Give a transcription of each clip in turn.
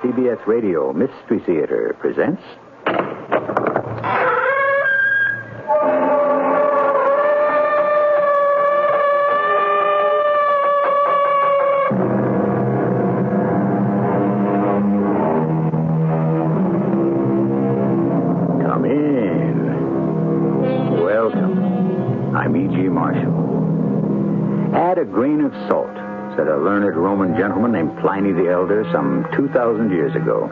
CBS Radio Mystery Theater presents... Come in. Welcome. I'm E.G. Marshall. Add a grain of salt, said a learned Roman gentleman named Pliny the Elder some 2,000 years ago.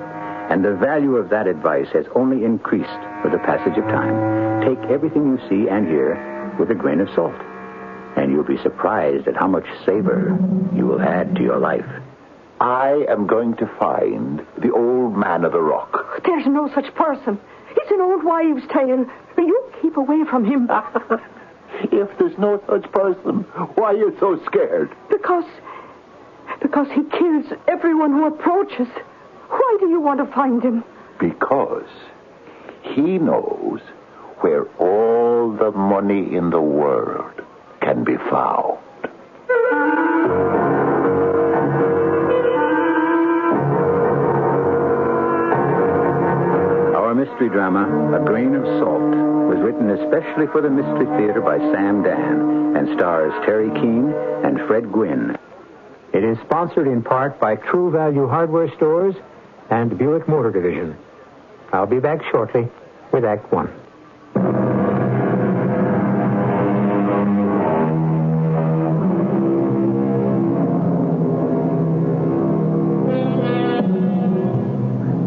And the value of that advice has only increased with the passage of time. Take everything you see and hear with a grain of salt, and you'll be surprised at how much savor you will add to your life. I am going to find the old man of the rock. There's no such person. It's an old wives' tale. You keep away from him. If there's no such person, why are you so scared? Because he kills everyone who approaches. Why do you want to find him? Because he knows where all the money in the world can be found. Our mystery drama, A Grain of Salt, was written especially for the Mystery Theater by Sam Dan and stars Terry Keane and Fred Gwynne. It is sponsored in part by True Value Hardware Stores and Buick Motor Division. I'll be back shortly with Act One.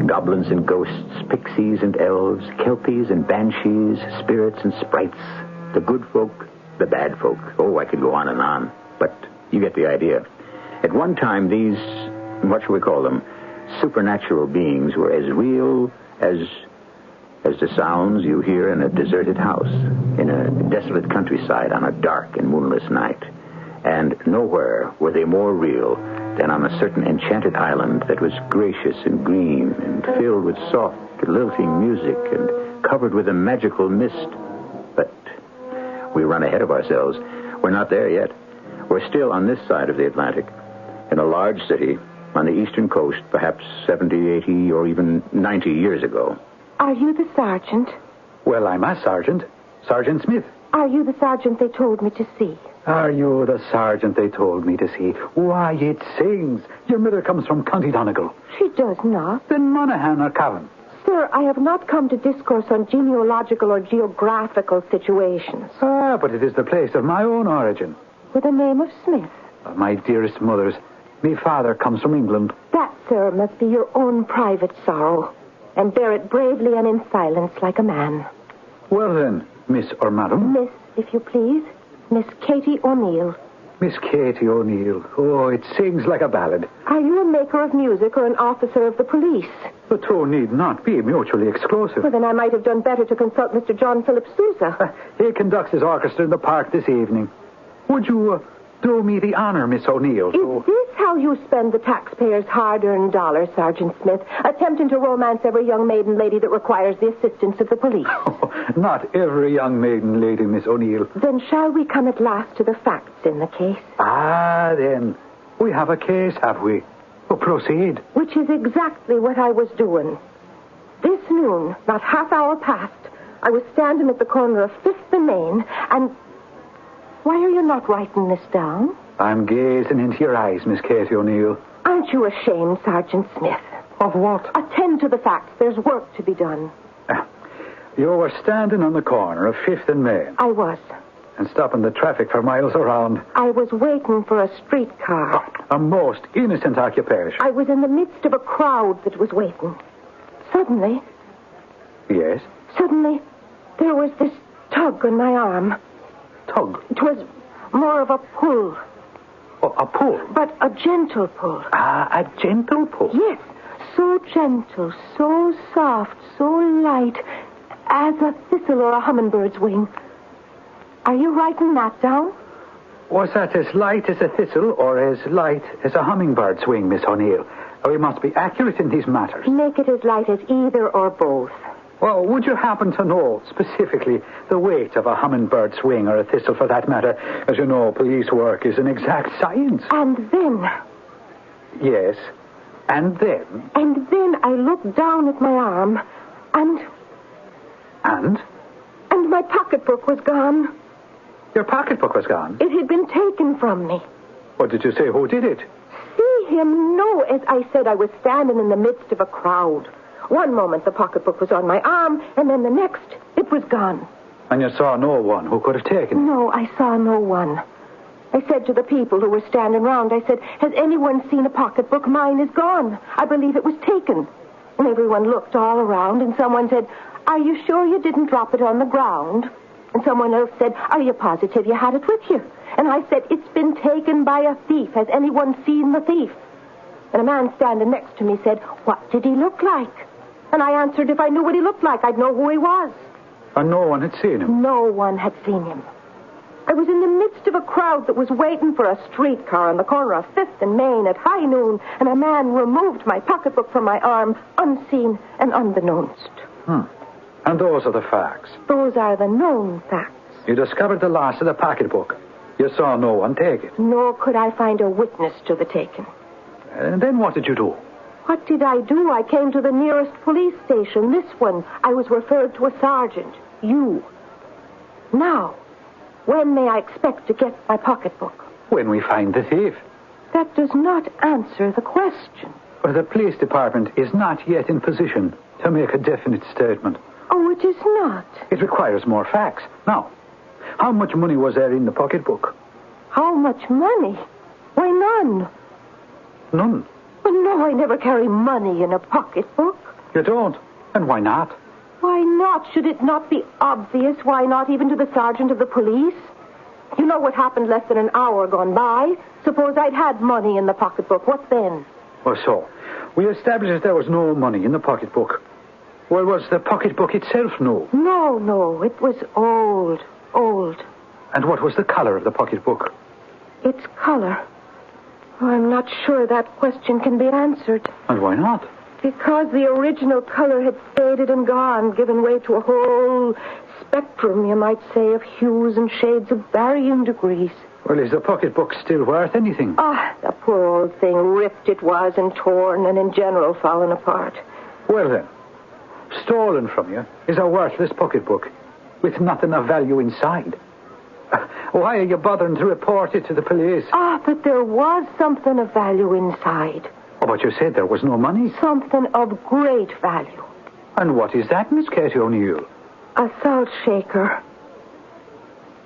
Goblins and ghosts, pixies and elves, kelpies and banshees, spirits and sprites, the good folk, the bad folk. Oh, I could go on and on, but you get the idea. At one time, these, what shall we call them, supernatural beings were as real as the sounds you hear in a deserted house, in a desolate countryside on a dark and moonless night. And nowhere were they more real than on a certain enchanted island that was gracious and green and filled with soft, lilting music and covered with a magical mist. But we run ahead of ourselves. We're not there yet. We're still on this side of the Atlantic, in a large city on the eastern coast, perhaps 70, 80, or even 90 years ago. Are you the sergeant? Well, I'm a sergeant. Sergeant Smith. Are you the sergeant they told me to see? Are you the sergeant they told me to see? Why, it sings. Your mother comes from County Donegal. She does not. Then Monaghan or Cavan. Sir, I have not come to discourse on genealogical or geographical situations. Ah, but it is the place of my own origin. With the name of Smith. Of my dearest mother's. Me father comes from England. That, sir, must be your own private sorrow. And bear it bravely and in silence like a man. Well then, Miss or Madam? Miss, if you please. Miss Katie O'Neill. Miss Katie O'Neill. Oh, it sings like a ballad. Are you a maker of music or an officer of the police? The two need not be mutually exclusive. Well, then I might have done better to consult Mr. John Philip Sousa. He conducts his orchestra in the park this evening. Would you do me the honor, Miss O'Neill? Is this how you spend the taxpayers' hard-earned dollars, Sergeant Smith, attempting to romance every young maiden lady that requires the assistance of the police? Oh, not every young maiden lady, Miss O'Neill. Then shall we come at last to the facts in the case? Ah, then. We have a case, have we? Well, proceed. Which is exactly what I was doing. This noon, not half hour past, I was standing at the corner of 5th and Main, and... Why are you not writing this down? I'm gazing into your eyes, Miss Katie O'Neill. Aren't you ashamed, Sergeant Smith? Of what? Attend to the facts. There's work to be done. You were standing on the corner of 5th and Main. I was. And stopping the traffic for miles around. I was waiting for a streetcar. A most innocent occupation. I was in the midst of a crowd that was waiting. Suddenly... Yes? Suddenly, there was this tug on my arm. Tug? It was more of a pull. Oh, a pull? But a gentle pull. Ah, a gentle pull? Yes. So gentle, so soft, so light, as a thistle or a hummingbird's wing. Are you writing that down? Was that as light as a thistle or as light as a hummingbird's wing, Miss O'Neill? We must be accurate in these matters. Make it as light as either or both. Well, would you happen to know specifically the weight of a hummingbird's wing or a thistle for that matter? As you know, police work is an exact science. And then... Yes. And then? And then I looked down at my arm, and... And? And my pocketbook was gone. Your pocketbook was gone? It had been taken from me. What did you say? Who did it? See him? No, as I said, I was standing in the midst of a crowd. One moment the pocketbook was on my arm, and then the next, it was gone. And you saw no one who could have taken it? No, I saw no one. I said to the people who were standing round, I said, has anyone seen a pocketbook? Mine is gone. I believe it was taken. And everyone looked all around, and someone said, are you sure you didn't drop it on the ground? And someone else said, are you positive you had it with you? And I said, it's been taken by a thief. Has anyone seen the thief? And a man standing next to me said, what did he look like? And I answered, if I knew what he looked like, I'd know who he was. And no one had seen him? No one had seen him. I was in the midst of a crowd that was waiting for a streetcar on the corner of 5th and Main at high noon, and a man removed my pocketbook from my arm, unseen and unbeknownst. And those are the facts? Those are the known facts. You discovered the loss of the pocketbook. You saw no one take it. Nor could I find a witness to the taking. And then what did you do? What did I do? I came to the nearest police station, this one. I was referred to a sergeant. You. Now, when may I expect to get my pocketbook? When we find the thief. That does not answer the question. But the police department is not yet in position to make a definite statement. Oh, it is not. It requires more facts. Now, how much money was there in the pocketbook? How much money? Why, none. None? Well, no, I never carry money in a pocketbook. You don't? And why not? Why not? Should it not be obvious? Why not even to the sergeant of the police? You know what happened less than an hour gone by. Suppose I'd had money in the pocketbook. What then? Or so. We established that there was no money in the pocketbook. Well, was the pocketbook itself new? No. It was old. And what was the color of the pocketbook? Its color? Oh, I'm not sure that question can be answered. And why not? Because the original color had faded and gone, given way to a whole spectrum, you might say, of hues and shades of varying degrees. Well, is the pocketbook still worth anything? The poor old thing, ripped it was and torn and in general fallen apart. Well, then, stolen from you is a worthless pocketbook with nothing of value inside. Why are you bothering to report it to the police? But there was something of value inside. Oh, but you said there was no money. Something of great value. And what is that, Miss Katie O'Neill? A salt shaker.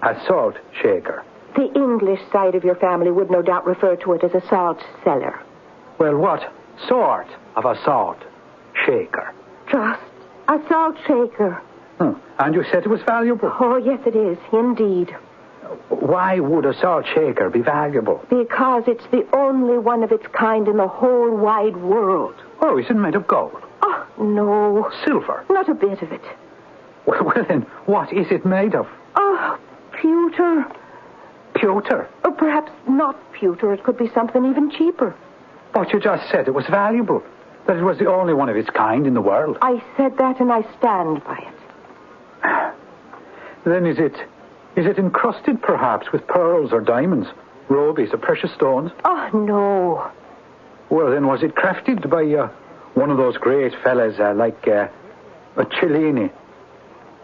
A salt shaker? The English side of your family would no doubt refer to it as a salt cellar. Well, what sort of a salt shaker? Just a salt shaker. And you said it was valuable? Oh, yes, it is, indeed. Why would a salt shaker be valuable? Because it's the only one of its kind in the whole wide world. Oh, is it made of gold? Oh, no. Silver? Not a bit of it. Well, then, what is it made of? Pewter. Pewter? Or perhaps not pewter. It could be something even cheaper. But you just said it was valuable. That it was the only one of its kind in the world. I said that and I stand by it. Then is it encrusted perhaps with pearls or diamonds, rubies or precious stones? Oh, no. Well, then was it crafted by one of those great fellas like a Cellini?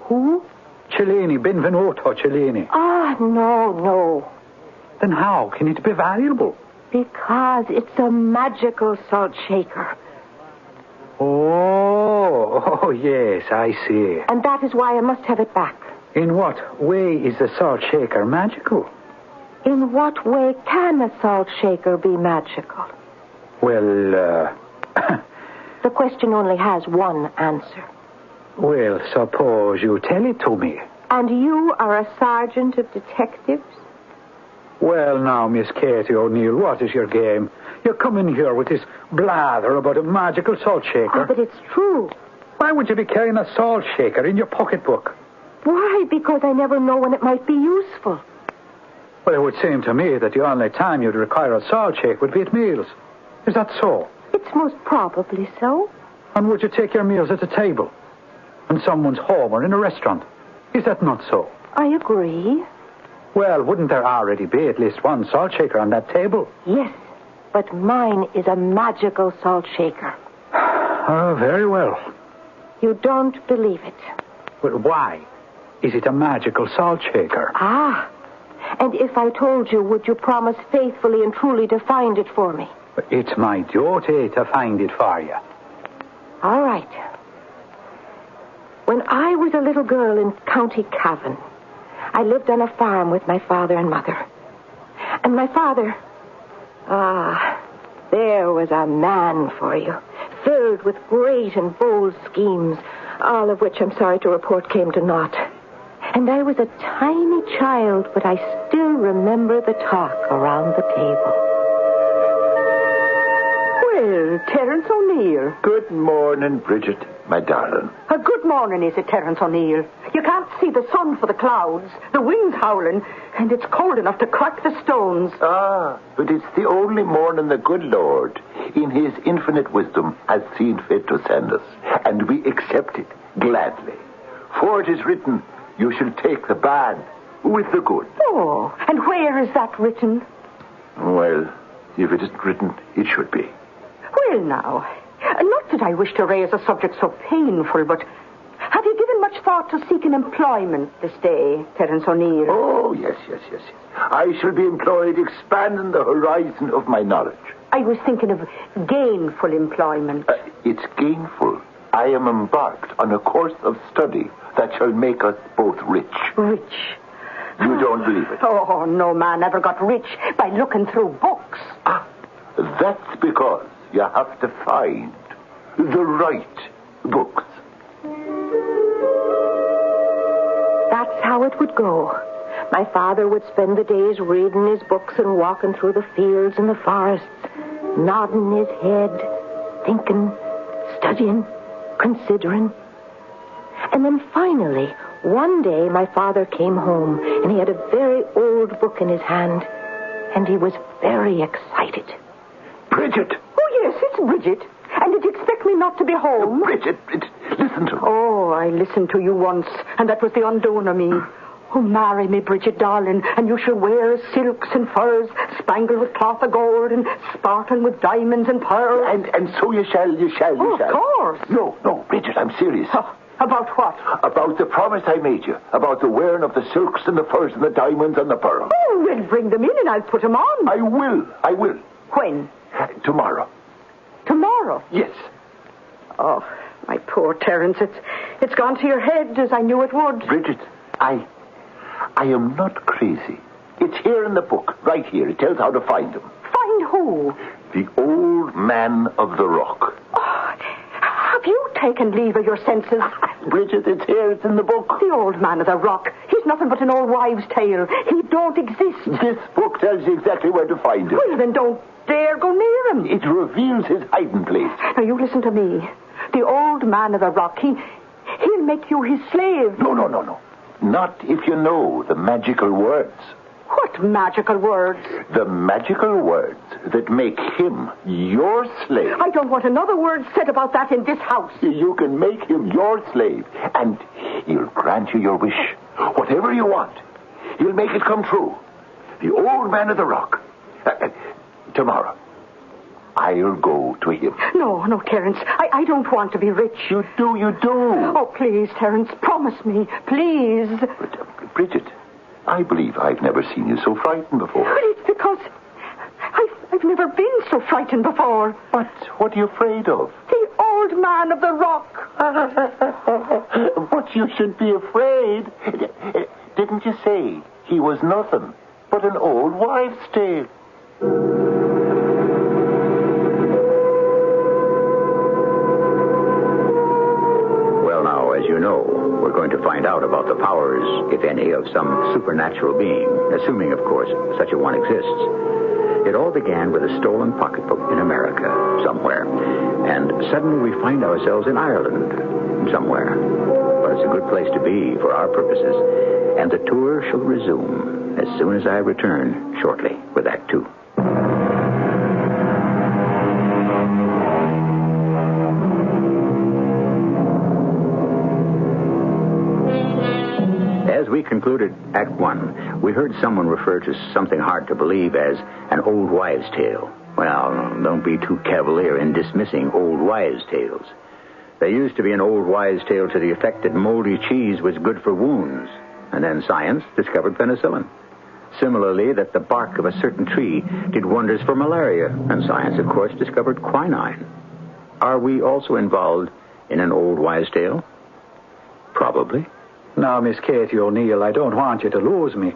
Who? Cellini, Benvenuto Cellini. No. Then how can it be valuable? Because it's a magical salt shaker. Oh, yes, I see. And that is why I must have it back. In what way is the salt shaker magical? In what way can a salt shaker be magical? Well, The question only has one answer. Well, suppose you tell it to me. And you are a sergeant of detectives? Well, now, Miss Katie O'Neill, what is your game? You come in here with this blather about a magical salt shaker. But it's true. Why would you be carrying a salt shaker in your pocketbook? Why? Because I never know when it might be useful. Well, it would seem to me that the only time you'd require a salt shaker would be at meals. Is that so? It's most probably so. And would you take your meals at a table? In someone's home or in a restaurant? Is that not so? I agree. Well, wouldn't there already be at least one salt shaker on that table? Yes. but mine is a magical salt shaker. Oh, very well. You don't believe it. But why is it a magical salt shaker? Ah, and if I told you, would you promise faithfully and truly to find it for me? It's my duty to find it for you. All right. When I was a little girl in County Cavan, I lived on a farm with my father and mother. And my father, there was a man for you, filled with great and bold schemes, all of which I'm sorry to report came to naught. And I was a tiny child, but I still remember the talk around the table. Well, Terence O'Neill. Good morning, Bridget, my darling. A good morning, is it, Terence O'Neill? You can't see the sun for the clouds, the wind's howling, and it's cold enough to crack the stones. Ah, but it's the only morning the good Lord, in his infinite wisdom, has seen fit to send us, and we accept it gladly. For it is written, you shall take the bad with the good. Oh, and where is that written? Well, if it isn't written, it should be. Well, now, not that I wish to raise a subject so painful, but have you given much thought to seeking employment this day, Terence O'Neill? Oh, yes. I shall be employed expanding the horizon of my knowledge. I was thinking of gainful employment. It's gainful. I am embarked on a course of study that shall make us both rich. Rich? You don't believe it? Oh, no man ever got rich by looking through books. That's because you have to find the right books. That's how it would go. My father would spend the days reading his books and walking through the fields and the forests, nodding his head, thinking, studying, considering. And then finally, one day my father came home and he had a very old book in his hand, and he was very excited. Bridget! Oh, yes, it's Bridget. And did you expect me not to be home? Bridget, listen to me. Oh, I listened to you once, and that was the undoing of me. Oh, marry me, Bridget, darling, and you shall wear silks and furs, spangled with cloth of gold and sparkling with diamonds and pearls. And so you shall. Oh, of course. No, Bridget, I'm serious. Oh, about what? About the promise I made you, about the wearing of the silks and the furs and the diamonds and the pearls. Oh, well, bring them in and I'll put them on. I will. When? Tomorrow. Tomorrow? Yes. Oh, my poor Terence, it's gone to your head as I knew it would. Bridget, I am not crazy. It's here in the book, right here. It tells how to find him. Find who? The old man of the rock. Oh, have you taken leave of your senses? Bridget, it's here. It's in the book. The old man of the rock. He's nothing but an old wives' tale. He don't exist. This book tells you exactly where to find him. Well, then don't dare go near him. It reveals his hiding place. Now, you listen to me. The old man of the rock, he'll make you his slave. No. Not if you know the magical words. What magical words? The magical words that make him your slave. I don't want another word said about that in this house. You can make him your slave, and he'll grant you your wish. Whatever you want, he'll make it come true. The old man of the rock. Tomorrow, I'll go to him. No, Terence. I don't want to be rich. You do. Oh, please, Terence, promise me. Please. But, Bridget, I believe I've never seen you so frightened before. But it's because I've never been so frightened before. But what are you afraid of? The old man of the rock. But you should be afraid. Didn't you say he was nothing but an old wives' tale? Well, now, as you know, we're going to find out about the powers, if any, of some supernatural being, assuming, of course, such a one exists. It all began with a stolen pocketbook in America, somewhere. And suddenly we find ourselves in Ireland, somewhere. But it's a good place to be for our purposes. And the tour shall resume as soon as I return shortly with Act 2. As we concluded Act 1, we heard someone refer to something hard to believe as an old wives' tale. Well, don't be too cavalier in dismissing old wives' tales. There used to be an old wives' tale to the effect that moldy cheese was good for wounds, and then science discovered penicillin. Similarly, that the bark of a certain tree did wonders for malaria, and science, of course, discovered quinine. Are we also involved in an old wives' tale? Probably. Now, Miss Katie O'Neill, I don't want you to lose me.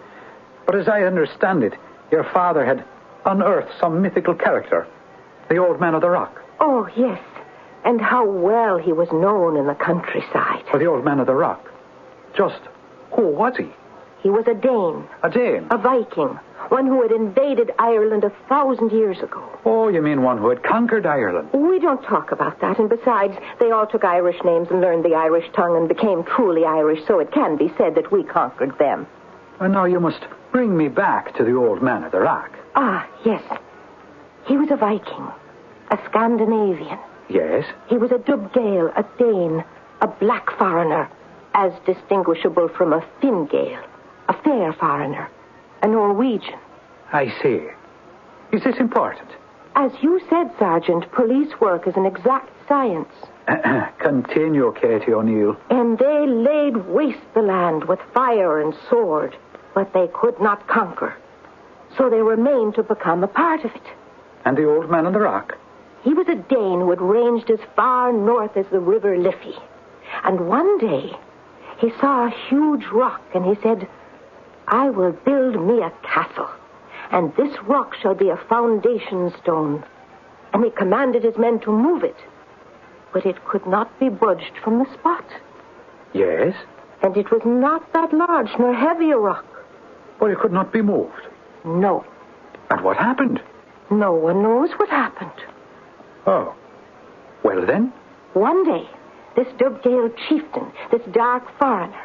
But as I understand it, your father had unearthed some mythical character, the Old Man of the Rock. Oh, yes. And how well he was known in the countryside. Oh, the Old Man of the Rock. Just who was he? He was a Dane. A Dane? A Viking. One who had invaded Ireland 1,000 years ago. Oh, you mean one who had conquered Ireland? We don't talk about that. And besides, they all took Irish names and learned the Irish tongue and became truly Irish, so it can be said that we conquered them. Oh, now you must bring me back to the Old Man of the Rock. Ah, yes. He was a Viking. A Scandinavian. Yes? He was a Dubgale, a Dane, a black foreigner, as distinguishable from a Fingale, a fair foreigner, a Norwegian. I see. Is this important? As you said, Sergeant, police work is an exact science. Continue, Katie O'Neill. And they laid waste the land with fire and sword, but they could not conquer. So they remained to become a part of it. And the Old Man on the Rock? He was a Dane who had ranged as far north as the River Liffey. And one day, he saw a huge rock, and he said, I will build me a castle, and this rock shall be a foundation stone. And he commanded his men to move it, but it could not be budged from the spot. Yes? And it was not that large nor heavy a rock. But it could not be moved? No. And what happened? No one knows what happened. Oh. Well, then? One day, this Dubgale chieftain, this dark foreigner,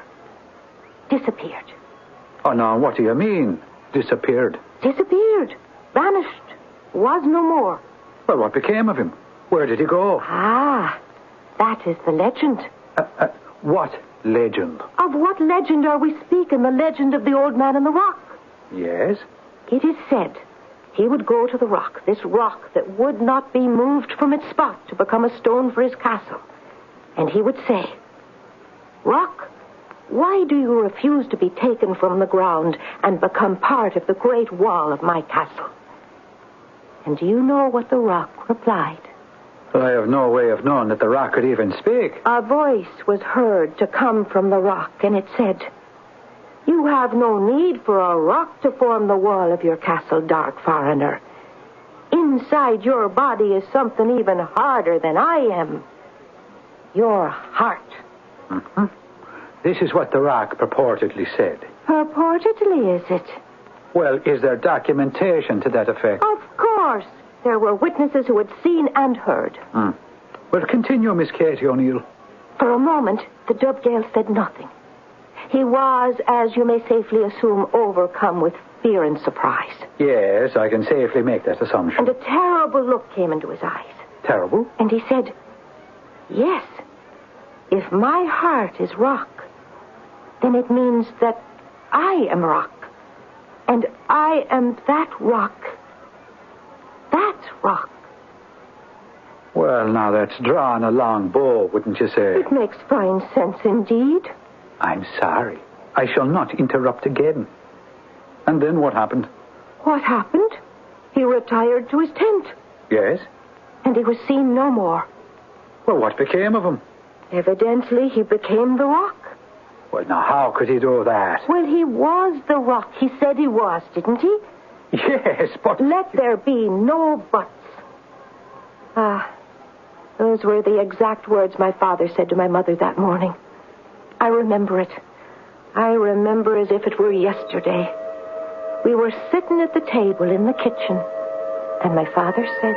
disappeared. Oh, now, what do you mean, disappeared? Disappeared. Vanished. Was no more. Well, what became of him? Where did he go? Ah, that is the legend. What legend? Of what legend are we speaking? The legend of the Old Man on the Rock. Yes? It is said he would go to the rock, this rock that would not be moved from its spot to become a stone for his castle. And he would say, Rock, why do you refuse to be taken from the ground and become part of the great wall of my castle? And do you know what the rock replied? Well, I have no way of knowing that the rock could even speak. A voice was heard to come from the rock, and it said, You have no need for a rock to form the wall of your castle, dark foreigner. Inside your body is something even harder than I am. Your heart. Mm-hmm. This is what the rock purportedly said. Purportedly, is it? Well, is there documentation to that effect? Of course. There were witnesses who had seen and heard. Well, continue, Miss Katie O'Neill. For a moment, the Dubgale said nothing. He was, as you may safely assume, overcome with fear and surprise. Yes, I can safely make that assumption. And a terrible look came into his eyes. Terrible? And he said, Yes, if my heart is rock, then it means that I am rock. And I am that rock. That rock. Well, now that's drawing a long bow, wouldn't you say? It makes fine sense indeed. I'm sorry. I shall not interrupt again. And then what happened? What happened? He retired to his tent. Yes? And he was seen no more. Well, what became of him? Evidently, he became the rock. Well, now, how could he do that? Well, he was the rock. He said he was, didn't he? Yes, but... Let there be no buts. Those were the exact words my father said to my mother that morning. I remember it. I remember as if it were yesterday. We were sitting at the table in the kitchen, and my father said...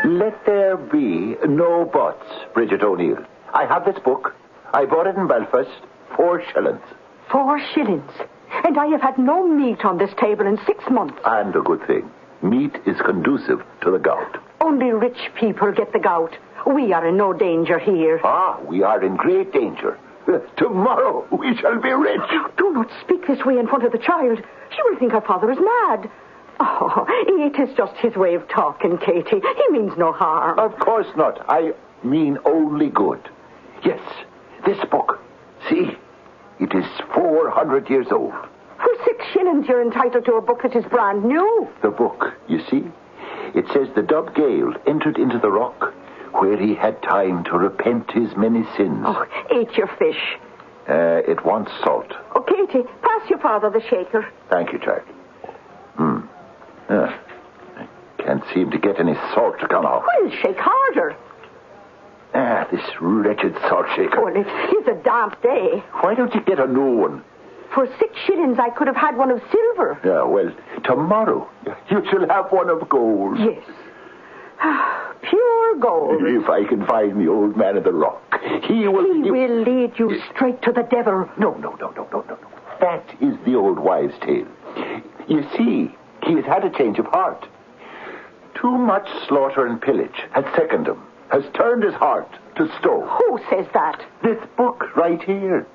Let there be no buts, Bridget O'Neill. I have this book. I bought it in Belfast, 4 shillings. 4 shillings? And I have had no meat on this table in 6 months. And a good thing. Meat is conducive to the gout. Only rich people get the gout. We are in no danger here. We are in great danger. Tomorrow we shall be rich. Do not speak this way in front of the child. She will think her father is mad. Oh, it is just his way of talking, Katie. He means no harm. Of course not. I mean only good. Yes, this book. See, it is 400 years old. For 6 shillings, you're entitled to a book that is brand new. The book, you see, it says the Dub Gale entered into the rock where he had time to repent his many sins. Oh, ate your fish. It wants salt. Oh, Katie, pass your father the shaker. Thank you, Jack. I can't seem to get any salt to come out. Well, shake harder. This wretched salt shaker. Well, it is a damp day. Why don't you get a new one? For 6 shillings, I could have had one of silver. Yeah, well, tomorrow you shall have one of gold. Yes. Pure gold. If I can find the old man of the rock, he will... He will lead you straight to the devil. No. That is the old wives' tale. You see, he has had a change of heart. Too much slaughter and pillage has sickened him, has turned his heart to stone. Who says that? This book right here.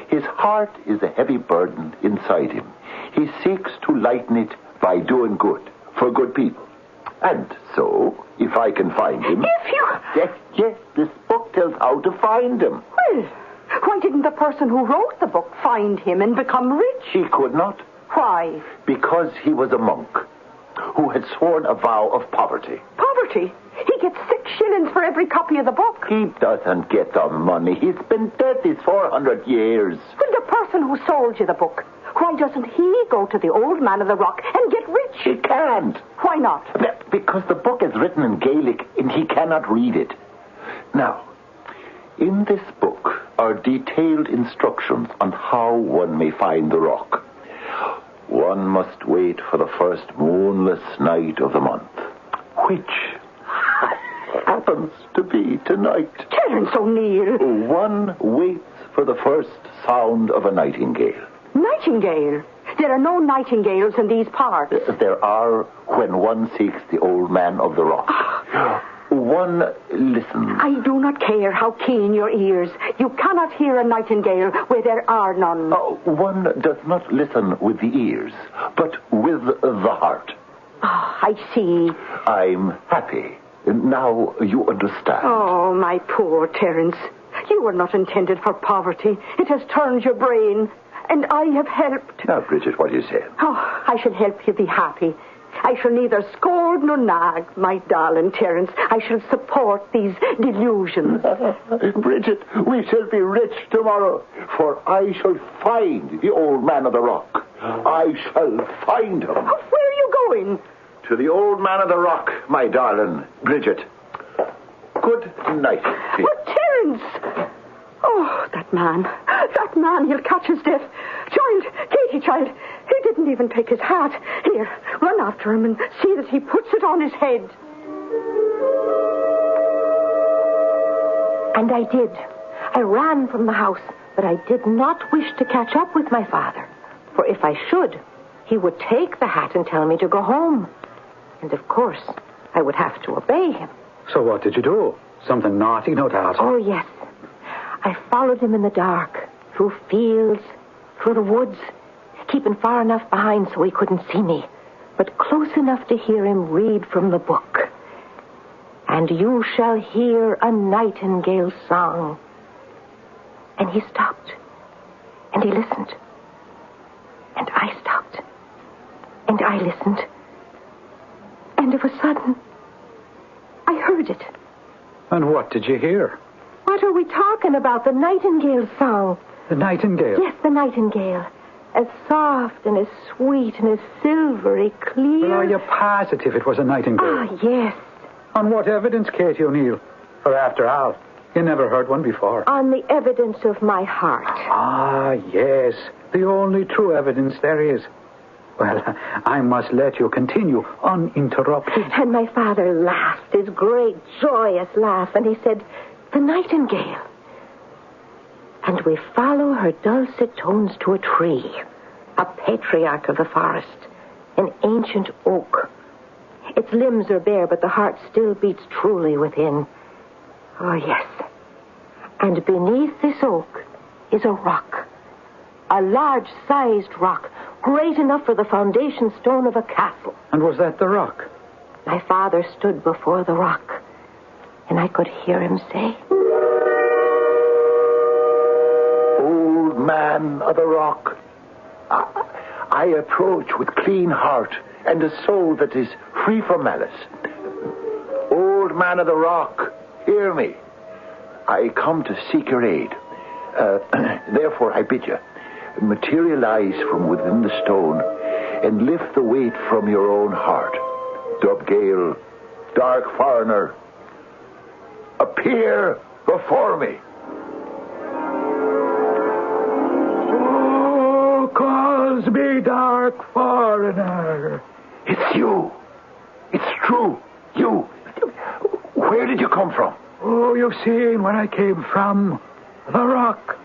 His heart is a heavy burden inside him. He seeks to lighten it by doing good for good people. And so, if I can find him... If you... Yes, this book tells how to find him. Well, why didn't the person who wrote the book find him and become rich? He could not. Why? Because he was a monk who had sworn a vow of poverty. Poverty? He gets 6 shillings for every copy of the book. He doesn't get the money. He's been dead these 400 years. But the person who sold you the book, why doesn't he go to the old man of the rock and get rich? He can't. Why not? Because the book is written in Gaelic and he cannot read it. Now, in this book are detailed instructions on how one may find the rock. One must wait for the first moonless night of the month, which happens to be tonight. Terence O'Neill. One waits for the first sound of a nightingale. Nightingale? There are no nightingales in these parts. There are when one seeks the old man of the rock. One listens. I do not care how keen your ears. You cannot hear a nightingale where there are none. One does not listen with the ears, but with the heart. I see. I'm happy. Now you understand. Oh, my poor Terence. You were not intended for poverty. It has turned your brain, and I have helped. Now, Bridget, what do you say? Oh, I shall help you be happy. I shall neither scold nor nag, my darling Terence. I shall support these delusions. Bridget, we shall be rich tomorrow, for I shall find the old man of the rock. I shall find him. Where are you going? To the old man of the rock, my darling Bridget. Good night. Oh, Terence! Oh, that man, he'll catch his death. Child, Katie, child, he didn't even take his hat. Here, run after him and see that he puts it on his head. And I did. I ran from the house, but I did not wish to catch up with my father. For if I should, he would take the hat and tell me to go home. And of course, I would have to obey him. So what did you do? Something naughty, no doubt. Oh, yes. I followed him in the dark, through fields, through the woods, keeping far enough behind so he couldn't see me, but close enough to hear him read from the book. And you shall hear a nightingale's song. And he stopped, and he listened. And I stopped, and I listened. And of a sudden, I heard it. And what did you hear? What are we talking about? The nightingale's song. The nightingale? Yes, the nightingale. As soft and as sweet and as silvery clear. Well, are you positive it was a nightingale? Ah, yes. On what evidence, Katie O'Neill? For after all, you never heard one before. On the evidence of my heart. Ah, yes. The only true evidence there is. Well, I must let you continue uninterrupted. And my father laughed, his great, joyous laugh, and he said, "The nightingale." And we follow her dulcet tones to a tree, a patriarch of the forest, an ancient oak. Its limbs are bare, but the heart still beats truly within. Oh, yes. And beneath this oak is a rock, a large-sized rock, great enough for the foundation stone of a castle. And was that the rock? My father stood before the rock, and I could hear him say, Old man of the rock, I approach with clean heart and a soul that is free from malice. Old man of the rock, hear me. I come to seek your aid. Therefore, I bid you, materialize from within the stone and lift the weight from your own heart. Dubgale, dark foreigner, appear before me. Oh, calls me dark foreigner. It's you. It's true. You. Where did you come from? Oh, you've seen where I came from. The rock.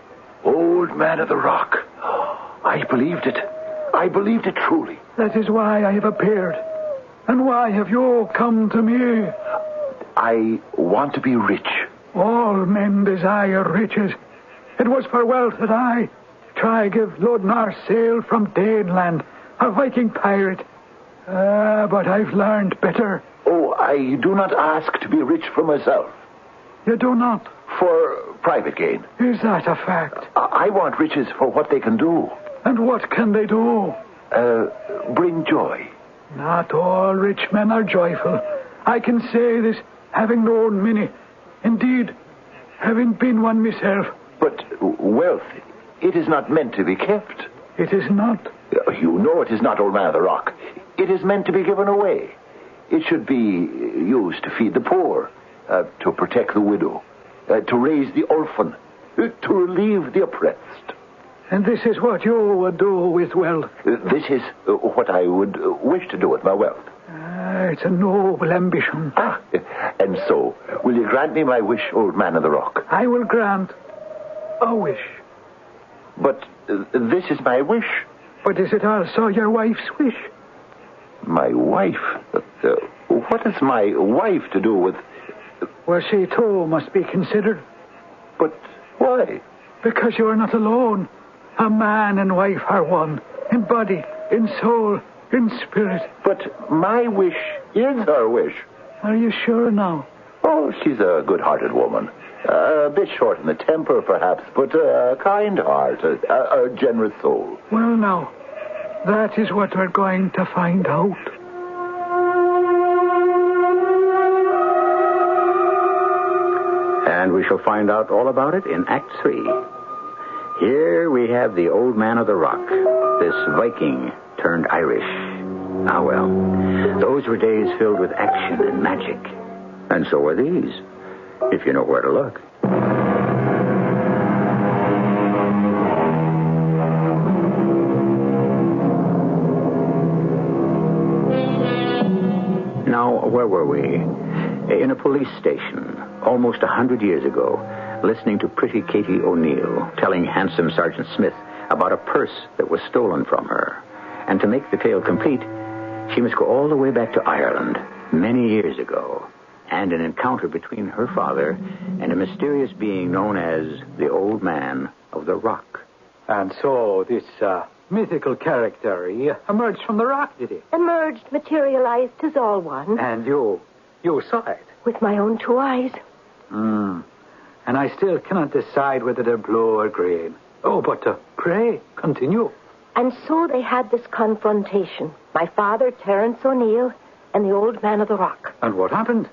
Old man of the rock. I believed it. I believed it truly. That is why I have appeared. And why have you come to me? I want to be rich. All men desire riches. It was for wealth that I try give Lodnar sail from Daneland, a Viking pirate. But I've learned better. Oh, I do not ask to be rich for myself. You do not? For private gain. Is that a fact? I want riches for what they can do. And what can they do? Bring joy. Not all rich men are joyful. I can say this, having known many. Indeed, having been one myself. But wealth, it is not meant to be kept. It is not. You know it is not, old man of the rock. It is meant to be given away. It should be used to feed the poor, to protect the widow, to raise the orphan, to relieve the oppressed. And this is what you would do with wealth? This is what I would wish to do with my wealth. It's a noble ambition. And so, will you grant me my wish, old man of the rock? I will grant a wish. But this is my wish. But is it also your wife's wish? My wife? What has my wife to do with... Well, she too must be considered. But why? Because you are not alone. A man and wife are one, in body, in soul, in spirit. But my wish is her wish. Are you sure now? Oh, she's a good-hearted woman. A bit short in the temper, perhaps, but a kind heart, a generous soul. Well, now, that is what we're going to find out. And we shall find out all about it in Act 3. Here we have the old man of the rock, this Viking turned Irish. Ah, well, those were days filled with action and magic. And so are these, if you know where to look. Now, where were we? In a police station, almost 100 years ago, listening to pretty Katie O'Neill telling handsome Sergeant Smith about a purse that was stolen from her. And to make the tale complete, she must go all the way back to Ireland, many years ago, and an encounter between her father and a mysterious being known as the Old Man of the Rock. And so this mythical character, he emerged from the rock, did he? Emerged, materialized, 'tis all one. And you saw it? With my own two eyes. And I still cannot decide whether they're blue or green. Oh, but pray, continue. And so they had this confrontation. My father, Terence O'Neill, and the Old Man of the Rock. And what happened?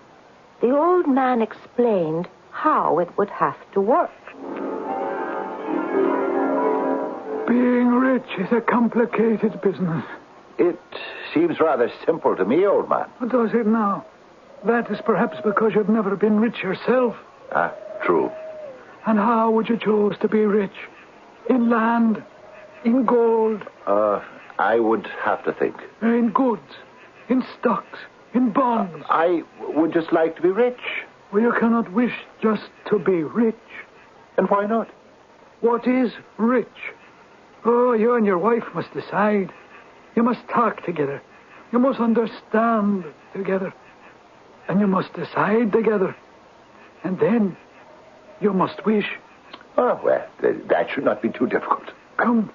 The old man explained how it would have to work. Being rich is a complicated business. It seems rather simple to me, old man. Does it now? That is perhaps because you've never been rich yourself. True. And how would you choose to be rich? In land? In gold? I would have to think. In goods? In stocks? In bonds? I would just like to be rich. Well, you cannot wish just to be rich. And why not? What is rich? Oh, you and your wife must decide. You must talk together. You must understand together. And you must decide together. And then you must wish. Oh, well, that should not be too difficult. Come,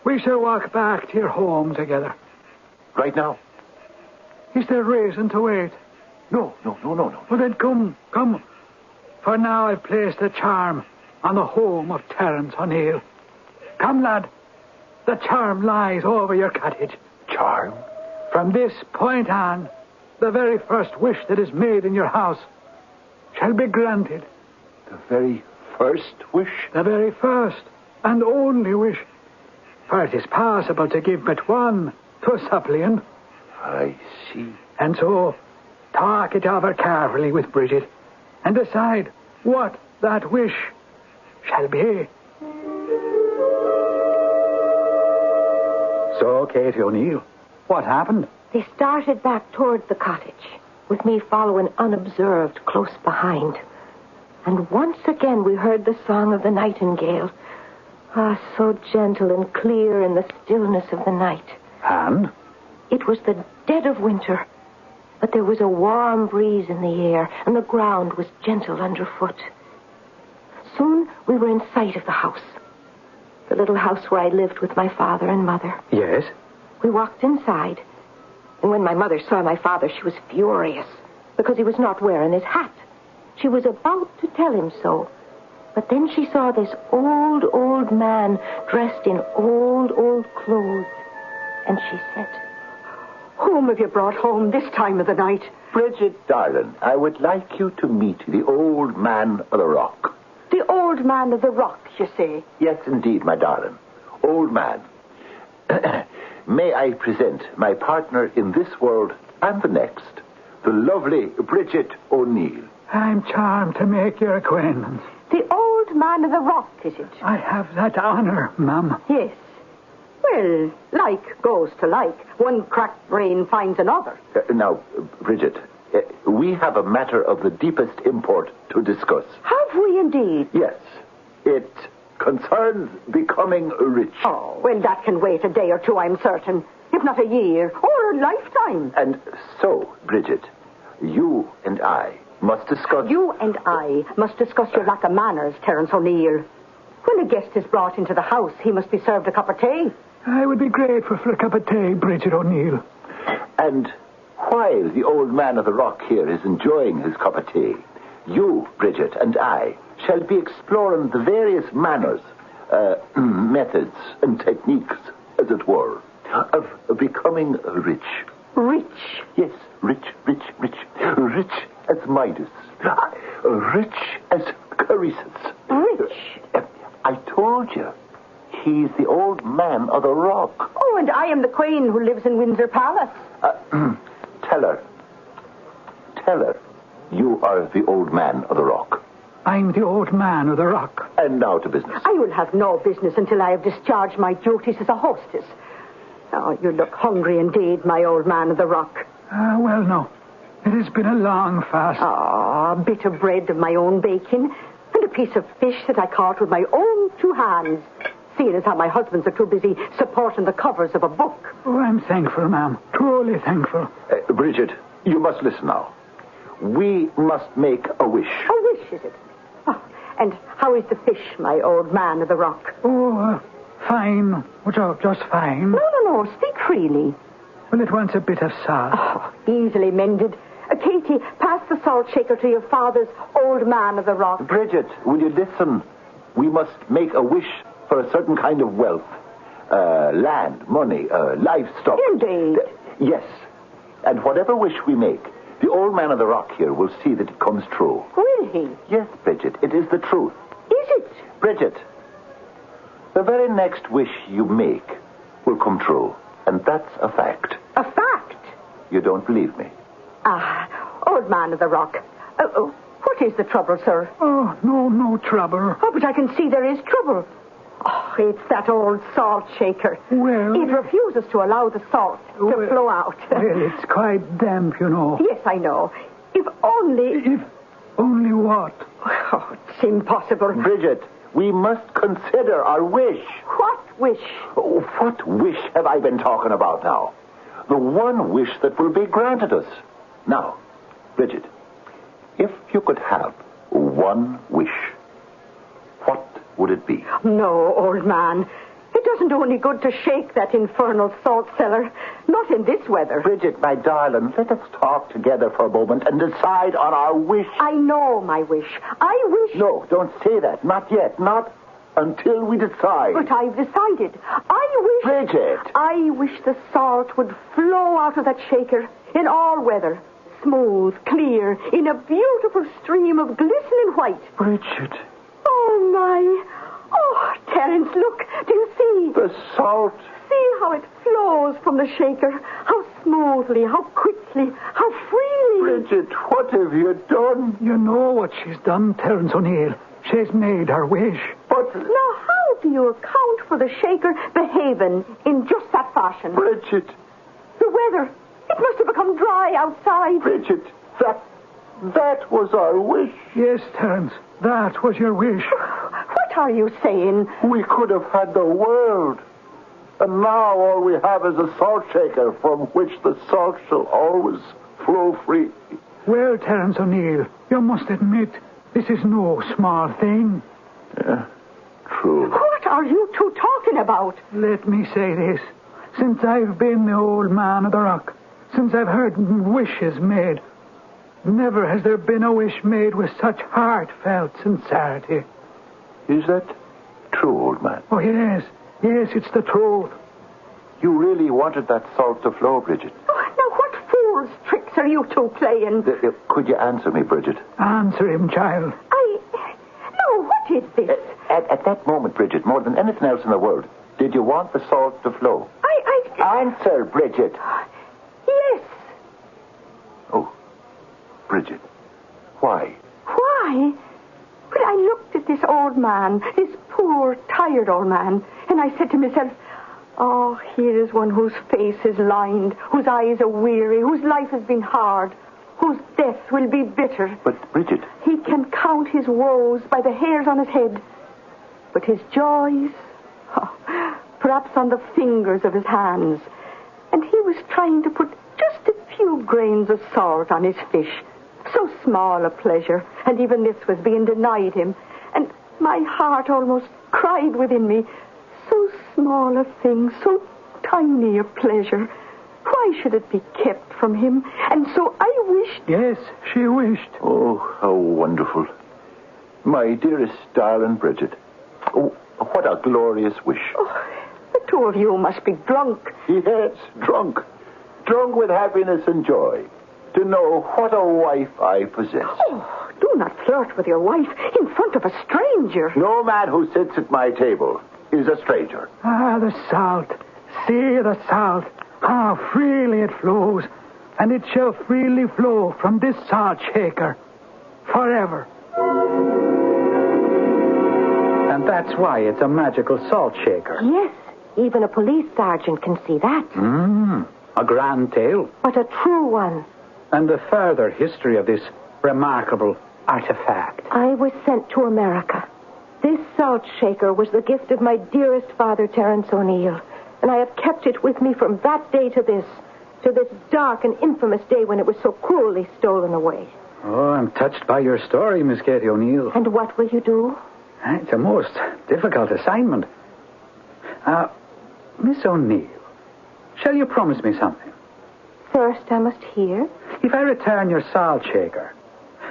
We shall walk back to your home together. Right now? Is there reason to wait? No. Well, then come. For now I've placed a charm on the home of Terence O'Neill. Come, lad. The charm lies over your cottage. Charm? From this point on, the very first wish that is made in your house shall be granted. The very first wish? The very first and only wish. For it is possible to give but one to a suppliant. I see. And so, talk it over carefully with Bridget and decide what that wish shall be. So, Katie O'Neill, what happened? They started back toward the cottage, with me following unobserved close behind. And once again we heard the song of the nightingale. Ah, so gentle and clear in the stillness of the night. And? It was the dead of winter, but there was a warm breeze in the air, and the ground was gentle underfoot. Soon we were in sight of the house. The little house where I lived with my father and mother. Yes? We walked inside, and when my mother saw my father, she was furious because he was not wearing his hat. She was about to tell him so, but then she saw this old man dressed in old clothes, and she said, "Whom have you brought home this time of the night?" Bridget, darling, I would like you to meet the old man of the rock. The old man of the rock, you say? Yes, indeed, my darling. Old man. May I present my partner in this world and the next, the lovely Bridget O'Neill. I'm charmed to make your acquaintance. The old man of the rock, is it? I have that honor, ma'am. Yes. Well, like goes to like. One cracked brain finds another. Now, Bridget, we have a matter of the deepest import to discuss. Have we indeed? Yes. It concerns becoming rich. Oh, well, that can wait a day or two, I'm certain. If not a year or a lifetime. And so, Bridget, you and I must discuss... You and I must discuss your lack of manners, Terence O'Neill. When a guest is brought into the house, he must be served a cup of tea. I would be grateful for a cup of tea, Bridget O'Neill. And while the old man of the rock here is enjoying his cup of tea, you, Bridget, and I shall be exploring the various manners, methods, and techniques, as it were, of becoming rich. Rich? Yes, rich. Rich as Midas. Rich as Croesus. Rich? I told you. He's the old man of the rock. Oh, and I am the queen who lives in Windsor Palace. Tell her you are the old man of the rock. I'm the old man of the rock. And now to business. I will have no business until I have discharged my duties as a hostess. Oh, you look hungry indeed, my old man of the rock. Well, no. It has been a long fast. Oh, a bit of bread of my own baking, and a piece of fish that I caught with my own two hands. Seeing as how my husbands are too busy supporting the covers of a book. Oh, I'm thankful, ma'am. Truly thankful. Bridget, you must listen now. We must make a wish. A wish, is it? Oh, and how is the fish, my old man of the rock? Oh, fine. Just fine. No. Speak freely. Well, it wants a bit of salt. Oh, easily mended. Katie, pass the salt shaker to your father's old man of the rock. Bridget, will you listen? We must make a wish for a certain kind of wealth. Land, money, livestock. Indeed. Yes. And whatever wish we make, the old man of the rock here will see that it comes true. Will he? Yes, Bridget, it is the truth. Is it? Bridget, the very next wish you make will come true. And that's a fact. A fact? You don't believe me? Old man of the rock. What is the trouble, sir? Oh, no trouble. Oh, but I can see there is trouble. Oh, it's that old salt shaker. Well... It refuses to allow the salt to flow out. Well, it's quite damp, you know. Yes, I know. If only... If only what? Oh, it's impossible. Bridget, we must consider our wish. What wish? Oh, what wish have I been talking about now? The one wish that will be granted us. Now, Bridget, if you could have one wish, what would it be? No, old man. It doesn't do any good to shake that infernal salt cellar. Not in this weather. Bridget, my darling, let us talk together for a moment and decide on our wish. I know my wish. I wish... No, don't say that. Not yet. Not until we decide. But I've decided. I wish... Bridget! I wish the salt would flow out of that shaker in all weather. Smooth, clear, in a beautiful stream of glistening white. Bridget. Oh, my... Oh, Terence, look. Do you see? The salt. See how it flows from the shaker. How smoothly, how quickly, how freely. Bridget, what have you done? You know what she's done, Terence O'Neill. She's made her wish. But... Now, how do you account for the shaker behaving in just that fashion? Bridget. The weather. It must have become dry outside. Bridget, that was our wish. Yes, Terence, that was your wish. What are you saying? We could have had the world. And now all we have is a salt shaker from which the salt shall always flow free. Well, Terence O'Neill, you must admit, this is no small thing. Yeah, true. What are you two talking about? Let me say this. Since I've been the old man of the rock, since I've heard wishes made, never has there been a wish made with such heartfelt sincerity. Is that true, old man? Oh, yes. Yes, it's the truth. You really wanted that salt to flow, Bridget? Oh, now, what fool's tricks are you two playing? Could you answer me, Bridget? Answer him, child. No, what is this? At that moment, Bridget, more than anything else in the world, did you want the salt to flow? Answer, Bridget. Yes. Oh, Bridget, why? Why? But I looked at this old man, this poor, tired old man, and I said to myself, oh, here is one whose face is lined, whose eyes are weary, whose life has been hard, whose death will be bitter. But, Bridget... He can count his woes by the hairs on his head, but his joys, perhaps on the fingers of his hands. And he was trying to put just a few grains of salt on his fish. So small a pleasure, and even this was being denied him. And my heart almost cried within me, so small a thing, so tiny a pleasure. Why should it be kept from him? And so I wished... Yes, she wished. Oh, how wonderful. My dearest darling Bridget. Oh, what a glorious wish. Oh, the two of you must be drunk. Yes, drunk. Drunk with happiness and joy. To know what a wife I possess. Oh, do not flirt with your wife in front of a stranger. No man who sits at my table is a stranger. Ah, the salt. See the salt. How freely it flows. And it shall freely flow from this salt shaker. Forever. And that's why it's a magical salt shaker. Yes, even a police sergeant can see that. A grand tale. But a true one. And the further history of this remarkable artifact. I was sent to America. This salt shaker was the gift of my dearest father, Terence O'Neill. And I have kept it with me from that day to this dark and infamous day when it was so cruelly stolen away. Oh, I'm touched by your story, Miss Katie O'Neill. And what will you do? It's a most difficult assignment. Miss O'Neill, shall you promise me something? First, I must hear. If I return your salt shaker,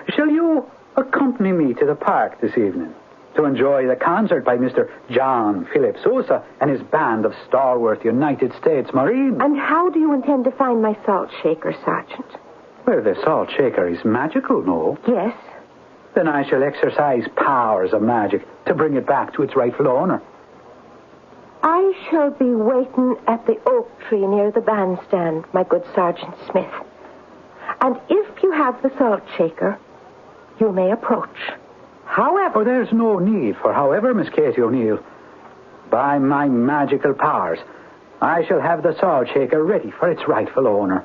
shall you accompany me to the park this evening to enjoy the concert by Mr. John Philip Sousa and his band of stalwart United States Marines? And how do you intend to find my salt shaker, Sergeant? Well, the salt shaker is magical, no? Yes. Then I shall exercise powers of magic to bring it back to its rightful owner. I shall be waiting at the oak tree near the bandstand, my good Sergeant Smith. And if you have the salt shaker, you may approach. However... Oh, there's no need for however, Miss Katie O'Neill. By my magical powers, I shall have the salt shaker ready for its rightful owner.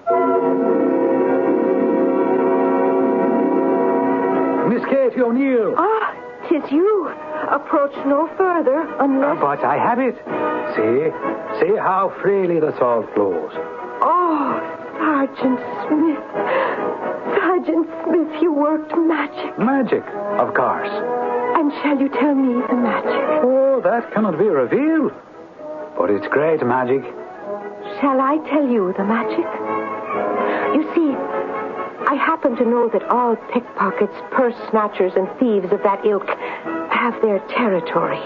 Miss Katie O'Neill. Ah, 'tis you. Approach no further unless... But I have it. See how freely the salt flows. Oh, Sergeant Smith. Sergeant Smith, you worked magic. Magic, of course. And shall you tell me the magic? Oh, that cannot be revealed. But it's great magic. Shall I tell you the magic? You see, I happen to know that all pickpockets, purse snatchers, and thieves of that ilk have their territory.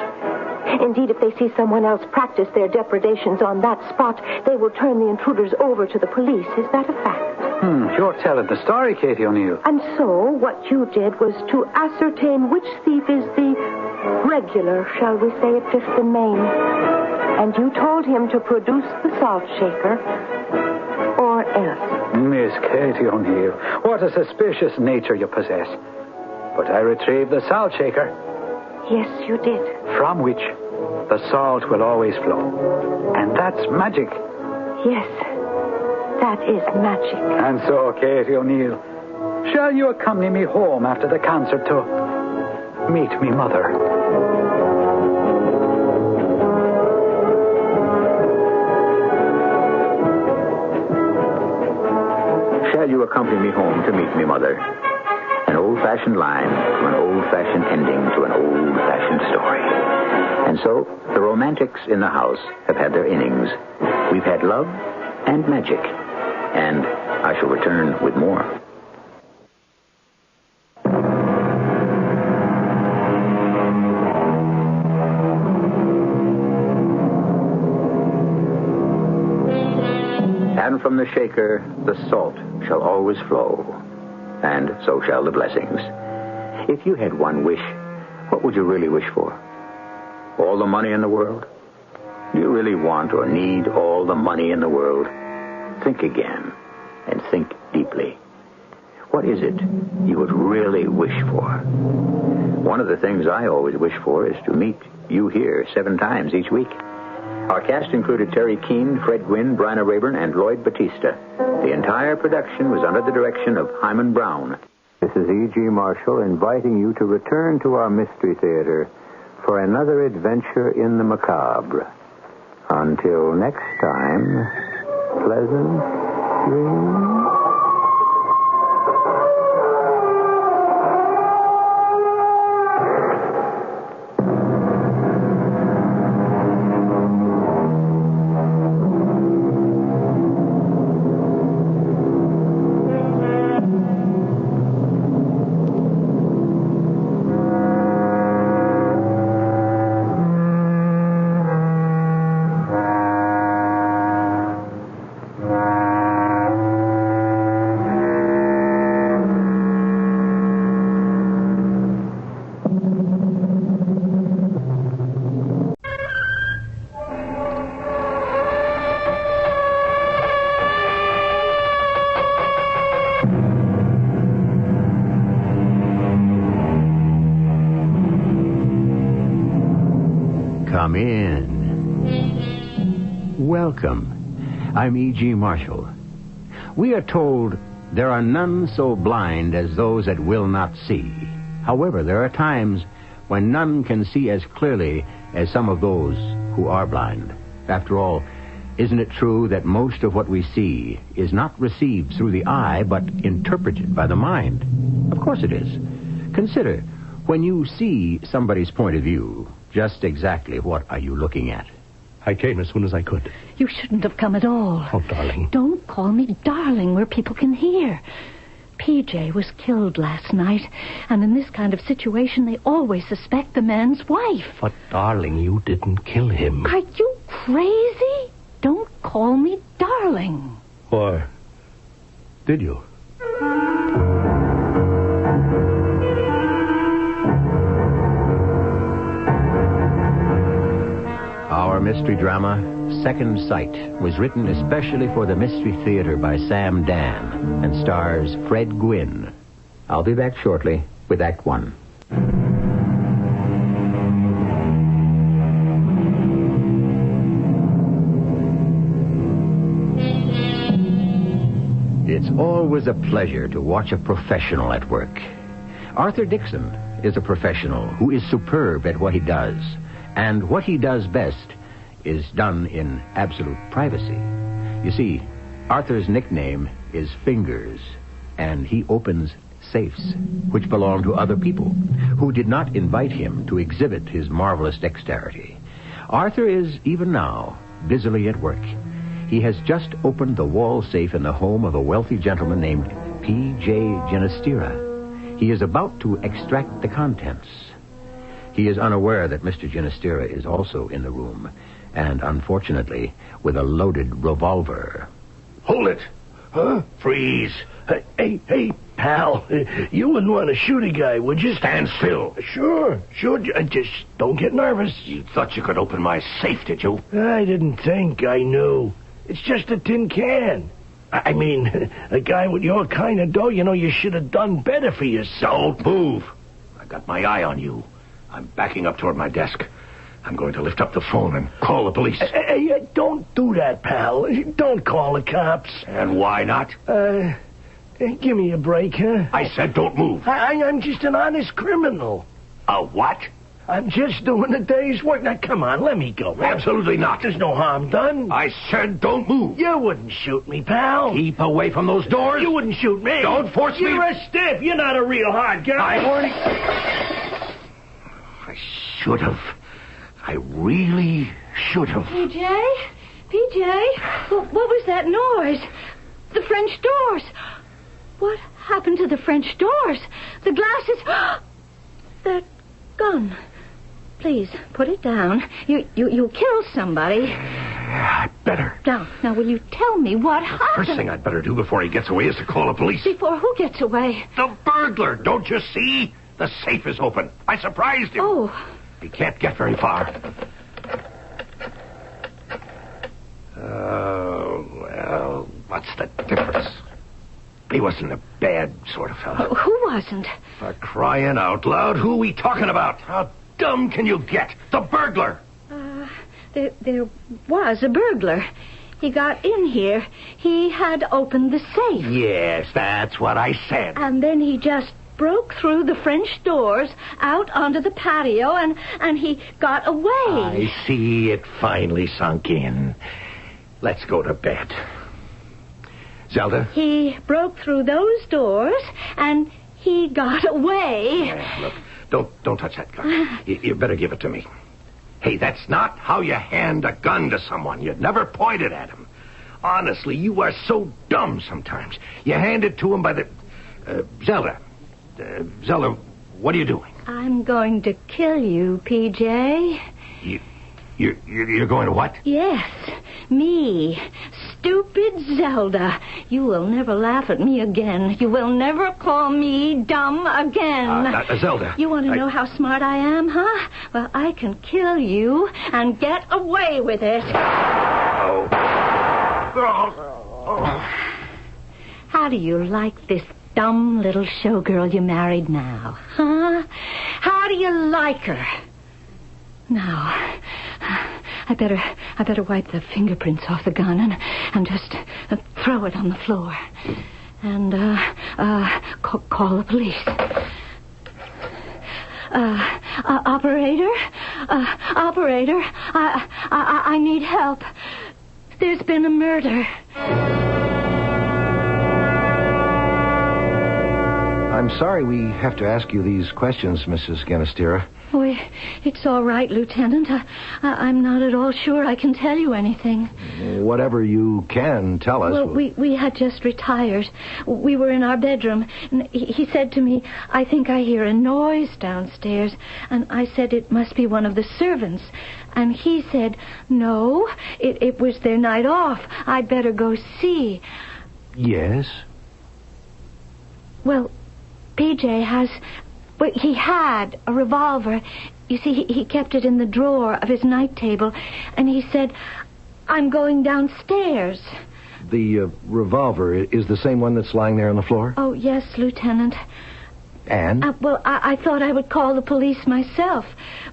Indeed, if they see someone else practice their depredations on that spot, they will turn the intruders over to the police. Is that a fact? You're telling the story, Katie O'Neill. And so, what you did was to ascertain which thief is the regular, shall we say, at 5th and Main. And you told him to produce the salt shaker, or else. Miss Katie O'Neill, what a suspicious nature you possess. But I retrieved the salt shaker. Yes, you did. From which the salt will always flow. And that's magic. Yes, that is magic. And so, Katie O'Neill, shall you accompany me home after the concert to meet me mother? Shall you accompany me home to meet me mother? An old-fashioned line to an old-fashioned ending to an old-fashioned story. And so, the romantics in the house have had their innings. We've had love and magic. And I shall return with more. And from the shaker, the salt shall always flow. And so shall the blessings. If you had one wish, what would you really wish for? All the money in the world? Do you really want or need all the money in the world? Think again, and think deeply. What is it you would really wish for? One of the things I always wish for is to meet you here 7 times each week. Our cast included Terry Keane, Fred Gwynn, Bryna Rayburn, and Lloyd Batista. The entire production was under the direction of Hyman Brown. This is E.G. Marshall inviting you to return to our Mystery Theater for another adventure in the macabre. Until next time, pleasant dreams. Come in. Welcome. I'm E.G. Marshall. We are told there are none so blind as those that will not see. However, there are times when none can see as clearly as some of those who are blind. After all, isn't it true that most of what we see is not received through the eye, but interpreted by the mind? Of course it is. Consider, when you see somebody's point of view, just exactly what are you looking at? I came as soon as I could. You shouldn't have come at all. Oh, darling. Don't call me darling where people can hear. PJ was killed last night, and in this kind of situation, they always suspect the man's wife. But, darling, you didn't kill him. Are you crazy? Don't call me darling. Or did you? Our mystery drama, Second Sight, was written especially for the Mystery Theater by Sam Dan and stars Fred Gwynn. I'll be back shortly with Act 1. It's always a pleasure to watch a professional at work. Arthur Dixon is a professional who is superb at what he does. And what he does best is done in absolute privacy. You see, Arthur's nickname is Fingers, and he opens safes which belong to other people who did not invite him to exhibit his marvelous dexterity. Arthur is, even now, busily at work. He has just opened the wall safe in the home of a wealthy gentleman named P.J. Ginastera. He is about to extract the contents. He is unaware that Mr. Ginastera is also in the room, and, unfortunately, with a loaded revolver. Hold it. Huh? Freeze. Hey, pal. You wouldn't want to shoot a guy, would you? Stand still. Sure. Just don't get nervous. You thought you could open my safe, did you? I didn't think I knew. It's just a tin can. I mean, a guy with your kind of dough, you should have done better for yourself. Don't move. I got my eye on you. I'm backing up toward my desk. I'm going to lift up the phone and call the police. Hey, don't do that, pal. Don't call the cops. And why not? Give me a break, huh? I said don't move. I'm just an honest criminal. A what? I'm just doing a day's work. Now, come on, let me go. Absolutely not. There's no harm done. I said don't move. You wouldn't shoot me, pal. Keep away from those doors. You wouldn't shoot me. Don't force me. You're a stiff. You're not a real hard guy. I should have. I really should have. PJ? What was that noise? The French doors. What happened to the French doors? The glasses. That gun. Please, put it down. You'll kill somebody. I better. Now, will you tell me what happened? First thing I'd better do before he gets away is to call the police. Before who gets away? The burglar. Don't you see? The safe is open. I surprised him. Oh. He can't get very far. Well, what's the difference? He wasn't a bad sort of fellow. Who wasn't? For crying out loud, who are we talking about? How dumb can you get? The burglar. There was a burglar. He got in here. He had opened the safe. Yes, that's what I said. And then he just broke through the French doors out onto the patio, and he got away. I see it finally sunk in. Let's go to bed. Zelda? He broke through those doors, and he got away. Yeah, look, don't touch that gun. You better give it to me. Hey, that's not how you hand a gun to someone. You'd never point it at him. Honestly, you are so dumb sometimes. You hand it to him by the... Zelda, what are you doing? I'm going to kill you, PJ. You're going to what? Yes, me. Stupid Zelda. You will never laugh at me again. You will never call me dumb again. Zelda. You want to know how smart I am, huh? Well, I can kill you and get away with it. Oh. How do you like this dumb little showgirl you married now, huh? How do you like her? Now, I better wipe the fingerprints off the gun and just throw it on the floor. And, call the police. Operator, I need help. There's been a murder. I'm sorry we have to ask you these questions, Mrs. Ginastera. Oh, it's all right, Lieutenant. I'm not at all sure I can tell you anything. Whatever you can tell us. Well, we had just retired. We were in our bedroom, and he said to me, I think I hear a noise downstairs. And I said it must be one of the servants. And he said, no, it was their night off. I'd better go see. Yes? Well, PJ he had a revolver. You see, he kept it in the drawer of his night table, and he said, I'm going downstairs. The revolver is the same one that's lying there on the floor? Oh, yes, Lieutenant. And? Well, I thought I would call the police myself,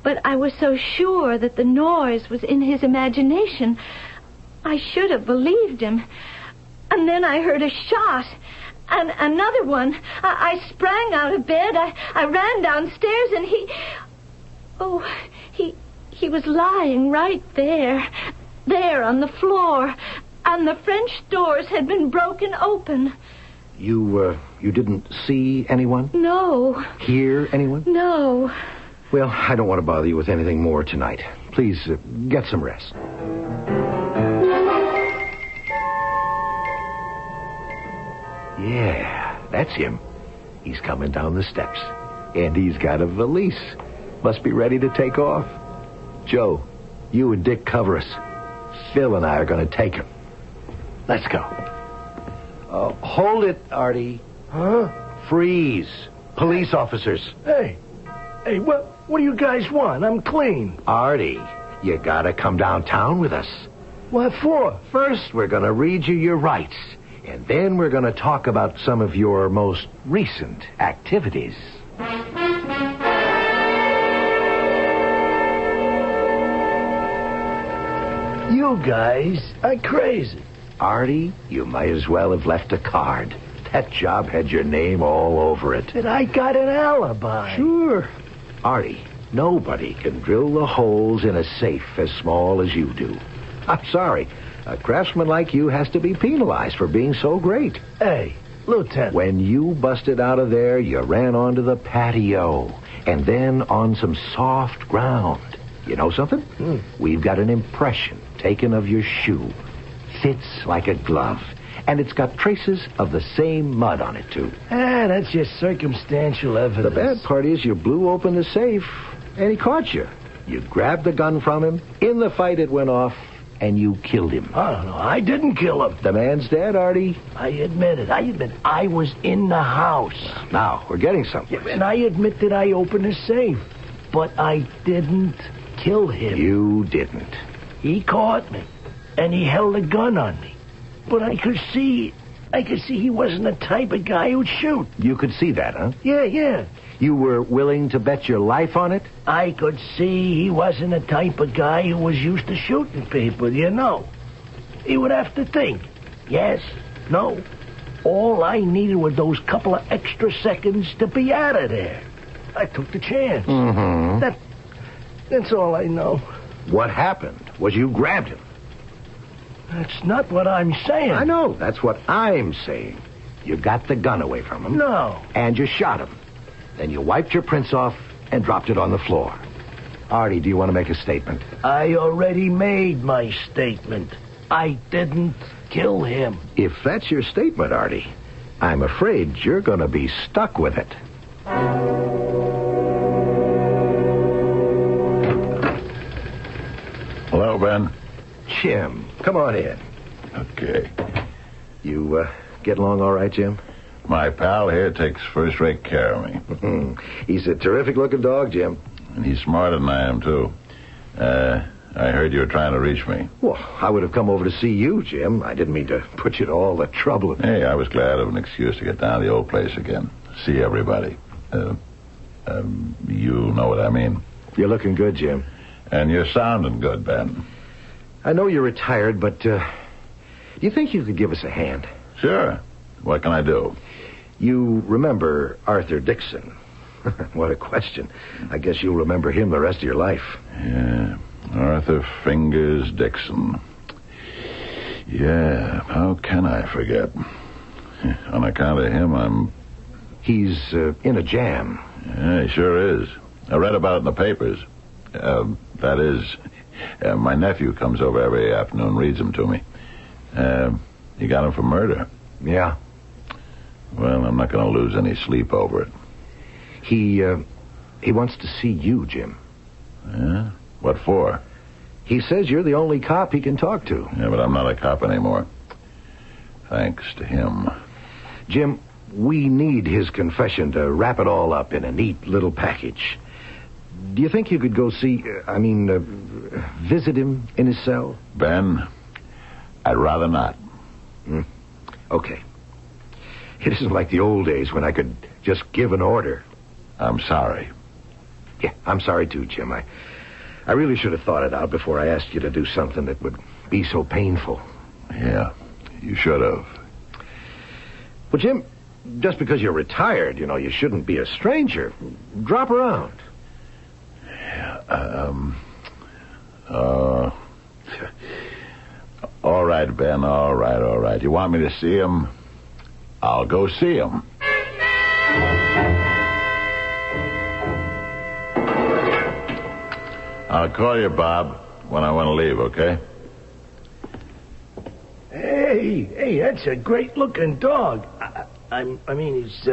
but I was so sure that the noise was in his imagination. I should have believed him. And then I heard a shot. And another one. I sprang out of bed. I ran downstairs, and he was lying right there on the floor, and the French doors had been broken open. You didn't see anyone? No. Hear anyone? No. Well, I don't want to bother you with anything more tonight. Please, get some rest. Yeah, that's him. He's coming down the steps. And he's got a valise. Must be ready to take off. Joe, you and Dick cover us. Phil and I are going to take him. Let's go. Hold it, Artie. Huh? Freeze. Police officers. Hey, what do you guys want? I'm clean. Artie, you got to come downtown with us. What for? First, we're going to read you your rights. And then we're going to talk about some of your most recent activities. You guys are crazy. Artie, you might as well have left a card. That job had your name all over it. But I got an alibi. Sure. Artie, nobody can drill the holes in a safe as small as you do. I'm sorry. A craftsman like you has to be penalized for being so great. Hey, Lieutenant. When you busted out of there, you ran onto the patio and then on some soft ground. You know something? We've got an impression taken of your shoe. Fits like a glove. And it's got traces of the same mud on it, too. That's just circumstantial evidence. The bad part is you blew open the safe, and he caught you. You grabbed the gun from him. In the fight, it went off, and you killed him. Oh, no, I didn't kill him. The man's dead, Artie. I admit it. I was in the house. Now, we're getting somewhere. Yeah, and I admit that I opened the safe. But I didn't kill him. You didn't. He caught me, and he held a gun on me. But I could see he wasn't the type of guy who'd shoot. You could see that, huh? Yeah. You were willing to bet your life on it? I could see he wasn't the type of guy who was used to shooting people, you know. He would have to think. Yes, no. All I needed was those couple of extra seconds to be out of there. I took the chance. Mm-hmm. That's all I know. What happened was you grabbed him. That's not what I'm saying. I know. That's what I'm saying. You got the gun away from him. No. And you shot him. Then you wiped your prints off and dropped it on the floor. Artie, do you want to make a statement? I already made my statement. I didn't kill him. If that's your statement, Artie, I'm afraid you're going to be stuck with it. Hello, Ben. Jim, come on in. Okay. You get along all right, Jim? My pal here takes first-rate care of me. He's a terrific-looking dog, Jim. And he's smarter than I am, too. I heard you were trying to reach me. Well, I would have come over to see you, Jim. I didn't mean to put you to all the trouble. Hey, I was glad of an excuse to get down to the old place again. See everybody. You know what I mean. You're looking good, Jim. And you're sounding good, Ben. I know you're retired, but do you think you could give us a hand? Sure. What can I do? You remember Arthur Dixon? What a question. I guess you'll remember him the rest of your life. Yeah, Arthur Fingers Dixon. Yeah, how can I forget? On account of him, He's in a jam. Yeah, he sure is. I read about it in the papers. That is, my nephew comes over every afternoon and reads them to me. He got him for murder. Yeah. Well, I'm not going to lose any sleep over it. He wants to see you, Jim. Yeah? What for? He says you're the only cop he can talk to. Yeah, but I'm not a cop anymore. Thanks to him. Jim, we need his confession to wrap it all up in a neat little package. Do you think you could go visit him in his cell? Ben, I'd rather not. Okay. It isn't like the old days when I could just give an order. I'm sorry. Yeah, I'm sorry too, Jim. I really should have thought it out before I asked you to do something that would be so painful. Yeah, you should have. Well, Jim, just because you're retired, you shouldn't be a stranger. Drop around. All right, Ben, all right. You want me to see him? I'll go see him. I'll call you, Bob, when I want to leave, okay? Hey, that's a great-looking dog. I mean, he's,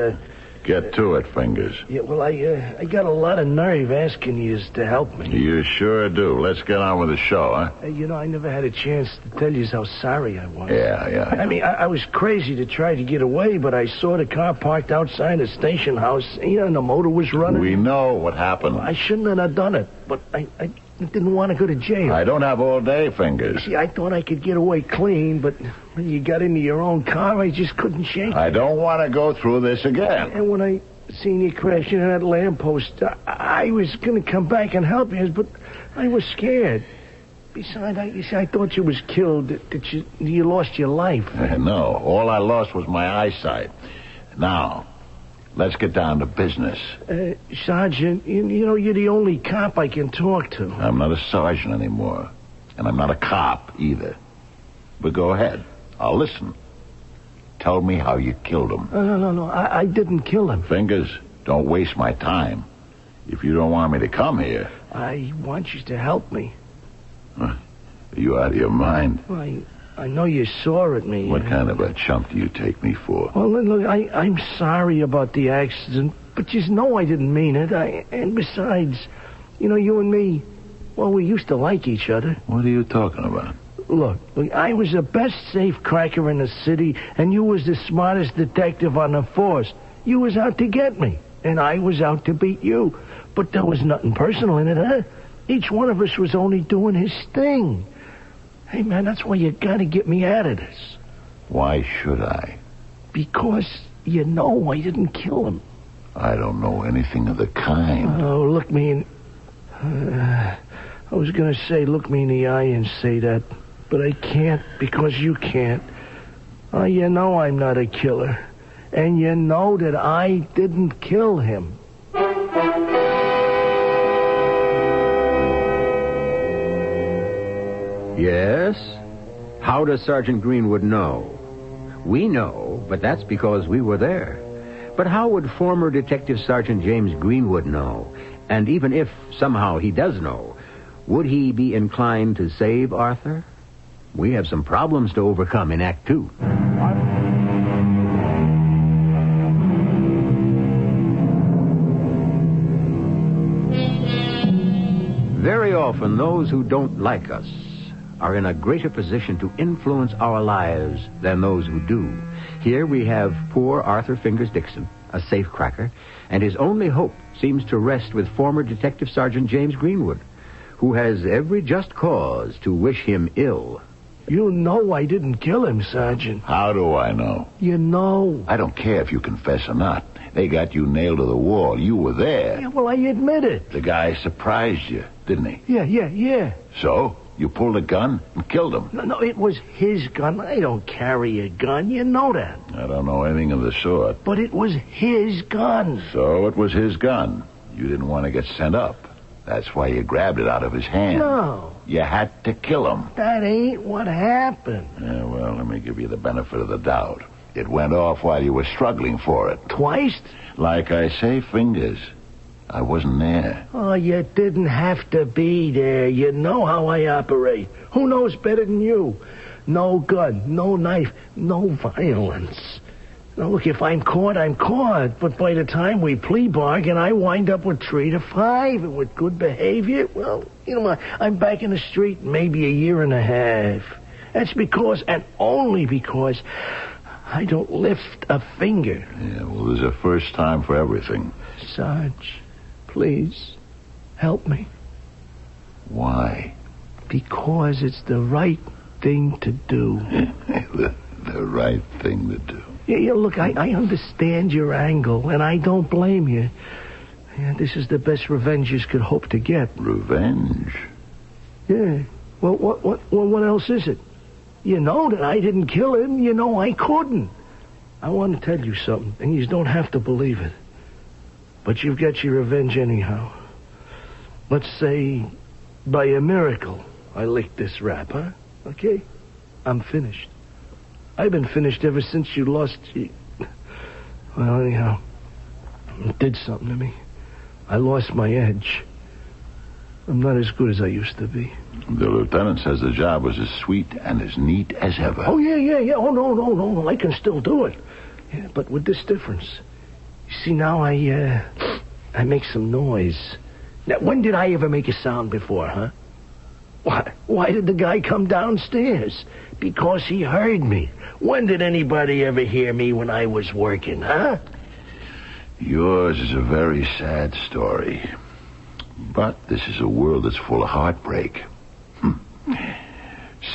Get to it, Fingers. Yeah, well, I got a lot of nerve asking you to help me. You sure do. Let's get on with the show, huh? Hey, I never had a chance to tell you how sorry I was. Yeah. I mean, I was crazy to try to get away, but I saw the car parked outside the station house, and the motor was running. We know what happened. I shouldn't have done it, but I didn't want to go to jail. I don't have all day, Fingers. See, I thought I could get away clean, but when you got into your own car, I just couldn't shake it. I don't want to go through this again. And when I seen you crashing in that lamppost, I was going to come back and help you, but I was scared. Besides, I thought you was killed, that you lost your life. No, all I lost was my eyesight. Now, let's get down to business. Sergeant, you're the only cop I can talk to. I'm not a sergeant anymore, and I'm not a cop either. But go ahead. I'll listen. Tell me how you killed him. No, I didn't kill him. Fingers, don't waste my time. If you don't want me to come here... I want you to help me. Are you out of your mind? Well, I know you saw at me. What kind of a chump do you take me for? Well, look, I'm sorry about the accident, but just know I didn't mean it. And besides, you and me, well, we used to like each other. What are you talking about? Look, I was the best safe cracker in the city, and you was the smartest detective on the force. You was out to get me, and I was out to beat you. But there was nothing personal in it, huh? Each one of us was only doing his thing. Hey, man, that's why you gotta get me out of this. Why should I? Because I didn't kill him. I don't know anything of the kind. Oh, look me in... I was gonna say look me in the eye and say that, but I can't because you can't. You know I'm not a killer. And you know that I didn't kill him. Yes? How does Sergeant Greenwood know? We know, but that's because we were there. But how would former Detective Sergeant James Greenwood know? And even if somehow he does know, would he be inclined to save Arthur? We have some problems to overcome in Act 2. Very often, those who don't like us are in a greater position to influence our lives than those who do. Here we have poor Arthur Fingers Dixon, a safecracker, and his only hope seems to rest with former Detective Sergeant James Greenwood, who has every just cause to wish him ill. You know I didn't kill him, Sergeant. How do I know? You know. I don't care if you confess or not. They got you nailed to the wall. You were there. Yeah, well, I admit it. The guy surprised you, didn't he? Yeah. So? You pulled a gun and killed him? No, it was his gun. I don't carry a gun. You know that. I don't know anything of the sort. But it was his gun. So it was his gun. You didn't want to get sent up. That's why you grabbed it out of his hand. No. You had to kill him. That ain't what happened. Yeah, well, let me give you the benefit of the doubt. It went off while you were struggling for it. Twice? Like I say, Fingers, I wasn't there. Oh, you didn't have to be there. You know how I operate. Who knows better than you? No gun, no knife, no violence. Now, look, if I'm caught, I'm caught. But by the time we plea bargain, I wind up with 3 to 5. And with good behavior, well, I'm back in the street maybe a year and a half. That's because, and only because, I don't lift a finger. Yeah, well, there's a first time for everything. Sarge, please, help me. Why? Because it's the right thing to do. the right thing to do. Yeah, look, I understand your angle, and I don't blame you. Yeah, this is the best revenge you could hope to get. Revenge? Yeah. Well, what else is it? You know that I didn't kill him. You know I couldn't. I want to tell you something, and you don't have to believe it. But you've got your revenge anyhow. Let's say, by a miracle, I licked this rap, huh? Okay? I'm finished. I've been finished ever since you lost... Well, anyhow, it did something to me. I lost my edge. I'm not as good as I used to be. The lieutenant says the job was as sweet and as neat as ever. Oh, yeah. Oh, no. I can still do it. Yeah, but with this difference. You see, now I make some noise. Now, when did I ever make a sound before, huh? Why did the guy come downstairs? Because he heard me. When did anybody ever hear me when I was working, huh? Yours is a very sad story. But this is a world that's full of heartbreak.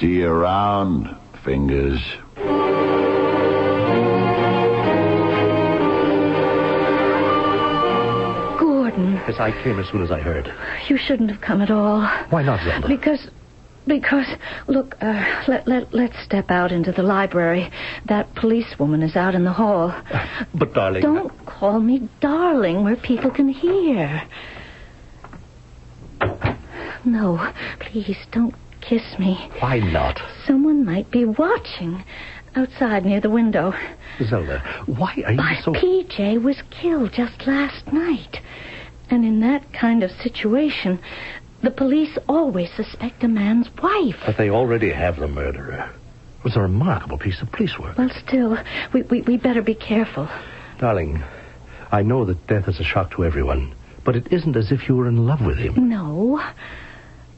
See you around, Fingers. Gordon. Yes, I came as soon as I heard. You shouldn't have come at all. Why not, Zelda? Because, look, let's step out into the library. That policewoman is out in the hall. But, darling... Don't call me darling where people can hear. No, please, don't kiss me. Why not? Someone might be watching outside near the window. Zelda, why are you so... PJ was killed just last night. And in that kind of situation, the police always suspect a man's wife. But they already have the murderer. It was a remarkable piece of police work. Well, still, we better be careful. Darling, I know that death is a shock to everyone, but it isn't as if you were in love with him. No.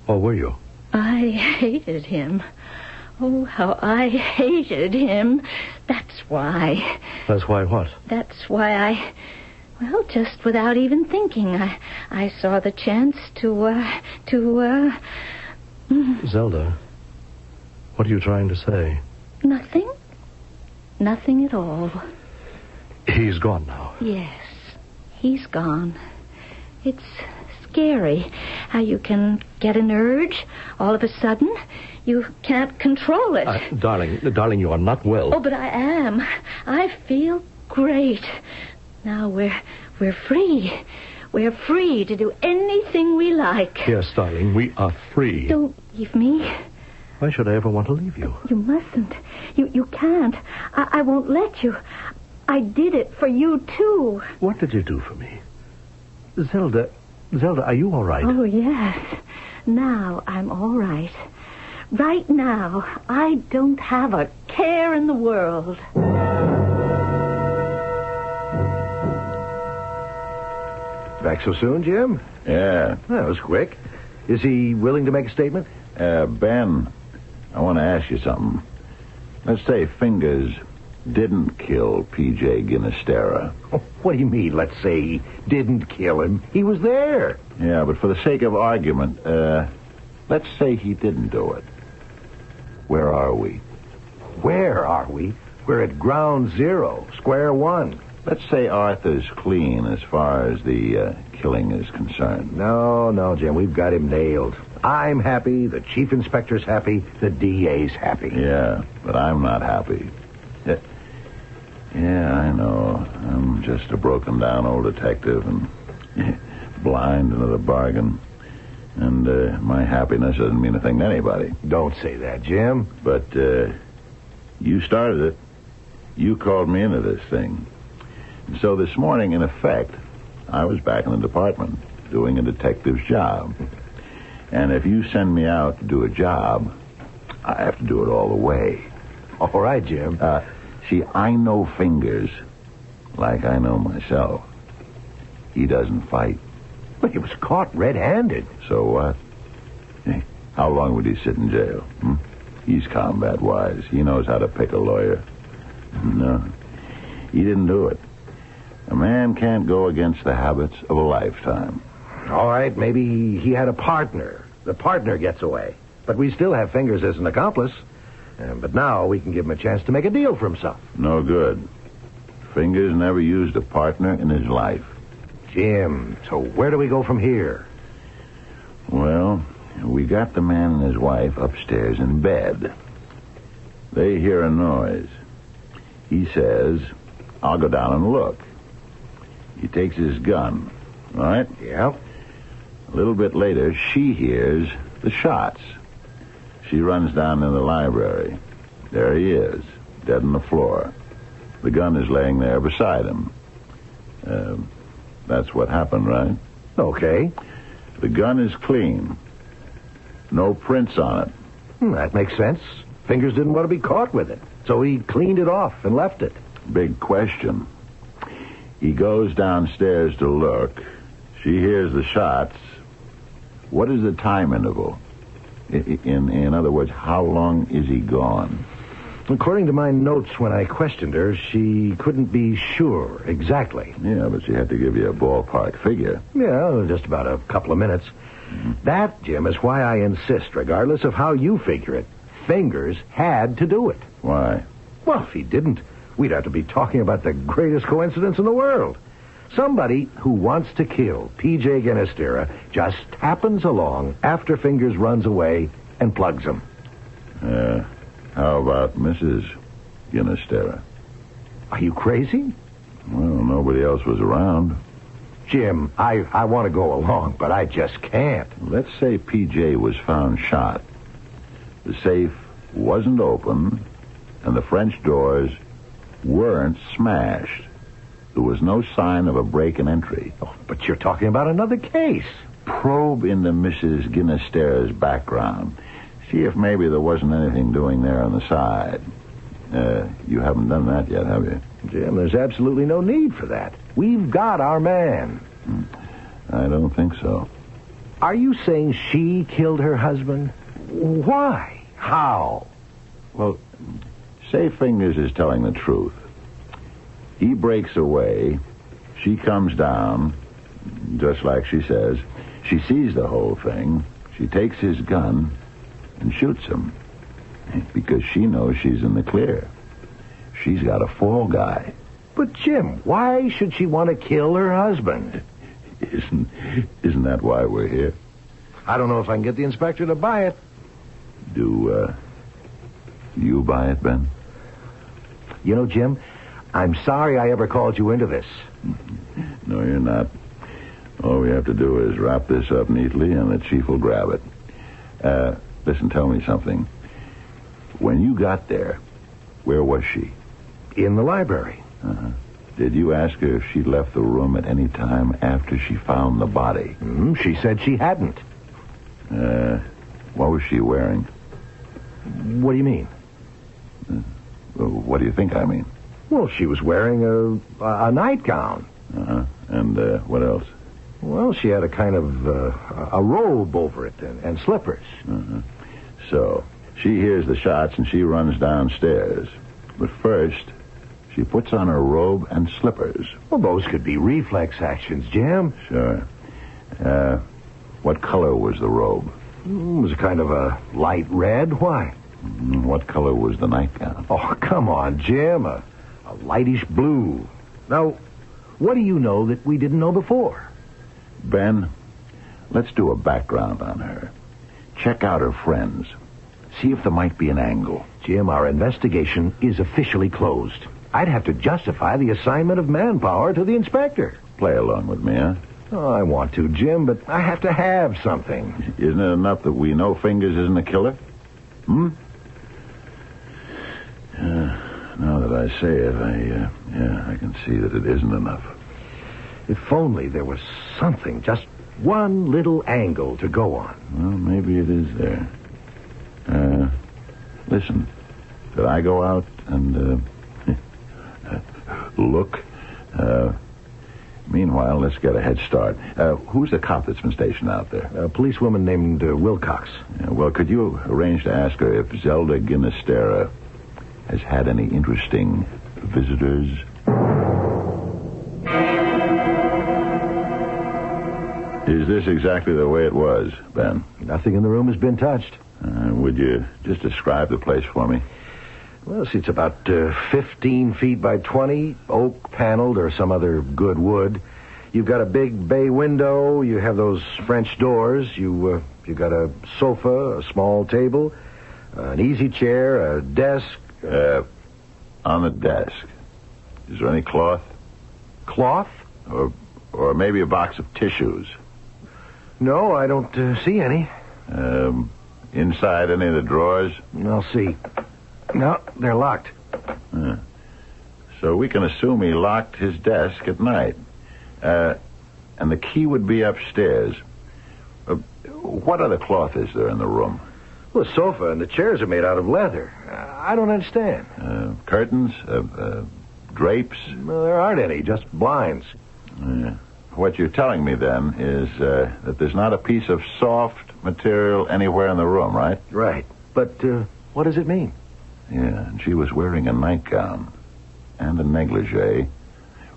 Or were you? I hated him. Oh, how I hated him. That's why. That's why what? That's why well, just without even thinking, I saw the chance to Zelda, what are you trying to say? Nothing. Nothing at all. He's gone now. Yes, he's gone. It's scary how you can get an urge all of a sudden. You can't control it. Darling, you are not well. Oh, but I am. I feel great. Now we're free. We're free to do anything we like. Yes, darling, we are free. Don't leave me. Why should I ever want to leave you? You mustn't. You can't. I won't let you. I did it for you, too. What did you do for me? Zelda, are you all right? Oh, yes. Now I'm all right. Right now, I don't have a care in the world. Back so soon, Jim? Yeah. That was quick. Is he willing to make a statement? Ben, I want to ask you something. Let's say Fingers didn't kill P.J. Ginastera. Oh, what do you mean, let's say he didn't kill him? He was there. Yeah, but for the sake of argument, let's say he didn't do it. Where are we? Where are we? We're at ground zero, square one. Let's say Arthur's clean as far as the killing is concerned. No, Jim, we've got him nailed. I'm happy, the chief inspector's happy, the DA's happy. Yeah, but I'm not happy. Yeah, I know. I'm just a broken-down old detective and blind into the bargain. And my happiness doesn't mean a thing to anybody. Don't say that, Jim. But you started it. You called me into this thing. And so this morning, in effect, I was back in the department doing a detective's job. And if you send me out to do a job, I have to do it all the way. All right, Jim. See, I know Fingers like I know myself. He doesn't fight. But he was caught red-handed. So what? Hey, how long would he sit in jail? He's combat-wise. He knows how to pick a lawyer. No, he didn't do it. A man can't go against the habits of a lifetime. All right, maybe he had a partner. The partner gets away. But we still have Fingers as an accomplice. But now we can give him a chance to make a deal for himself. No good. Fingers never used a partner in his life. Jim, so where do we go from here? Well, we got the man and his wife upstairs in bed. They hear a noise. He says, I'll go down and look. He takes his gun, all right? Yeah. A little bit later, she hears the shots. She runs down in the library. There he is, dead on the floor. The gun is laying there beside him. That's what happened, right? Okay. The gun is clean. No prints on it. That makes sense. Fingers didn't want to be caught with it, so he cleaned it off and left it. Big question. He goes downstairs to look. She hears the shots. What is the time interval? In other words, how long is he gone? According to my notes when I questioned her, she couldn't be sure exactly. Yeah, but she had to give you a ballpark figure. Yeah, just about a couple of minutes. That, Jim, is why I insist, regardless of how you figure it, Fingers had to do it. Why? Well, if he didn't, we'd have to be talking about the greatest coincidence in the world. Somebody who wants to kill P.J. Ginastera just happens along after Fingers runs away and plugs him. How about Mrs. Ginastera? Are you crazy? Well, nobody else was around. Jim, I want to go along, but I just can't. Let's say P.J. was found shot. The safe wasn't open, and the French doors weren't smashed. There was no sign of a break in entry. Oh, but you're talking about another case. Probe into Mrs. Ginastera's background. See if maybe there wasn't anything doing there on the side. You haven't done that yet, have you? Jim, there's absolutely no need for that. We've got our man. I don't think so. Are you saying she killed her husband? Why? How? Well, say Fingers is telling the truth. He breaks away. She comes down, just like she says. She sees the whole thing. She takes his gun and shoots him because she knows she's in the clear. She's got a fall guy. But, Jim, why should she want to kill her husband? Isn't that why we're here? I don't know if I can get the inspector to buy it. Do you buy it, Ben? You know, Jim, I'm sorry I ever called you into this. No, you're not. All we have to do is wrap this up neatly, and the chief will grab it. Listen, tell me something. When you got there, where was she? In the library. Did you ask her if she left the room at any time after she found the body? She said she hadn't. What was she wearing? What do you mean? What do you think I mean? Well, she was wearing a nightgown. And what else? Well, she had a kind of a robe over it and slippers. So, she hears the shots and she runs downstairs. But first, she puts on her robe and slippers. Well, those could be reflex actions, Jim. Sure. What color was the robe? It was kind of a light red. Why? What color was the nightgown? Oh, come on, Jim. A lightish blue. Now, what do you know that we didn't know before? Ben, let's do a background on her. Check out her friends. See if there might be an angle. Jim, our investigation is officially closed. I'd have to justify the assignment of manpower to the inspector. Play along with me, huh? Oh, I want to, Jim, but I have to have something. Isn't it enough that we know Fingers isn't a killer? Now that I say it, I can see that it isn't enough. If only there was something, just one little angle to go on. Well, maybe it is there. Listen, could I go out and look? Meanwhile, let's get a head start. Who's the cop that's been stationed out there? A policewoman named Wilcox. Well, could you arrange to ask her if Zelda Ginastera has had any interesting visitors? Is this exactly the way it was, Ben? Nothing in the room has been touched. Would you just describe the place for me? Well, see, it's about 15 feet by 20, oak paneled or some other good wood. You've got a big bay window. You have those French doors. You've got a sofa, a small table, an easy chair, a desk. On the desk, is there any cloth? Cloth? Or maybe a box of tissues? No, I don't see any. Inside any of the drawers? I'll see. No, they're locked. So we can assume he locked his desk at night. And the key would be upstairs. what other cloth is there in the room? Well, the sofa and the chairs are made out of leather. I don't understand. Curtains? Drapes? Well, there aren't any, just blinds. What you're telling me, then, is that there's not a piece of soft material anywhere in the room, right? Right. But what does it mean? Yeah, and she was wearing a nightgown and a negligee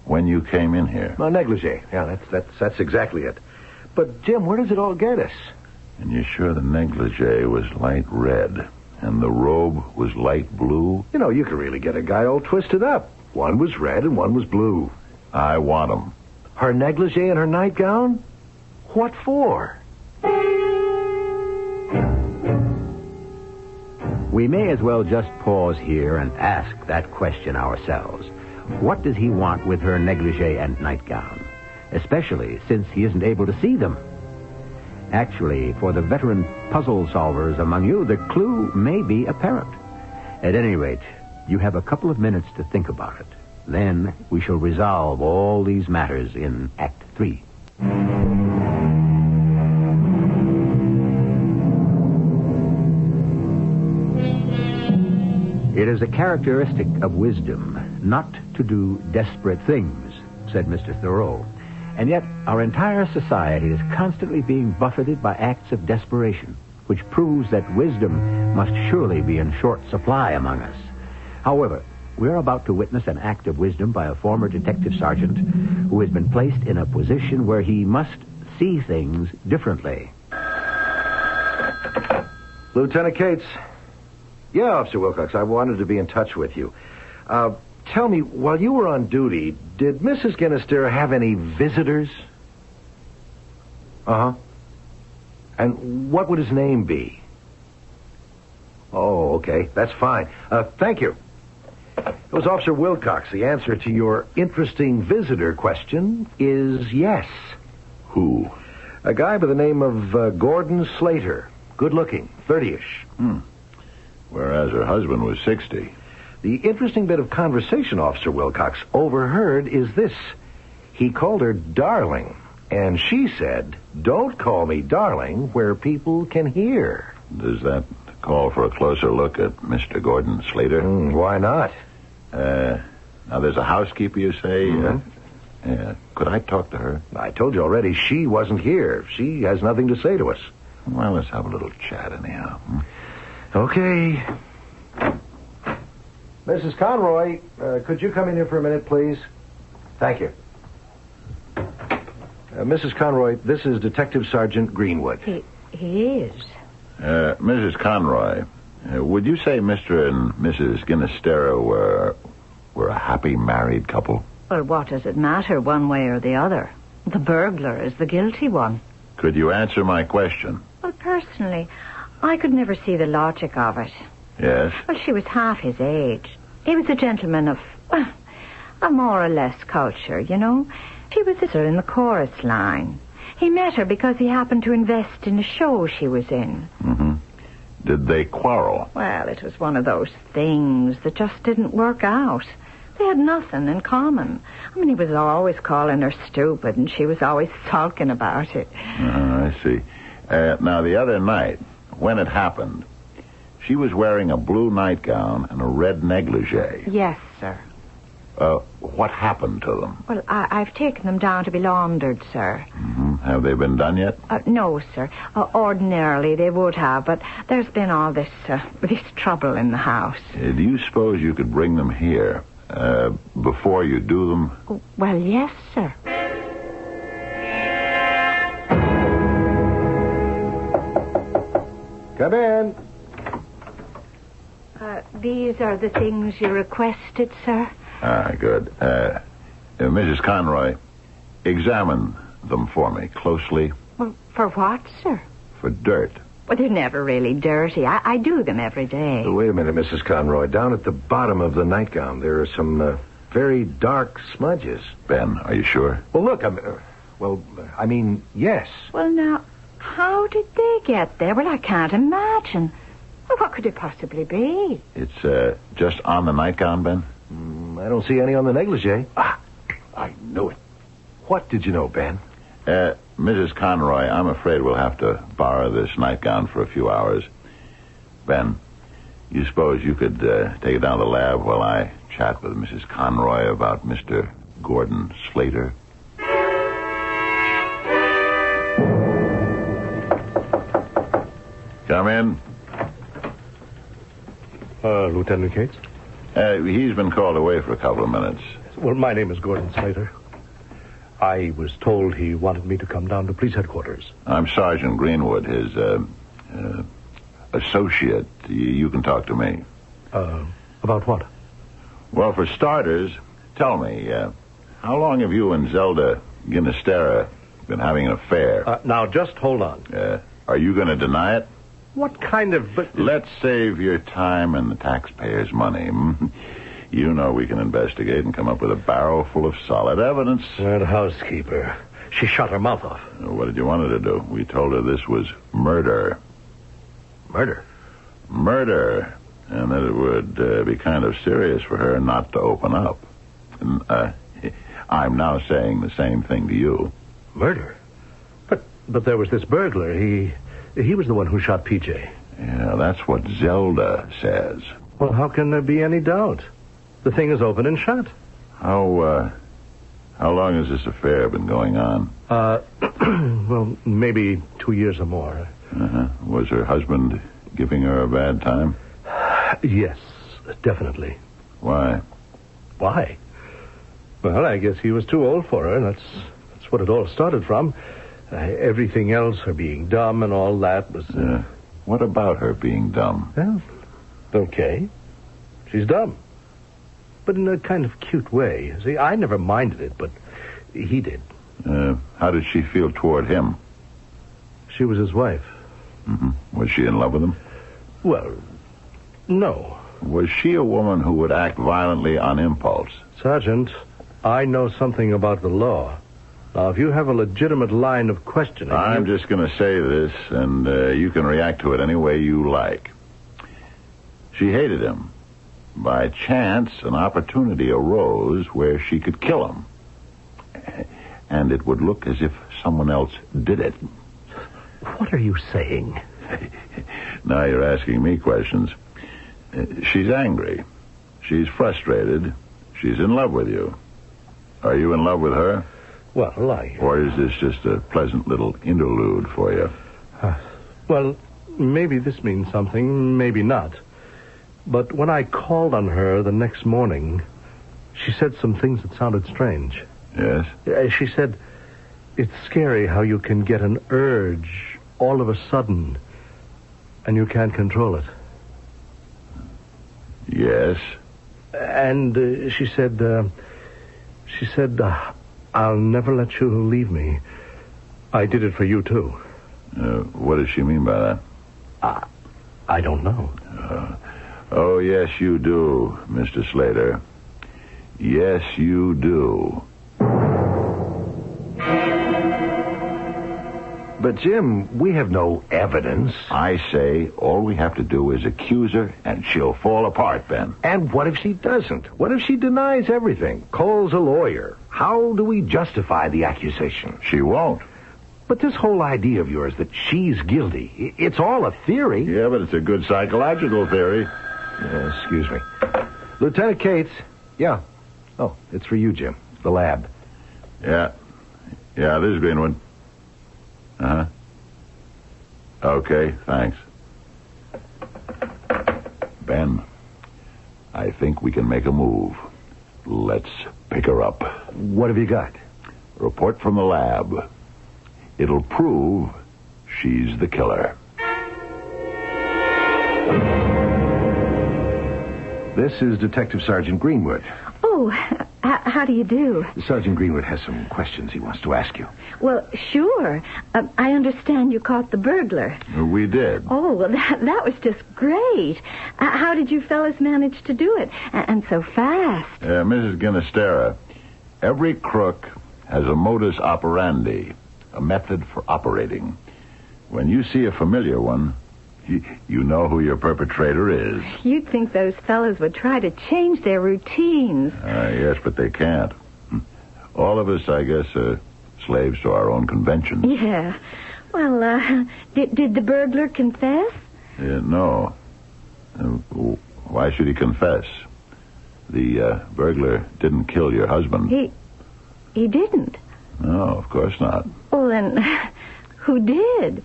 when you came in here. A negligee. Yeah, that's exactly it. But, Jim, where does it all get us? And you're sure the negligee was light red and the robe was light blue? You know, you could really get a guy all twisted up. One was red and one was blue. I want them. Her negligee and her nightgown? What for? We may as well just pause here and ask that question ourselves. What does he want with her negligee and nightgown? Especially since he isn't able to see them. Actually, for the veteran puzzle solvers among you, the clue may be apparent. At any rate, you have a couple of minutes to think about it. Then we shall resolve all these matters in Act 3. It is a characteristic of wisdom not to do desperate things, said Mr. Thoreau. And yet, our entire society is constantly being buffeted by acts of desperation, which proves that wisdom must surely be in short supply among us. However, we're about to witness an act of wisdom by a former detective sergeant who has been placed in a position where he must see things differently. Lieutenant Cates. Yeah, Officer Wilcox, I wanted to be in touch with you. Tell me, while you were on duty, did Mrs. Ginnister have any visitors? Uh-huh. And what would his name be? Oh, okay. That's fine. Thank you. It was Officer Wilcox. The answer to your interesting visitor question is yes. Who? A guy by the name of Gordon Slater. Good-looking, 30-ish. Whereas her husband was 60. The interesting bit of conversation Officer Wilcox overheard is this. He called her darling, and she said, "Don't call me darling where people can hear." Does that call for a closer look at Mr. Gordon Slater? Why not? Now, there's a housekeeper, you say? Mm-hmm. Could I talk to her? I told you already, she wasn't here. She has nothing to say to us. Well, let's have a little chat anyhow. Okay. Mrs. Conroy, could you come in here for a minute, please? Thank you. Mrs. Conroy, this is Detective Sergeant Greenwood. He is. Mrs. Conroy, would you say Mr. and Mrs. Ginnister were a happy married couple? Well, what does it matter one way or the other? The burglar is the guilty one. Could you answer my question? Well, personally, I could never see the logic of it. Yes? Well, she was half his age. He was a gentleman of, more or less culture, you know. She was in the chorus line. He met her because he happened to invest in a show she was in. Mm-hmm. Did they quarrel? Well, it was one of those things that just didn't work out. They had nothing in common. I mean, he was always calling her stupid, and she was always sulking about it. I see. Now, the other night, when it happened, she was wearing a blue nightgown and a red negligee. Yes, sir. What happened to them? Well, I've taken them down to be laundered, sir. Mm-hmm. Have they been done yet? No, sir. Ordinarily they would have, but there's been all this trouble in the house. Do you suppose you could bring them here before you do them? Well, yes, sir. Come in. These are the things you requested, sir. Good. Mrs. Conroy, examine them for me closely. Well, for what, sir? For dirt. Well, they're never really dirty. I do them every day. Wait a minute, Mrs. Conroy. Down at the bottom of the nightgown, there are some very dark smudges. Ben, are you sure? Well, look, I mean, yes. Well, now, how did they get there? Well, I can't imagine. Well, what could it possibly be? It's just on the nightgown, Ben? I don't see any on the negligee. I knew it. What did you know, Ben? Mrs. Conroy, I'm afraid we'll have to borrow this nightgown for a few hours. Ben, you suppose you could take it down to the lab while I chat with Mrs. Conroy about Mr. Gordon Slater? Come in. Lieutenant Cates? He's been called away for a couple of minutes. Well, my name is Gordon Slater. I was told he wanted me to come down to police headquarters. I'm Sergeant Greenwood, his associate. You can talk to me. About what? Well, for starters, tell me, how long have you and Zelda Ginastera been having an affair? Now, just hold on. Are you going to deny it? What kind of... Let's save your time and the taxpayers' money. You know we can investigate and come up with a barrel full of solid evidence. That housekeeper. She shut her mouth off. What did you want her to do? We told her this was murder. Murder? Murder. And that it would be kind of serious for her not to open up. And, I'm now saying the same thing to you. Murder? But there was this burglar. He was the one who shot PJ. Yeah, that's what Zelda says. Well, how can there be any doubt? The thing is open and shut. How long has this affair been going on? Well, maybe 2 years or more. Was her husband giving her a bad time? Yes, definitely. Why? Why? Well, I guess he was too old for her. That's what it all started from. Everything else, her being dumb and all that, was... What about her being dumb? Well, okay. She's dumb. But in a kind of cute way. See, I never minded it, but he did. How did she feel toward him? She was his wife. Mm-hmm. Was she in love with him? Well, no. Was she a woman who would act violently on impulse? Sergeant, I know something about the law. Now, if you have a legitimate line of questioning... I'm just going to say this, and you can react to it any way you like. She hated him. By chance, an opportunity arose where she could kill him. And it would look as if someone else did it. What are you saying? Now you're asking me questions. She's angry. She's frustrated. She's in love with you. Are you in love with her? Well, Or is this just a pleasant little interlude for you? Well, maybe this means something, maybe not. But when I called on her the next morning, she said some things that sounded strange. Yes? She said, it's scary how you can get an urge all of a sudden, and you can't control it. Yes? And she said, I'll never let you leave me. I did it for you, too. What does she mean by that? I don't know. Oh, yes, you do, Mr. Slater. Yes, you do. But, Jim, we have no evidence. I say all we have to do is accuse her, and she'll fall apart, Ben. And what if she doesn't? What if she denies everything? Calls a lawyer? How do we justify the accusation? She won't. But this whole idea of yours that she's guilty, it's all a theory. Yeah, but it's a good psychological theory. Excuse me. Lieutenant Cates. Yeah. Oh, it's for you, Jim. The lab. Yeah, this is Greenwood. Uh-huh. Okay, thanks. Ben, I think we can make a move. Let's pick her up. What have you got? Report from the lab. It'll prove she's the killer. This is Detective Sergeant Greenwood. Oh, how do you do? Sergeant Greenwood has some questions he wants to ask you. Well, sure. I understand you caught the burglar. We did. Oh, well, that was just great. How did you fellas manage to do it? And so fast. Mrs. Ginastera, every crook has a modus operandi, a method for operating. When you see a familiar one, you know who your perpetrator is. You'd think those fellas would try to change their routines. Yes, but they can't. All of us, I guess, are slaves to our own conventions. Yeah. Well, did the burglar confess? No. Why should he confess? The burglar didn't kill your husband. He didn't? No, of course not. Well, then, who did?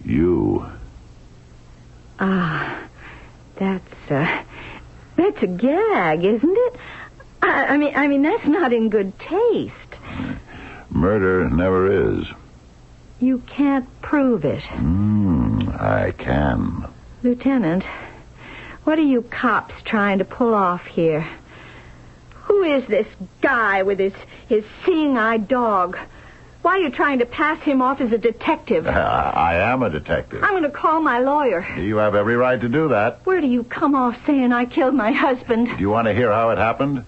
You. That's a gag, isn't it? I mean, that's not in good taste. Murder never is. You can't prove it. I can. Lieutenant, what are you cops trying to pull off here? Who is this guy with his seeing-eyed dog? Why are you trying to pass him off as a detective? I am a detective. I'm going to call my lawyer. You have every right to do that. Where do you come off saying I killed my husband? Do you want to hear how it happened?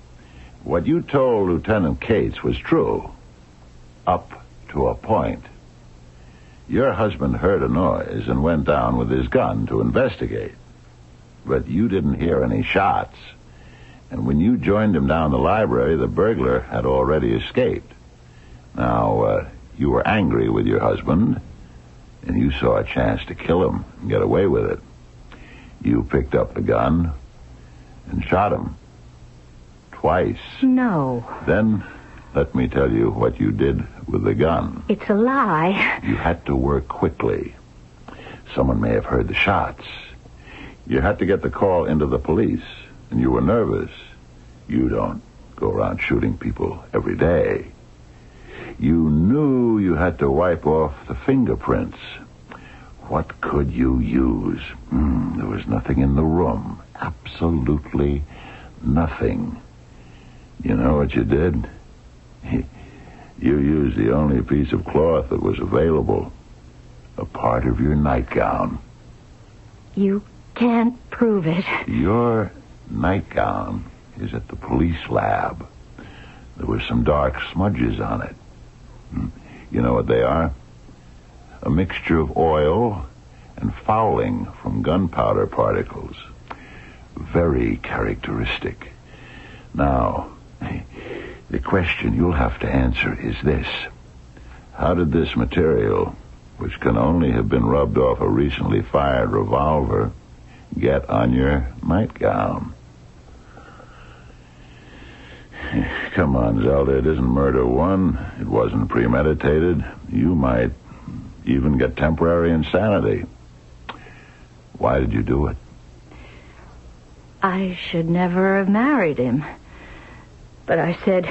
What you told Lieutenant Cates was true. Up to a point. Your husband heard a noise and went down with his gun to investigate. But you didn't hear any shots. And when you joined him down the library, the burglar had already escaped. Now, you were angry with your husband, and you saw a chance to kill him and get away with it. You picked up the gun and shot him. Twice. No. Then, let me tell you what you did with the gun. It's a lie. You had to work quickly. Someone may have heard the shots. You had to get the call into the police, and you were nervous. You don't go around shooting people every day. You knew you had to wipe off the fingerprints. What could you use? There was nothing in the room. Absolutely nothing. You know what you did? You used the only piece of cloth that was available. A part of your nightgown. You can't prove it. Your nightgown is at the police lab. There were some dark smudges on it. You know what they are? A mixture of oil and fouling from gunpowder particles. Very characteristic. Now, the question you'll have to answer is this. How did this material, which can only have been rubbed off a recently fired revolver, get on your nightgown? Come on, Zelda, it isn't murder one. It wasn't premeditated. You might even get temporary insanity. Why did you do it? I should never have married him. But I said,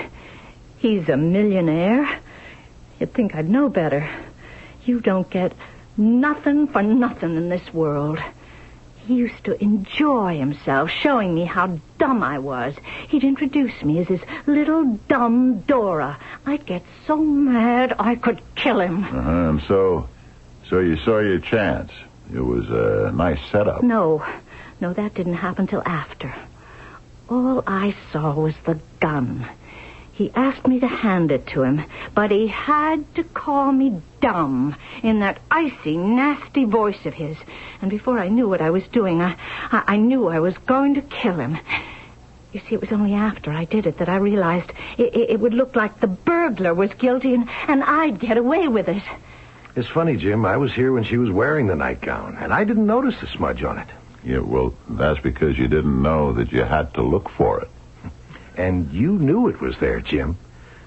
he's a millionaire. You'd think I'd know better. You don't get nothing for nothing in this world. He used to enjoy himself, showing me how dumb I was. He'd introduce me as his little dumb Dora. I'd get so mad I could kill him. And so you saw your chance. It was a nice setup. No, that didn't happen till after. All I saw was the gun. He asked me to hand it to him, but he had to call me dumb in that icy, nasty voice of his. And before I knew what I was doing, I knew I was going to kill him. You see, it was only after I did it that I realized it would look like the burglar was guilty and I'd get away with it. It's funny, Jim. I was here when she was wearing the nightgown, and I didn't notice the smudge on it. Yeah, well, that's because you didn't know that you had to look for it. And you knew it was there, Jim,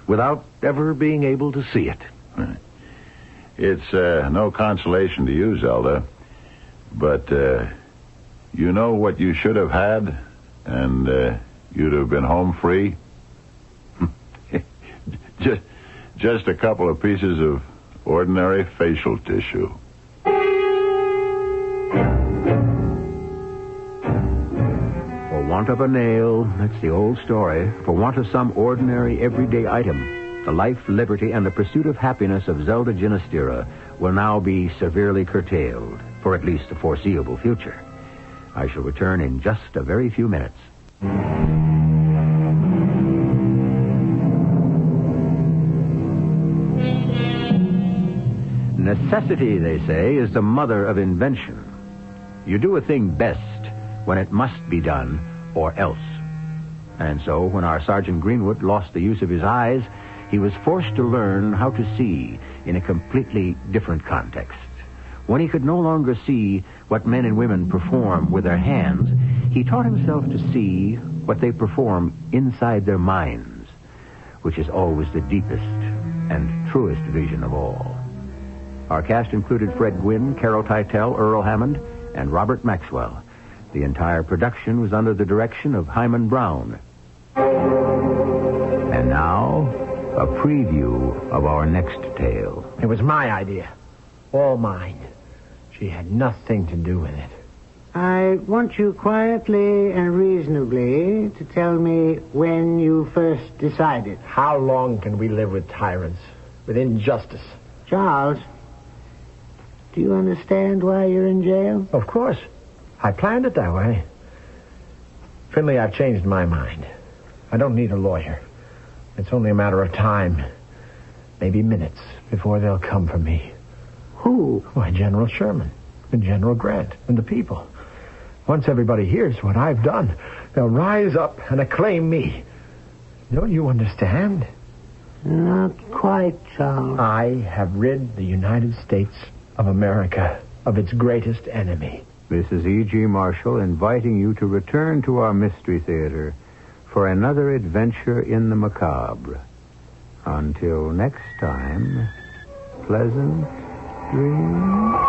without ever being able to see it. It's no consolation to you, Zelda, but you know what you should have had, and you'd have been home free? Just a couple of pieces of ordinary facial tissue. For want of a nail, that's the old story. For want of some ordinary, everyday item, the life, liberty, and the pursuit of happiness of Zelda Ginastera will now be severely curtailed, for at least the foreseeable future. I shall return in just a very few minutes. Necessity, they say, is the mother of invention. You do a thing best when it must be done, or else. And so, when our Sergeant Greenwood lost the use of his eyes, he was forced to learn how to see in a completely different context. When he could no longer see what men and women perform with their hands, he taught himself to see what they perform inside their minds, which is always the deepest and truest vision of all. Our cast included Fred Gwynne, Carol Teitel, Earl Hammond, and Robert Maxwell. The entire production was under the direction of Hyman Brown. And now, a preview of our next tale. It was my idea. All mine. She had nothing to do with it. I want you quietly and reasonably to tell me when you first decided. How long can we live with tyrants, with injustice? Charles, do you understand why you're in jail? Of course. I planned it that way. Finley, I've changed my mind. I don't need a lawyer. It's only a matter of time. Maybe minutes before they'll come for me. Who? Why, General Sherman and General Grant and the people. Once everybody hears what I've done, they'll rise up and acclaim me. Don't you understand? Not quite, Charles. I have rid the United States of America of its greatest enemy. This is E.G. Marshall inviting you to return to our Mystery Theater for another adventure in the macabre. Until next time, pleasant dreams.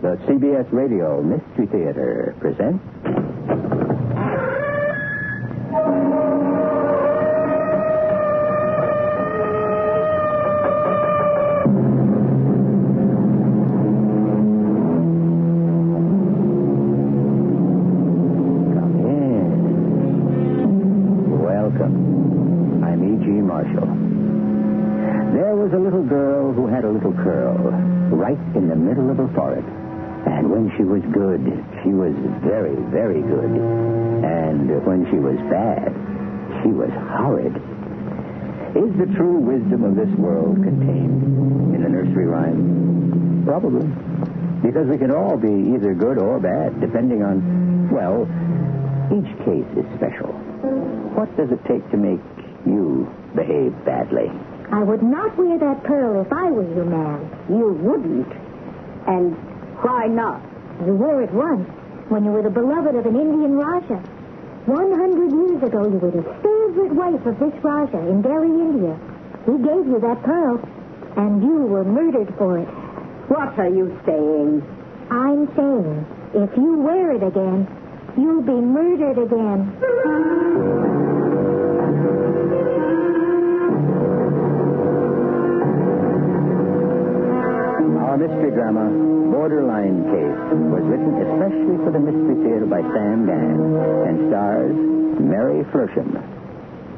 The CBS Radio Mystery Theater presents... Come in. Welcome. I'm E.G. Marshall. There was a little girl who had a little curl right in the middle of her forehead. And when she was good, she was very, very good. And when she was bad, she was horrid. Is the true wisdom of this world contained in the nursery rhyme? Probably. Because we can all be either good or bad, depending on, well, each case is special. What does it take to make you behave badly? I would not wear that pearl if I was your man. You wouldn't. And... why not? You wore it once, when you were the beloved of an Indian Raja. 100 years ago, you were the favorite wife of this Raja in Delhi, India. He gave you that pearl, and you were murdered for it. What are you saying? I'm saying, if you wear it again, you'll be murdered again. Our mystery drama, Borderline Case, was written especially for the Mystery Theater by Sam Gann and stars Mary Flersham.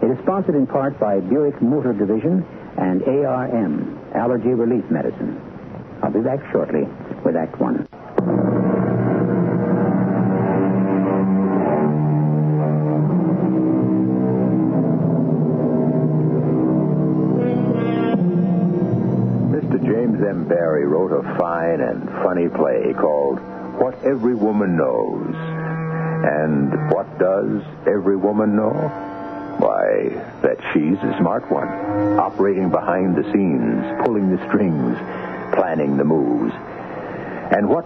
It is sponsored in part by Buick Motor Division and ARM, Allergy Relief Medicine. I'll be back shortly with Act One. James M. Barrie wrote a fine and funny play called What Every Woman Knows. And what does every woman know? Why, that she's a smart one, operating behind the scenes, pulling the strings, planning the moves. And what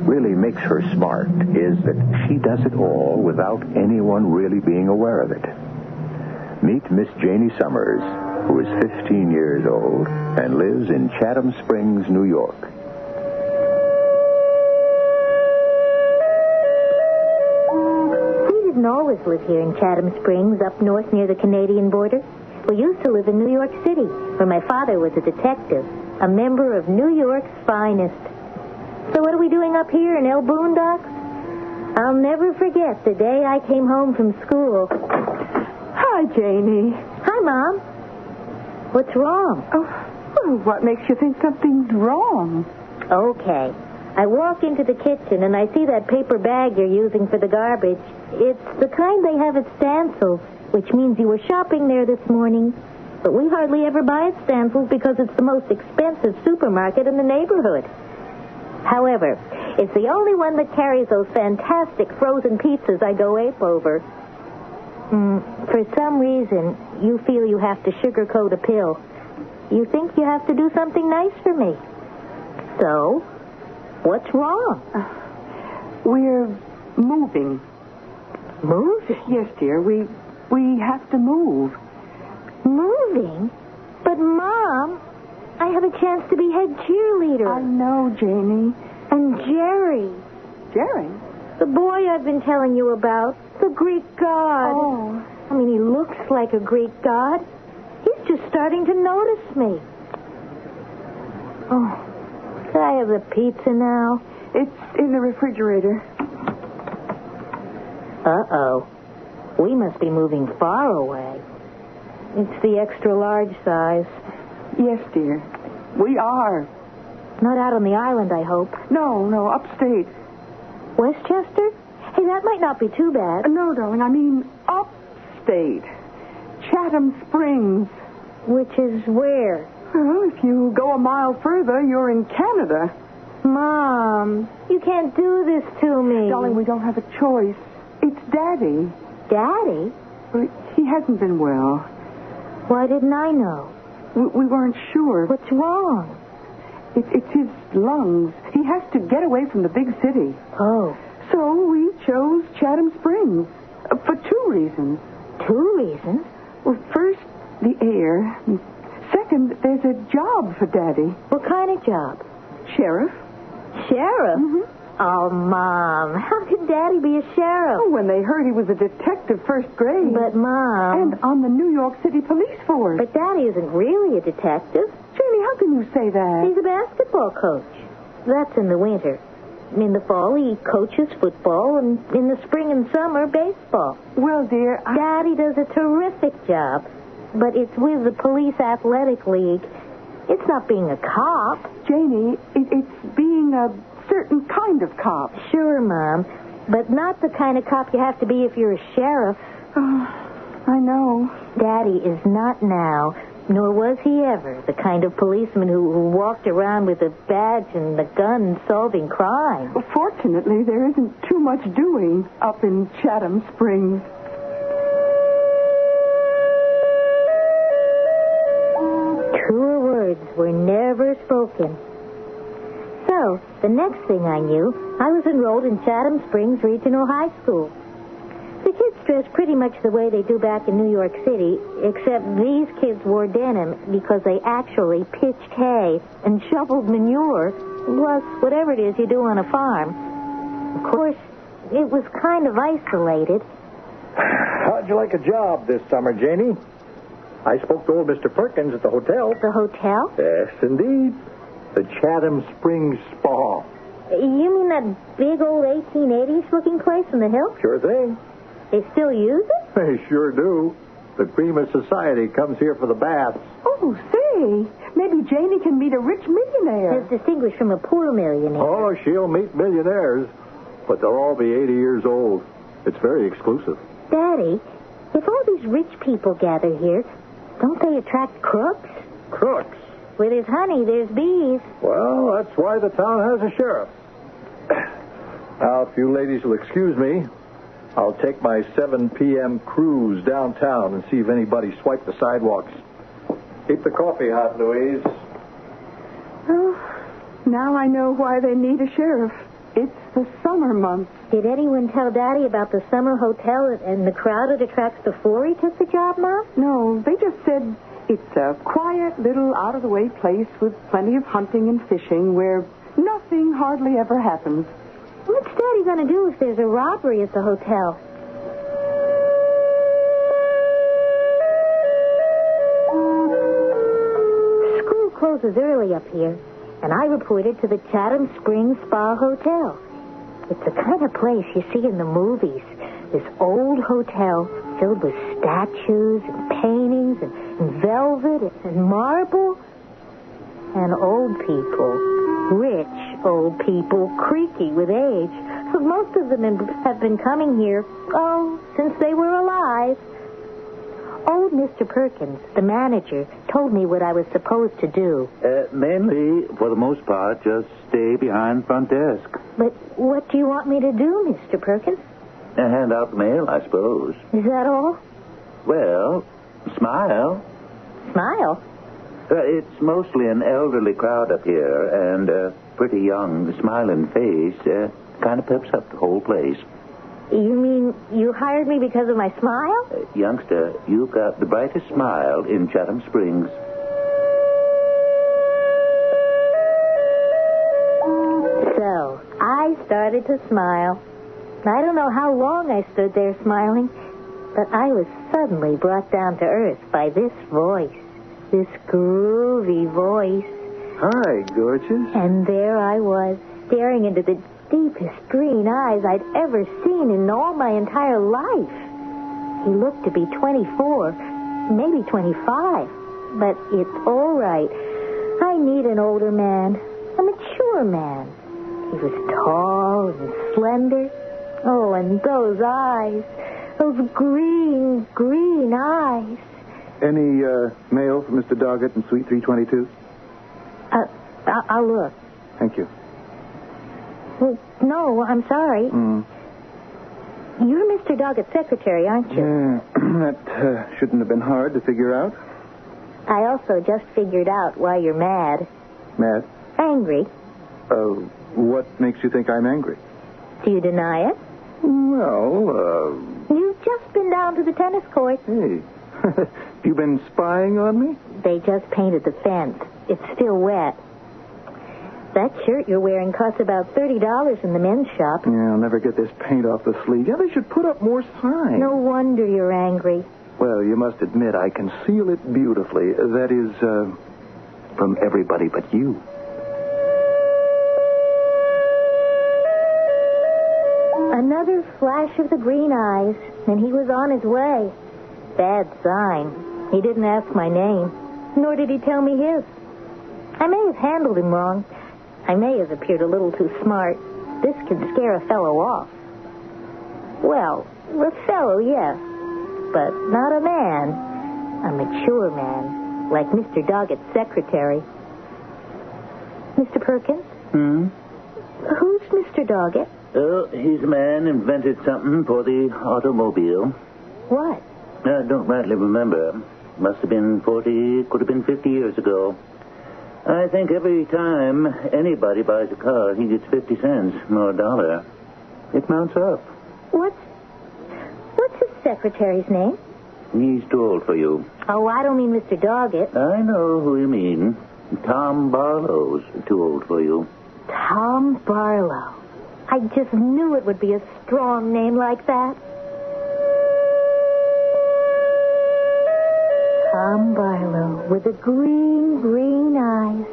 really makes her smart is that she does it all without anyone really being aware of it. Meet Miss Janie Summers, who is 15 years old and lives in Chatham Springs, New York. We didn't always live here in Chatham Springs, up north near the Canadian border. We used to live in New York City, where my father was a detective. a member of New York's finest. So what are we doing up here in El Boondocks? I'll never forget the day I came home from school. Hi, Janie. Hi, Mom. What's wrong? Oh, what makes you think something's wrong? Okay. I walk into the kitchen and I see that paper bag you're using for the garbage. It's the kind they have at Stansel's, which means you were shopping there this morning. But we hardly ever buy at Stansel's because it's the most expensive supermarket in the neighborhood. However, it's the only one that carries those fantastic frozen pizzas I go ape over. For some reason, you feel you have to sugarcoat a pill. You think you have to do something nice for me. So, what's wrong? We're moving. Moving? Yes, dear. We have to move. Moving? But, Mom, I have a chance to be head cheerleader. I know, Janie. And Jerry. Jerry? The boy I've been telling you about. The Greek god. Oh. I mean, he looks like a Greek god. He's just starting to notice me. Oh, could I have the pizza now? It's in the refrigerator. Uh-oh. We must be moving far away. It's the extra large size. Yes, dear. We are. Not out on the island, I hope. No, upstate. Westchester? Hey, that might not be too bad. No, darling, I mean upstate. Chatham Springs. Which is where? Well, if you go a mile further, you're in Canada. Mom, you can't do this to me. Darling, we don't have a choice. It's Daddy. Daddy? Well, he hasn't been well. Why didn't I know? We weren't sure. What's wrong? It's his lungs. He has to get away from the big city. Oh. So we chose Chatham Springs for 2 reasons. 2 reasons? Well, first, the air. Second, there's a job for Daddy. What kind of job? Sheriff. Sheriff? Mm-hmm. Oh, Mom, how could Daddy be a sheriff? Oh, when they heard he was a detective first grade. But, Mom... And on the New York City Police Force. But Daddy isn't really a detective. Jamie, how can you say that? He's a basketball coach. That's in the winter. In the fall, he coaches football, and in the spring and summer, baseball. Well, dear, Daddy does a terrific job, but it's with the Police Athletic League. It's not being a cop. Janie, it's being a certain kind of cop. Sure, Mom, but not the kind of cop you have to be if you're a sheriff. Oh, I know. Daddy is not now, nor was he ever, the kind of policeman who walked around with a badge and a gun solving crime. Well, fortunately, there isn't too much doing up in Chatham Springs. Truer words were never spoken. So, the next thing I knew, I was enrolled in Chatham Springs Regional High School. The kids dressed pretty much the way they do back in New York City, except these kids wore denim because they actually pitched hay and shoveled manure, plus whatever it is you do on a farm. Of course, it was kind of isolated. How'd you like a job this summer, Janie? I spoke to old Mr. Perkins at the hotel. The hotel? Yes, indeed. The Chatham Springs Spa. You mean that big old 1880s looking place in the hills? Sure thing. They still use it? They sure do. The cream of society comes here for the baths. Oh, say, maybe Janie can meet a rich millionaire. As distinguished from a poor millionaire. Oh, she'll meet millionaires, but they'll all be 80 years old. It's very exclusive. Daddy, if all these rich people gather here, don't they attract crooks? Crooks? Where there's honey, there's bees. Well, that's why the town has a sheriff. Now, if you ladies will excuse me, I'll take my 7 p.m. cruise downtown and see if anybody swiped the sidewalks. Keep the coffee hot, Louise. Oh, now I know why they need a sheriff. It's the summer months. Did anyone tell Daddy about the summer hotel and the crowd it attracts before he took the job, Mom? No, they just said it's a quiet little out-of-the-way place with plenty of hunting and fishing where nothing hardly ever happens. What's Daddy going to do if there's a robbery at the hotel? School closes early up here, and I reported to the Chatham Springs Spa Hotel. It's the kind of place you see in the movies. This old hotel filled with statues and paintings and velvet and marble. And old people. Rich old people, creaky with age. Most of them have been coming here, since they were alive. Old Mr. Perkins, the manager, told me what I was supposed to do. Mainly, for the most part, just stay behind front desk. But what do you want me to do, Mr. Perkins? Hand out the mail, I suppose. Is that all? Well, smile. Smile? It's mostly an elderly crowd up here, and a pretty young, smiling face kind of peps up the whole place. You mean you hired me because of my smile? Youngster, you've got the brightest smile in Chatham Springs. So, I started to smile. I don't know how long I stood there smiling, but I was suddenly brought down to earth by this voice. This groovy voice. Hi, gorgeous. And there I was, staring into the deepest green eyes I'd ever seen in all my entire life. He looked to be 24, maybe 25. But it's all right. I need an older man, a mature man. He was tall and slender. Oh, and those eyes, those green, green eyes. Any mail for Mr. Doggett in Suite 322? I'll look. Thank you. Well, no, I'm sorry. You're Mr. Doggett's secretary, aren't you? That shouldn't have been hard to figure out. I also just figured out why you're mad. Mad? Angry. What makes you think I'm angry? Do you deny it? Well, You've just been down to the tennis court. Hey. You been spying on me? They just painted the fence. It's still wet. That shirt you're wearing costs about $30 in the men's shop. Yeah, I'll never get this paint off the sleeve. Yeah, they should put up more signs. No wonder you're angry. Well, you must admit I conceal it beautifully. That is, from everybody but you. Another flash of the green eyes, and he was on his way. Bad sign. He didn't ask my name, nor did he tell me his. I may have handled him wrong. I may have appeared a little too smart. This can scare a fellow off. Well, a fellow, yes, but not a man. A mature man, like Mr. Doggett's secretary. Mr. Perkins? Who's Mr. Doggett? Oh, he's a man invented something for the automobile. What? I don't rightly remember. Must have been 40, could have been 50 years ago. I think every time anybody buys a car, he gets 50 cents or $1. It mounts up. What's his secretary's name? He's too old for you. Oh, I don't mean Mr. Doggett. I know who you mean. Tom Barlow's too old for you. Tom Barlow. I just knew it would be a strong name like that. Tom Barlow with the green, green eyes.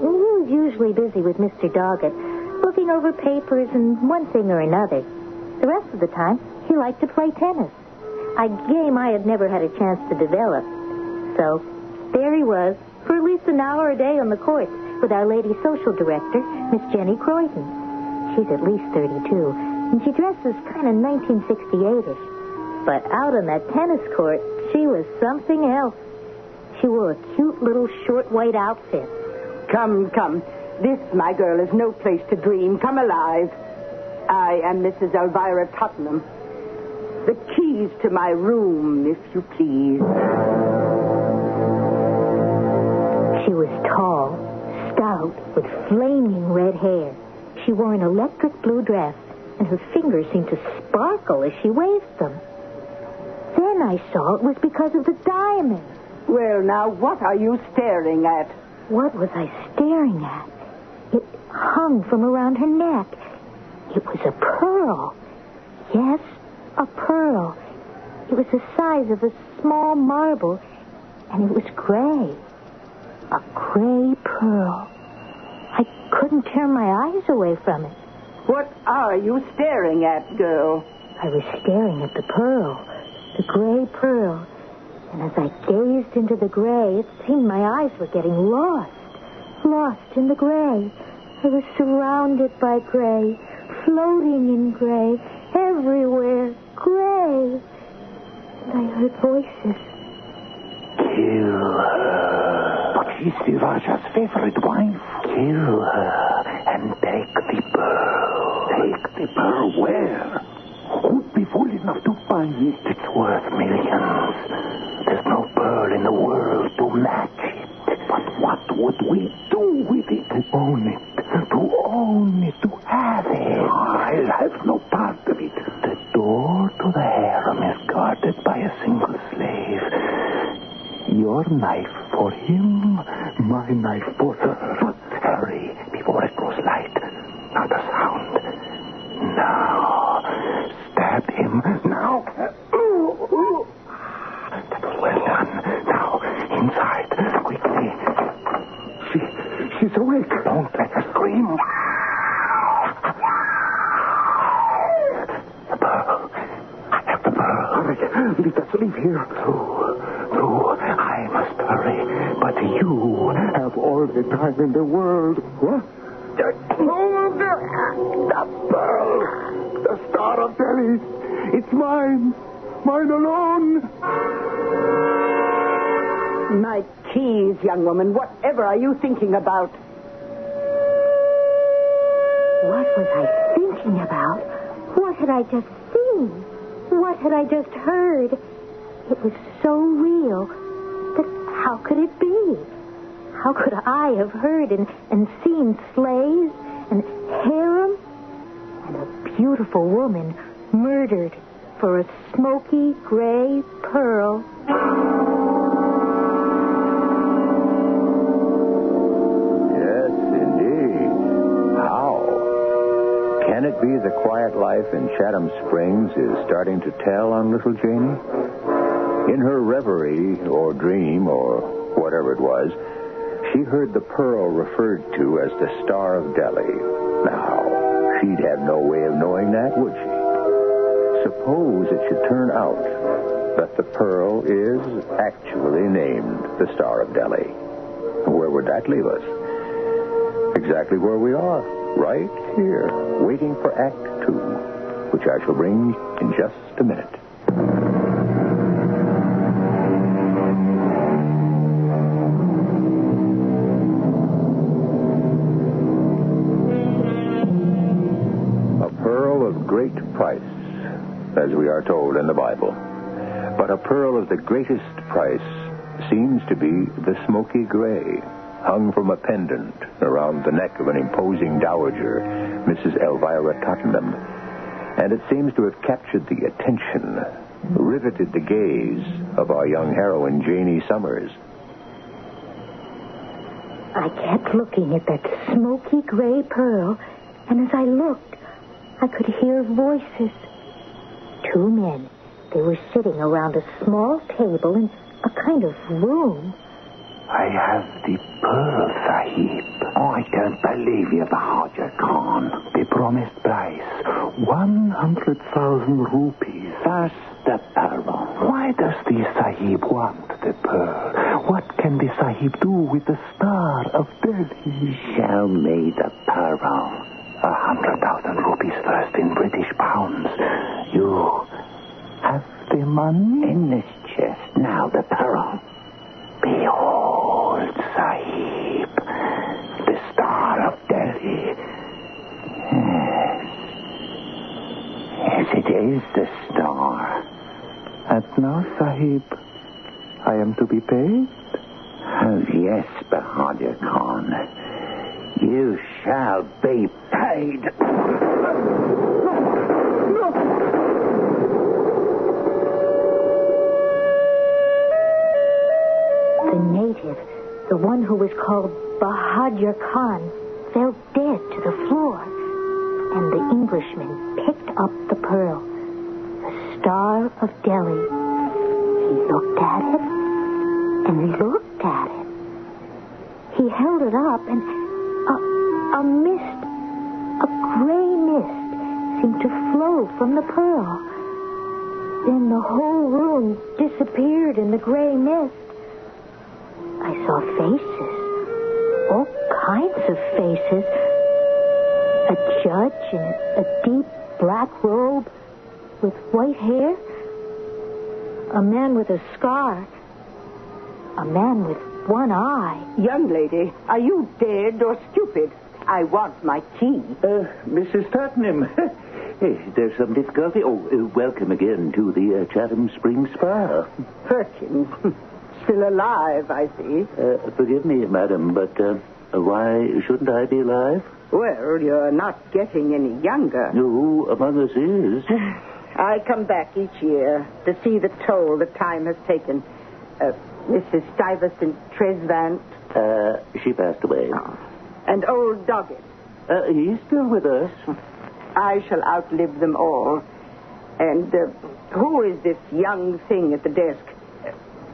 He was usually busy with Mr. Doggett, looking over papers and one thing or another. The rest of the time, he liked to play tennis, a game I had never had a chance to develop. So, there he was, for at least an hour a day on the court, with our lady social director, Miss Jenny Croydon. She's at least 32, and she dresses kind of 1968-ish. But out on that tennis court, she was something else. She wore a cute little short white outfit. Come. This, my girl, is no place to dream. Come alive. I am Mrs. Elvira Tottenham. The keys to my room, if you please. She was tall, stout, with flaming red hair. She wore an electric blue dress, and her fingers seemed to sparkle as she waved them. Then I saw it was because of the diamond. Well, now, what are you staring at? What was I staring at? It hung from around her neck. It was a pearl. Yes, a pearl. It was the size of a small marble, and it was gray. A gray pearl. I couldn't tear my eyes away from it. What are you staring at, girl? I was staring at the pearl, the gray pearl. And as I gazed into the gray, it seemed my eyes were getting lost in the gray. I was surrounded by gray, floating in gray, everywhere, gray. And I heard voices. Kill her. But she's the Raja's favorite wife. Kill her and take the pearl. Take the pearl where? Who'd be fool enough to find it? It's worth millions. There's no pearl in the world to match it. But what would we do with it? To own it. To own it. To have it. I'll have no part of it. The door to the harem is guarded by a single slave. Your knife for him, my knife for her. But hurry before it grows light. Not a sound. Now. Stab him. Now. That was well done. Now, inside. Quickly. She's awake. Don't let her scream. The pearl. I have the pearl. Hurry. Let us leave here. True. I must hurry. But you have all the time in the world. What? The pearl. The Star of Delhi. It's mine. Mine alone. My keys, young woman. Whatever are you thinking about? What was I thinking about? What had I just seen? What had I just heard? It was so real that how could it be? How could I have heard and seen slaves and harem and a beautiful woman murdered for a smoky gray pearl? Yes, indeed. How? Can it be the quiet life in Chatham Springs is starting to tell on little Janie? In her reverie or dream or whatever it was, she heard the pearl referred to as the Star of Delhi. Now, she'd have no way of knowing that, would she? Suppose it should turn out that the pearl is actually named the Star of Delhi. Where would that leave us? Exactly where we are, right here, waiting for Act 2, which I shall bring in just a minute. Great price, as we are told in the Bible. But a pearl of the greatest price seems to be the smoky gray, hung from a pendant around the neck of an imposing dowager, Mrs. Elvira Tottenham. And it seems to have captured the attention, riveted the gaze of our young heroine, Janie Summers. I kept looking at that smoky gray pearl, and as I looked, I could hear voices. 2 men. They were sitting around a small table in a kind of room. I have the pearl, Sahib. Oh, I don't believe you, Bahadur Khan. The promised price, 100,000 rupees. That's the pearl. Why does the Sahib want the pearl? What can the Sahib do with the Star of Delhi? Show me the pearl. 100,000 rupees first in British pounds. You have the money? In this chest. Now the pearl. Behold, Sahib, the Star of Delhi. Yes, it is the star. And now, Sahib, I am to be paid? Oh, yes, Bahadur Khan. You shall be paid. The native, the one who was called Bahadur Khan, fell dead to the floor. And the Englishman picked up the pearl, the Star of Delhi. He looked at it and looked at it. held it up, and a mist, a gray mist, seemed to flow from the pearl. Then the whole room disappeared in the gray mist. I saw faces, all kinds of faces. A judge in a deep black robe with white hair. A man with a scar. A man with one eye. Young lady, are you dead or stupid? I want my key. Mrs. Tottenham. Hey, there's some difficulty. Welcome again to the Chatham Springs Spa. Perkins. Still alive, I see. Forgive me, madam, but why shouldn't I be alive? Well, you're not getting any younger. Who among us is? I come back each year to see the toll that time has taken. Mrs. Stuyvesant Tresvant. She passed away. Oh. And old Doggett. He's still with us. I shall outlive them all. And who is this young thing at the desk?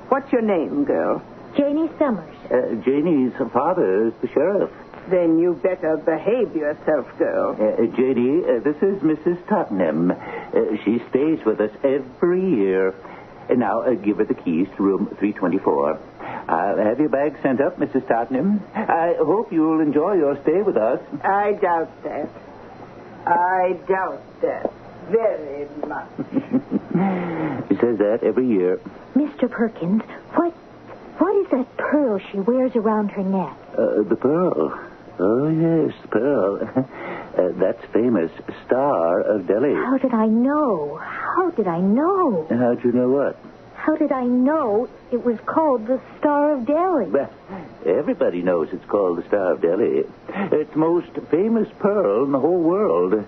What's your name, girl? Janie Summers. Janie's father is the sheriff. Then you better behave yourself, girl. Janie, this is Mrs. Tottenham. She stays with us every year. Now, give her the keys to room 324. I'll have your bag sent up, Mrs. Tottenham. I hope you'll enjoy your stay with us. I doubt that. I doubt that very much. She says that every year. Mr. Perkins, what is that pearl she wears around her neck? The pearl. Oh, yes, the pearl. That's famous Star of Delhi. How did I know? How'd you know what? How did I know it was called the Star of Delhi? Well, everybody knows it's called the Star of Delhi. It's the most famous pearl in the whole world.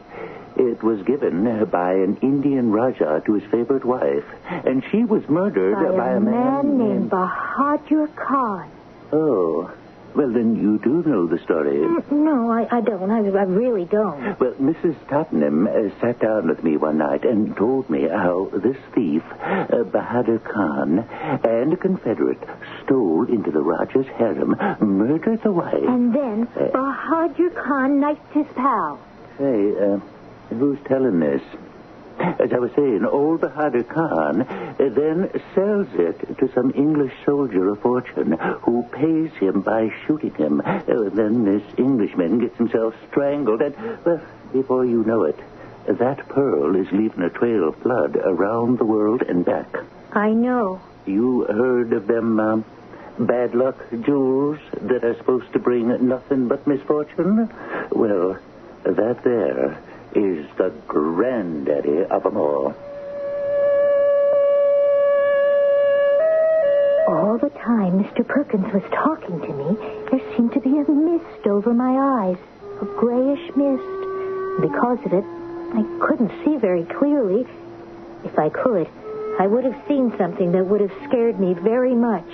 It was given by an Indian Raja to his favorite wife, and she was murdered by a man named Bahadur Khan. Oh. Well, then you do know the story. No, I don't. I really don't. Well, Mrs. Tottenham sat down with me one night and told me how this thief, Bahadur Khan, and a Confederate stole into the Raja's harem, murdered the wife. And then Bahadur Khan knifed his pal. Say, who's telling this? As I was saying, old Bahadur Khan then sells it to some English soldier of fortune who pays him by shooting him. Then this Englishman gets himself strangled, and, well, before you know it, that pearl is leaving a trail of blood around the world and back. I know. You heard of them bad luck jewels that are supposed to bring nothing but misfortune? Well, that there is the granddaddy of them all. All the time Mr. Perkins was talking to me, there seemed to be a mist over my eyes, a grayish mist. Because of it, I couldn't see very clearly. If I could, I would have seen something that would have scared me very much.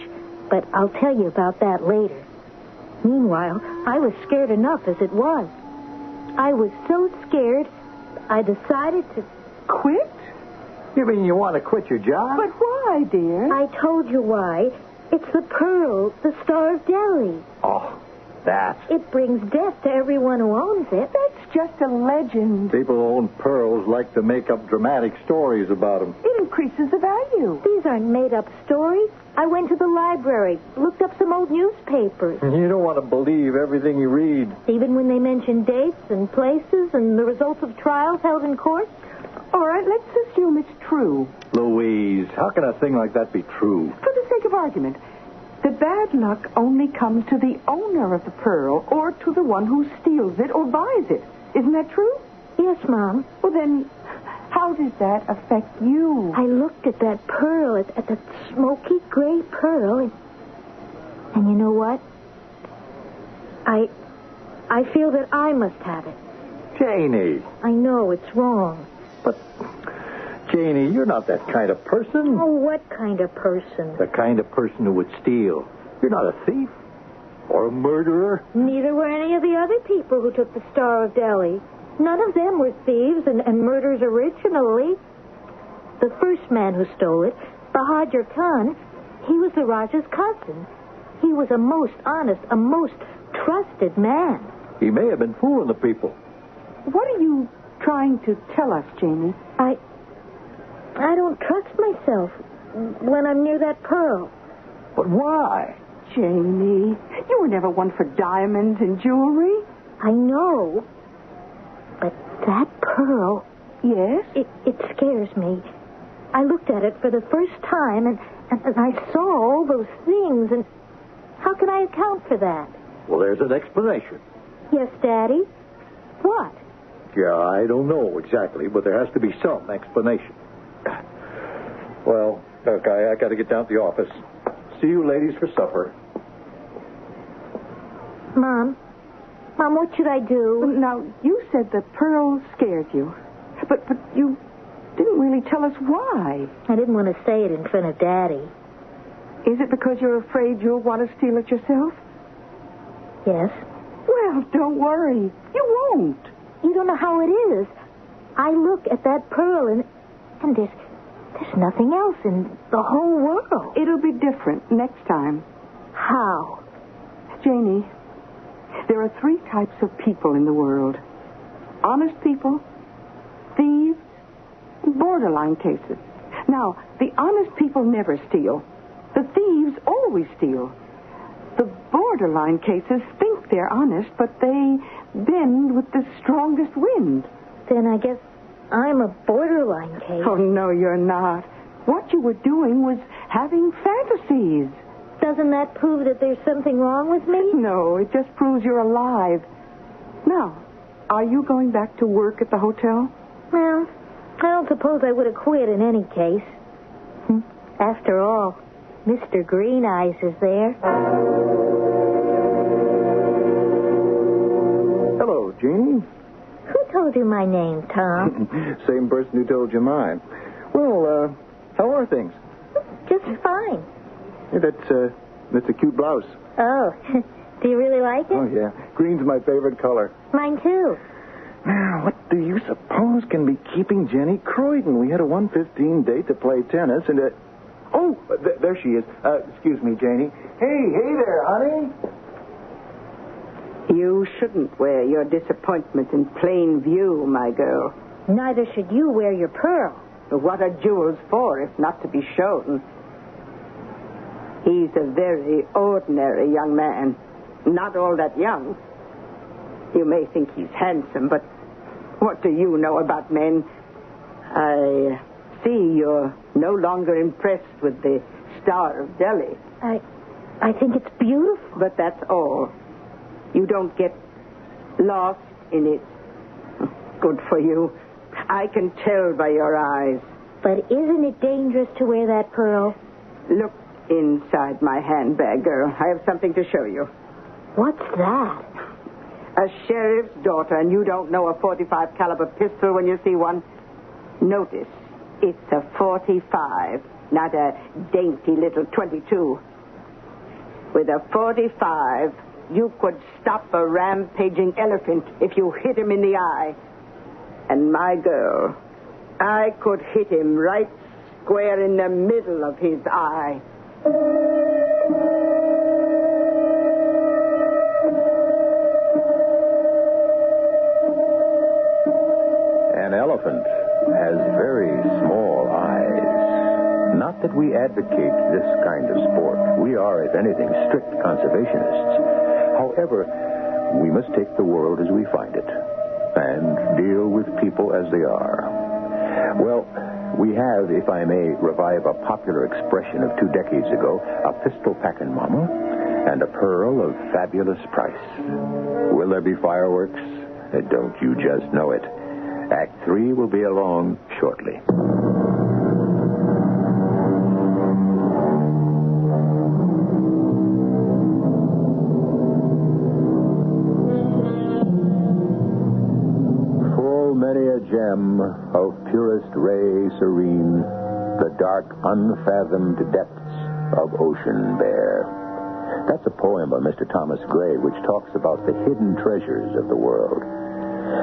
But I'll tell you about that later. Meanwhile, I was scared enough as it was. I was so scared, I decided to quit? You mean you want to quit your job? But why, dear? I told you why. It's the pearl, the Star of Delhi. Oh, that. It brings death to everyone who owns it. That's just a legend. People who own pearls like to make up dramatic stories about them. It increases the value. These aren't made-up stories. I went to the library, looked up some old newspapers. You don't want to believe everything you read. Even when they mention dates and places and the results of trials held in court. All right, let's assume it's true. Louise, how can a thing like that be true? For the sake of argument, the bad luck only comes to the owner of the pearl or to the one who steals it or buys it. Isn't that true? Yes, Mom. Well, then, how does that affect you? I looked at that pearl, at that smoky gray pearl, and you know what? I feel that I must have it. Janie. I know it's wrong. But, Janie, you're not that kind of person. Oh, what kind of person? The kind of person who would steal. You're not a thief or a murderer. Neither were any of the other people who took the Star of Delhi. None of them were thieves and murderers originally. The first man who stole it, Bahadur Khan, he was the Raja's cousin. He was a most honest, a most trusted man. He may have been fooling the people. What are you trying to tell us, Janie? I don't trust myself when I'm near that pearl. But why? Janie, you were never one for diamonds and jewelry. I know. But that pearl... Yes? It scares me. I looked at it for the first time, and I saw all those things, and how can I account for that? Well, there's an explanation. Yes, Daddy? What? Yeah, I don't know exactly, but there has to be some explanation. Well, look, I got to get down to the office. See you ladies for supper. Mom, what should I do? Now, you said the pearl scared you, but you didn't really tell us why. I didn't want to say it in front of Daddy. Is it because you're afraid you'll want to steal it yourself? Yes. Well, don't worry. You won't. You don't know how it is. I look at that pearl and there's nothing else in the whole world. It'll be different next time. How? Janie, there are 3 types of people in the world. Honest people, thieves, and borderline cases. Now, the honest people never steal. The thieves always steal. The borderline cases think they're honest, but they bend with the strongest wind. Then I guess I'm a borderline case. Oh, no, you're not. What you were doing was having fantasies. Doesn't that prove that there's something wrong with me? No, it just proves you're alive. Now, are you going back to work at the hotel? Well, I don't suppose I would have quit in any case. After all, Mr. Green Eyes is there. Hello, Jeanie. Who told you my name, Tom? Same person who told you mine. Well, how are things? Just fine. Hey, that's a cute blouse. Oh, do you really like it? Oh, yeah. Green's my favorite color. Mine, too. Now, what do you suppose can be keeping Jenny Croydon? We had a 1:15 date to play tennis, and there she is. Excuse me, Janie. Hey there, honey. You shouldn't wear your disappointment in plain view, my girl. Neither should you wear your pearl. What are jewels for if not to be shown? He's a very ordinary young man. Not all that young. You may think he's handsome, but what do you know about men? I see you're no longer impressed with the Star of Delhi. I think it's beautiful. But that's all. You don't get lost in it. Good for you. I can tell by your eyes. But isn't it dangerous to wear that pearl? Look inside my handbag, girl. I have something to show you. What's that? A sheriff's daughter, and you don't know a .45 caliber pistol when you see one? Notice, it's a .45, not a dainty little .22. With a .45, you could stop a rampaging elephant if you hit him in the eye. And my girl, I could hit him right square in the middle of his eye. An elephant has very small eyes. Not that we advocate this kind of sport. We are, if anything, strict conservationists. However, we must take the world as we find it and deal with people as they are. Well, we have, if I may revive a popular expression of 2 decades ago, a pistol packing mama and a pearl of fabulous price. Will there be fireworks? Don't you just know it. Act 3 will be along shortly. Full many a gem of purest ray serene, the dark, unfathomed depths of ocean bear. That's a poem by Mr. Thomas Gray, which talks about the hidden treasures of the world.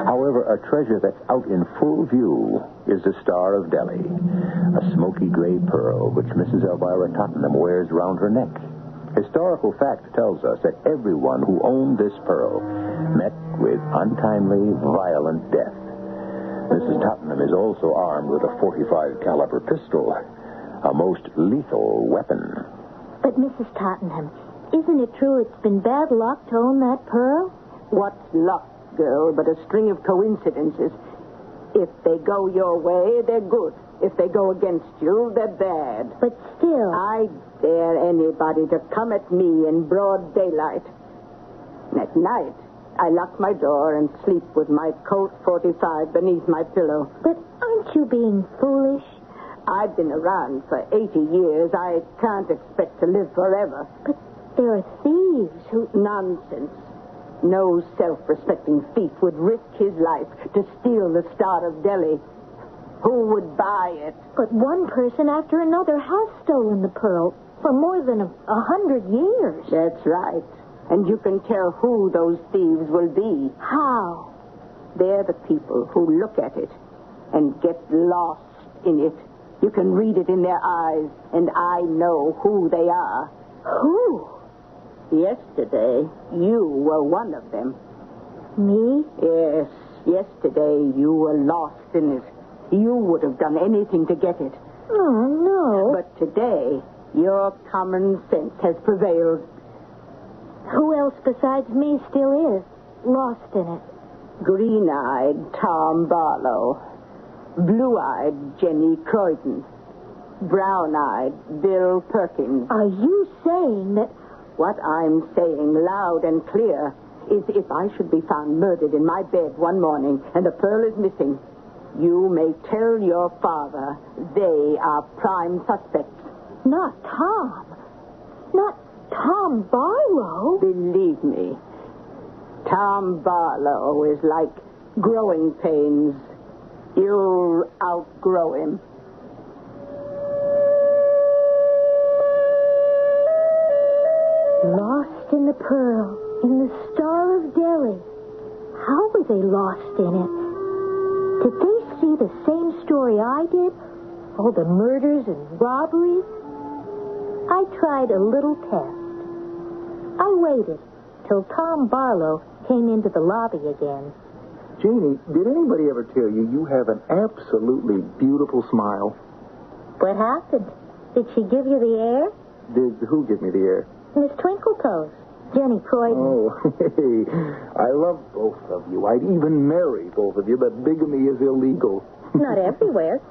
However, a treasure that's out in full view is the Star of Delhi, a smoky gray pearl which Mrs. Elvira Tottenham wears round her neck. Historical fact tells us that everyone who owned this pearl met with untimely, violent death. Mrs. Tottenham is also armed with a .45 caliber pistol, a most lethal weapon. But, Mrs. Tottenham, isn't it true it's been bad luck to own that pearl? What's luck, girl, but a string of coincidences? If they go your way, they're good. If they go against you, they're bad. But still... I dare anybody to come at me in broad daylight. And at night, I lock my door and sleep with my Colt 45 beneath my pillow. But aren't you being foolish? I've been around for 80 years. I can't expect to live forever. But there are thieves who... Nonsense. No self-respecting thief would risk his life to steal the Star of Delhi. Who would buy it? But one person after another has stolen the pearl for more than 100 years. That's right. And you can tell who those thieves will be. How? They're the people who look at it and get lost in it. You can read it in their eyes, and I know who they are. Who? Yesterday, you were one of them. Me? Yes. Yesterday, you were lost in it. You would have done anything to get it. Oh, no. But today, your common sense has prevailed. Who else besides me still is lost in it? Green-eyed Tom Barlow. Blue-eyed Jenny Croydon. Brown-eyed Bill Perkins. Are you saying that... What I'm saying loud and clear is if I should be found murdered in my bed one morning and the pearl is missing, you may tell your father they are prime suspects. Not Tom. Not Tom Barlow. Believe me, Tom Barlow is like growing pains. You'll outgrow him. Lost in the pearl, in the Star of Delhi. How were they lost in it? Did they see the same story I did? All the murders and robberies? I tried a little test. I waited till Tom Barlow came into the lobby again. Janie, did anybody ever tell you you have an absolutely beautiful smile? What happened? Did she give you the air? Did who give me the air? Miss Twinkletoes. Jenny Croydon. Oh, hey, I love both of you. I'd even marry both of you, but bigamy is illegal. Not everywhere.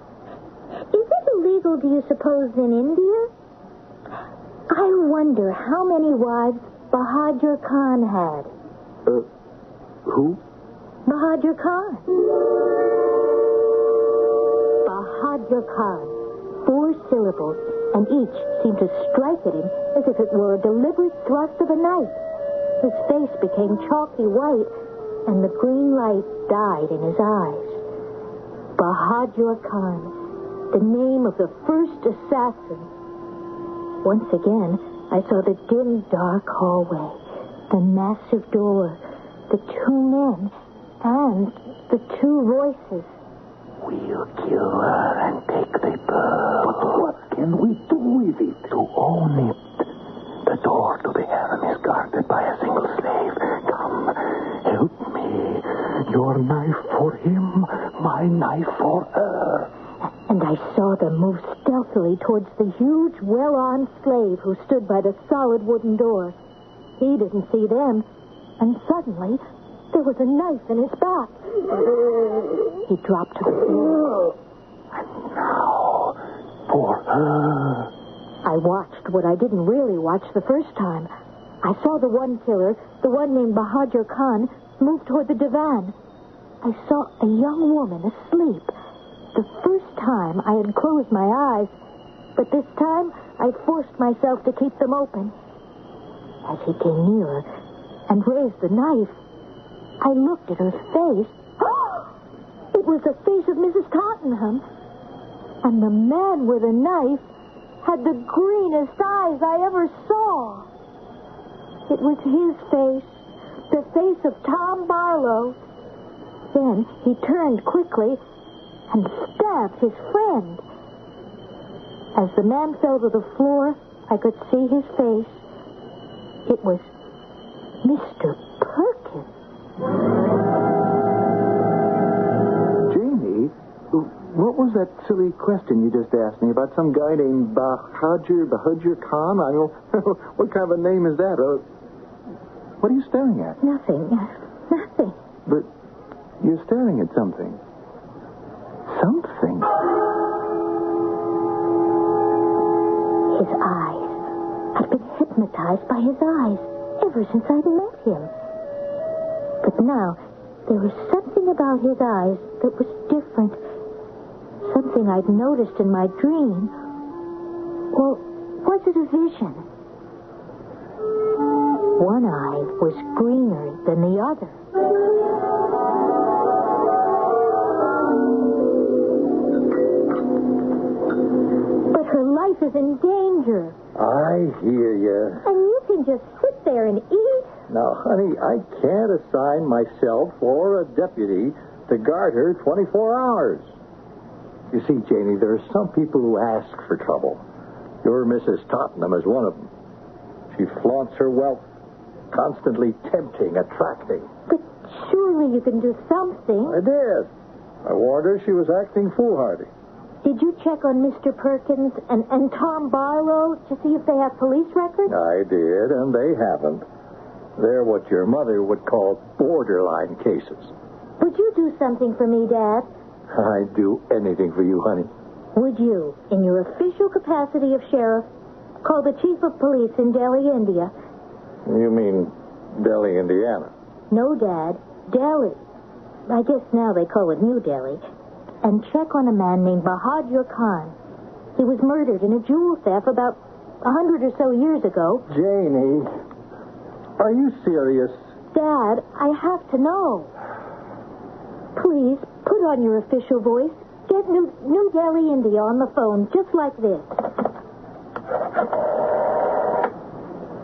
Is it illegal, do you suppose, in India? I wonder how many wives Bahadur Khan had. Who? Bahadur Khan. Bahadur Khan. 4 syllables, and each seemed to strike at him as if it were a deliberate thrust of a knife. His face became chalky white, and the green light died in his eyes. Bahadur Khan, the name of the first assassin. Once again, I saw the dim, dark hallway, the massive door, the 2 men, and the 2 voices. We'll kill her and take the pearl. But what can we do with it? To own it. The door to the harem is guarded by a single slave. Come, help me. Your knife for him, my knife for her. And I saw them move stealthily towards the huge, well-armed slave who stood by the solid wooden door. He didn't see them, and suddenly there was a knife in his back. He dropped to the floor. And now, for her. I watched what I didn't really watch the first time. I saw the one killer, the one named Bahadur Khan, move toward the divan. I saw a young woman asleep. The first time I had closed my eyes, but this time I forced myself to keep them open. As he came nearer and raised the knife, I looked at her face. It was the face of Mrs. Tottenham. And the man with the knife had the greenest eyes I ever saw. It was his face, the face of Tom Barlow. Then he turned quickly and stabbed his friend. As the man fell to the floor, I could see his face, It was Mr. Perkins. Jamie, what was that silly question you just asked me about some guy named Bahadur Khan? I don't know. What kind of a name is that? What are you staring at? Nothing. Nothing. But you're staring at something. Something. His eyes. I've been hypnotized by his eyes ever since I met him. But now, there was something about his eyes that was different. Something I'd noticed in my dream. Or was it a vision? One eye was greener than the other. But her life is in danger. I hear you. And you can just sit there and eat. Now, honey, I can't assign myself or a deputy to guard her 24 hours. You see, Janie, there are some people who ask for trouble. Your Mrs. Tottenham is one of them. She flaunts her wealth, constantly tempting, attracting. But surely you can do something. I did. I warned her she was acting foolhardy. Did you check on Mr. Perkins and Tom Barlow to see if they have police records? I did, and they haven't. They're what your mother would call borderline cases. Would you do something for me, Dad? I'd do anything for you, honey. Would you, in your official capacity of sheriff, call the chief of police in Delhi, India? You mean Delhi, Indiana? No, Dad. Delhi. I guess now they call it New Delhi. And check on a man named Bahadur Khan. He was murdered in a jewel theft about 100 or so years ago. Janie, are you serious? Dad, I have to know. Please, put on your official voice. Get New Delhi, India on the phone, just like this.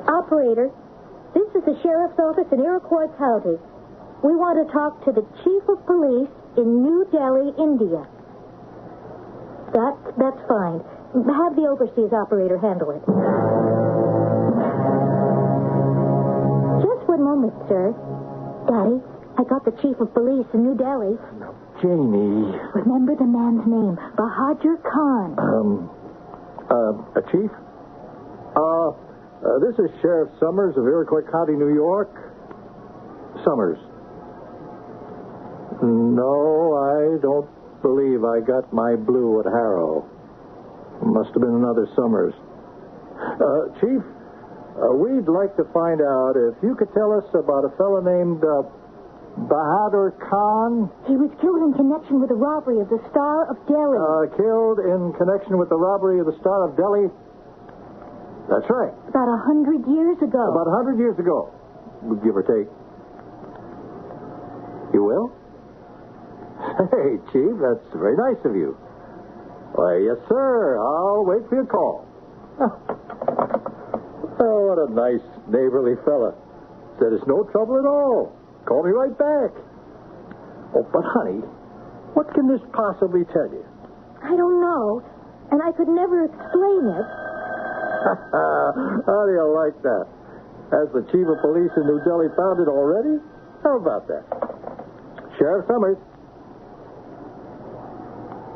Operator, this is the sheriff's office in Iroquois County. We want to talk to the chief of police in New Delhi, India. That's fine. Have the overseas operator handle it. Just one moment, sir. Daddy, I got the chief of police in New Delhi. No, Janie. Remember the man's name, Bahadur Khan. A chief? This is Sheriff Summers of Iroquois County, New York. Summers. No, I don't believe I got my blue at Harrow. Must have been another Summers. Chief, we'd like to find out if you could tell us about a fellow named Bahadur Khan. He was killed in connection with the robbery of the Star of Delhi. Killed in connection with the robbery of the Star of Delhi? That's right. About 100 years ago. About 100 years ago, give or take. You will? Hey, Chief, that's very nice of you. Why, yes, sir. I'll wait for your call. Oh, what a nice neighborly fella. Said it's no trouble at all. Call me right back. Oh, but, honey, what can this possibly tell you? I don't know, and I could never explain it. How do you like that? Has the chief of police in New Delhi found it already? How about that? Sheriff Summers.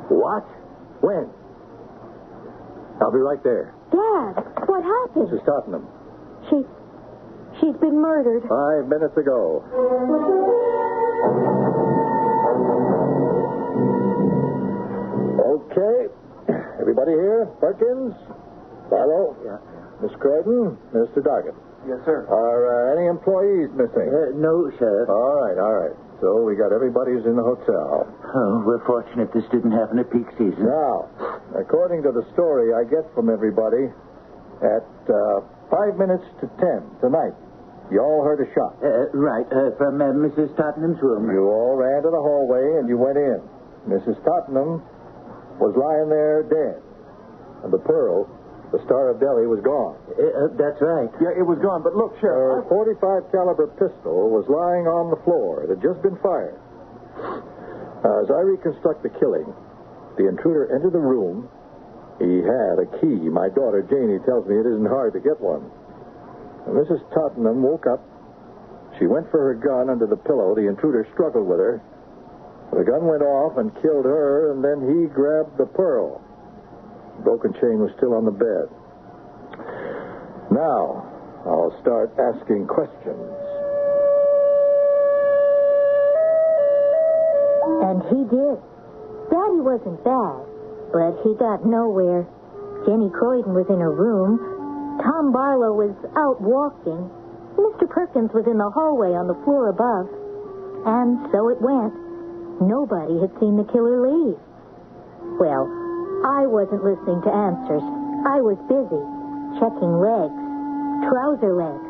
What? When? I'll be right there. Dad, what happened? Mrs. Tottenham. She's been murdered. 5 minutes ago. Okay. Everybody here? Perkins? Barlow? Yeah. Miss Croydon? Mr. Dargan? Yes, sir. Are any employees missing? No, Sheriff. All right. So we got everybody who's in the hotel. Oh, we're fortunate this didn't happen at peak season. Now, according to the story I get from everybody, at 5 minutes to 10 tonight, you all heard a shot. Right, from Mrs. Tottenham's room. You all ran to the hallway and you went in. Mrs. Tottenham was lying there dead. And the pearl, the Star of Delhi, was gone. That's right. Yeah, it was gone. But look, Sheriff, her .45 caliber pistol was lying on the floor. It had just been fired. As I reconstruct the killing, the intruder entered the room. He had a key. My daughter, Janie, tells me it isn't hard to get one. When Mrs. Tottenham woke up, she went for her gun under the pillow. The intruder struggled with her. The gun went off and killed her, and then he grabbed the pearl. The broken chain was still on the bed. Now, I'll start asking questions. And he did. Daddy wasn't bad, but he got nowhere. Jenny Croydon was in her room. Tom Barlow was out walking. Mr. Perkins was in the hallway on the floor above. And so it went. Nobody had seen the killer leave. Well, I wasn't listening to answers. I was busy checking legs, trouser legs.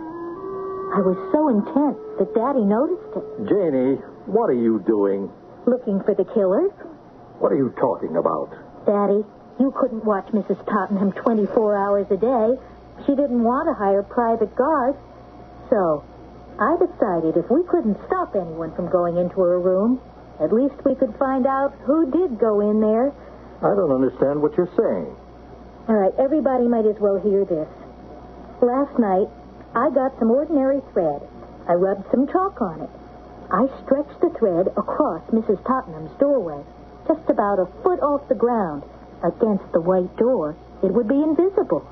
I was so intent that Daddy noticed it. Janie, what are you doing? Looking for the killer? What are you talking about? Daddy, you couldn't watch Mrs. Tottenham 24 hours a day. She didn't want to hire private guards. So, I decided if we couldn't stop anyone from going into her room, at least we could find out who did go in there. I don't understand what you're saying. All right, everybody might as well hear this. Last night, I got some ordinary thread. I rubbed some chalk on it. I stretched the thread across Mrs. Tottenham's doorway, just about a foot off the ground. Against the white door, it would be invisible.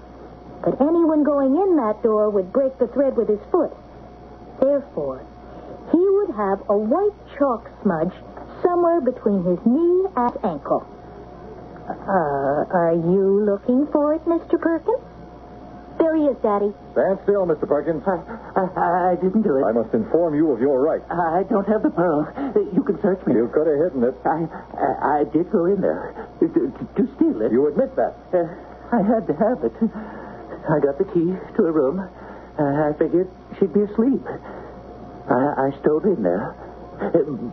But anyone going in that door would break the thread with his foot. Therefore, he would have a white chalk smudge somewhere between his knee and ankle. Are you looking for it, Mr. Perkins? There he is, Daddy. Stand still, Mr. Perkins. I didn't do it. I must inform you of your rights. I don't have the pearl. You can search me. You could have hidden it. I did go in there to steal it. You admit that? I had to have it. I got the key to her room. I figured she'd be asleep. I stole in there.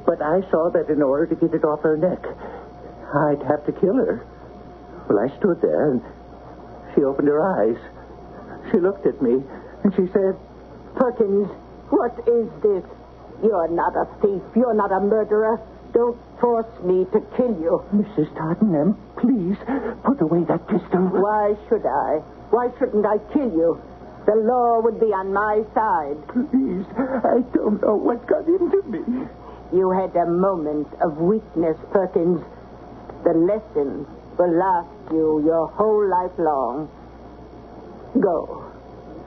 But I saw that in order to get it off her neck, I'd have to kill her. Well, I stood there, and she opened her eyes. She looked at me, and she said, Perkins, what is this? You're not a thief. You're not a murderer. Don't force me to kill you. Mrs. Tottenham, please, put away that pistol. Why should I? Why shouldn't I kill you? The law would be on my side. Please, I don't know what got into me. You had a moment of weakness, Perkins. The lesson will last you your whole life long. Go.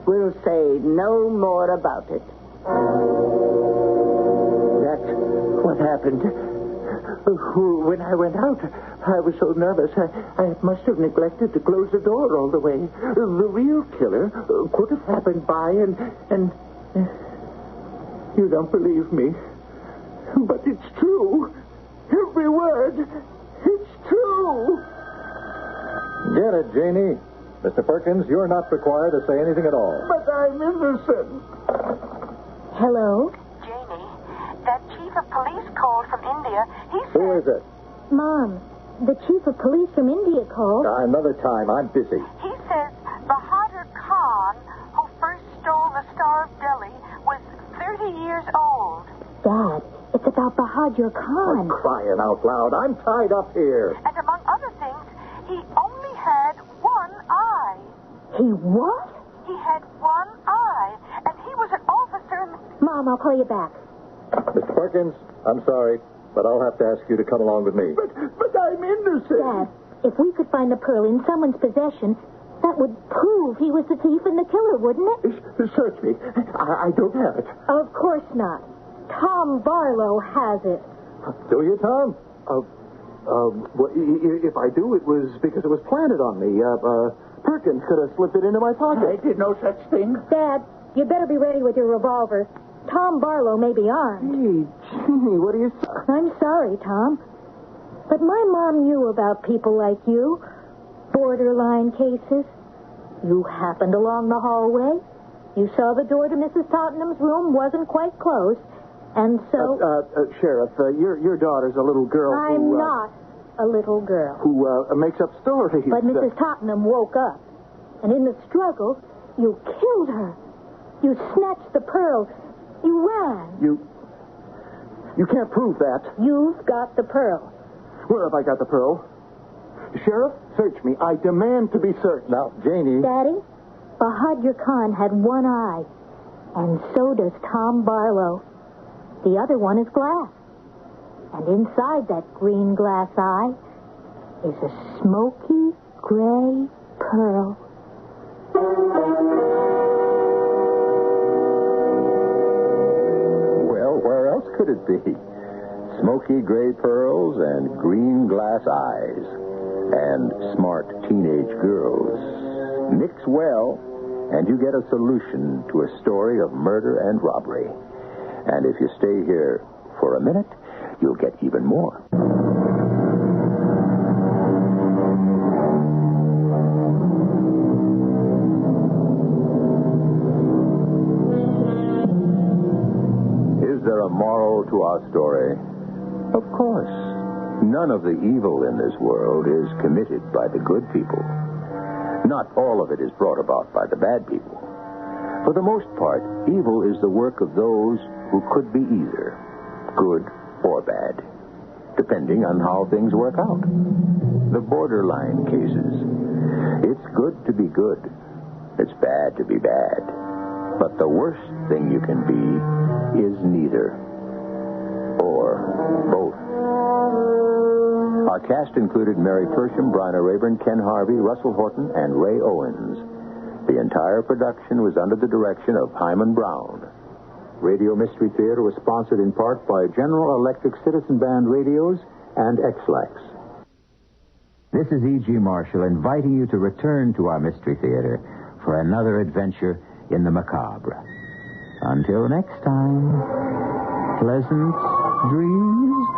We'll say no more about it. That's what happened. When I went out, I was so nervous, I must have neglected to close the door all the way. The real killer could have happened by and you don't believe me. But it's true. Every word. It's true. Get it, Janie. Mr. Perkins, you're not required to say anything at all. But I'm innocent. Hello? Janie, that chief of police called from India. He said... Who is it? Mom, the chief of police from India called. Another time. I'm busy. He says Bahadur Khan, who first stole the Star of Delhi, was 30 years old. Dad, it's about Bahadur Khan. I'm crying out loud. I'm tied up here. And among other things, he only had one eye. He what? He had one eye, and he was an officer in... Mom, I'll call you back. Mr. Perkins, I'm sorry, but I'll have to ask you to come along with me. But I'm innocent. Dad, if we could find the pearl in someone's possession, that would prove he was the thief and the killer, wouldn't it? Search me. I don't have it. Of course not. Tom Barlow has it. Do you, Tom? Well, if I do, it was because it was planted on me. Perkins could have slipped it into my pocket. I did no such thing. Dad, you better be ready with your revolver. Tom Barlow may be armed. Hey, Jimmy, what are you... I'm sorry, Tom. But my mom knew about people like you. Borderline cases. You happened along the hallway. You saw the door to Mrs. Tottenham's room wasn't quite closed. And so... Sheriff, your daughter's a little girl I'm not a little girl. Who makes up stories. But Mrs. Tottenham woke up. And in the struggle, you killed her. You snatched the pearl. You ran. You can't prove that. You've got the pearl. Where have I got the pearl? Sheriff, search me. I demand to be searched. Now, Janie... Daddy, Bahadur Khan had one eye, and so does Tom Barlow. The other one is glass. And inside that green glass eye is a smoky gray pearl. Well, where else could it be? Smoky gray pearls and green glass eyes. And smart teenage girls. Mix well, and you get a solution to a story of murder and robbery. And if you stay here for a minute, you'll get even more. Is there a moral to our story? Of course. None of the evil in this world is committed by the good people. Not all of it is brought about by the bad people. For the most part, evil is the work of those who could be either good or bad, depending on how things work out. The borderline cases. It's good to be good. It's bad to be bad. But the worst thing you can be is neither. Or both. Our cast included Mary Persham, Bryna Rayburn, Ken Harvey, Russell Horton, and Ray Owens. The entire production was under the direction of Hyman Brown. Radio Mystery Theater was sponsored in part by General Electric Citizen Band Radios and X-Lax. This is E.G. Marshall inviting you to return to our Mystery Theater for another adventure in the macabre. Until next time, pleasant dreams.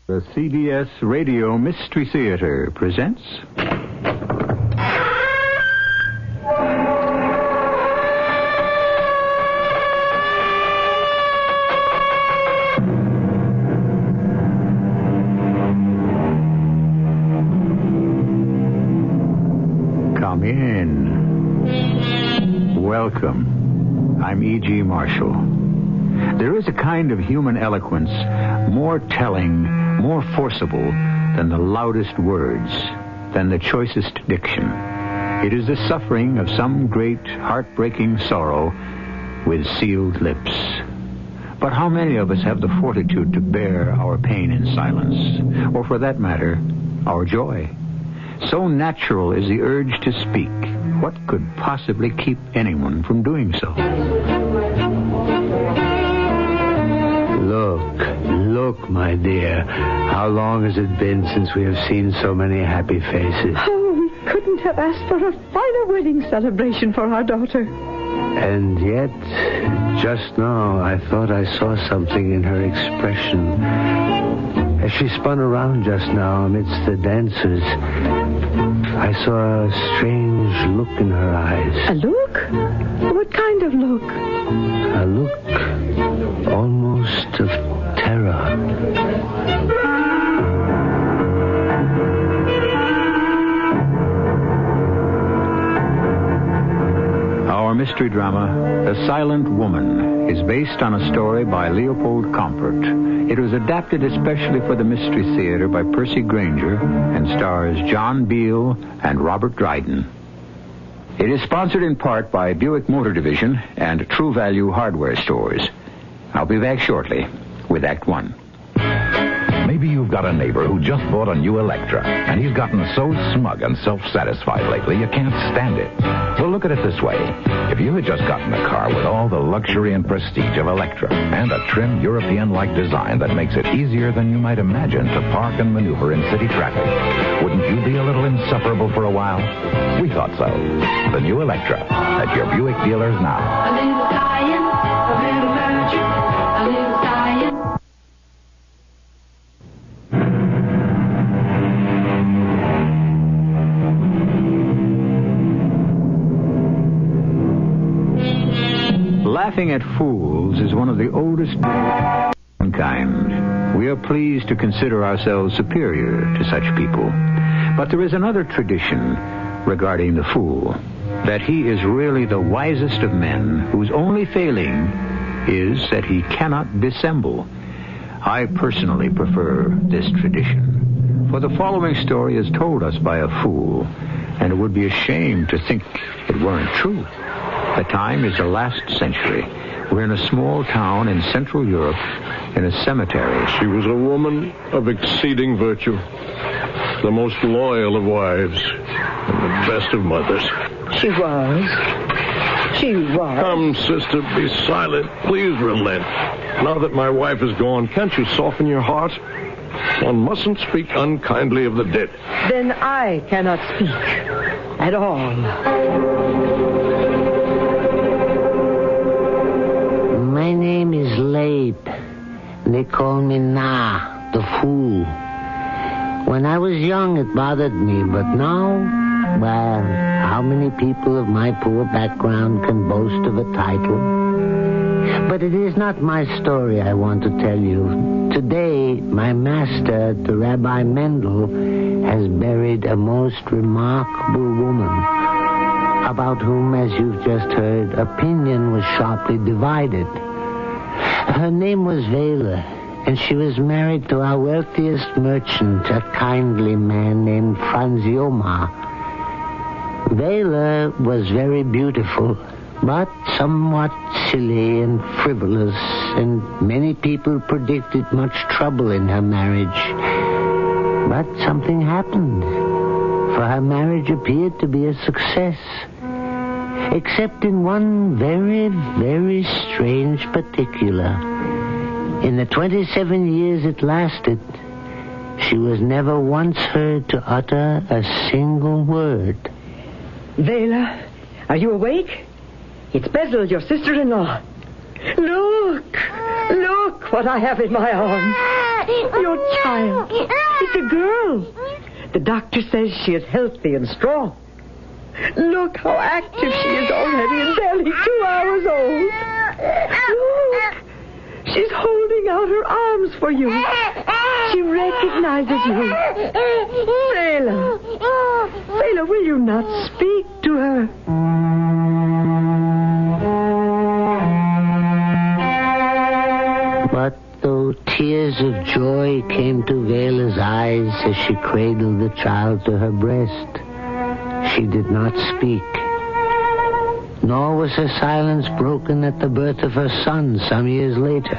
The CBS Radio Mystery Theater presents... Come in. Welcome. I'm E.G. Marshall. There is a kind of human eloquence more telling, more forcible than the loudest words, than the choicest diction. It is the suffering of some great, heartbreaking sorrow with sealed lips. But how many of us have the fortitude to bear our pain in silence, or for that matter, our joy? So natural is the urge to speak. What could possibly keep anyone from doing so? Look, my dear. How long has it been since we have seen so many happy faces? Oh, we couldn't have asked for a finer wedding celebration for our daughter. And yet, just now, I thought I saw something in her expression. As she spun around just now amidst the dancers, I saw a strange look in her eyes. A look? What kind of look? A look almost of terror. Our mystery drama, The Silent Woman, is based on a story by Leopold Compert. It was adapted especially for the Mystery Theater by Percy Granger and stars John Beale and Robert Dryden. It is sponsored in part by Buick Motor Division and True Value Hardware Stores. I'll be back shortly with Act One. Maybe you've got a neighbor who just bought a new Electra, and he's gotten so smug and self-satisfied lately you can't stand it. Well, look at it this way. If you had just gotten a car with all the luxury and prestige of Electra and a trim European-like design that makes it easier than you might imagine to park and maneuver in city traffic, wouldn't you be a little insufferable for a while? We thought so. The new Electra at your Buick dealers now. A little science, a little magic, a little science. Laughing at fools is one of the oldest of mankind. We are pleased to consider ourselves superior to such people. But there is another tradition regarding the fool, that he is really the wisest of men, whose only failing is that he cannot dissemble. I personally prefer this tradition, for the following story is told us by a fool, and it would be a shame to think it weren't true. The time is the last century. We're in a small town in Central Europe, in a cemetery. She was a woman of exceeding virtue, the most loyal of wives, and the best of mothers. She was. Come, sister, be silent. Please relent. Now that my wife is gone, can't you soften your heart? One mustn't speak unkindly of the dead. Then I cannot speak at all. My name is Leib. They call me Na, the fool. When I was young, it bothered me, but now, well, how many people of my poor background can boast of a title? But it is not my story I want to tell you. Today, my master, the Rabbi Mendel, has buried a most remarkable woman, about whom, as you've just heard, opinion was sharply divided. Her name was Vela, and she was married to our wealthiest merchant, a kindly man named Franz Joma. Vela was very beautiful, but somewhat silly and frivolous, and many people predicted much trouble in her marriage. But something happened, for her marriage appeared to be a success, except in one very, very strange particular. In the 27 years it lasted, she was never once heard to utter a single word. Vela, are you awake? It's Bezel, your sister-in-law. Look what I have in my arms. Your child. It's a girl. The doctor says she is healthy and strong. Look how active she is already and barely 2 hours old. Look. She's holding out her arms for you. She recognizes you. Vela, will you not speak to her? But though tears of joy came to Vela's eyes as she cradled the child to her breast, she did not speak. Nor was her silence broken at the birth of her son some years later.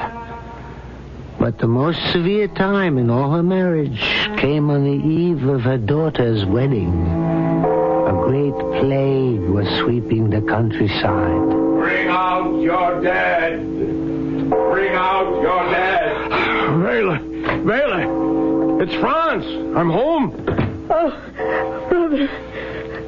But the most severe time in all her marriage came on the eve of her daughter's wedding. A great plague was sweeping the countryside. Bring out your dead. Bring out your dead. Vela, it's Franz. I'm home. Oh,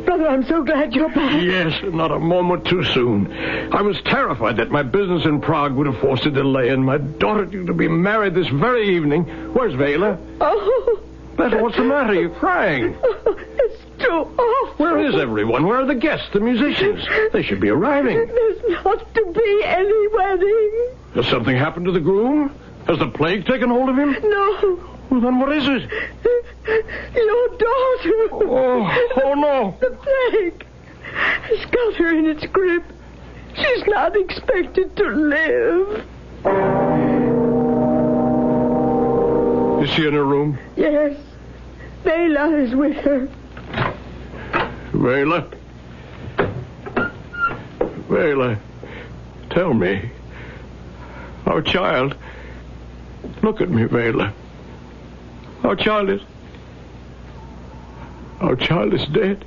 Brother, I'm so glad you're back. Yes, not a moment too soon. I was terrified that my business in Prague would have forced a delay, and my daughter due to be married this very evening. Where's Vela? Oh. Beth, what's the matter? You're crying. It's too awful. Where is everyone? Where are the guests, the musicians? They should be arriving. There's not to be any wedding. Has something happened to the groom? Has the plague taken hold of him? No. Well, then what is it? Your daughter. Oh, no. The plague has got her in its grip. She's not expected to live. Is she in her room? Yes. Vela is with her. Vela, tell me. Our child. Look at me, Vela. Our child is dead.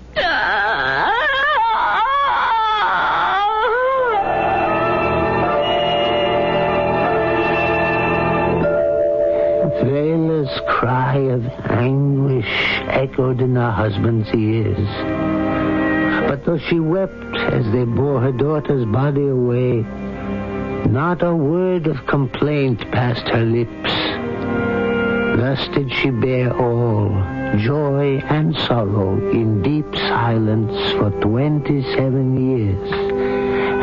Vela's cry of anguish echoed in her husband's ears. But though she wept as they bore her daughter's body away, not a word of complaint passed her lips. Thus did she bear all, joy and sorrow, in deep silence for 27 years.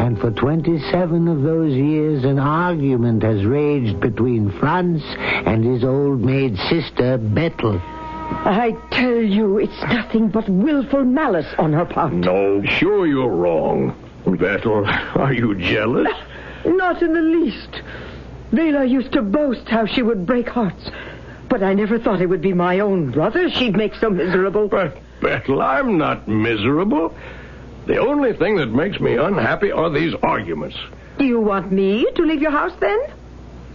And for 27 of those years, an argument has raged between Franz and his old maid sister, Bethel. I tell you, it's nothing but willful malice on her part. No, sure you're wrong. Bethel, are you jealous? Not in the least. Vela used to boast how she would break hearts. But I never thought it would be my own brother she'd make so miserable. But, Bethel, I'm not miserable. The only thing that makes me unhappy are these arguments. Do you want me to leave your house, then?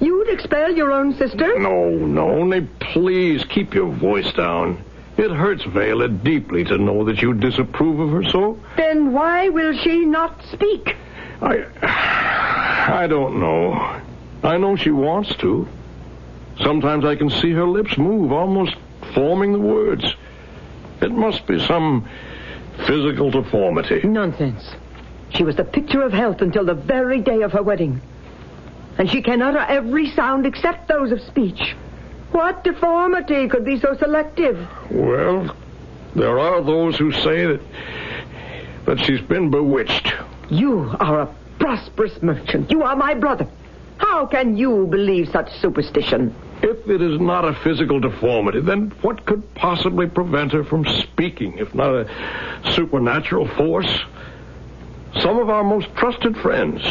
You'd expel your own sister? No, only please keep your voice down. It hurts Vela deeply to know that you disapprove of her so. Then why will she not speak? I don't know. I know she wants to. Sometimes I can see her lips move, almost forming the words. It must be some physical deformity. Nonsense. She was the picture of health until the very day of her wedding. And she can utter every sound except those of speech. What deformity could be so selective? Well, there are those who say that she's been bewitched. You are a prosperous merchant. You are my brother. How can you believe such superstition? If it is not a physical deformity, then what could possibly prevent her from speaking, if not a supernatural force? Some of our most trusted friends,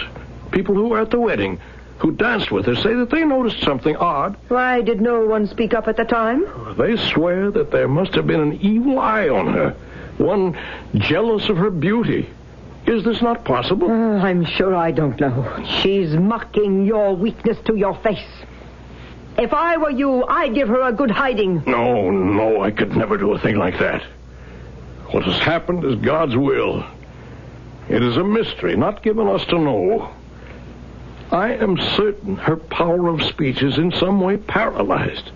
people who were at the wedding, who danced with her, say that they noticed something odd. Why did no one speak up at the time? They swear that there must have been an evil eye on her, one jealous of her beauty. Is this not possible? I'm sure I don't know. She's mocking your weakness to your face. If I were you, I'd give her a good hiding. No, I could never do a thing like that. What has happened is God's will. It is a mystery, not given us to know. I am certain her power of speech is in some way paralyzed.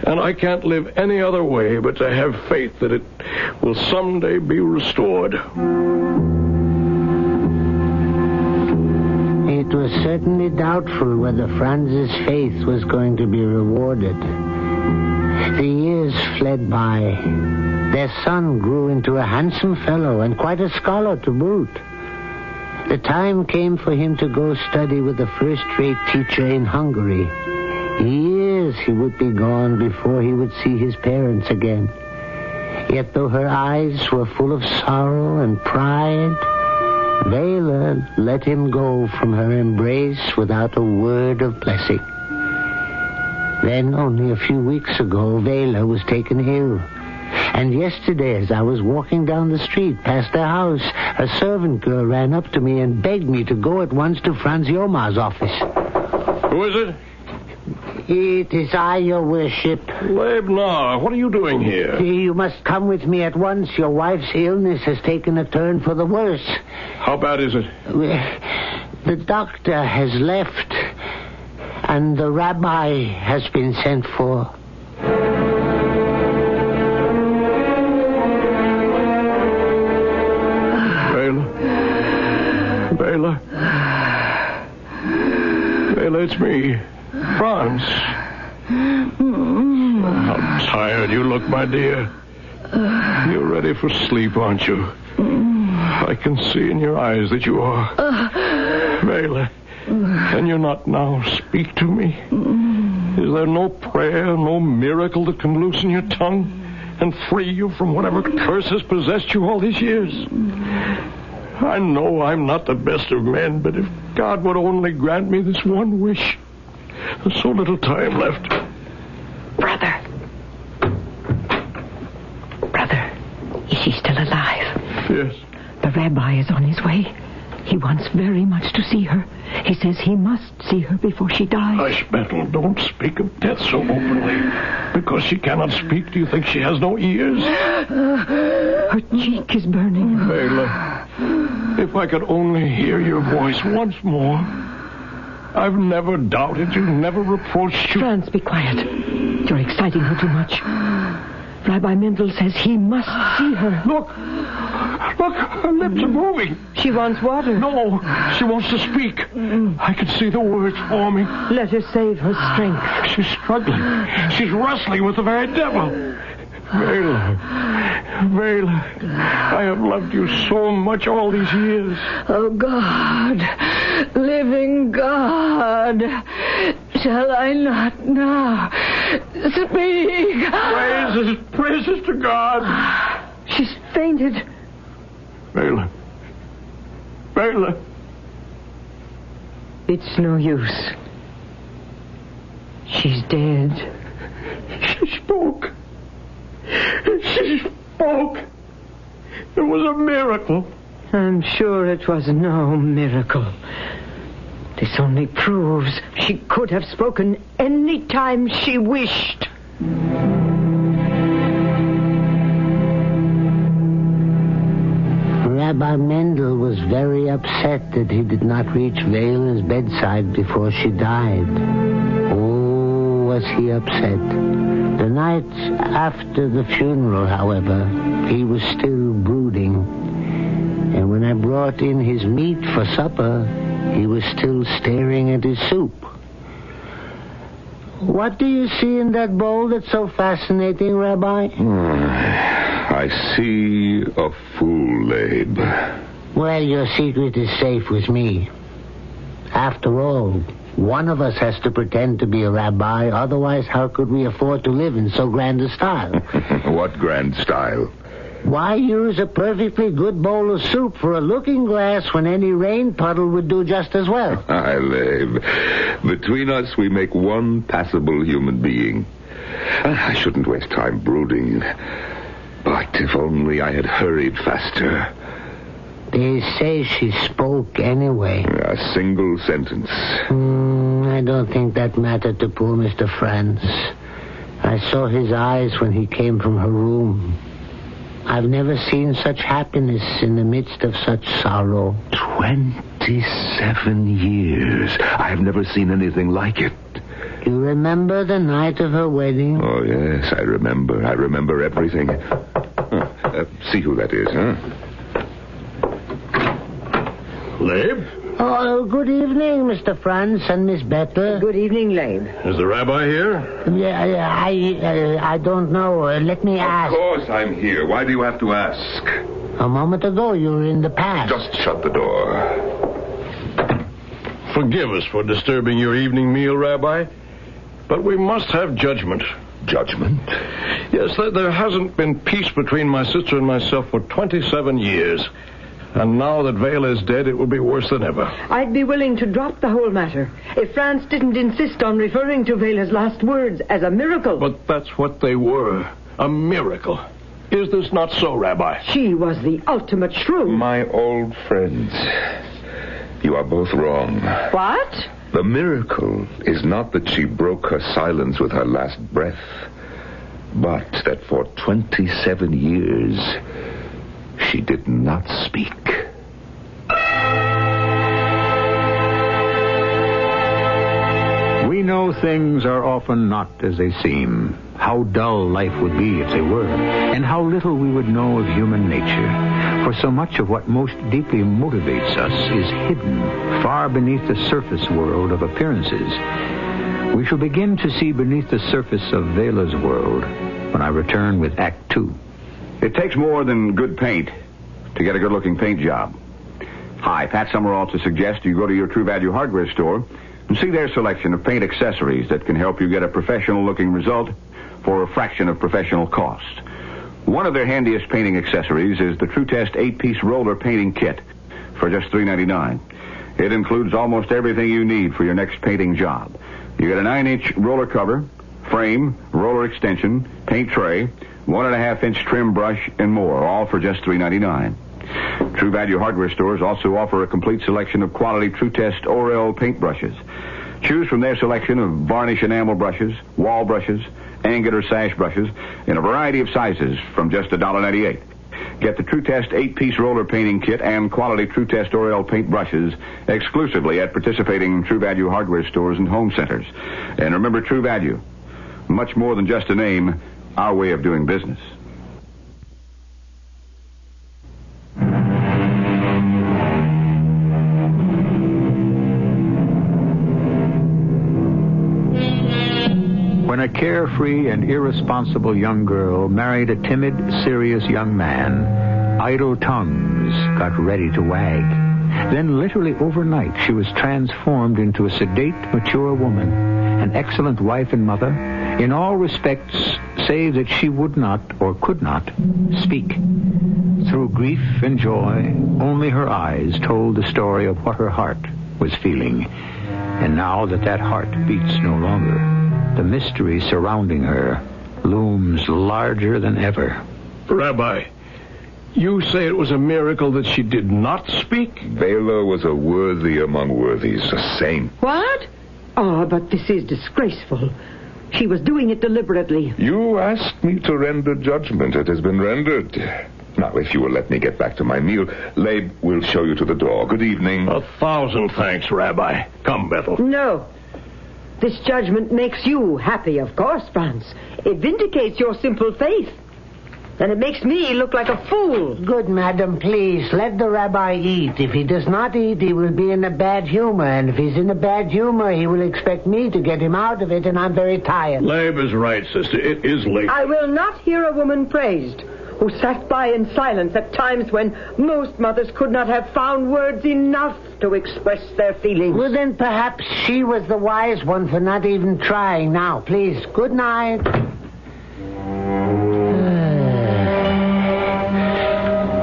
And I can't live any other way but to have faith that it will someday be restored. It was certainly doubtful whether Franz's faith was going to be rewarded. The years fled by. Their son grew into a handsome fellow and quite a scholar to boot. The time came for him to go study with a first-rate teacher in Hungary. Years he would be gone before he would see his parents again. Yet though her eyes were full of sorrow and pride, Vela let him go from her embrace without a word of blessing. Then, only a few weeks ago, Vela was taken ill. And yesterday, as I was walking down the street past their house, a servant girl ran up to me and begged me to go at once to Franz Jomar's office. Who is it? It is I, your worship. Lebnar, what are you doing here? You must come with me at once. Your wife's illness has taken a turn for the worse. How bad is it? The doctor has left, and the rabbi has been sent for. Bela, it's me, Franz. How tired you look, my dear. You're ready for sleep, aren't you? I can see in your eyes that you are. Bela, can you not now speak to me? Is there no prayer, no miracle that can loosen your tongue and free you from whatever curse has possessed you all these years? I know I'm not the best of men, but if God would only grant me this one wish. There's so little time left. Brother, is she still alive? Yes. The rabbi is on his way. He wants very much to see her. His He says he must see her before she dies. Hush, Bethel, don't speak of death so openly. Because she cannot speak, do you think she has no ears? Her cheek is burning. Vela, if I could only hear your voice once more. I've never doubted you, never reproached you. Franz, be quiet. You're exciting her too much. Rabbi Mendel says he must see her. Look, her lips are moving. She wants water. No, she wants to speak. I can see the words forming. Let her save her strength. She's struggling. She's wrestling with the very devil. Vela, I have loved you so much all these years. Oh, God, living God, shall I not now speak? Praises to God. She's fainted. Vela. It's no use. She's dead. She spoke. It was a miracle. I'm sure it was no miracle. This only proves she could have spoken any time she wished. Rabbi Mendel was very upset that he did not reach Vela's bedside before she died. Oh, was he upset. The night after the funeral, however, he was still brooding. And when I brought in his meat for supper, he was still staring at his soup. What do you see in that bowl that's so fascinating, Rabbi? I see a fool, Labe. Well, your secret is safe with me. After all, one of us has to pretend to be a rabbi. Otherwise, how could we afford to live in so grand a style? What grand style? Why use a perfectly good bowl of soup for a looking glass when any rain puddle would do just as well? Aye, Labe. Between us, we make one passable human being. I shouldn't waste time brooding. But if only I had hurried faster. They say she spoke anyway. A single sentence. I don't think that mattered to poor Mr. Franz. I saw his eyes when he came from her room. I've never seen such happiness in the midst of such sorrow. 27 years. I've never seen anything like it. You remember the night of her wedding? Oh, yes, I remember. I remember everything. See who that is, huh? Labe? Oh, good evening, Mr. Franz and Miss Bettler. Good evening, Labe. Is the rabbi here? I don't know. Let me ask. Of course I'm here. Why do you have to ask? A moment ago, you were in the past. Just shut the door. Forgive us for disturbing your evening meal, Rabbi, but we must have judgment. Judgment? Yes, there hasn't been peace between my sister and myself for 27 years. And now that Vela is dead, it will be worse than ever. I'd be willing to drop the whole matter if Franz didn't insist on referring to Vela's last words as a miracle. But that's what they were. A miracle. Is this not so, Rabbi? She was the ultimate shrew. My old friends, you are both wrong. What? The miracle is not that she broke her silence with her last breath, but that for 27 years... she did not speak. We know things are often not as they seem. How dull life would be if they were, and how little we would know of human nature. For so much of what most deeply motivates us is hidden, far beneath the surface world of appearances. We shall begin to see beneath the surface of Vela's world when I return with Act 2. It takes more than good paint to get a good-looking paint job. Hi, Pat Summerall to suggest you go to your True Value hardware store and see their selection of paint accessories that can help you get a professional-looking result for a fraction of professional cost. One of their handiest painting accessories is the True Test 8-piece roller painting kit for just $3.99. It includes almost everything you need for your next painting job. You get a 9-inch roller cover, frame, roller extension, paint tray, 1.5-inch trim brush, and more, all for just $3.99. True Value hardware stores also offer a complete selection of quality True-Test Orel paint brushes. Choose from their selection of varnish enamel brushes, wall brushes, angular sash brushes in a variety of sizes from just $1.98. Get the True-Test 8-piece roller painting kit and quality True-Test Orel paint brushes exclusively at participating True Value hardware stores and home centers. And remember, True Value, much more than just a name, our way of doing business. When a carefree and irresponsible young girl married a timid, serious young man, idle tongues got ready to wag. Then, literally overnight, she was transformed into a sedate, mature woman, an excellent wife and mother, in all respects, save that she would not, or could not, speak. Through grief and joy, only her eyes told the story of what her heart was feeling. And now that heart beats no longer, the mystery surrounding her looms larger than ever. Rabbi, you say it was a miracle that she did not speak? Vela was a worthy among worthies, a saint. What? Oh, but this is disgraceful. She was doing it deliberately. You asked me to render judgment. It has been rendered. Now, if you will let me get back to my meal, Labe will show you to the door. Good evening. 1,000 thanks, Rabbi. Come, Bethel. No. This judgment makes you happy, of course, Franz. It vindicates your simple faith. And it makes me look like a fool. Good, madam, please, let the rabbi eat. If he does not eat, he will be in a bad humor. And if he's in a bad humor, he will expect me to get him out of it, and I'm very tired. Labe is right, sister. It is late. I will not hear a woman praised who sat by in silence at times when most mothers could not have found words enough to express their feelings. Well, then perhaps she was the wise one for not even trying. Now, please, good night.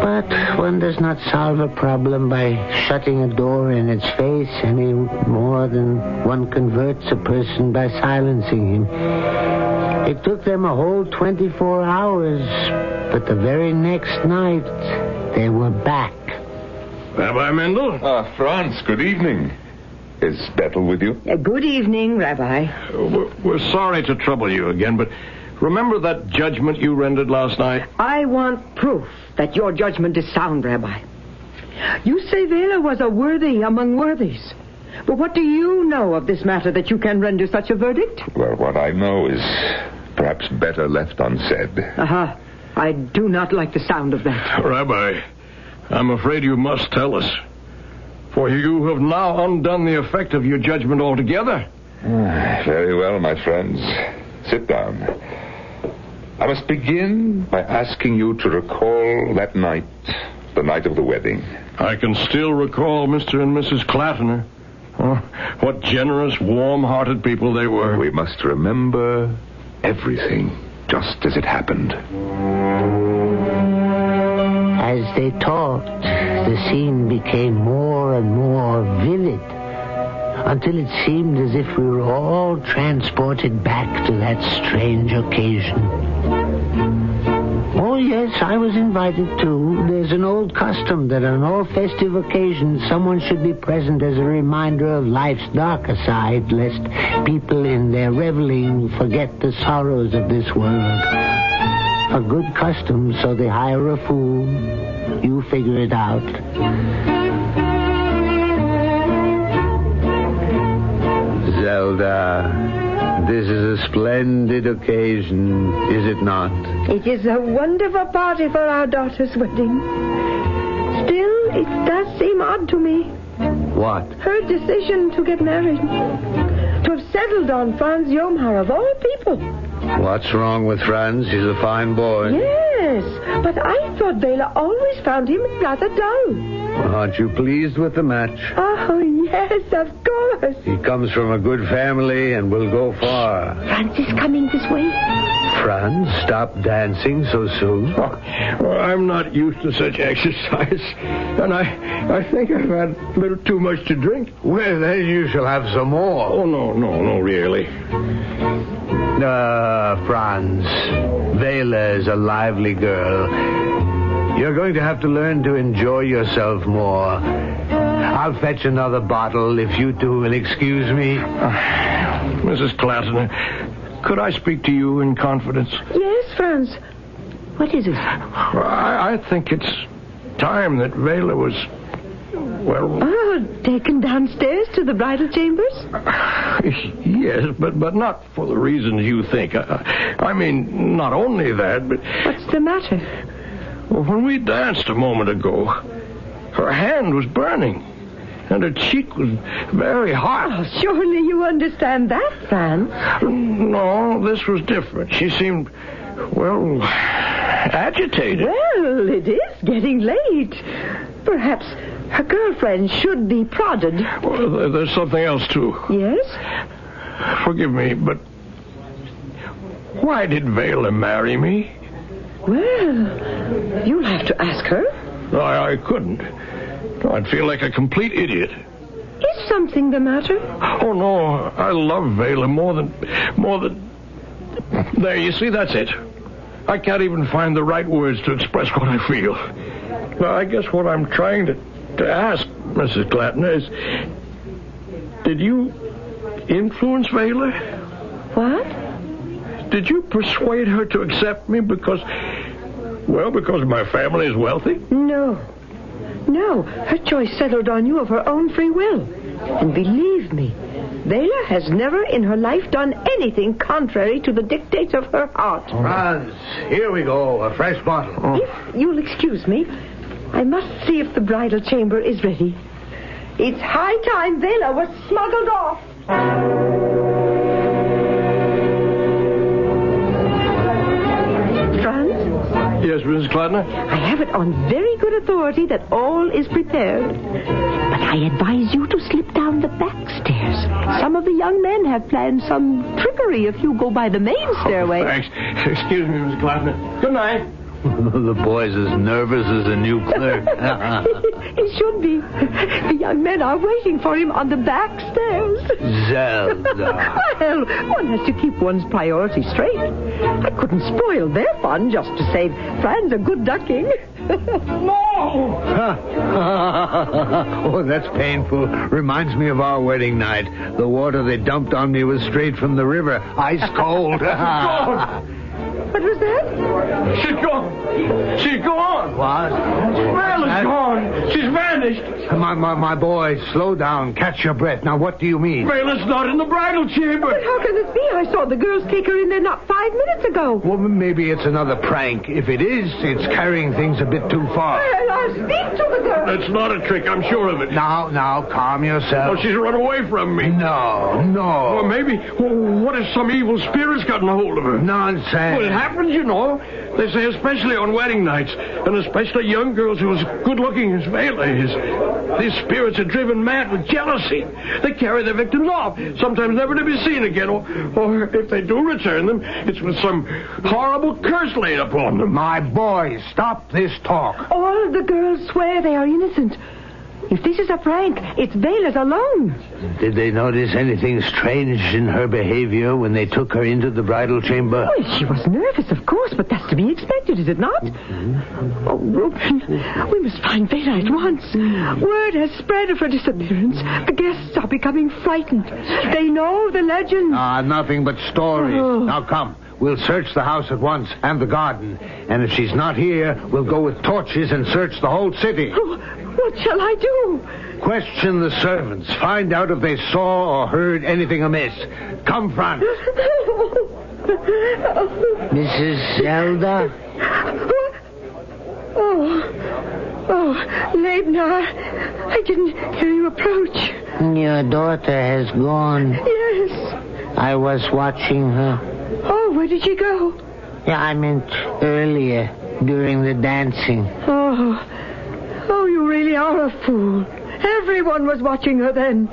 But one does not solve a problem by shutting a door in its face any more than one converts a person by silencing him. It took them a whole 24 hours, but the very next night, they were back. Rabbi Mendel? Franz, good evening. Is Bethel with you? Good evening, Rabbi. We're sorry to trouble you again, but remember that judgment you rendered last night? I want proof that your judgment is sound, Rabbi. You say Vela was a worthy among worthies. But what do you know of this matter that you can render such a verdict? Well, what I know is perhaps better left unsaid. Aha. I do not like the sound of that. Rabbi, I'm afraid you must tell us. For you have now undone the effect of your judgment altogether. Very well, my friends. Sit down. I must begin by asking you to recall that night, the night of the wedding. I can still recall Mr. and Mrs. Clattener. Oh, what generous, warm-hearted people they were. We must remember everything just as it happened. As they talked, the scene became more and more vivid, until it seemed as if we were all transported back to that strange occasion. Oh, yes, I was invited too. There's an old custom that on all festive occasions someone should be present as a reminder of life's darker side, lest people in their reveling forget the sorrows of this world. A good custom, so they hire a fool. You figure it out. Zelda, this is a splendid occasion, is it not? It is a wonderful party for our daughter's wedding. Still, it does seem odd to me. What? Her decision to get married. To have settled on Franz Jomar of all people. What's wrong with Franz? He's a fine boy. Yes, but I thought Bela always found him rather dull. Well, aren't you pleased with the match? Oh, yes, of course. He comes from a good family and will go far. Franz is coming this way. Franz, stop dancing so soon. Oh, well, I'm not used to such exercise, and I think I've had a little too much to drink. Well, then you shall have some more. Oh, no, really. Franz, Vela is a lively girl. You're going to have to learn to enjoy yourself more. I'll fetch another bottle if you two will excuse me. Mrs. Clatton, could I speak to you in confidence? Yes, Franz. What is it? I think it's time that Vela was, taken downstairs to the bridal chambers? Yes, but not for the reasons you think. I mean, not only that, but... What's the matter? Well, when we danced a moment ago, her hand was burning, and her cheek was very hot. Oh, surely you understand that, Franz. No, this was different. She seemed, agitated. Well, it is getting late. Perhaps her girlfriend should be prodded. Well, there's something else, too. Yes? Forgive me, but why did Vela marry me? Well, you'll have to ask her. I couldn't. I'd feel like a complete idiot. Is something the matter? Oh, no. I love Vela more than... There, you see, that's it. I can't even find the right words to express what I feel. Well, I guess what I'm trying to ask, Mrs. Clatton, is... Did you influence Vela? What? Did you persuade her to accept me because my family is wealthy? No. Her choice settled on you of her own free will. And believe me, Vela has never in her life done anything contrary to the dictates of her heart. Franz, here we go. A fresh bottle. If you'll excuse me, I must see if the bridal chamber is ready. It's high time Vela was smuggled off. Franz? Yes, Mrs. Clatton? I have it on very good authority that all is prepared. But I advise you to slip down the back stairs. Some of the young men have planned some trickery if you go by the main stairway. Thanks. Excuse me, Mrs. Clatton. Good night. The boy's as nervous as a new clerk. He should be. The young men are waiting for him on the back stairs. Zelda. Well, one has to keep one's priorities straight. I couldn't spoil their fun just to save Franz a good ducking. No! Oh, that's painful. Reminds me of our wedding night. The water they dumped on me was straight from the river. Ice cold. What was that? She's gone. She's gone. What? Vela's gone. She's vanished. My boy, slow down. Catch your breath. Now, what do you mean? Vela's not in the bridal chamber. But how can this be? I saw the girls take her in there not 5 minutes ago. Well, maybe it's another prank. If it is, it's carrying things a bit too far. Well, I'll speak to the girls. It's not a trick. I'm sure of it. Now, calm yourself. Oh, she's run away from me. No. Well, maybe. What if some evil spirit's gotten a hold of her? Nonsense. Well, it happens, you know. They say especially on wedding nights, and especially young girls who are as good-looking as Vela is. These spirits are driven mad with jealousy. They carry their victims off, sometimes never to be seen again, or if they do return them, it's with some horrible curse laid upon them. My boy, stop this talk. All of the girls swear they are innocent. If this is a prank, it's Vela's alone. Did they notice anything strange in her behavior when they took her into the bridal chamber? Well, she was nervous, of course, but that's to be expected, is it not? Mm-hmm. Oh, Reuben, we must find Vela at once. Word has spread of her disappearance. The guests are becoming frightened. They know the legend. Nothing but stories. Oh. Now, come. We'll search the house at once and the garden. And if she's not here, we'll go with torches and search the whole city. Oh, what shall I do? Question the servants. Find out if they saw or heard anything amiss. Come, Franz. Mrs. Zelda? Oh, Leibniz, I didn't hear you approach. Your daughter has gone. Yes. I was watching her. Oh, where did she go? Yeah, I meant earlier, during the dancing. Oh, you really are a fool. Everyone was watching her then.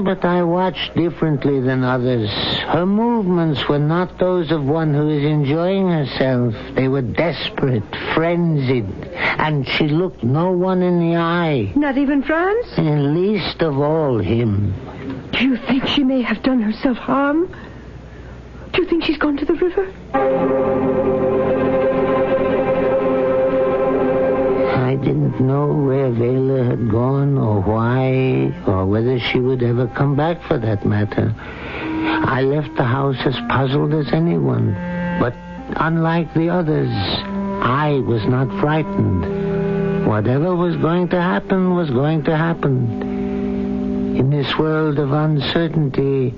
But I watched differently than others. Her movements were not those of one who is enjoying herself. They were desperate, frenzied, and she looked no one in the eye. Not even Franz? And least of all him. Do you think she may have done herself harm? Do you think she's gone to the river? know where Vela had gone or why, or whether she would ever come back for that matter. I left the house as puzzled as anyone, but unlike the others, I was not frightened. Whatever was going to happen was going to happen. In this world of uncertainty,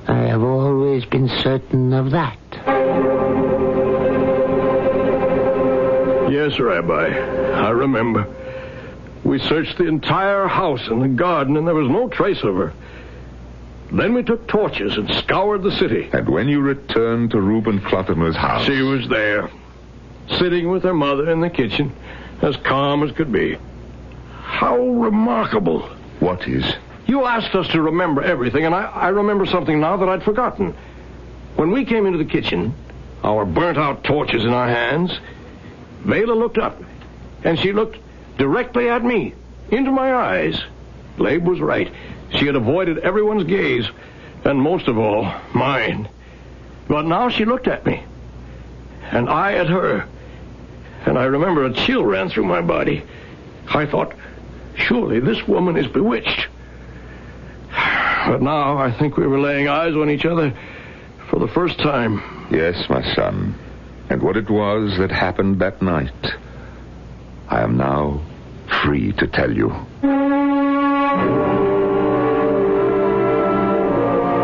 I have always been certain of that. Yes, Rabbi. I remember. We searched the entire house and the garden, and there was no trace of her. Then we took torches and scoured the city. And when you returned to Reuben Clotimer's house... She was there, sitting with her mother in the kitchen, as calm as could be. How remarkable. What is? You asked us to remember everything, and I remember something now that I'd forgotten. When we came into the kitchen, our burnt-out torches in our hands, Vela looked up, and she looked directly at me, into my eyes. Labe was right. She had avoided everyone's gaze, and most of all, mine. But now she looked at me, and I at her. And I remember a chill ran through my body. I thought, surely this woman is bewitched. But now I think we were laying eyes on each other for the first time. Yes, my son. And what it was that happened that night, I am now free to tell you.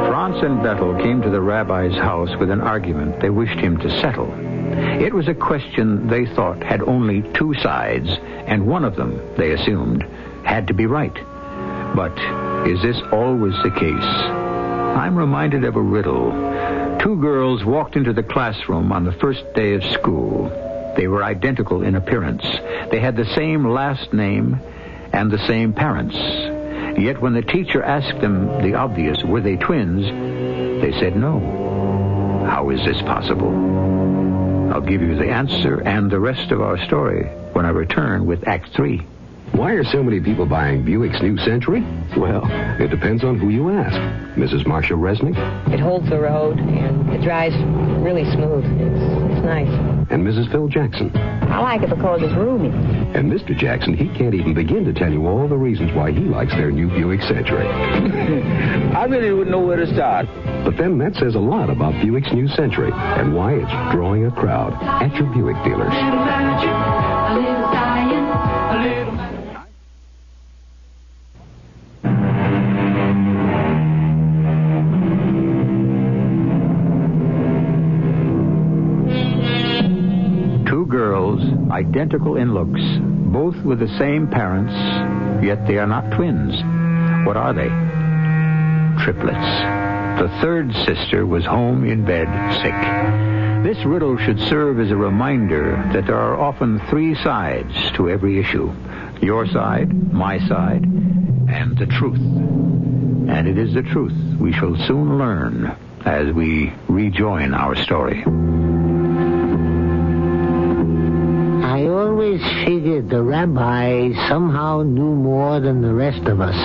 Franz and Bettel came to the rabbi's house with an argument they wished him to settle. It was a question they thought had only two sides, and one of them, they assumed, had to be right. But is this always the case? I'm reminded of a riddle. Two girls walked into the classroom on the first day of school. They were identical in appearance. They had the same last name and the same parents. Yet when the teacher asked them the obvious, were they twins, they said no. How is this possible? I'll give you the answer and the rest of our story when I return with Act 3. Why are so many people buying Buick's new Century? Well, it depends on who you ask. Mrs. Marcia Resnick? It holds the road, and it drives really smooth. It's nice. And Mrs. Phil Jackson? I like it because it's roomy. And Mr. Jackson, he can't even begin to tell you all the reasons why he likes their new Buick Century. I really wouldn't know where to start. But then that says a lot about Buick's new Century and why it's drawing a crowd at your Buick dealers. Identical in looks, both with the same parents, yet they are not twins. What are they? Triplets. The third sister was home in bed, sick. This riddle should serve as a reminder that there are often three sides to every issue. Your side, my side, and the truth. And it is the truth we shall soon learn as we rejoin our story. I always figured the rabbi somehow knew more than the rest of us.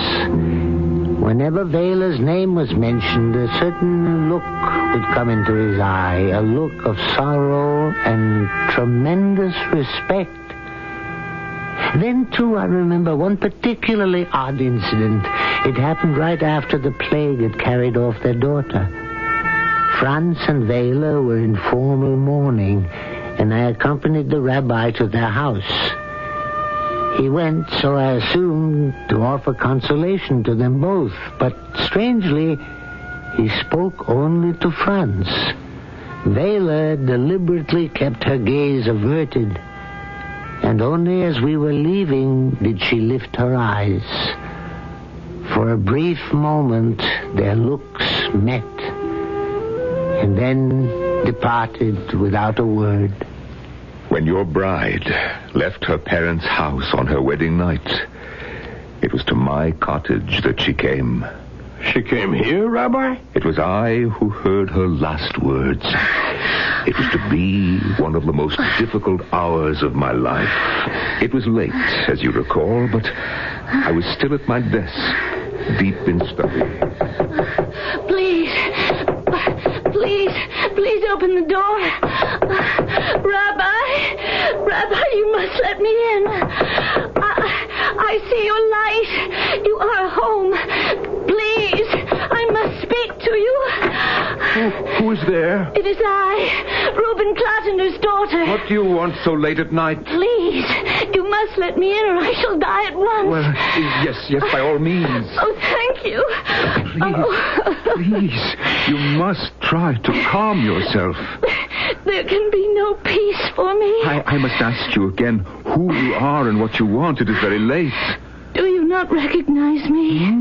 Whenever Vela's name was mentioned, a certain look would come into his eye, a look of sorrow and tremendous respect. Then, too, I remember one particularly odd incident. It happened right after the plague had carried off their daughter. Franz and Vela were in formal mourning, and I accompanied the rabbi to their house. He went, so I assumed, to offer consolation to them both. But strangely, he spoke only to Franz. Vela deliberately kept her gaze averted, and only as we were leaving did she lift her eyes. For a brief moment, their looks met, and then departed without a word. When your bride left her parents' house on her wedding night, it was to my cottage that she came. She came here, Rabbi? It was I who heard her last words. It was to be one of the most difficult hours of my life. It was late, as you recall, but I was still at my desk, deep in study. Please open the door. Rabbi, Rabbi, you must let me in. I see your light. You are home. Please, I must speak to you. Who is there? It is I, Reuben Clattener's daughter. What do you want so late at night? Please, you must let me in or I shall die at once. Well, yes, by all means. Oh, thank you. Please, you must try to calm yourself. There can be no peace for me. I must ask you again who you are and what you want. It is very late. Do you not recognize me?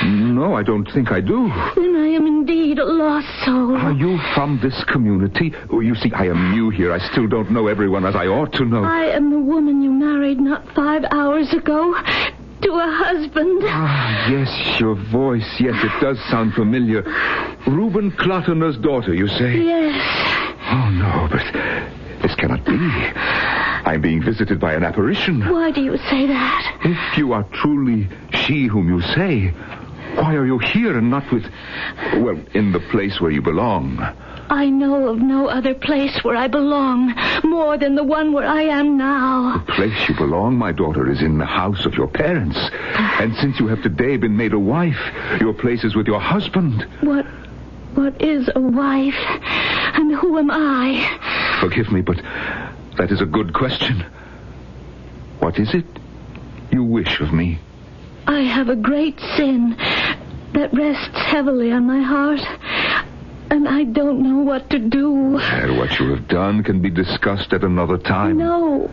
No, I don't think I do. Then I am indeed a lost soul. Are you from this community? Oh, you see, I am new here. I still don't know everyone as I ought to know. I am the woman you married not 5 hours ago to a husband. Yes, your voice. Yes, it does sound familiar. Reuben Clattener's daughter, you say? Yes. Oh, no, but this cannot be. I'm being visited by an apparition. Why do you say that? If you are truly she whom you say, why are you here and not in the place where you belong? I know of no other place where I belong, more than the one where I am now. The place you belong, my daughter, is in the house of your parents. And since you have today been made a wife, your place is with your husband. What is a wife? And who am I? Forgive me, but that is a good question. What is it you wish of me? I have a great sin that rests heavily on my heart, and I don't know what to do. Well, what you have done can be discussed at another time. No.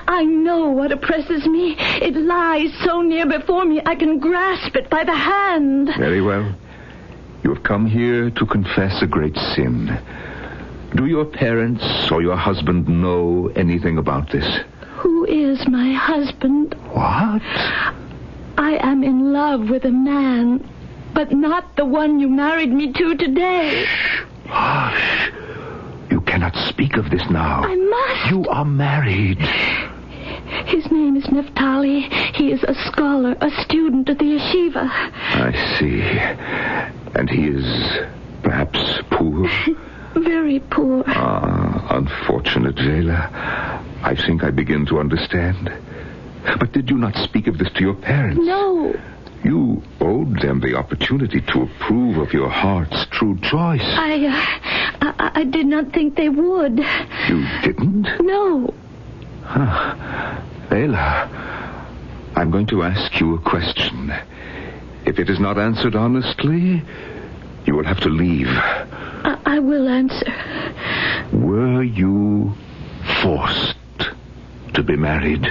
I know what oppresses me. It lies so near before me, I can grasp it by the hand. Very well. You have come here to confess a great sin. Do your parents or your husband know anything about this? Who is my husband? What? I am in love with a man, but not the one you married me to today. Hush. You cannot speak of this now. I must. You are married. His name is Naphtali. He is a scholar, a student at the yeshiva. I see. And he is perhaps poor? Very poor. Unfortunate Vela. I think I begin to understand. But did you not speak of this to your parents? No. You owed them the opportunity to approve of your heart's true choice. I did not think they would. You didn't? No. Vela, I'm going to ask you a question. If it is not answered honestly, you will have to leave. I will answer. Were you forced to be married?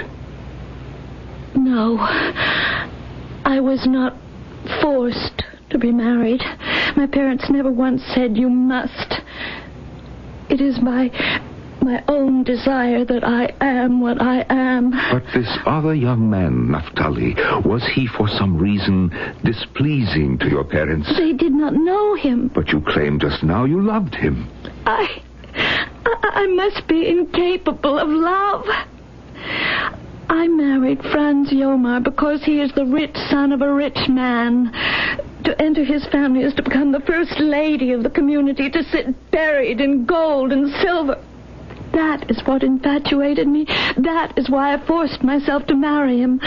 No. I was not forced to be married. My parents never once said you must. It is my own desire that I am what I am. But this other young man, Naphtali, was he for some reason displeasing to your parents? They did not know him. But you claimed just now you loved him. I must be incapable of love. I married Franz Yomar because he is the rich son of a rich man. To enter his family is to become the first lady of the community, to sit buried in gold and silver. That is what infatuated me. That is why I forced myself to marry him.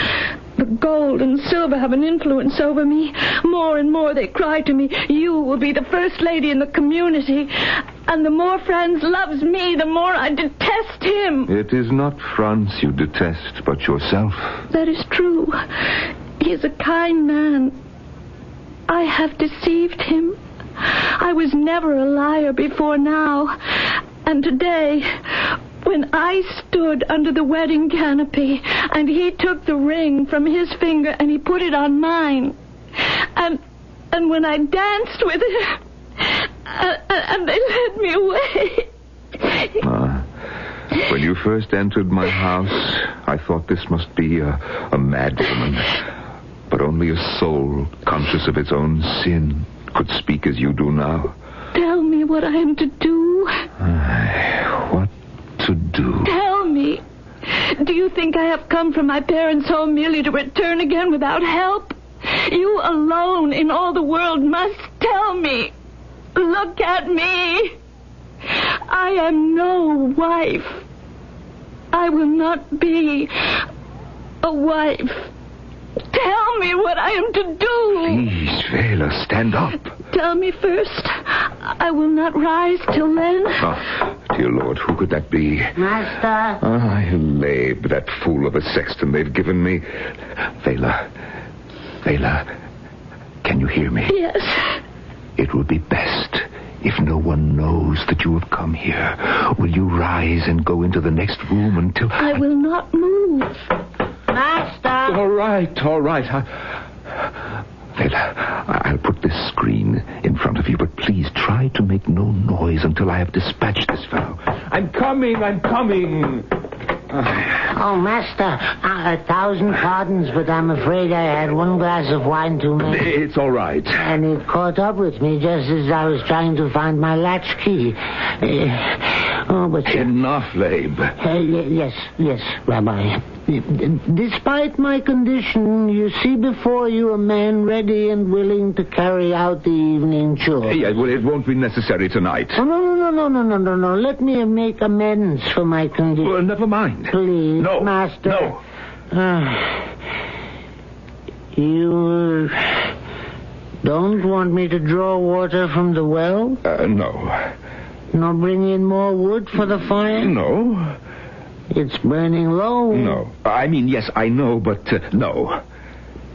The gold and silver have an influence over me. More and more they cry to me, you will be the first lady in the community. And the more Franz loves me, the more I detest him. It is not Franz you detest, but yourself. That is true. He is a kind man. I have deceived him. I was never a liar before now. And today, when I stood under the wedding canopy and he took the ring from his finger and he put it on mine, and when I danced with him, and they led me away. When you first entered my house, I thought this must be a mad woman. But only a soul conscious of its own sin could speak as you do now. Tell me what I am to do. What to do? Tell me. Do you think I have come from my parents' home merely to return again without help? You alone in all the world must tell me. Look at me. I am no wife. I will not be a wife. Tell me what I am to do. Please, Vela, stand up. Tell me first. I will not rise till then. Oh, dear Lord, who could that be? Master. Labe, that fool of a sexton they've given me. Vela, can you hear me? Yes. It would be best if no one knows that you have come here. Will you rise and go into the next room until... I will not move. Master! All right. Vela, I'll put this screen in front of you, but please try to make no noise until I have dispatched this fellow. I'm coming. Oh, Master, 1,000 pardons, but I'm afraid I had one glass of wine too many. It's all right. And it caught up with me just as I was trying to find my latchkey. Enough, Labe. Yes, Rabbi. Despite my condition, you see before you a man ready and willing to carry out the evening chore. Yeah, well, it won't be necessary tonight. Oh, no. Let me make amends for my condition. Well, never mind. Please, No, Master. no. You don't want me to draw water from the well? No. Nor bring in more wood for the fire? No. It's burning low. No. I mean, yes, I know, but no.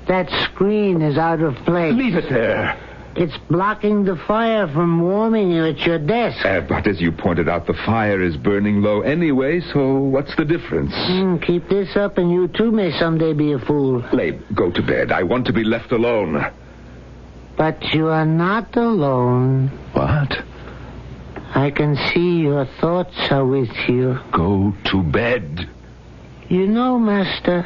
That screen is out of place. Leave it there. It's blocking the fire from warming you at your desk. But as you pointed out, the fire is burning low anyway, so what's the difference? Keep this up and you too may someday be a fool. Labe, go to bed. I want to be left alone. But you are not alone. What? I can see your thoughts are with you. Go to bed. You know, Master,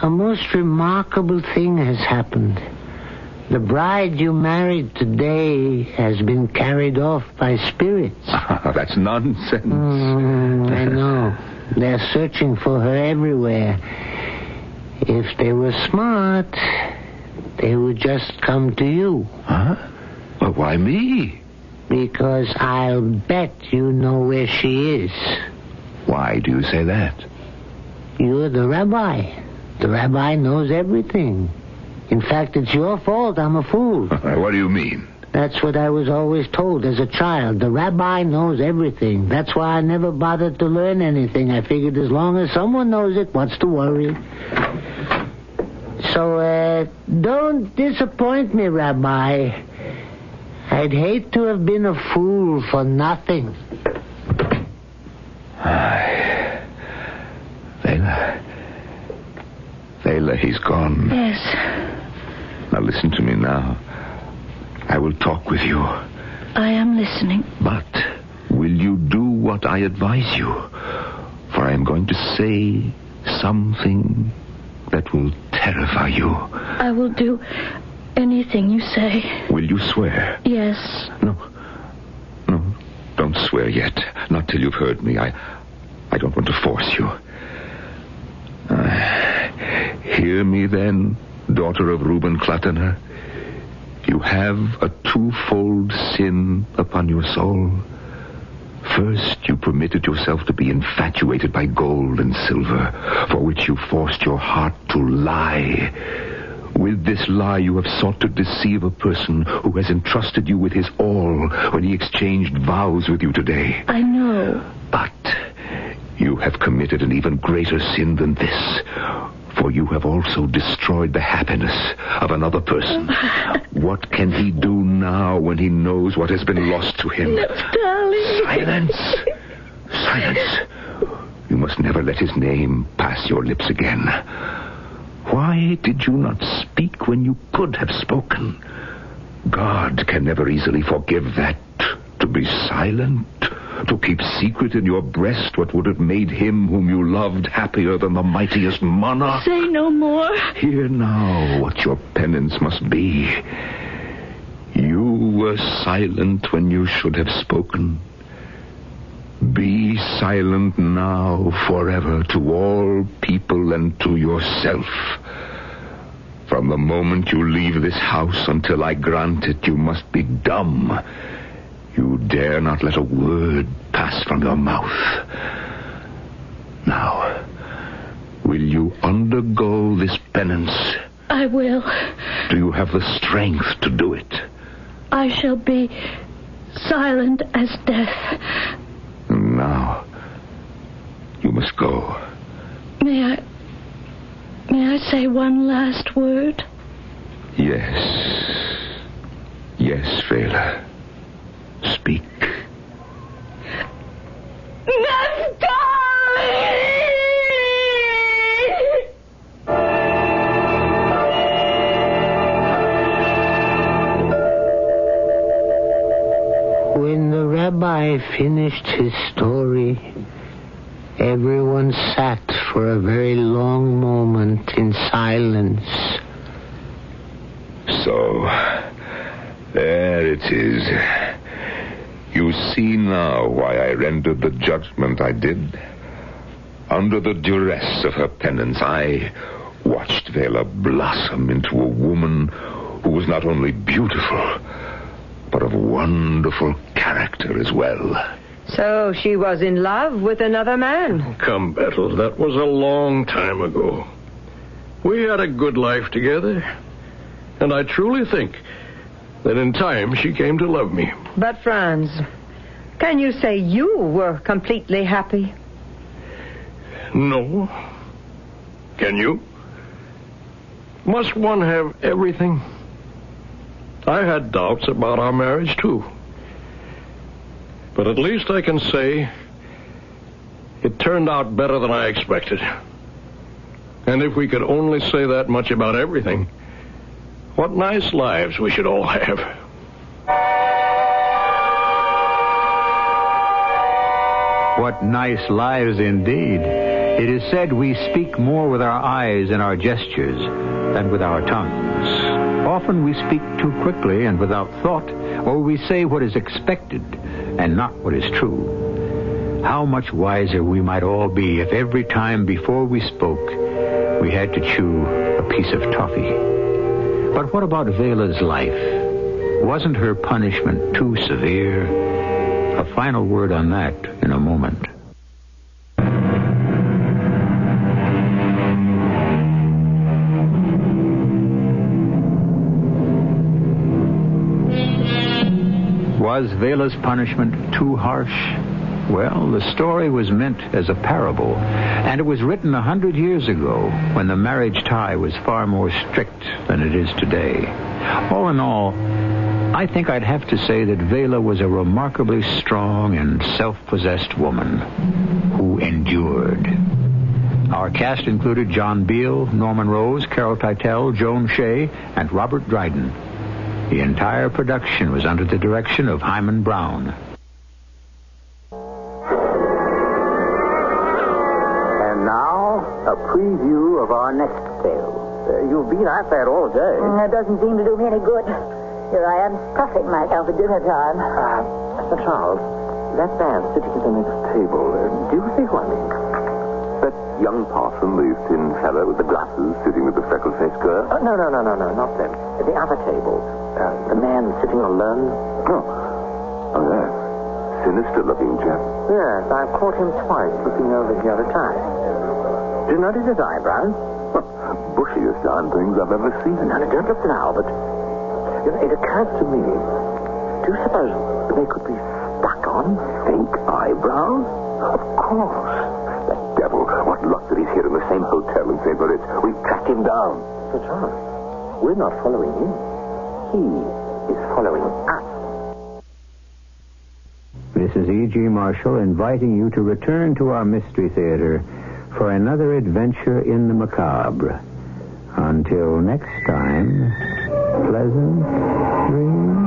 a most remarkable thing has happened. The bride you married today has been carried off by spirits. That's nonsense. I know. They're searching for her everywhere. If they were smart, they would just come to you. Huh? Well, why me? Because I'll bet you know where she is. Why do you say that? You're the rabbi. The rabbi knows everything. In fact, it's your fault I'm a fool. What do you mean? That's what I was always told as a child. The rabbi knows everything. That's why I never bothered to learn anything. I figured as long as someone knows it, what's to worry? So, don't disappoint me, Rabbi. I'd hate to have been a fool for nothing. Vela, he's gone. Yes. Now listen to me now. I will talk with you. I am listening. But will you do what I advise you? For I am going to say something that will terrify you. I will do anything you say. Will you swear? Yes. No, don't swear yet. Not till you've heard me. I don't want to force you. Hear me then, daughter of Reuben Klatener. You have a twofold sin upon your soul. First, you permitted yourself to be infatuated by gold and silver, for which you forced your heart to lie. With this lie, you have sought to deceive a person who has entrusted you with his all when he exchanged vows with you today. I know. But you have committed an even greater sin than this, for you have also destroyed the happiness of another person. What can he do now when he knows what has been lost to him? Darling. Silence. You must never let his name pass your lips again. Why did you not speak when you could have spoken? God can never easily forgive that. To be silent, to keep secret in your breast what would have made him whom you loved happier than the mightiest monarch. Say no more. Hear now what your penance must be. You were silent when you should have spoken. Be silent now forever to all people and to yourself. From the moment you leave this house until I grant it, you must be dumb. You dare not let a word pass from your mouth. Now, will you undergo this penance? I will. Do you have the strength to do it? I shall be silent as death. Now, you must go. May I say one last word? Yes. Yes, Vela. Speak. When the rabbi finished his story, everyone sat for a very long moment in silence. So, there it is. You see now why I rendered the judgment I did. Under the duress of her penance, I watched Vela blossom into a woman who was not only beautiful, but of wonderful character as well. So she was in love with another man. Come, Bethel, that was a long time ago. We had a good life together, and I truly think that in time she came to love me. But, Franz, can you say you were completely happy? No. Can you? Must one have everything? I had doubts about our marriage, too. But at least I can say it turned out better than I expected. And if we could only say that much about everything, what nice lives we should all have. What nice lives indeed. It is said we speak more with our eyes and our gestures than with our tongues. Often we speak too quickly and without thought, or we say what is expected and not what is true. How much wiser we might all be if every time before we spoke we had to chew a piece of toffee. But what about Vela's life? Wasn't her punishment too severe? A final word on that in a moment. Was Vela's punishment too harsh? Well, the story was meant as a parable, and it was written 100 years ago when the marriage tie was far more strict than it is today. All in all, I think I'd have to say that Vela was a remarkably strong and self-possessed woman who endured. Our cast included John Beale, Norman Rose, Carol Teitel, Joan Shea, and Robert Dryden. The entire production was under the direction of Hyman Brown. And now, a preview of our next tale. You've been at that all day. It doesn't seem to do me any good. Here I am stuffing myself at dinner time. Mr. Charles, that man sitting at the next table, do you see who I mean? That young parson, the thin fellow with the glasses, sitting with the freckle-faced girl? No, not them. The other table. The man sitting alone. Oh, yes. Sinister-looking chap. Yes, I've caught him twice looking over the other side. Do you notice his eyebrows? Bushiest darn things I've ever seen. No, don't look now, but it occurred to me. Do you suppose they could be stuck on? Fake eyebrows? Of course. That devil. What luck that he's here in the same hotel in St. Moritz. We've tracked him down. Sir Charles, we're not following him. He is following us. This is E.G. Marshall inviting you to return to our Mystery Theater for another adventure in the macabre. Until next time, pleasant dreams.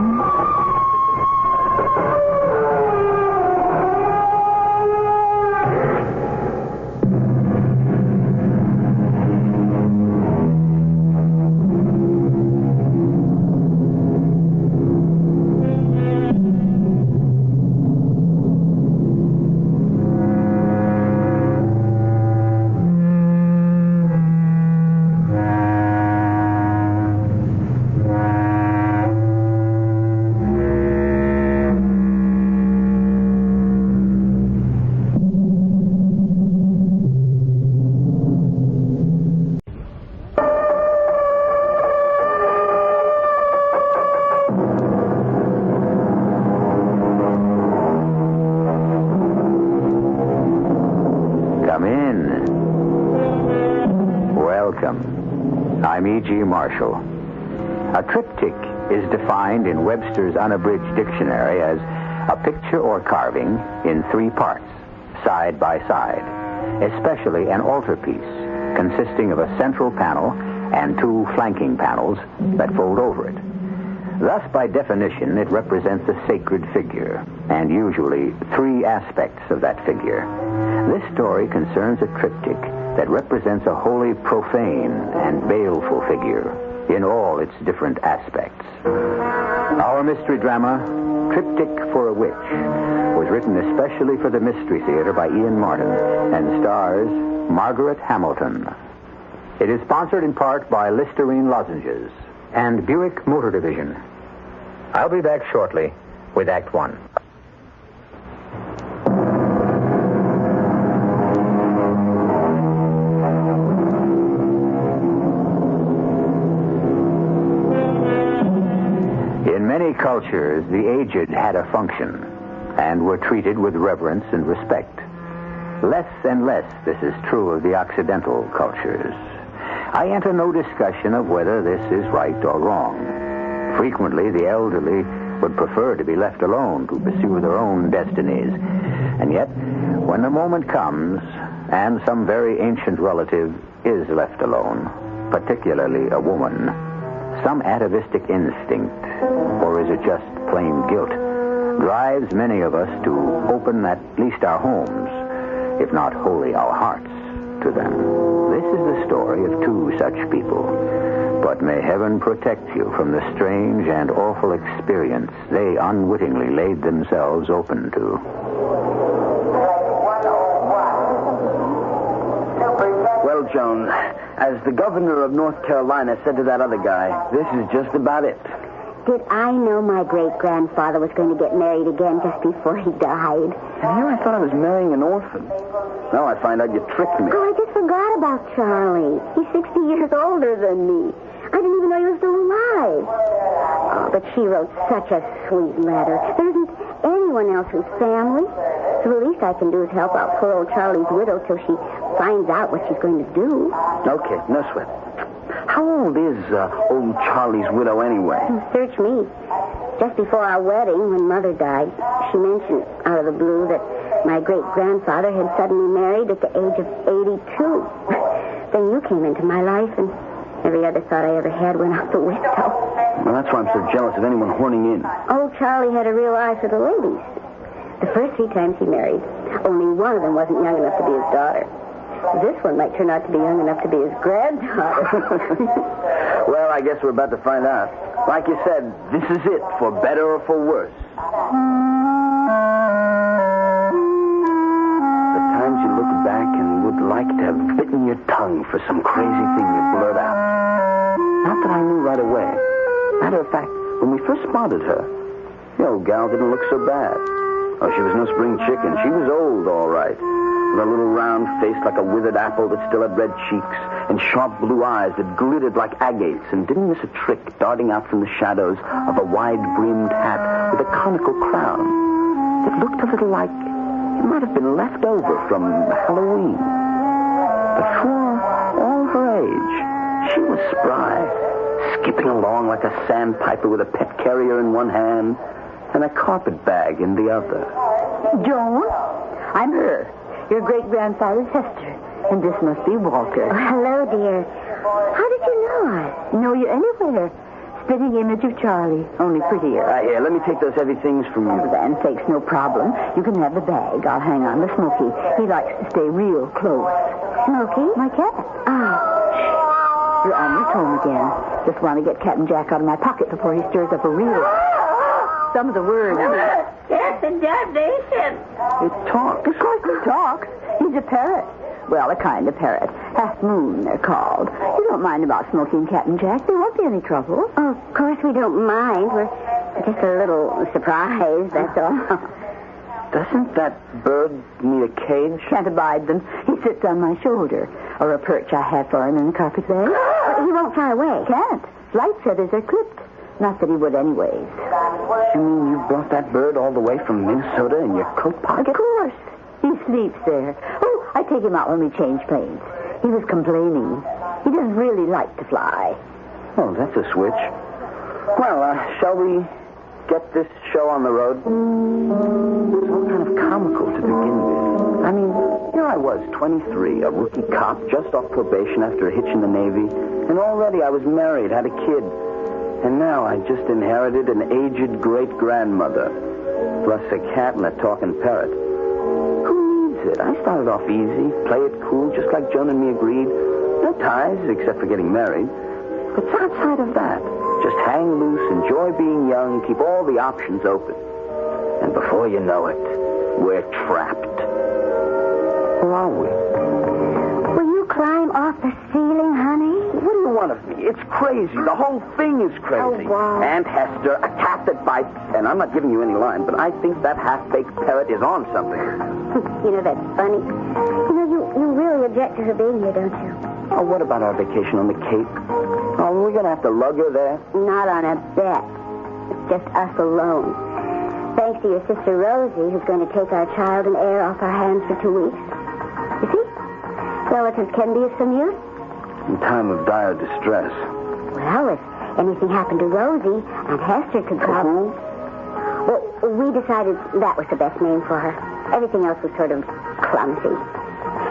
E.G. Marshall. A triptych is defined in Webster's Unabridged Dictionary as a picture or carving in 3 parts, side by side, especially an altarpiece consisting of a central panel and 2 flanking panels that fold over it. Thus, by definition, it represents a sacred figure, and usually 3 aspects of that figure. This story concerns a triptych that represents a wholly profane and baleful figure in all its different aspects. Our mystery drama, Triptych for a Witch, was written especially for the Mystery Theater by Ian Martin and stars Margaret Hamilton. It is sponsored in part by Listerine Lozenges and Buick Motor Division. I'll be back shortly with Act 1. In many cultures, the aged had a function and were treated with reverence and respect. Less and less this is true of the Occidental cultures. I enter no discussion of whether this is right or wrong. Frequently, the elderly would prefer to be left alone to pursue their own destinies. And yet, when the moment comes and some very ancient relative is left alone, particularly a woman, some atavistic instinct, or is it just plain guilt, drives many of us to open at least our homes, if not wholly our hearts, to them. This is the story of 2 such people. But may heaven protect you from the strange and awful experience they unwittingly laid themselves open to. Well, Joan, as the governor of North Carolina said to that other guy, this is just about it. Did I know my great-grandfather was going to get married again just before he died? And here I thought I was marrying an orphan. Now I find out you tricked me. Oh, I just forgot about Charlie. He's 60 years older than me. I didn't even know he was still alive. Oh, but she wrote such a sweet letter. There isn't anyone else who's family. So the least I can do is help out poor old Charlie's widow till she finds out what she's going to do. Okay, no sweat. How old is old Charlie's widow anyway? Search me. Just before our wedding, when Mother died, she mentioned out of the blue that my great-grandfather had suddenly married at the age of 82. Then you came into my life, and every other thought I ever had went out the window. Well, that's why I'm so jealous of anyone horning in. Old Charlie had a real eye for the ladies. The first 3 times he married, only one of them wasn't young enough to be his daughter. This one might turn out to be young enough to be his granddaughter. Well, I guess we're about to find out. Like you said, this is it, for better or for worse. The times you look back and would like to have bitten your tongue for some crazy thing you blurt out. Not that I knew right away. Matter of fact, when we first spotted her, the old gal didn't look so bad. Oh, she was no spring chicken. She was old, all right. With a little round face like a withered apple that still had red cheeks, and sharp blue eyes that glittered like agates, and didn't miss a trick darting out from the shadows of a wide-brimmed hat with a conical crown. It looked a little like it might have been left over from Halloween. But for all her age, she was spry, skipping along like a sandpiper with a pet carrier in one hand and a carpet bag in the other. Joan, I'm her. Your great-grandfather's sister. And this must be Walter. Oh, hello, dear. How did you know us? Know you anywhere. Spitting image of Charlie, only prettier. Here, let me take those heavy things from you. Oh, then, takes no problem. You can have the bag. I'll hang on to Smokey. He likes to stay real close. Smokey? My cat. Oh. You're almost home again. Just want to get Captain Jack out of my pocket before he stirs up a real... Some of the words... Captain Jack, It talks. Of course he talks. He's a parrot. Well, a kind of parrot. Half moon, they're called. You don't mind about smoking Captain Jack. There won't be any trouble. Oh, of course we don't mind. We're just a little surprised, that's all. Doesn't that bird need a cage? Can't abide them. He sits on my shoulder. Or a perch I have for him in the carpet bag. He won't fly away. Can't. Flight feathers are clipped. Not that he would anyways. You mean you brought that bird all the way from Minnesota in your coat pocket? Of course. He sleeps there. Oh, I take him out when we change planes. He was complaining. He doesn't really like to fly. Oh, that's a switch. Well, shall we get this show on the road? It's all kind of comical to begin with. I mean, here I was, 23, a rookie cop, just off probation after a hitch in the Navy, and already I was married, had a kid. And now I just inherited an aged great-grandmother, plus a cat and a talking parrot. Who needs it? I started off easy, play it cool, just like Joan and me agreed. No ties, except for getting married. But outside of that, just hang loose, enjoy being young, keep all the options open. And before you know it, we're trapped. Or are we? Will you climb off the ceiling, honey? What do you want of me? It's crazy. The whole thing is crazy. Oh, wow. Aunt Hester, a cat that bites, and I'm not giving you any line, but I think that half-baked parrot is on something. You know, that's funny. You know, you really object to her being here, don't you? Oh, what about our vacation on the Cape? Oh, we're going to have to lug her there? Not on a bet. It's just us alone. Thanks to your sister Rosie, who's going to take our child and heir off our hands for 2 weeks. You see? Relatives can be of some use. In time of dire distress. Well, if anything happened to Rosie, Aunt Hester could come. Well, we decided that was the best name for her. Everything else was sort of clumsy.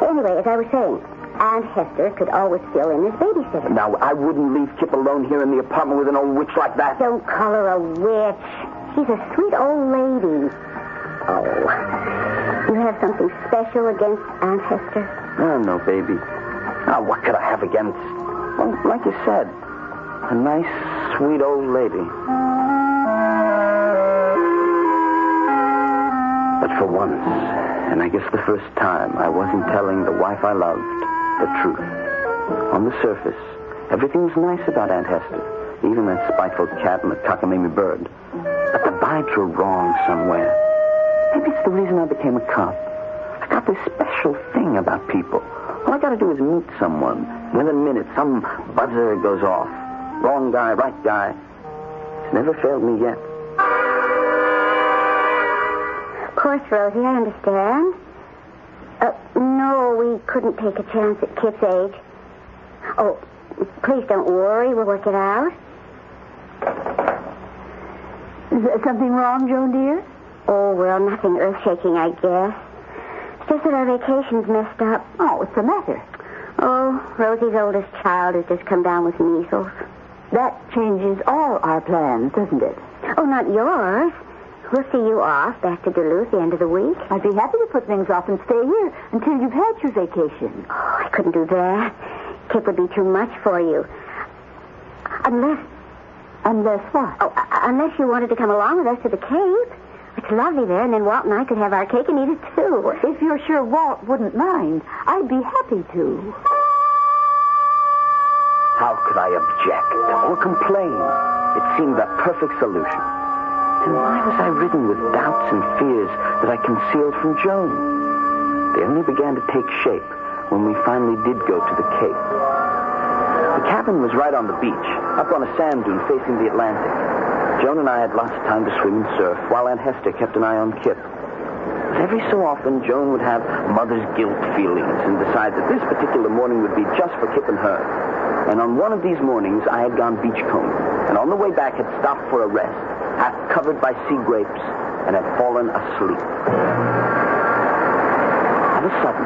Anyway, as I was saying, Aunt Hester could always fill in as babysitter. Now, I wouldn't leave Kip alone here in the apartment with an old witch like that. Don't call her a witch. She's a sweet old lady. Oh, you have something special against Aunt Hester? Oh, no, baby. Oh, what could I have against? Well, like you said, a nice, sweet old lady. But for once, and I guess the first time, I wasn't telling the wife I loved the truth. On the surface, everything was nice about Aunt Hester, even that spiteful cat and the cockamamie bird. But the vibes were wrong somewhere. Maybe it's the reason I became a cop. I got this special thing about people. All I got to do is meet someone. Within a minute, some buzzer goes off. Wrong guy, right guy. It's never failed me yet. Of course, Rosie, I understand. No, we couldn't take a chance at Kip's age. Oh, please don't worry. We'll work it out. Is there something wrong, Joan, dear? Oh, well, nothing earth-shaking, I guess. It's just that our vacation's messed up. Oh, what's the matter? Oh, Rosie's oldest child has just come down with measles. That changes all our plans, doesn't it? Oh, not yours. We'll see you off back to Duluth the end of the week. I'd be happy to put things off and stay here until you've had your vacation. Oh, I couldn't do that. Kip would be too much for you. Unless what? Oh, unless you wanted to come along with us to the Cape. It's lovely there, and then Walt and I could have our cake and eat it, too. If you're sure Walt wouldn't mind, I'd be happy to. How could I object or complain? It seemed the perfect solution. Then why was I ridden with doubts and fears that I concealed from Joan? They only began to take shape when we finally did go to the Cape. The cabin was right on the beach, up on a sand dune facing the Atlantic. Joan and I had lots of time to swim and surf, while Aunt Hester kept an eye on Kip. But every so often, Joan would have mother's guilt feelings and decide that this particular morning would be just for Kip and her. And on one of these mornings, I had gone beachcombing, and on the way back had stopped for a rest, half covered by sea grapes, and had fallen asleep. All of a sudden,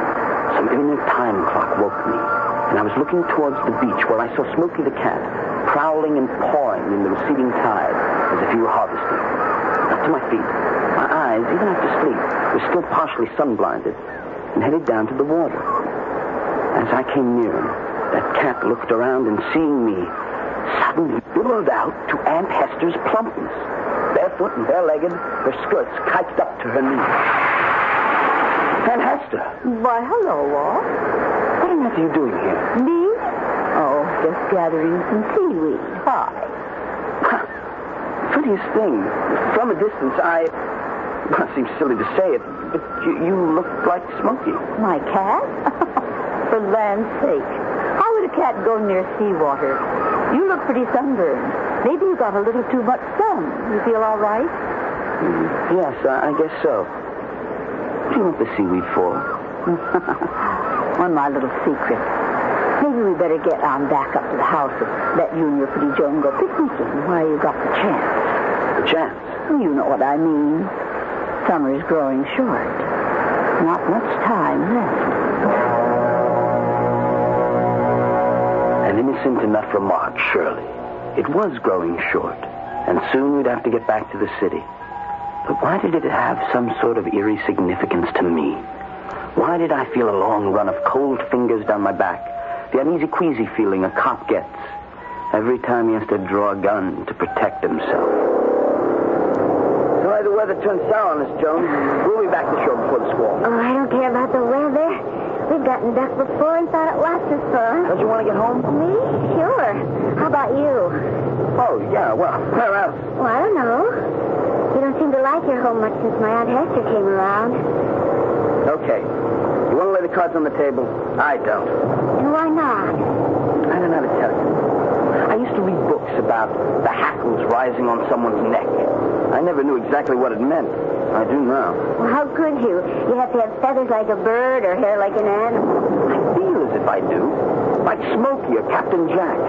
some inner time clock woke me, and I was looking towards the beach where I saw Smokey the cat, prowling and pawing in the receding tide as if he were harvesting. Up to my feet, my eyes, even after sleep, were still partially sun-blinded, and headed down to the water. As I came near him, that cat looked around and, seeing me, suddenly billowed out to Aunt Hester's plumpness. Barefoot and bare-legged, her skirts kiked up to her knees. Aunt Hester! Why, hello, Walt. What on earth are you doing here? Me? Oh, just gathering some seaweed. Hi. Funniest thing, from a distance, well, it seems silly to say it, but you look like Smokey. My cat? For land's sake. How would a cat go near seawater? You look pretty sunburned. Maybe you got a little too much sun. You feel all right? Yes, I guess so. What do you want the seaweed for? One my little secret. Maybe we we better get on back up to the house and let you and your pretty Joan go picnicking while you got the chance. The chance? Well, you know what I mean. Summer's growing short. Not much time left. An innocent enough remark, surely. It was growing short, and soon we'd have to get back to the city. But why did it have some sort of eerie significance to me? Why did I feel a long run of cold fingers down my back? The uneasy-queasy feeling a cop gets every time he has to draw a gun to protect himself. Sorry the weather turned sour on us, Joan. We'll be back to shore before the squall. Oh, I don't care about the weather. We've gotten duck before and thought it lots of fun. Don't you want to get home? Me? Sure. How about you? Oh, yeah, well, where else? Well, I don't know. You don't seem to like your home much since my Aunt Hester came around. Okay. You want to lay the cards on the table? I don't. And why not? I don't know how to tell you. I used to read books about the hackles rising on someone's neck. I never knew exactly what it meant. I do now. Well, how could you? You have to have feathers like a bird or hair like an animal. I feel as if I do. Like Smokey or Captain Jack.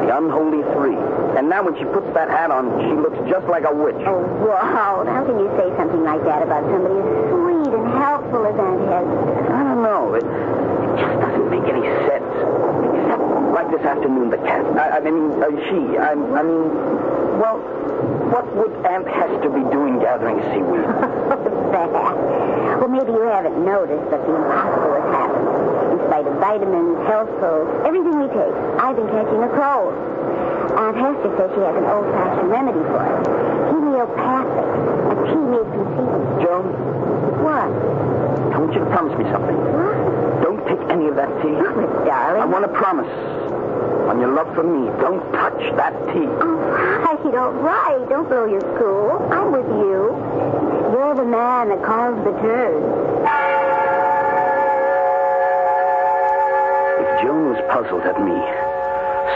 The unholy three. And now when she puts that hat on, she looks just like a witch. Oh, wow. How can you say something like that about somebody as sweet and helpful as Aunt Hester? I don't know. It just doesn't make any sense. Except like this afternoon, the cat. Well, what would Aunt Hester be doing gathering seaweed? That. Well, maybe you haven't noticed, but the impossible has happened. In spite of vitamins, health food, everything we take, I've been catching a cold. Aunt Hester says she has an old-fashioned remedy for it. Homeopathic. A tea made from seaweed. Joan? What? I want you to promise me something. What? Don't take any of that tea. Oh, but darling. I want to promise. On your love for me, don't touch that tea. All right. Don't blow your cool. I'm with you. You're the man that calls the turn. If Joan was puzzled at me,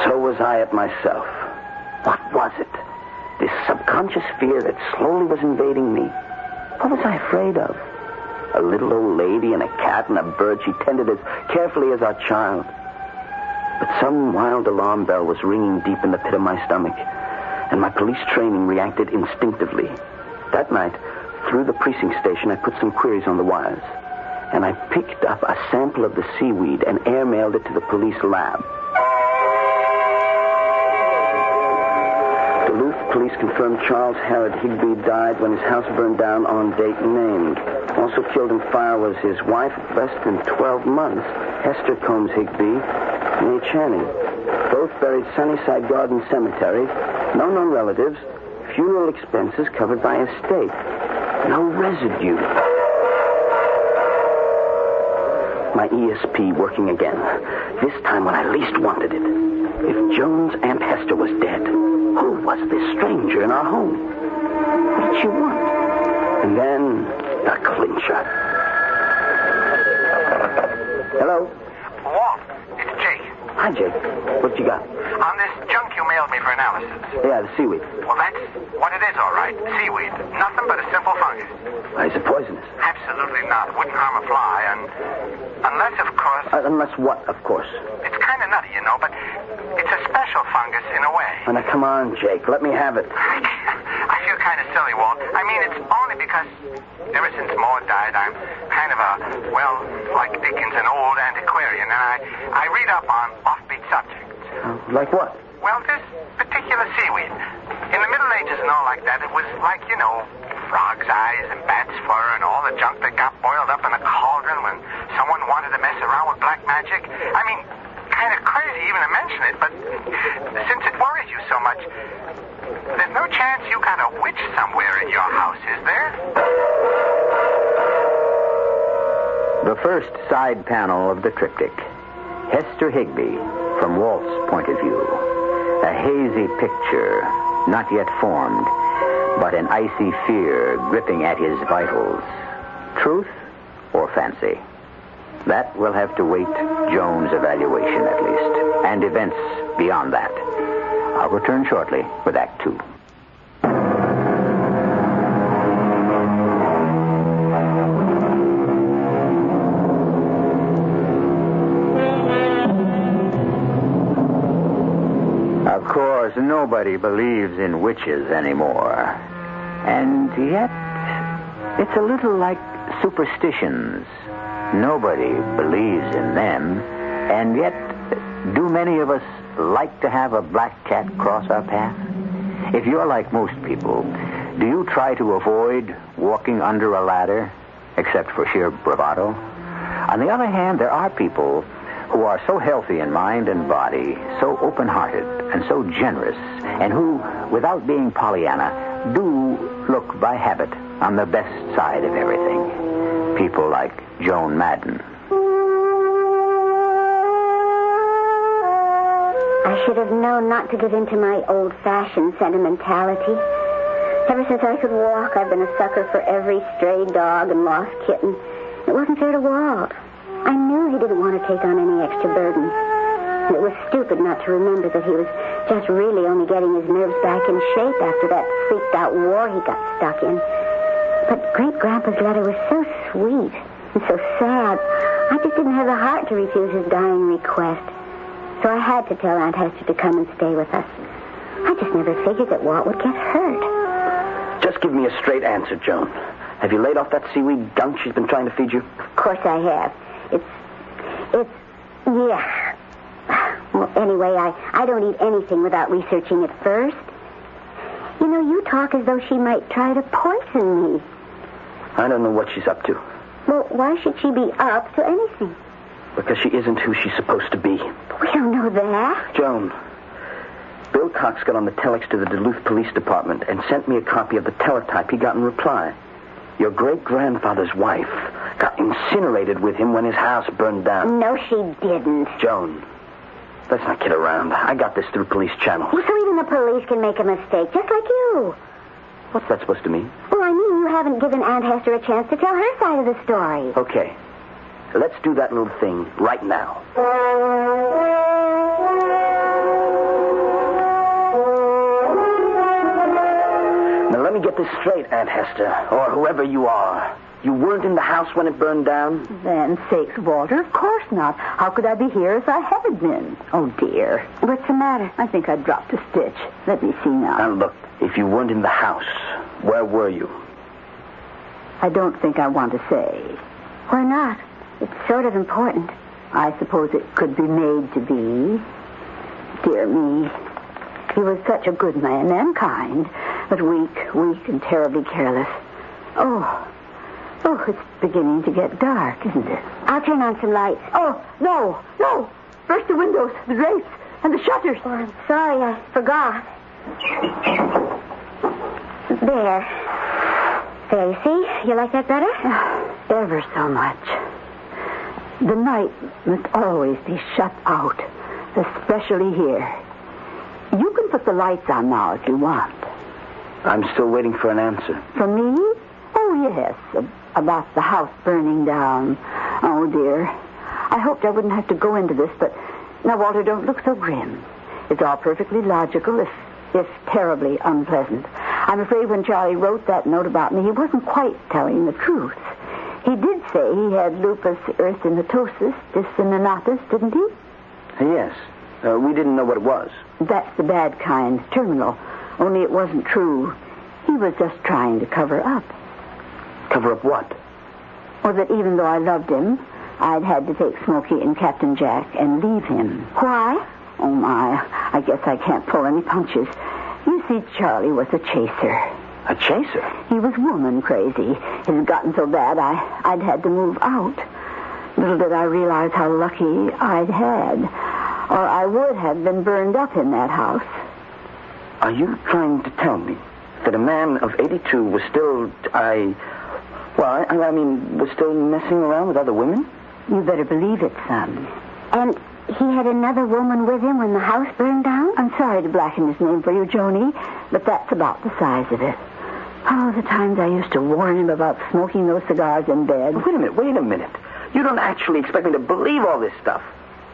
so was I at myself. What was it? This subconscious fear that slowly was invading me. What was I afraid of? A little old lady and a cat and a bird she tended as carefully as our child. But some wild alarm bell was ringing deep in the pit of my stomach, and my police training reacted instinctively. That night, through the precinct station, I put some queries on the wires, and I picked up a sample of the seaweed and airmailed it to the police lab. Duluth police confirmed Charles Harrod Higby died when his house burned down on date named. Also killed in fire was his wife of less than 12 months, Hester Combs Higby, May Channing. Both buried Sunnyside Garden Cemetery. No known relatives. Funeral expenses covered by estate. No residue. My ESP working again. This time when I least wanted it. If Joan's Aunt Hester was dead, who was this stranger in our home? What did she want? And then the clincher. Hello? Walt, it's Jake. Hi, Jake. What you got? On this junk you mailed me for analysis. Yeah, the seaweed. Well, that's what it is, all right. Seaweed. Nothing but a simple fungus. Why, is it poisonous? Absolutely not. It wouldn't harm a fly, and unless, of course... unless what, of course? It's kind of nutty, you know, but it's a special fungus in a way. Oh, now, come on, Jake. Let me have it. I feel kind of silly, Walt. I mean, it's only because ever since Maud died, I'm kind of like Dickens, an old antiquarian, and I read up on offbeat subjects. Like what? Well, this particular seaweed. In the Middle Ages and all like that, it was like, you know, frog's eyes and bat's fur and all the junk that got boiled up in a cauldron when someone wanted to mess around with black magic. I mean, kind of crazy even to mention it, but since it worries you so much, there's no chance you got a witch somewhere in your house, is there? The first side panel of the triptych. Hester Higby, from Walt's point of view. A hazy picture, not yet formed, but an icy fear gripping at his vitals. Truth or fancy? That will have to wait Joan's evaluation, at least, and events beyond that. I'll return shortly with Act 2. Nobody believes in witches anymore. And yet, it's a little like superstitions. Nobody believes in them. And yet, do many of us like to have a black cat cross our path? If you're like most people, do you try to avoid walking under a ladder, except for sheer bravado? On the other hand, there are people who are so healthy in mind and body, so open-hearted and so generous, and who, without being Pollyanna, do look by habit on the best side of everything. People like Joan Madden. I should have known not to give in to my old-fashioned sentimentality. Ever since I could walk, I've been a sucker for every stray dog and lost kitten. It wasn't fair to Walt. I knew he didn't want to take on any extra burden. And it was stupid not to remember that he was just really only getting his nerves back in shape after that freaked-out war he got stuck in. But Great-Grandpa's letter was so sweet and so sad, I just didn't have the heart to refuse his dying request. So I had to tell Aunt Hester to come and stay with us. I just never figured that Walt would get hurt. Just give me a straight answer, Joan. Have you laid off that seaweed gunk she's been trying to feed you? Of course I have. Yeah. Well, anyway, I don't eat anything without researching it first. You know, you talk as though she might try to poison me. I don't know what she's up to. Well, why should she be up to anything? Because she isn't who she's supposed to be. We don't know that. Joan, Bill Cox got on the telex to the Duluth Police Department and sent me a copy of the teletype he got in reply. Your great-grandfather's wife got incinerated with him when his house burned down. No, she didn't. Joan, let's not kid around. I got this through police channels. Well, so even the police can make a mistake, just like you. What's that supposed to mean? Well, I mean, you haven't given Aunt Hester a chance to tell her side of the story. Okay. Let's do that little thing right now. Now, let me get this straight, Aunt Hester, or whoever you are. You weren't in the house when it burned down? Then, sakes, Walter, of course not. How could I be here if I had been? Oh, dear. What's the matter? I think I dropped a stitch. Let me see now. Now, look, if you weren't in the house, where were you? I don't think I want to say. Why not? It's sort of important. I suppose it could be made to be. Dear me. He was such a good man and kind, but weak and terribly careless. Oh, it's beginning to get dark, isn't it? I'll turn on some lights. Oh, no. First the windows, the drapes, and the shutters. Oh, I'm sorry, I forgot. There, you see? You like that better? Ever so much. The night must always be shut out, especially here. You can put the lights on now if you want. I'm still waiting for an answer. From me? Oh, yes. About the house burning down. Oh, dear. I hoped I wouldn't have to go into this, but... Now, Walter, don't look so grim. It's all perfectly logical, if terribly unpleasant. I'm afraid when Charlie wrote that note about me, he wasn't quite telling the truth. He did say he had lupus erythematosus disseminatus, didn't he? Yes. We didn't know what it was. That's the bad kind, terminal. Only it wasn't true. He was just trying to cover up. Cover up what? Or that even though I loved him, I'd had to take Smokey and Captain Jack and leave him. Why? Oh, my. I guess I can't pull any punches. You see, Charlie was a chaser. A chaser? He was woman crazy. It had gotten so bad I'd had to move out. Little did I realize how lucky I'd had. Or I would have been burned up in that house. Are you trying to tell me that a man of 82 was still, was still messing around with other women? You better believe it, son. And he had another woman with him when the house burned down? I'm sorry to blacken his name for you, Joni, but that's about the size of it. Oh, the times I used to warn him about smoking those cigars in bed. Wait a minute. You don't actually expect me to believe all this stuff.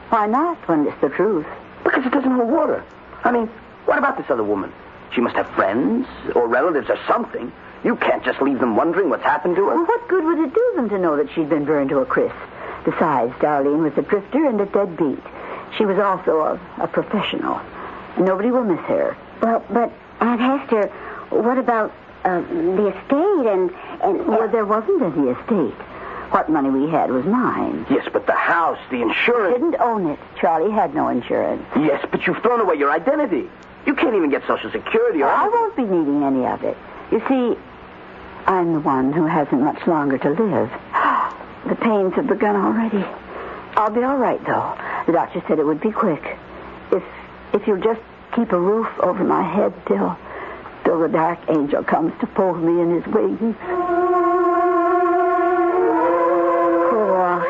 Why not, when it's the truth? Because it doesn't hold water. I mean, what about this other woman? She must have friends or relatives or something. You can't just leave them wondering what's happened to her. Well, what good would it do them to know that she'd been burned to a crisp? Besides, Darlene was a drifter and a deadbeat. She was also a professional. Nobody will miss her. Well, but Aunt Hester, what about the estate and... Well, there wasn't any estate. What money we had was mine. Yes, but the house, the insurance... I didn't own it. Charlie had no insurance. Yes, but you've thrown away your identity. You can't even get Social Security or... I won't be needing any of it. You see, I'm the one who hasn't much longer to live. The pains have begun already. I'll be all right, though. The doctor said it would be quick. If you'll just keep a roof over my head till the dark angel comes to fold me in his wings. Poor.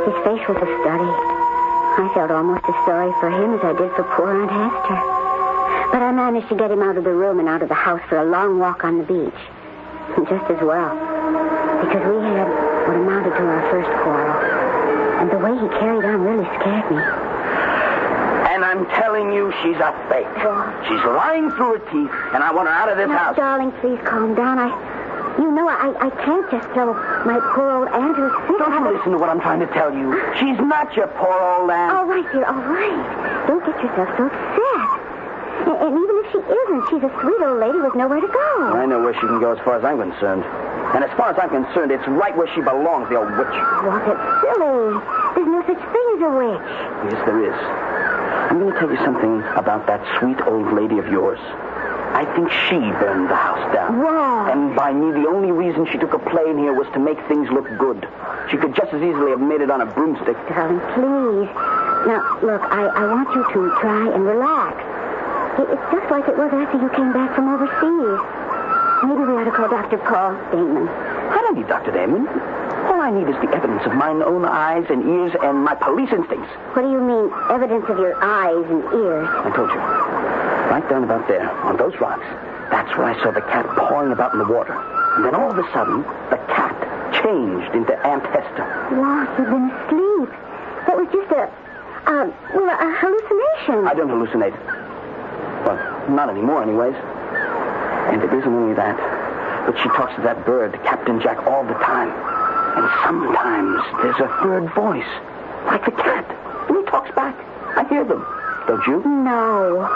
His face was a study. I felt almost as sorry for him as I did for poor Aunt Hester. But I managed to get him out of the room and out of the house for a long walk on the beach. Just as well. Because we had what amounted to our first quarrel. And the way he carried on really scared me. And I'm telling you, she's a fake. She's lying through her teeth, and I want her out of this house. Darling, please calm down. I can't just throw my poor old aunt who's sick. Don't you listen to what I'm trying to tell you. She's not your poor old aunt. All right, dear, all right. Don't get yourself so upset. And even if she isn't, she's a sweet old lady with nowhere to go. I know where she can go as far as I'm concerned. And as far as I'm concerned, it's right where she belongs, the old witch. What? It's silly. There's no such thing as a witch. Yes, there is. I'm going to tell you something about that sweet old lady of yours. I think she burned the house down. Wrong. And by me, the only reason she took a plane here was to make things look good. She could just as easily have made it on a broomstick. Darling, please. Now, look, I want you to try and relax. It's just like it was after you came back from overseas. Maybe we ought to call Dr. Paul Damon. I don't need Dr. Damon. All I need is the evidence of mine own eyes and ears and my police instincts. What do you mean, evidence of your eyes and ears? I told you. Right down about there, on those rocks, that's where I saw the cat pawing about in the water. And then all of a sudden, the cat changed into Aunt Hester. Wow, you've been asleep. That was just a hallucination. I don't hallucinate. Well, not anymore, anyways. And it isn't only that, but she talks to that bird, Captain Jack, all the time. And sometimes there's a third voice, like the cat. And he talks back. I hear them. Don't you? No.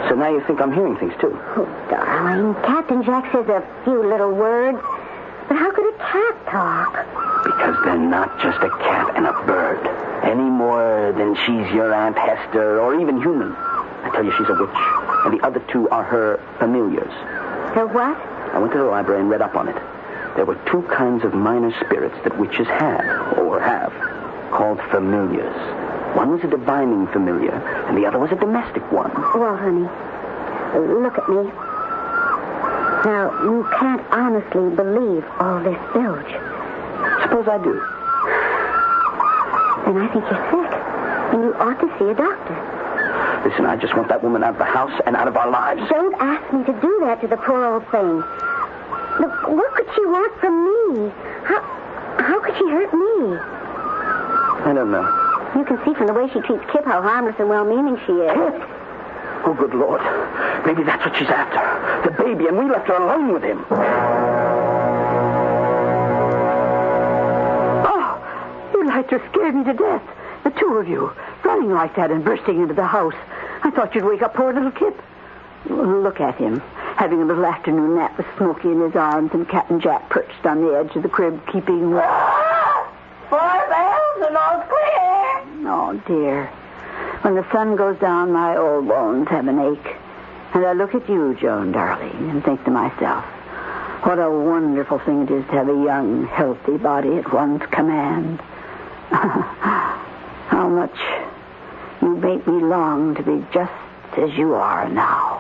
So now you think I'm hearing things, too? Oh, darling, Captain Jack says a few little words. But how could a cat talk? Because they're not just a cat and a bird. Any more than she's your Aunt Hester or even human. I tell you, she's a witch. And the other two are her familiars. Her what? I went to the library and read up on it. There were two kinds of minor spirits that witches had, or have, called familiars. One was a divining familiar, and the other was a domestic one. Well, honey, look at me. Now, you can't honestly believe all this bilge. Suppose I do. Then I think you're sick, and you ought to see a doctor. Listen, I just want that woman out of the house and out of our lives. Don't ask me to do that to the poor old thing. Look, what could she want from me? How could she hurt me? I don't know. You can see from the way she treats Kip how harmless and well-meaning she is. Kip? Oh, good Lord. Maybe that's what she's after. The baby, and we left her alone with him. Oh, you like to scare me to death. The two of you, running like that and bursting into the house. I thought you'd wake up poor little Kip. Look at him, having a little afternoon nap with Smokey in his arms and Captain Jack perched on the edge of the crib, keeping... 4 bells and all clear. Oh, dear. When the sun goes down, my old bones have an ache. And I look at you, Joan, darling, and think to myself, what a wonderful thing it is to have a young, healthy body at one's command. How much you make me long to be just as you are now.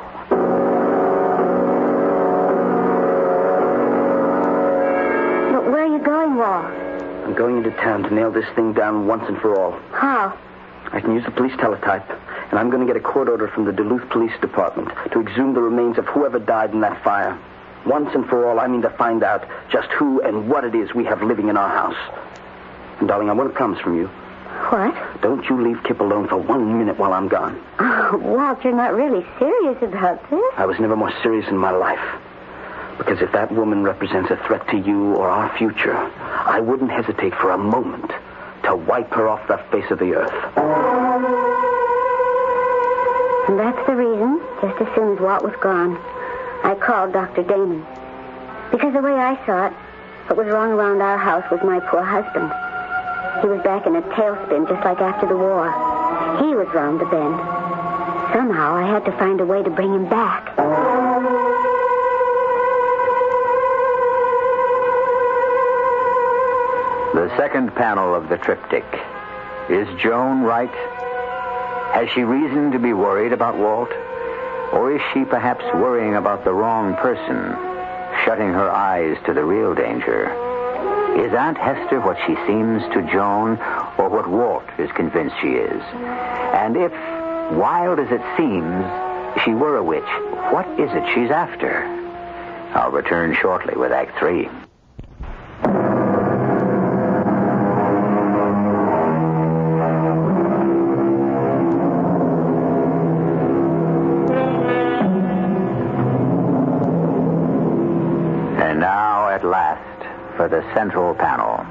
But where are you going, Walt? I'm going into town to nail this thing down once and for all. How? I can use the police teletype, and I'm going to get a court order from the Duluth Police Department to exhume the remains of whoever died in that fire. Once and for all, I mean to find out just who and what it is we have living in our house. And, darling, I want a promise from you. What? Don't you leave Kip alone for 1 minute while I'm gone. Oh, Walt, you're not really serious about this. I was never more serious in my life. Because if that woman represents a threat to you or our future, I wouldn't hesitate for a moment to wipe her off the face of the earth. And that's the reason, just as soon as Walt was gone, I called Dr. Damon. Because the way I saw it, what was wrong around our house was my poor husband. He was back in a tailspin just like after the war. He was round the bend. Somehow I had to find a way to bring him back. The second panel of the triptych. Is Joan right? Has she reason to be worried about Walt? Or is she perhaps worrying about the wrong person, shutting her eyes to the real danger? Is Aunt Hester what she seems to Joan, or what Walt is convinced she is? And if, wild as it seems, she were a witch, what is it she's after? I'll return shortly with Act 3. For the central panel.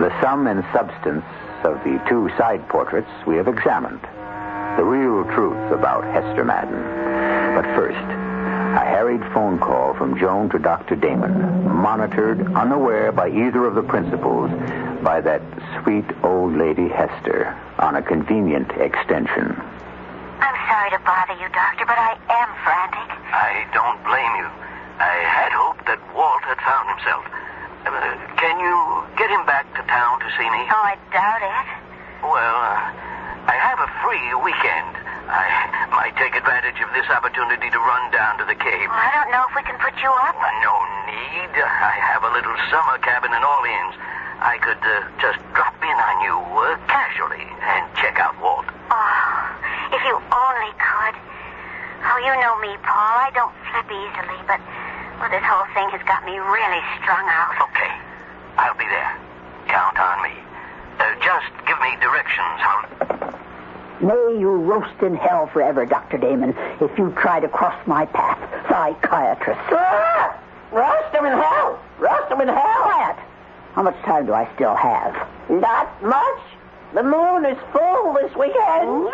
The sum and substance of the two side portraits we have examined. The real truth about Hester Madden. But first, a harried phone call from Joan to Dr. Damon, monitored, unaware by either of the principals, by that sweet old lady Hester, on a convenient extension. I'm sorry to bother you, Doctor, but I am frantic. I don't blame you. I had hoped that Walt had found himself. Can you get him back to town to see me? Oh, I doubt it. Well, I have a free weekend. I might take advantage of this opportunity to run down to the cave. Well, I don't know if we can put you up. No need. I have a little summer cabin in Orleans. I could just drop in on you casually and check out Walt. Oh, if you only could. Oh, you know me, Paul. I don't flip easily, but... well, this whole thing has got me really strung out. Okay. I'll be there. Count on me. Just give me directions. May you roast in hell forever, Dr. Damon, if you try to cross my path, psychiatrist. Roast him in hell. Roast him in hell. Quiet. How much time do I still have? Not much. The moon is full this weekend.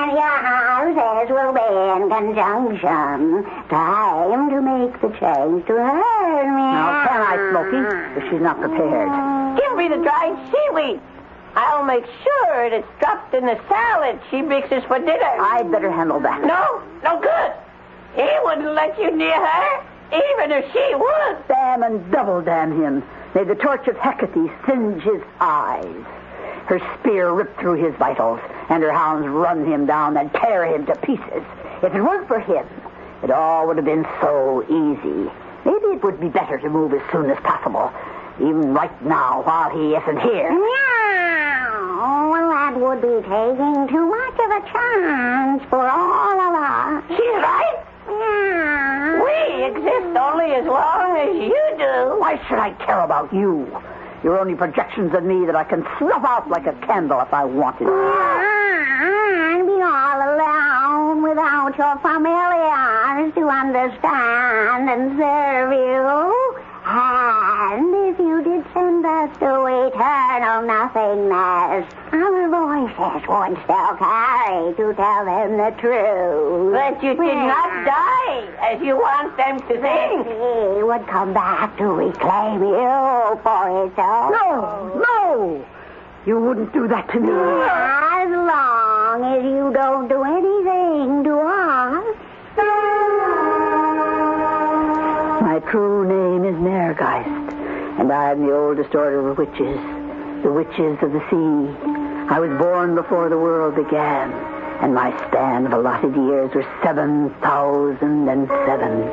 Your houses will be in conjunction. Time to make the change to her. Now, can I, Smokey, if she's not prepared? Give me the dried seaweed. I'll make sure it's dropped in the salad she mixes for dinner. I'd better handle that. No good. He wouldn't let you near her, even if she would. Damn and double damn him. May the torch of Hecate singe his eyes. Her spear ripped through his vitals, and her hounds run him down and tear him to pieces. If it weren't for him, it all would have been so easy. Maybe it would be better to move as soon as possible, even right now while he isn't here. No, well, that would be taking too much of a chance for all of us. She's right. Yeah. We exist only as long as you do. Why should I care about you? You're only projections of me that I can snuff out like a candle if I wanted. And be all alone without your familiars to understand and serve you. And if you did send us to eternal nothingness, our voices would still carry to tell them the truth. But you did not die as you want them to think. He would come back to reclaim you for his own. No! You wouldn't do that to me. As long as you don't do anything to us. My true name is Nergeist, and I am the oldest order of witches, the witches of the sea. I was born before the world began, and my span of allotted years was 7,007.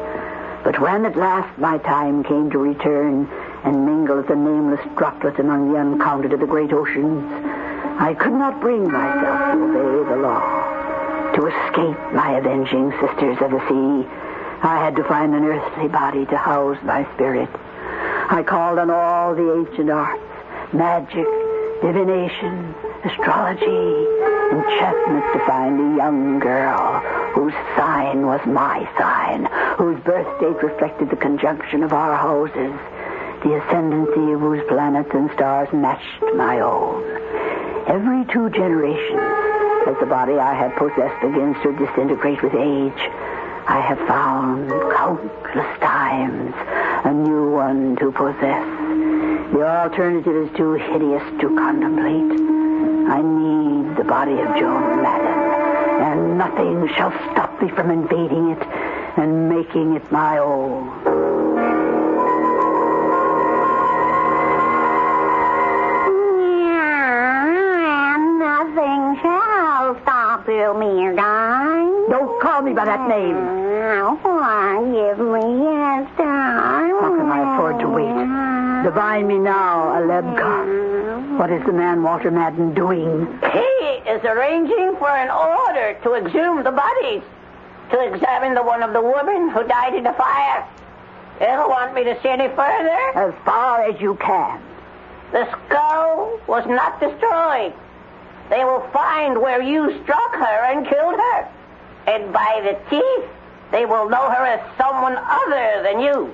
But when at last my time came to return and mingle as a nameless droplet among the uncounted of the great oceans, I could not bring myself to obey the law, to escape my avenging sisters of the sea. I had to find an earthly body to house my spirit. I called on all the ancient arts, magic, divination, astrology, enchantment to find a young girl whose sign was my sign, whose birth date reflected the conjunction of our houses, the ascendancy of whose planets and stars matched my own. Every 2 generations, As the body I had possessed begins to disintegrate with age, I have found countless times a new one to possess. The alternative is too hideous to contemplate. I need the body of Joan Madden, and nothing shall stop me from invading it and making it my own. Nothing shall stop you, me darling. Don't call me by that name. Forgive me, Esther. How can I afford to wait? Divine me now, Alebka. What is the man Walter Madden doing? He is arranging for an order to exhume the bodies, to examine the one of the woman who died in the fire. You don't want me to see any further? As far as you can. The skull was not destroyed. They will find where you struck her and killed her. And by the teeth, they will know her as someone other than you.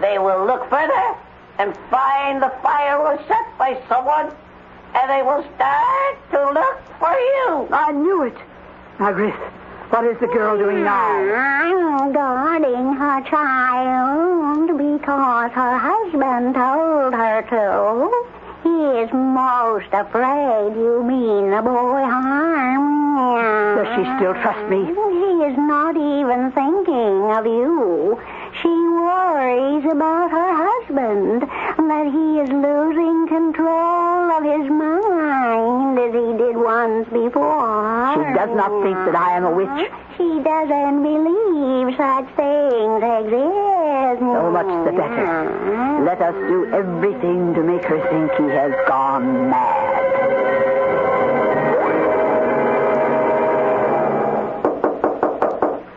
They will look further and find the fire was set by someone, and they will start to look for you. I knew it. Margaret, what is the girl doing now? I'm guarding her child because her husband told her to. He is most afraid you mean the boy harm him. Does she still trust me? He is not even thinking of you. She worries about her husband, that he is losing control of his mind as he did once before. She does not think that I am a witch. She doesn't believe such things exist. So much the better. Let us do everything to make her think he has gone mad.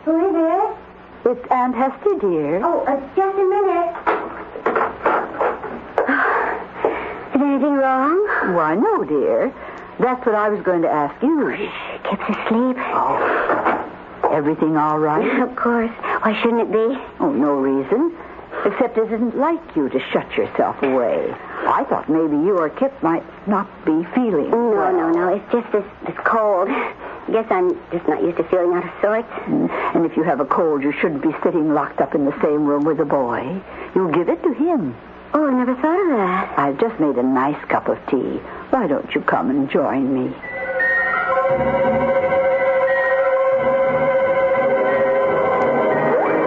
Who is it? It's Aunt Hester, dear. Oh, just a minute. Is anything wrong? Why, no, dear. That's what I was going to ask you. Kip's asleep. Oh. Everything all right? Of course. Why shouldn't it be? Oh, no reason. Except it isn't like you to shut yourself away. I thought maybe you or Kip might not be feeling well. No. It's just this cold. I guess I'm just not used to feeling out of sorts. And if you have a cold, you shouldn't be sitting locked up in the same room with a boy. You give it to him. Oh, I never thought of that. I've just made a nice cup of tea. Why don't you come and join me?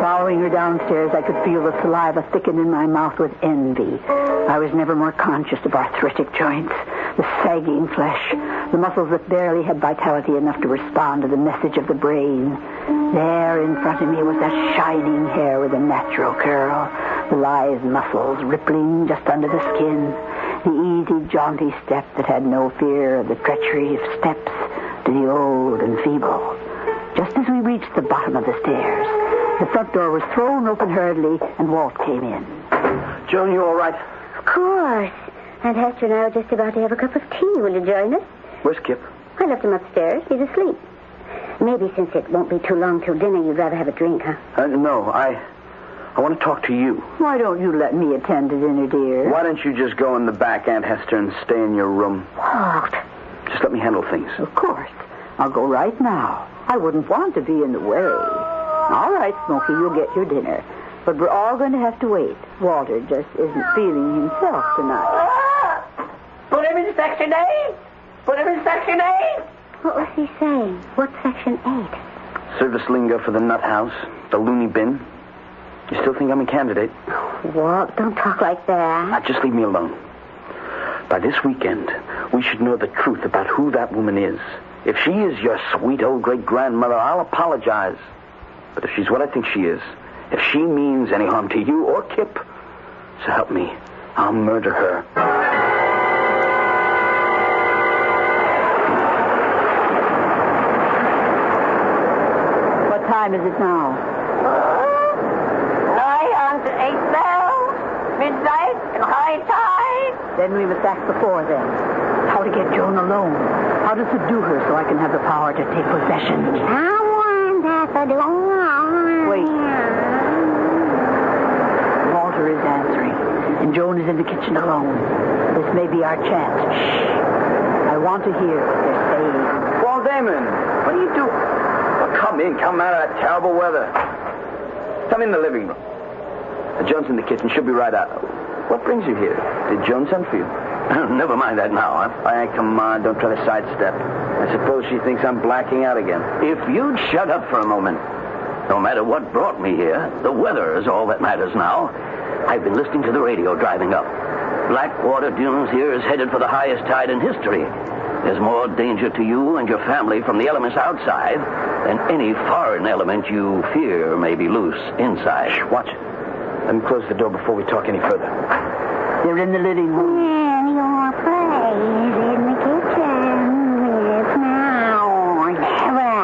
Following her downstairs, I could feel the saliva thicken in my mouth with envy. I was never more conscious of arthritic joints, the sagging flesh, the muscles that barely had vitality enough to respond to the message of the brain. There in front of me was that shining hair with a natural curl, the lithe muscles rippling just under the skin, the easy, jaunty step that had no fear of the treachery of steps to the old and feeble. Just as we reached the bottom of the stairs, the front door was thrown open hurriedly, and Walt came in. Joan, you all right? Of course. Aunt Hester and I are just about to have a cup of tea. Will you join us? Where's Kip? I left him upstairs. He's asleep. Maybe since it won't be too long till dinner, you'd rather have a drink, huh? No, I want to talk to you. Why don't you let me attend to dinner, dear? Why don't you just go in the back, Aunt Hester, and stay in your room? Walt. Just let me handle things. Of course. I'll go right now. I wouldn't want to be in the way. All right, Smokey, you'll get your dinner. But we're all going to have to wait. Walter just isn't feeling himself tonight. Put him in Section 8. Put him in Section 8. What was he saying? What's Section 8? Service lingo for the nut house, the loony bin. You still think I'm a candidate? Walt, don't talk like that. Now, just leave me alone. By this weekend, we should know the truth about who that woman is. If she is your sweet old great-grandmother, I'll apologize. But if she's what I think she is, if she means any harm to you or Kip, so help me, I'll murder her. What time is it now? 9 on to 8 bells, midnight, and high tide. Then we must act before then. How to get Joan alone. How to subdue her so I can have the power to take possession. Someone's at the door. Wait. Walter is answering, and Joan is in the kitchen alone. This may be our chance. Shh. I want to hear what they're saying. Walter! Damon, what are you doing? Well, come in. Come out of that terrible weather. Come in the living room. Joan's in the kitchen. She'll be right out. What brings you here? Did Joan send for you? Never mind that now, huh? Come on. Don't try to sidestep. I suppose she thinks I'm blacking out again. If you'd shut up for a moment. No matter what brought me here, the weather is all that matters now. I've been listening to the radio driving up. Blackwater Dunes here is headed for the highest tide in history. There's more danger to you and your family from the elements outside than any foreign element you fear may be loose inside. Shh, watch it. Let me close the door before we talk any further. They're in the living room. And your place in the kitchen. It's now or never.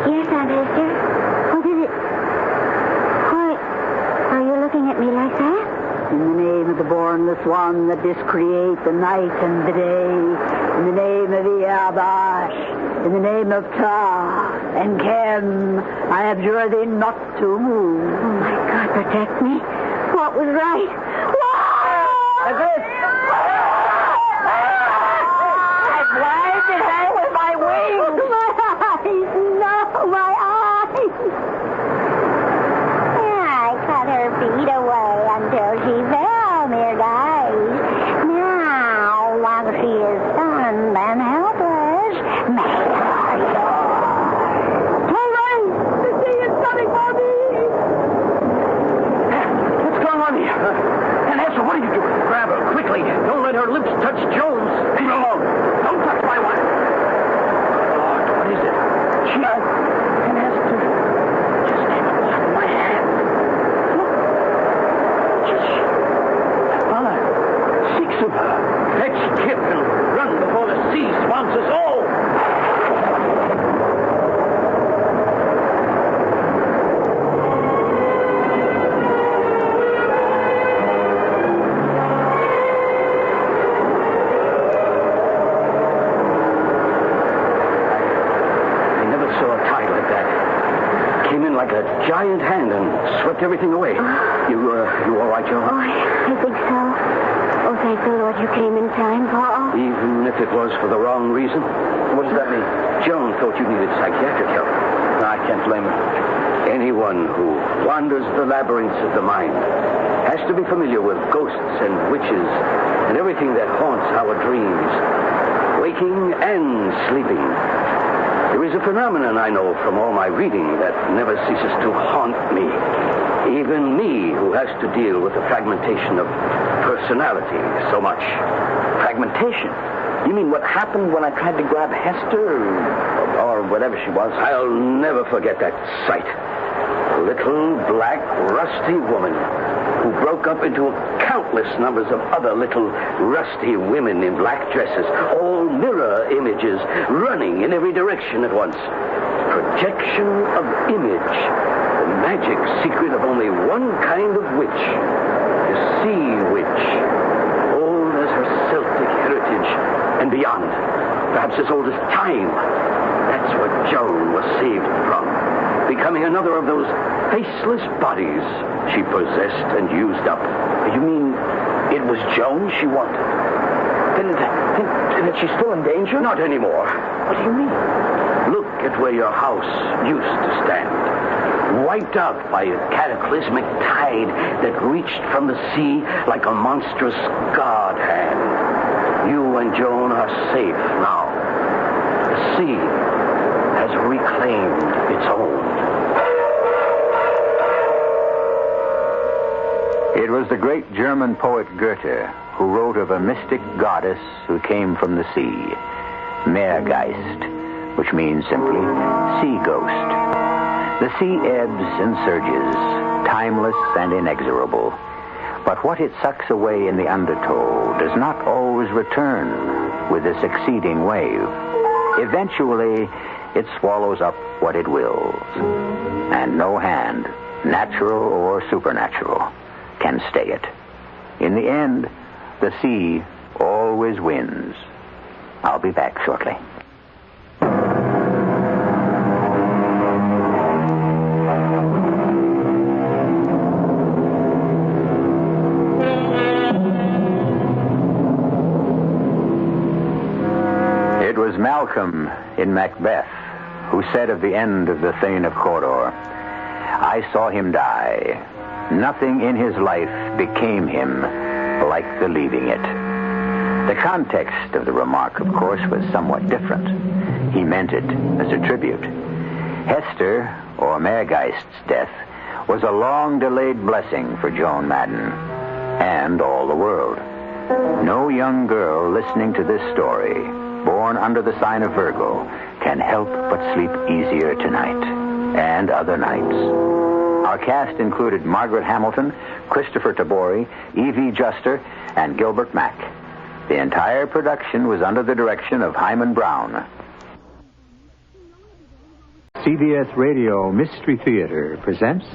Yes, Aunt Hester? What is it? Why are you looking at me like that? In the name of the Bornless One that discreate the night and the day, in the name of Iabash, in the name of Ptah and Kem, I abjure thee not to move. Oh, my God, protect me. What was right? That's it. I blinded her with my wings. My eyes. No, my eyes. I cut her feet away until she fell, mere guys. Now, while she is stunned and helpless, make her yours. All right. The sea is coming for me. What's going on here? And Hester, what are you doing? Grab her, quickly. Don't let her lips touch Joan's. Leave her alone. Don't touch my wife. Lord, what is it? She... And Hester just came up out of my hand. Look. Just 5, 6 of her. Let's skip and run before the sea swamps us all. Giant hand and swept everything away. You all right, Joan? Oh, I think so. Oh, thank the Lord you came in time, Paul. Even if it was for the wrong reason? What does that mean? Joan thought you needed psychiatric help. No, I can't blame her. Anyone who wanders the labyrinths of the mind has to be familiar with ghosts and witches and everything that haunts our dreams, waking and sleeping. There is a phenomenon I know from all my reading that never ceases to haunt me. Even me, who has to deal with the fragmentation of personality so much. Fragmentation? You mean what happened when I tried to grab Hester or whatever she was? I'll never forget that sight. A little black, rusty woman who broke up into countless numbers of other little rusty women in black dresses, all mirror images running in every direction at once. Projection of image, the magic secret of only one kind of witch, the sea witch, old as her Celtic heritage and beyond, perhaps as old as time. That's what Joan was saved from, becoming another of those faceless bodies she possessed and used up. You mean it was Joan she wanted? Then is she still in danger? Not anymore. What do you mean? Look at where your house used to stand, wiped out by a cataclysmic tide that reached from the sea like a monstrous god hand. You and Joan are safe now. The sea has reclaimed its own. It was the great German poet Goethe who wrote of a mystic goddess who came from the sea, Meergeist, which means simply sea ghost. The sea ebbs and surges, timeless and inexorable. But what it sucks away in the undertow does not always return with the succeeding wave. Eventually, it swallows up what it wills. And no hand, natural or supernatural, can stay it. In the end, the sea always wins. I'll be back shortly. Markham in Macbeth, who said of the end of the Thane of Cawdor, "I saw him die. Nothing in his life became him like the leaving it." The context of the remark, of course, was somewhat different. He meant it as a tribute. Hester, or Maregeist's death, was a long-delayed blessing for Joan Madden and all the world. No young girl listening to this story, born under the sign of Virgo, can help but sleep easier tonight and other nights. Our cast included Margaret Hamilton, Christopher Tabori, Evie Juster, and Gilbert Mack. The entire production was under the direction of Hyman Brown. CBS Radio Mystery Theater presents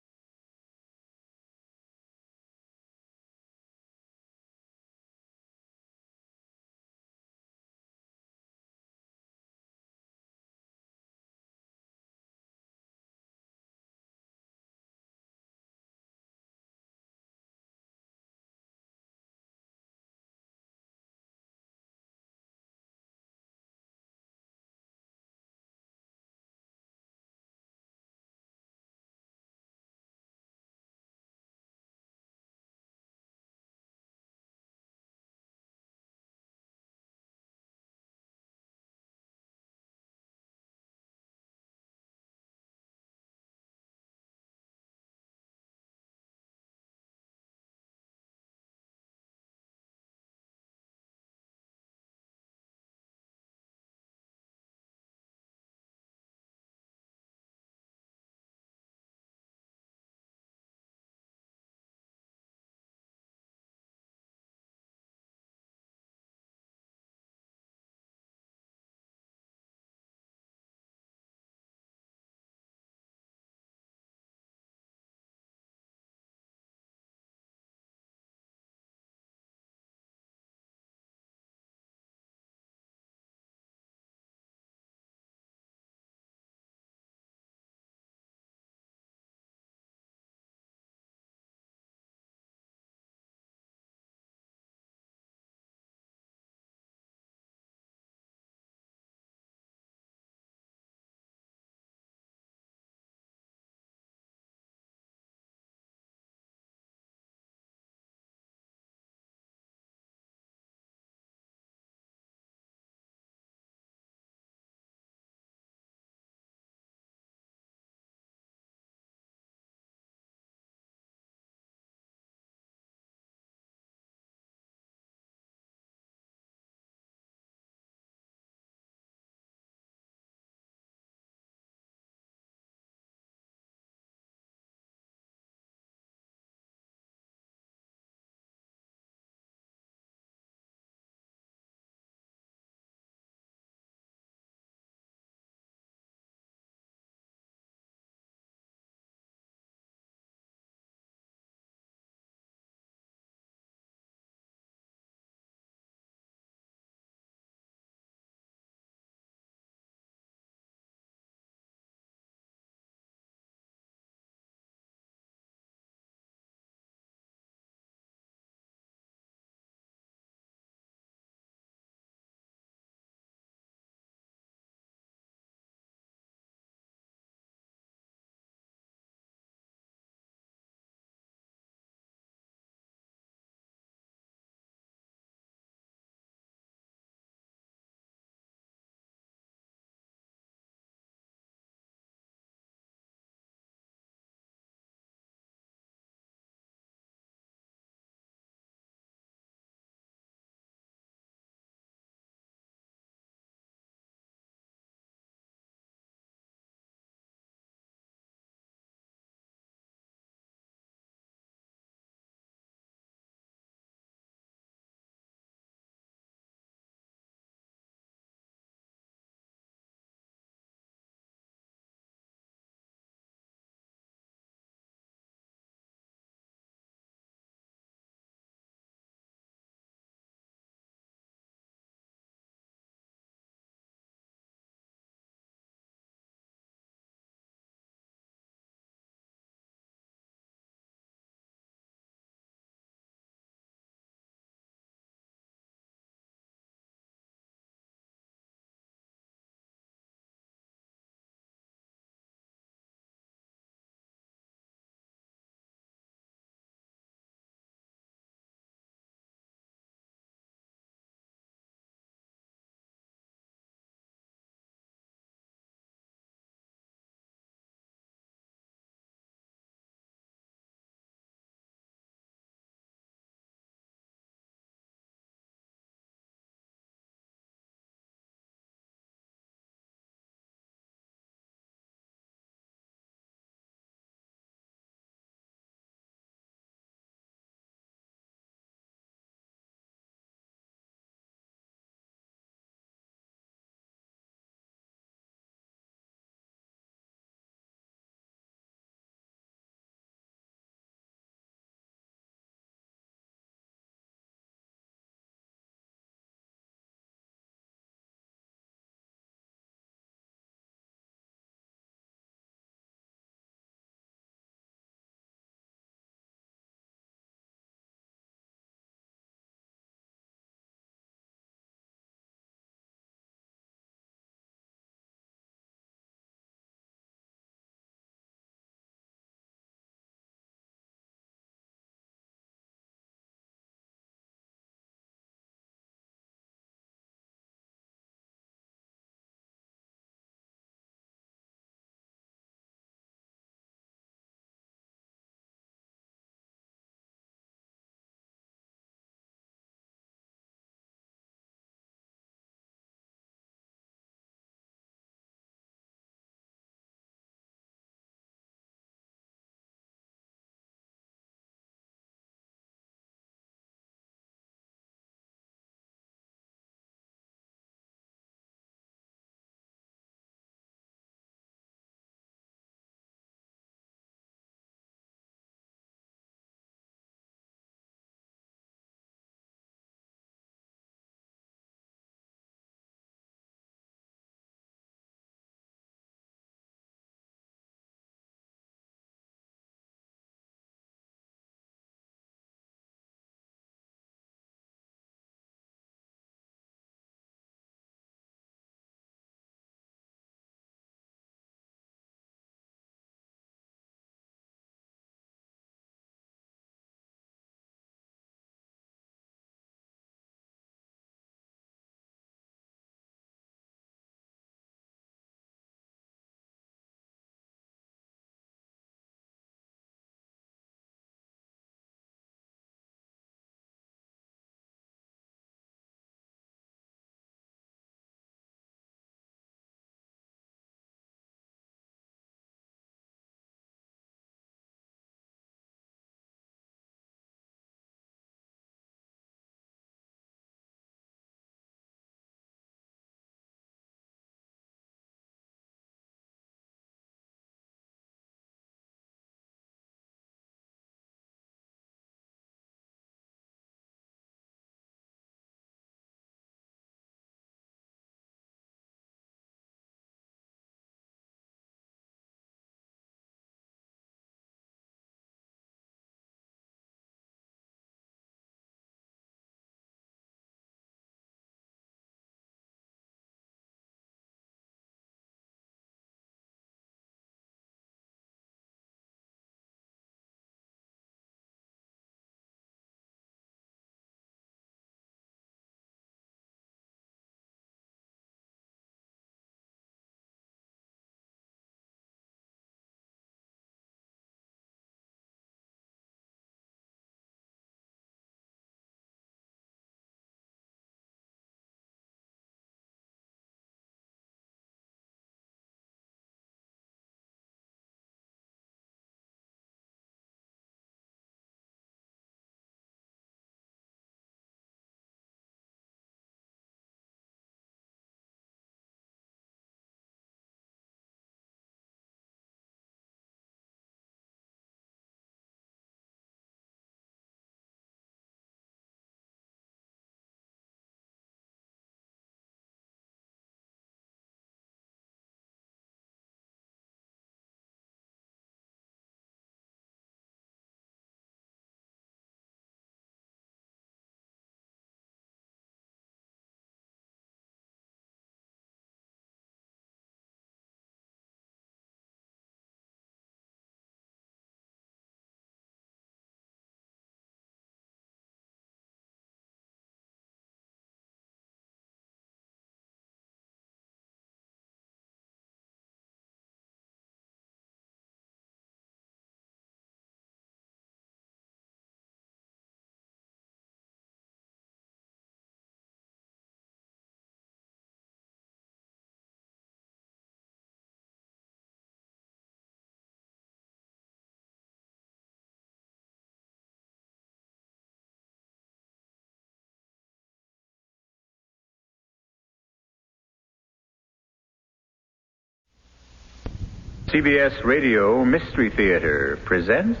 CBS Radio Mystery Theater presents...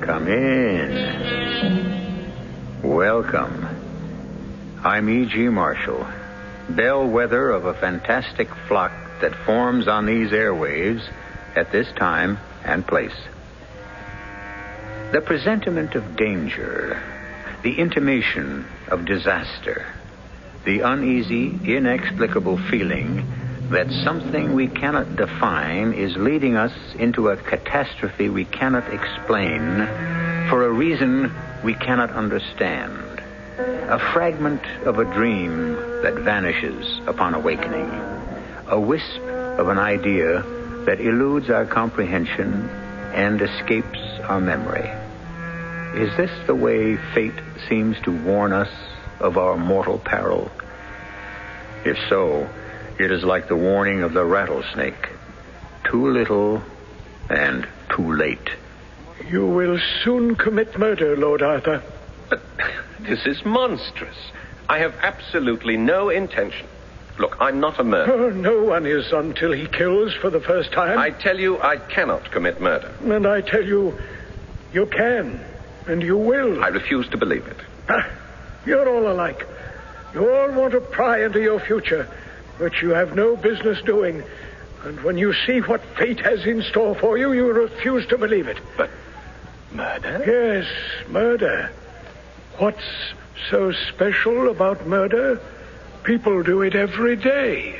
Come in. Welcome. I'm E.G. Marshall, bellwether of a fantastic flock that forms on these airwaves at this time and place. The presentiment of danger, the intimation of disaster, the uneasy, inexplicable feeling that something we cannot define is leading us into a catastrophe we cannot explain for a reason we cannot understand. A fragment of a dream that vanishes upon awakening. A wisp of an idea that eludes our comprehension and escapes our memory. Is this the way fate seems to warn us of our mortal peril? If so, it is like the warning of the rattlesnake. Too little and too late. You will soon commit murder, Lord Arthur. But this is monstrous. I have absolutely no intention. Look, I'm not a murderer. Oh, no one is until he kills for the first time. I tell you, I cannot commit murder. And I tell you, you can, and you will. I refuse to believe it. You're all alike. You all want to pry into your future, which you have no business doing. And when you see what fate has in store for you, you refuse to believe it. But murder? Yes, murder. What's so special about murder? People do it every day.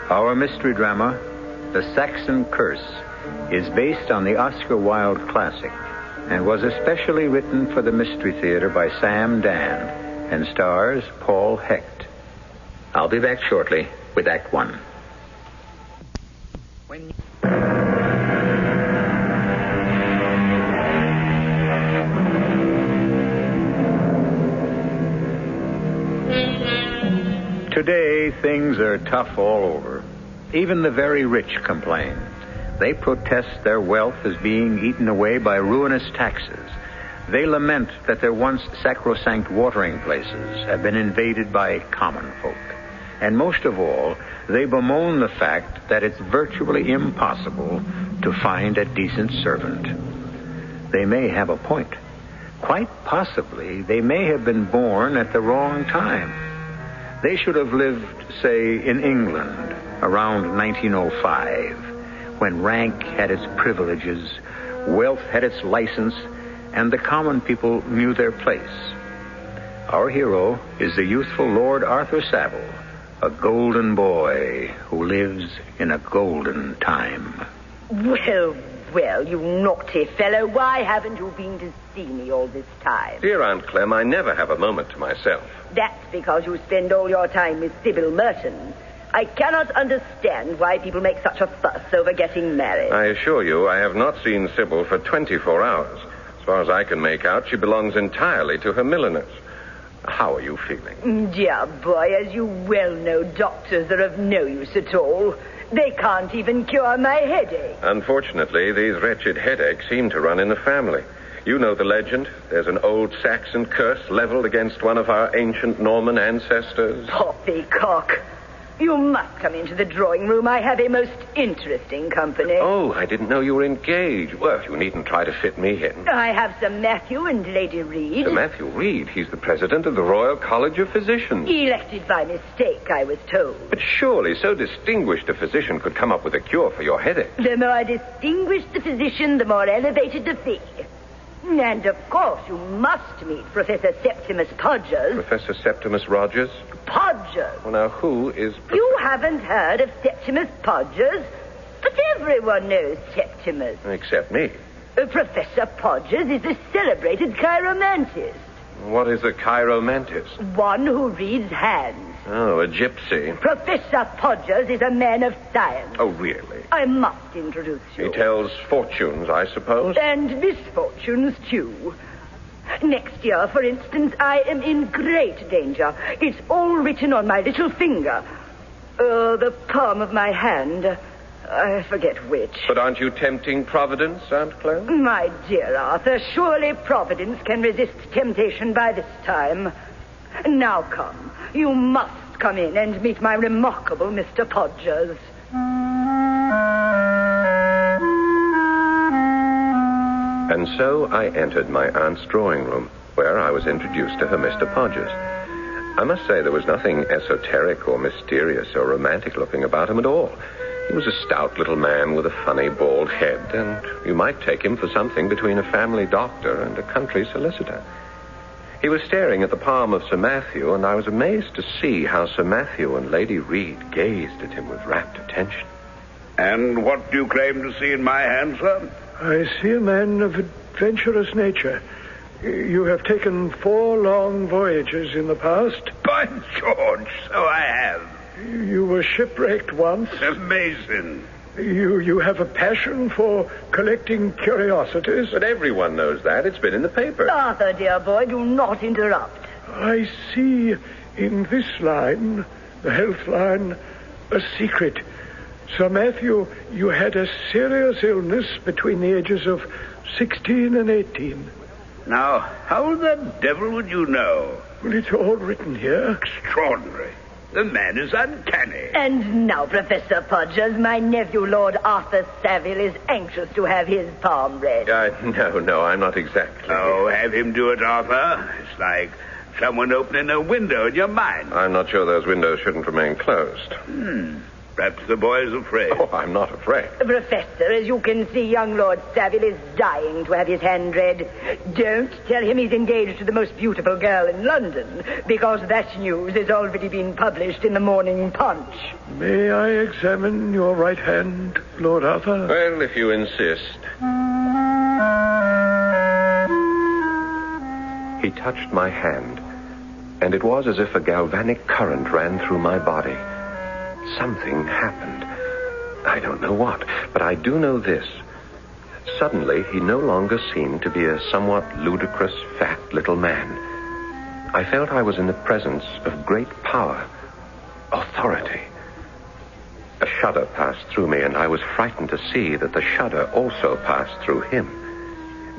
Our mystery drama, The Saxon Curse, is based on the Oscar Wilde classic and was especially written for the Mystery Theater by Sam Dan and stars Paul Hecht. I'll be back shortly with Act One. Today, things are tough all over. Even the very rich complain. They protest their wealth is being eaten away by ruinous taxes. They lament that their once sacrosanct watering places have been invaded by common folk. And most of all, they bemoan the fact that it's virtually impossible to find a decent servant. They may have a point. Quite possibly, they may have been born at the wrong time. They should have lived, say, in England around 1905, when rank had its privileges, wealth had its license, and the common people knew their place. Our hero is the youthful Lord Arthur Savile, a golden boy who lives in a golden time. Well, you naughty fellow, why haven't you been to see me all this time? Dear Aunt Clem, I never have a moment to myself. That's because you spend all your time with Sybil Merton. I cannot understand why people make such a fuss over getting married. I assure you, I have not seen Sybil for 24 hours. As far as I can make out, she belongs entirely to her milliners. How are you feeling? Dear boy, as you well know, doctors are of no use at all. They can't even cure my headache. Unfortunately, these wretched headaches seem to run in the family. You know the legend. There's an old Saxon curse leveled against one of our ancient Norman ancestors. Poppycock. You must come into the drawing room. I have a most interesting company. Oh, I didn't know you were engaged. Well, you needn't try to fit me in. I have Sir Matthew and Lady Reed. Sir Matthew Reed? He's the president of the Royal College of Physicians. Elected by mistake, I was told. But surely so distinguished a physician could come up with a cure for your headache. The more distinguished the physician, the more elevated the fee. And, of course, you must meet Professor Septimus Podgers. Professor Septimus Rogers? Podgers. Well, now, who is... You haven't heard of Septimus Podgers? But everyone knows Septimus. Except me. Professor Podgers is a celebrated chiromantist. What is a chiromantist? One who reads hands. Oh, a gypsy. Professor Podgers is a man of science. Oh, really? I must introduce you. He tells fortunes, I suppose. And misfortunes, too. Next year, for instance, I am in great danger. It's all written on my little finger. The palm of my hand. I forget which. But aren't you tempting Providence, Aunt Clem? My dear Arthur, surely Providence can resist temptation by this time. Now come. You must come in and meet my remarkable Mr. Podgers. And so I entered my aunt's drawing room, where I was introduced to her Mr. Podgers. I must say there was nothing esoteric or mysterious or romantic looking about him at all. He was a stout little man with a funny bald head, and you might take him for something between a family doctor and a country solicitor. He was staring at the palm of Sir Matthew, and I was amazed to see how Sir Matthew and Lady Reed gazed at him with rapt attention. And what do you claim to see in my hand, sir? I see a man of adventurous nature. You have taken 4 long voyages in the past. By George, so I have. You were shipwrecked once. Amazing. You have a passion for collecting curiosities. But everyone knows that. It's been in the paper. Arthur, dear boy, do not interrupt. I see in this line, the health line, a secret. Sir Matthew, you had a serious illness between the ages of 16 and 18. Now, how the devil would you know? Well, it's all written here. Extraordinary. The man is uncanny. And now, Professor Podgers, my nephew, Lord Arthur Savile, is anxious to have his palm read. No, I'm not exactly. Oh, have him do it, Arthur. It's like someone opening a window in your mind. I'm not sure those windows shouldn't remain closed. Perhaps the boy is afraid. Oh, I'm not afraid. Professor, as you can see, young Lord Savile is dying to have his hand read. Don't tell him he's engaged to the most beautiful girl in London, because that news has already been published in the Morning Punch. May I examine your right hand, Lord Arthur? Well, if you insist. He touched my hand, and it was as if a galvanic current ran through my body. Something happened. I don't know what, but I do know this. Suddenly, he no longer seemed to be a somewhat ludicrous, fat little man. I felt I was in the presence of great power, authority. A shudder passed through me, and I was frightened to see that the shudder also passed through him.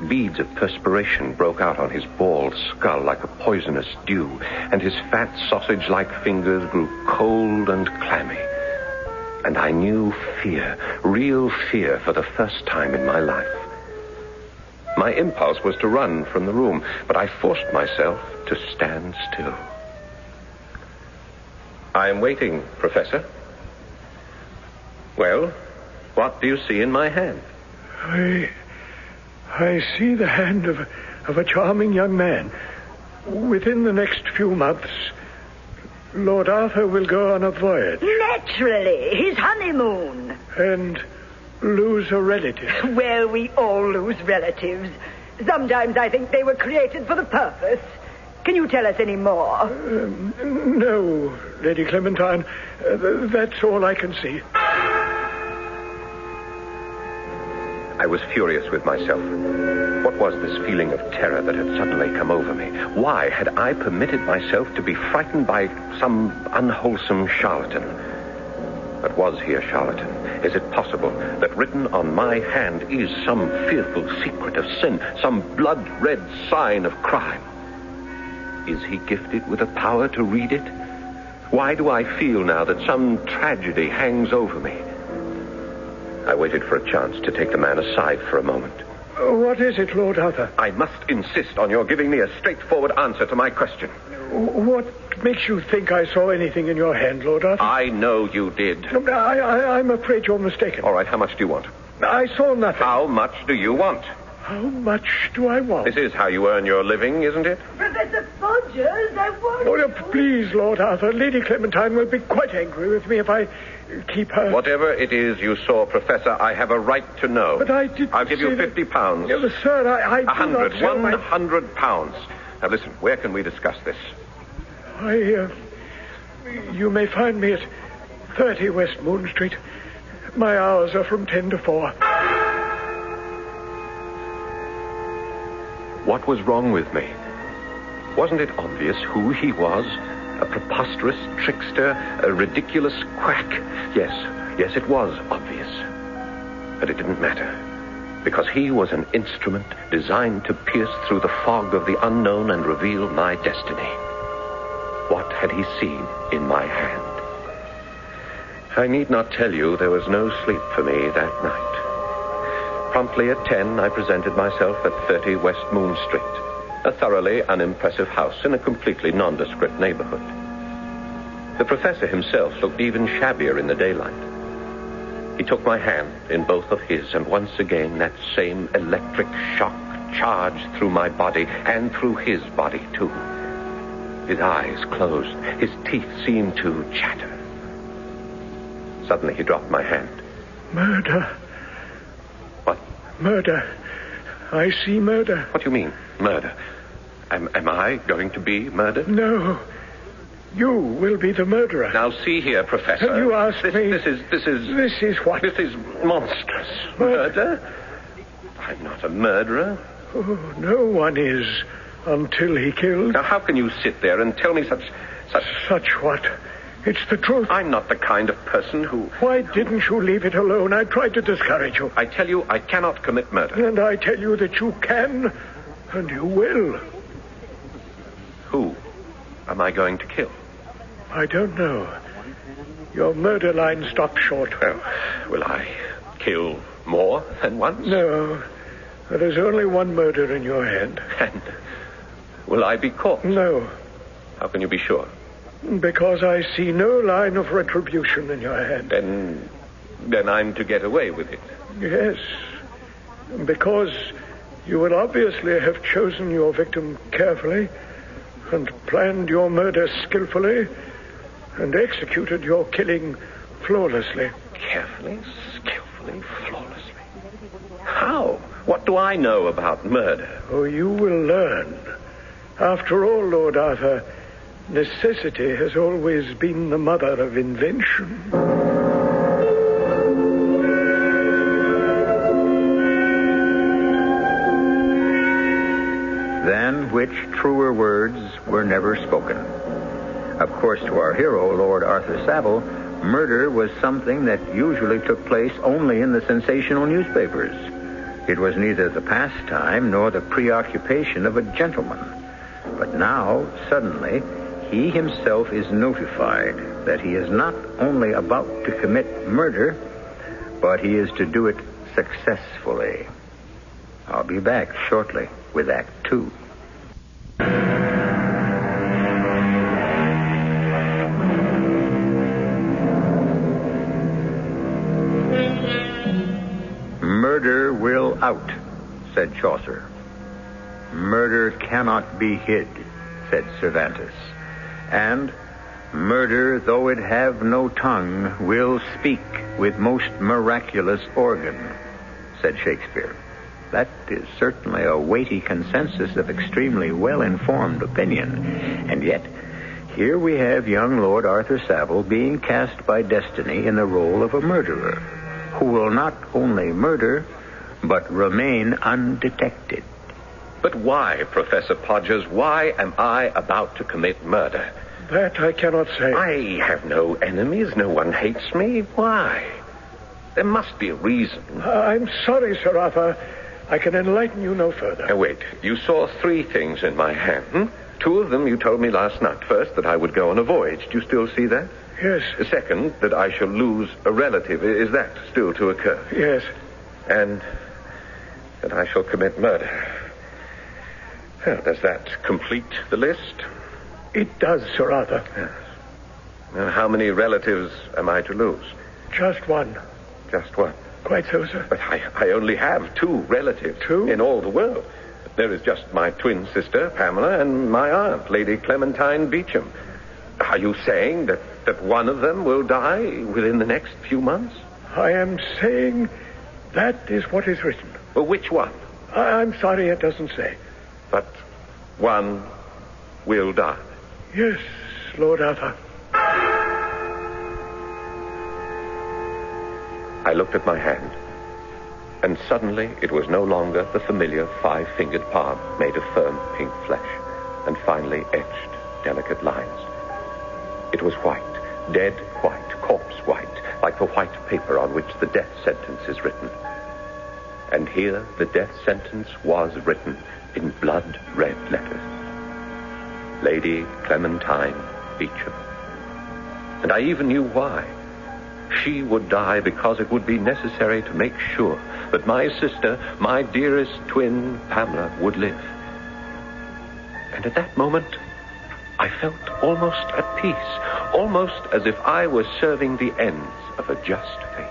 Beads of perspiration broke out on his bald skull like a poisonous dew, and his fat sausage-like fingers grew cold and clammy. And I knew fear, real fear, for the first time in my life. My impulse was to run from the room, but I forced myself to stand still. I am waiting, Professor. Well, what do you see in my hand? I see the hand of a charming young man. Within the next few months, Lord Arthur will go on a voyage. Naturally, his honeymoon. And lose a relative. Well, we all lose relatives. Sometimes I think they were created for the purpose. Can you tell us any more? No, Lady Clementine. That's all I can see. I was furious with myself. What was this feeling of terror that had suddenly come over me? Why had I permitted myself to be frightened by some unwholesome charlatan? But was he a charlatan? Is it possible that written on my hand is some fearful secret of sin, some blood-red sign of crime? Is he gifted with a power to read it? Why do I feel now that some tragedy hangs over me? I waited for a chance to take the man aside for a moment. What is it, Lord Arthur? I must insist on your giving me a straightforward answer to my question. What makes you think I saw anything in your hand, Lord Arthur? I know you did. I'm afraid you're mistaken. All right, how much do you want? I saw nothing. How much do you want? How much do I want? This is how you earn your living, isn't it? Professor Podgers, I want... Oh, no, please, Lord Arthur. Lady Clementine will be quite angry with me if I keep her... Whatever it is you saw, Professor, I have a right to know. But I didn't... I'll give you £50. No, sir, I do not... £100. Now, listen, where can we discuss this? You may find me at 30 West Moon Street. My hours are from 10 to 4. What What was wrong with me? Wasn't it obvious who he was? A preposterous trickster, a ridiculous quack. Yes, it was obvious. But it didn't matter, because he was an instrument designed to pierce through the fog of the unknown and reveal my destiny. What had he seen in my hand? I need not tell you there was no sleep for me that night. Promptly at 10, I presented myself at 30 West Moon Street, a thoroughly unimpressive house in a completely nondescript neighborhood. The professor himself looked even shabbier in the daylight. He took my hand in both of his, and once again that same electric shock charged through my body and through his body, too. His eyes closed. His teeth seemed to chatter. Suddenly he dropped my hand. Murder. What? Murder. I see murder. What do you mean, murder? Am I going to be murdered? No. You will be the murderer. Now, see here, Professor. And you asked me... This is what? This is monstrous. Murder? I'm not a murderer. Oh, no one is, until he kills. Now, how can you sit there and tell me such... Such what? It's the truth. I'm not the kind of person who... Why didn't you leave it alone? I tried to discourage you. I tell you, I cannot commit murder. And I tell you that you can, and you will. Who am I going to kill? I don't know. Your murder line stopped short. Well, will I kill more than once? No. There is only one murder in your hand. And will I be caught? No. How can you be sure? Because I see no line of retribution in your hand. Then I'm to get away with it. Yes. Because you will obviously have chosen your victim carefully and planned your murder skillfully and executed your killing flawlessly. Carefully, skillfully, flawlessly. How? What do I know about murder? Oh, you will learn. After all, Lord Arthur, necessity has always been the mother of invention. Than which truer words were never spoken. Of course, to our hero, Lord Arthur Savile, murder was something that usually took place only in the sensational newspapers. It was neither the pastime nor the preoccupation of a gentleman. But now, suddenly, he himself is notified that he is not only about to commit murder, but he is to do it successfully. I'll be back shortly with Act 2. Murder will out, said Chaucer. Murder cannot be hid, said Cervantes. And murder, though it have no tongue, will speak with most miraculous organ, said Shakespeare. That is certainly a weighty consensus of extremely well-informed opinion. And yet, here we have young Lord Arthur Savile being cast by destiny in the role of a murderer, who will not only murder, but remain undetected. But why, Professor Podgers, why am I about to commit murder? That I cannot say. I have no enemies. No one hates me. Why? There must be a reason. I'm sorry, Sir Arthur. I can enlighten you no further. Now, wait. You saw 3 things in my hand. 2 of them you told me last night. First, that I would go on a voyage. Do you still see that? Yes. Second, that I shall lose a relative. Is that still to occur? Yes. And that I shall commit murder. Well, does that complete the list? It does, Sir Arthur. Yes. Now, how many relatives am I to lose? Just one. Just one? Quite so, sir. But I only have 2 relatives. 2? In all the world. There is just my twin sister, Pamela, and my aunt, Lady Clementine Beecham. Are you saying that one of them will die within the next few months? I am saying that is what is written. Well, which one? I'm sorry it doesn't say. But one will die. Yes, Lord Arthur. I looked at my hand. And suddenly it was no longer the familiar five-fingered palm made of firm pink flesh, and finely etched delicate lines. It was white, dead white, corpse white, like the white paper on which the death sentence is written. And here the death sentence was written in blood-red letters. Lady Clementine Beecham. And I even knew why. She would die because it would be necessary to make sure that my sister, my dearest twin, Pamela, would live. And at that moment, I felt almost at peace, almost as if I was serving the ends of a just fate.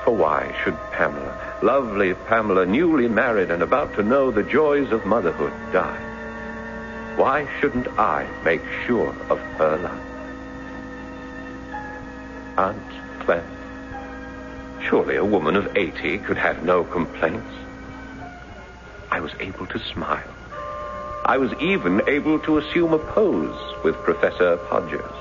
For why should Pamela, lovely Pamela, newly married and about to know the joys of motherhood, die? Why shouldn't I make sure of her love? Aunt Clem. Surely a woman of 80 could have no complaints. I was able to smile. I was even able to assume a pose with Professor Podgers.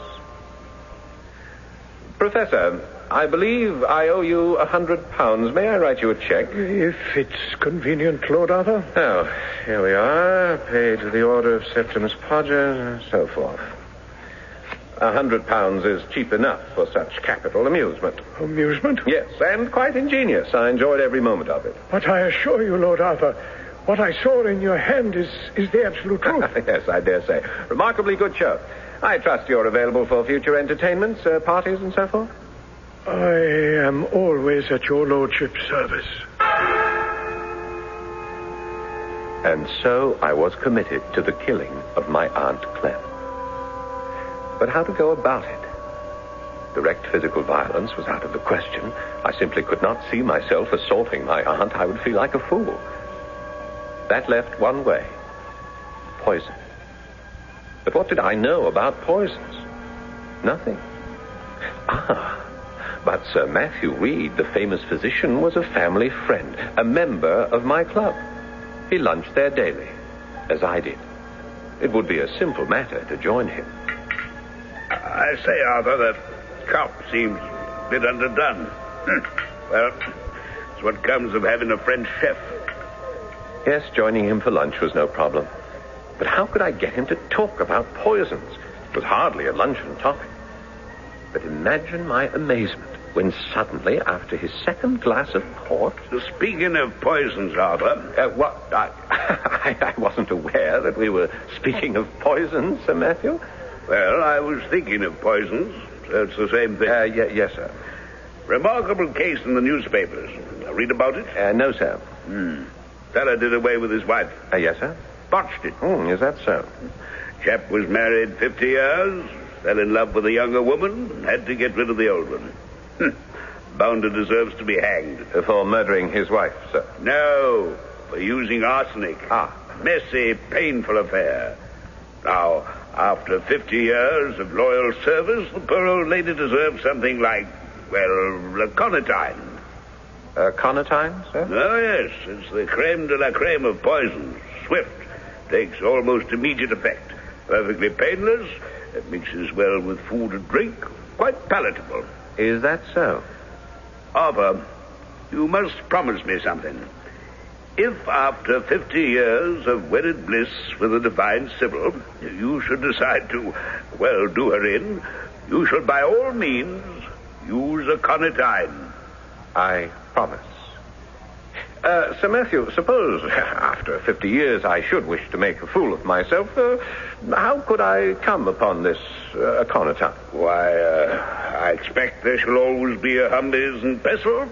Professor, I believe I owe you £100. May I write you a check? If it's convenient, Lord Arthur. Oh, here we are. Paid to the order of Septimus Podgers, and so forth. £100 is cheap enough for such capital amusement. Amusement? Yes, and quite ingenious. I enjoyed every moment of it. But I assure you, Lord Arthur, what I saw in your hand is the absolute truth. Yes, I dare say. Remarkably good show. I trust you're available for future entertainments, parties, and so forth? I am always at your lordship's service. And so I was committed to the killing of my Aunt Clem. But how to go about it? Direct physical violence was out of the question. I simply could not see myself assaulting my aunt. I would feel like a fool. That left one way. Poison. But what did I know about poisons? Nothing. But Sir Matthew Reed, the famous physician, was a family friend, a member of my club. He lunched there daily, as I did. It would be a simple matter to join him. I say, Arthur, that cop seems a bit underdone. Well, it's what comes of having a French chef. Yes, joining him for lunch was no problem. But how could I get him to talk about poisons? It was hardly a luncheon topic. But imagine my amazement when suddenly, after his second glass of port... Speaking of poisons, Arthur... What? I wasn't aware that we were speaking of poisons, Sir Matthew. Well, I was thinking of poisons, so it's the same thing. Yes, sir. Remarkable case in the newspapers. Read about it? No, sir. Fella did away with his wife. Yes, sir? Botched it. Is that so? Chap was married 50 years, fell in love with a younger woman, had to get rid of the old one. Bounder deserves to be hanged. For murdering his wife, sir? No, for using arsenic. Messy, painful affair. Now, after 50 years of loyal service, the poor old lady deserves something like, well, aconitine. Aconitine, sir? Oh, yes. It's the creme de la creme of poisons. Swift. Takes almost immediate effect. Perfectly painless. It mixes well with food and drink. Quite palatable. Is that so? Arthur, you must promise me something. If after 50 years of wedded bliss with the divine Sybil, you should decide to, well, do her in, you shall by all means use aconitine. I promise. Sir Matthew, suppose after 50 years I should wish to make a fool of myself, how could I come upon this aconitine? Why, I expect there shall always be a Humbies and Pestle.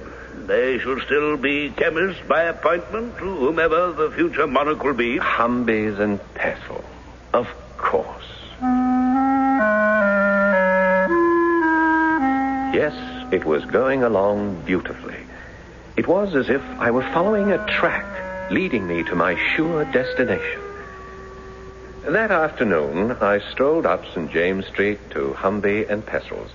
They shall still be chemists by appointment to whomever the future monarch will be. Humbies and Pestle. Of course. Yes, it was going along beautifully. It was as if I were following a track leading me to my sure destination. That afternoon, I strolled up St. James Street to Humby and Pestle's.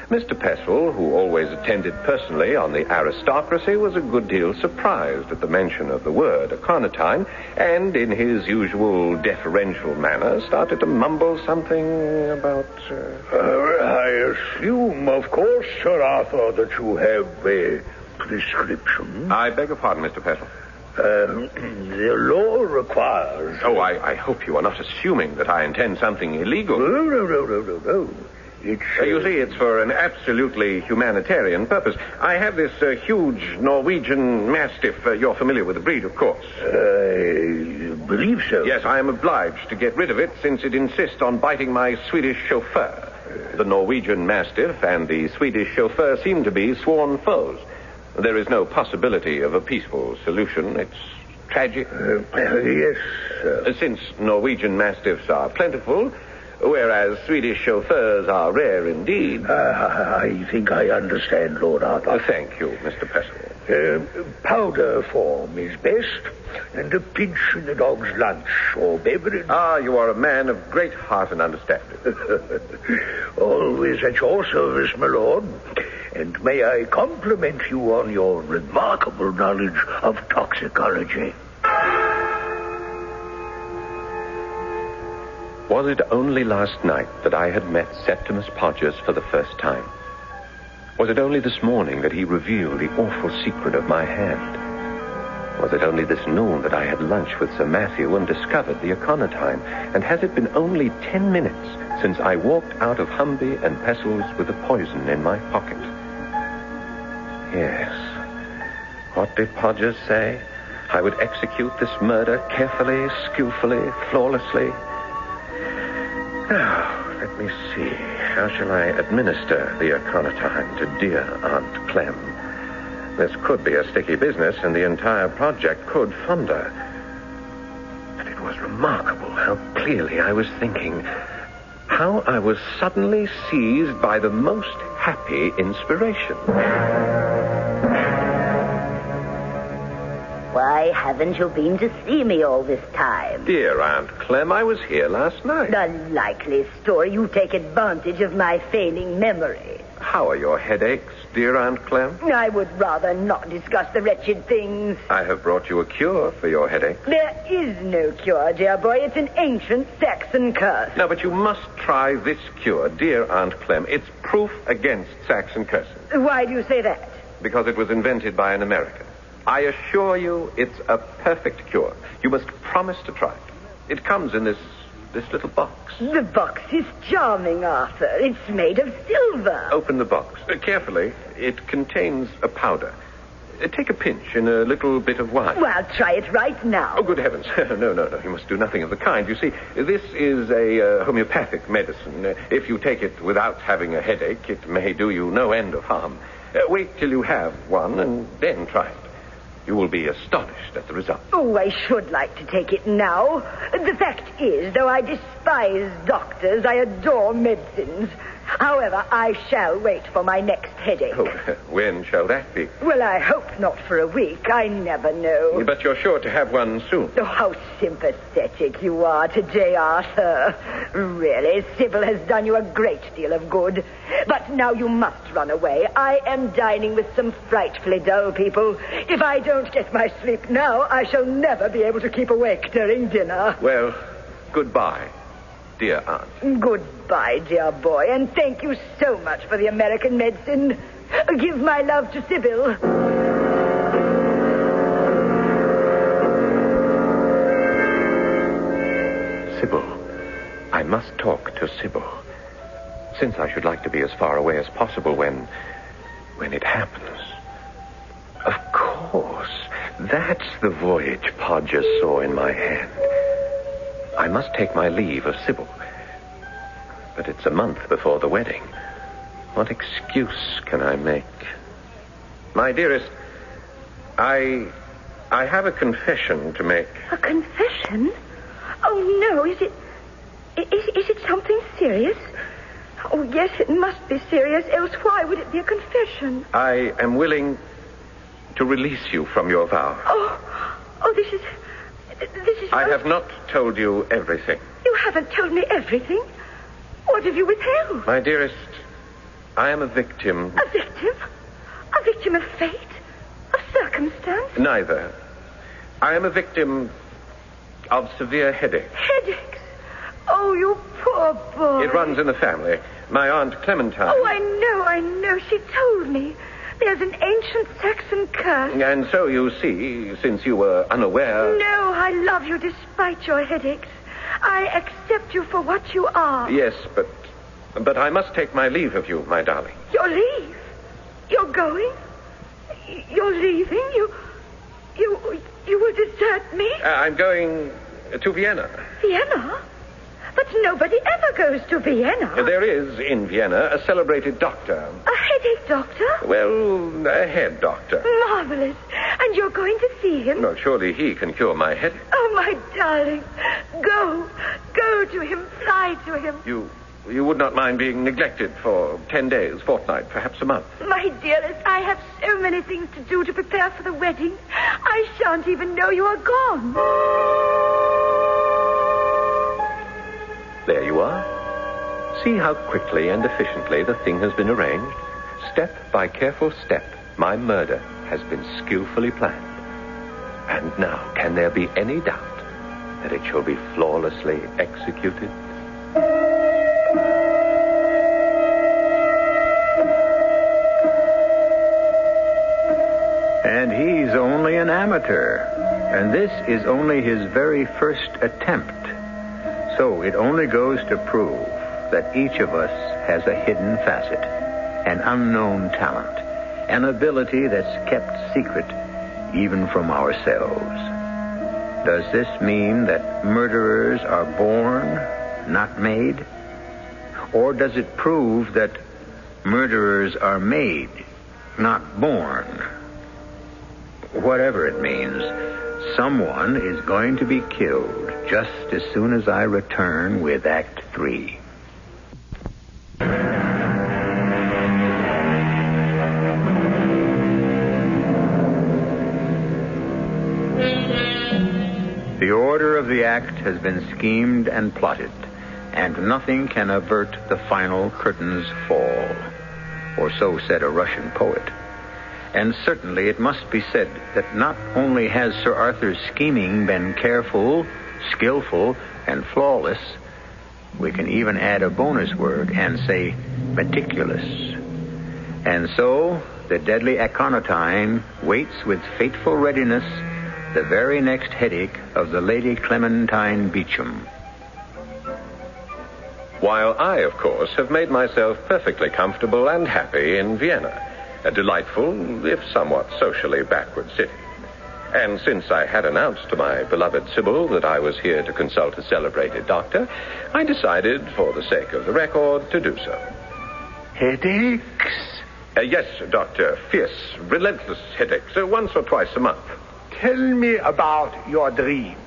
Mr. Pestle, who always attended personally on the aristocracy, was a good deal surprised at the mention of the word aconitine, and in his usual deferential manner started to mumble something about... I assume, of course, Sir Arthur, that you have prescription. I beg your pardon, Mr. Pestle. The law requires... Oh, I hope you are not assuming that I intend something illegal. No. It's... you see, it's for an absolutely humanitarian purpose. I have this huge Norwegian Mastiff. You're familiar with the breed, of course. I believe so. Yes, I am obliged to get rid of it since it insists on biting my Swedish chauffeur. The Norwegian Mastiff and the Swedish chauffeur seem to be sworn foes. There is no possibility of a peaceful solution. It's tragic. Yes, sir. Since Norwegian Mastiffs are plentiful, whereas Swedish chauffeurs are rare indeed. I think I understand, Lord Arthur. Thank you, Mr. Pestle. Powder form is best, and a pinch in the dog's lunch or beverage. Ah, you are a man of great heart and understanding. Always at your service, my lord. And may I compliment you on your remarkable knowledge of toxicology. Was it only last night that I had met Septimus Podgers for the first time? Was it only this morning that he revealed the awful secret of my hand? Was it only this noon that I had lunch with Sir Matthew and discovered the aconitine? And has it been only 10 minutes since I walked out of Humby and Pestle's with the poison in my pocket? Yes. What did Podgers say? I would execute this murder carefully, skillfully, flawlessly. Now, let me see. How shall I administer the aconitine to dear Aunt Clem? This could be a sticky business, and the entire project could founder. And it was remarkable how clearly I was thinking. How I was suddenly seized by the most happy inspiration. Why haven't you been to see me all this time? Dear Aunt Clem, I was here last night. A likely story. You take advantage of my failing memory. How are your headaches, dear Aunt Clem? I would rather not discuss the wretched things. I have brought you a cure for your headache. There is no cure, dear boy. It's an ancient Saxon curse. No, but you must try this cure, dear Aunt Clem. It's proof against Saxon curses. Why do you say that? Because it was invented by an American. I assure you it's a perfect cure. You must promise to try it. It comes in this little box. The box is charming, Arthur. It's made of silver. Open the box. Carefully. It contains a powder. Take a pinch in a little bit of wine. Well, try it right now. Oh, good heavens. No. You must do nothing of the kind. You see, this is a homeopathic medicine. If you take it without having a headache, it may do you no end of harm. Wait till you have one and then try it. You will be astonished at the result. Oh, I should like to take it now. The fact is, though I despise doctors, I adore medicines. However, I shall wait for my next headache. Oh, when shall that be? Well, I hope not for a week. I never know. But you're sure to have one soon. Oh, how sympathetic you are today, Arthur. Really, Sybil has done you a great deal of good. But now you must run away. I am dining with some frightfully dull people. If I don't get my sleep now, I shall never be able to keep awake during dinner. Well, goodbye, dear Aunt. Goodbye, dear boy, and thank you so much for the American medicine. Give my love to Sybil. Sybil. I must talk to Sybil. Since I should like to be as far away as possible when it happens. Of course, that's the voyage Podgers saw in my hand. I must take my leave of Sybil. But it's a month before the wedding. What excuse can I make? My dearest, I have a confession to make. A confession? Oh, no, is it something serious? Oh, yes, it must be serious, else why would it be a confession? I am willing to release you from your vow. Oh, this is... I have not told you everything. You haven't told me everything? What have you withheld? My dearest, I am a victim. A victim? A victim of fate? Of circumstance? Neither. I am a victim of severe headaches. Headaches? Oh, you poor boy. It runs in the family. My Aunt Clementine... Oh, I know. She told me. There's an ancient Saxon curse. And so you see, since you were unaware... No, I love you despite your headaches. I accept you for what you are. Yes, but I must take my leave of you, my darling. Your leave? You're going? You're leaving? You will desert me? I'm going to Vienna. Vienna? But nobody ever goes to Vienna. There is, in Vienna, a celebrated doctor. A headache doctor? Well, a head doctor. Marvelous. And you're going to see him? Well, surely he can cure my headache. Oh, my darling. Go. Go to him. Fly to him. You would not mind being neglected for 10 days, fortnight, perhaps a month. My dearest, I have so many things to do to prepare for the wedding. I shan't even know you are gone. There you are. See how quickly and efficiently the thing has been arranged. Step by careful step, my murder has been skillfully planned. And now, can there be any doubt that it shall be flawlessly executed? And he's only an amateur. And this is only his very first attempt. So it only goes to prove that each of us has a hidden facet, an unknown talent, an ability that's kept secret even from ourselves. Does this mean that murderers are born, not made? Or does it prove that murderers are made, not born? Whatever it means, someone is going to be killed just as soon as I return with Act 3. The order of the act has been schemed and plotted, and nothing can avert the final curtain's fall. Or so said a Russian poet. And certainly it must be said that not only has Sir Arthur's scheming been careful, skillful, and flawless, we can even add a bonus word and say meticulous. And so the deadly aconitine waits with fateful readiness the very next headache of the Lady Clementine Beecham. While I, of course, have made myself perfectly comfortable and happy in Vienna, a delightful, if somewhat socially backward city. And since I had announced to my beloved Sybil that I was here to consult a celebrated doctor, I decided, for the sake of the record, to do so. Headaches? Yes, Doctor. Fierce, relentless headaches, once or twice a month. Tell me about your dreams.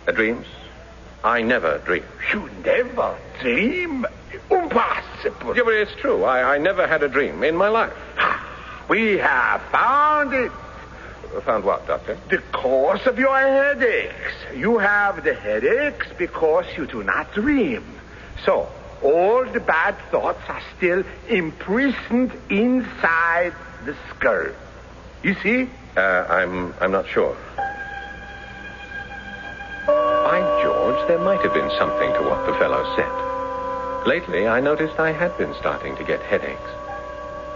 Dreams? I never dream. You never dream? Impossible. Yeah, but it's true. I never had a dream in my life. We have found it. Found what, Doctor? The cause of your headaches. You have the headaches because you do not dream. So, all the bad thoughts are still imprisoned inside the skull. You see? I'm not sure. By George, there might have been something to what the fellow said. Lately, I noticed I had been starting to get headaches.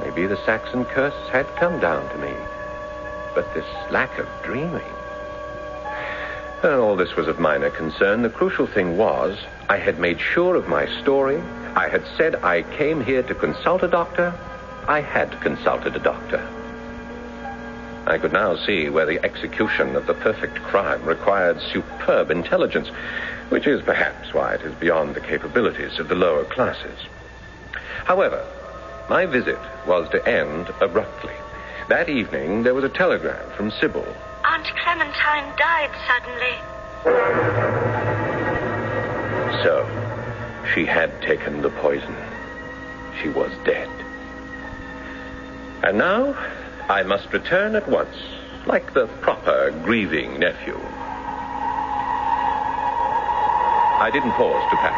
Maybe the Saxon curse had come down to me. But this lack of dreaming... all this was of minor concern. The crucial thing was, I had made sure of my story. I had said I came here to consult a doctor. I had consulted a doctor. I could now see where the execution of the perfect crime required superb intelligence, which is perhaps why it is beyond the capabilities of the lower classes. However, my visit was to end abruptly. That evening, there was a telegram from Sybil. Aunt Clementine died suddenly. So, she had taken the poison. She was dead. And now, I must return at once, like the proper grieving nephew. I didn't pause to pack.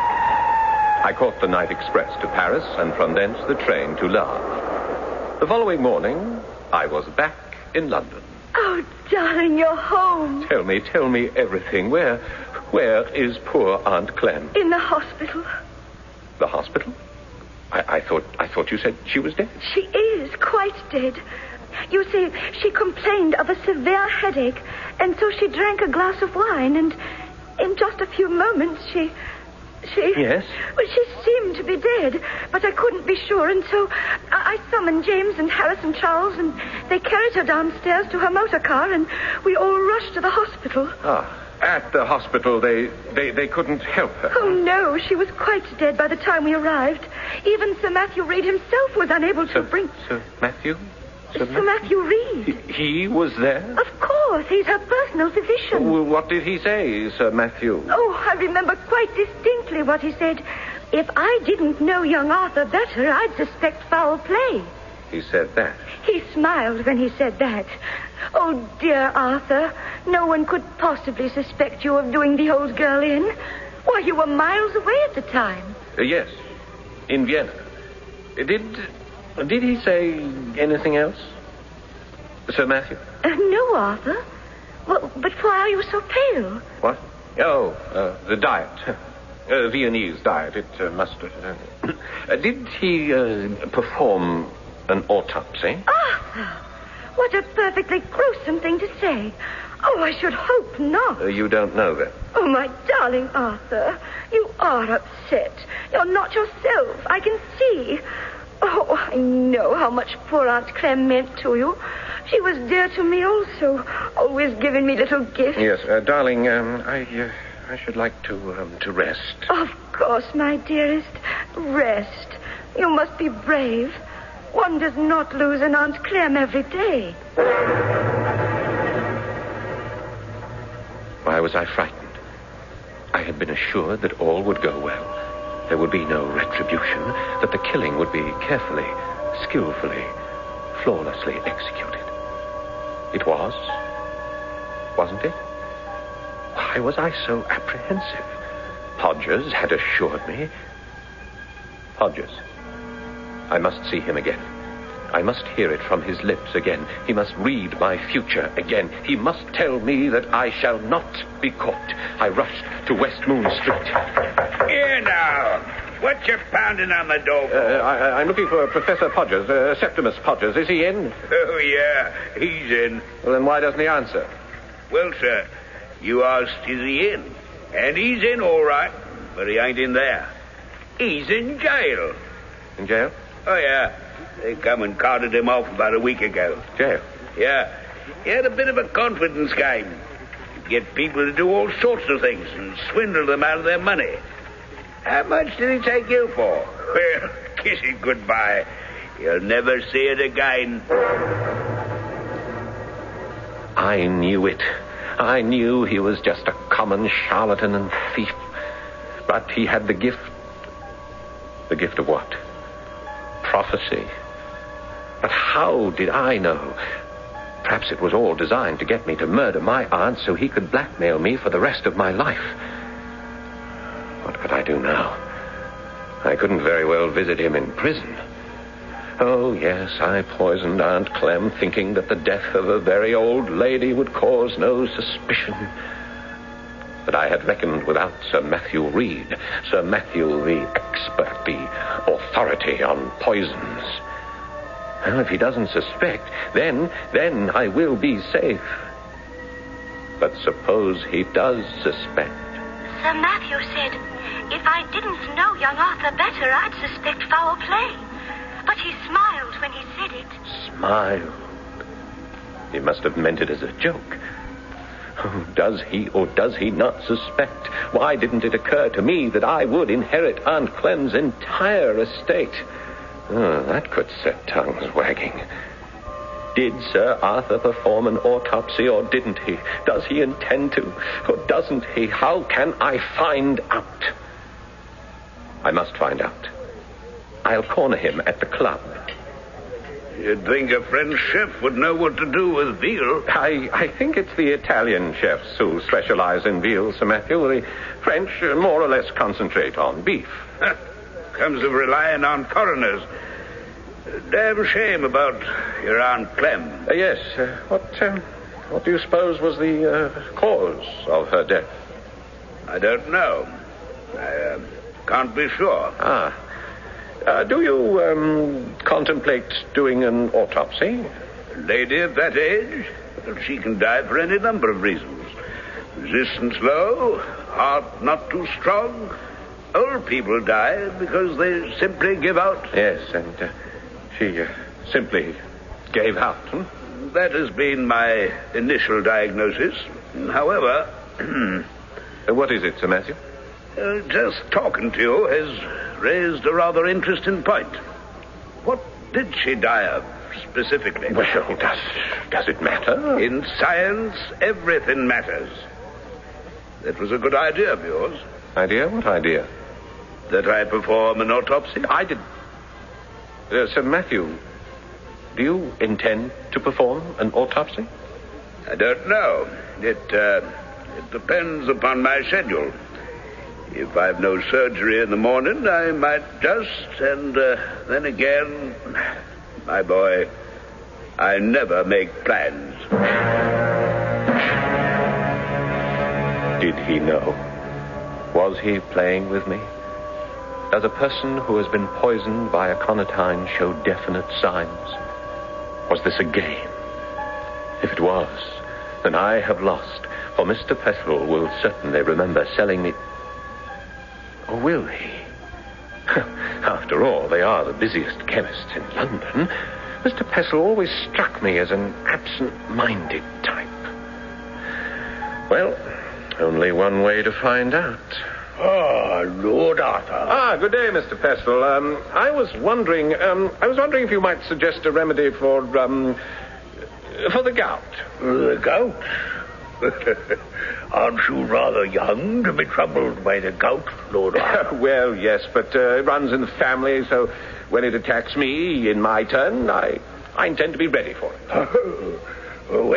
I caught the night express to Paris, and from thence the train to Le Havre. The following morning, I was back in London. Oh, darling, you're home. Tell me everything. Where is poor Aunt Clem? In the hospital. The hospital? I thought you said she was dead. She is quite dead. You see, she complained of a severe headache, and so she drank a glass of wine, and in just a few moments she... Yes? Well, she seemed to be dead, but I couldn't be sure, and so I summoned James and Harris and Charles, and they carried her downstairs to her motor car, and we all rushed to the hospital. At the hospital, they couldn't help her. Oh, no, she was quite dead by the time we arrived. Even Sir Matthew Reed himself was unable to bring... Sir Matthew? Sir Matthew Reed. He was there? Of course, he's her personal physician. Well, what did he say, Sir Matthew? Oh, I remember quite distinctly what he said. If I didn't know young Arthur better, I'd suspect foul play. He said that? He smiled when he said that. Oh, dear Arthur, no one could possibly suspect you of doing the old girl in. Why, you were miles away at the time. Yes, in Vienna. Did he say anything else, Sir Matthew? No, Arthur. Well, but why are you so pale? What? Oh, the diet. Viennese diet. It must... did he perform an autopsy? Arthur! What a perfectly gruesome thing to say. Oh, I should hope not. You don't know that? Oh, my darling Arthur, you are upset. You're not yourself. I can see. Oh, I know how much poor Aunt Clem meant to you. She was dear to me also, always giving me little gifts. Yes, darling, I should like to rest. Of course, my dearest. Rest. You must be brave. One does not lose an Aunt Clem every day. Why was I frightened? I had been assured that all would go well. There would be no retribution, that the killing would be carefully, skillfully, flawlessly executed. It was, wasn't it? Why was I so apprehensive? Podgers had assured me. Podgers. I must see him again. I must hear it from his lips again. He must read my future again. He must tell me that I shall not be caught. I rushed to West Moon Street. Here now. What you pounding on the door for? I'm looking for Professor Podgers, Septimus Podgers. Is he in? Oh, yeah, he's in. Well, then why doesn't he answer? Well, sir, you asked, is he in? And he's in, all right, but he ain't in there. He's in jail. In jail? Oh, yeah. They come and carted him off about a week ago. Jail? Yeah. He had a bit of a confidence game. Get people to do all sorts of things and swindle them out of their money. How much did he take you for? Well, kiss it goodbye. You'll never see it again. I knew it. I knew he was just a common charlatan and thief. But he had the gift. The gift of what? Prophecy. But how did I know? Perhaps it was all designed to get me to murder my aunt so he could blackmail me for the rest of my life. What could I do now? I couldn't very well visit him in prison. Oh, yes, I poisoned Aunt Clem, thinking that the death of a very old lady would cause no suspicion. But I had reckoned without Sir Matthew Reed. Sir Matthew, the expert, the authority on poisons. Well, if he doesn't suspect, then I will be safe. But suppose he does suspect. Sir Matthew said, if I didn't know young Arthur better, I'd suspect foul play. But he smiled when he said it. Smiled? He must have meant it as a joke. Oh, does he or does he not suspect? Why didn't it occur to me that I would inherit Aunt Clem's entire estate? Oh, that could set tongues wagging. Did Sir Arthur perform an autopsy or didn't he? Does he intend to or doesn't he? How can I find out? I must find out. I'll corner him at the club. You'd think a French chef would know what to do with veal. I think it's the Italian chefs who specialize in veal, Sir Matthew. The French more or less concentrate on beef. Comes of relying on foreigners. Damn shame about your Aunt Clem. Yes. What do you suppose was the cause of her death? I don't know. I can't be sure. Do you contemplate doing an autopsy? A lady of that age? Well, she can die for any number of reasons. Resistance low, heart not too strong. Old people die because they simply give out. Yes, and she simply gave out. That has been my initial diagnosis. However... What is it, Sir Matthew? Just talking to you has raised a rather interesting point. What did she die of, specifically? Well, does it matter? In science, everything matters. That was a good idea of yours. Idea? What idea? That I perform an autopsy? I did. Sir Matthew, do you intend to perform an autopsy? I don't know. It depends upon my schedule. If I've no surgery in the morning, I might just, and then again, my boy, I never make plans. Did he know? Was he playing with me? Does a person who has been poisoned by aconitine show definite signs? Was this a game? If it was, then I have lost, for Mr. Pestle will certainly remember selling me... Or will he? After all, they are the busiest chemists in London. Mr. Pestle always struck me as an absent-minded type. Well, only one way to find out. Lord Arthur. Good day, Mr. Pestle. I was wondering if you might suggest a remedy for the gout. The gout? Aren't you rather young to be troubled by the gout, Lord Arthur? Well, yes, but it runs in the family, so when it attacks me in my turn, I intend to be ready for it. Well,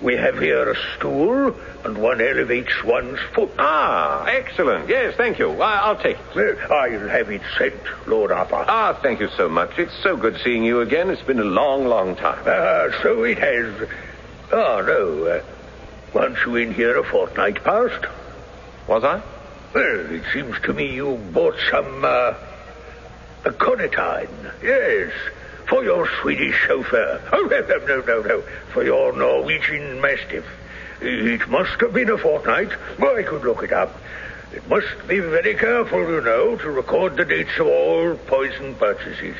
we have here a stool, and one elevates one's foot. Excellent. Yes, thank you. I'll take it. I'll have it sent, Lord Arthur. Thank you so much. It's so good seeing you again. It's been a long, long time. So it has. No. Weren't you in here a fortnight past? Was I? Well, it seems to me you bought some, aconitine. Yes. For your Swedish chauffeur. Oh, no. For your Norwegian mastiff. It must have been a fortnight. Well, I could look it up. It must be very careful, you know, to record the dates of all poison purchases.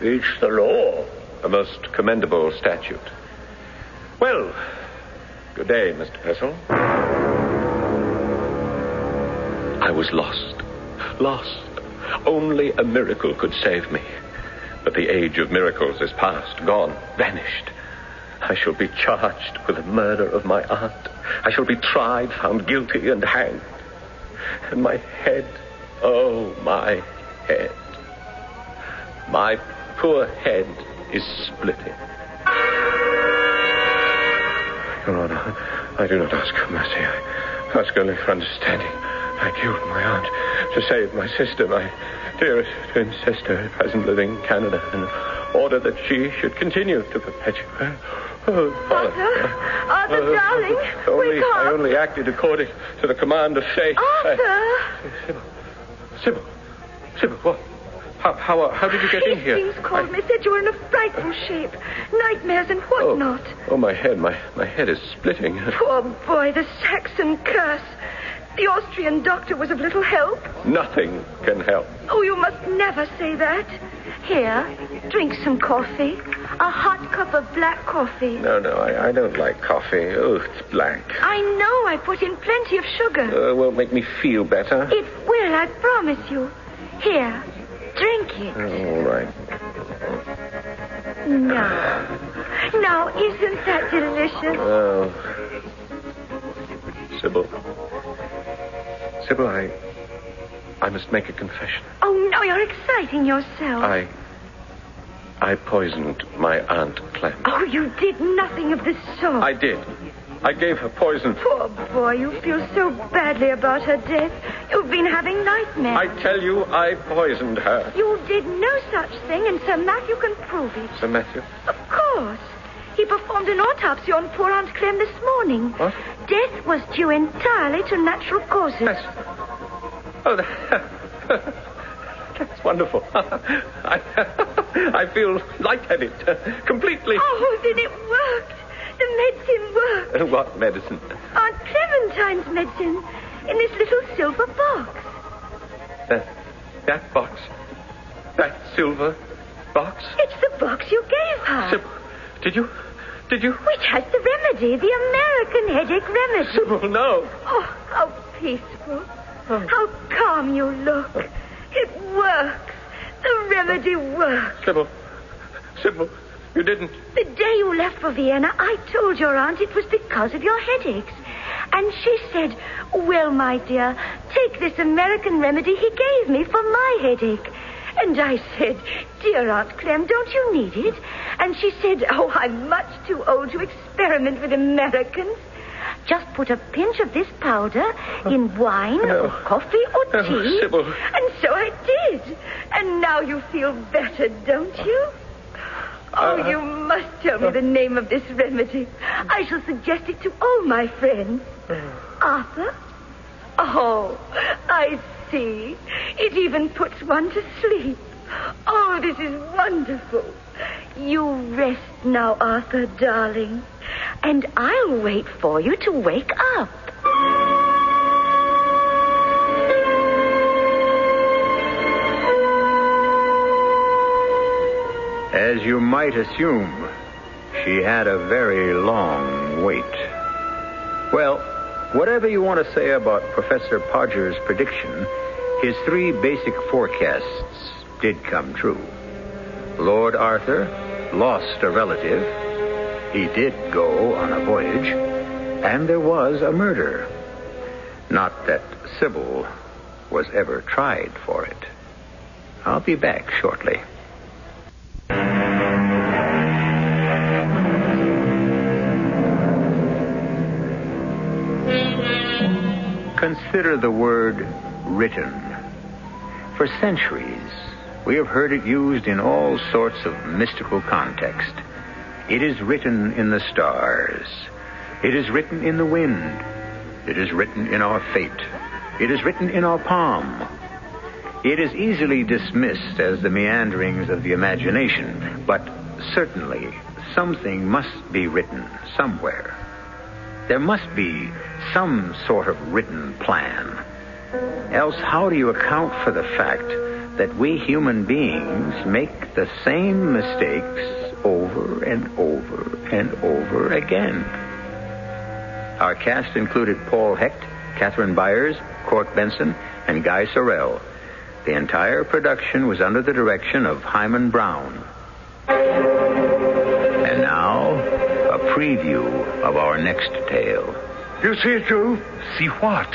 It's the law. A most commendable statute. Well, good day, Mr. Pestle. I was lost. Lost. Only a miracle could save me. But the age of miracles is past, gone, vanished. I shall be charged with the murder of my aunt. I shall be tried, found guilty, and hanged. And my head, oh, my head. My poor head is splitting. Your Honor, I do not ask for mercy. I ask only for understanding. I killed my aunt to save my sister, my dearest twin sister, at present living in Canada, and order that she should continue to perpetuate. Arthur, darling, wake up. I only acted according to the command of fate. Arthur! Sybil, what? How did you get in here? Hastings called me, said you were in a frightful shape. Nightmares and whatnot. Oh, my head is splitting. Poor boy, the Saxon curse. The Austrian doctor was of little help. Nothing can help. Oh, you must never say that. Here, drink some coffee. A hot cup of black coffee. No, I don't like coffee. Oh, it's black. I know. I put in plenty of sugar. It won't make me feel better. It will, I promise you. Here, drink it. All right. Now, isn't that delicious? Oh. Sybil, I must make a confession. Oh, no, you're exciting yourself. I poisoned my Aunt Clem. Oh, you did nothing of the sort. I did. I gave her poison. Poor boy, you feel so badly about her death. You've been having nightmares. I tell you, I poisoned her. You did no such thing, and Sir Matthew can prove it. Sir Matthew? Of course. He performed an autopsy on poor Aunt Clem this morning. What? Death was due entirely to natural causes. Oh, wonderful. I feel lightheaded, completely. Oh, then it worked. The medicine worked. What medicine? Aunt Clementine's medicine in this little silver box. That box? That silver box? It's the box you gave her. Sybil, did you? Which has the remedy, the American headache remedy. Sybil, no. Oh, how peaceful. How calm you look. It works. The remedy works. Sybil, you didn't. The day you left for Vienna, I told your aunt it was because of your headaches. And she said, well, my dear, take this American remedy he gave me for my headache. And I said, dear Aunt Clem, don't you need it? And she said, oh, I'm much too old to experiment with Americans. Just put a pinch of this powder in wine or coffee or tea. Sybil. And so I did. And now you feel better, don't you? Oh, you must tell me the name of this remedy. I shall suggest it to all my friends. Arthur? Oh, I see. It even puts one to sleep. Oh, this is wonderful. You rest now, Arthur, darling. And I'll wait for you to wake up. As you might assume, she had a very long wait. Well, whatever you want to say about Professor Podger's prediction, his 3 basic forecasts did come true. Lord Arthur lost a relative. He did go on a voyage. And there was a murder. Not that Sybil was ever tried for it. I'll be back shortly. Consider the word written. For centuries, we have heard it used in all sorts of mystical context. It is written in the stars. It is written in the wind. It is written in our fate. It is written in our palm. It is easily dismissed as the meanderings of the imagination, but certainly something must be written somewhere. There must be some sort of written plan. Else, how do you account for the fact that we human beings make the same mistakes over and over and over again? Our cast included Paul Hecht, Catherine Byers, Cork Benson, and Guy Sorrell. The entire production was under the direction of Hyman Brown. And now, a preview of our next tale. You see it, too? See what?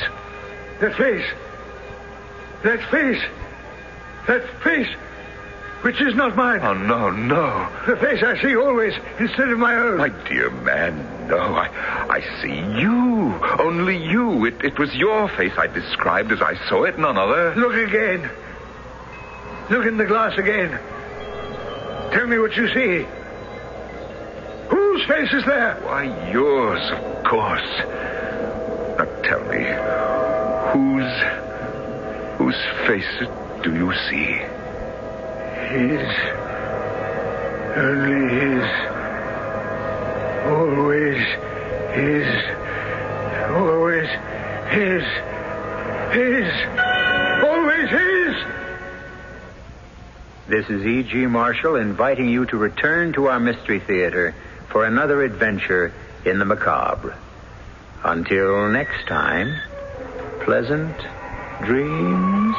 That face. That face. That face. Which is not mine. Oh, no. The face I see always instead of my own. My dear man, no. I see you. Only you. It was your face I described as I saw it, none other. Look again. Look in the glass again. Tell me what you see. Whose face is there? Why, yours, of course. Now tell me, whose face do you see? His. Only his. Always his. Always his. His. Always his. This is E.G. Marshall inviting you to return to our Mystery Theater for another adventure in the macabre. Until next time, pleasant dreams.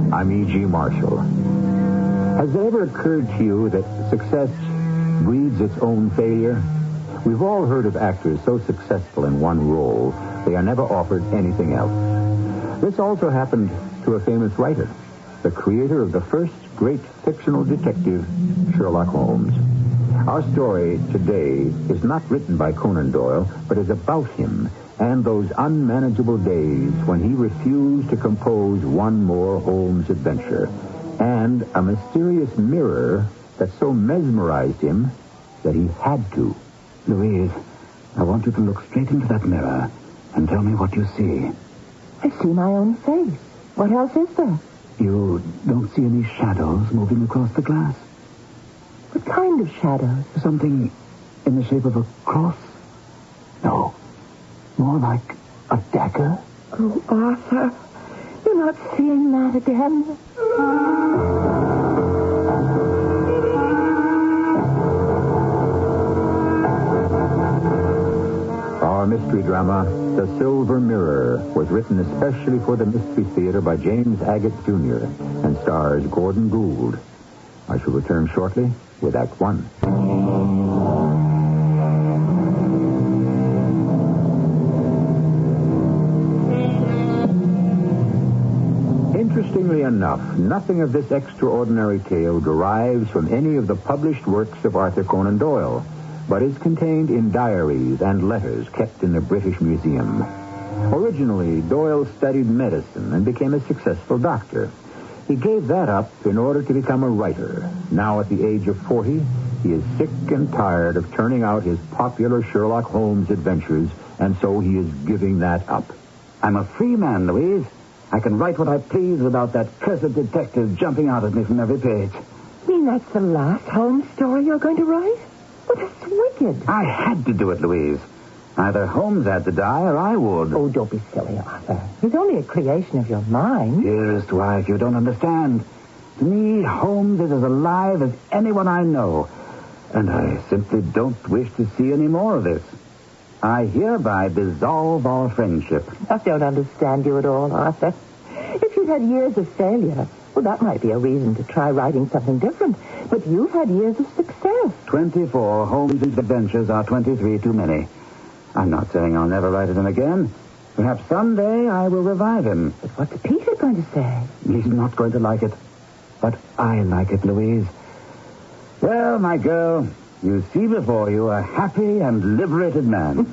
I'm E.G. Marshall. Has it ever occurred to you that success breeds its own failure? We've all heard of actors so successful in one role, they are never offered anything else. This also happened to a famous writer, the creator of the first great fictional detective, Sherlock Holmes. Our story today is not written by Conan Doyle, but is about him and those unmanageable days when he refused to compose one more Holmes adventure, and a mysterious mirror that so mesmerized him that he had to. Louise, I want you to look straight into that mirror and tell me what you see. I see my own face. What else is there? You don't see any shadows moving across the glass? What kind of shadows? Something in the shape of a cross? No. More like a dagger? Oh, Arthur, you're not seeing that again. Our mystery drama, The Silver Mirror, was written especially for the Mystery Theater by James Agate Jr. and stars Gordon Gould. I shall return shortly with Act One. Interestingly enough, nothing of this extraordinary tale derives from any of the published works of Arthur Conan Doyle, but is contained in diaries and letters kept in the British Museum. Originally, Doyle studied medicine and became a successful doctor. He gave that up in order to become a writer. Now, at the age of 40, he is sick and tired of turning out his popular Sherlock Holmes adventures, and so he is giving that up. I'm a free man, Louise. I can write what I please without that cursed detective jumping out at me from every page. You mean that's the last Holmes story you're going to write? But it's wicked. I had to do it, Louise. Either Holmes had to die or I would. Oh, don't be silly, Arthur. He's only a creation of your mind. Dearest wife, you don't understand. To me, Holmes is as alive as anyone I know. And I simply don't wish to see any more of this. I hereby dissolve our friendship. I don't understand you at all, Arthur. If you'd had years of failure, well, that might be a reason to try writing something different. But you've had years of success. 24 Holmes' adventures are 23 too many. I'm not saying I'll never write them again. Perhaps someday I will revive him. But what's Peter going to say? He's not going to like it. But I like it, Louise. Well, my girl, you see before you a happy and liberated man.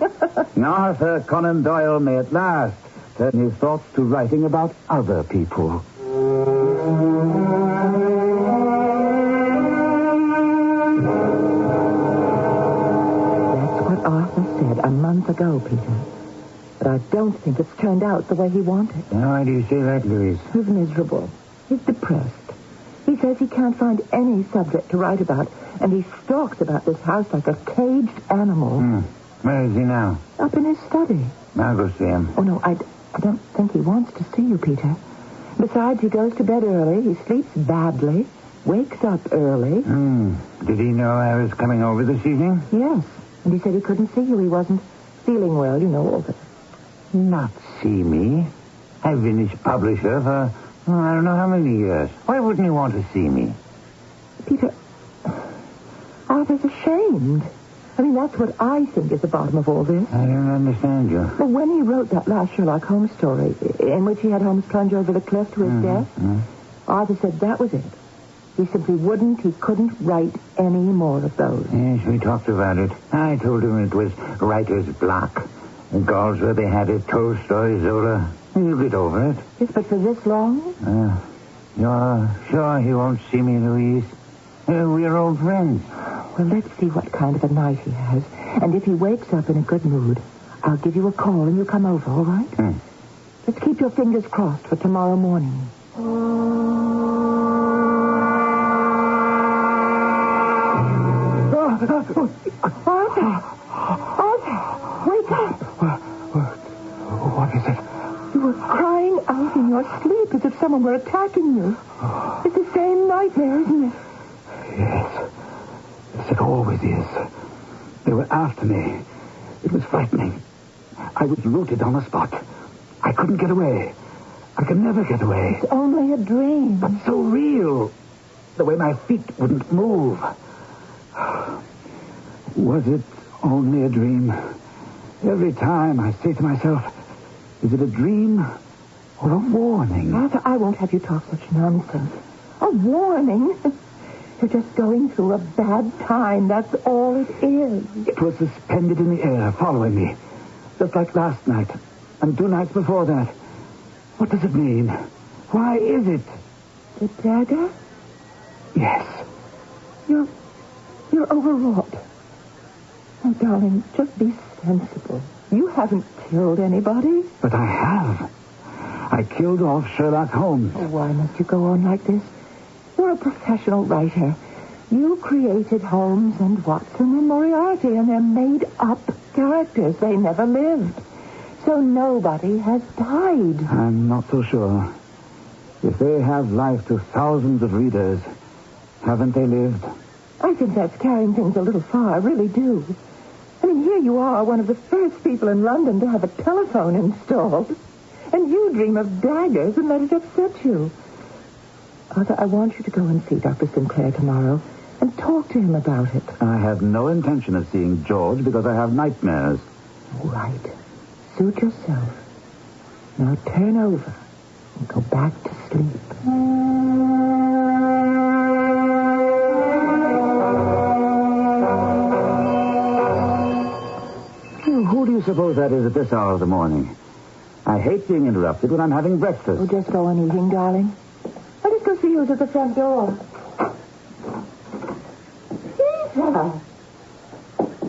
Arthur Conan Doyle may at last turn his thoughts to writing about other people. Arthur said a month ago, Peter. But I don't think it's turned out the way he wanted. Why do you say that, Louise? He's miserable. He's depressed. He says he can't find any subject to write about, and he stalks about this house like a caged animal. Where is he now? Up in his study. I'll go see him. Oh, no, I don't think he wants to see you, Peter. Besides, he goes to bed early, he sleeps badly, wakes up early. Did he know I was coming over this evening? Yes. And he said he couldn't see you. He wasn't feeling well, you know, all that. Not see me? I've been his publisher for, I don't know how many years. Why wouldn't he want to see me? Peter, Arthur's ashamed. I mean, that's what I think is the bottom of all this. I don't understand you. Well, when he wrote that last Sherlock Holmes story, in which he had Holmes plunge over the cliff to his death, Arthur said that was it. He simply he couldn't write any more of those. Yes, we talked about it. I told him it was writer's block. In Galsworthy had it, Tolstoy, Zola. He'll get over it. Yes, but for this long? You're sure he won't see me, Louise? We're old friends. Well, let's see what kind of a night he has. And if he wakes up in a good mood, I'll give you a call and you'll come over, all right? Let's keep your fingers crossed for tomorrow morning. Arthur! Wake up! What is it? You were crying out in your sleep as if someone were attacking you. It's the same nightmare, isn't it? Yes. Yes, it always is. They were after me. It was frightening. I was rooted on the spot. I couldn't get away. I could never get away. It's only a dream. But so real. The way my feet wouldn't move. Was it only a dream? Every time I say to myself, is it a dream or a warning? Arthur, I won't have you talk such nonsense. A warning? You're just going through a bad time. That's all it is. It was suspended in the air, following me. Just like last night. And 2 nights before that. What does it mean? Why is it? The dagger? Yes. You're overwrought. Oh, darling, just be sensible. You haven't killed anybody. But I have. I killed off Sherlock Holmes. Oh, why must you go on like this? You're a professional writer. You created Holmes and Watson and Moriarty, and they're made-up characters. They never lived. So nobody has died. I'm not so sure. If they have life to thousands of readers, haven't they lived? I think that's carrying things a little far. I really do. I mean, here you are, one of the first people in London to have a telephone installed. And you dream of daggers and let it upset you. Arthur, I want you to go and see Dr. Sinclair tomorrow and talk to him about it. I have no intention of seeing George because I have nightmares. Right. Suit yourself. Now turn over and go back to sleep. Who do you suppose that is at this hour of the morning? I hate being interrupted when I'm having breakfast. Oh, just go on eating, darling. I'll just go see who's at the front door. Peter!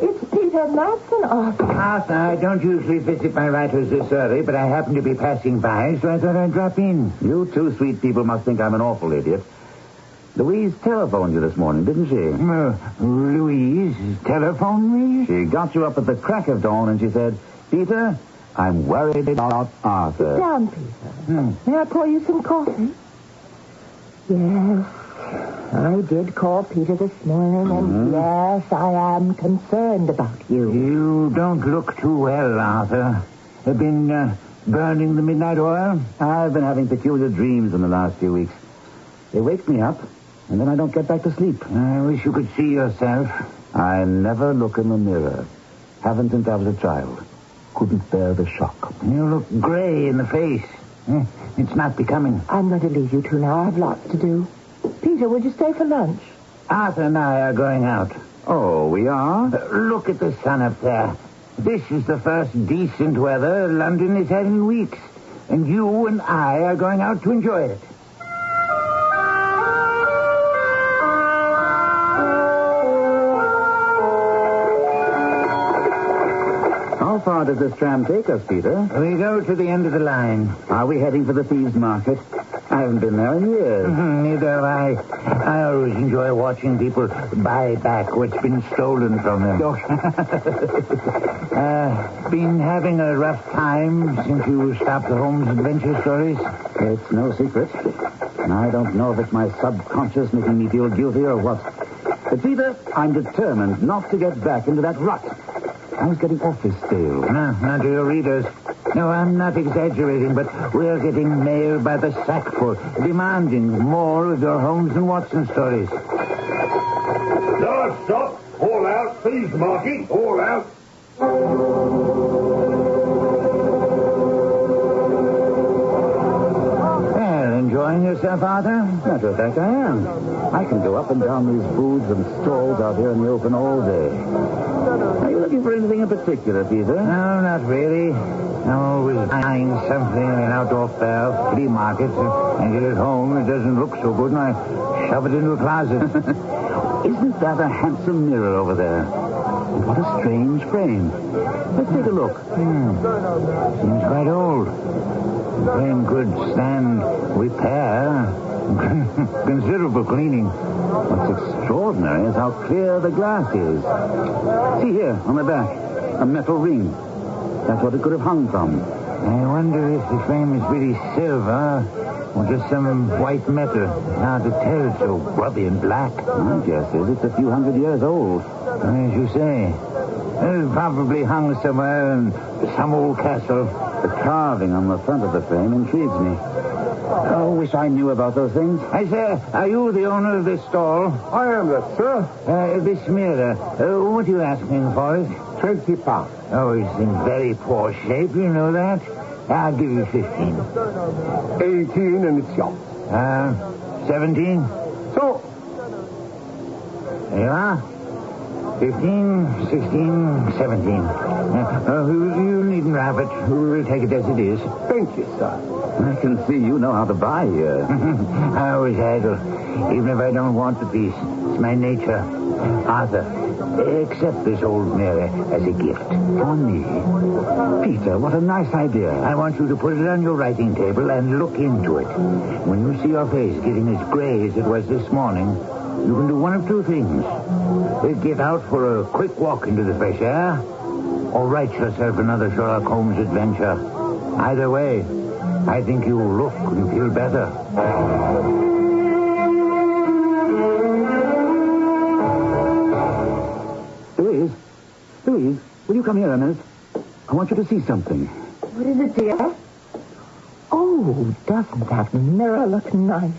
It's Peter Matson, Arthur. Arthur, I don't usually visit my writers this early, but I happened to be passing by, so I thought I'd drop in. You two sweet people must think I'm an awful idiot. Louise telephoned you this morning, didn't she? Louise telephoned me? She got you up at the crack of dawn and she said, Peter, I'm worried about Arthur. Sit down, Peter. May I pour you some coffee? Yes, I did call Peter this morning, and yes, I am concerned about you. You don't look too well, Arthur. Have been burning the midnight oil? I've been having peculiar dreams in the last few weeks. They wake me up, and then I don't get back to sleep. I wish you could see yourself. I never look in the mirror. Haven't since I was a child. Couldn't bear the shock. You look gray in the face. It's not becoming. I'm going to leave you two now. I have lots to do. Peter, would you stay for lunch? Arthur and I are going out. Oh, we are? Look at the sun up there. This is the first decent weather London has had in weeks. And you and I are going out to enjoy it. How far does this tram take us, Peter? We go to the end of the line. Are we heading for the thieves' market? I haven't been there in years. Neither have I. I always enjoy watching people buy back what's been stolen from them. Been having a rough time since you stopped the Holmes adventure stories? It's no secret. And I don't know if it's my subconscious making me feel guilty or what. But, Peter, I'm determined not to get back into that rut. I was getting awfully stale. No, not to your readers. No, I'm not exaggerating, but we're getting mail by the sackful, demanding more of your Holmes and Watson stories. No, stop. All out, please, Marky. All out. Well, enjoying yourself, Arthur? Matter of fact, I am. I can go up and down these booths and stalls out here in the open all day. Are you looking for anything in particular, Peter? No, not really. I'm always buying something in an outdoor fair, flea market, and get it home. It doesn't look so good, and I shove it into a closet. Isn't that a handsome mirror over there? And what a strange frame. Let's take a look. Seems quite old. The frame could stand repair. Considerable cleaning. What's extraordinary is how clear the glass is. See here, on the back, a metal ring. That's what it could have hung from. I wonder if the frame is really silver or just some white metal. Hard to tell, it's so grubby and black. My guess is it's a few hundred years old. As you say. It probably hung somewhere in some old castle. The carving on the front of the frame intrigues me. Oh, wish I knew about those things. I say, are you the owner of this stall? I am that, sir. This mirror, what are you asking for it? £20. Oh, it's in very poor shape, you know that. I'll give you 15. 18 and it's yours. 17? So, There you are. 15, 16, 17. You needn't wrap it. We'll take it as it is. Thank you, sir. I can see you know how to buy. I always haggle, even if I don't want the piece. It's my nature. Arthur, accept this old mirror as a gift. For me? Peter, what a nice idea. I want you to put it on your writing table and look into it. When you see your face getting as gray as it was this morning, you can do one of two things. Get out for a quick walk into the fresh air, or write yourself another Sherlock Holmes adventure. Either way, I think you'll look and feel better. Louise, will you come here a minute? I want you to see something. What is it, dear? Oh, doesn't that mirror look nice?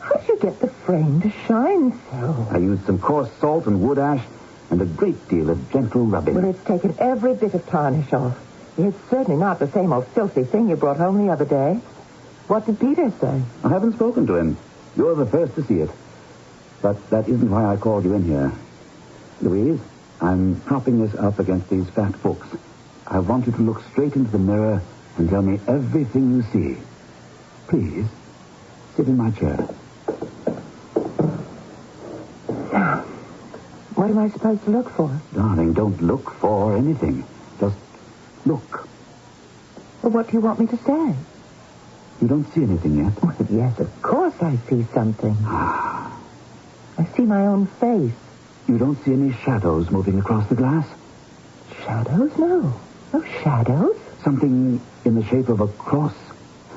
How'd you get the frame to shine so? I used some coarse salt and wood ash and a great deal of gentle rubbing. Well, it's taken every bit of tarnish off. It's certainly not the same old filthy thing you brought home the other day. What did Peter say? I haven't spoken to him. You're the first to see it. But that isn't why I called you in here. Louise, I'm propping this up against these fat books. I want you to look straight into the mirror and tell me everything you see. Please, sit in my chair. Now, what am I supposed to look for? Darling, don't look for anything. Just look. Well, what do you want me to say? You don't see anything yet? Well, yes, of course I see something. I see my own face. You don't see any shadows moving across the glass? Shadows? No. No shadows. Something in the shape of a cross?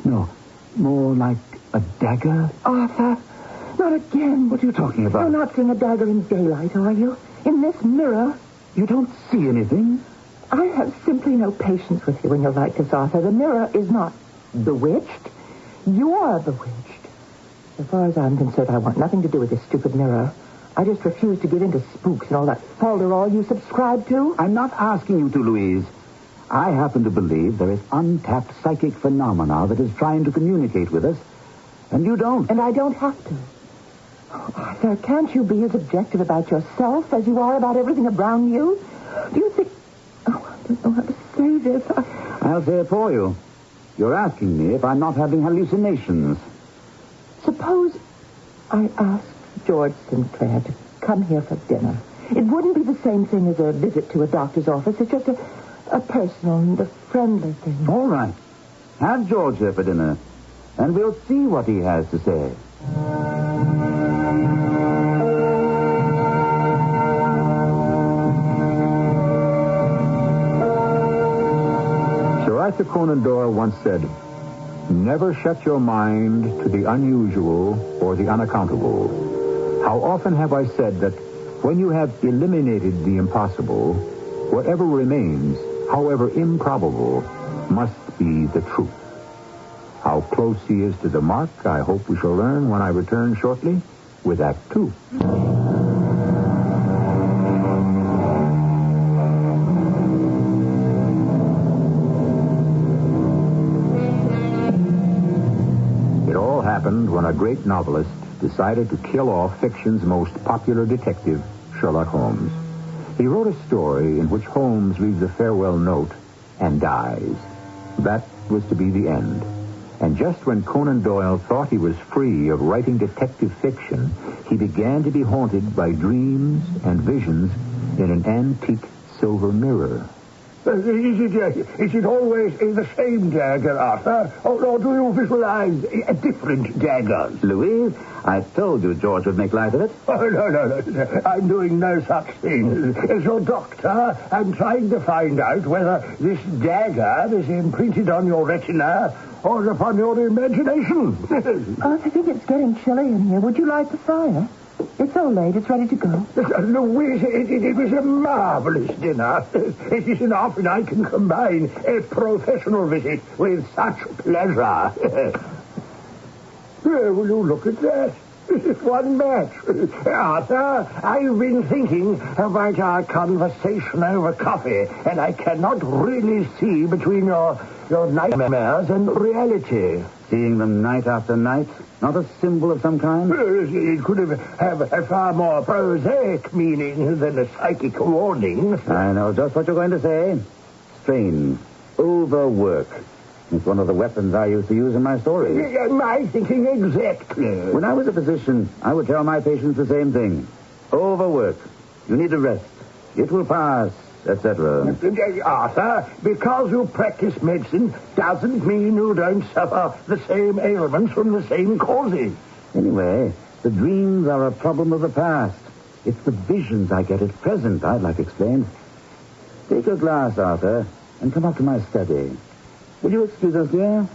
No, more like a dagger? Arthur, not again. What are you talking about? You're not seeing a dagger in daylight, are you? In this mirror. You don't see anything? I have simply no patience with you when you're like this, Arthur. The mirror is not bewitched. You're bewitched. As far as I'm concerned, I want nothing to do with this stupid mirror. I just refuse to give in to spooks and all that folderol you subscribe to. I'm not asking you to, Louise. I happen to believe there is untapped psychic phenomena that is trying to communicate with us, and you don't. And I don't have to. Oh, Arthur, can't you be as objective about yourself as you are about everything around you? Do you think... Oh, I don't know how to say this. I'll say it for you. You're asking me if I'm not having hallucinations. Suppose I asked George Sinclair to come here for dinner. It wouldn't be the same thing as a visit to a doctor's office. It's just a personal and a friendly thing. All right. Have George here for dinner, and we'll see what he has to say. Sir Arthur Conan Doyle once said, "Never shut your mind to the unusual or the unaccountable." How often have I said that when you have eliminated the impossible, whatever remains, however improbable, must be the truth. How close he is to the mark, I hope we shall learn when I return shortly with Act 2. It all happened when a great novelist decided to kill off fiction's most popular detective, Sherlock Holmes. He wrote a story in which Holmes leaves a farewell note and dies. That was to be the end. And just when Conan Doyle thought he was free of writing detective fiction, he began to be haunted by dreams and visions in an antique silver mirror. Is it always the same dagger, Arthur? Or do you visualize different daggers? Louise, I told you George would make light of it. Oh, no. I'm doing no such thing. As your doctor, I'm trying to find out whether this dagger is imprinted on your retina or upon your imagination. I think it's getting chilly in here. Would you light the fire? It's so late. It's ready to go. Louise, it was a marvelous dinner. It isn't often I can combine a professional visit with such pleasure. Will you look at that? One match. Arthur, I've been thinking about our conversation over coffee, and I cannot really see between your nightmares and reality. Seeing them night after night? Not a symbol of some kind? It could have a far more prosaic meaning than a psychic warning. I know just what you're going to say. Strain. Overwork. It's one of the weapons I used to use in my stories. My thinking exactly. When I was a physician, I would tell my patients the same thing. Overwork. You need a rest. It will pass, etc. Arthur, because you practice medicine doesn't mean you don't suffer the same ailments from the same causes. Anyway, the dreams are a problem of the past. It's the visions I get at present I'd like explained. Take a glass, Arthur, and come up to my study. Will you excuse us, dear?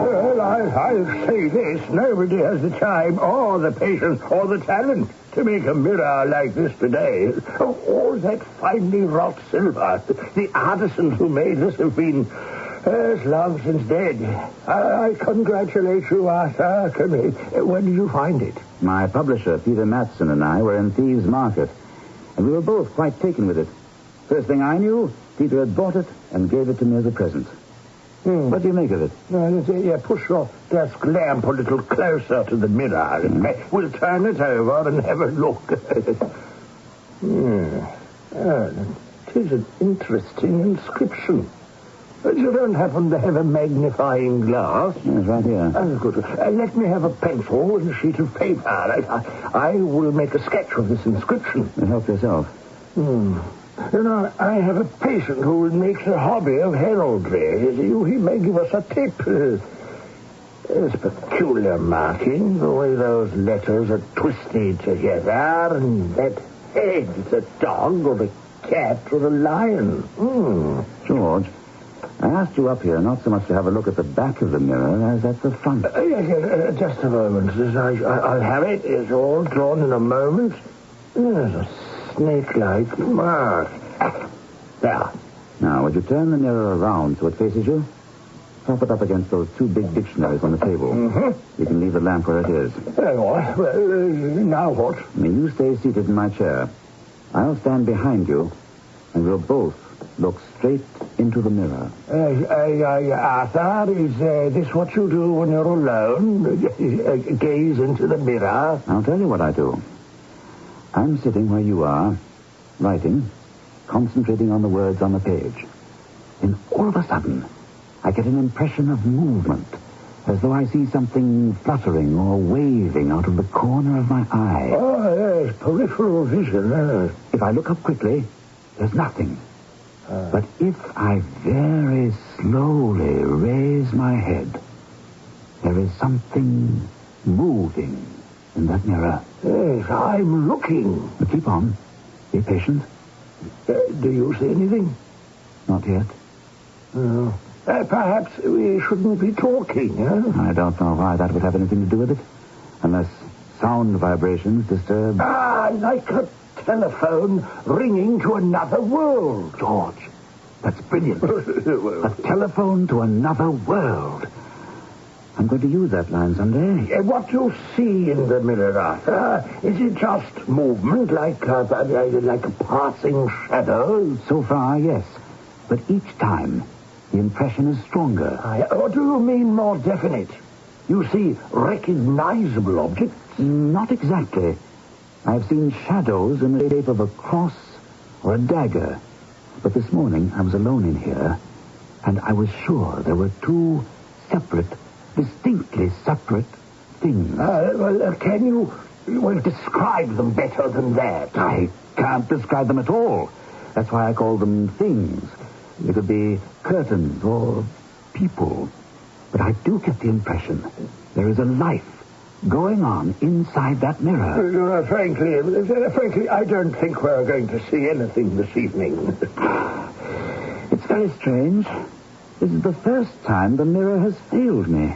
Well, I'll say this. Nobody has the time or the patience or the talent to make a mirror like this today. All that finely wrought silver. The artisans who made this have been long since dead. I congratulate you, Arthur. When did you find it? My publisher, Peter Matson, and I were in Thieves' Market, and we were both quite taken with it. First thing I knew, Peter had bought it and gave it to me as a present. What do you make of it? Push your desk lamp a little closer to the mirror. We'll turn it over and have a look. It is an interesting inscription. You don't happen to have a magnifying glass? Yes, right here. Oh, good. Let me have a pencil and a sheet of paper. I will make a sketch of this inscription. Help yourself. You know, I have a patient who makes a hobby of heraldry. He may give us a tip. There's peculiar marking, the way those letters are twisted together, and that head, it's a dog or a cat or a lion. George, I asked you up here not so much to have a look at the back of the mirror as at the front. Yes, just a moment. I'll have it. It's all drawn in a moment. There's a snake-like mark. There. Now, would you turn the mirror around so it faces you? Prop it up against those two big dictionaries on the table. You can leave the lamp where it is. Well, now what? You stay seated in my chair. I'll stand behind you, and we'll both look straight into the mirror. Arthur, is this what you do when you're alone? Gaze into the mirror? I'll tell you what I do. I'm sitting where you are, writing, concentrating on the words on the page. And all of a sudden, I get an impression of movement, as though I see something fluttering or waving out of the corner of my eye. Oh, yes, peripheral vision. If I look up quickly, there's nothing. But if I very slowly raise my head, there is something moving in that mirror. Yes, I'm looking. But keep on. Be patient. Do you see anything? Not yet. No. Perhaps we shouldn't be talking, huh? I don't know why that would have anything to do with it. Unless sound vibrations disturb... like a telephone ringing to another world. George, that's brilliant. A telephone to another world. I'm going to use that line someday. What you see in the mirror, Arthur, is it just movement, like a passing shadow? So far, yes. But each time, the impression is stronger. Or do you mean more definite? You see recognizable objects? Not exactly. I've seen shadows in the shape of a cross or a dagger. But this morning, I was alone in here, and I was sure there were two separate, distinctly separate things. Can you describe them better than that? I can't describe them at all. That's why I call them things. It could be curtains or people. But I do get the impression there is a life going on inside that mirror. Frankly, I don't think we're going to see anything this evening. It's very strange. This is the first time the mirror has failed me.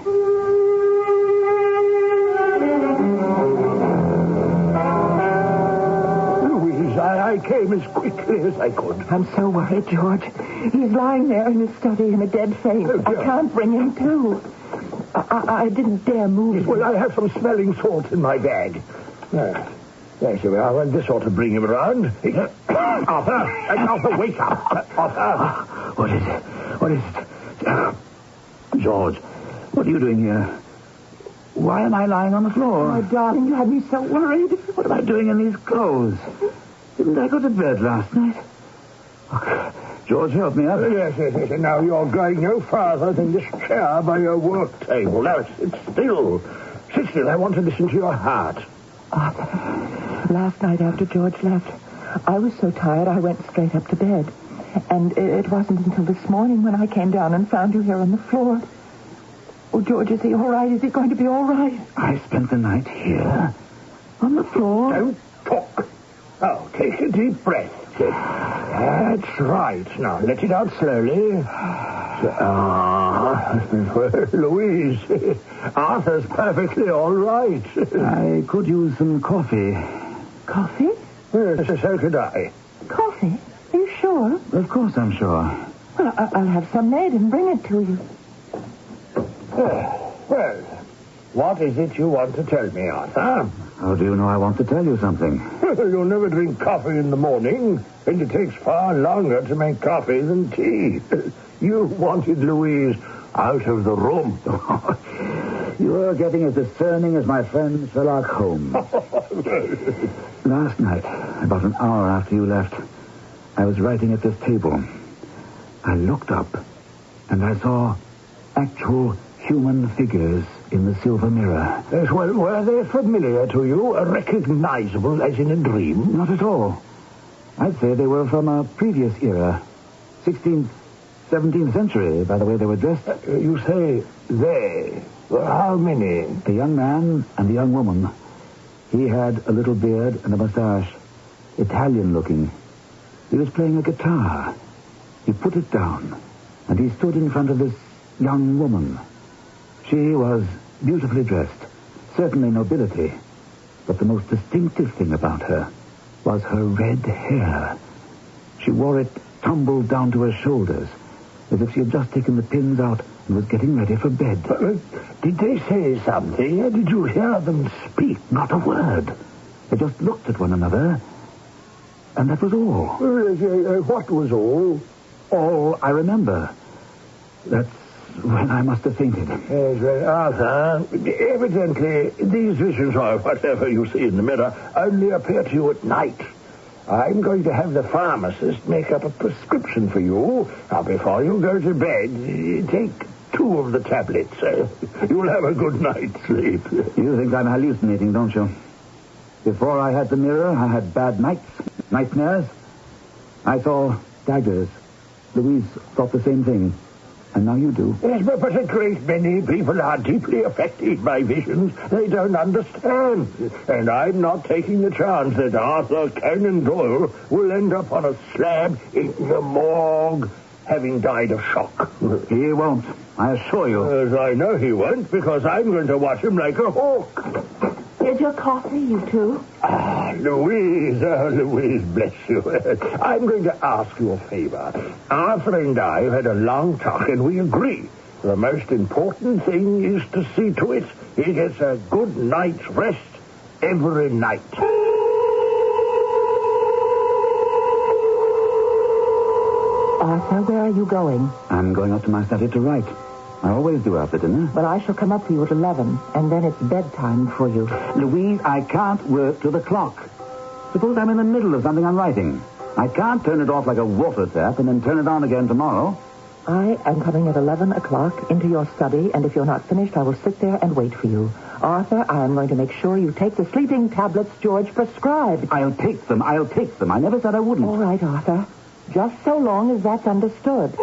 Louise, I came as quickly as I could. I'm so worried, George. He's lying there in his study in a dead faint. I can't bring him to. I didn't dare move him. Well, I have some smelling salts in my bag. There you are. Well, this ought to bring him around. Arthur, wake up. Arthur. What is it? What is it? George, what are you doing here? Why am I lying on the floor? Oh, darling, you had me so worried. What am I doing in these clothes? Didn't I go to bed last night? Okay. George, help me up. Yes. Now, you're going no farther than this chair by your work table. Now, sit still. Sit still. I want to listen to your heart. Arthur, last night after George left, I was so tired I went straight up to bed. And it wasn't until this morning when I came down and found you here on the floor. Oh, George, is he all right? Is he going to be all right? I spent the night here, on the floor. Don't talk. Oh, take a deep breath. That's right. Now, let it out slowly. Louise, Arthur's perfectly all right. I could use some coffee. Coffee? Yes, so could I. Coffee? Are you sure? Of course I'm sure. Well, I'll have some made and bring it to you. Well, what is it you want to tell me, Arthur? How do you know I want to tell you something? You'll never drink coffee in the morning, and it takes far longer to make coffee than tea. You wanted Louise out of the room. You're getting as discerning as my friend Sherlock Holmes. Last night, about an hour after you left, I was writing at this table. I looked up, and I saw actual human figures in the silver mirror. Yes, well, were they familiar to you? Recognizable as in a dream? Not at all. I'd say they were from a previous era. 16th, 17th century, by the way they were dressed. You say they. How many? The young man and the young woman. He had a little beard and a mustache. Italian-looking. He was playing a guitar. He put it down, and he stood in front of this young woman. She was beautifully dressed, certainly nobility, but the most distinctive thing about her was her red hair. She wore it tumbled down to her shoulders, as if she had just taken the pins out and was getting ready for bed. Did they say something? Did you hear them speak? Not a word. They just looked at one another, and that was all. What was all? All I remember. That's when I must have fainted. Yes, well, Arthur, evidently these visions, or whatever you see in the mirror, only appear to you at night. I'm going to have the pharmacist make up a prescription for you. Now, before you go to bed, take 2 of the tablets. You'll have a good night's sleep. You think I'm hallucinating, don't you? Before I had the mirror, I had bad nightmares. I saw daggers. Louise thought the same thing. And now you do. Yes, but a great many people are deeply affected by visions they don't understand. And I'm not taking the chance that Arthur Conan Doyle will end up on a slab in the morgue, having died of shock. He won't, I assure you. As I know he won't, because I'm going to watch him like a hawk. Here's your coffee, you two. Louise, bless you. I'm going to ask you a favor. Arthur and I have had a long talk, and we agree. The most important thing is to see to it he gets a good night's rest every night. Arthur, where are you going? I'm going up to my study to write. I always do after dinner. But I shall come up for you at 11, and then it's bedtime for you. Louise, I can't work to the clock. Suppose I'm in the middle of something I'm writing. I can't turn it off like a water tap and then turn it on again tomorrow. I am coming at 11 o'clock into your study, and if you're not finished, I will sit there and wait for you. Arthur, I am going to make sure you take the sleeping tablets George prescribed. I'll take them. I never said I wouldn't. All right, Arthur. Just so long as that's understood.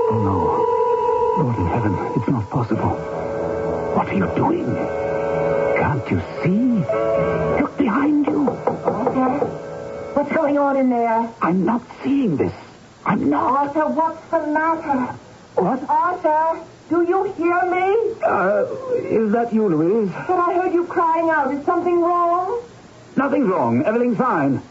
Oh, no. Lord in heaven, it's not possible. What are you doing? Can't you see? Look behind you. Arthur, what's going on in there? I'm not seeing this. I'm not. Arthur, what's the matter? What? Arthur, do you hear me? Is that you, Louise? But I heard you crying out. Is something wrong? Nothing's wrong. Everything's fine.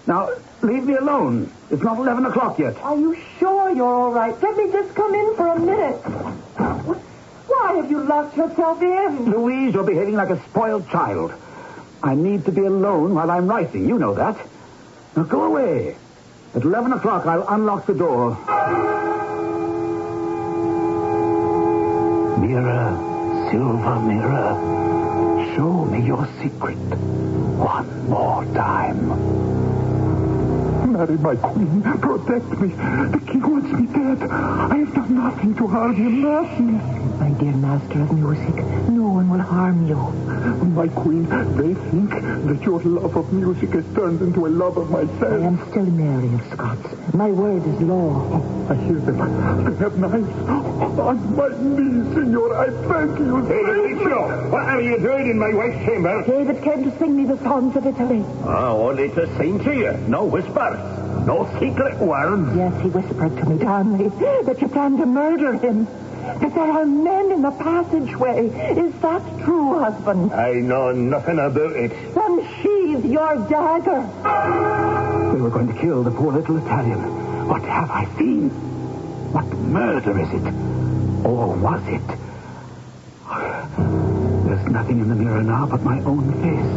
Now, leave me alone. It's not 11 o'clock yet. Are you sure you're all right? Let me just come in for a minute. Why have you locked yourself in? Louise, you're behaving like a spoiled child. I need to be alone while I'm writing. You know that. Now, go away. At 11 o'clock, I'll unlock the door. Mirror, silver mirror, show me your secret one more time. Marry my queen. Protect me. The king wants me dead. I have done nothing to harm him. Nothing. My dear master of music, no one will harm you. My queen, they think that your love of music has turned into a love of myself. I am still Mary of Scots. My word is law. Oh, I hear them. They have knives. On my knees, senor, I thank you. Hey, what are you doing in my wife's chamber? David came to sing me the songs of Italy. Oh, only to sing to you. No whispers. No secret words. Yes, he whispered to me, Darnley, that you plan to murder him. That there are men in the passageway. Is that true, husband? I know nothing about it. Then sheathe your dagger. They were going to kill the poor little Italian. What have I seen? What murder is it? Or was it? There's nothing in the mirror now but my own face.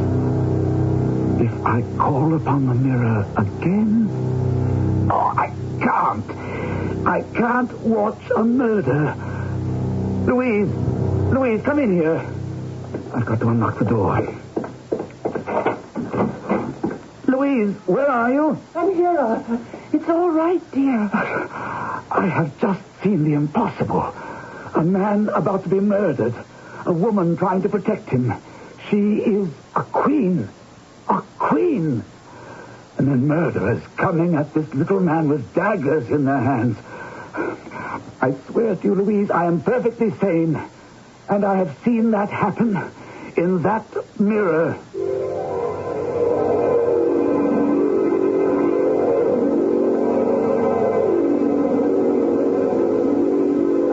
If I call upon the mirror again... Oh, I can't. I can't watch a murder. Louise, come in here. I've got to unlock the door. Louise, where are you? I'm here, Arthur. It's all right, dear. I have just seen the impossible. A man about to be murdered. A woman trying to protect him. She is a queen. A queen. And then murderers coming at this little man with daggers in their hands. I swear to you, Louise, I am perfectly sane. And I have seen that happen in that mirror.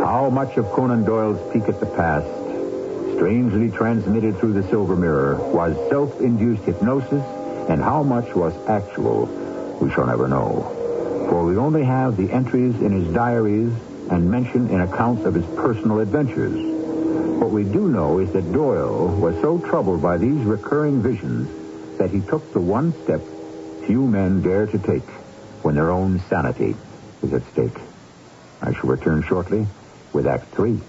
How much of Conan Doyle's peek at the past, strangely transmitted through the silver mirror, was self-induced hypnosis, and how much was actual, we shall never know. For we only have the entries in his diaries and mention in accounts of his personal adventures. What we do know is that Doyle was so troubled by these recurring visions that he took the one step few men dare to take when their own sanity is at stake. I shall return shortly with Act 3.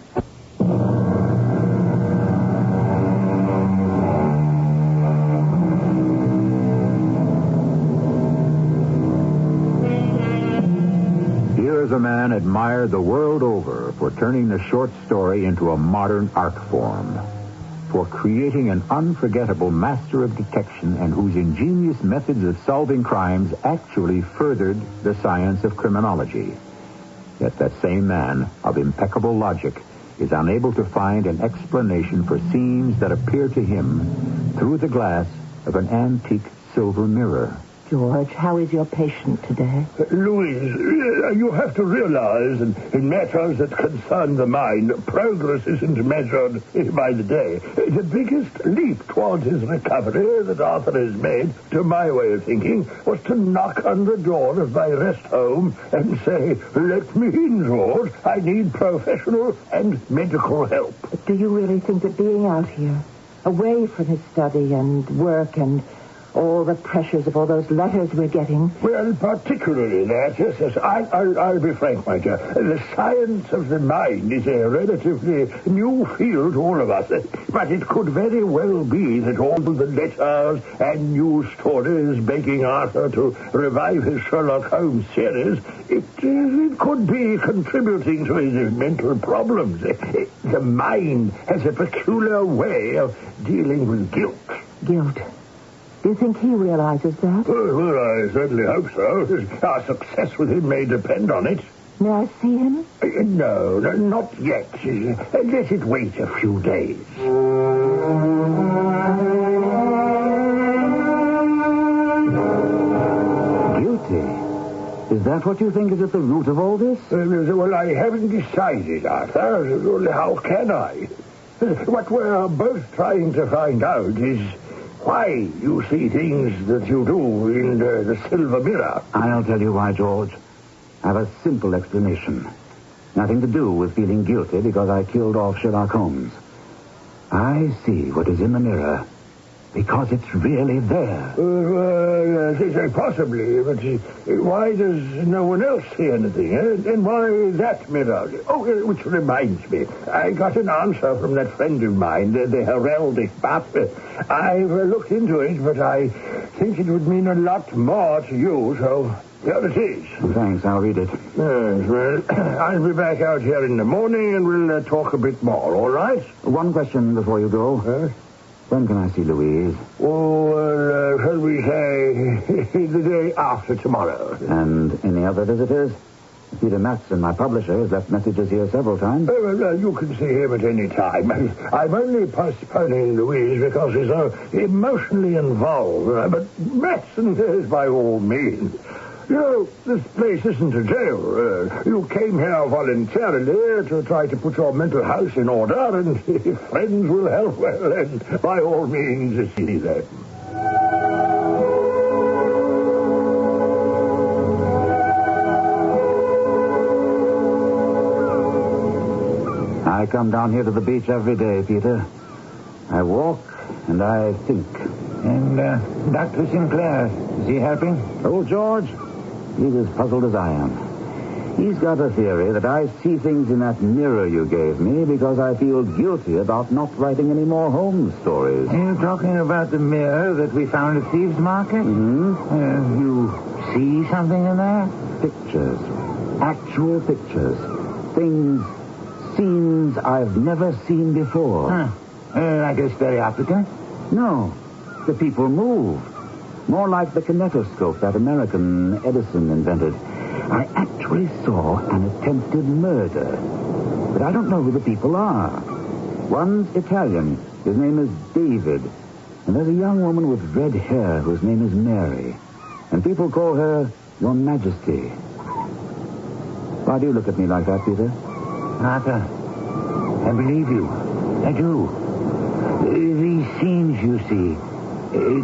A man admired the world over for turning the short story into a modern art form, for creating an unforgettable master of detection and whose ingenious methods of solving crimes actually furthered the science of criminology. Yet that same man of impeccable logic is unable to find an explanation for scenes that appear to him through the glass of an antique silver mirror. George, how is your patient today? Louise, you have to realize in matters that concern the mind, progress isn't measured by the day. The biggest leap towards his recovery that Arthur has made, to my way of thinking, was to knock on the door of my rest home and say, "Let me in, George. I need professional and medical help." But do you really think that being out here, away from his study and work and all the pressures of all those letters we're getting... Well, particularly that, yes. I'll be frank, my dear. The science of the mind is a relatively new field to all of us. But it could very well be that all the letters and news stories begging Arthur to revive his Sherlock Holmes series, it could be contributing to his mental problems. The mind has a peculiar way of dealing with guilt. Guilt? Do you think he realizes that? Well, I certainly hope so. Our success with him may depend on it. May I see him? No, not yet. Let it wait a few days. Guilty. Is that what you think is at the root of all this? Well, I haven't decided, Arthur. How can I? What we're both trying to find out is why you see things that you do in the silver mirror. I'll tell you why, George. I have a simple explanation. Nothing to do with feeling guilty because I killed off Sherlock Holmes. I see what is in the mirror because it's really there. Yes, possibly, but why does no one else see anything? And why that mirror? Oh, which reminds me, I got an answer from that friend of mine, the heraldic buff. I've looked into it, but I think it would mean a lot more to you, so here it is. Thanks, I'll read it. Yes, well, I'll be back out here in the morning and we'll talk a bit more, all right? One question before you go. When can I see Louise? Oh, shall we say the day after tomorrow? And any other visitors? Peter Matson, my publisher, has left messages here several times. Well, you can see him at any time. I'm only postponing Louise because he's so emotionally involved. But Matson is by all means. You know, this place isn't a jail. You came here voluntarily to try to put your mental house in order, and if friends will help, well, then by all means, see them. I come down here to the beach every day, Peter. I walk and I think. And Dr. Sinclair, is he helping? Oh, George, he's as puzzled as I am. He's got a theory that I see things in that mirror you gave me because I feel guilty about not writing any more Holmes stories. Are you talking about the mirror that we found at Thieves' Market? Mm-hmm. You see something in there? Pictures. Actual pictures. Things, scenes I've never seen before. Like a stereopticon? No. The people move. More like the kinetoscope that American Edison invented. I actually saw an attempted murder. But I don't know who the people are. One's Italian. His name is David. And there's a young woman with red hair whose name is Mary. And people call her Your Majesty. Why do you look at me like that, Peter? Arthur, I believe you. I do. These scenes you see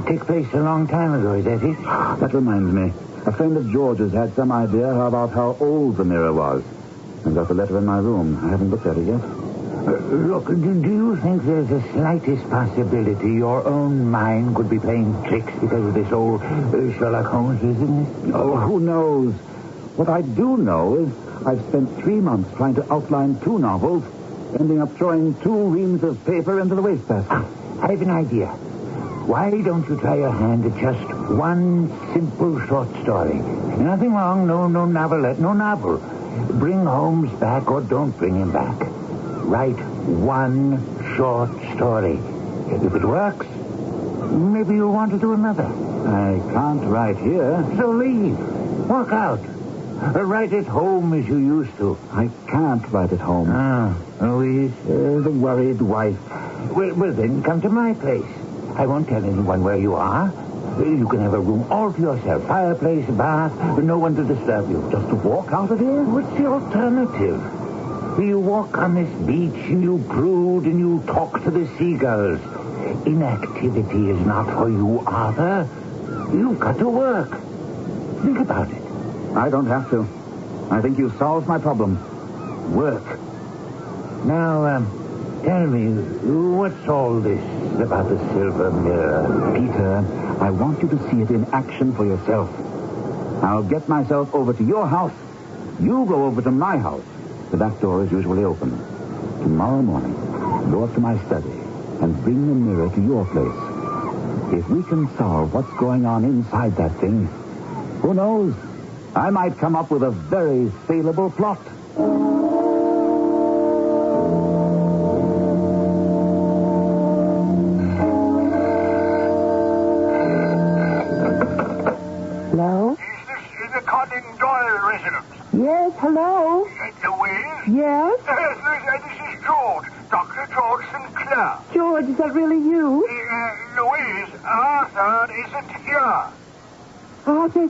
take place a long time ago, is that it? That reminds me. A friend of George's had some idea about how old the mirror was. I've got the letter in my room. I haven't looked at it yet. Look, do you think there's the slightest possibility your own mind could be playing tricks because of this old Sherlock Holmes business? Oh, who knows? What I do know is I've spent 3 months trying to outline 2 novels, ending up throwing 2 reams of paper into the wastebasket. I have an idea. Why don't you try your hand at just one simple short story? Nothing wrong, no novelette, no novel. Bring Holmes back or don't bring him back. Write one short story. If it works, maybe you'll want to do another. I can't write here. So leave. Walk out. Write at home as you used to. I can't write at home. Louise? The worried wife. Well, then come to my place. I won't tell anyone where you are. You can have a room all to yourself. Fireplace, bath, but no one to disturb you. Just to walk out of here? What's the alternative? You walk on this beach and you brood and you talk to the seagulls. Inactivity is not for you, Arthur. You've got to work. Think about it. I don't have to. I think you've solved my problem. Work. Now, tell me, what's all this about the silver mirror? Peter, I want you to see it in action for yourself. I'll get myself over to your house. You go over to my house. The back door is usually open. Tomorrow morning, go up to my study and bring the mirror to your place. If we can solve what's going on inside that thing, who knows? I might come up with a very saleable plot. Hello? Is this the Conan Doyle residence? Yes, hello? Louise? Yes? Yes, this is George. Dr. George Sinclair. George, is that really you? Louise, Arthur isn't here. Arthur,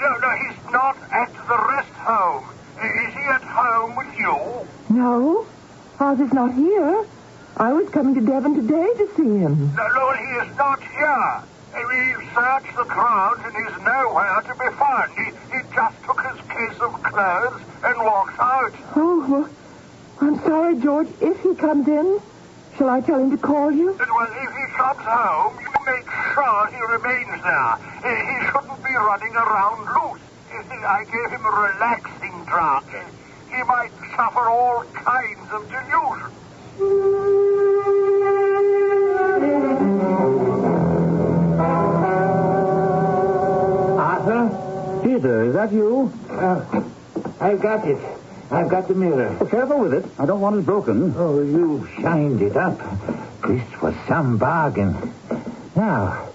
No, he's not at the rest home. Is he at home with you? No, Arthur's not here. I was coming to Devon today to see him. No, he is not here. We've searched the grounds and he's nowhere to be found. He just took his case of clothes and walked out. Oh, well, I'm sorry, George. If he comes in, shall I tell him to call you? Well, if he comes home, you make sure he remains there. He shouldn't be running around loose. I gave him a relaxing drug. He might suffer all kinds of delusions. Arthur? Peter, is that you? I've got it. I've got the mirror. Oh, careful with it. I don't want it broken. Oh, you shined it up. This was some bargain. Now,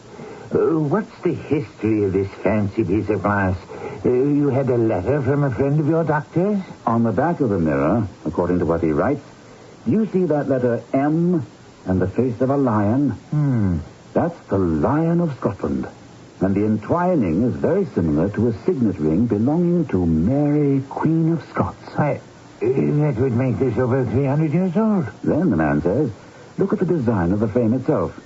what's the history of this fancy piece of glass? You had a letter from a friend of your doctor's? On the back of the mirror, according to what he writes, you see that letter M and the face of a lion? That's the Lion of Scotland. And the entwining is very similar to a signet ring belonging to Mary, Queen of Scots. That would make this over 300 years old. Then, the man says, look at the design of the frame itself.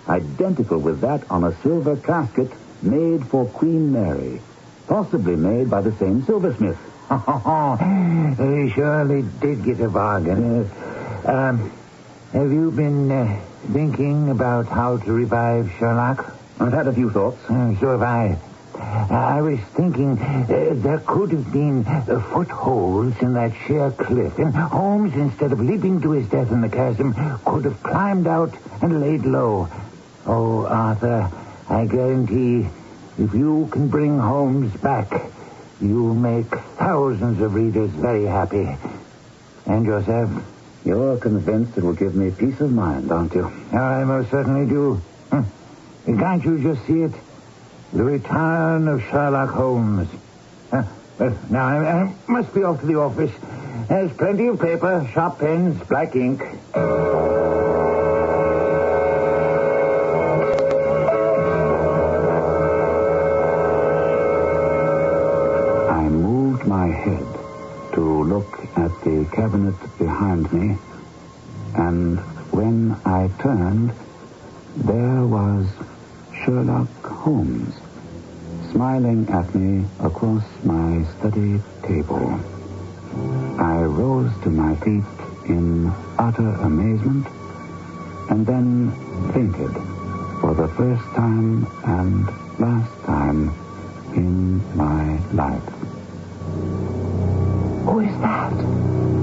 Identical with that on a silver casket made for Queen Mary. Possibly made by the same silversmith. He surely did get a bargain. Have you been thinking about how to revive Sherlock? I've had a few thoughts. So have I. I was thinking there could have been footholds in that sheer cliff, and Holmes, instead of leaping to his death in the chasm, could have climbed out and laid low. Oh, Arthur, I guarantee if you can bring Holmes back, you'll make thousands of readers very happy. And yourself? You're convinced it will give me peace of mind, aren't you? I most certainly do. Can't you just see it? The return of Sherlock Holmes. Now, I must be off to the office. There's plenty of paper, sharp pens, black ink. I moved my head to look at the cabinet behind me, and when I turned, there was Sherlock Holmes, smiling at me across my study table. I rose to my feet in utter amazement, and then fainted for the first time and last time in my life. Who is that?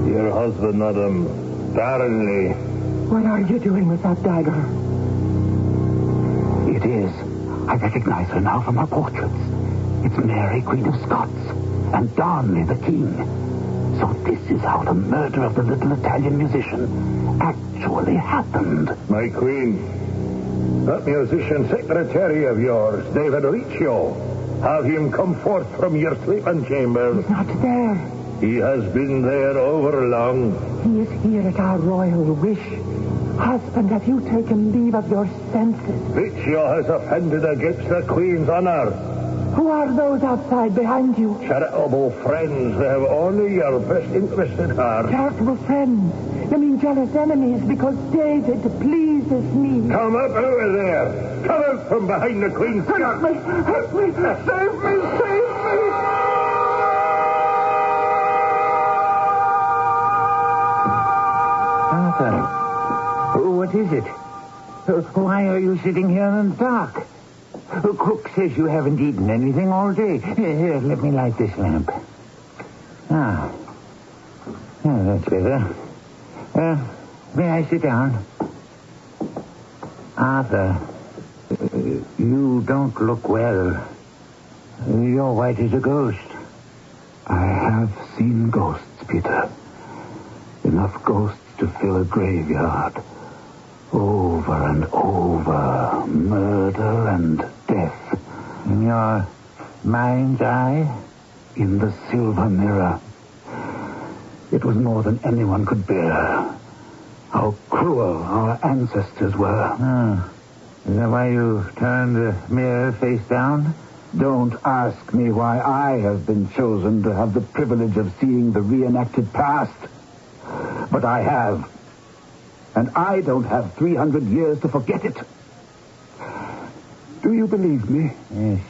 Your husband, Madam Darnley. What are you doing with that dagger? It is. I recognize her now from her portraits. It's Mary, Queen of Scots, and Darnley, the king. So this is how the murder of the little Italian musician actually happened. My queen, that musician secretary of yours, David Riccio, have him come forth from your sleeping chamber. He's not there. He has been there over long. He is here at our royal wish. Husband, have you taken leave of your senses? Riccio has offended against the Queen's honor. Who are those outside behind you? Charitable friends. They have only your best interest at heart. Charitable friends? You mean jealous enemies because David pleases me? Come up out of there. Come out from behind the Queen's skirt. Help me! Help me! Save me! Save me! Arthur. What is it? Why are you sitting here in the dark? Cook says you haven't eaten anything all day. Here, let me light this lamp. Ah. Oh, that's better. May I sit down? Arthur, you don't look well. You're white as a ghost. I have seen ghosts, Peter. Enough ghosts to fill a graveyard. Over and over, murder and death. In your mind's eye? In the silver mirror. It was more than anyone could bear. How cruel our ancestors were. Is that why you turned the mirror face down? Don't ask me why I have been chosen to have the privilege of seeing the reenacted past. But I have. And I don't have 300 years to forget it. Do you believe me? Yes.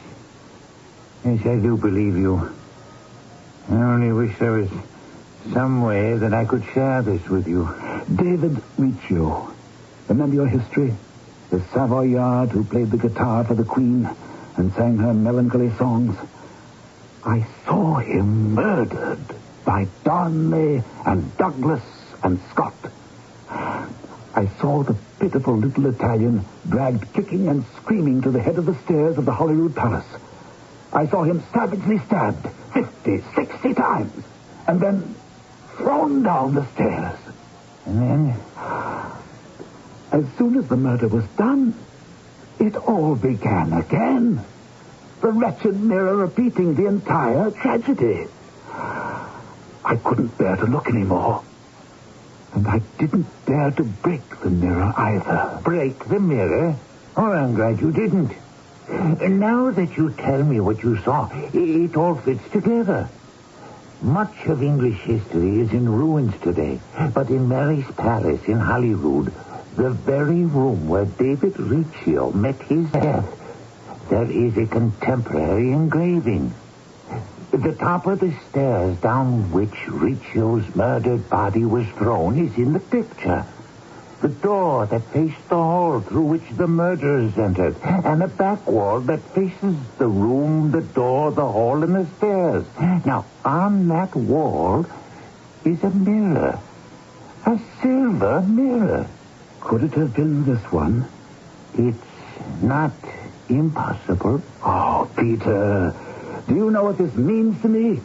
Yes, I do believe you. I only wish there was some way that I could share this with you. David Riccio. Remember your history? The Savoyard who played the guitar for the Queen and sang her melancholy songs. I saw him murdered by Darnley and Douglas and Scott. I saw the pitiful little Italian dragged kicking and screaming to the head of the stairs of the Holyrood Palace. I saw him savagely stabbed 50, 60 times and then thrown down the stairs. And then? As soon as the murder was done, it all began again. The wretched mirror repeating the entire tragedy. I couldn't bear to look anymore. And I didn't dare to break the mirror either. Break the mirror? Oh, I'm glad you didn't. Now that you tell me what you saw, it all fits together. Much of English history is in ruins today, but in Mary's Palace in Holyrood, the very room where David Riccio met his death, there is a contemporary engraving. The top of the stairs down which Riccio's murdered body was thrown is in the picture. The door that faced the hall through which the murderers entered, and a back wall that faces the room, the door, the hall, and the stairs. Now, on that wall is a mirror. A silver mirror. Could it have been this one? It's not impossible. Oh, Peter, do you know what this means to me?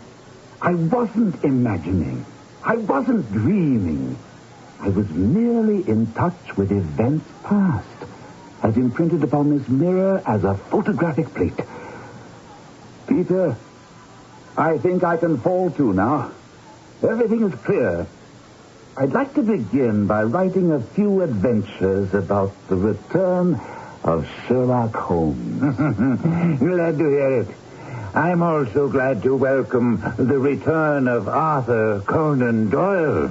I wasn't imagining. I wasn't dreaming. I was merely in touch with events past, as imprinted upon this mirror as a photographic plate. Peter, I think I can fall to now. Everything is clear. I'd like to begin by writing a few adventures about the return of Sherlock Holmes. Glad to hear it. I'm also glad to welcome the return of Arthur Conan Doyle.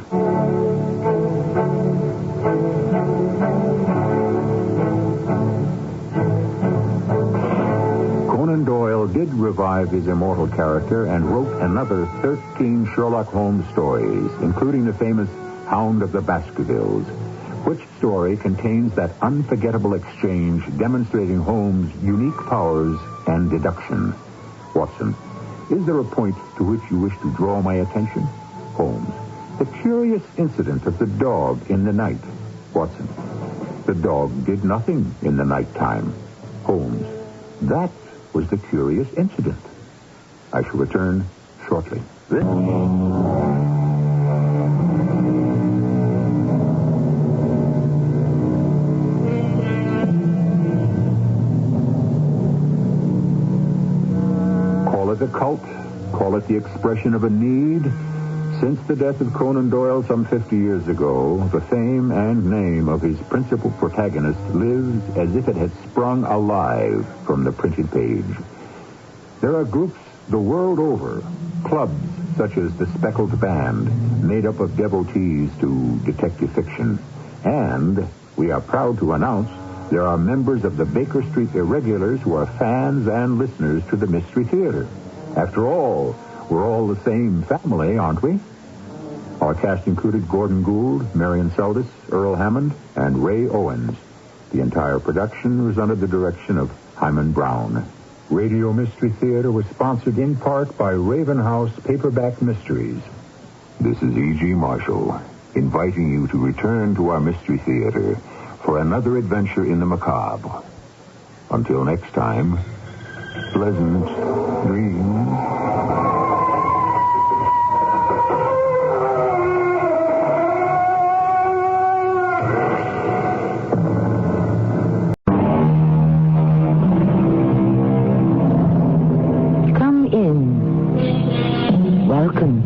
Conan Doyle did revive his immortal character and wrote another 13 Sherlock Holmes stories, including the famous Hound of the Baskervilles, which story contains that unforgettable exchange demonstrating Holmes' unique powers and deduction. Watson, is there a point to which you wish to draw my attention? Holmes, the curious incident of the dog in the night. Watson, the dog did nothing in the nighttime. Holmes, that was the curious incident. I shall return shortly. A cult, call it the expression of a need. Since the death of Conan Doyle some 50 years ago, the fame and name of his principal protagonist lives as if it had sprung alive from the printed page. There are groups the world over, clubs such as the Speckled Band, made up of devotees to detective fiction. And we are proud to announce there are members of the Baker Street Irregulars who are fans and listeners to the Mystery Theater. After all, we're all the same family, aren't we? Our cast included Gordon Gould, Marion Seldes, Earl Hammond, and Ray Owens. The entire production was under the direction of Hyman Brown. Radio Mystery Theater was sponsored in part by Raven House Paperback Mysteries. This is E.G. Marshall, inviting you to return to our Mystery Theater for another adventure in the macabre. Until next time, pleasant dreams. Come in. Welcome.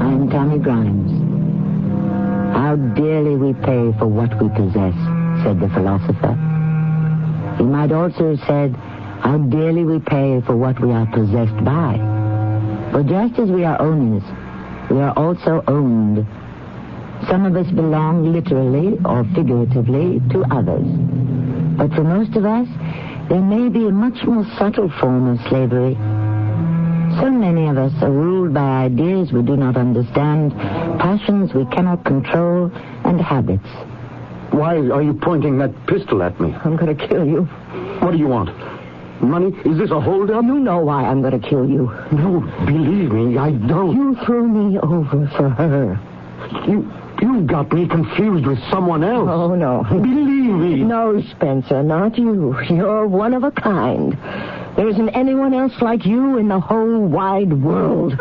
I'm Tommy Grimes. How dearly we pay for what we possess, said the philosopher. He might also have said, How dearly we pay for what we are possessed by. For just as we are owners, we are also owned. Some of us belong literally or figuratively to others. But for most of us, there may be a much more subtle form of slavery. So many of us are ruled by ideas we do not understand, passions we cannot control, and habits. Why are you pointing that pistol at me? I'm going to kill you. What do you want? Money? Is this a holdup? You know why I'm going to kill you. No, believe me, I don't. You threw me over for her. You got me confused with someone else. Oh, no. Believe me. No, Spencer, not you. You're one of a kind. There isn't anyone else like you in the whole wide world.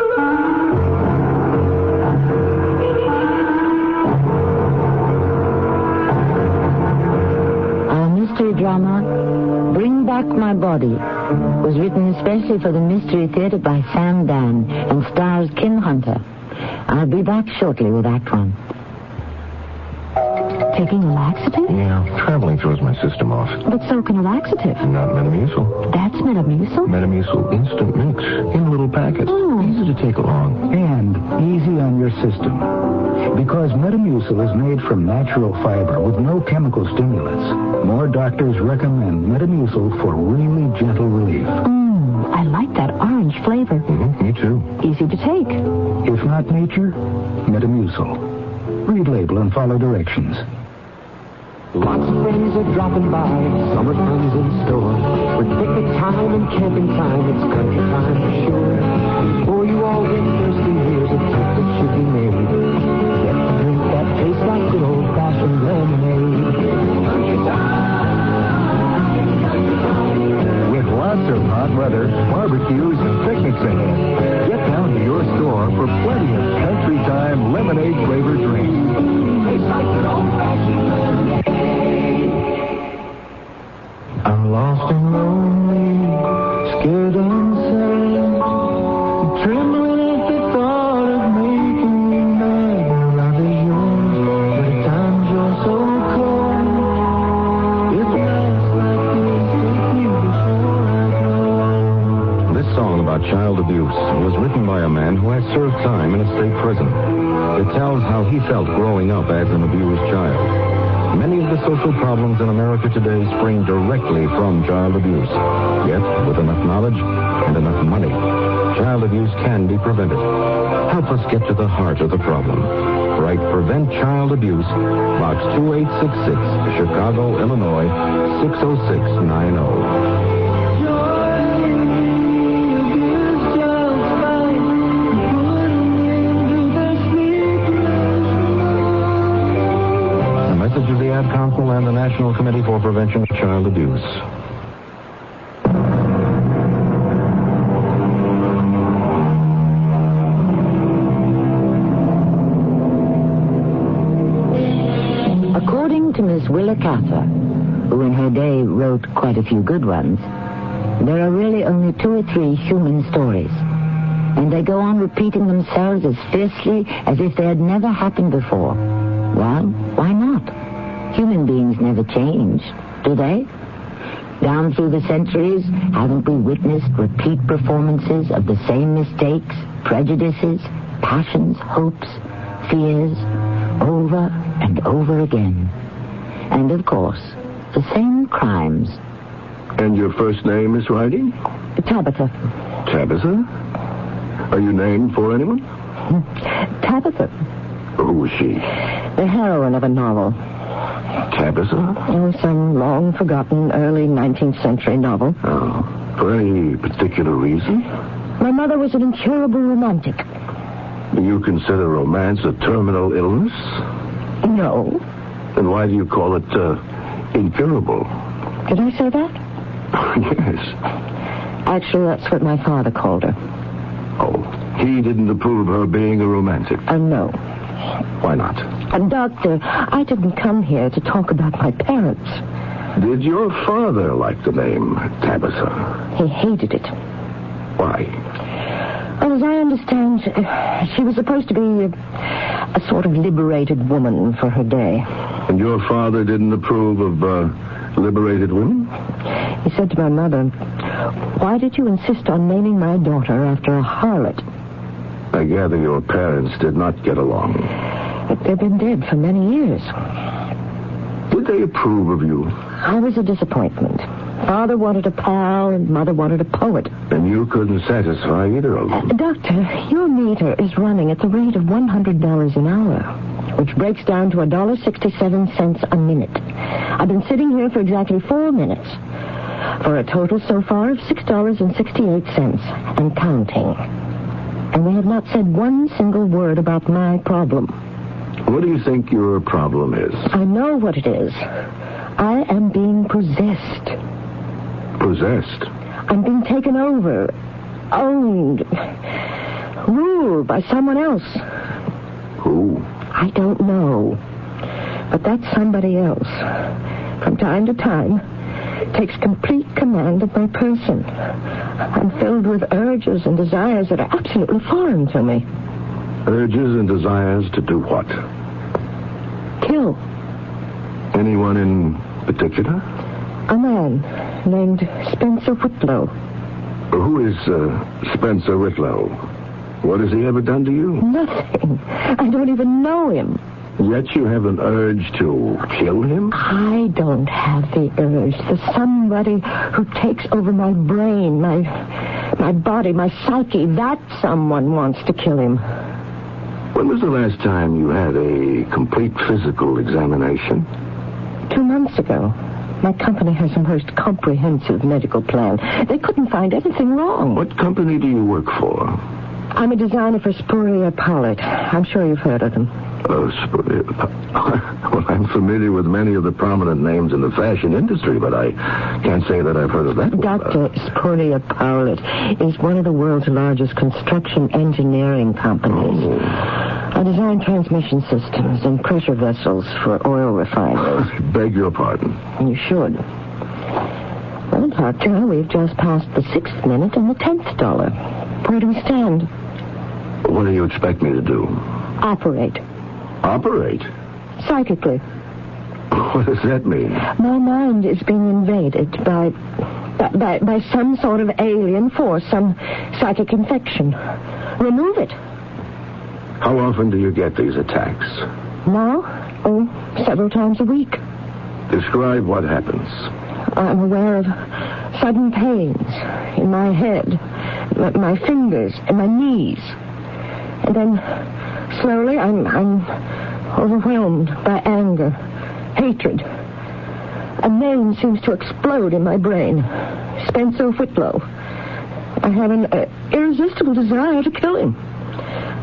Our mystery drama, Bring Back My Body, was written especially for the Mystery Theater by Sam Dan and stars Kim Hunter. I'll be back shortly with Act One. Taking a laxative? Yeah, traveling throws my system off. But so can a laxative. Not Metamucil. That's Metamucil? Metamucil instant mix in little packets. Oh. Easy to take along. And easy on your system. Because Metamucil is made from natural fiber with no chemical stimulants. More doctors recommend Metamucil for really gentle relief. I like that orange flavor. Me too. Easy to take. If not nature, Metamucil. Read label and follow directions. Lots of friends are dropping by, summer fun's in store. With picnic time and camping time, it's country time for sure. Before you all get thirsty, here's a tip that should be made. Get the drink that tastes like good old-fashioned lemonade. Country time. With lots of hot weather, barbecues, and picnics ahead, get down to your store for plenty of country time lemonade-flavored drinks. Tastes like good old-fashioned lemonade. I'm lost and lonely, scared and sad, trembling at the thought of making you mad. Love is yours, but at times you're so cold. If life's like this, take me before I go. This song about child abuse was written by a man who has served time in a state prison. It tells how he felt growing up as an abused child. Many of the social problems in America today spring directly from child abuse. Yet, with enough knowledge and enough money, child abuse can be prevented. Help us get to the heart of the problem. Write Prevent Child Abuse, Box 2866, Chicago, Illinois, 60690. Message of the Ad Council and the National Committee for Prevention of Child Abuse. According to Miss Willa Cather, who in her day wrote quite a few good ones, there are really only 2 or 3 human stories. And they go on repeating themselves as fiercely as if they had never happened before. Well, why not? Human beings never change, do they? Down through the centuries, haven't we witnessed repeat performances of the same mistakes, prejudices, passions, hopes, fears, over and over again? And, of course, the same crimes. And your first name, Miss Riding? Tabitha. Tabitha? Are you named for anyone? Tabitha. Who is she? The heroine of a novel. Tabitha? Oh, some long-forgotten early 19th century novel. Oh. For any particular reason? My mother was an incurable romantic. Do you consider romance a terminal illness? No. Then why do you call it, incurable? Did I say that? Yes. Actually, that's what my father called her. Oh, he didn't approve of her being a romantic? No. Why not? Doctor, I didn't come here to talk about my parents. Did your father like the name Tabitha? He hated it. Why? Well, as I understand, she was supposed to be a sort of liberated woman for her day. And your father didn't approve of liberated women? He said to my mother, "Why did you insist on naming my daughter after a harlot?" I gather your parents did not get along. They've been dead for many years. Did they approve of you? I was a disappointment. Father wanted a pal and Mother wanted a poet. And you couldn't satisfy either of them. Doctor, your meter is running at the rate of $100 an hour, which breaks down to $1.67 a minute. I've been sitting here for exactly 4 minutes, for a total so far of $6.68 and counting. And we have not said one single word about my problem. What do you think your problem is? I know what it is. I am being possessed. Possessed? I'm being taken over, owned, ruled by someone else. Who? I don't know. But that somebody else, from time to time, takes complete command of my person. I'm filled with urges and desires that are absolutely foreign to me. Urges and desires to do what? Kill. Anyone in particular? A man named Spencer Whitlow. Who is Spencer Whitlow? What has he ever done to you? Nothing. I don't even know him. Yet you have an urge to kill him? I don't have the urge. There's somebody who takes over my brain, my body, my psyche. That someone wants to kill him. When was the last time you had a complete physical examination? 2 months ago. My company has a most comprehensive medical plan. They couldn't find anything wrong. What company do you work for? I'm a designer for Spuria Powlett. I'm sure you've heard of them. Spuria. Well, I'm familiar with many of the prominent names in the fashion industry, but I can't say that I've heard of that. Dr. Spuria Powlett is one of the world's largest construction engineering companies. Oh. I design transmission systems and pressure vessels for oil refineries. Beg your pardon. You should. Well, Doctor, we've just passed the 6th minute and the 10th dollar. Where do we stand? What do you expect me to do? Operate. Operate? Psychically. What does that mean? My mind is being invaded by some sort of alien force, some psychic infection. Remove it. How often do you get these attacks? Now? Several times a week. Describe what happens. I'm aware of sudden pains in my head, my fingers, and my knees. And then, slowly, I'm overwhelmed by anger, hatred. A name seems to explode in my brain. Spencer Whitlow. I have an irresistible desire to kill him.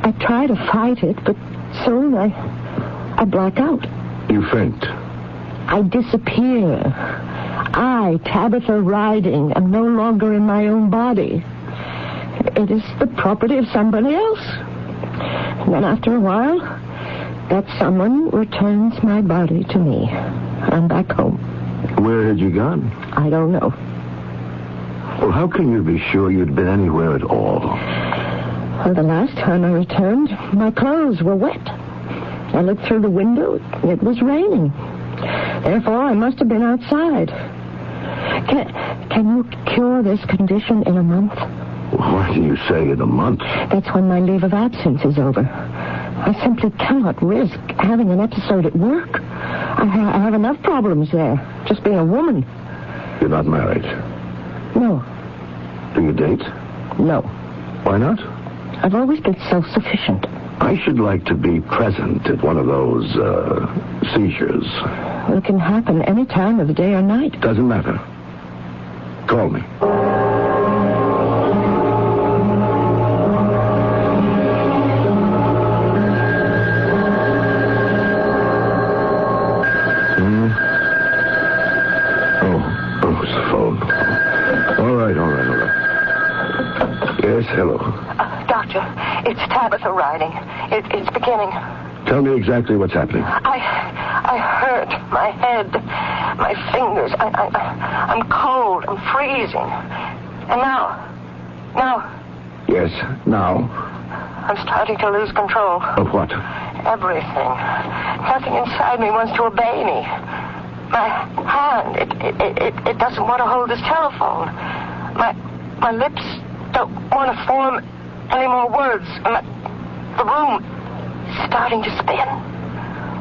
I try to fight it, but soon I black out. You faint. I disappear. I, Tabitha Riding, am no longer in my own body. It is the property of somebody else. And then after a while, that someone returns my body to me. I'm back home. Where had you gone? I don't know. Well, how can you be sure you'd been anywhere at all? Well, the last time I returned, my clothes were wet. I looked through the window. It was raining. Therefore, I must have been outside. Can you cure this condition in a month? What do you say, in a month? That's when my leave of absence is over. I simply cannot risk having an episode at work. I have enough problems there, just being a woman. You're not married? No. Do you date? No. Why not? I've always been self-sufficient. I should like to be present at one of those, seizures. Well, it can happen any time of the day or night. Doesn't matter. Call me. Oh, it's the phone. All right. Yes, hello. Doctor, it's Tabitha Riding. It's beginning. Tell me exactly what's happening. I hurt my head, my fingers. I'm cold. I'm freezing. And now. Yes, now. I'm starting to lose control. Of what? Everything. Nothing inside me wants to obey me. My hand, it doesn't want to hold this telephone. My lips don't want to form any more words. The room is starting to spin.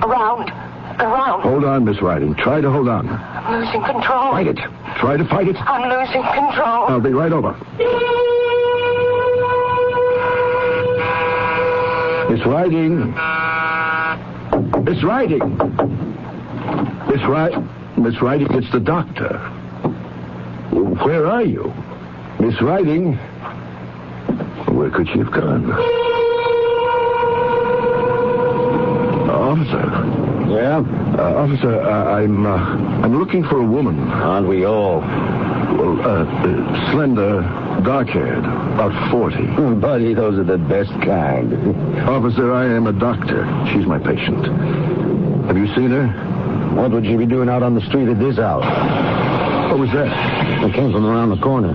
Around and around. Hold on, Miss Riding. Try to hold on. I'm losing control. Fight it. Try to fight it. I'm losing control. I'll be right over. Miss Riding. Miss Riding. Miss Riding, it's the doctor. Where are you? Miss Riding? Where could she have gone? Officer. Yeah? Officer, I'm looking for a woman. Aren't we all? Well, slender, dark-haired, about 40. Buddy, those are the best kind. Officer, I am a doctor. She's my patient. Have you seen her? What would she be doing out on the street at this hour? What was that? It came from around the corner.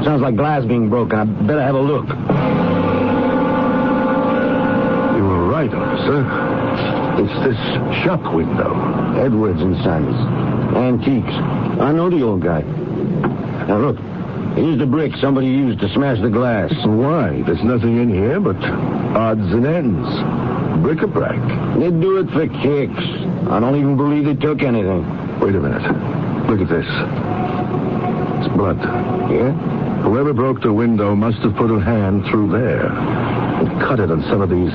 Sounds like glass being broken. I better have a look. You were right, officer. It's this shop window. Edwards and Sons. Antiques. I know the old guy. Now, look. Here's the brick somebody used to smash the glass. Why? There's nothing in here but odds and ends. Bric-a-brac. They do it for kicks. I don't even believe they took anything. Wait a minute. Look at this. It's blood. Yeah? Whoever broke the window must have put a hand through there and cut it on some of these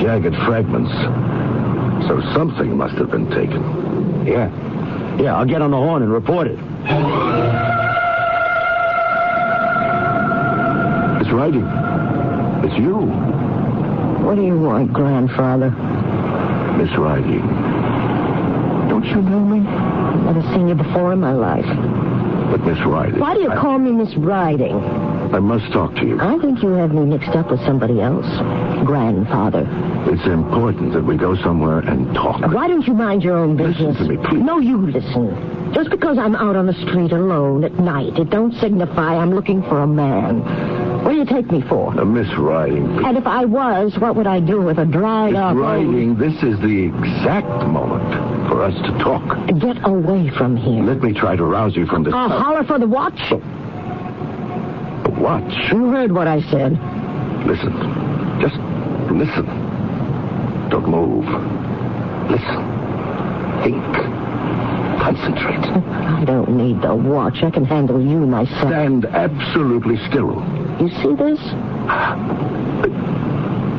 jagged fragments. So something must have been taken. Yeah. Yeah, I'll get on the horn and report it. It's Riding. It's you. What do you want, grandfather? Miss Riding. Don't you know me? I've never seen you before in my life. But Miss Riding... Why do you call me Miss Riding? I must talk to you. I think you have me mixed up with somebody else. Grandfather. It's important that we go somewhere and talk. Why don't you mind your own business? Listen to me, please. No, you listen. Just because I'm out on the street alone at night, it don't signify I'm looking for a man. What do you take me for? Miss Riding. And if I was, what would I do with a dried up... Miss Riding, this is the exact moment for us to talk. Get away from here. Let me try to rouse you from this... I'll holler for the watch. The watch? You heard what I said. Listen. Just listen. Don't move. Listen. Think. Concentrate. I don't need the watch. I can handle you myself. Stand absolutely still. You see this?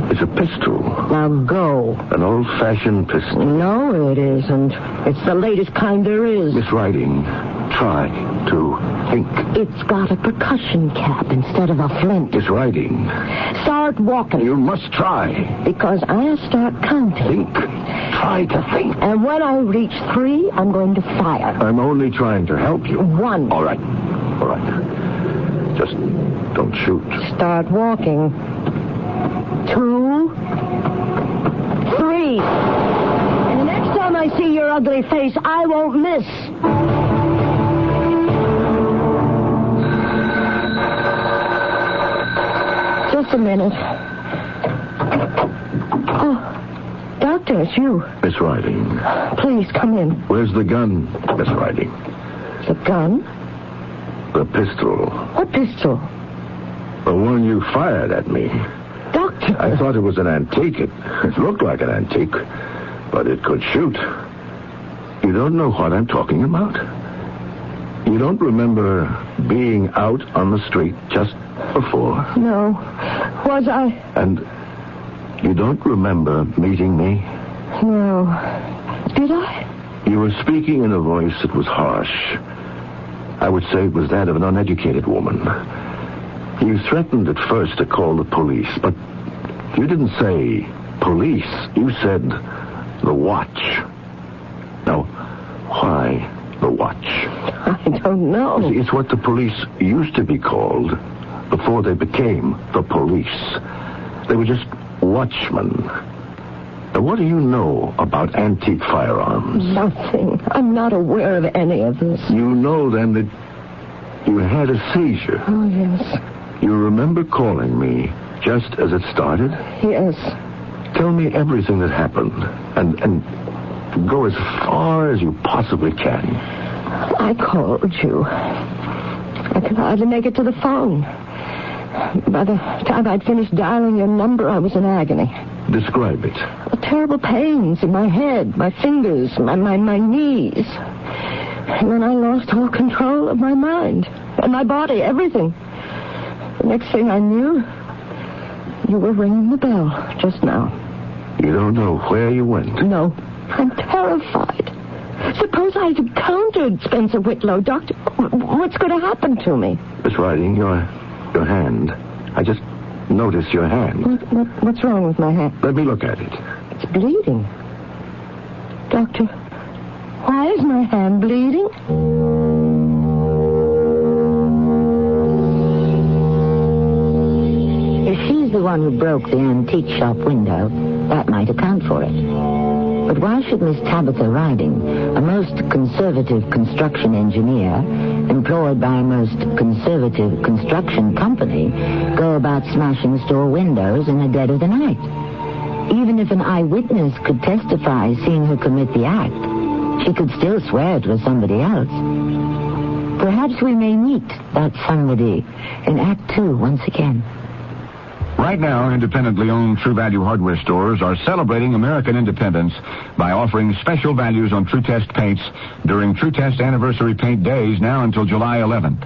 It's a pistol. Now go. An old-fashioned pistol. No, it isn't. It's the latest kind there is. Miss Riding, try to think. It's got a percussion cap instead of a flint. Miss Riding. Start walking. You must try. Because I'll start counting. Think. Try to think. And when I reach 3, I'm going to fire. I'm only trying to help you. 1. All right. All right. Just don't shoot. Start walking. 2, 3. And the next time I see your ugly face, I won't miss. Just a minute. Oh, Doctor, it's you. Miss Riding. Please, come in. Where's the gun, Miss Riding? The gun? The pistol. What pistol? The one you fired at me. Doctor. I thought it was an antique. It looked like an antique, but it could shoot. You don't know what I'm talking about? You don't remember being out on the street just before? No. Was I? And you don't remember meeting me? No. Did I? You were speaking in a voice that was harsh. I would say it was that of an uneducated woman. You threatened at first to call the police, but you didn't say police. You said the watch. Now, why the watch? I don't know. You see, it's what the police used to be called before they became the police. They were just watchmen. Now, what do you know about antique firearms? Nothing. I'm not aware of any of this. You know, then, that you had a seizure. Oh, yes. You remember calling me just as it started? Yes. Tell me everything that happened. And Go as far as you possibly can. I called you. I could hardly make it to the phone. By the time I'd finished dialing your number, I was in agony. Describe it. Terrible pains in my head, my fingers, my knees. And then I lost all control of my mind and my body, everything. The next thing I knew, you were ringing the bell just now. You don't know where you went? No. I'm terrified. Suppose I had encountered Spencer Whitlow. Doctor, what's going to happen to me? Miss Riding, your hand. I just noticed your hand. What's wrong with my hand? Let me look at it. It's bleeding. Doctor, why is my hand bleeding? If she's the one who broke the antique shop window, that might account for it. But why should Miss Tabitha Riding, a most conservative construction engineer, employed by a most conservative construction company, go about smashing store windows in the dead of the night? Even if an eyewitness could testify seeing her commit the act, she could still swear it was somebody else. Perhaps we may meet that somebody in Act 2 once again. Right now, independently owned True Value hardware stores are celebrating American independence by offering special values on True Test paints during True Test anniversary paint days now until July 11th.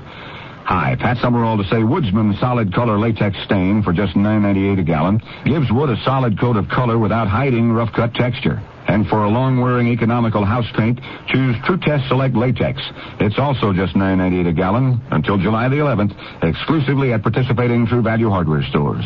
Hi, Pat Summerall to say Woodsman Solid Color Latex Stain for just $9.98 a gallon gives wood a solid coat of color without hiding rough-cut texture. And for a long-wearing economical house paint, choose True Test Select Latex. It's also just $9.98 a gallon until July the 11th, exclusively at participating True Value hardware stores.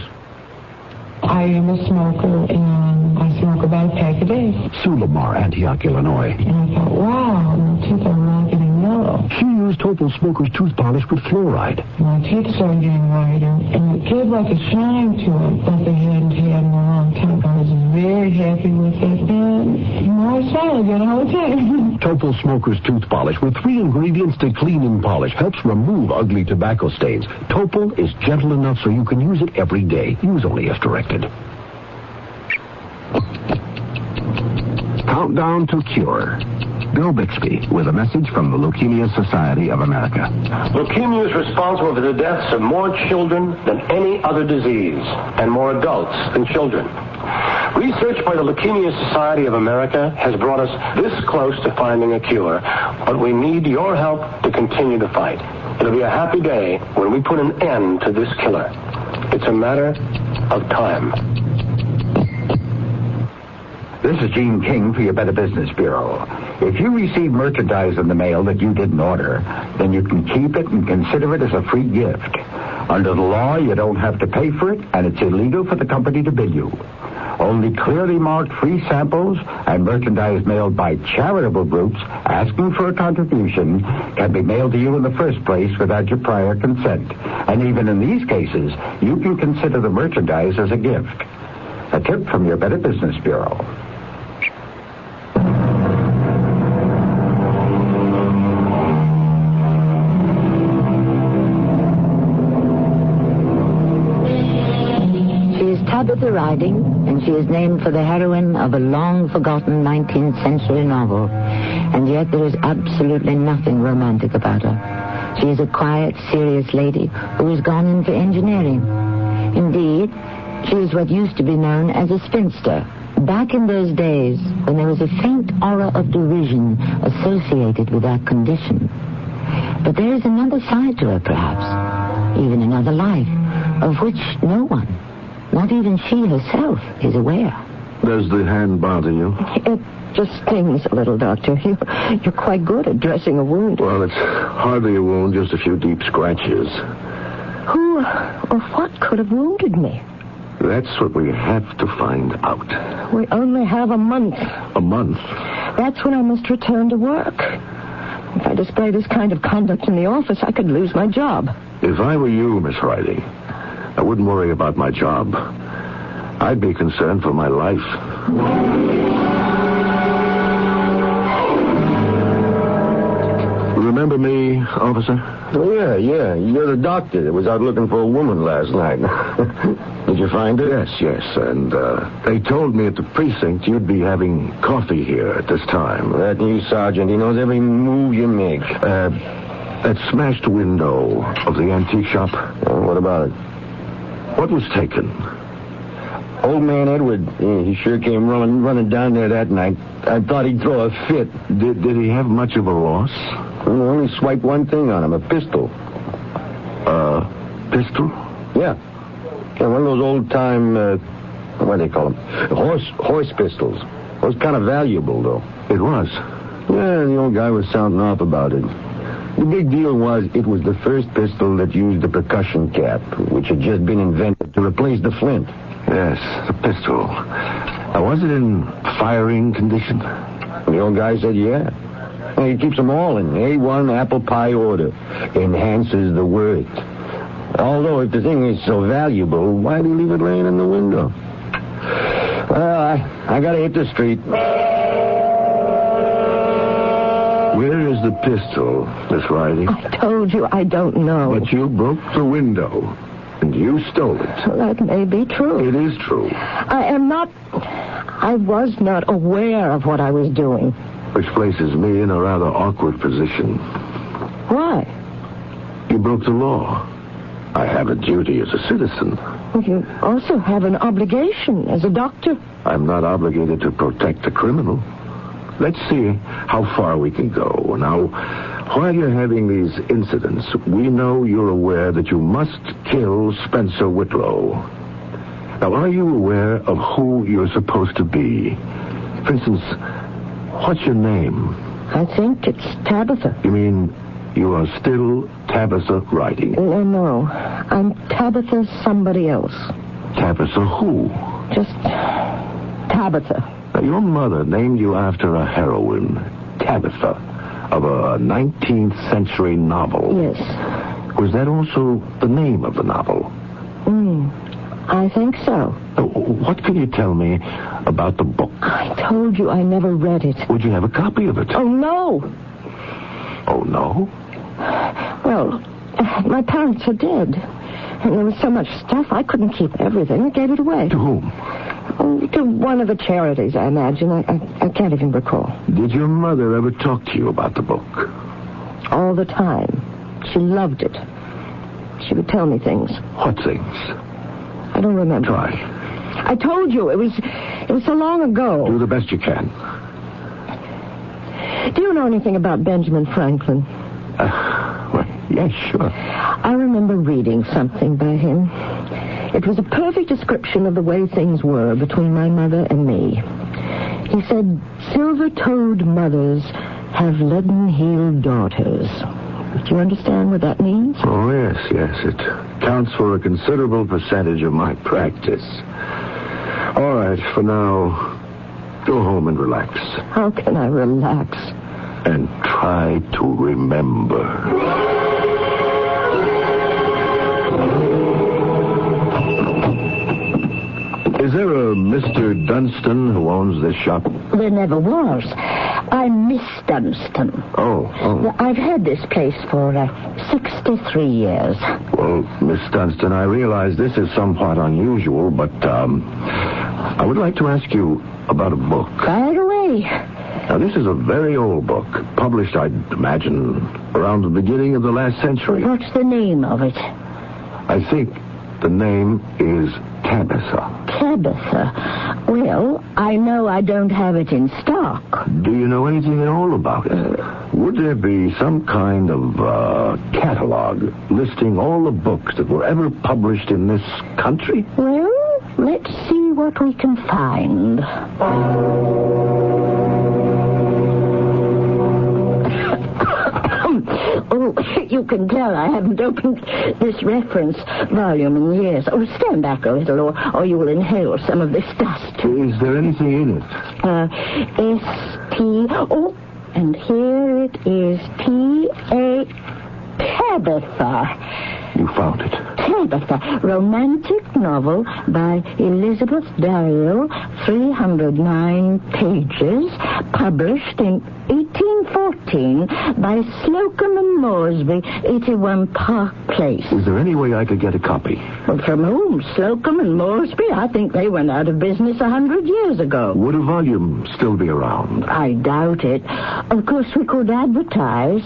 I am a smoker, and I smoke about a pack a day. Sulamar, Antioch, Illinois. And I thought, wow, my teeth are really getting yellow. She used Total Smoker's tooth polish with fluoride. My teeth started getting whiter, and it gave like a shine to them that they hadn't had in a long time. I was very happy with it, and I smile again all the time. Total Smoker's tooth polish with 3 ingredients to clean and polish helps remove ugly tobacco stains. Topol is gentle enough so you can use it every day. Use only if directed. Countdown to Cure. Bill Bixby with a message from the Leukemia Society of America. Leukemia is responsible for the deaths of more children than any other disease, and more adults than children. Research by the Leukemia Society of America has brought us this close to finding a cure, but we need your help to continue the fight. It'll be a happy day when we put an end to this killer. It's a matter of time. This is Gene King for your Better Business Bureau. If you receive merchandise in the mail that you didn't order, then you can keep it and consider it as a free gift. Under the law, you don't have to pay for it, and it's illegal for the company to bill you. Only clearly marked free samples and merchandise mailed by charitable groups asking for a contribution can be mailed to you in the first place without your prior consent. And even in these cases, you can consider the merchandise as a gift. A tip from your Better Business Bureau. Tabitha Riding, and she is named for the heroine of a long-forgotten 19th century novel. And yet there is absolutely nothing romantic about her. She is a quiet, serious lady who has gone in for engineering. Indeed, she is what used to be known as a spinster. Back in those days, when there was a faint aura of derision associated with that condition. But there is another side to her, perhaps. Even another life, of which no one, not even she herself, is aware. Does the hand bother you? It just stings a little, Doctor. You're quite good at dressing a wound. Well, it's hardly a wound, just a few deep scratches. Who or what could have wounded me? That's what we have to find out. We only have a month. A month? That's when I must return to work. If I display this kind of conduct in the office, I could lose my job. If I were you, Miss Riding, I wouldn't worry about my job. I'd be concerned for my life. Remember me, officer? Oh, yeah. You're the doctor that was out looking for a woman last night. Did you find it? Yes. And they told me at the precinct you'd be having coffee here at this time. That new sergeant, he knows every move you make. That smashed window of the antique shop. What about it? What was taken? Old man Edward, he sure came running down there that night. I thought he'd throw a fit. Did he have much of a loss? I only swiped one thing on him, a pistol. Pistol? Yeah, one of those old-time, what do they call them? Horse pistols. It was kind of valuable, though. It was? Yeah, the old guy was sounding off about it. The big deal was it was the first pistol that used the percussion cap, which had just been invented to replace the flint. Yes, the pistol. Now, was it in firing condition? The old guy said, yeah. Well, he keeps them all in A1 apple pie order. Enhances the worth. Although, if the thing is so valuable, why do you leave it laying in the window? Well, I gotta hit the street. Where is the pistol, Miss Riley? I told you I don't know. But you broke the window, and you stole it. Well, that may be true. It is true. I was not aware of what I was doing. Which places me in a rather awkward position. Why? You broke the law. I have a duty as a citizen. Well, you also have an obligation as a doctor. I'm not obligated to protect a criminal. Let's see how far we can go. Now, while you're having these incidents, we know you're aware that you must kill Spencer Whitlow. Now, are you aware of who you're supposed to be? For instance, what's your name? I think it's Tabitha. You mean you are still Tabitha Riding? No. I'm Tabitha somebody else. Tabitha who? Just Tabitha. Now, your mother named you after a heroine, Tabitha, of a 19th century novel. Yes. Was that also the name of the novel? I think so. What can you tell me about the book? I told you I never read it. Would you have a copy of it? Oh, no. Oh, no? Well, my parents are dead. And there was so much stuff, I couldn't keep everything. I gave it away. To whom? To one of the charities, I imagine. I can't even recall. Did your mother ever talk to you about the book? All the time. She loved it. She would tell me things. What things? I don't remember. Try. I told you, it was so long ago. Do the best you can. Do you know anything about Benjamin Franklin? Well, yes, sure. I remember reading something by him. It was a perfect description of the way things were between my mother and me. He said, silver-toed mothers have leaden-heeled daughters. Do you understand what that means? Oh, yes. It counts for a considerable percentage of my practice. All right, for now, go home and relax. How can I relax? And try to remember. Is there a Mr. Dunstan who owns this shop? There never was. I'm Miss Dunstan. Oh. I've had this place for 63 years. Well, Miss Dunstan, I realize this is somewhat unusual, but I would like to ask you about a book. Fire away. Now, this is a very old book, published, I'd imagine, around the beginning of the last century. What's the name of it? I think the name is Tabitha. Tabitha? Well, I know I don't have it in stock. Do you know anything at all about it? Would there be some kind of catalog listing all the books that were ever published in this country? Well, let's see what we can find. Oh, you can tell I haven't opened this reference volume in years. Oh, stand back a little, or you will inhale some of this dust. Is there anything in it? S-T... Oh, and here it is. T-A... Tabitha. You found it. Tabitha, romantic novel by Elizabeth Daryl, 309 pages, published in 1840. 18 by Slocum and Moresby, 81 Park Place. Is there any way I could get a copy? Well, from whom? Slocum and Moresby? I think they went out of business 100 years ago. Would a volume still be around? I doubt it. Of course, we could advertise.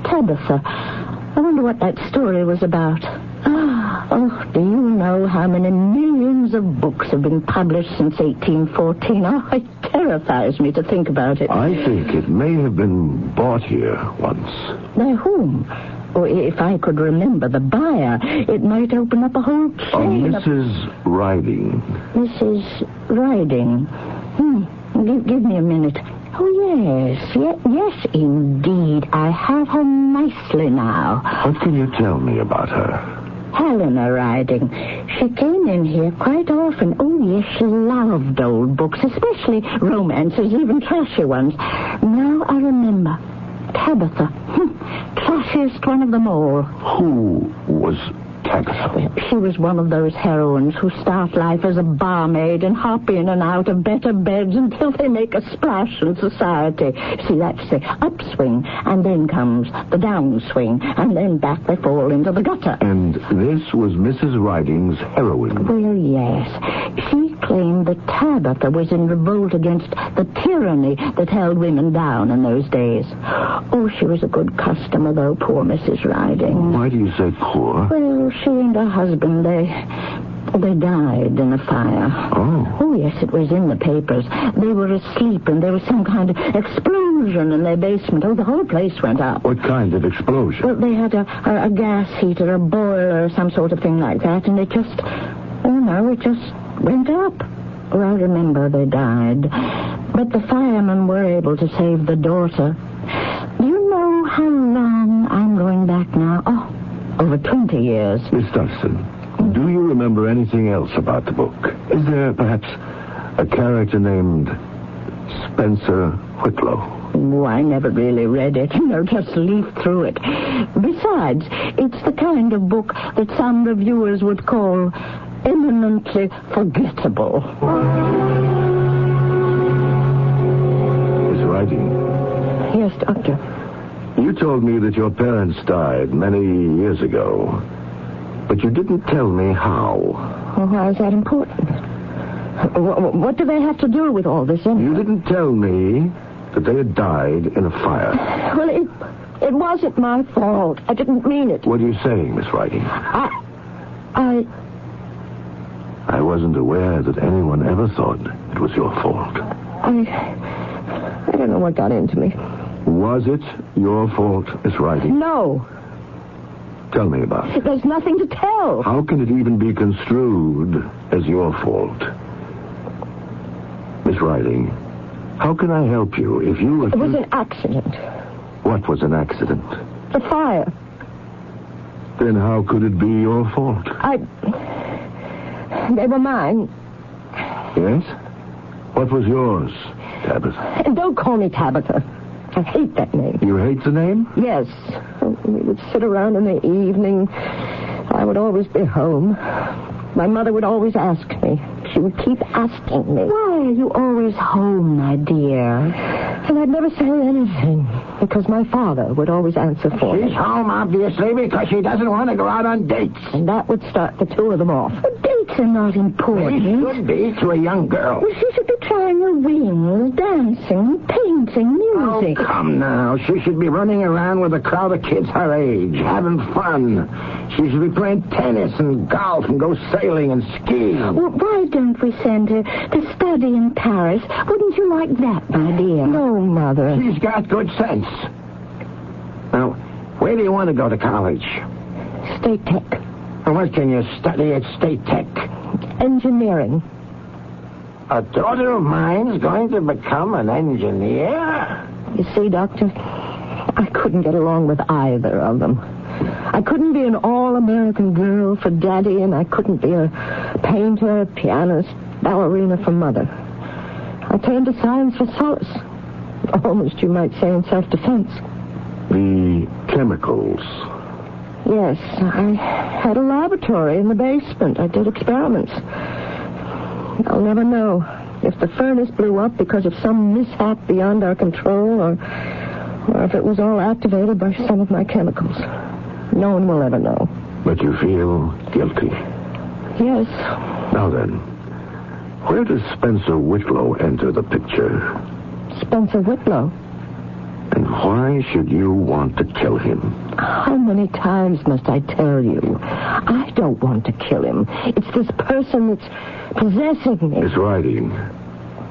Tabitha. I wonder what that story was about. Oh, do you know how many millions of books have been published since 1814? Oh, it terrifies me to think about it. I think it may have been bought here once. By whom? Or if I could remember the buyer, it might open up a whole chain Mrs. Riding. Mrs. Riding. Give me a minute. Oh, yes, indeed. I have her nicely now. What can you tell me about her? Helena Riding. She came in here quite often. Oh, yes, she loved old books, especially romances, even trashy ones. Now I remember. Tabitha. Trashiest one of them all. Who was Tabitha? Well, she was one of those heroines who start life as a barmaid and hop in and out of better beds until they make a splash in society. See, that's the upswing, and then comes the downswing, and then back they fall into the gutter. And this was Mrs. Riding's heroine? Well, yes. She claimed that Tabitha was in revolt against the tyranny that held women down in those days. Oh, she was a good customer, though, poor Mrs. Riding. Why do you say poor? Well, she and her husband, they died in a fire. Oh, yes, it was in the papers. They were asleep, and there was some kind of explosion in their basement. Oh, the whole place went up. What kind of explosion? Well, they had a gas heater, a boiler, some sort of thing like that, and it just went up. Oh, I remember they died. But the firemen were able to save the daughter. Do you know how long I'm going back now? Oh, over 20 years. Miss Dunstan, do you remember anything else about the book? Is there perhaps a character named Spencer Whitlow? Oh, I never really read it. Just leafed through it. Besides, it's the kind of book that some reviewers would call eminently forgettable. Miss Riding. Yes, Doctor. You told me that your parents died many years ago, but you didn't tell me how. Well, why is that important? What do they have to do with all this? You didn't tell me that they had died in a fire. Well, it wasn't my fault. I didn't mean it. What are you saying, Miss Riding? I wasn't aware that anyone ever thought it was your fault. I don't know what got into me. Was it your fault, Miss Riding? No. Tell me about it. There's nothing to tell. How can it even be construed as your fault? Miss Riding, how can I help you if you... It was an accident. What was an accident? The fire. Then how could it be your fault? They were mine. Yes? What was yours, Tabitha? And don't call me Tabitha. I hate that name. You hate the name? Yes. We would sit around in the evening. I would always be home. My mother would always ask me. She would keep asking me. Why are you always home, my dear? And I'd never say anything, because my father would always answer for me. She's home, obviously, because she doesn't want to go out on dates. And that would start the two of them off. But dates are not important. They should be to a young girl. Well, she should be trying her wings, dancing, painting, music. Oh, come now. She should be running around with a crowd of kids her age, having fun. She should be playing tennis and golf and go sailing and skiing. Well, why don't we send her to study in Paris? Wouldn't you like that, my dear? No, Mother. She's got good sense. Now, where do you want to go to college? State Tech. And what can you study at State Tech? Engineering. A daughter of mine's going to become an engineer? You see, Doctor, I couldn't get along with either of them. I couldn't be an all-American girl for Daddy, and I couldn't be a painter, pianist, ballerina for Mother. I turned to science for solace. Almost, you might say, in self-defense. The chemicals. Yes, I had a laboratory in the basement. I did experiments. I'll never know if the furnace blew up because of some mishap beyond our control, or if it was all activated by some of my chemicals. No one will ever know. But you feel guilty? Yes. Now then, where does Spencer Whitlow enter the picture? Spencer Whitlow? And why should you want to kill him? How many times must I tell you? I don't want to kill him. It's this person that's possessing me. Miss Riding,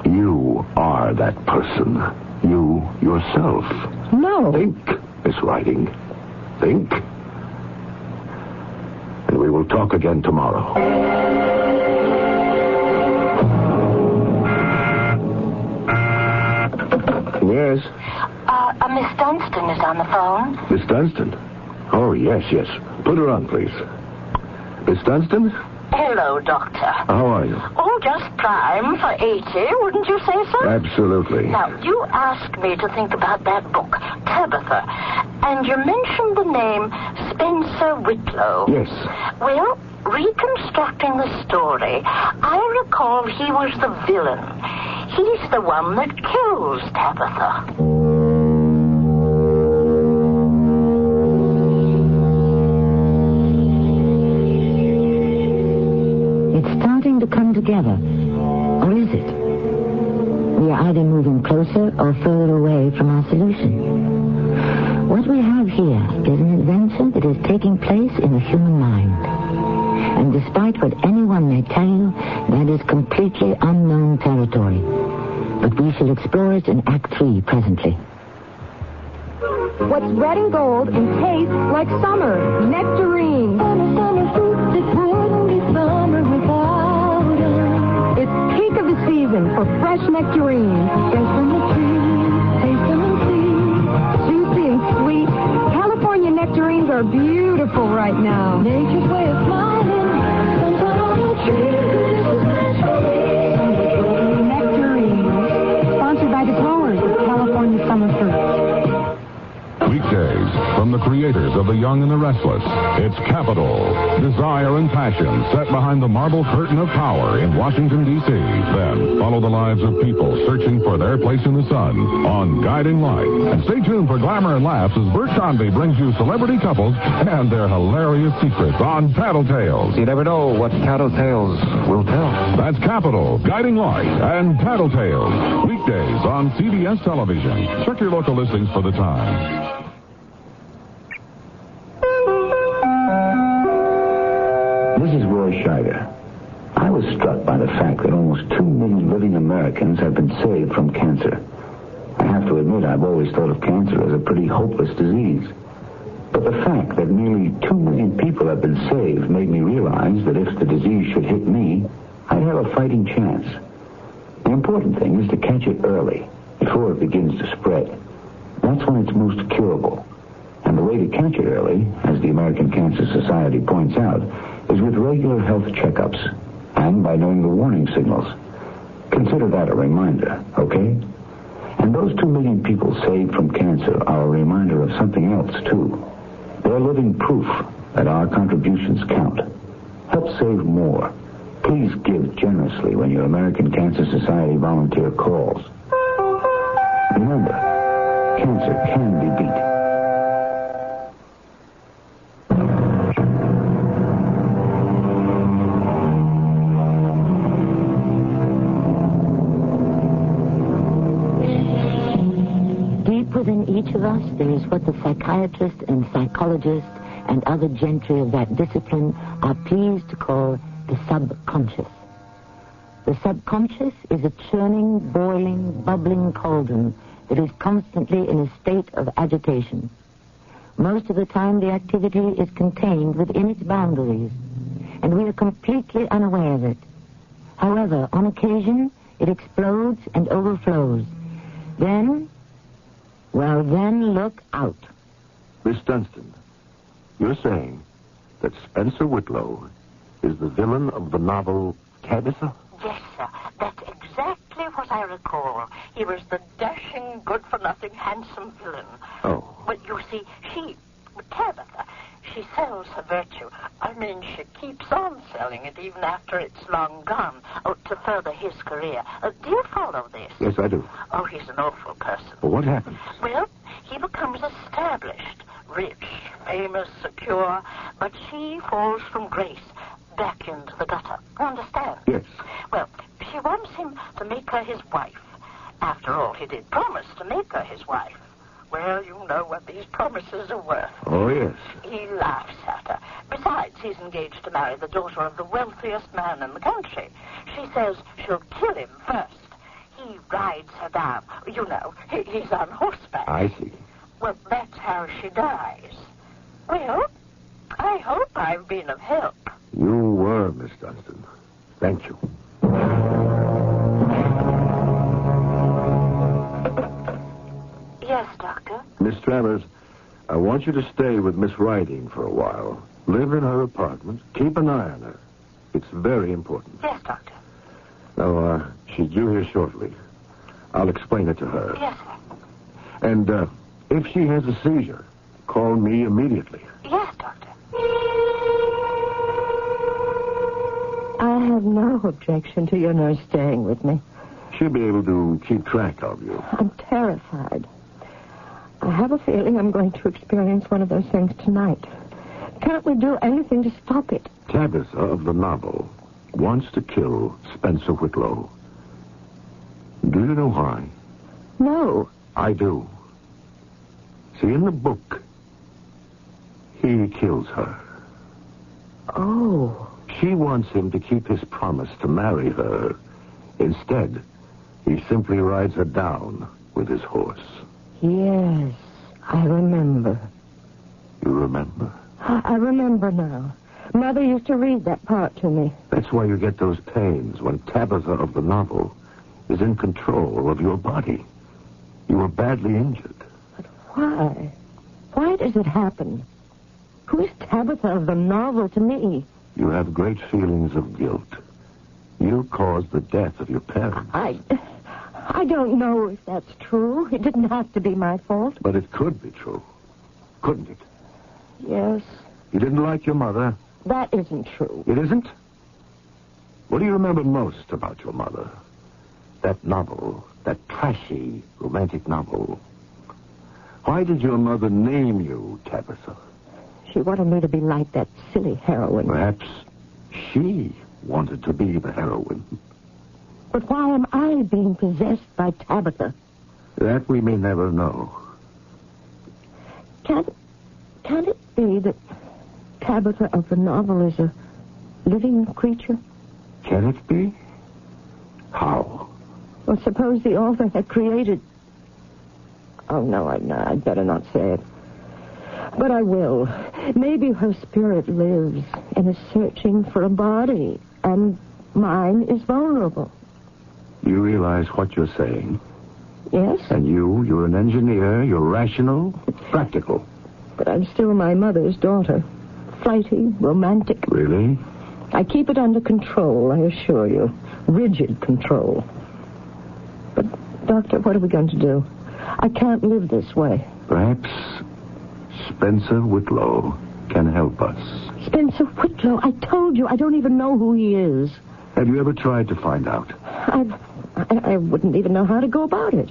you are that person. You yourself. No. Think, Miss Riding. Think. And we will talk again tomorrow. Yes? Miss Dunstan is on the phone. Miss Dunstan? Oh, yes. Put her on, please. Miss Dunstan? Hello, Doctor. How are you? Oh, just prime for 80, wouldn't you say so? Absolutely. Now, you asked me to think about that book, Tabitha, and you mentioned the name Spencer Whitlow. Yes. Well, reconstructing the story, I recall he was the villain. He's the one that kills Tabitha. To come together, or is it? We are either moving closer or further away from our solution. What we have here is an adventure that is taking place in the human mind. And despite what anyone may tell you, that is completely unknown territory. But we shall explore it in Act 3 presently. What's red and gold and tastes like summer? Nectarine. Summer fruit that wouldn't be summer without. It's peak of the season for fresh nectarines. Fresh from the trees, taste them and see. Juicy and sweet. California nectarines are beautiful right now. Nature's way of smiling. Sunshine on the trees. Nectarines. Sponsored by the growers of California summer fruits. Weekdays from the creators of The Young and the Restless. It's Capital, desire and passion set behind the marble curtain of power in Washington, D.C. Then follow the lives of people searching for their place in the sun on Guiding Light. And stay tuned for glamour and laughs as Bert Convy brings you celebrity couples and their hilarious secrets on Tattletales. You never know what Tattletales will tell. That's Capital, Guiding Light, and Tattletales. Weekdays on CBS Television. Check your local listings for the time. This is Roy Scheider. I was struck by the fact that almost 2 million living Americans have been saved from cancer. I have to admit, I've always thought of cancer as a pretty hopeless disease. But the fact that nearly 2 million people have been saved made me realize that if the disease should hit me, I'd have a fighting chance. The important thing is to catch it early, before it begins to spread. That's when it's most curable. And the way to catch it early, as the American Cancer Society points out, is with regular health checkups and by knowing the warning signals. Consider that a reminder, okay? And those 2 million people saved from cancer are a reminder of something else, too. They're living proof that our contributions count. Help save more. Please give generously when your American Cancer Society volunteer calls. Remember, cancer can be beat. Within each of us, there is what the psychiatrist and psychologist and other gentry of that discipline are pleased to call the subconscious. The subconscious is a churning, boiling, bubbling cauldron that is constantly in a state of agitation. Most of the time, the activity is contained within its boundaries, and we are completely unaware of it. However, on occasion, it explodes and overflows. Then look out. Miss Dunstan, you're saying that Spencer Whitlow is the villain of the novel Tabitha? Yes, sir. That's exactly what I recall. He was the dashing, good-for-nothing, handsome villain. Oh. But you see, Tabitha, she sells her virtue. I mean, she keeps on selling it even after it's long gone, to further his career. Do you follow this? Yes, I do. Oh, he's an awful person. Well, what happens? Well, He becomes established, rich, famous, secure, but she falls from grace back into the gutter. You understand? Yes. Well, she wants him to make her his wife. After all, he did promise to make her his wife. Well, you know what these promises are worth. Oh, yes. He laughs at her. Besides, he's engaged to marry the daughter of the wealthiest man in the country. She says she'll kill him first. He rides her down. You know, he's on horseback. I see. Well, that's how she dies. Well, I hope I've been of help. You were, Miss Dunstan. Thank you. Yes, Doctor? Miss Travers, I want you to stay with Miss Riding for a while. Live in her apartment. Keep an eye on her. It's very important. Yes, Doctor. Now, she's due here shortly. I'll explain it to her. Yes, sir. And, if she has a seizure, call me immediately. Yes, Doctor. I have no objection to your nurse staying with me. She'll be able to keep track of you. I'm terrified. I have a feeling I'm going to experience one of those things tonight. Can't we do anything to stop it? Tabitha of the novel wants to kill Spencer Whitlow. Do you know why? No. I do. See, in the book, he kills her. Oh. She wants him to keep his promise to marry her. Instead, he simply rides her down with his horse. Yes, I remember. You remember? I remember now. Mother used to read that part to me. That's why you get those pains when Tabitha of the novel is in control of your body. You were badly injured. But why? Why does it happen? Who is Tabitha of the novel to me? You have great feelings of guilt. You caused the death of your parents. I don't know if that's true. It didn't have to be my fault. But it could be true. Couldn't it? Yes. You didn't like your mother? That isn't true. It isn't? What do you remember most about your mother? That novel, that trashy, romantic novel. Why did your mother name you Tabitha? She wanted me to be like that silly heroine. Perhaps she wanted to be the heroine. But why am I being possessed by Tabitha? That we may never know. Can it be that Tabitha of the novel is a living creature? Can it be? How? Well, suppose the author had created... Oh, no, I'd better not say it. But I will. Maybe her spirit lives and is searching for a body, and mine is vulnerable. You realize what you're saying? Yes. And you're an engineer, you're rational, practical. But I'm still my mother's daughter. Flighty, romantic. Really? I keep it under control, I assure you. Rigid control. But, Doctor, what are we going to do? I can't live this way. Perhaps Spencer Whitlow can help us. Spencer Whitlow? I told you, I don't even know who he is. Have you ever tried to find out? I wouldn't even know how to go about it.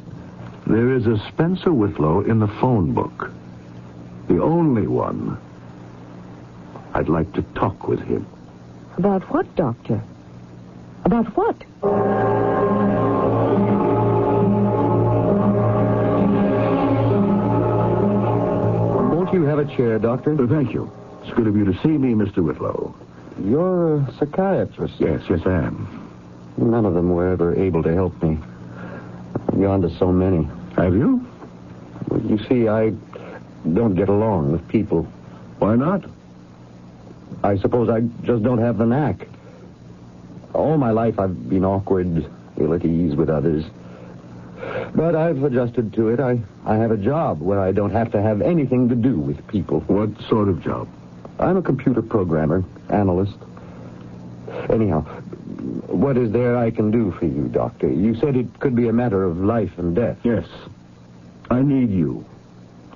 There is a Spencer Whitlow in the phone book. The only one. I'd like to talk with him. About what, Doctor? About what? Won't you have a chair, Doctor? Thank you. It's good of you to see me, Mr. Whitlow. You're a psychiatrist. Yes, I am. None of them were ever able to help me. I've gone to so many. Have you? You see, I don't get along with people. Why not? I suppose I just don't have the knack. All my life I've been awkward, ill at ease with others. But I've adjusted to it. I have a job where I don't have to have anything to do with people. What sort of job? I'm a computer programmer, analyst. Anyhow, what is there I can do for you, Doctor? You said it could be a matter of life and death. Yes. I need you.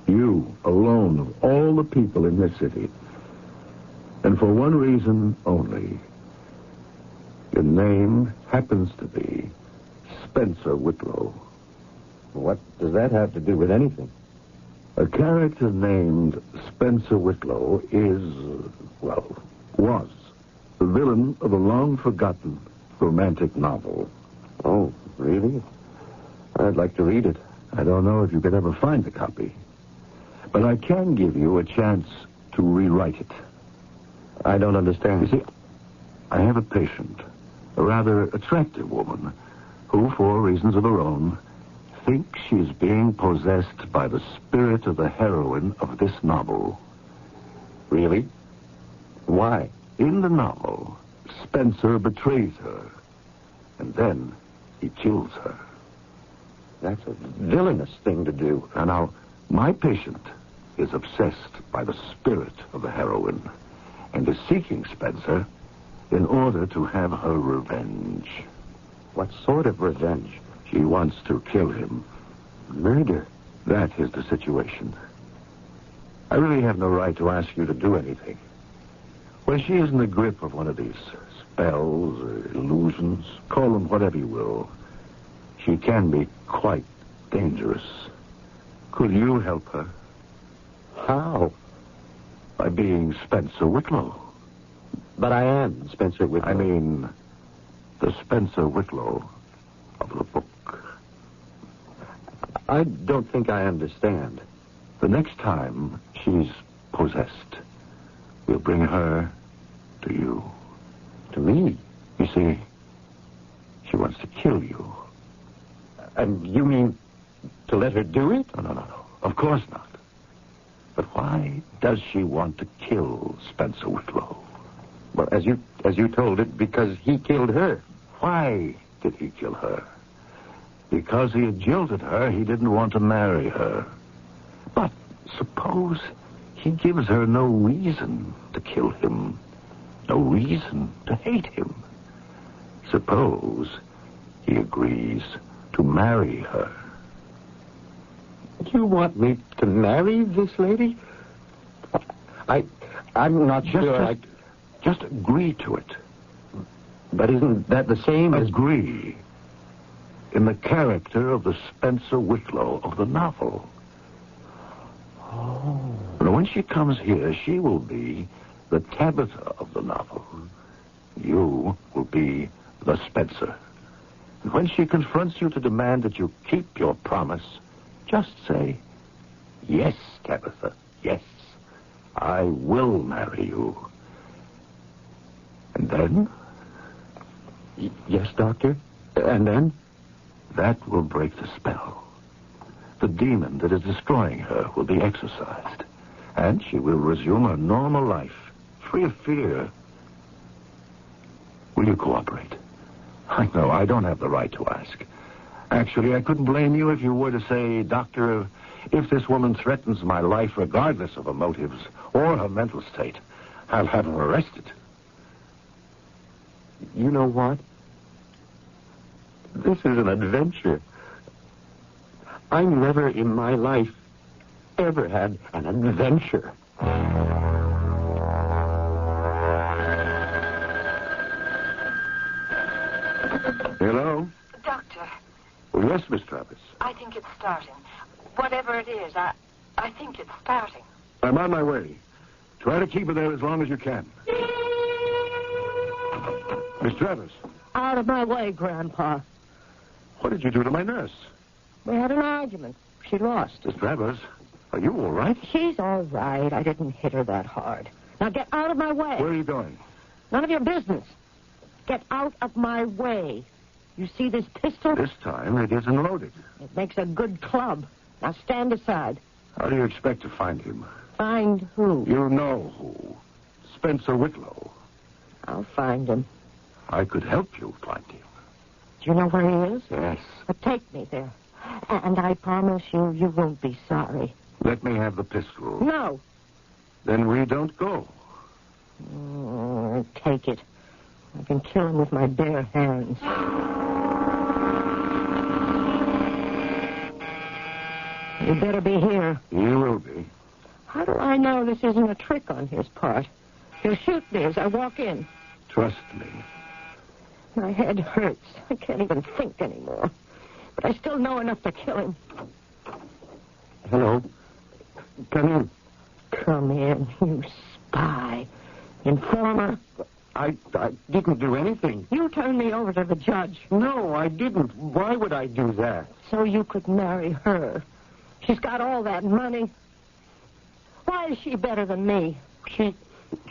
You, alone, of all the people in this city. And for one reason only. Your name happens to be Spencer Whitlow. What does that have to do with anything? A character named Spencer Whitlow was the villain of a long-forgotten romantic novel. Oh, really? I'd like to read it. I don't know if you could ever find a copy, but I can give you a chance to rewrite it. I don't understand. You see, I have a patient, a rather attractive woman, who, for reasons of her own, thinks she is being possessed by the spirit of the heroine of this novel. Really? Why? In the novel, Spencer betrays her, and then he kills her. That's a villainous thing to do. Now, my patient is obsessed by the spirit of the heroine and is seeking Spencer in order to have her revenge. What sort of revenge? She wants to kill him. Murder? That is the situation. I really have no right to ask you to do anything. When she is in the grip of one of these spells or illusions, call them whatever you will, she can be quite dangerous. Could you help her? How? By being Spencer Whitlow. But I am Spencer Whitlow. I mean, the Spencer Whitlow of the book. I don't think I understand. The next time she's possessed, we'll bring her to you. To me? You see, she wants to kill you. And you mean to let her do it? No. Of course not. But why does she want to kill Spencer Whitlow? Well, as you told it, because he killed her. Why did he kill her? Because he had jilted her, he didn't want to marry her. But suppose he gives her no reason to kill him, no reason to hate him. Suppose he agrees to marry her. You want me to marry this lady? I'm not sure. Just agree to it. But isn't that the same as... Agree in the character of the Spencer Whitlow of the novel. Oh. And when she comes here, she will be the Tabitha of the novel. You will be the Spencer. And when she confronts you to demand that you keep your promise, just say, yes, Tabitha, yes, I will marry you. And then? Yes, Doctor. And then? That will break the spell. The demon that is destroying her will be exorcised, and she will resume her normal life, free of fear. Will you cooperate? I know I don't have the right to ask. Actually, I couldn't blame you if you were to say, Doctor, if this woman threatens my life regardless of her motives or her mental state, I'll have her arrested. You know what? This is an adventure. I never in my life ever had an adventure. Hello? Doctor. Well, yes, Miss Travis. I think it's starting. Whatever it is, I think it's starting. I'm on my way. Try to keep her there as long as you can. Miss Travis. Out of my way, Grandpa. What did you do to my nurse? We had an argument. She lost. Miss Travers, are you all right? She's all right. I didn't hit her that hard. Now get out of my way. Where are you going? None of your business. Get out of my way. You see this pistol? This time it isn't loaded. It makes a good club. Now stand aside. How do you expect to find him? Find who? You know who. Spencer Whitlow. I'll find him. I could help you find him. Do you know where he is? Yes. But take me there. And I promise you, you won't be sorry. Let me have the pistol. No. Then we don't go. Take it. I can kill him with my bare hands. You better be here. You will be. How do I know this isn't a trick on his part? He'll shoot me as I walk in. Trust me. My head hurts. I can't even think anymore. But I still know enough to kill him. Hello. Come in. Come in, you spy. Informer. I didn't do anything. You turned me over to the judge. No, I didn't. Why would I do that? So you could marry her. She's got all that money. Why is she better than me? She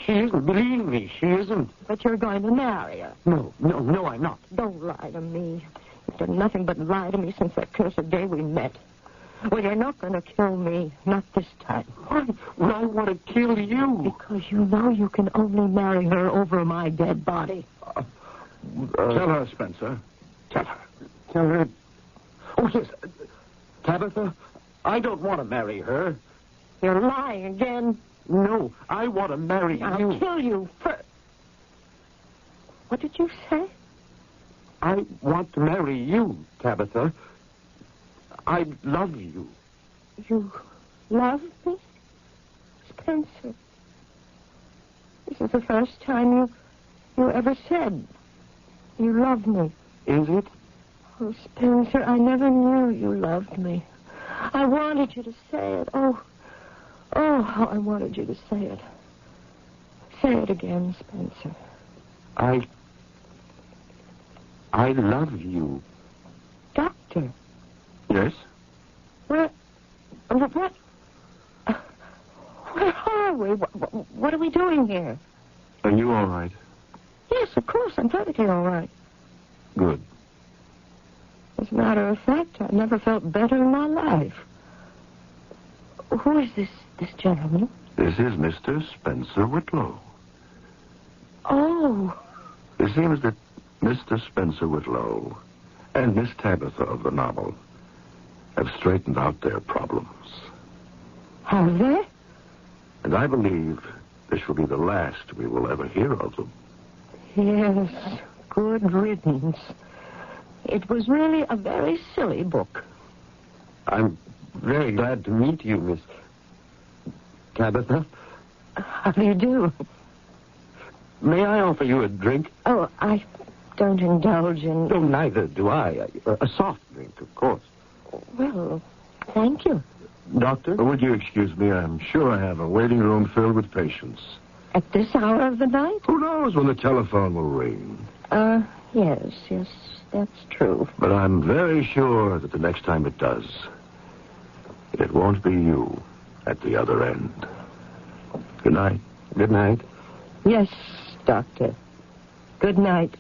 isn't. Believe me, she isn't. But you're going to marry her. No, I'm not. Don't lie to me. You've done nothing but lie to me since that cursed day we met. Well, you're not going to kill me. Not this time. Why would I want to kill you? Because you know you can only marry her over my dead body. Tell her, Spencer. Tell her. Tell her. Oh, yes. Tabitha, I don't want to marry her. You're lying again. No, I want to marry you. I'll kill you first. What did you say? I want to marry you, Tabitha. I love you. You love me? Spencer. This is the first time you ever said you love me. Is it? Oh, Spencer, I never knew you loved me. I wanted you to say it. Oh, how I wanted you to say it. Say it again, Spencer. I love you. Doctor. Yes? What? Where are we? What are we doing here? Are you all right? Yes, of course. I'm perfectly all right. Good. As a matter of fact, I've never felt better in my life. Who is this gentleman? This is Mr. Spencer Whitlow. Oh. It seems that Mr. Spencer Whitlow and Miss Tabitha of the novel have straightened out their problems. Have they? And I believe this will be the last we will ever hear of them. Yes, good riddance. It was really a very silly book. I'm very glad to meet you, Miss Tabitha. How do you do? May I offer you a drink? Oh, I don't indulge in... No, neither do I. A soft drink, of course. Well, thank you. Doctor? Would you excuse me? I'm sure I have a waiting room filled with patients. At this hour of the night? Who knows when the telephone will ring? Yes, that's true. But I'm very sure that the next time it does, it won't be you at the other end. Good night. Good night. Yes, Doctor. Good night.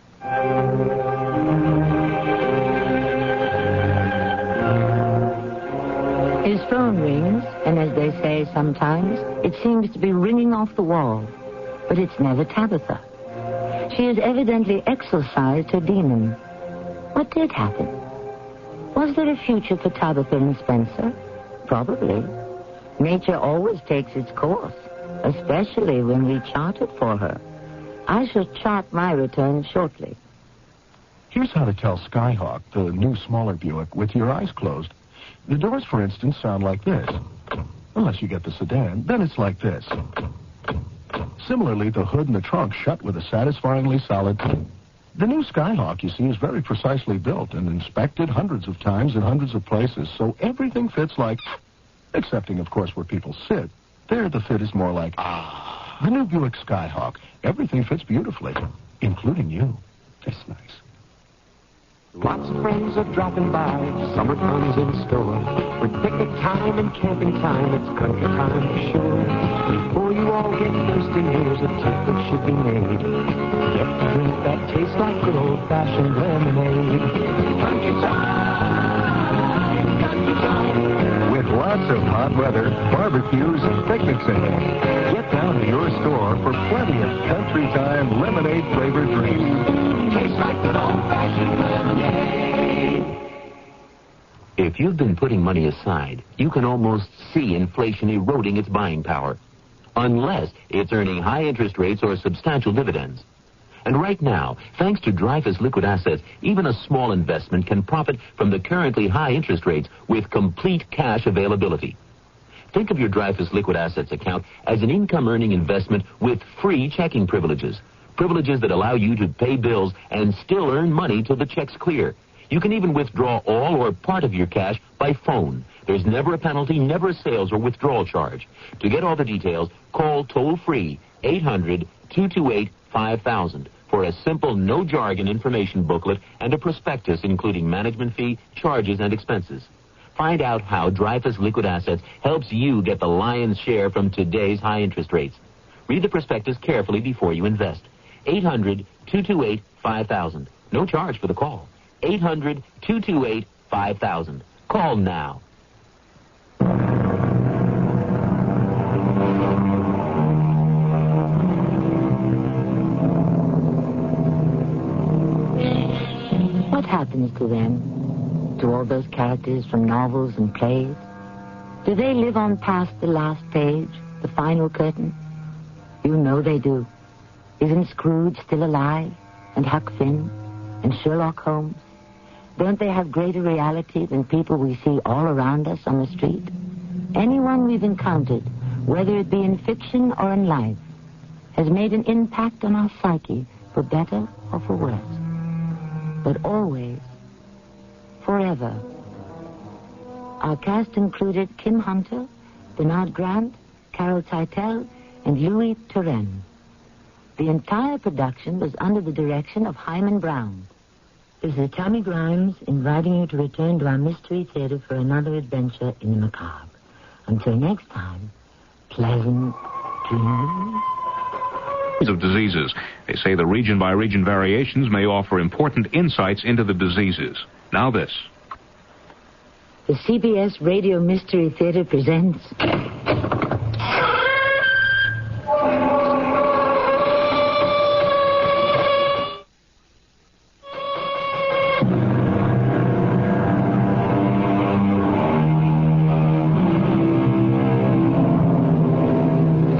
His phone rings, and as they say sometimes, it seems to be ringing off the wall. But it's never Tabitha. She has evidently exorcised her demon. What did happen? Was there a future for Tabitha and Spencer? Probably. Nature always takes its course, especially when we chart it for her. I shall chart my return shortly. Here's how to tell Skyhawk, the new smaller Buick, with your eyes closed. The doors, for instance, sound like this. Unless you get the sedan, then it's like this. Similarly, the hood and the trunk shut with a satisfyingly solid... The new Skyhawk, you see, is very precisely built and inspected hundreds of times in hundreds of places, so everything fits like... Excepting, of course, where people sit. There, the fit is more like... The new Buick Skyhawk. Everything fits beautifully, including you. That's nice. Lots of friends are dropping by, summer fun's in store. With picnic time and camping time, it's country time for sure. Before you all get thirsty, here's a tip that should be made. Get a drink that tastes like good old-fashioned lemonade. Country time, country time. With lots of hot weather, barbecues, and picnics ahead, get down to your store for plenty of country time lemonade-flavored drinks. Tastes like good old-fashioned lemonade. If you've been putting money aside, you can almost see inflation eroding its buying power, unless it's earning high interest rates or substantial dividends. And right now, thanks to Dreyfus Liquid Assets, even a small investment can profit from the currently high interest rates with complete cash availability. Think of your Dreyfus Liquid Assets account as an income-earning investment with free checking privileges. Privileges that allow you to pay bills and still earn money till the checks clear. You can even withdraw all or part of your cash by phone There's never a penalty, never a sales or withdrawal charge. To get all the details, call toll-free 800-228-5000 for a simple, no-jargon information booklet and a prospectus including management fee, charges, and expenses. Find out how Dreyfus Liquid Assets helps you get the lion's share from today's high interest rates. Read the prospectus carefully before you invest. 800-228-5000. No charge for the call. 800-228-5000. Call now. What happens to them? To all those characters from novels and plays? Do they live on past the last page, the final curtain? You know they do. Isn't Scrooge still alive? And Huck Finn? And Sherlock Holmes? Don't they have greater reality than people we see all around us on the street? Anyone we've encountered, whether it be in fiction or in life, has made an impact on our psyche, for better or for worse. But always, forever. Our cast included Kim Hunter, Bernard Grant, Carol Teitel, and Louis Turenne. The entire production was under the direction of Hyman Brown. This is Tammy Grimes inviting you to return to our Mystery Theater for another adventure in the macabre. Until next time, pleasant dreams. Of diseases. They say the region-by-region variations may offer important insights into the diseases. Now this. The CBS Radio Mystery Theater presents...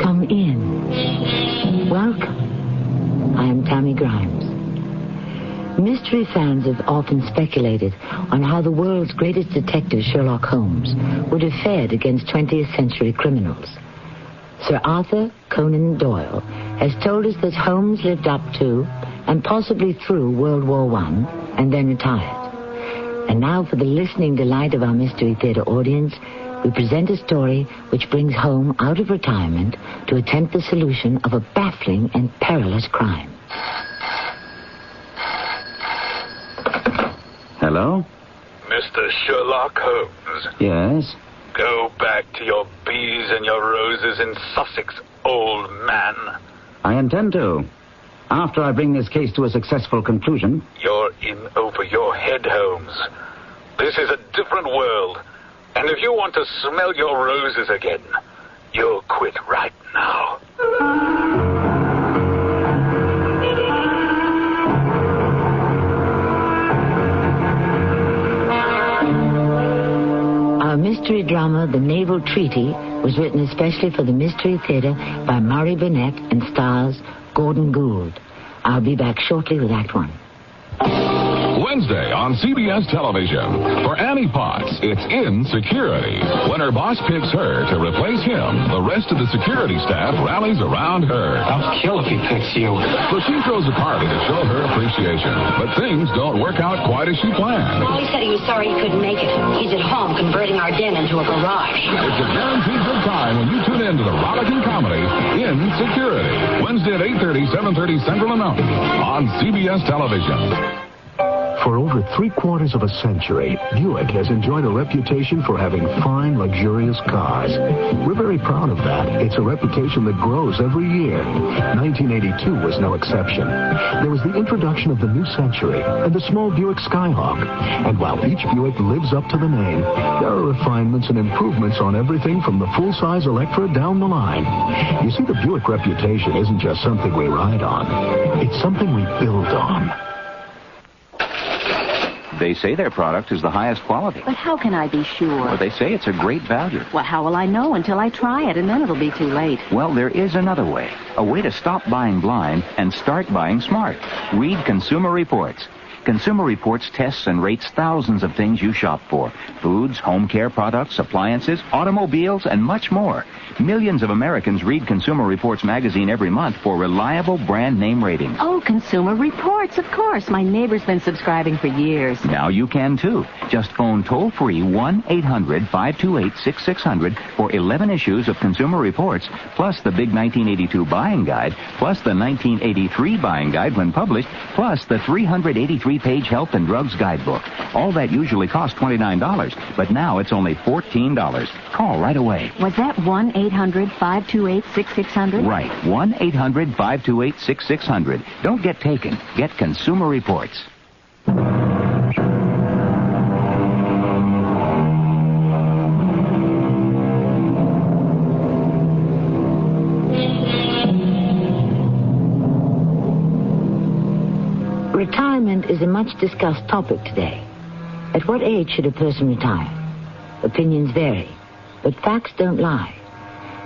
Come in. Welcome. I am Tammy Grimes. Mystery fans have often speculated on how the world's greatest detective, Sherlock Holmes, would have fared against 20th century criminals. Sir Arthur Conan Doyle has told us that Holmes lived up to and possibly through World War I and then retired. And now, for the listening delight of our Mystery Theater audience, we present a story which brings Holmes out of retirement to attempt the solution of a baffling and perilous crime. Hello? Mr. Sherlock Holmes. Yes? Go back to your bees and your roses in Sussex, old man. I intend to. After I bring this case to a successful conclusion. You're in over your head, Holmes. This is a different world. And if you want to smell your roses again, you'll quit right now. Our mystery drama, The Naval Treaty, was written especially for the Mystery Theater by Murray Burnett and stars Gordon Gould. I'll be back shortly with Act One. Wednesday on CBS Television. For Annie Potts, it's In Security. When her boss picks her to replace him, the rest of the security staff rallies around her. I'll kill if he picks you. So she throws a party to show her appreciation. But things don't work out quite as she planned. Wally said he was sorry he couldn't make it. He's at home converting our den into a garage. It's a guaranteed good time when you tune in to the rollicking comedy In Security. Wednesday at 8:30, 7:30 Central and Mountain on CBS Television. For over 3/4 of a century, Buick has enjoyed a reputation for having fine, luxurious cars. We're very proud of that. It's a reputation that grows every year. 1982 was no exception. There was the introduction of the new century and the small Buick Skyhawk. And while each Buick lives up to the name, there are refinements and improvements on everything from the full-size Electra down the line. You see, the Buick reputation isn't just something we ride on. It's something we build on. They say their product is the highest quality. But how can I be sure? Well, they say it's a great value. Well, how will I know until I try it, and then it'll be too late? Well, there is another way. A way to stop buying blind and start buying smart. Read Consumer Reports. Consumer Reports tests and rates thousands of things you shop for. Foods, home care products, appliances, automobiles, and much more. Millions of Americans read Consumer Reports magazine every month for reliable brand name ratings. Oh, Consumer Reports, of course. My neighbor's been subscribing for years. Now you can, too. Just phone toll-free 1-800-528-6600 for 11 issues of Consumer Reports, plus the big 1982 buying guide, plus the 1983 buying guide when published, plus the 383-page health and drugs guidebook. All that usually costs $29, but now it's only $14. Call right away. Was that 1-800-528-6600? Right, 1-800-528-6600. Don't get taken. Get Consumer Reports. Retirement is a much discussed topic today. At what age should a person retire? Opinions vary, but facts don't lie.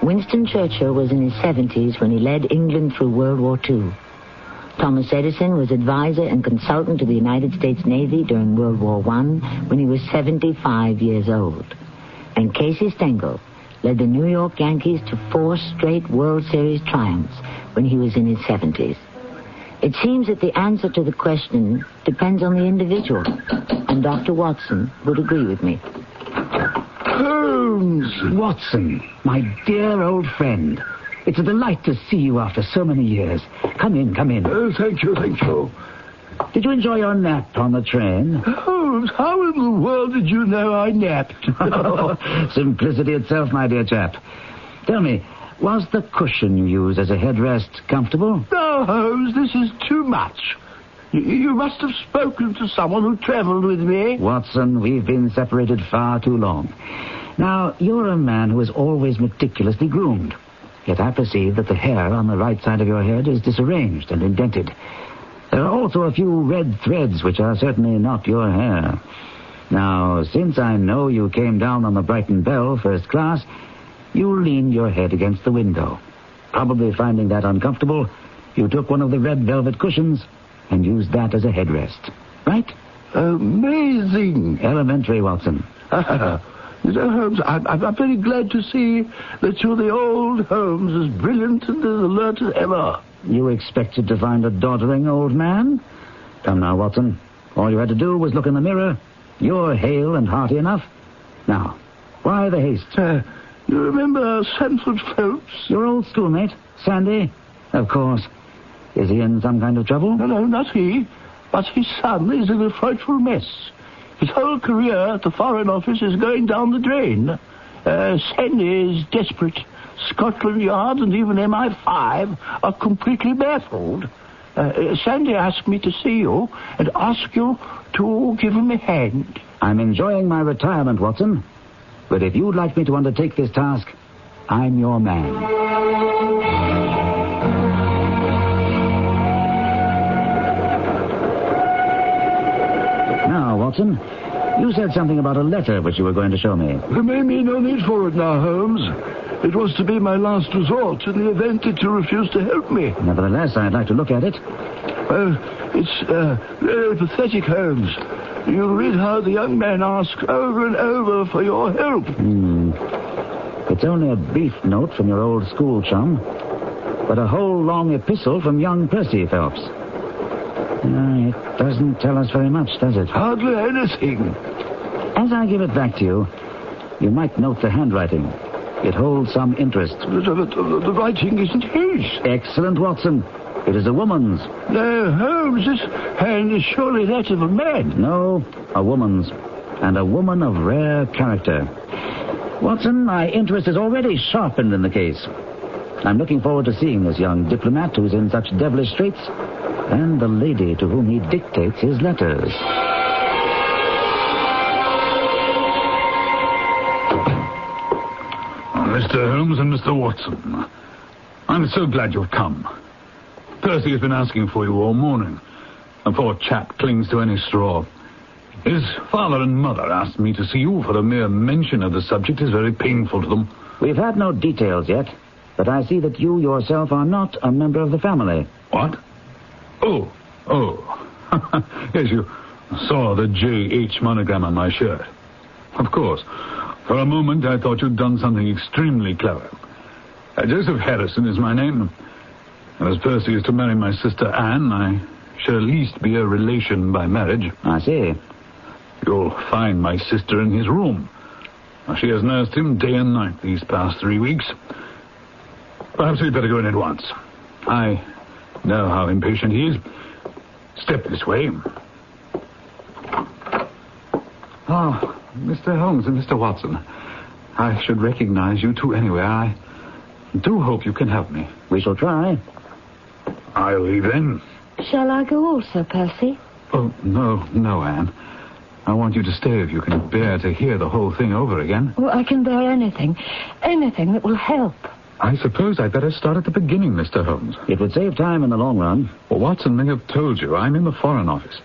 Winston Churchill was in his 70s when he led England through World War II. Thomas Edison was advisor and consultant to the United States Navy during World War I when he was 75 years old. And Casey Stengel led the New York Yankees to 4 straight World Series triumphs when he was in his 70s. It seems that the answer to the question depends on the individual, and Dr. Watson would agree with me. Holmes! Watson, my dear old friend. It's a delight to see you after so many years. Come in, come in. Oh, thank you, thank you. Did you enjoy your nap on the train? Holmes, how in the world did you know I napped? Simplicity itself, my dear chap. Tell me, was the cushion you use as a headrest comfortable? No, Holmes, this is too much. You must have spoken to someone who traveled with me. Watson, we've been separated far too long. Now, you're a man who is always meticulously groomed. Yet I perceive that the hair on the right side of your head is disarranged and indented. There are also a few red threads which are certainly not your hair. Now, since I know you came down on the Brighton Belle first class, you leaned your head against the window. Probably finding that uncomfortable, you took one of the red velvet cushions and used that as a headrest. Right? Amazing. Elementary, Watson. Mr. Holmes, I'm very glad to see that you're the old Holmes, as brilliant and as alert as ever. You expected to find a doddering old man? Come now, Watson. All you had to do was look in the mirror. You're hale and hearty enough. Now, why the haste? You remember Sanford Phelps? Your old schoolmate, Sandy? Of course. Is he in some kind of trouble? No, not he. But his son is in a frightful mess. His whole career at the Foreign Office is going down the drain. Sandy is desperate. Scotland Yard and even MI5 are completely baffled. Sandy asked me to see you and ask you to give him a hand. I'm enjoying my retirement, Watson. But if you'd like me to undertake this task, I'm your man. Now, Watson, you said something about a letter which you were going to show me. There may be no need for it now, Holmes. It was to be my last resort in the event that you refused to help me. Nevertheless, I'd like to look at it. It's very pathetic, Holmes. You'll read how the young man asks over and over for your help. It's only a brief note from your old school chum, but a whole long epistle from young Percy Phelps. It doesn't tell us very much, does it? Hardly anything. As I give it back to you, you might note the handwriting. It holds some interest. The writing isn't his. Excellent, Watson. It is a woman's. No, Holmes, this hand is surely that of a man. No, a woman's. And a woman of rare character. Watson, my interest is already sharpened in the case. I'm looking forward to seeing this young diplomat who's in such devilish straits, and the lady to whom he dictates his letters. Mr. Holmes and Mr. Watson, I'm so glad you've come. Percy has been asking for you all morning. The poor chap clings to any straw. His father and mother asked me to see you, for a mere mention of the subject is very painful to them. We've had no details yet, but I see that you yourself are not a member of the family. What? Oh, Yes, you saw the J.H. monogram on my shirt. Of course. For a moment, I thought you'd done something extremely clever. Joseph Harrison is my name. And as Percy is to marry my sister Anne, I shall at least be a relation by marriage. I see. You'll find my sister in his room. She has nursed him day and night these past 3 weeks. Perhaps we'd better go in at once. I know how impatient he is. Step this way. Oh, Mr. Holmes and Mr. Watson. I should recognize you two anywhere. I do hope you can help me. We shall try. I'll leave then. Shall I go also, Percy? Oh, no, Anne. I want you to stay if you can bear to hear the whole thing over again. Oh, I can bear anything. Anything that will help. I suppose I'd better start at the beginning, Mr. Holmes. It would save time in the long run. Well, Watson may have told you I'm in the Foreign Office.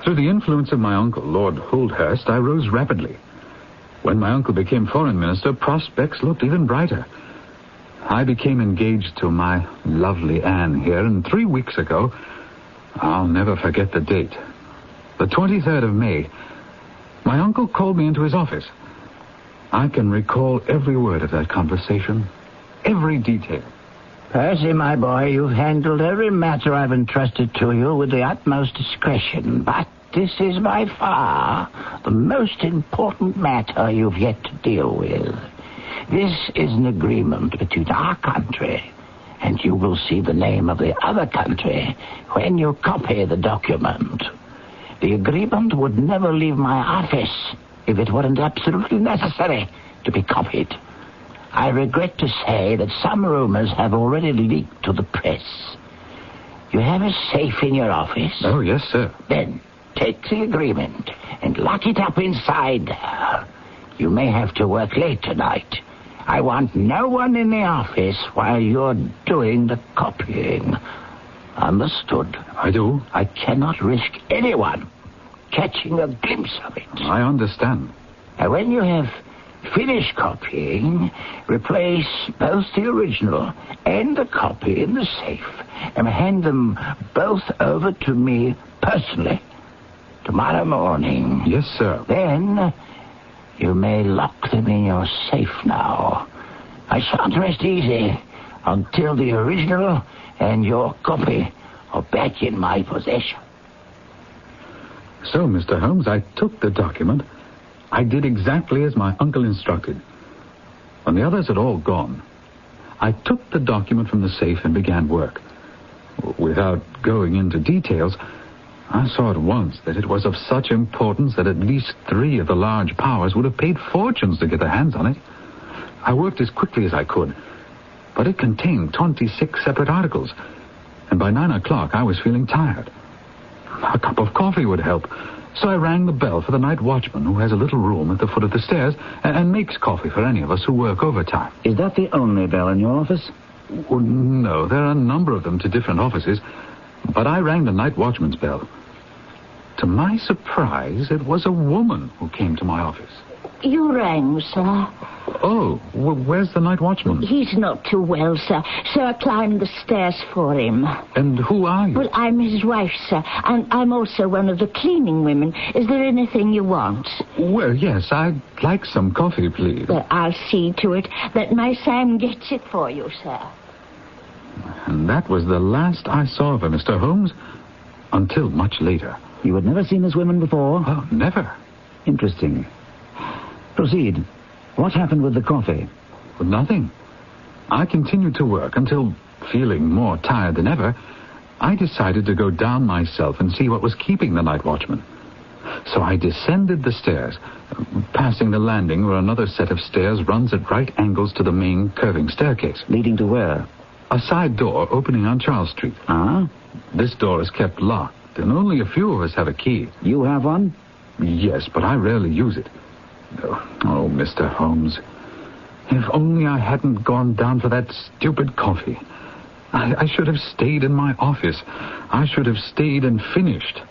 Through the influence of my uncle, Lord Holdhurst, I rose rapidly. When my uncle became Foreign Minister, prospects looked even brighter. I became engaged to my lovely Anne here, and 3 weeks ago, I'll never forget the date, the 23rd of May, my uncle called me into his office. I can recall every word of that conversation, every detail. Percy, my boy, you've handled every matter I've entrusted to you with the utmost discretion, but this is by far the most important matter you've yet to deal with. This is an agreement between our country, and you will see the name of the other country when you copy the document. The agreement would never leave my office if it weren't absolutely necessary to be copied. I regret to say that some rumors have already leaked to the press. You have a safe in your office? Oh, yes, sir. Then take the agreement and lock it up inside there. You may have to work late tonight. I want no one in the office while you're doing the copying. Understood? I do. I cannot risk anyone catching a glimpse of it. I understand. Now, when you have finished copying, replace both the original and the copy in the safe and hand them both over to me personally tomorrow morning. Yes, sir. Then you may lock them in your safe now. I shan't rest easy until the original and your copy are back in my possession. So, Mr. Holmes, I took the document. I did exactly as my uncle instructed. When the others had all gone, I took the document from the safe and began work. Without going into details, I saw at once that it was of such importance that at least 3 of the large powers would have paid fortunes to get their hands on it. I worked as quickly as I could, but it contained 26 separate articles, and by 9 o'clock I was feeling tired. A cup of coffee would help, so I rang the bell for the night watchman, who has a little room at the foot of the stairs and makes coffee for any of us who work overtime. Is that the only bell in your office? Oh, no, there are a number of them to different offices, but I rang the night watchman's bell. To my surprise, it was a woman who came to my office. You rang, sir. Oh, well, where's the night watchman? He's not too well, sir, so I climbed the stairs for him. And who are you? Well, I'm his wife, sir, and I'm also one of the cleaning women. Is there anything you want? Well, yes, I'd like some coffee, please. Well, I'll see to it that my Sam gets it for you, sir. And that was the last I saw of her, Mr. Holmes, until much later. You had never seen this woman before? Oh, never. Interesting. Proceed. What happened with the coffee? Well, nothing. I continued to work until, feeling more tired than ever, I decided to go down myself and see what was keeping the night watchman. So I descended the stairs, passing the landing where another set of stairs runs at right angles to the main curving staircase. Leading to where? A side door opening on Charles Street. Ah? This door is kept locked, and only a few of us have a key. You have one? Yes, but I rarely use it. Oh, Mr. Holmes, if only I hadn't gone down for that stupid coffee. I should have stayed in my office. I should have stayed and finished.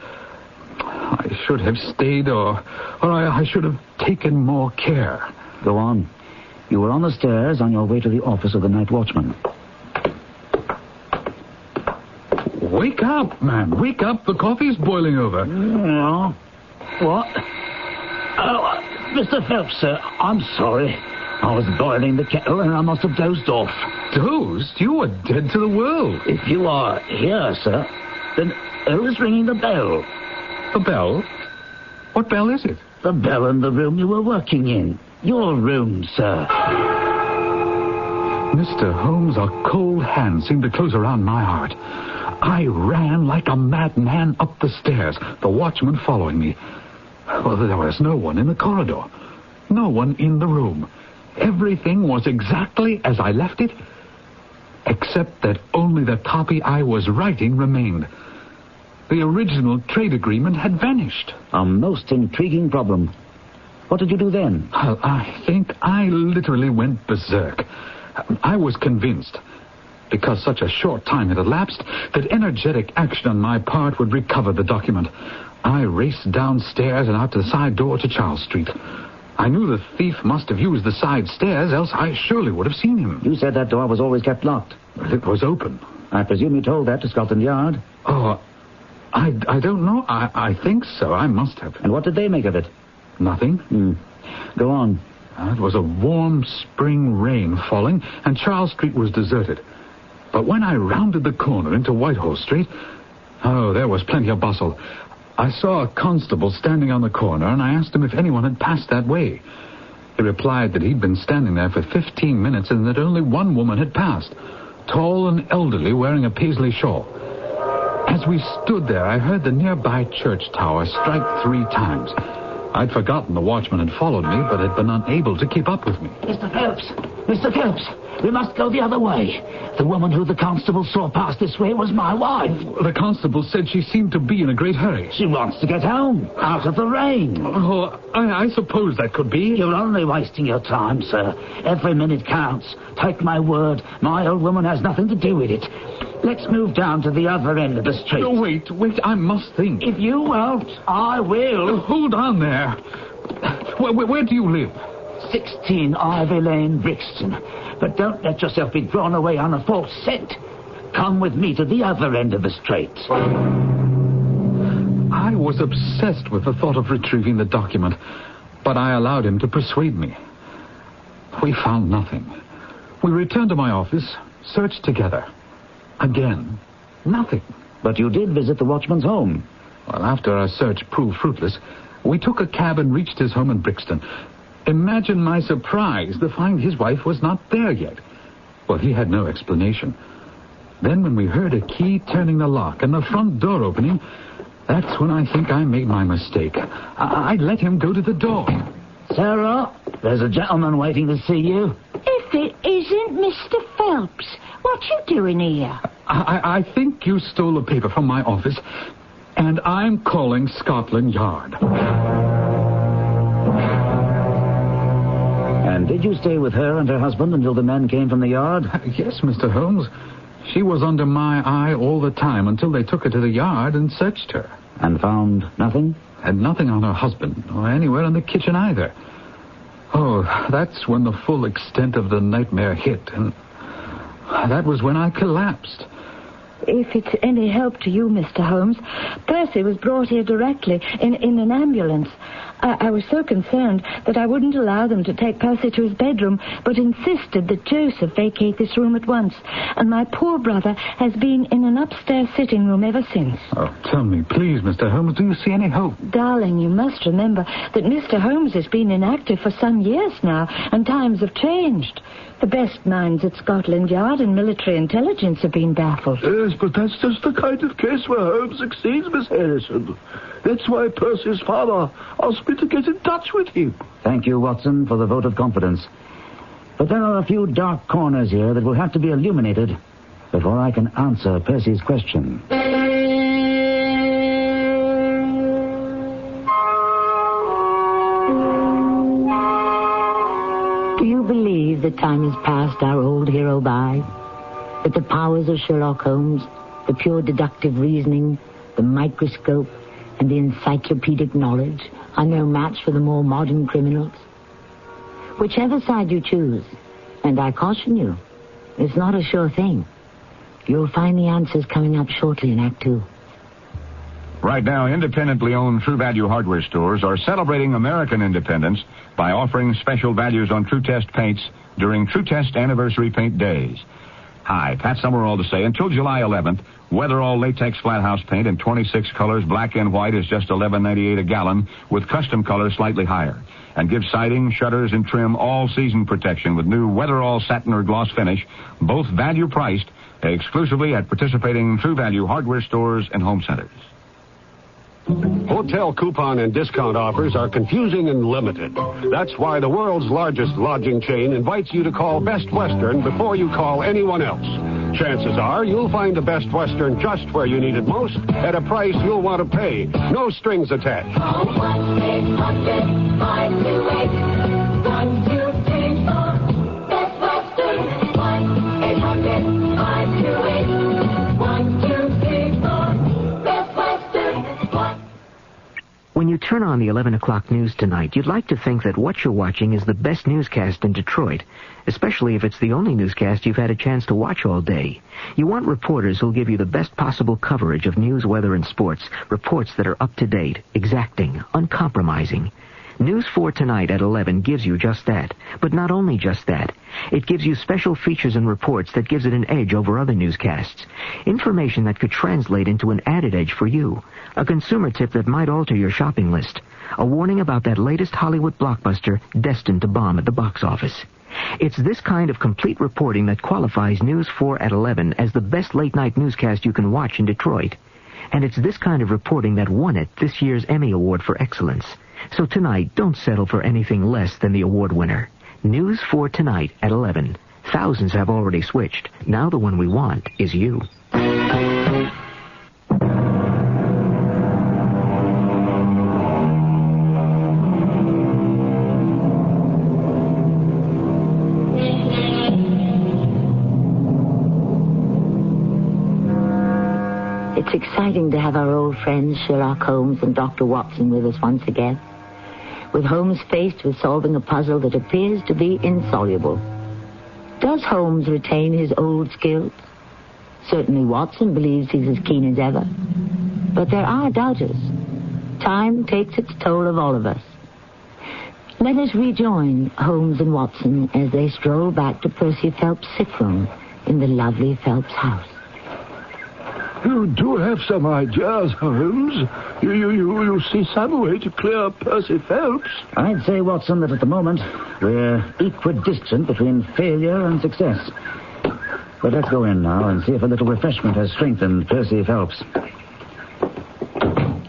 I should have stayed, or I should have taken more care. Go on. You were on the stairs on your way to the office of the night watchman. Wait Wake up, man. Wake up. The coffee's boiling over. No. What? Oh, Mr. Phelps, sir, I'm sorry. I was boiling the kettle and I must have dozed off. Dozed? You were dead to the world. If you are here, sir, then who's ringing the bell? The bell? What bell is it? The bell in the room you were working in. Your room, sir. Mr. Holmes, a cold hand seemed to close around my heart. I ran like a madman up the stairs, the watchman following me. Well, there was no one in the corridor. No one in the room. Everything was exactly as I left it, except that only the copy I was writing remained. The original trade agreement had vanished. A most intriguing problem. What did you do then? Well, I think I literally went berserk. I was convinced, because such a short time had elapsed, that energetic action on my part would recover the document. I raced downstairs and out to the side door to Charles Street. I knew the thief must have used the side stairs, else I surely would have seen him. You said that door was always kept locked. Well, it was open. I presume you told that to Scotland Yard? Oh, I don't know. I think so. I must have. And what did they make of it? Nothing. Go on. It was a warm spring rain falling, and Charles Street was deserted. But when I rounded the corner into Whitehall Street, there was plenty of bustle. I saw a constable standing on the corner, and I asked him if anyone had passed that way. He replied that he'd been standing there for 15 minutes and that only one woman had passed, tall and elderly, wearing a paisley shawl. As we stood there, I heard the nearby church tower strike 3 times. I'd forgotten the watchman had followed me, but had been unable to keep up with me. Mr. Phelps! Mr. Phelps! We must go the other way. The woman who the constable saw pass this way was my wife. The constable said she seemed to be in a great hurry. She wants to get home, out of the rain. Oh, I suppose that could be. You're only wasting your time, sir. Every minute counts. Take my word, my old woman has nothing to do with it. Let's move down to the other end of the street. Oh, wait, I must think. If you won't, I will. Hold on there. Where do you live? 16 Ivy Lane, Brixton. But don't let yourself be drawn away on a false scent. Come with me to the other end of the street. I was obsessed with the thought of retrieving the document, but I allowed him to persuade me. We found nothing. We returned to my office, searched together. Again, nothing. But you did visit the watchman's home. Well, after our search proved fruitless, we took a cab and reached his home in Brixton. Imagine my surprise to find his wife was not there yet. Well, he had no explanation. Then when we heard a key turning the lock and the front door opening, that's when I think I made my mistake. I let him go to the door. Sarah, there's a gentleman waiting to see you. If it isn't Mr. Phelps, what you doing here? I think you stole a paper from my office, and I'm calling Scotland Yard. And did you stay with her and her husband until the men came from the yard? Yes, Mr. Holmes. She was under my eye all the time until they took her to the yard and searched her. And found nothing? Had nothing on her husband, or anywhere in the kitchen either. Oh, that's when the full extent of the nightmare hit, and that was when I collapsed. If it's any help to you, Mr. Holmes, Percy was brought here directly in an ambulance. I was so concerned that I wouldn't allow them to take Percy to his bedroom, but insisted that Joseph vacate this room at once. And my poor brother has been in an upstairs sitting room ever since. Oh, tell me, please, Mr. Holmes, do you see any hope? Darling, you must remember that Mr. Holmes has been inactive for some years now, and times have changed. The best minds at Scotland Yard and military intelligence have been baffled. Yes, but that's just the kind of case where Holmes succeeds, Miss Harrison. That's why Percy's father asked me to get in touch with him. Thank you, Watson, for the vote of confidence. But there are a few dark corners here that will have to be illuminated before I can answer Percy's question. Do you believe that time has passed our old hero by? That the powers of Sherlock Holmes, the pure deductive reasoning, the microscope, and the encyclopedic knowledge are no match for the more modern criminals? Whichever side you choose, and I caution you, it's not a sure thing. You'll find the answers coming up shortly in Act 2. Right now, independently owned True Value hardware stores are celebrating American independence by offering special values on True Test paints during True Test Anniversary Paint Days. Hi, Pat Summerall to say, until July 11th, Weatherall Latex Flat House paint in 26 colors, black and white, is just $11.98 a gallon, with custom colors slightly higher. And give siding, shutters, and trim all-season protection with new Weatherall satin or gloss finish, both value-priced, exclusively at participating True Value hardware stores and home centers. Hotel coupon and discount offers are confusing and limited. That's why the world's largest lodging chain invites you to call Best Western before you call anyone else. Chances are you'll find the Best Western just where you need it most at a price you'll want to pay. No strings attached. Call 1-800-528-1234. Best Western. 1-800-528-1234. Best Western. When you turn on the 11 o'clock news tonight, you'd like to think that what you're watching is the best newscast in Detroit, especially if it's the only newscast you've had a chance to watch all day. You want reporters who'll give you the best possible coverage of news, weather, and sports, reports that are up-to-date, exacting, uncompromising. News 4 Tonight at 11 gives you just that, but not only just that. It gives you special features and reports that gives it an edge over other newscasts. Information that could translate into an added edge for you. A consumer tip that might alter your shopping list. A warning about that latest Hollywood blockbuster destined to bomb at the box office. It's this kind of complete reporting that qualifies News 4 at 11 as the best late-night newscast you can watch in Detroit. And it's this kind of reporting that won it this year's Emmy Award for Excellence. So tonight, don't settle for anything less than the award winner. News 4 Tonight at 11. Thousands have already switched. Now the one we want is you. It's exciting to have our old friends Sherlock Holmes and Dr. Watson with us once again, with Holmes faced with solving a puzzle that appears to be insoluble. Does Holmes retain his old skills? Certainly Watson believes he's as keen as ever. But there are doubters. Time takes its toll of all of us. Let us rejoin Holmes and Watson as they stroll back to Percy Phelps' sick room in the lovely Phelps house. You do have some ideas, Holmes. You see some way to clear Percy Phelps. I'd say, Watson, that at the moment we're equidistant between failure and success. But let's go in now and see if a little refreshment has strengthened Percy Phelps.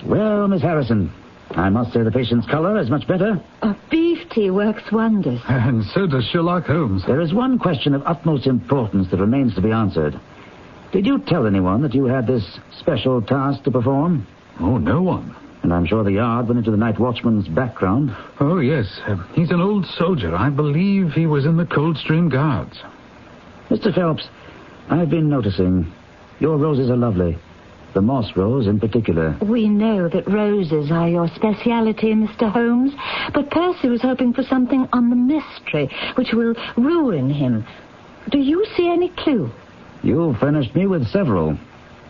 Well, Miss Harrison, I must say the patient's color is much better. Beef tea works wonders. And so does Sherlock Holmes. There is one question of utmost importance that remains to be answered. Did you tell anyone that you had this special task to perform? Oh, no one. And I'm sure the yard went into the night watchman's background. Oh, yes. He's an old soldier. I believe he was in the Coldstream Guards. Mr. Phelps, I've been noticing your roses are lovely. The moss rose in particular. We know that roses are your speciality, Mr. Holmes, but Percy was hoping for something on the mystery, which will ruin him. Do you see any clue? You furnished me with several,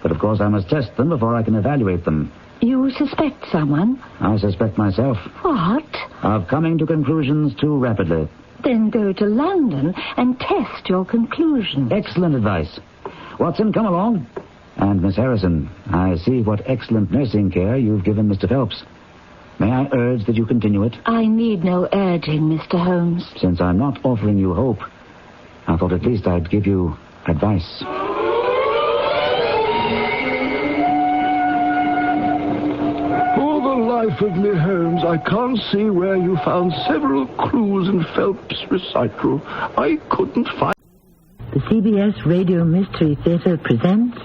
but of course I must test them before I can evaluate them. You suspect someone? I suspect myself. What? Of coming to conclusions too rapidly. Then go to London and test your conclusions. Excellent advice. Watson, come along. And Miss Harrison, I see what excellent nursing care you've given Mr. Phelps. May I urge that you continue it? I need no urging, Mr. Holmes. Since I'm not offering you hope, I thought at least I'd give you advice. For the life of me, Holmes, I can't see where you found several clues in Phelps' recital. I couldn't find... The CBS Radio Mystery Theater presents...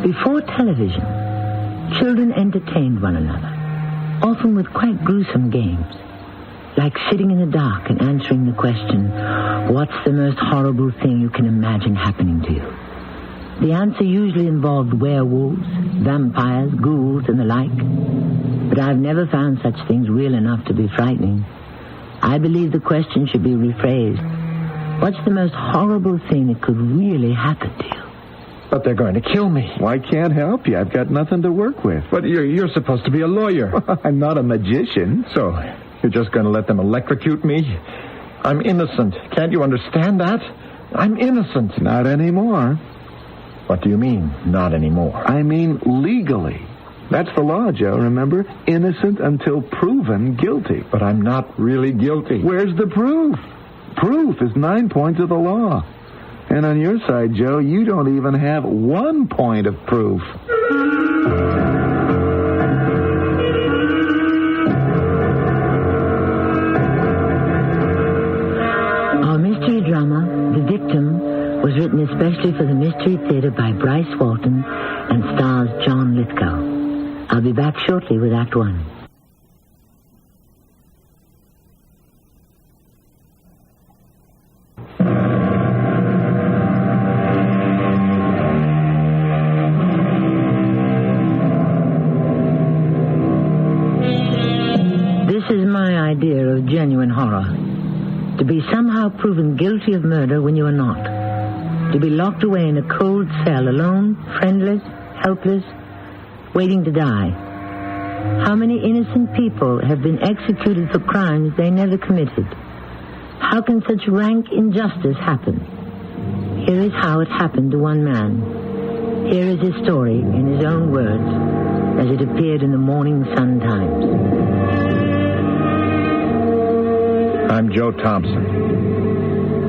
Before television, children entertained one another. often with quite gruesome games, like sitting in the dark and answering the question, what's the most horrible thing you can imagine happening to you? The answer usually involved werewolves, vampires, ghouls, and the like. But I've never found such things real enough to be frightening. I believe the question should be rephrased. What's the most horrible thing that could really happen to you? But they're going to kill me. Well, I can't help you. I've got nothing to work with. But you're supposed to be a lawyer. I'm not a magician. So, you're just going to let them electrocute me? I'm innocent. Can't you understand that? I'm innocent. Not anymore. What do you mean, not anymore? I mean legally. That's the law, Joe, remember? Innocent until proven guilty. But I'm not really guilty. Where's the proof? Proof is 9 points of the law. And on your side, Joe, you don't even have 1 point of proof. Our mystery drama, The Victim, was written especially for the Mystery Theater by Bryce Walton and stars John Lithgow. I'll be back shortly with Act One. This is my idea of genuine horror. To be somehow proven guilty of murder when you are not. To be locked away in a cold cell, alone, friendless, helpless, waiting to die. How many innocent people have been executed for crimes they never committed? How can such rank injustice happen? Here is how it happened to one man. Here is his story in his own words, as it appeared in the Morning Sun Times. I'm Joe Thompson.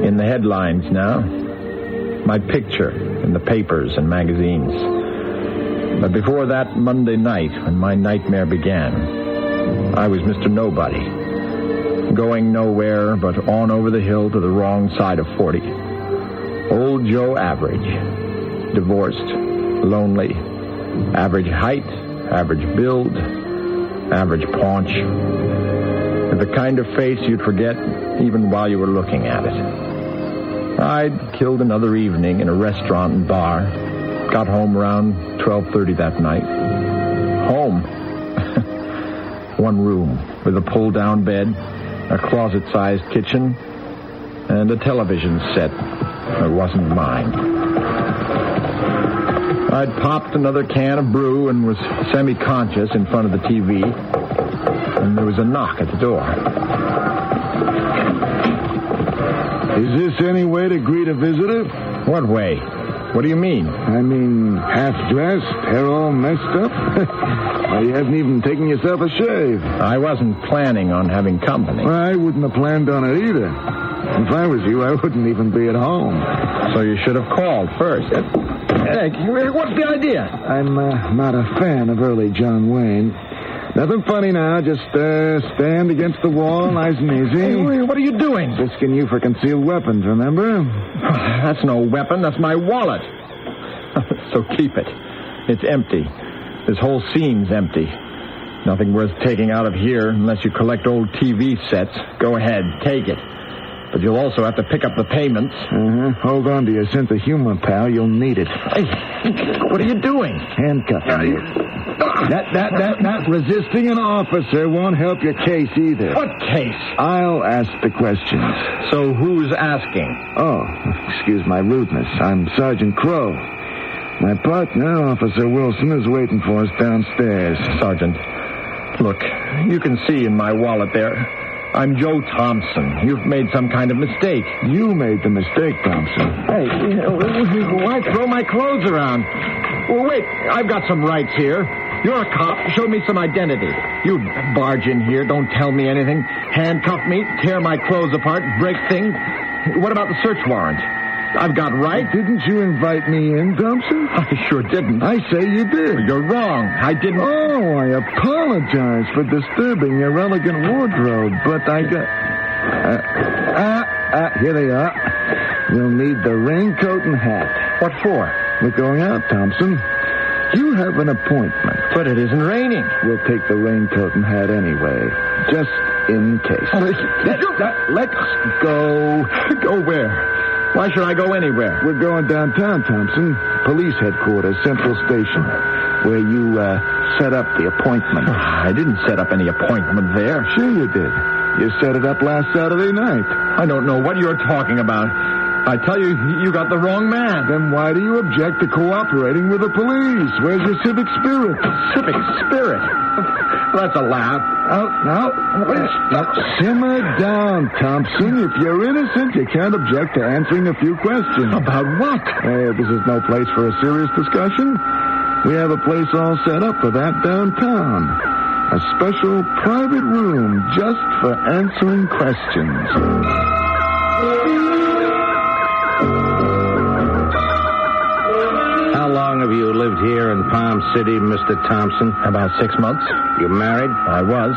In the headlines now. My picture in the papers and magazines. But before that Monday night, when my nightmare began, I was Mr. Nobody. Going nowhere but on over the hill to the wrong side of 40. Old Joe Average. Divorced. Lonely. Average height. Average build. Average paunch. With the kind of face you'd forget even while you were looking at it. I'd killed another evening in a restaurant and bar. Got home around 12:30 that night. Home. One room with a pull-down bed, a closet-sized kitchen, and a television set that wasn't mine. I'd popped another can of brew and was semi-conscious in front of the TV, and there was a knock at the door. Is this any way to greet a visitor? What way? What do you mean? I mean, half-dressed, hair all messed up? Why, you haven't even taken yourself a shave. I wasn't planning on having company. Well, I wouldn't have planned on it either. If I was you, I wouldn't even be at home. So you should have called first. Hey, what's the idea? I'm not a fan of early John Wayne. Nothing funny now. Just stand against the wall, nice and easy. Hey, what are you doing? Risking you for concealed weapons, remember? That's no weapon. That's my wallet. So keep it. It's empty. This whole scene's empty. Nothing worth taking out of here unless you collect old TV sets. Go ahead, take it. But you'll also have to pick up the payments. Hold on to your sense of humor, pal. You'll need it. Hey, what are you doing? Handcuffing you. That resisting an officer won't help your case either. What case? I'll ask the questions. So who's asking? Oh, excuse my rudeness. I'm Sergeant Crow. My partner, Officer Wilson, is waiting for us downstairs. Sergeant, look, you can see in my wallet there. I'm Joe Thompson. You've made some kind of mistake. You made the mistake, Thompson. Hey, why throw my clothes around? Well, wait, I've got some rights here. You're a cop. Show me some identity. You barge in here, don't tell me anything. Handcuff me, tear my clothes apart, break things. What about the search warrant? I've got rights. Didn't you invite me in, Thompson? I sure didn't. I say you did. You're wrong. I didn't. Oh, I apologize for disturbing your elegant wardrobe, but I got... here they are. You'll need the raincoat and hat. What for? We're going out, Thompson. You have an appointment. But it isn't raining. We'll take the raincoat and hat anyway, just in case. Let's go. Go where? Why should I go anywhere? We're going downtown, Thompson. Police headquarters, Central Station, where you set up the appointment. I didn't set up any appointment there. Sure you did. You set it up last Saturday night. I don't know what you're talking about. I tell you, you got the wrong man. Then why do you object to cooperating with the police? Where's your civic spirit? Civic spirit? That's a laugh. Now, simmer down, Thompson. If you're innocent, you can't object to answering a few questions. About what? Hey, this is no place for a serious discussion. We have a place all set up for that downtown. A special private room just for answering questions. How long have you lived here in Palm City, Mr. Thompson? About 6 months. You married? I was,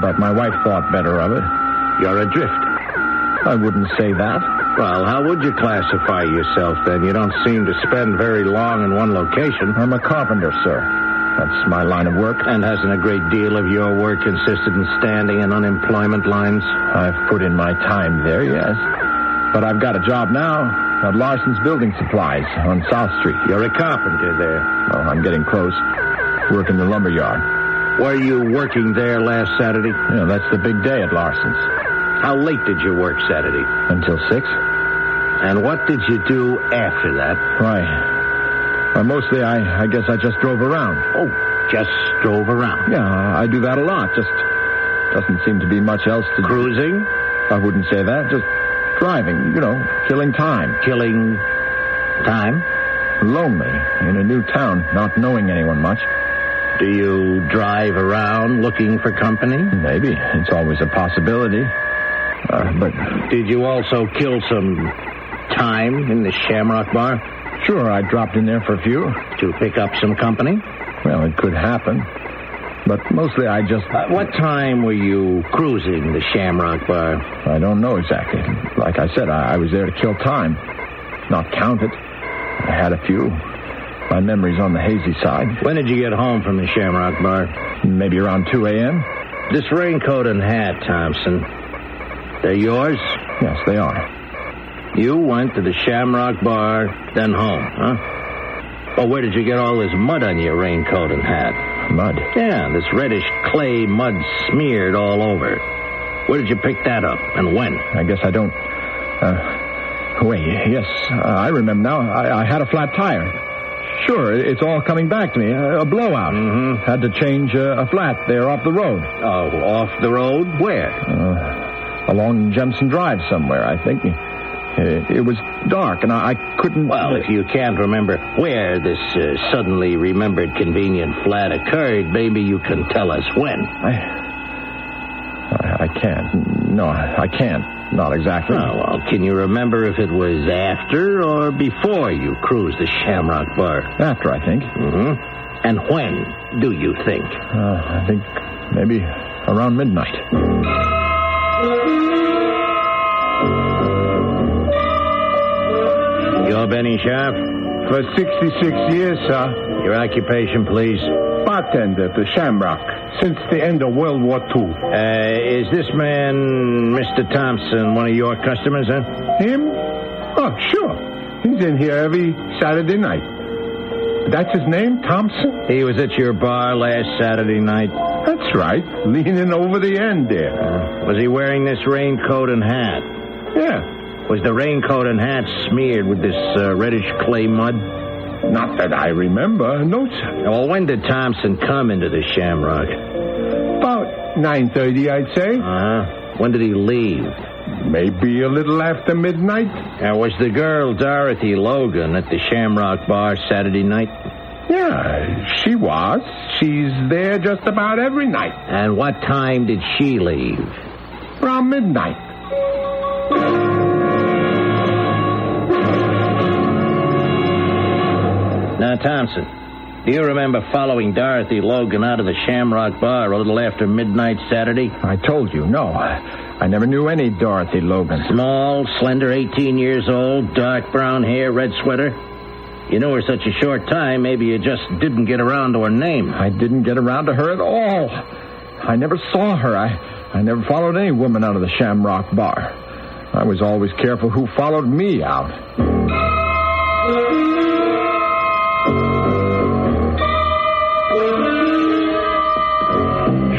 but my wife thought better of it. You're adrift. I wouldn't say that. Well, how would you classify yourself, then? You don't seem to spend very long in one location. I'm a carpenter, sir. That's my line of work. And hasn't a great deal of your work consisted in standing in unemployment lines? I've put in my time there, yes. But I've got a job now at Larson's Building Supplies on South Street. You're a carpenter there. Well, I'm getting close. Work in the lumber yard. Were you working there last Saturday? Yeah, that's the big day at Larson's. How late did you work Saturday? Until 6. And what did you do after that? Well, mostly, I guess I just drove around. Oh, just drove around? Yeah, I do that a lot. Just doesn't seem to be much else to do. Cruising? I wouldn't say that. Just driving, killing time. Killing time? Lonely, in a new town, not knowing anyone much. Do you drive around looking for company? Maybe. It's always a possibility. But did you also kill some time in the Shamrock Bar? Sure, I dropped in there for a few. To pick up some company? Well, it could happen. But mostly I just... what time were you cruising the Shamrock Bar? I don't know exactly. Like I said, I was there to kill time. Not count it. I had a few. My memory's on the hazy side. When did you get home from the Shamrock Bar? Maybe around 2 a.m. This raincoat and hat, Thompson, they're yours? Yes, they are. You went to the Shamrock Bar, then home, huh? Well, where did you get all this mud on your raincoat and hat? Mud? Yeah, this reddish clay mud smeared all over. Where did you pick that up, and when? I guess I don't... wait, yes, I remember now. I had a flat tire. Sure, it's all coming back to me. A blowout. Mm-hmm. Had to change a flat there off the road. Oh, off the road? Where? Along Jemison Drive somewhere, I think. It was dark, and I couldn't... Well, if you can't remember where this suddenly remembered convenient flat occurred, maybe you can tell us when. I can't. No, I can't. Not exactly. Oh, well, can you remember if it was after or before you cruised the Shamrock Bar? After, I think. Mm-hmm. And when do you think? I think maybe around midnight. You're Benny Sharp? For 66 years, sir. Your occupation, please. Bartender at the Shamrock since the end of World War II. Is this man, Mr. Thompson, one of your customers, huh? Him? Oh, sure. He's in here every Saturday night. That's his name, Thompson? He was at your bar last Saturday night. That's right. Leaning over the end there. Was he wearing this raincoat and hat? Yeah. Was the raincoat and hat smeared with this reddish clay mud? Not that I remember. No, sir. Well, when did Thompson come into the Shamrock? About 9:30, I'd say. Uh-huh. When did he leave? Maybe a little after midnight. Now, was the girl Dorothy Logan at the Shamrock Bar Saturday night? Yeah, she was. She's there just about every night. And what time did she leave? Around midnight. Now, Thompson, do you remember following Dorothy Logan out of the Shamrock Bar a little after midnight Saturday? I told you, no. I never knew any Dorothy Logan. Small, slender, 18 years old, dark brown hair, red sweater? You knew her such a short time, maybe you just didn't get around to her name. I didn't get around to her at all. I never saw her. I never followed any woman out of the Shamrock Bar. I was always careful who followed me out.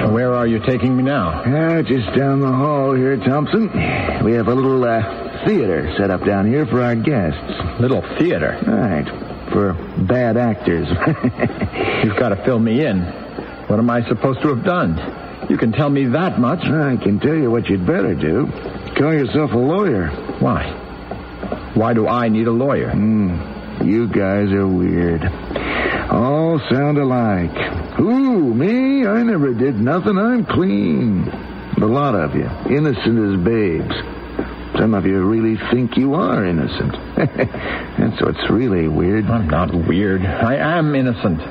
So where are you taking me now? Just down the hall here, Thompson. We have a little theater set up down here for our guests. Little theater? Right. For bad actors. You've got to fill me in. What am I supposed to have done? You can tell me that much. I can tell you what you'd better do. Call yourself a lawyer. Why? Why do I need a lawyer? You guys are weird. All sound alike. Who, me? I never did nothing. I'm clean. A lot of you, innocent as babes. Some of you really think you are innocent. That's what's really weird. I'm not weird. I am innocent.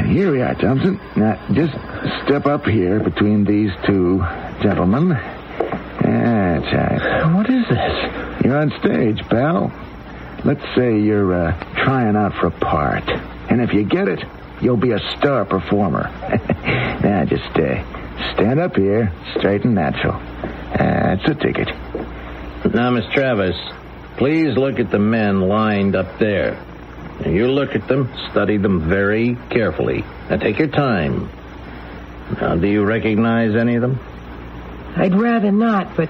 Here we are, Thompson. Now, just step up here between these two gentlemen. That's right. What is this? You're on stage, pal. Let's say you're trying out for a part. And if you get it, you'll be a star performer. Now, just stand up here, straight and natural. That's a ticket. Now, Miss Travis, please look at the men lined up there. Now, you look at them, study them very carefully. Now, take your time. Now, do you recognize any of them? I'd rather not, but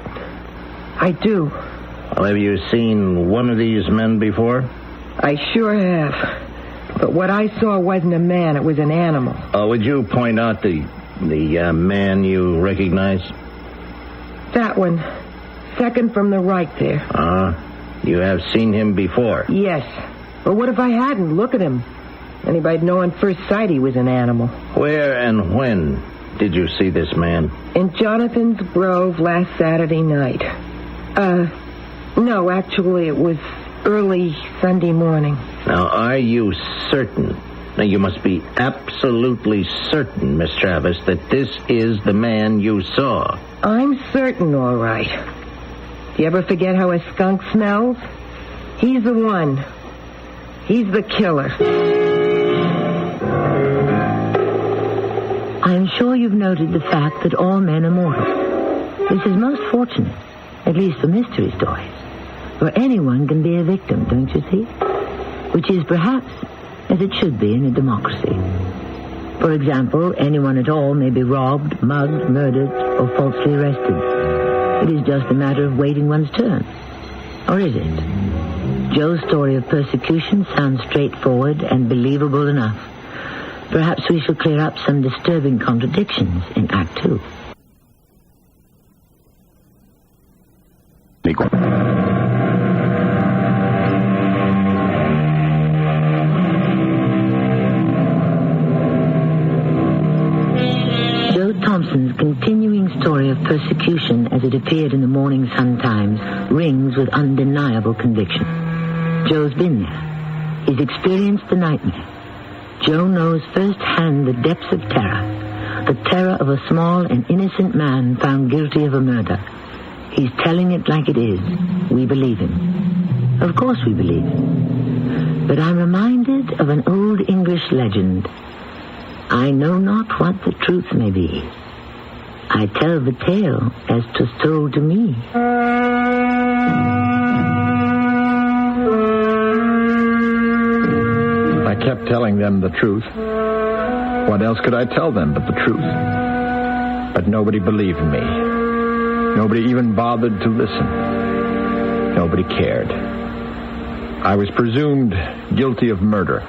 I do. Well, have you seen one of these men before? I sure have. But what I saw wasn't a man, it was an animal. Would you point out the man you recognize? That one. Second from the right there. You have seen him before? Yes. But what if I hadn't? Look at him. Anybody'd know on first sight he was an animal. Where and when did you see this man? In Jonathan's Grove last Saturday night. No, actually it was early Sunday morning. Now, are you certain? Now, you must be absolutely certain, Miss Travis, that this is the man you saw. I'm certain, all right. Do you ever forget how a skunk smells? He's the one. He's the killer. I am sure you've noted the fact that all men are mortal. This is most fortunate, at least for mystery stories, where anyone can be a victim, don't you see? Which is perhaps as it should be in a democracy. For example, anyone at all may be robbed, mugged, murdered, or falsely arrested. It is just a matter of waiting one's turn. Or is it? Joe's story of persecution sounds straightforward and believable enough. Perhaps we shall clear up some disturbing contradictions in Act 2. Joe Thompson's continuing story of persecution as it appeared in the Morning Sun Times rings with undeniable conviction. Joe's been there. He's experienced the nightmare. Joe knows firsthand the depths of terror. The terror of a small and innocent man found guilty of a murder. He's telling it like it is. We believe him. Of course we believe him. But I'm reminded of an old English legend. I know not what the truth may be. I tell the tale as 'twas told to me. I kept telling them the truth. What else could I tell them but the truth? But nobody believed me. Nobody even bothered to listen. Nobody cared. I was presumed guilty of murder.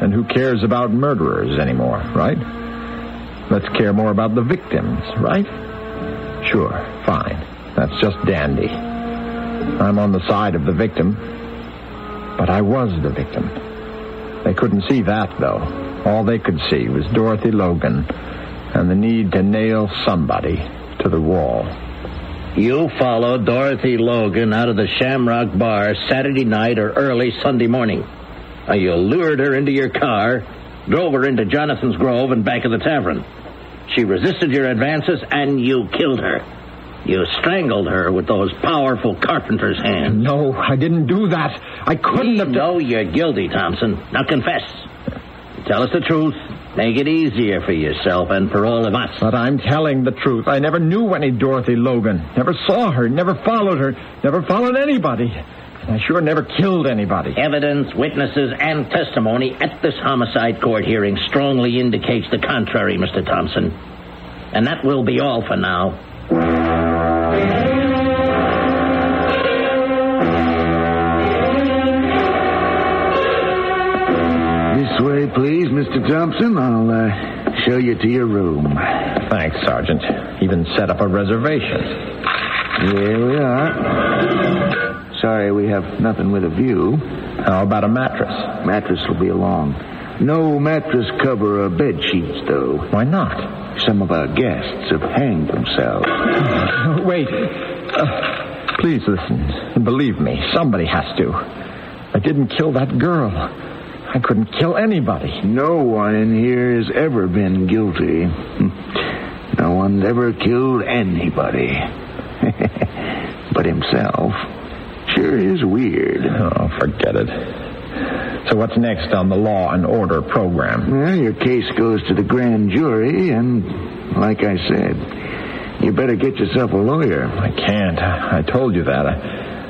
And who cares about murderers anymore, right? Let's care more about the victims, right? Sure, fine. That's just dandy. I'm on the side of the victim. But I was the victim. They couldn't see that, though. All they could see was Dorothy Logan and the need to nail somebody to the wall. You followed Dorothy Logan out of the Shamrock Bar Saturday night or early Sunday morning. You lured her into your car, drove her into Jonathan's Grove and back of the tavern. She resisted your advances, and you killed her. You strangled her with those powerful carpenter's hands. No, I didn't do that. I couldn't have... No, you're guilty, Thompson. Now confess. Tell us the truth. Make it easier for yourself and for all of us. But I'm telling the truth. I never knew any Dorothy Logan. Never saw her, never followed her, never followed anybody. And I sure never killed anybody. Evidence, witnesses, and testimony at this homicide court hearing strongly indicates the contrary, Mr. Thompson. And that will be all for now. This way, please, Mr. Thompson. I'll show you to your room. Thanks, Sergeant. Even set up a reservation. Here we are. Sorry, we have nothing with a view. How about a mattress? Mattress will be along. No mattress cover or bed sheets, though. Why not? Some of our guests have hanged themselves. Wait. Please listen. Believe me, somebody has to. I didn't kill that girl. I couldn't kill anybody. No one in here has ever been guilty. No one's ever killed anybody. But himself. Sure is weird. Oh, forget it. So what's next on the Law and Order program? Well, your case goes to the grand jury, and like I said, you better get yourself a lawyer. I can't. I told you that.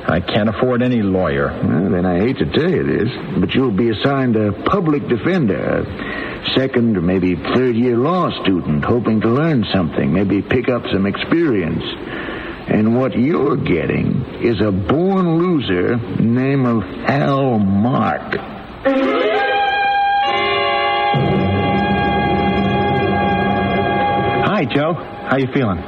I can't afford any lawyer. Well, then I hate to tell you this, but you'll be assigned a public defender, a second or maybe third-year law student hoping to learn something, maybe pick up some experience. And what you're getting is a born loser named of Hal Mark. Hi, Joe. How you feeling?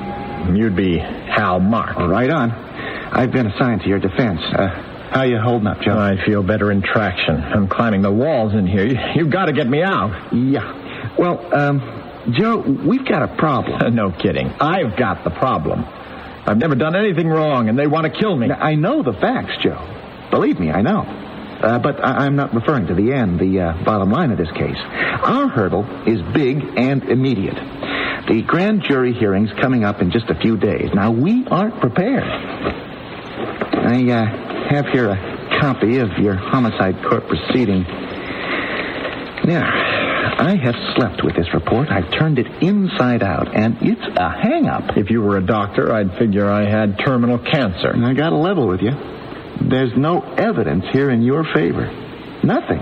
You'd be Hal Mark. Right on. I've been assigned to your defense. How you holding up, Joe? I feel better in traction. I'm climbing the walls in here. You've got to get me out. Yeah. Well, Joe, we've got a problem. No kidding. I've got the problem. I've never done anything wrong, and they want to kill me. Now, I know the facts, Joe. Believe me, I know. But I'm not referring to the end, the bottom line of this case. Our hurdle is big and immediate. The grand jury hearing's coming up in just a few days. Now, we aren't prepared. I have here a copy of your homicide court proceeding. Now, I have slept with this report. I've turned it inside out, and it's a hang-up. If you were a doctor, I'd figure I had terminal cancer. And I got to level with you. There's no evidence here in your favor. Nothing.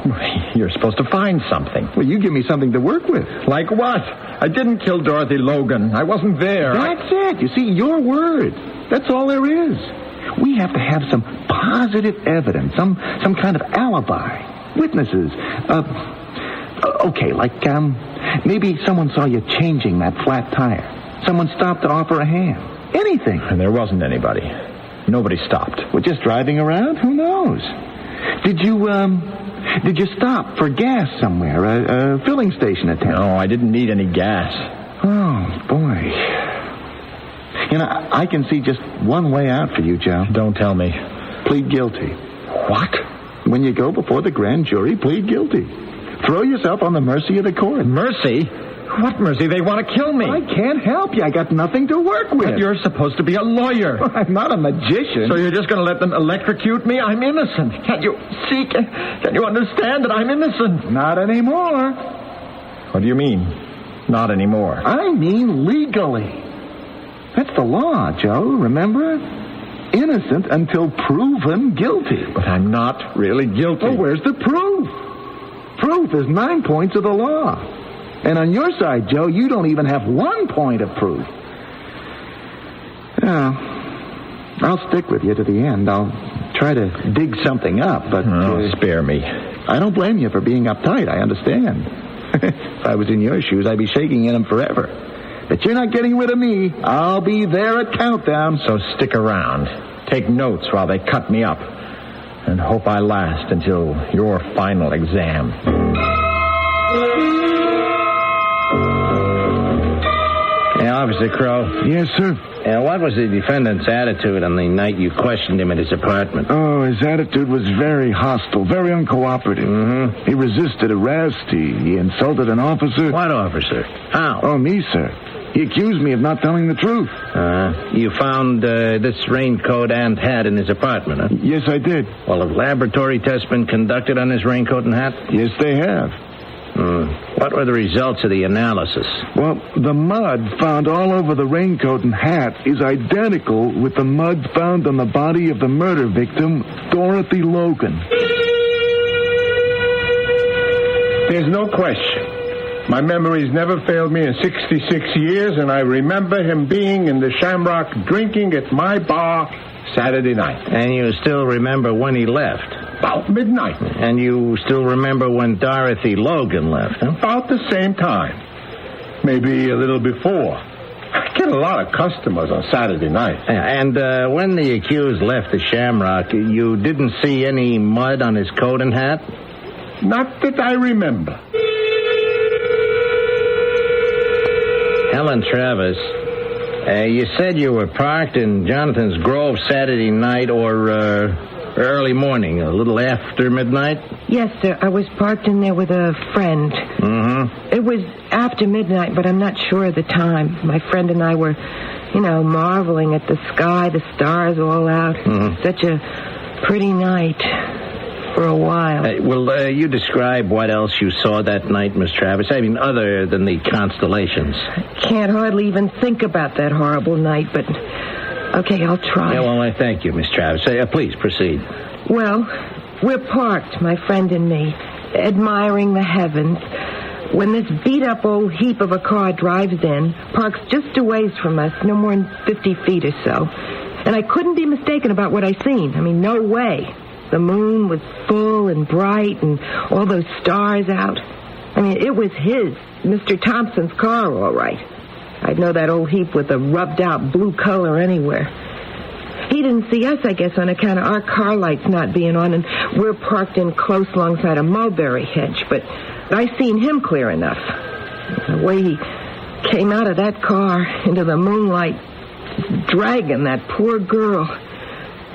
You're supposed to find something. Well, you give me something to work with. Like what? I didn't kill Dorothy Logan. I wasn't there. That's it. You see, your word. That's all there is. We have to have some positive evidence, some kind of alibi. Witnesses. Okay, like, maybe someone saw you changing that flat tire. Someone stopped to offer a hand. Anything. And there wasn't anybody. Nobody stopped. We're just driving around? Who knows? Did you stop for gas somewhere? A filling station attendant? No, I didn't need any gas. Oh, boy. You know, I can see just one way out for you, Joe. Don't tell me. Plead guilty. What? When you go before the grand jury, plead guilty. Throw yourself on the mercy of the court. Mercy? What mercy? They want to kill me. I can't help you. I got nothing to work with. But you're supposed to be a lawyer. I'm not a magician. So you're just going to let them electrocute me? I'm innocent. Can't you see? Can you understand that I'm innocent? Not anymore. What do you mean, not anymore? I mean legally. That's the law, Joe, remember? Innocent until proven guilty. But I'm not really guilty. Well, where's the proof? Proof is 9 points of the law. And on your side, Joe, you don't even have 1 point of proof. Yeah, I'll stick with you to the end. I'll try to dig something up, but... spare me. I don't blame you for being uptight, I understand. If I was in your shoes, I'd be shaking in them forever. But you're not getting rid of me. I'll be there at countdown. So stick around. Take notes while they cut me up. And hope I last until your final exam. Yeah, Officer Crow. Yes, sir. What was the defendant's attitude on the night you questioned him at his apartment? Oh, his attitude was very hostile, very uncooperative. Mm-hmm. He resisted arrest. He insulted an officer. What officer? How? Oh, me, sir. He accused me of not telling the truth. You found this raincoat and hat in his apartment, huh? Yes, I did. Well, have laboratory tests been conducted on his raincoat and hat? Yes, they have. What were the results of the analysis? Well, the mud found all over the raincoat and hat is identical with the mud found on the body of the murder victim, Dorothy Logan. There's no question. My memory's never failed me in 66 years, and I remember him being in the Shamrock drinking at my bar Saturday night. And you still remember when he left? About midnight. And you still remember when Dorothy Logan left, huh? About the same time. Maybe a little before. I get a lot of customers on Saturday night. And when the accused left the Shamrock, you didn't see any mud on his coat and hat? Not that I remember. Helen Travis, you said you were parked in Jonathan's Grove Saturday night or early morning, a little after midnight? Yes, sir. I was parked in there with a friend. Mm-hmm. It was after midnight, but I'm not sure of the time. My friend and I were, marveling at the sky, the stars all out. Mm-hmm. Such a pretty night for a while. Will you describe what else you saw that night, Miss Travis? I mean, other than the constellations. Can't hardly even think about that horrible night, but... Okay, I'll try. Yeah, well, I thank you, Miss Travis. Please, proceed. Well, we're parked, my friend and me, admiring the heavens, when this beat-up old heap of a car drives in, parks just a ways from us, no more than 50 feet or so. And I couldn't be mistaken about what I seen. I mean, no way. The moon was full and bright and all those stars out. I mean, it was Mr. Thompson's car, all right. I'd know that old heap with the rubbed-out blue color anywhere. He didn't see us, I guess, on account of our car lights not being on, and we're parked in close alongside a mulberry hedge, but I seen him clear enough. The way he came out of that car into the moonlight, dragging that poor girl,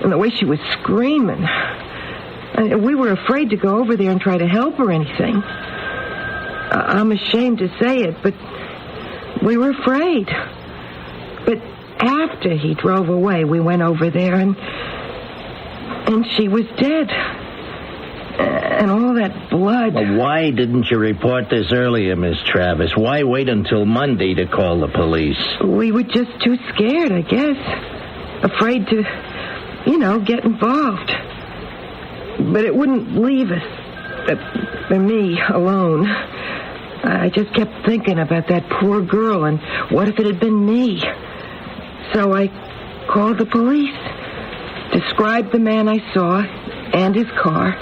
and the way she was screaming. And we were afraid to go over there and try to help her or anything. I'm ashamed to say it, but we were afraid. But after he drove away, we went over there, and she was dead. And all that blood. Well, why didn't you report this earlier, Miss Travis? Why wait until Monday to call the police? We were just too scared, I guess. Afraid to, get involved. But it wouldn't leave us, me, alone. I just kept thinking about that poor girl, and what if it had been me? So I called the police, described the man I saw, and his car,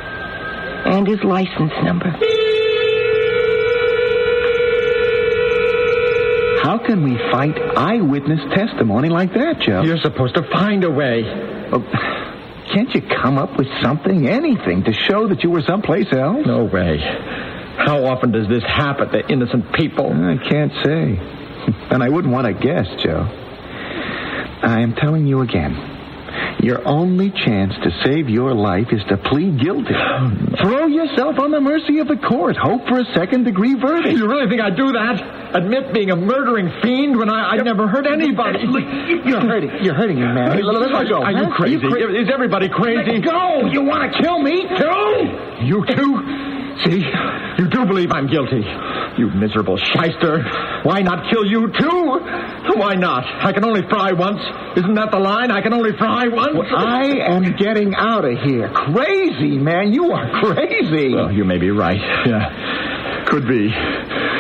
and his license number. How can we fight eyewitness testimony like that, Joe? You're supposed to find a way. Oh, can't you come up with something, anything, to show that you were someplace else? No way. How often does this happen to innocent people? I can't say. And I wouldn't want to guess, Joe. I am telling you again. Your only chance to save your life is to plead guilty. Throw yourself on the mercy of the court. Hope for a second-degree verdict. You really think I'd do that? Admit being a murdering fiend when I'd never hurt anybody? You're hurting me, man. Let go. Are you crazy? Is everybody crazy? Let go! You want to kill me, too? You too? See? You do believe I'm guilty. You miserable shyster. Why not kill you, too? Why not? I can only fry once. Isn't that the line? I can only fry once. Well, I am getting out of here. Crazy, man. You are crazy. Well, you may be right. Yeah. Could be.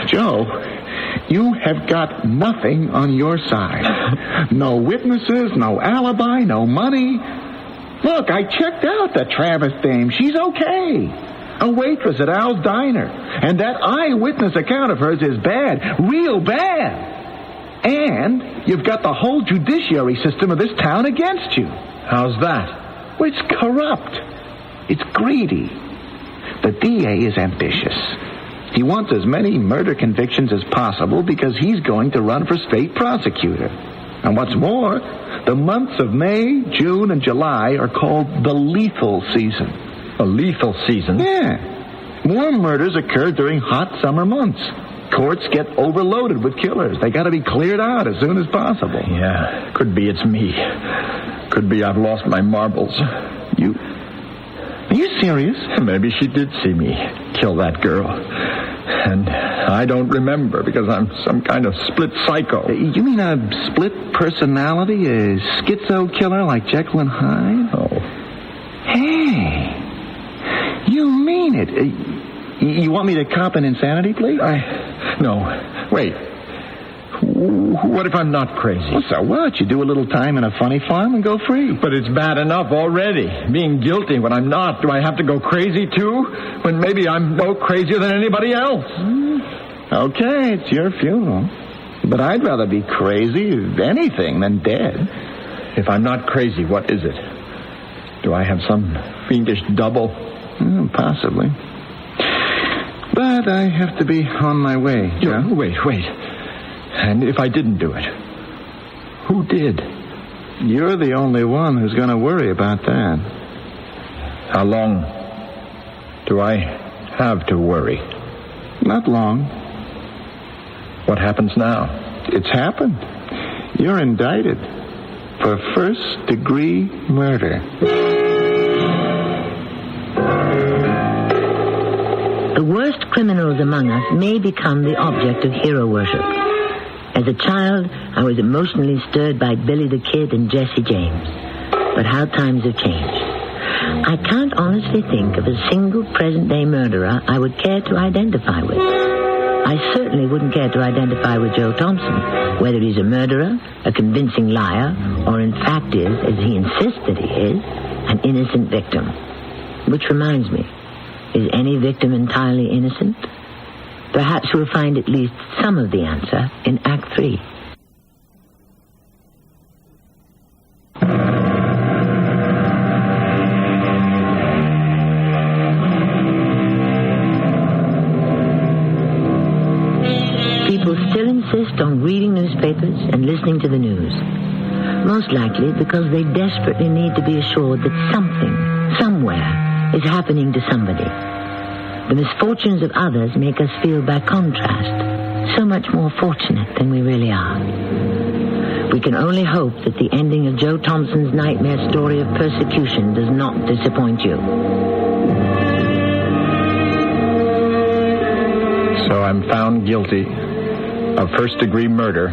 Joe, you have got nothing on your side. No witnesses, no alibi, no money. Look, I checked out the Travis dame. She's okay. A waitress at Al's Diner. And that eyewitness account of hers is bad. Real bad. And you've got the whole judiciary system of this town against you. How's that? Well, it's corrupt. It's greedy. The DA is ambitious. He wants as many murder convictions as possible because he's going to run for state prosecutor. And what's more, the months of May, June, and July are called the lethal season. A lethal season? Yeah. More murders occur during hot summer months. courts get overloaded with killers. They got to be cleared out as soon as possible. Yeah, could be it's me. Could be I've lost my marbles. Are you serious? Maybe she did see me kill that girl. And I don't remember because I'm some kind of split psycho. You mean a split personality? A schizo killer like Jekyll and Hyde? Oh. Hey, you mean it? You want me to cop an insanity plea? No. Wait. What if I'm not crazy? Well, so what? You do a little time in a funny farm and go free. But it's bad enough already. Being guilty when I'm not. Do I have to go crazy, too? When maybe I'm no crazier than anybody else. Okay, it's your funeral. But I'd rather be crazy, if anything, than dead. If I'm not crazy, what is it? Do I have some fiendish double? Possibly. But I have to be on my way. Yeah? Wait. And if I didn't do it, who did? You're the only one who's going to worry about that. How long do I have to worry? Not long. What happens now? It's happened. You're indicted for first-degree murder. The worst criminals among us may become the object of hero worship. As a child, I was emotionally stirred by Billy the Kid and Jesse James. But how times have changed. I can't honestly think of a single present-day murderer I would care to identify with. I certainly wouldn't care to identify with Joe Thompson, whether he's a murderer, a convincing liar, or in fact is, as he insists that he is, an innocent victim. Which reminds me, is any victim entirely innocent? Perhaps we'll find at least some of the answer in Act 3. People still insist on reading newspapers and listening to the news. Most likely because they desperately need to be assured that something, somewhere, is happening to somebody. The misfortunes of others make us feel, by contrast, so much more fortunate than we really are. We can only hope that the ending of Joe Thompson's nightmare story of persecution does not disappoint you. So I'm found guilty of first-degree murder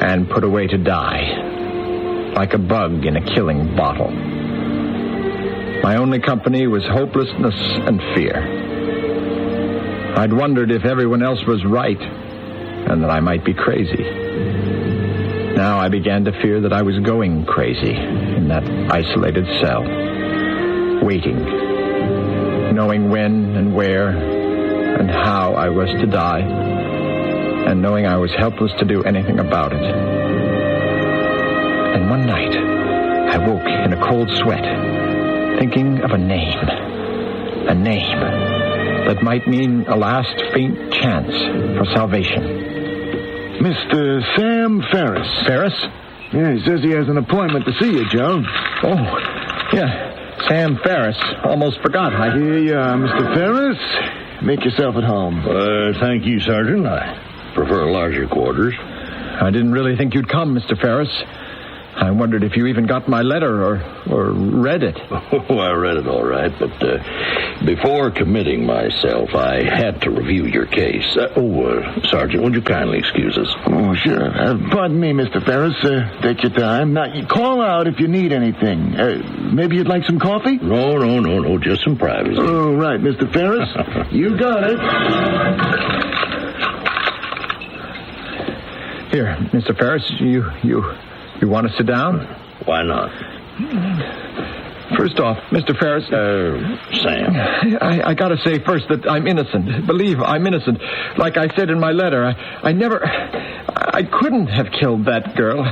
and put away to die, like a bug in a killing bottle. My only company was hopelessness and fear. I'd wondered if everyone else was right and that I might be crazy. Now I began to fear that I was going crazy in that isolated cell, waiting, knowing when and where and how I was to die, and knowing I was helpless to do anything about it. And one night, I woke in a cold sweat, thinking of a name that might mean a last faint chance for salvation. Mr. Sam Ferris. Ferris? Yeah, he says he has an appointment to see you, Joe. Oh, yeah, Sam Ferris. Almost forgot. Here you are, Mr. Ferris. Make yourself at home. Thank you, Sergeant. I prefer larger quarters. I didn't really think you'd come, Mr. Ferris. I wondered if you even got my letter or read it. Oh, I read it all right, but before committing myself, I had to review your case. Sergeant, would you kindly excuse us? Oh, sure. Pardon me, Mr. Ferris. Take your time. Now, you call out if you need anything. Maybe you'd like some coffee? No. Just some privacy. Oh, right, Mr. Ferris. You got it. Here, Mr. Ferris, you want to sit down? Why not? First off, Mr. Ferris... Sam. I got to say first that I'm innocent. Believe I'm innocent. Like I said in my letter, I couldn't have killed that girl.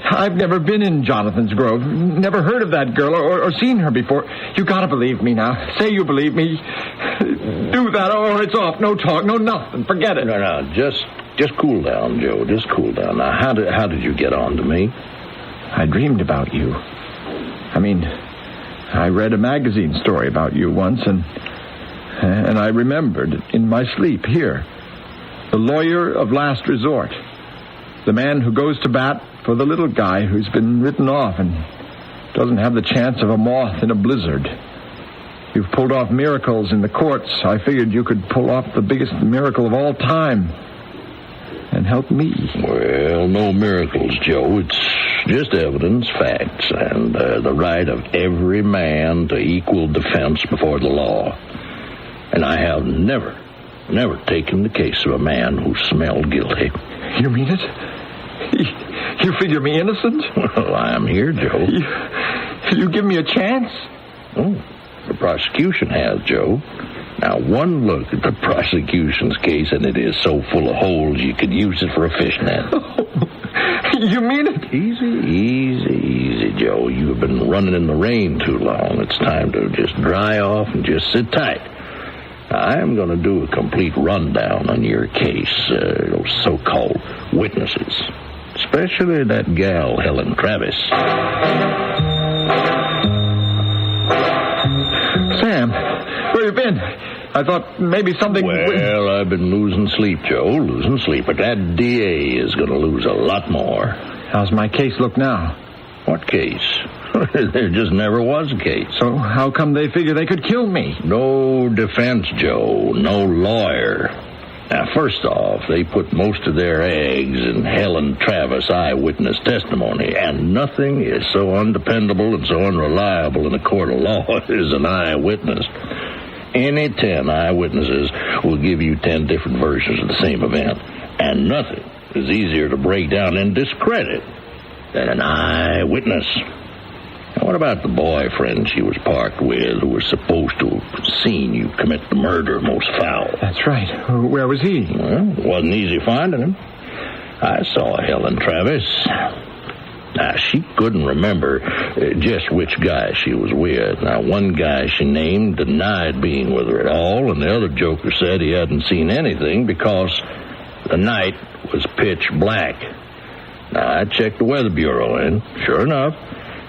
I've never been in Jonathan's Grove. Never heard of that girl or seen her before. You got to believe me now. Say you believe me. Do that or it's off. No talk, no nothing. Forget it. No. Just cool down, Joe. Just cool down. Now, how did you get on to me? I dreamed about you. I read a magazine story about you once, and I remembered in my sleep here. The lawyer of last resort. The man who goes to bat for the little guy who's been written off and doesn't have the chance of a moth in a blizzard. You've pulled off miracles in the courts. I figured you could pull off the biggest miracle of all time and help me. Well, no miracles, Joe. It's just evidence, facts, and the right of every man to equal defense before the law. And I have never taken the case of a man who smelled guilty. You mean it? You figure me innocent? Well, I'm here, Joe. You give me a chance? Oh, the prosecution has, Joe. Now, one look at the prosecution's case, and it is so full of holes you could use it for a fishnet. You mean it? Easy, Joe. You have been running in the rain too long. It's time to just dry off and just sit tight. I am going to do a complete rundown on your case, those so-called witnesses, especially that gal, Helen Travis. Sam, where you been? I thought maybe something... Well, I've been losing sleep, Joe, losing sleep, but that DA is going to lose a lot more. How's my case look now? What case? There just never was a case. So how come they figure they could kill me? No defense, Joe. No lawyer. Now, first off, they put most of their eggs in Helen Travis eyewitness testimony, and nothing is so undependable and so unreliable in a court of law as an eyewitness. Any 10 eyewitnesses will give you 10 different versions of the same event, and nothing is easier to break down and discredit than an eyewitness. Now, what about the boyfriend she was parked with who was supposed to have seen you commit the murder most foul? That's right. Where was he? Well, it wasn't easy finding him. I saw Helen Travis. Now, she couldn't remember just which guy she was with. Now, one guy she named denied being with her at all, and the other joker said he hadn't seen anything because the night was pitch black. Now, I checked the Weather Bureau, and sure enough,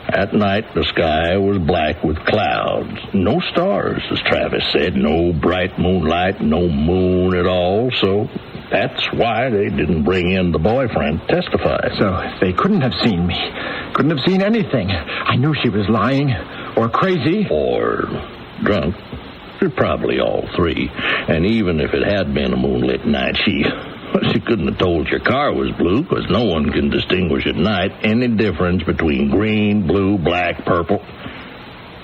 at night, the sky was black with clouds. No stars, as Travis said. No bright moonlight, no moon at all. So that's why they didn't bring in the boyfriend to testify. So they couldn't have seen me. Couldn't have seen anything. I knew she was lying. Or crazy. Or drunk. Probably all three. And even if it had been a moonlit night, she couldn't have told your car was blue, because no one can distinguish at night any difference between green, blue, black, purple.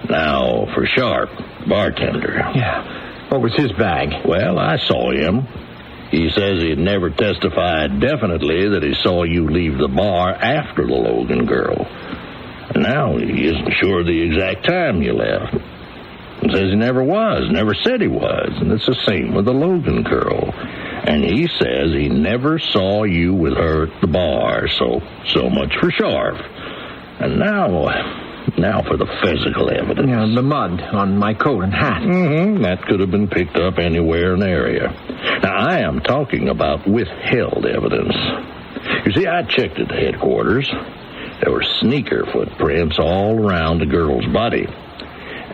Now, for Sharp, bartender. Yeah. What was his bag? Well, I saw him. He says he'd never testified definitely that he saw you leave the bar after the Logan girl. And now he isn't sure the exact time you left. He says he never was, never said he was. And it's the same with the Logan girl. And he says he never saw you with her at the bar, so much for Sharp. And now for the physical evidence. Yeah, the mud on my coat and hat. Mm-hmm. That could have been picked up anywhere in the area. Now, I am talking about withheld evidence. You see, I checked at the headquarters. There were sneaker footprints all around the girl's body.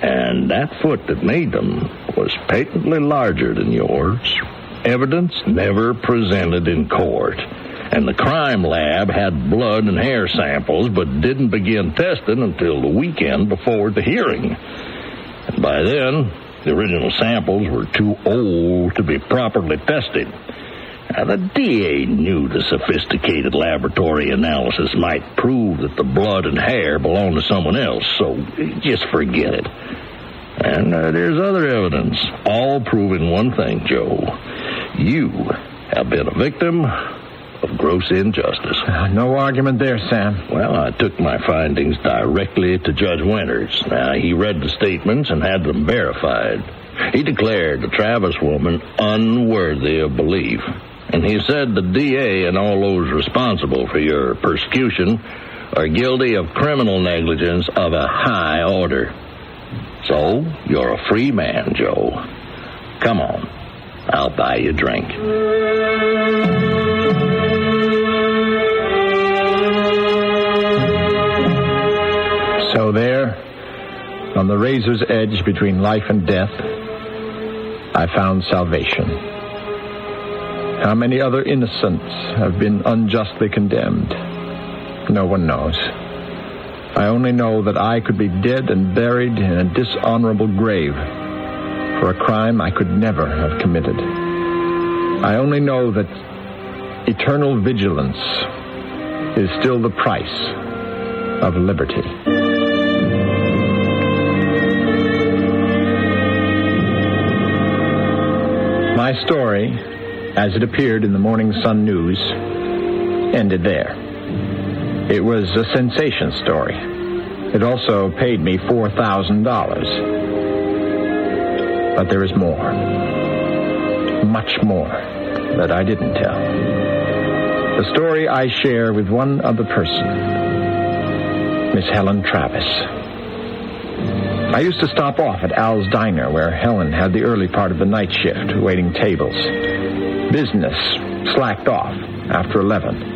And that foot that made them was patently larger than yours. Evidence never presented in court. And the crime lab had blood and hair samples, but didn't begin testing until the weekend before the hearing. And by then, the original samples were too old to be properly tested. Now, the DA knew the sophisticated laboratory analysis might prove that the blood and hair belonged to someone else, so just forget it. And there's other evidence, all proving one thing, Joe. You have been a victim of gross injustice. No argument there, Sam. Well, I took my findings directly to Judge Winters. Now, he read the statements and had them verified. He declared the Travis woman unworthy of belief. And he said the DA and all those responsible for your persecution are guilty of criminal negligence of a high order. So, you're a free man, Joe. Come on. I'll buy you a drink. So there, on the razor's edge between life and death, I found salvation. How many other innocents have been unjustly condemned? No one knows. I only know that I could be dead and buried in a dishonorable grave for a crime I could never have committed. I only know that eternal vigilance is still the price of liberty. My story, as it appeared in the Morning Sun News, ended there. It was a sensation story. It also paid me $4,000. But there is more. Much more that I didn't tell. The story I share with one other person, Miss Helen Travis. I used to stop off at Al's Diner, where Helen had the early part of the night shift, waiting tables. Business slacked off after 11.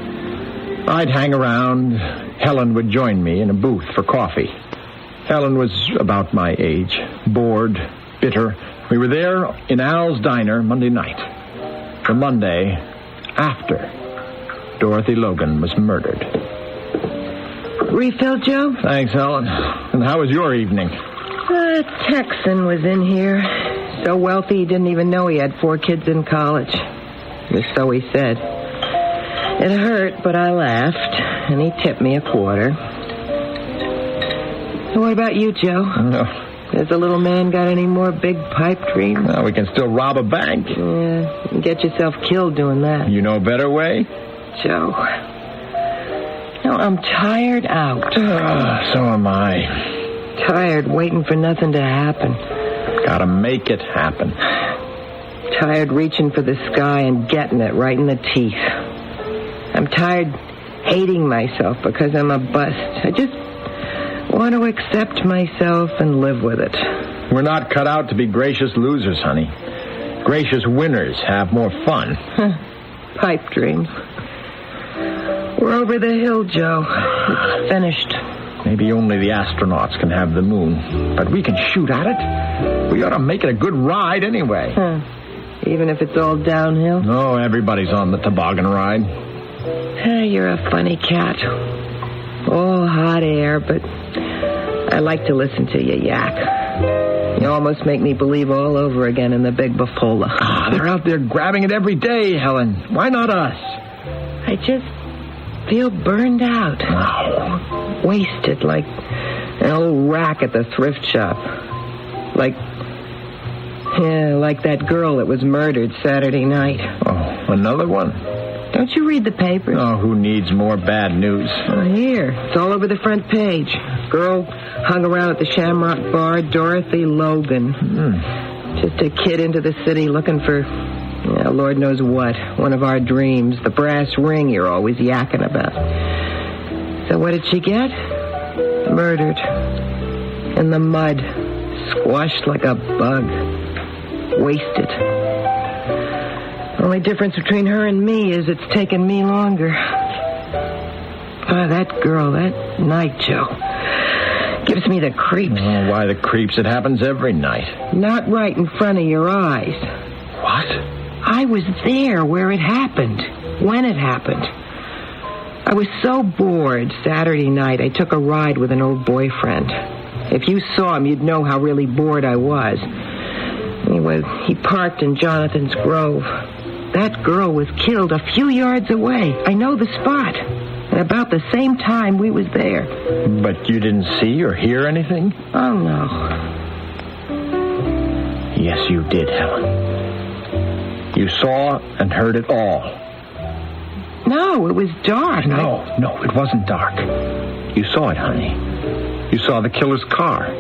I'd hang around. Helen would join me in a booth for coffee. Helen was about my age, bored, bitter. We were there in Al's Diner Monday night. The Monday after Dorothy Logan was murdered. Refill, Joe? Thanks, Helen. And how was your evening? Texan was in here. So wealthy he didn't even know he had 4 kids in college. Or so he said. It hurt, but I laughed, and he tipped me $25. So what about you, Joe? No. Has the little man got any more big pipe dreams? No, we can still rob a bank. Yeah, you can get yourself killed doing that. You know a better way? Joe. No, I'm tired out. So am I. Tired waiting for nothing to happen. Gotta make it happen. Tired reaching for the sky and getting it right in the teeth. I'm tired hating myself because I'm a bust. I just want to accept myself and live with it. We're not cut out to be gracious losers, honey. Gracious winners have more fun. Pipe dreams. We're over the hill, Joe. It's finished. Maybe only the astronauts can have the moon. But we can shoot at it. We ought to make it a good ride anyway. Even if it's all downhill? Oh, everybody's on the toboggan ride. You're a funny cat. All hot air, but I like to listen to you yak. You almost make me believe all over again in the big Bufola. They're out there grabbing it every day, Helen. Why not us? I just feel burned out. Wow. Wasted, like an old rack at the thrift shop. Like that girl that was murdered Saturday night. Oh, another one? Don't you read the papers? Oh, who needs more bad news? Oh, here. It's all over the front page. Girl hung around at the Shamrock Bar, Dorothy Logan. Just a kid into the city looking for, Lord knows what. One of our dreams. The brass ring you're always yakking about. So what did she get? Murdered. In the mud. Squashed like a bug. Wasted. Only difference between her and me is it's taken me longer. That girl, that night, Joe, gives me the creeps. Oh, why the creeps? It happens every night. Not right in front of your eyes. What? I was there where it happened, when it happened. I was so bored Saturday night, I took a ride with an old boyfriend. If you saw him, you'd know how really bored I was. Anyway, he parked in Jonathan's Grove. That girl was killed a few yards away. I know the spot. At about the same time we was there. But you didn't see or hear anything? Oh, no. Yes, you did, Helen. You saw and heard it all. No, it was dark. No, it wasn't dark. You saw it, honey. You saw the killer's car.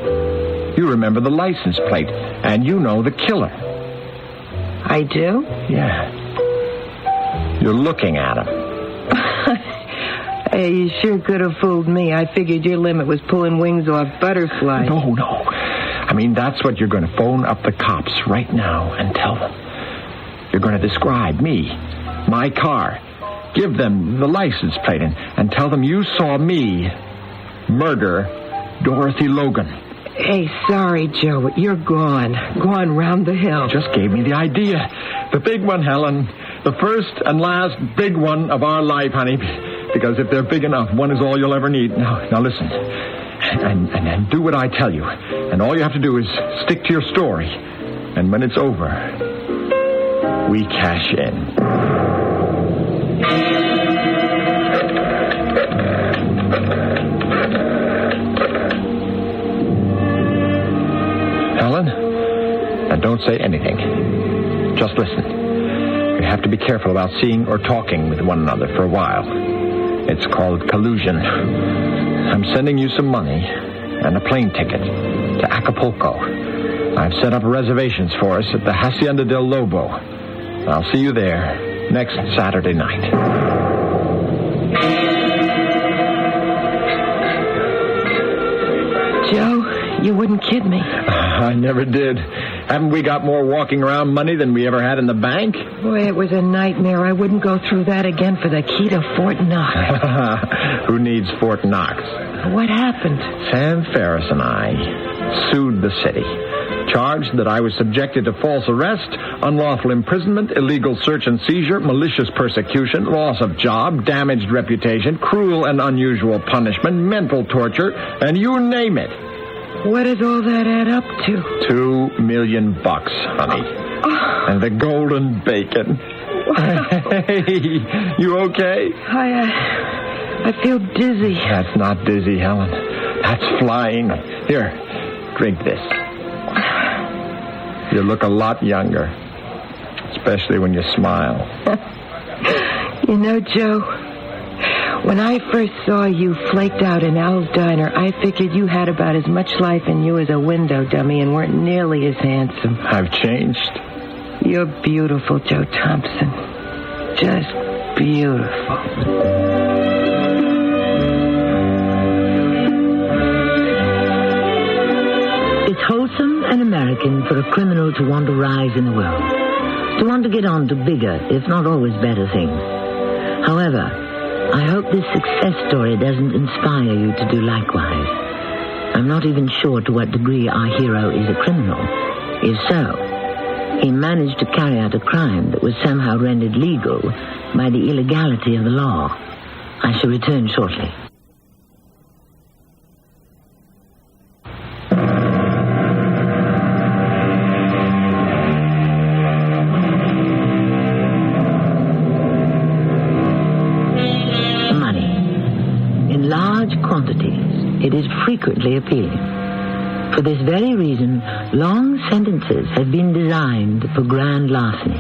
You remember the license plate, and you know the killer. I do? Yeah. You're looking at him. Hey, you sure could have fooled me. I figured your limit was pulling wings off butterflies. No. I mean, that's what you're going to phone up the cops right now and tell them. You're going to describe me, my car, give them the license plate, and tell them you saw me murder Dorothy Logan. Hey, sorry, Joe, but you're gone. Gone round the hill. Just gave me the idea. The big one, Helen. The first and last big one of our life, honey. Because if they're big enough, one is all you'll ever need. Now listen. And do what I tell you. And all you have to do is stick to your story. And when it's over, we cash in. Helen, now don't say anything. Just listen. You have to be careful about seeing or talking with one another for a while. It's called collusion. I'm sending you some money and a plane ticket to Acapulco. I've set up reservations for us at the Hacienda del Lobo. I'll see you there next Saturday night. Joe, you wouldn't kid me. I never did. Haven't we got more walking around money than we ever had in the bank? Boy, it was a nightmare. I wouldn't go through that again for the key to Fort Knox. Who needs Fort Knox? What happened? Sam Ferris and I sued the city. Charged that I was subjected to false arrest, unlawful imprisonment, illegal search and seizure, malicious persecution, loss of job, damaged reputation, cruel and unusual punishment, mental torture, and you name it. What does all that add up to? $2 million, honey. And the golden bacon. Hey, you okay? I feel dizzy. That's not dizzy, Helen. That's flying. Here, drink this. You look a lot younger, especially when you smile. You know, Joe, when I first saw you flaked out in Al's Diner, I figured you had about as much life in you as a window dummy and weren't nearly as handsome. I've changed. You're beautiful, Joe Thompson. Just beautiful. It's wholesome and American for a criminal to want to rise in the world, to want to get on to bigger, if not always better things. However, I hope this success story doesn't inspire you to do likewise. I'm not even sure to what degree our hero is a criminal. If so, he managed to carry out a crime that was somehow rendered legal by the illegality of the law. I shall return shortly. It is frequently appealing. For this very reason, long sentences have been designed for grand larceny.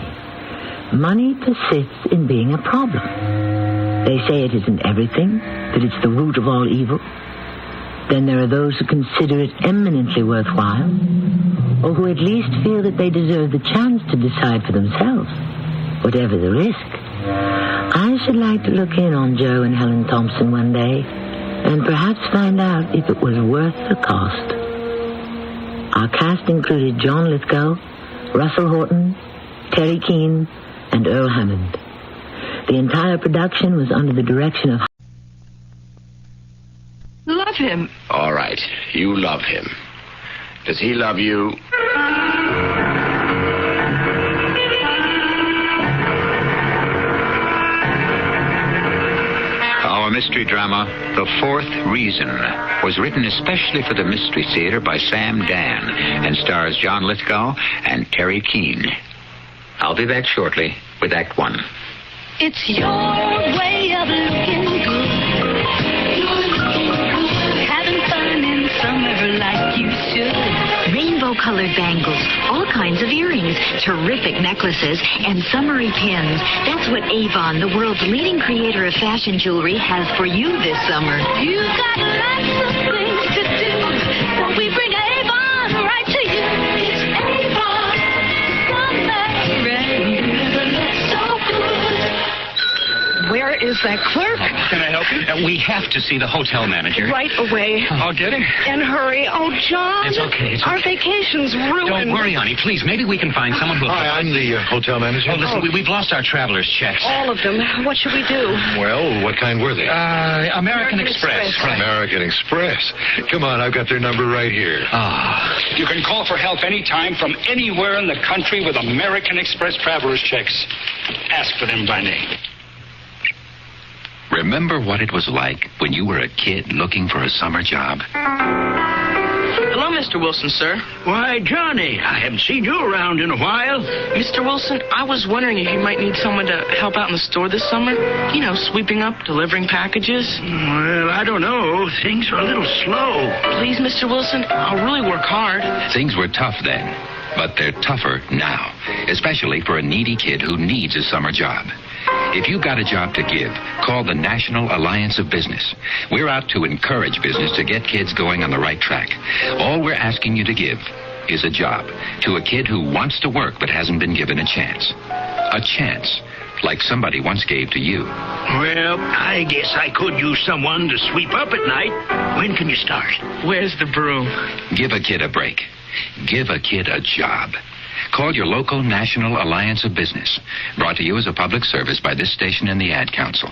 Money persists in being a problem. They say it isn't everything, that it's the root of all evil. Then there are those who consider it eminently worthwhile, or who at least feel that they deserve the chance to decide for themselves, whatever the risk. I should like to look in on Joe and Helen Thompson one day, and perhaps find out if it was worth the cost. Our cast included John Lithgow, Russell Horton, Terry Keane, and Earl Hammond. The entire production was under the direction of... Love him. All right, you love him. Does he love you? Our mystery drama, The Fourth Reason, was written especially for the Mystery Theater by Sam Dan and stars John Lithgow and Terry Keane. I'll be back shortly with Act One. It's your way of looking good. Having fun in summer like you should. Rainbow-colored bangles, all kinds of earrings, terrific necklaces, and summery pins. That's what Avon, the world's leading creator of fashion jewelry, has for you this summer. You've got lots of things to do, so we bring Avon right to you. It's Avon, summer rain, so good. Where is that clerk? Can I help you? We have to see the hotel manager. Right away. I'll get him. And hurry. Oh, John. It's okay. Our vacation's ruined. Don't worry, honey. Please, maybe we can find someone who'll... Hi, I'm the hotel manager. Oh, listen, we've lost our traveler's checks. All of them. What should we do? Well, what kind were they? American Express. Right. American Express. Come on, I've got their number right here. You can call for help anytime from anywhere in the country with American Express traveler's checks. Ask for them by name. Remember what it was like when you were a kid looking for a summer job? Hello, Mr. Wilson, sir. Why, Johnny, I haven't seen you around in a while. Mr. Wilson, I was wondering if you might need someone to help out in the store this summer. You know, sweeping up, delivering packages. Well, I don't know. Things are a little slow. Please, Mr. Wilson, I'll really work hard. Things were tough then, but they're tougher now, especially for a needy kid who needs a summer job. If you've got a job to give, call the National Alliance of Business. We're out to encourage business to get kids going on the right track. All we're asking you to give is a job to a kid who wants to work but hasn't been given a chance. A chance, like somebody once gave to you. Well, I guess I could use someone to sweep up at night. When can you start? Where's the broom? Give a kid a break. Give a kid a job. Call your local National Alliance of Business. Brought to you as a public service by this station and the Ad Council.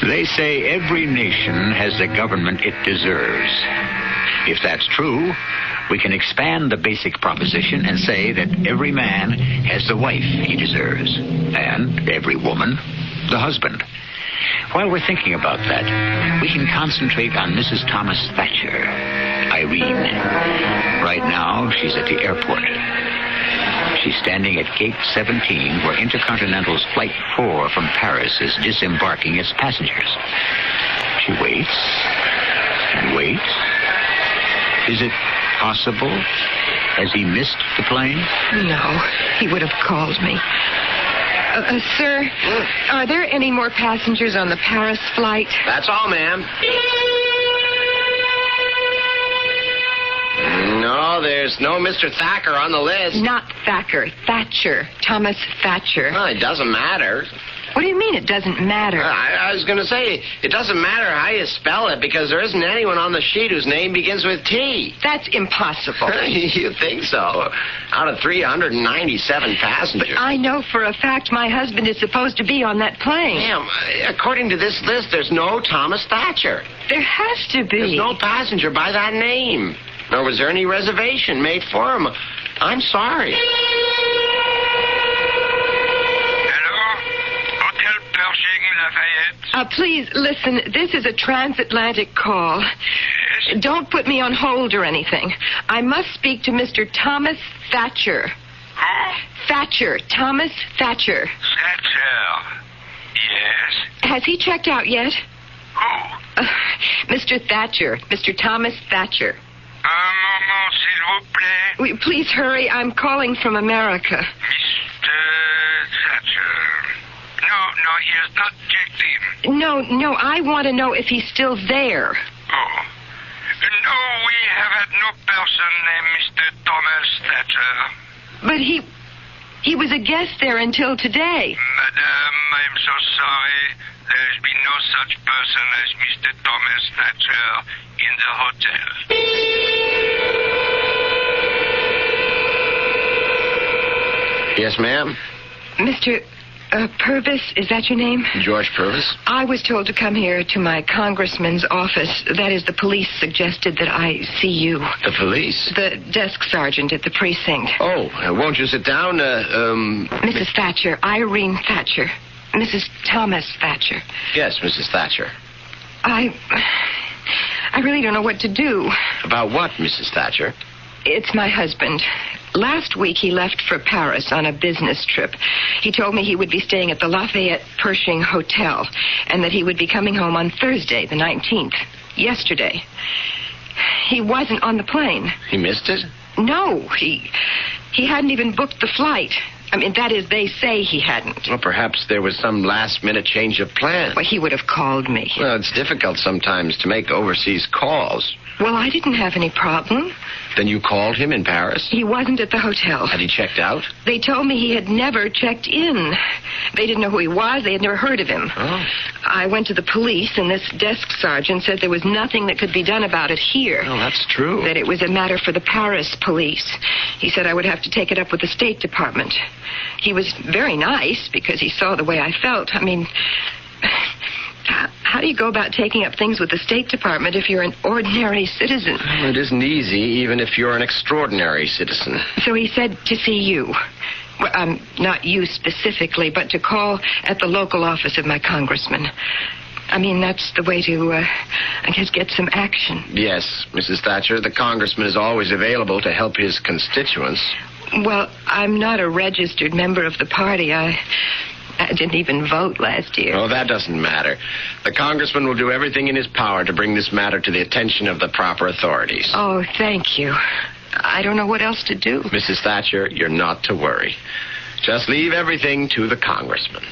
They say every nation has the government it deserves. If that's true, we can expand the basic proposition and say that every man has the wife he deserves, and every woman, the husband. While we're thinking about that, we can concentrate on Mrs. Thomas Thatcher, Irene. Right now, she's at the airport. She's standing at Gate 17, where Intercontinental's Flight 4 from Paris is disembarking its passengers. She waits and waits. Is it possible? Has he missed the plane? No, he would have called me. Sir, are there any more passengers on the Paris flight? That's all, ma'am. No, there's no Mr. Thacker on the list. Not Thacker, Thatcher. Thomas Thatcher. Well, it doesn't matter. What do you mean it doesn't matter? I was going to say, it doesn't matter how you spell it, because there isn't anyone on the sheet whose name begins with T. That's impossible. You think so? Out of 397 passengers. But I know for a fact my husband is supposed to be on that plane. Ma'am, according to this list, there's no Thomas Thatcher. There has to be. There's no passenger by that name. Nor was there any reservation made for him. I'm sorry. Please, listen, this is a transatlantic call. Yes. Don't put me on hold or anything. I must speak to Mr. Thomas Thatcher. Who? Thatcher. Thomas Thatcher. Thatcher. Yes. Has he checked out yet? Who? Mr. Thatcher. Mr. Thomas Thatcher. Moment, s'il vous plaît. Please hurry. I'm calling from America. Mr. Thatcher. No, he has not checked in. No, I want to know if he's still there. Oh. No, we have had no person named Mr. Thomas Thatcher. But he was a guest there until today. Madame, I'm so sorry. There's been no such person as Mr. Thomas Thatcher in the hotel. Yes, ma'am? Mr. Purvis, is that your name? George Purvis. I was told to come here to my congressman's office. That is, the police suggested that I see you. The police? The desk sergeant at the precinct. Oh, won't you sit down? Mrs. Thatcher, Irene Thatcher. Mrs. Thomas Thatcher. Yes, Mrs. Thatcher. I really don't know what to do. About what, Mrs. Thatcher? It's my husband. Last week, he left for Paris on a business trip. He told me he would be staying at the Lafayette Pershing Hotel, and that he would be coming home on Thursday, the 19th, yesterday. He wasn't on the plane. He missed it? No, he hadn't even booked the flight. I mean, that is, they say he hadn't. Well, perhaps there was some last-minute change of plan. Well, he would have called me. Well, it's difficult sometimes to make overseas calls. Well, I didn't have any problem. Then you called him in Paris? He wasn't at the hotel. Had he checked out? They told me he had never checked in. They didn't know who he was. They had never heard of him. Oh. I went to the police, and this desk sergeant said there was nothing that could be done about it here. Oh, that's true. That it was a matter for the Paris police. He said I would have to take it up with the State Department. He was very nice because he saw the way I felt. I mean, how do you go about taking up things with the State Department if you're an ordinary citizen? Well, it isn't easy, even if you're an extraordinary citizen. So he said to see you. Well, not you specifically, but to call at the local office of my congressman. I mean, that's the way to, I guess, get some action. Yes, Mrs. Thatcher, the congressman is always available to help his constituents. Well, I'm not a registered member of the party. I didn't even vote last year. Oh, that doesn't matter. The congressman will do everything in his power to bring this matter to the attention of the proper authorities. Oh, thank you. I don't know what else to do. Mrs. Thatcher, you're not to worry. Just leave everything to the congressman.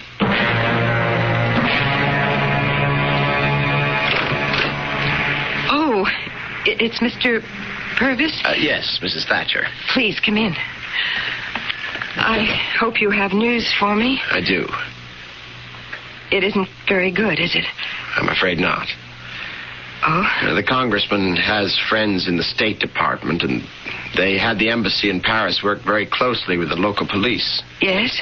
Oh, it's Mr. Purvis? Yes, Mrs. Thatcher. Please, come in. I hope you have news for me. I do. It isn't very good, is it? I'm afraid not. Oh? The congressman has friends in the State Department, and they had the embassy in Paris work very closely with the local police. Yes?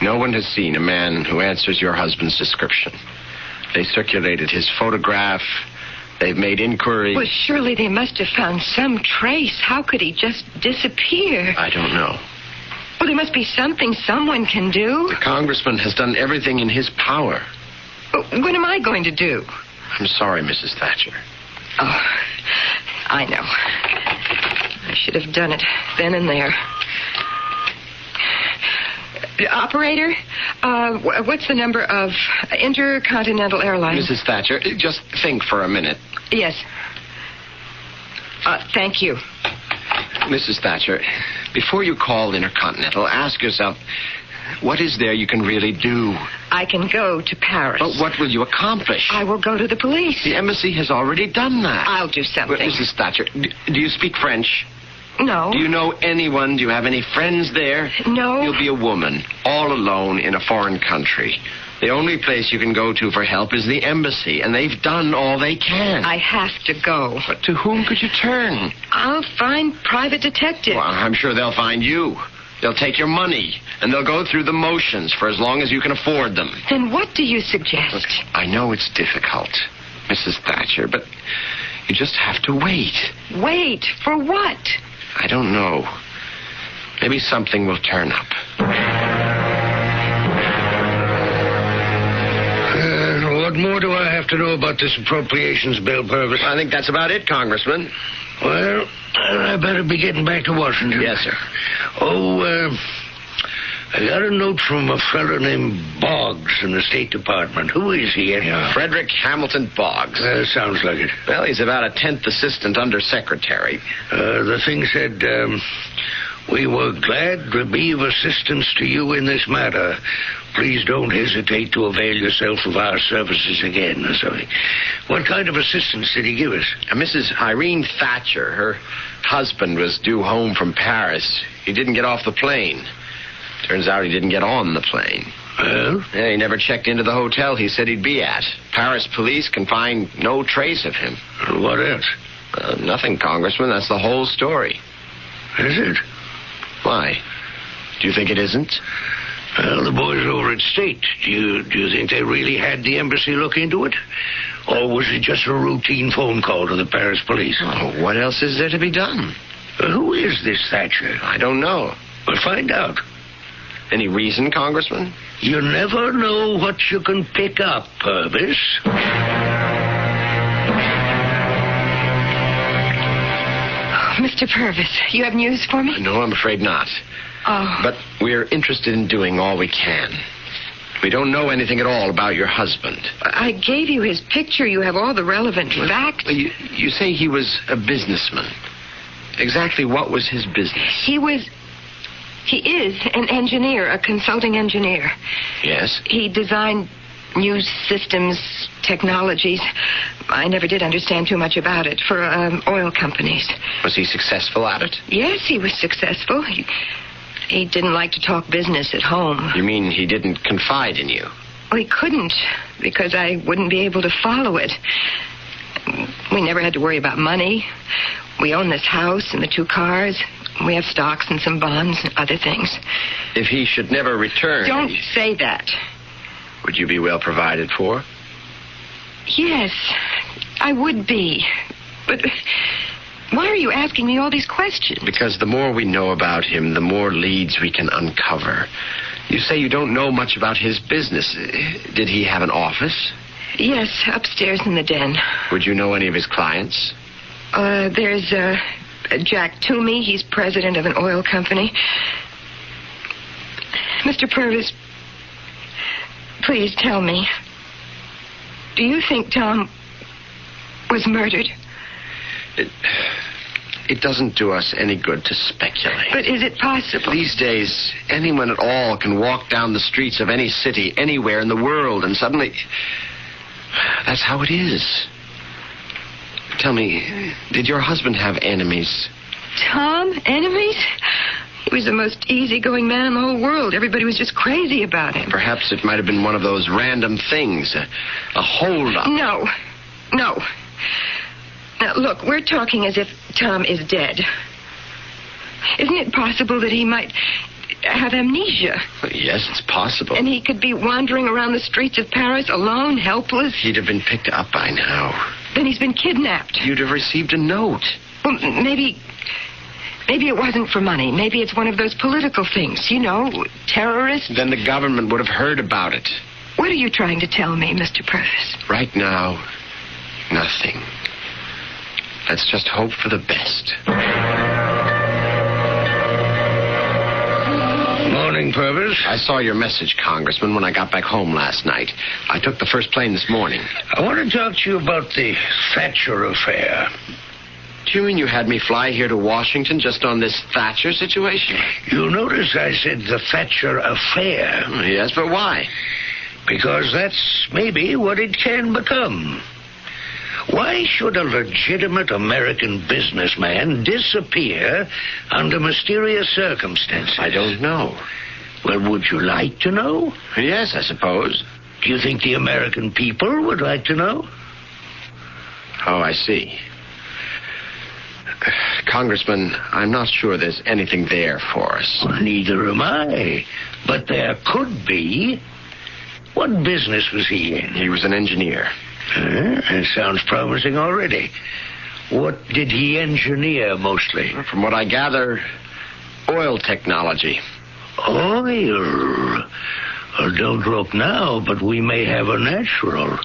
No one has seen a man who answers your husband's description. They circulated his photograph. They've made inquiry. Well, surely they must have found some trace. How could he just disappear? I don't know. Well, there must be something someone can do. The congressman has done everything in his power. What am I going to do? I'm sorry, Mrs. Thatcher. Oh, I know. I should have done it then and there. Operator, what's the number of Intercontinental Airlines? Mrs. Thatcher, just think for a minute. Yes. Thank you. Mrs. Thatcher, before you call Intercontinental, ask yourself, what is there you can really do? I can go to Paris. But what will you accomplish? I will go to the police. The embassy has already done that. I'll do something. Well, Mrs. Thatcher, do you speak French? No. Do you know anyone? Do you have any friends there? No. You'll be a woman, all alone in a foreign country. The only place you can go to for help is the embassy, and they've done all they can. I have to go. But to whom could you turn? I'll find private detectives. Well, I'm sure they'll find you. They'll take your money, and they'll go through the motions for as long as you can afford them. Then what do you suggest? Look, I know it's difficult, Mrs. Thatcher, but you just have to wait. Wait? For what? I don't know. Maybe something will turn up. What more do I have to know about this appropriations bill, Purvis? I think that's about it, Congressman. Well, I better be getting back to Washington. Yes, sir. Oh, I got a note from a fellow named Boggs in the State Department. Who is he, anyhow? Frederick Hamilton Boggs. Sounds like it. Well, he's about a 10th assistant undersecretary. The thing said, we were glad to be of assistance to you in this matter. Please don't hesitate to avail yourself of our services again, or something. What kind of assistance did he give us? Mrs. Irene Thatcher, her husband was due home from Paris. He didn't get off the plane. Turns out he didn't get on the plane. Well? Yeah, he never checked into the hotel he said he'd be at. Paris police can find no trace of him. What else? Nothing, Congressman. That's the whole story. Is it? Why? Do you think it isn't? Well, the boys over at State, do you think they really had the embassy look into it? Or was it just a routine phone call to the Paris police? Oh, what else is there to be done? Who is this Thatcher? I don't know. Well, find out. Any reason, Congressman? You never know what you can pick up, Purvis. Mr. Purvis, you have news for me? No, I'm afraid not. Oh. But we're interested in doing all we can. We don't know anything at all about your husband. I gave you his picture. You have all the relevant facts. You say he was a businessman. Exactly what was his business? He is an engineer, a consulting engineer. Yes? He designed new systems, technologies. I never did understand too much about it, for oil companies. Was he successful at it? Yes, he was successful. He didn't like to talk business at home. You mean he didn't confide in you? Well, he couldn't, because I wouldn't be able to follow it. We never had to worry about money. We own this house and the 2 cars. We have stocks and some bonds and other things. If he should never return... Don't say that. Would you be well provided for? Yes, I would be. But why are you asking me all these questions? Because the more we know about him, the more leads we can uncover. You say you don't know much about his business. Did he have an office? Yes, upstairs in the den. Would you know any of his clients? There's Jack Toomey. He's president of an oil company. Mr. Purvis, please tell me. Do you think Tom was murdered? It doesn't do us any good to speculate. But is it possible? These days, anyone at all can walk down the streets of any city, anywhere in the world, and suddenly... That's how it is. Tell me, did your husband have enemies? Tom? Enemies? He was the most easygoing man in the whole world. Everybody was just crazy about him. Perhaps it might have been one of those random things, a hold-up. No. Now, look, we're talking as if Tom is dead. Isn't it possible that he might have amnesia? Yes, it's possible. And he could be wandering around the streets of Paris alone, helpless? He'd have been picked up by now. Then he's been kidnapped. You'd have received a note. Well, maybe it wasn't for money. Maybe it's one of those political things, you know, terrorists. Then the government would have heard about it. What are you trying to tell me, Mr. Purvis? Right now, nothing. Let's just hope for the best. Morning, Purvis. I saw your message, Congressman, when I got back home last night. I took the first plane this morning. I want to talk to you about the Thatcher affair. Do you mean you had me fly here to Washington just on this Thatcher situation? You notice I said the Thatcher affair. Yes, but why? Because that's maybe what it can become. Why should a legitimate American businessman disappear under mysterious circumstances? I don't know. Well, would you like to know? Yes, I suppose. Do you think the American people would like to know? Oh, I see. Congressman, I'm not sure there's anything there for us. Well, neither am I. But there could be. What business was he in? He was an engineer. That sounds promising already. What did he engineer mostly? From what I gather, oil technology. Oil? Well, don't look now, but we may have a natural.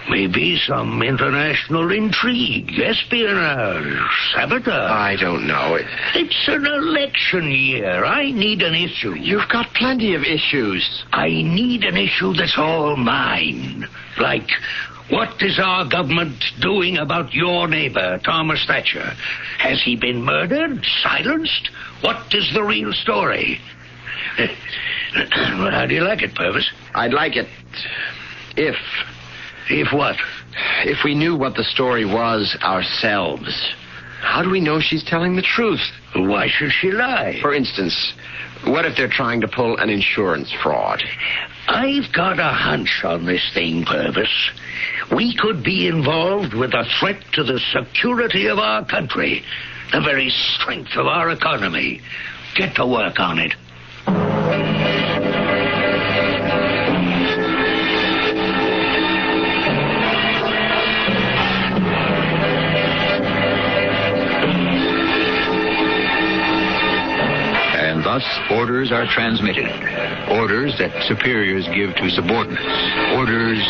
Maybe some international intrigue, espionage, sabotage. I don't know. It's an election year. I need an issue. You've got plenty of issues. I need an issue that's all mine. Like, what is our government doing about your neighbor, Thomas Thatcher? Has he been murdered? Silenced? What is the real story? Well, how do you like it, Purvis? I'd like it if... If what? If we knew what the story was ourselves. How do we know she's telling the truth? Why should she lie? For instance, what if they're trying to pull an insurance fraud? I've got a hunch on this thing, Purvis. We could be involved with a threat to the security of our country, the very strength of our economy. Get to work on it. Thus, orders are transmitted. Orders that superiors give to subordinates. Orders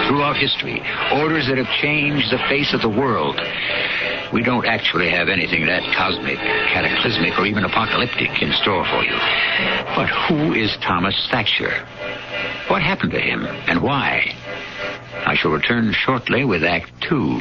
throughout history. Orders that have changed the face of the world. We don't actually have anything that cosmic, cataclysmic, or even apocalyptic in store for you. But who is Thomas Thatcher? What happened to him, and why? I shall return shortly with Act 2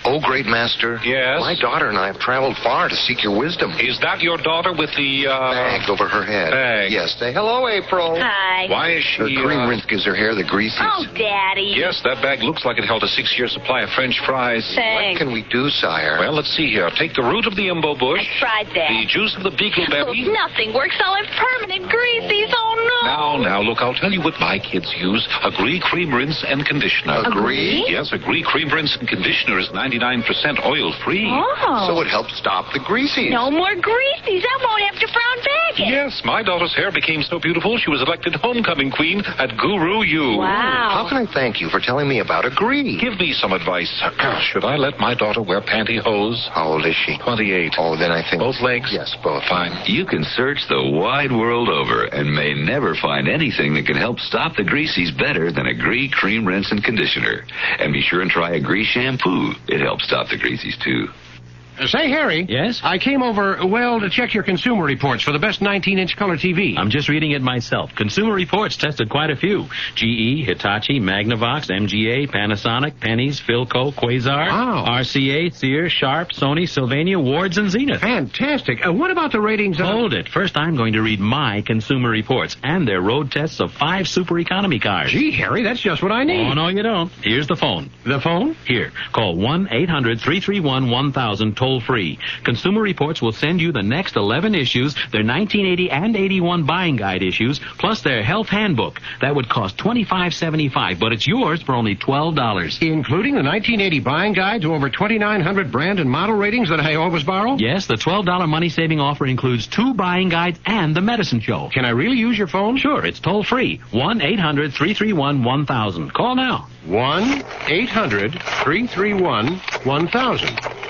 Oh, great master. Yes? My daughter and I have traveled far to seek your wisdom. Is that your daughter with the, bag over her head? Bag. Yes. Say hello, April. Hi. Why is she, Her cream rinse gives her hair the greasiest. Oh, Daddy. Yes, that bag looks like it held a 6-year supply of French fries. Thanks. What can we do, sire? Well, let's see here. Take the root of the imbo bush. I tried that. The juice of the beagle berry. Nothing works. All impermanent greasies. Oh, no. Now, look, I'll tell you what my kids use. Agree cream rinse and conditioner. Agree? Yes, Agree cream rinse and conditioner is 99% oil-free. Oh. So it helps stop the greasies. No more greasies. I won't have to frown back at. Yes, my daughter's hair became so beautiful she was elected homecoming queen at Guru U. Wow. How can I thank you for telling me about Agree? Give me some advice. Should I let my daughter wear pantyhose? How old is she? 28. Oh, then I think... Both legs? Yes, both. Fine. You can search the wide world over and may never find anything that can help stop the greasies better than Agree cream rinse and conditioner. And be sure and try Agree shampoo. It helps stop the greasies, too. Say, Harry. Yes? I came over, to check your consumer reports for the best 19-inch color TV. I'm just reading it myself. Consumer Reports tested quite a few. GE, Hitachi, Magnavox, MGA, Panasonic, Penny's, Philco, Quasar, Wow. RCA, Sears, Sharp, Sony, Sylvania, Wards, and Zenith. Fantastic. What about the ratings? Hold it. First, I'm going to read my Consumer Reports and their road tests of 5 super economy cars. Gee, Harry, that's just what I need. Oh, no, you don't. Here's the phone. The phone? Here. Call 1-800-331-1000 toll-free. Consumer Reports will send you the next 11 issues, their 1980 and 81 buying guide issues, plus their health handbook. That would cost $25.75, but it's yours for only $12. Including the 1980 buying guide to over 2,900 brand and model ratings that I always borrow? Yes, the $12 money-saving offer includes 2 buying guides and the medicine show. Can I really use your phone? Sure, it's toll-free. 1-800-331-1000. Call now. 1-800-331-1000.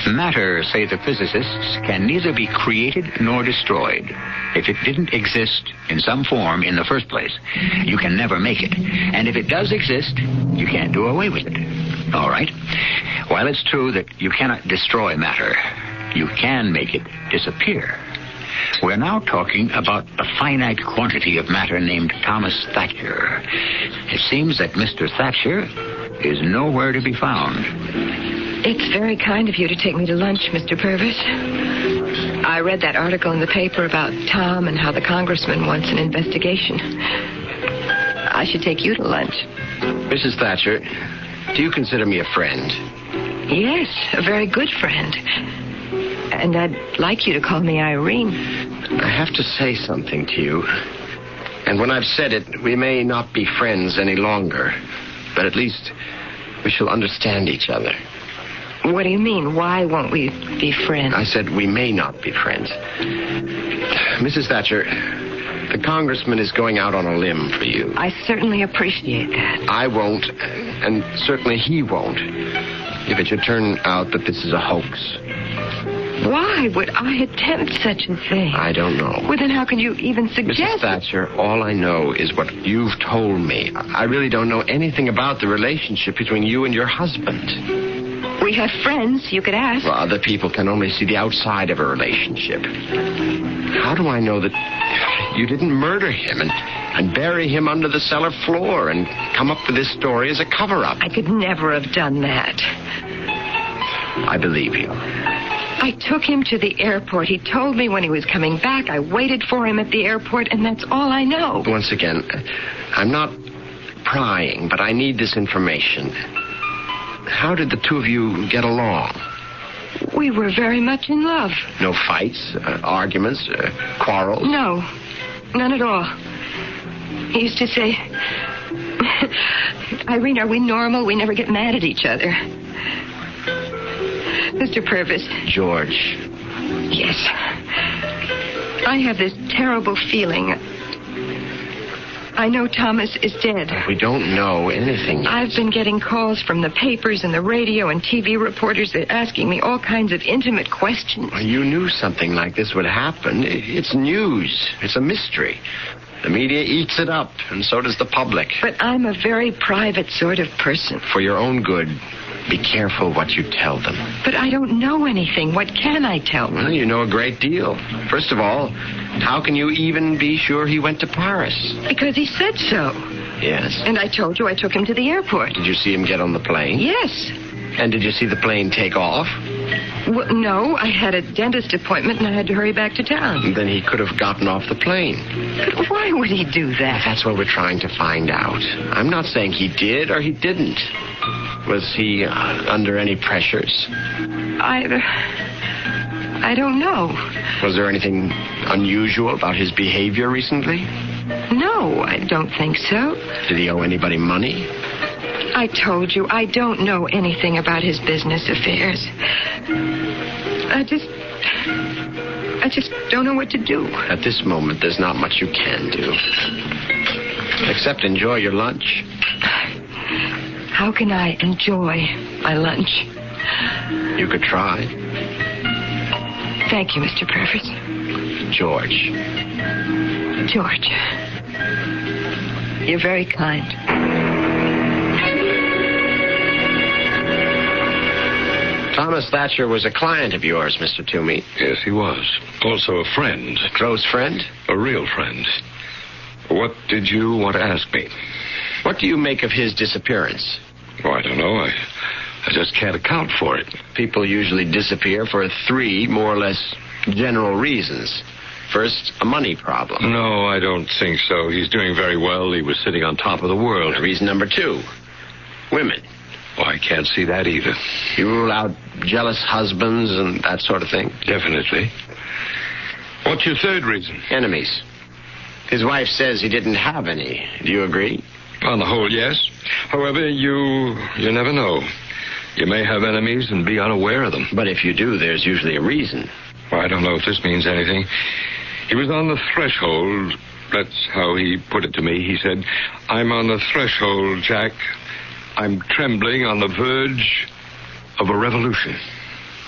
Matter, say the physicists, can neither be created nor destroyed. If it didn't exist in some form in the first place, you can never make it. And if it does exist, you can't do away with it. All right? While it's true that you cannot destroy matter, you can make it disappear. We're now talking about a finite quantity of matter named Thomas Thatcher. It seems that Mr. Thatcher is nowhere to be found. It's very kind of you to take me to lunch, Mr. Purvis. I read that article in the paper about Tom and how the congressman wants an investigation. I should take you to lunch. Mrs. Thatcher, do you consider me a friend? Yes, a very good friend. And I'd like you to call me Irene. I have to say something to you. And when I've said it, we may not be friends any longer. But at least we shall understand each other. What do you mean? Why won't we be friends? I said we may not be friends. Mrs. Thatcher, the congressman is going out on a limb for you. I certainly appreciate that. I won't, and certainly he won't, if it should turn out that this is a hoax. Why would I attempt such a thing? I don't know. Well, then how can you even suggest Mrs. Thatcher, all I know is what you've told me. I really don't know anything about the relationship between you and your husband. We have friends, you could ask. Well, other people can only see the outside of a relationship. How do I know that you didn't murder him and bury him under the cellar floor and come up with this story as a cover-up? I could never have done that. I believe you. I took him to the airport. He told me when he was coming back. I waited for him at the airport, and that's all I know. Once again, I'm not prying, but I need this information. How did the two of you get along? We were very much in love. No fights, arguments, quarrels? No, none at all. He used to say, Irene, are we normal? We never get mad at each other. Mr. Purvis. George. Yes. I have this terrible feeling. I know Thomas is dead. We don't know anything yet. I've been getting calls from the papers and the radio and TV reporters. They're asking me all kinds of intimate questions. Well, you knew something like this would happen. It's news. It's a mystery. The media eats it up, and so does the public. But I'm a very private sort of person. For your own good, be careful what you tell them. But I don't know anything. What can I tell them? Well, you know a great deal. First of all, how can you even be sure he went to Paris? Because he said so. Yes. And I told you I took him to the airport. Did you see him get on the plane? Yes. And did you see the plane take off? Well, no, I had a dentist appointment and I had to hurry back to town. Then he could have gotten off the plane. But why would he do that? That's what we're trying to find out. I'm not saying he did or he didn't. Was he under any pressures? I don't know. Was there anything unusual about his behavior recently? No, I don't think so. Did he owe anybody money? I told you, I don't know anything about his business affairs. I just don't know what to do. At this moment, there's not much you can do. Except enjoy your lunch. How can I enjoy my lunch? You could try. Thank you, Mr. Purvis. George. George. You're very kind. Thomas Thatcher was a client of yours, Mr. Toomey. Yes, he was. Also a friend. A close friend? A real friend. What did you want to ask me? What do you make of his disappearance? Oh, I don't know. I just can't account for it. People usually disappear for 3 more or less general reasons. First, a money problem. No, I don't think so. He's doing very well. He was sitting on top of the world. Reason number 2, women. Oh, I can't see that either. You rule out jealous husbands and that sort of thing? Definitely. What's your third reason? Enemies. His wife says he didn't have any. Do you agree? On the whole, yes. However, you never know. You may have enemies and be unaware of them. But if you do, there's usually a reason. Well, I don't know if this means anything. He was on the threshold. That's how he put it to me. He said, "I'm on the threshold, Jack. I'm trembling on the verge of a revolution."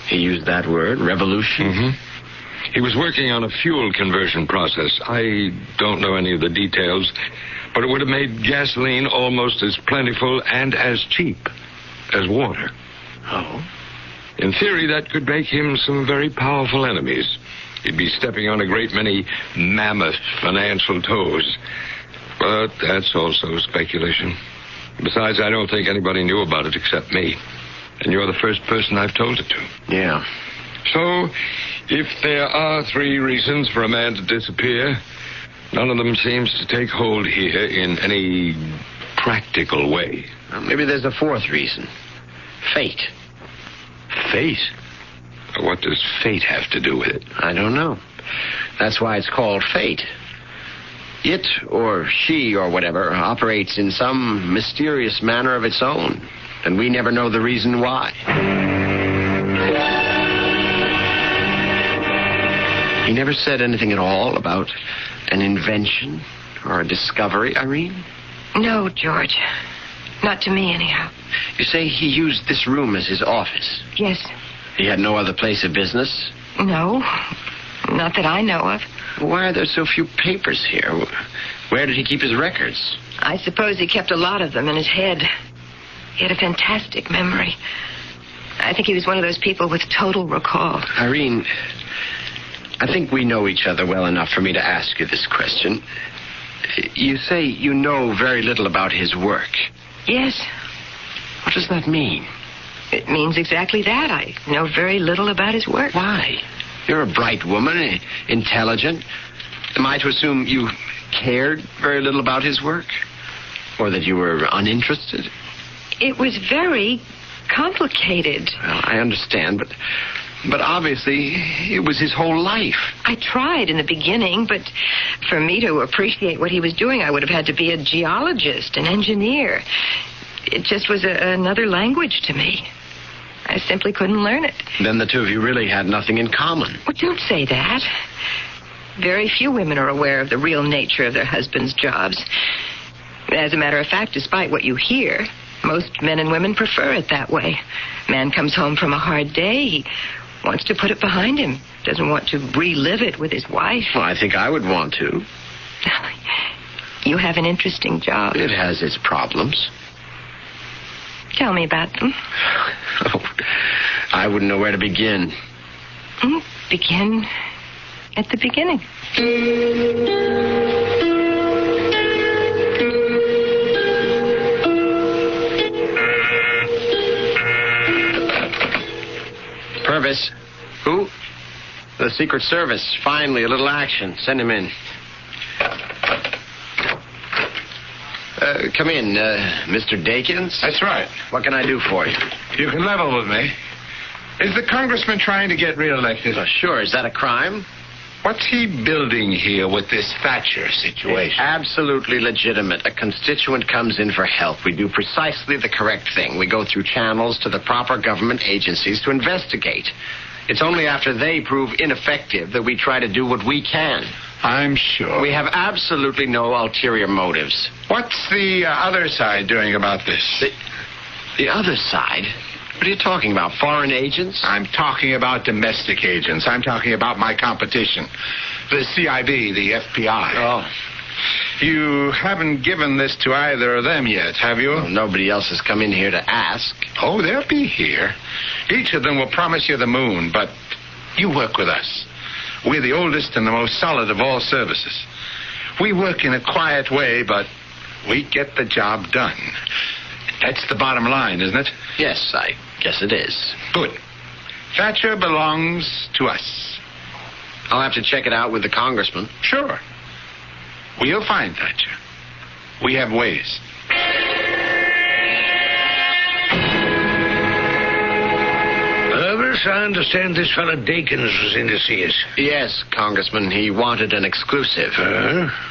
He used that word, revolution? Mm-hmm. He was working on a fuel conversion process. I don't know any of the details, but it would have made gasoline almost as plentiful and as cheap as water. Oh? In theory, that could make him some very powerful enemies. He'd be stepping on a great many mammoth financial toes. But that's also speculation. Besides, I don't think anybody knew about it except me. And you're the first person I've told it to. Yeah. So, if there are 3 reasons for a man to disappear, none of them seems to take hold here in any practical way. Well, maybe there's a 4th reason. Fate. Fate? What does fate have to do with it? I don't know. That's why it's called fate. It, or she, or whatever, operates in some mysterious manner of its own, and we never know the reason why. He never said anything at all about an invention or a discovery, Irene? No, George. Not to me, anyhow. You say he used this room as his office? Yes. He had no other place of business? No. Not that I know of. Why are there so few papers here? Where did he keep his records? I suppose he kept a lot of them in his head. He had a fantastic memory. I think he was one of those people with total recall. Irene, I think we know each other well enough for me to ask you this question. You say you know very little about his work. Yes. What does that mean? It means exactly that. I know very little about his work. Why? You're a bright woman, intelligent. Am I to assume you cared very little about his work? Or that you were uninterested? It was very complicated. Well, I understand, but obviously it was his whole life. I tried in the beginning, but for me to appreciate what he was doing, I would have had to be a geologist, an engineer. It just was another language to me. I simply couldn't learn it. Then the two of you really had nothing in common. Well, don't say that. Very few women are aware of the real nature of their husbands' jobs. As a matter of fact, despite what you hear, most men and women prefer it that way. Man comes home from a hard day. He wants to put it behind him. Doesn't want to relive it with his wife. Well, I think I would want to. You have an interesting job. It has its problems. Tell me about them. Oh, I wouldn't know where to begin. Begin at the beginning. Purvis. Who? The Secret Service. Finally, a little action. Send him in. Come in, Mr. Dakins. That's right. What can I do for you? You can level with me. Is the congressman trying to get reelected? Sure. Is that a crime? What's he building here with this Thatcher situation? It's absolutely legitimate. A constituent comes in for help. We do precisely the correct thing. We go through channels to the proper government agencies to investigate. It's only after they prove ineffective that we try to do what we can. I'm sure. We have absolutely no ulterior motives. What's the other side doing about this? The other side? What are you talking about? Foreign agents? I'm talking about domestic agents. I'm talking about my competition. The CIB, the FBI. Oh. You haven't given this to either of them yet, have you? Well, nobody else has come in here to ask. Oh, they'll be here. Each of them will promise you the moon, but you work with us. We're the oldest and the most solid of all services. We work in a quiet way, but we get the job done. That's the bottom line, isn't it? Yes, I guess it is. Good. Thatcher belongs to us. I'll have to check it out with the congressman. Sure. We'll find Thatcher. We have ways. Purvis, I understand this fellow Dakins was in to see us. Yes, Congressman. He wanted an exclusive.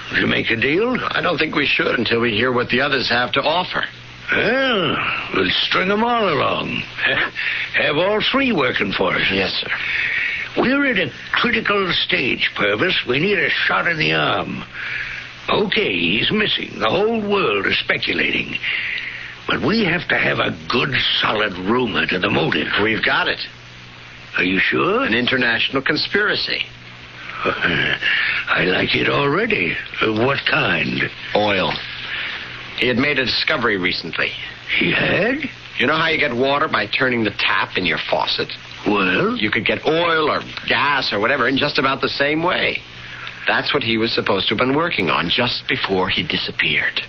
Did you make a deal? I don't think we should until we hear what the others have to offer. Well, we'll string them all along. Have all three working for us. Yes, sir. We're at a critical stage, Purvis. We need a shot in the arm. Okay, he's missing. The whole world is speculating. But we have to have a good, solid rumor to the motive. We've got it. Are you sure? An international conspiracy. I like it already. What kind? Oil. He had made a discovery recently. He had? You know how you get water by turning the tap in your faucet? Well? You could get oil or gas or whatever in just about the same way. That's what he was supposed to have been working on just before he disappeared.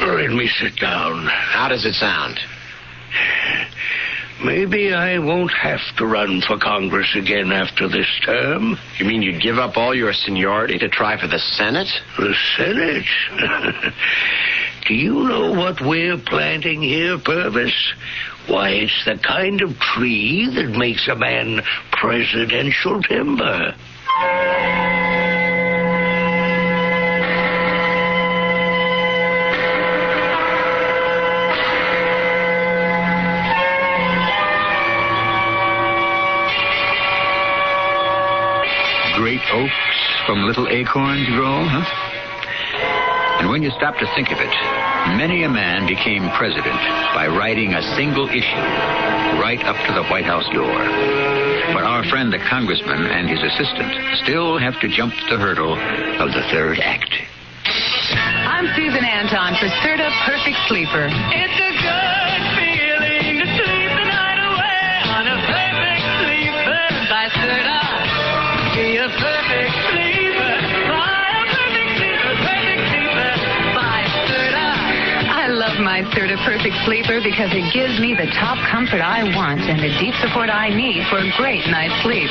Let me sit down. How does it sound? Maybe I won't have to run for Congress again after this term. You mean you'd give up all your seniority to try for the Senate? The Senate? Do you know what we're planting here, Purvis? Why, it's the kind of tree that makes a man presidential timber. Great oaks from little acorns grow, huh? And when you stop to think of it, many a man became president by writing a single issue right up to the White House door. But our friend the congressman and his assistant still have to jump the hurdle of the third act. I'm Susan Anton for Serta Perfect Sleeper. It's a good feeling to sleep the night away on a perfect sleeper by Serta. Be a perfect sleeper. By a perfect sleeper, perfect sleeper by Serta. I love my Serta Perfect Sleeper because it gives me the top comfort I want and the deep support I need for a great night's sleep.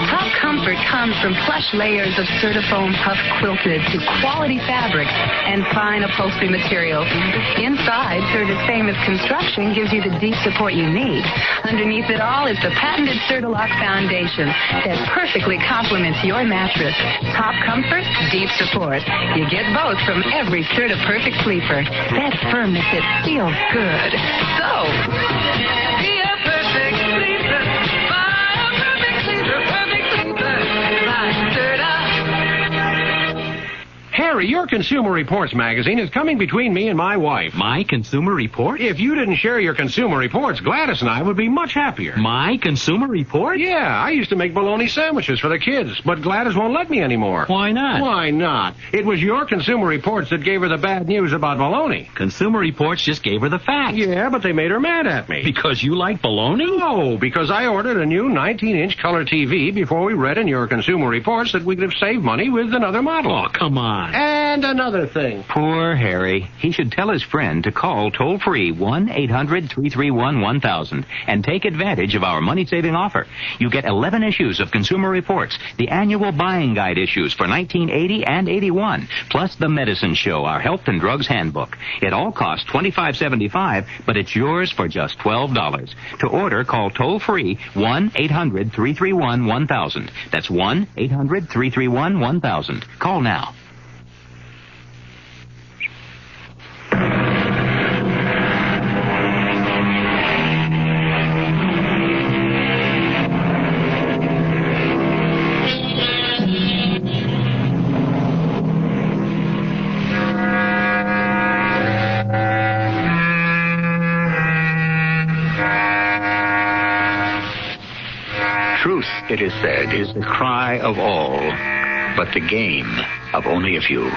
Top comfort comes from plush layers of Serta-foam puff quilted to quality fabrics and fine upholstery materials. Inside, Serta's famous construction gives you the deep support you need. Underneath it all is the patented Serta-Lock foundation that perfectly complements your mattress. Top comfort, deep support. You get both from every Serta Perfect Sleeper. That firmness, it feels good. So, Be a perfect sleeper. By a perfect sleeper, perfect sleeper. Harry, your Consumer Reports magazine is coming between me and my wife. My Consumer Report? If you didn't share your Consumer Reports, Gladys and I would be much happier. My Consumer Report? Yeah, I used to make bologna sandwiches for the kids, but Gladys won't let me anymore. Why not? Why not? It was your Consumer Reports that gave her the bad news about bologna. Consumer Reports just gave her the facts. Yeah, but they made her mad at me. Because you like bologna? No, because I ordered a new 19-inch color TV before we read in your Consumer Reports that we could have saved money with another model. Oh, come on. And another thing. Poor Harry. He should tell his friend to call toll-free 1-800-331-1000 and take advantage of our money-saving offer. You get 11 issues of Consumer Reports, the annual buying guide issues for 1980 and 81, plus the Medicine Show, our health and drugs handbook. It all costs $25.75, but it's yours for just $12. To order, call toll-free 1-800-331-1000. That's 1-800-331-1000. Call now. Truth, it is said, is the cry of all, but the game of only a few.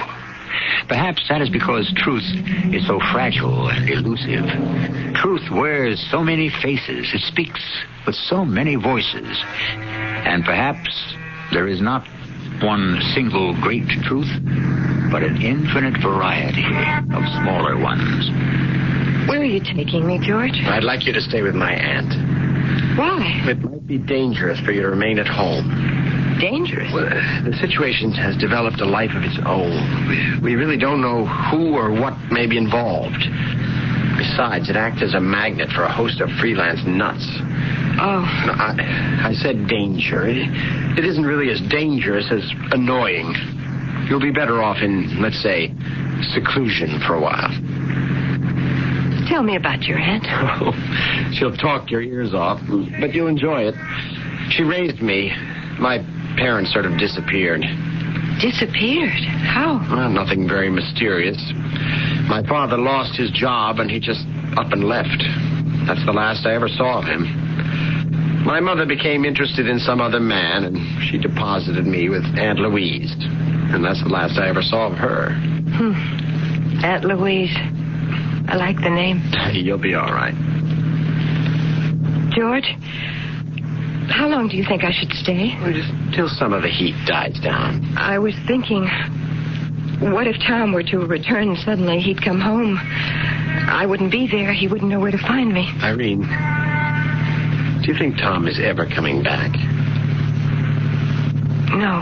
Perhaps that is because truth is so fragile and elusive. Truth wears so many faces. It speaks with so many voices. And perhaps there is not one single great truth, but an infinite variety of smaller ones. Where are you taking me, George? I'd like you to stay with my aunt. Why? It might be dangerous for you to remain at home. Dangerous? Well, the situation has developed a life of its own. We really don't know who or what may be involved. Besides, it acts as a magnet for a host of freelance nuts. Oh. No, I said danger. It isn't really as dangerous as annoying. You'll be better off in, let's say, seclusion for a while. Tell me about your aunt. Oh, she'll talk your ears off, but you'll enjoy it. She raised me. My parents sort of disappeared. Disappeared? How? Well, nothing very mysterious. My father lost his job, and he just up and left. That's the last I ever saw of him. My mother became interested in some other man, and she deposited me with Aunt Louise. And that's the last I ever saw of her. Aunt Louise. I like the name. You'll be all right. George, how long do you think I should stay? Well, just till some of the heat dies down. I was thinking, what if Tom were to return suddenly? He'd come home. I wouldn't be there. He wouldn't know where to find me. Irene, do you think Tom is ever coming back? No.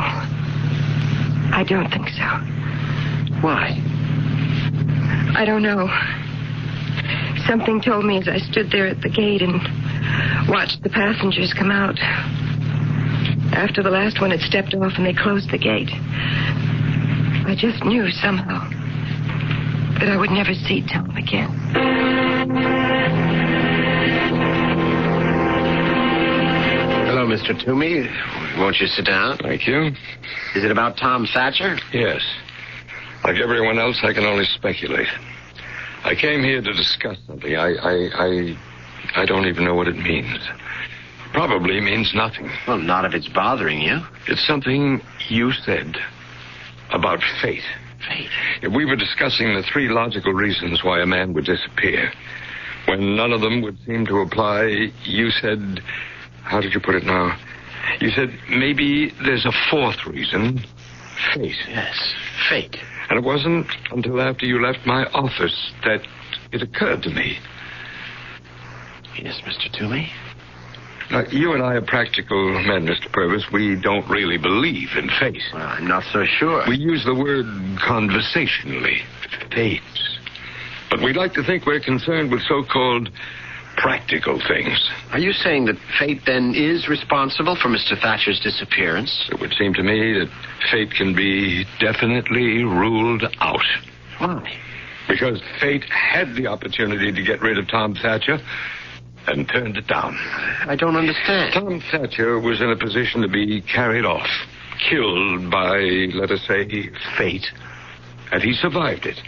I don't think so. Why? I don't know. Something told me as I stood there at the gate and watched the passengers come out. After the last one had stepped off and they closed the gate, I just knew somehow that I would never see Tom again. Hello, Mr. Toomey. Won't you sit down? Thank you. Is it about Tom Thatcher? Yes. Like everyone else, I can only speculate. I came here to discuss something. I don't even know what it means. Probably means nothing. Well, not if it's bothering you. It's something you said about fate. Fate? If we were discussing the 3 logical reasons why a man would disappear, when none of them would seem to apply, you said... How did you put it now? You said maybe there's a 4th reason. Fate. Yes, fate. And it wasn't until after you left my office that it occurred to me. Yes, Mr. Toomey? Now, you and I are practical men, Mr. Purvis. We don't really believe in fate. Well, I'm not so sure. We use the word conversationally. Fate. But we like to think we're concerned with so-called practical things. Are you saying that fate, then, is responsible for Mr. Thatcher's disappearance? It would seem to me that fate can be definitely ruled out. Why? Because fate had the opportunity to get rid of Tom Thatcher and turned it down. I don't understand. Tom Thatcher was in a position to be carried off, killed by, let us say, fate, And he survived it.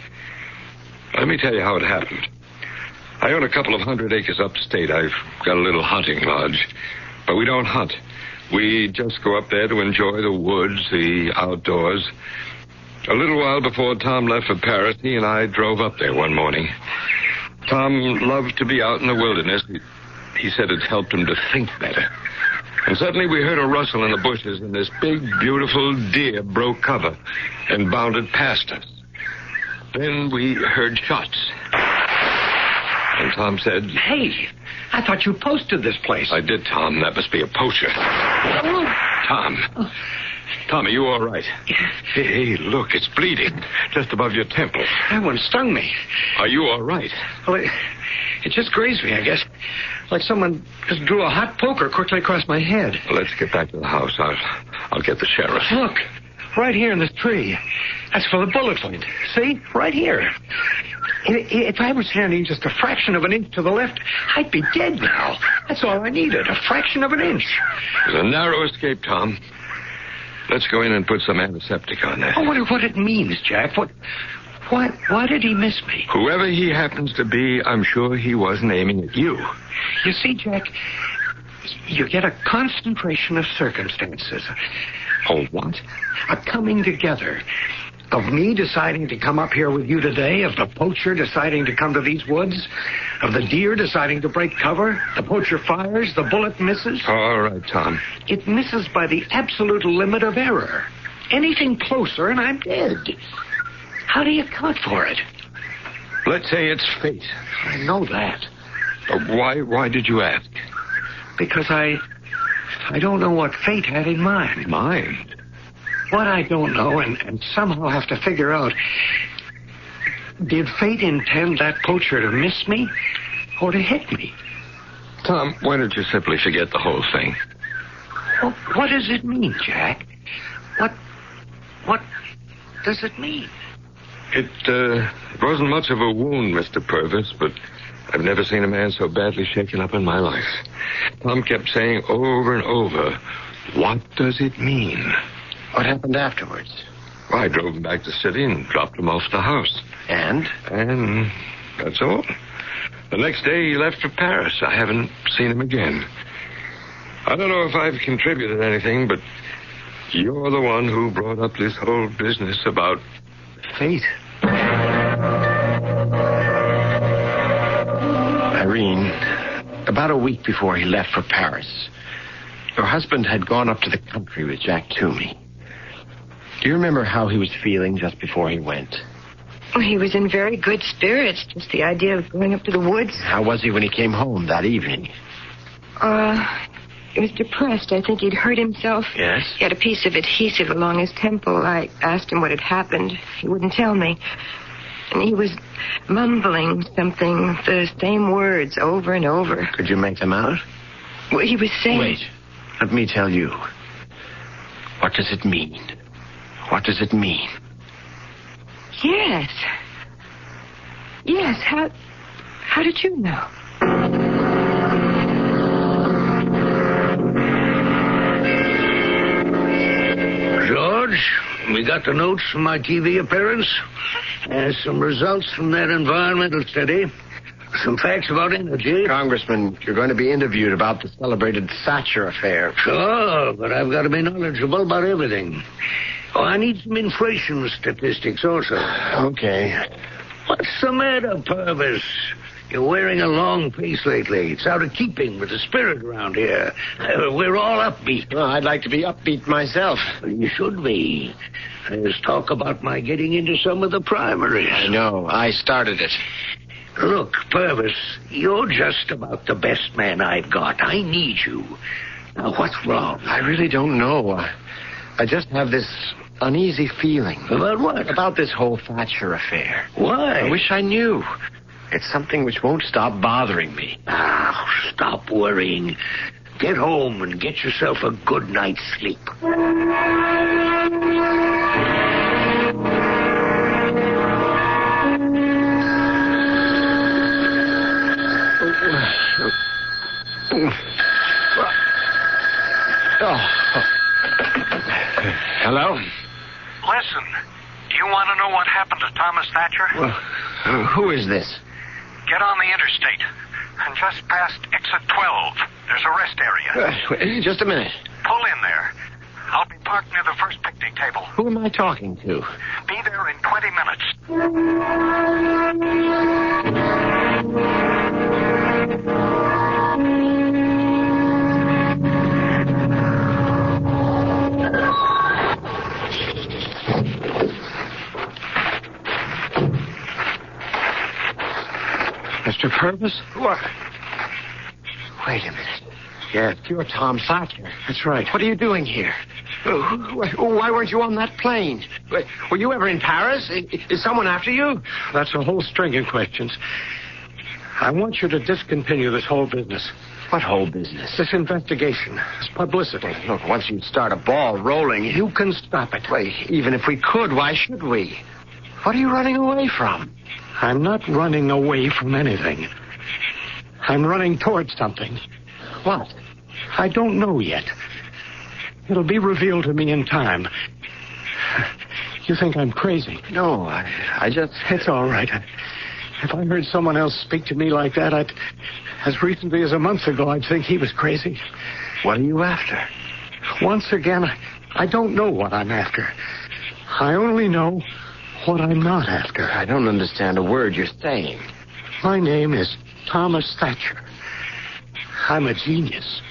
Let me tell you how it happened. I own a couple of 100 acres upstate. I've got a little hunting lodge. But we don't hunt. We just go up there to enjoy the woods, the outdoors. A little while before Tom left for Paris, he and I drove up there one morning. Tom loved to be out in the wilderness. He said it helped him to think better. And suddenly we heard a rustle in the bushes, and this big, beautiful deer broke cover and bounded past us. Then we heard shots. And Tom said... Hey, I thought you posted this place. I did, Tom. That must be a poacher. Tom. Tom, are you all right? Hey, look, it's bleeding. Just above your temple. That one stung me. Are you all right? Well, it just grazed me, I guess. Like someone just drew a hot poker quickly across my head. Well, let's get back to the house. I'll get the sheriff. Look, right here in this tree. That's where the bullet went. See? Right here. If I were standing just a fraction of an inch to the left, I'd be dead now. That's all I needed, a fraction of an inch. It was a narrow escape, Tom. Let's go in and put some antiseptic on that. I wonder what it means, Jack. Why did he miss me? Whoever he happens to be, I'm sure he wasn't aiming at you. You see, Jack, you get a concentration of circumstances. Oh, what? A coming together. Of me deciding to come up here with you today, of the poacher deciding to come to these woods, of the deer deciding to break cover, the poacher fires, the bullet misses. All right, Tom. It misses by the absolute limit of error. Anything closer and I'm dead. How do you account for it? Let's say it's fate. I know that. Why did you ask? Because I don't know what fate had in mind. Mind? What I don't know and somehow have to figure out, did fate intend that poacher to miss me or to hit me? Tom, why don't you simply forget the whole thing? Well, what does it mean, Jack? What does it mean? It wasn't much of a wound, Mr. Purvis, but I've never seen a man so badly shaken up in my life. Tom kept saying over and over, what does it mean? What happened afterwards? Well, I drove him back to the city and dropped him off at the house. And? And that's all. The next day, he left for Paris. I haven't seen him again. I don't know if I've contributed anything, but you're the one who brought up this whole business about fate. Irene, about a week before he left for Paris, your husband had gone up to the country with Jack Toomey. Do you remember how he was feeling just before he went? Well, he was in very good spirits, just the idea of going up to the woods. How was he when he came home that evening? He was depressed. I think he'd hurt himself. Yes? He had a piece of adhesive along his temple. I asked him what had happened. He wouldn't tell me. And he was mumbling something, the same words over and over. Could you make them out? Well, he was saying... Wait. Let me tell you. What does it mean? What does it mean? Yes. Yes. How did you know? George, we got the notes from my TV appearance. Some results from that environmental study. Some facts about energy. Congressman, you're going to be interviewed about the celebrated Thatcher affair. Sure, but I've got to be knowledgeable about everything. Oh, I need some inflation statistics also. Okay. What's the matter, Purvis? You're wearing a long face lately. It's out of keeping with the spirit around here. We're all upbeat. Well, I'd like to be upbeat myself. You should be. There's talk about my getting into some of the primaries. I know. I started it. Look, Purvis, you're just about the best man I've got. I need you. Now, what's wrong? I really don't know. I just have this uneasy feeling. About what? About this whole Thatcher affair. Why? I wish I knew. It's something which won't stop bothering me. Ah, stop worrying. Get home and get yourself a good night's sleep. Hello? Listen, do you want to know what happened spoken to Thomas Thatcher? Well, who is this? Get on the interstate. And just past exit 12, there's a rest area. Just a minute. Pull in there. I'll be parked near the first picnic table. Who am I talking to? Be there in 20 minutes. Mr. Purvis? What? Wait a minute. Yes. You're Tom Thatcher. That's right. What are you doing here? Why weren't you on that plane? Were you ever in Paris? Is someone after you? That's a whole string of questions. I want you to discontinue this whole business. What whole business? This investigation. This publicity. Look, once you start a ball rolling... You can stop it. Wait, even if we could, why should we? What are you running away from? I'm not running away from anything. I'm running towards something. What? I don't know yet. It'll be revealed to me in time. You think I'm crazy? No, I just... It's all right. If I heard someone else speak to me like that, as recently as a month ago, I'd think he was crazy. What are you after? Once again, I don't know what I'm after. I only know what I'm not after. I don't understand a word you're saying. My name is Thomas Thatcher. I'm a genius.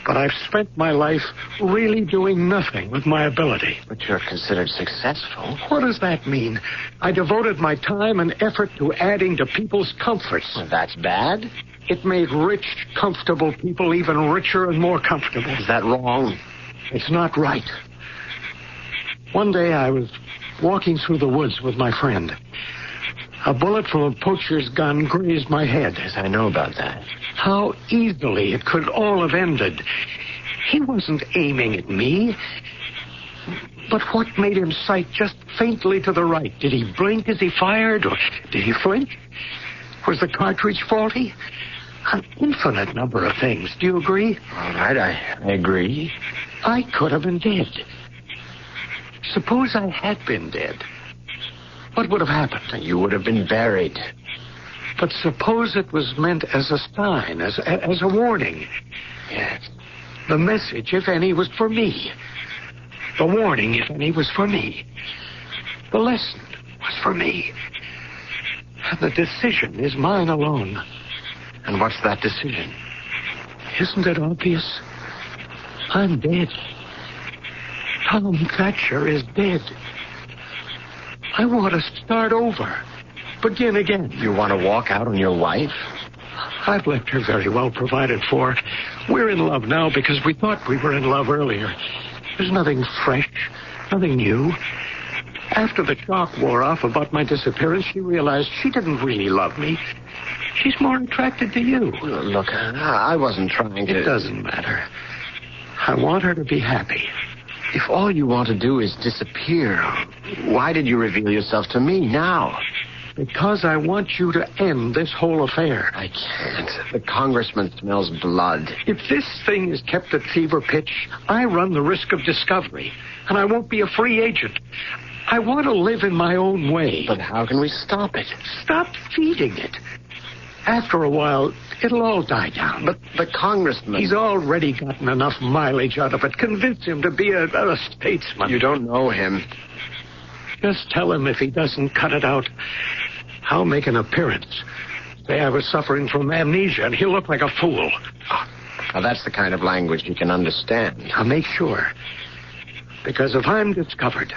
But I've spent my life really doing nothing with my ability. But you're considered successful. What does that mean? I devoted my time and effort to adding to people's comforts. Well, that's bad. It made rich, comfortable people even richer and more comfortable. Is that wrong? It's not right. One day I was walking through the woods with my friend. A bullet from a poacher's gun grazed my head. Yes, I know about that. How easily it could all have ended. He wasn't aiming at me. But what made him sight just faintly to the right? Did he blink as he fired, or did he flinch? Was the cartridge faulty? An infinite number of things. Do you agree? All right, I agree. I could have been dead. Suppose I had been dead. What would have happened? You would have been buried. But suppose it was meant as a sign, as a warning. Yes. The message, if any, was for me. The warning, if any, was for me. The lesson was for me. And the decision is mine alone. And what's that decision? Isn't it obvious? I'm dead. Tom Thatcher is dead. I want to start over. Begin again. You want to walk out on your wife? I've left her very well provided for. We're in love now because we thought we were in love earlier. There's nothing fresh, nothing new. After the shock wore off about my disappearance, she realized she didn't really love me. She's more attracted to you. Look, I wasn't trying to... It doesn't matter. I want her to be happy. If all you want to do is disappear, why did you reveal yourself to me now? Because I want you to end this whole affair. I can't. The congressman smells blood. If this thing is kept at fever pitch, I run the risk of discovery, and I won't be a free agent. I want to live in my own way. But how can we stop it? Stop feeding it. After a while, it'll all die down. But the congressman... He's already gotten enough mileage out of it. Convince him to be a statesman. You don't know him. Just tell him if he doesn't cut it out, I'll make an appearance. Say I was suffering from amnesia, and he'll look like a fool. Now, that's the kind of language you can understand. I'll make sure. Because if I'm discovered,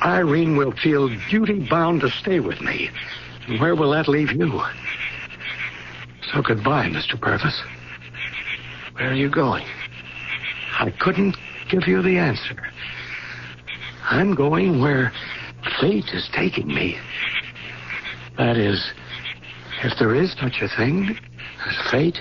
Irene will feel duty-bound to stay with me. And where will that leave you? So goodbye, Mr. Purvis. Where are you going? I couldn't give you the answer. I'm going where fate is taking me. That is, if there is such a thing as fate.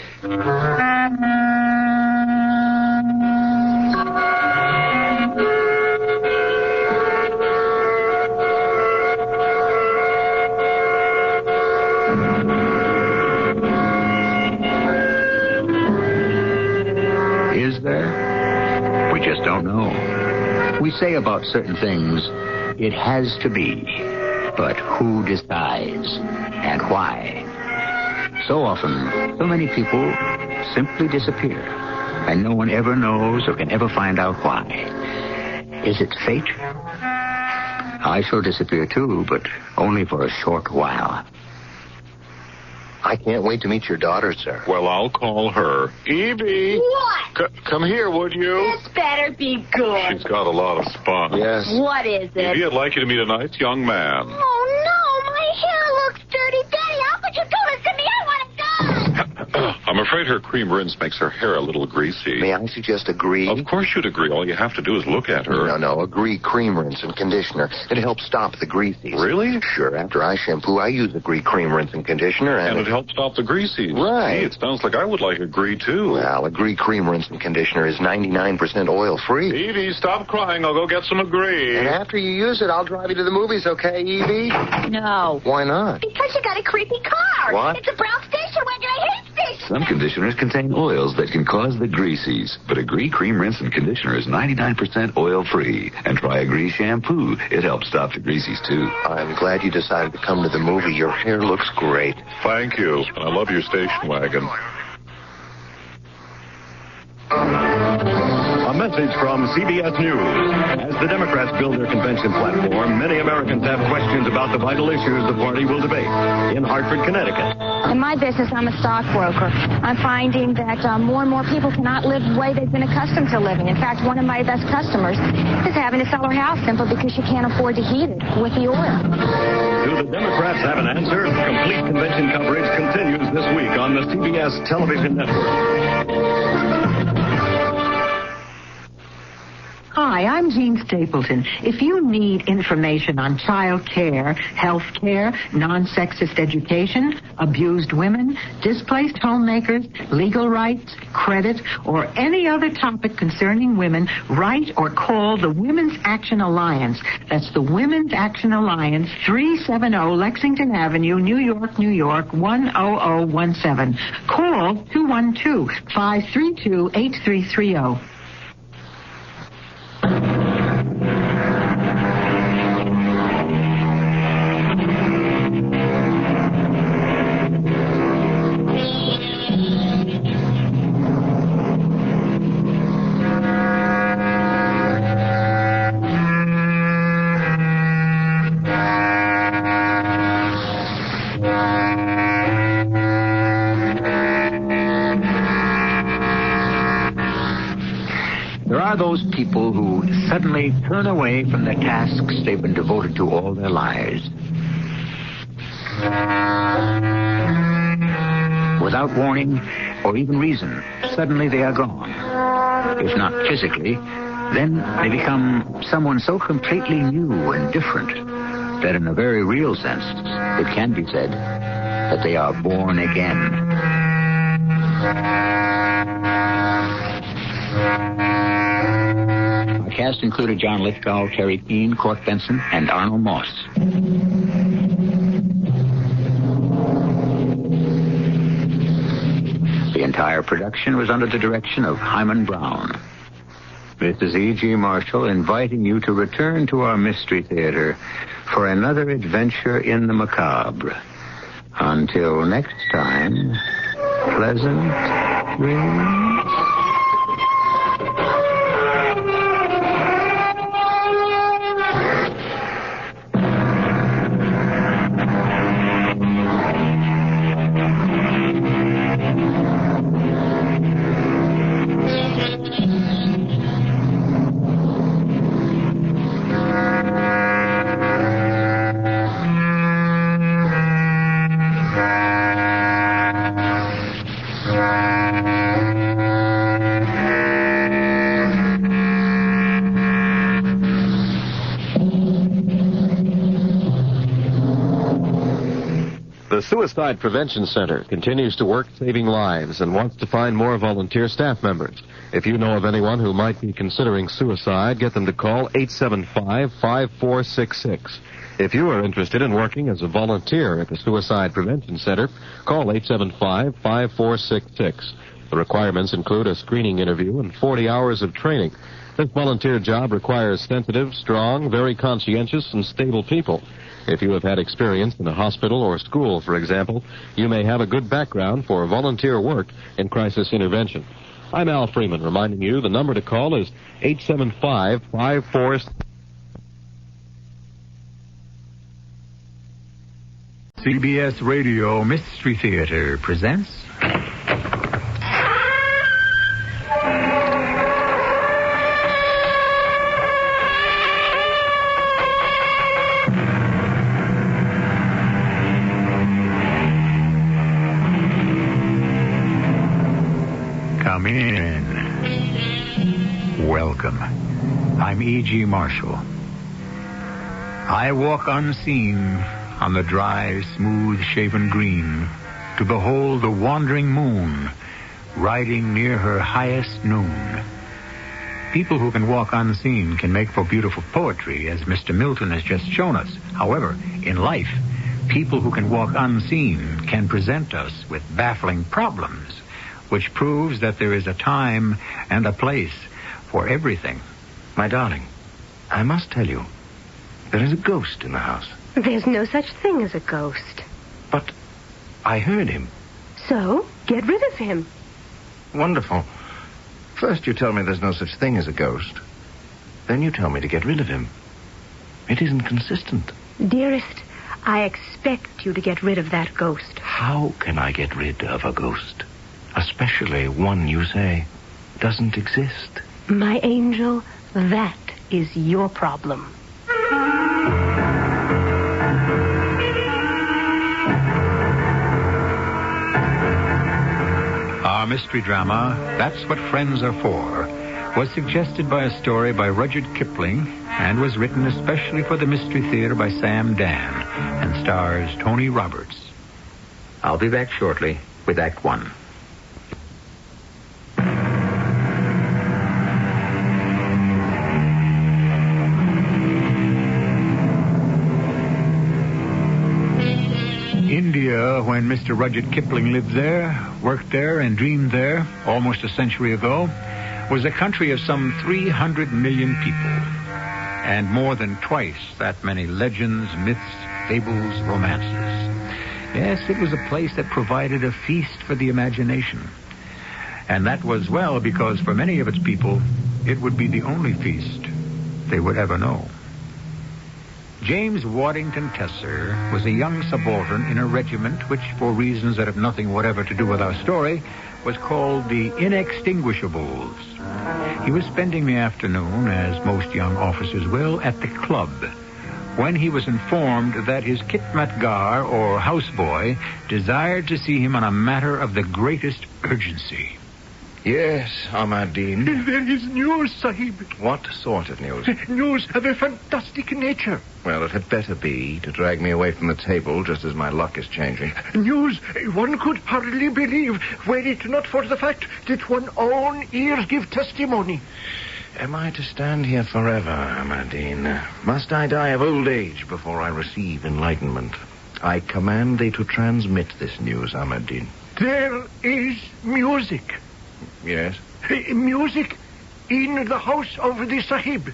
Is there? We just don't know. We say about certain things, it has to be. But who decides and why? So often, so many people simply disappear, and no one ever knows or can ever find out why. Is it fate? I shall disappear too, but only for a short while. I can't wait to meet your daughter, sir. Well, I'll call her. Evie! What? Come here, would you? This better be good. She's got a lot of spunk. Yes. What is it? Evie, I'd like you to meet a nice young man. Oh, no, my hair looks dirty. Daddy, how could you do this to me? I want to die. I'm afraid her cream rinse makes her hair a little greasy. May I suggest Agree? Of course you'd agree. All you have to do is look at her. No. Agree cream rinse and conditioner. It helps stop the greasies. Really? Sure. After I shampoo, I use Agree cream rinse and conditioner. And it helps stop the greasies. Right. Gee, it sounds like I would like Agree, too. Well, Agree cream rinse and conditioner is 99% oil-free. Evie, stop crying. I'll go get some Agree. And after you use it, I'll drive you to the movies, okay, Evie? No. Why not? Because you got a creepy car. What? It's a brown station wagon. I hate stations. Some conditioners contain oils that can cause the greasies, but Agree Cream Rinse and Conditioner is 99% oil-free. And try Agree Shampoo. It helps stop the greasies, too. I'm glad you decided to come to the movie. Your hair looks great. Thank you. And I love your station wagon. A message from CBS News. As the Democrats build their convention platform, many Americans have questions about the vital issues the party will debate. In Hartford, Connecticut. In my business, I'm a stockbroker. I'm finding that more and more people cannot live the way they've been accustomed to living. In fact, one of my best customers is having to sell her house simply because she can't afford to heat it with the oil. Do the Democrats have an answer? Complete convention coverage continues this week on the CBS television network. Hi, I'm Jean Stapleton. If you need information on child care, health care, non-sexist education, abused women, displaced homemakers, legal rights, credit, or any other topic concerning women, write or call the Women's Action Alliance. That's the Women's Action Alliance, 370 Lexington Avenue, New York, New York, 10017. Call 212-532-8330. Those people who suddenly turn away from the tasks they've been devoted to all their lives. Without warning or even reason, suddenly they are gone. If not physically, then they become someone so completely new and different that in a very real sense, it can be said that they are born again. Our cast included John Lithgow, Terry Keane, Court Benson, and Arnold Moss. The entire production was under the direction of Hyman Brown. This is E.G. Marshall inviting you to return to our Mystery Theater for another adventure in the macabre. Until next time, pleasant dreams. The Suicide Prevention Center continues to work saving lives and wants to find more volunteer staff members. If you know of anyone who might be considering suicide, get them to call 875-5466. If you are interested in working as a volunteer at the Suicide Prevention Center, call 875-5466. The requirements include a screening interview and 40 hours of training. This volunteer job requires sensitive, strong, very conscientious, and stable people. If you have had experience in a hospital or school, for example, you may have a good background for volunteer work in crisis intervention. I'm Al Freeman, reminding you the number to call is 875-54... CBS Radio Mystery Theater presents... Come in. Welcome. I'm E.G. Marshall. I walk unseen on the dry, smooth-shaven green to behold the wandering moon riding near her highest noon. People who can walk unseen can make for beautiful poetry, as Mr. Milton has just shown us. However, in life, people who can walk unseen can present us with baffling problems, which proves that there is a time and a place for everything. My darling, I must tell you, there is a ghost in the house. There's no such thing as a ghost. But I heard him. So, get rid of him. Wonderful. First you tell me there's no such thing as a ghost. Then you tell me to get rid of him. It isn't consistent. Dearest, I expect you to get rid of that ghost. How can I get rid of a ghost? Especially one you say doesn't exist. My angel, that is your problem. Our mystery drama, That's What Friends Are For, was suggested by a story by Rudyard Kipling and was written especially for the Mystery Theater by Sam Dan and stars Tony Roberts. I'll be back shortly with Act One. India, when Mr. Rudyard Kipling lived there, worked there, and dreamed there almost a century ago, was a country of some 300 million people, and more than twice that many legends, myths, fables, romances. Yes, it was a place that provided a feast for the imagination. And that was, well, because for many of its people, it would be the only feast they would ever know. James Waddington Tesser was a young subaltern in a regiment which, for reasons that have nothing whatever to do with our story, was called the Inextinguishables. He was spending the afternoon, as most young officers will, at the club, when he was informed that his khitmatgar, or houseboy, desired to see him on a matter of the greatest urgency. Yes, Ahmadine. There is news, Sahib. What sort of news? News of a fantastic nature. Well, it had better be to drag me away from the table just as my luck is changing. News one could hardly believe were it not for the fact that one's own ears give testimony. Am I to stand here forever, Ahmadine? Must I die of old age before I receive enlightenment? I command thee to transmit this news, Ahmadine. There is music. Yes? Music in the house of the Sahib.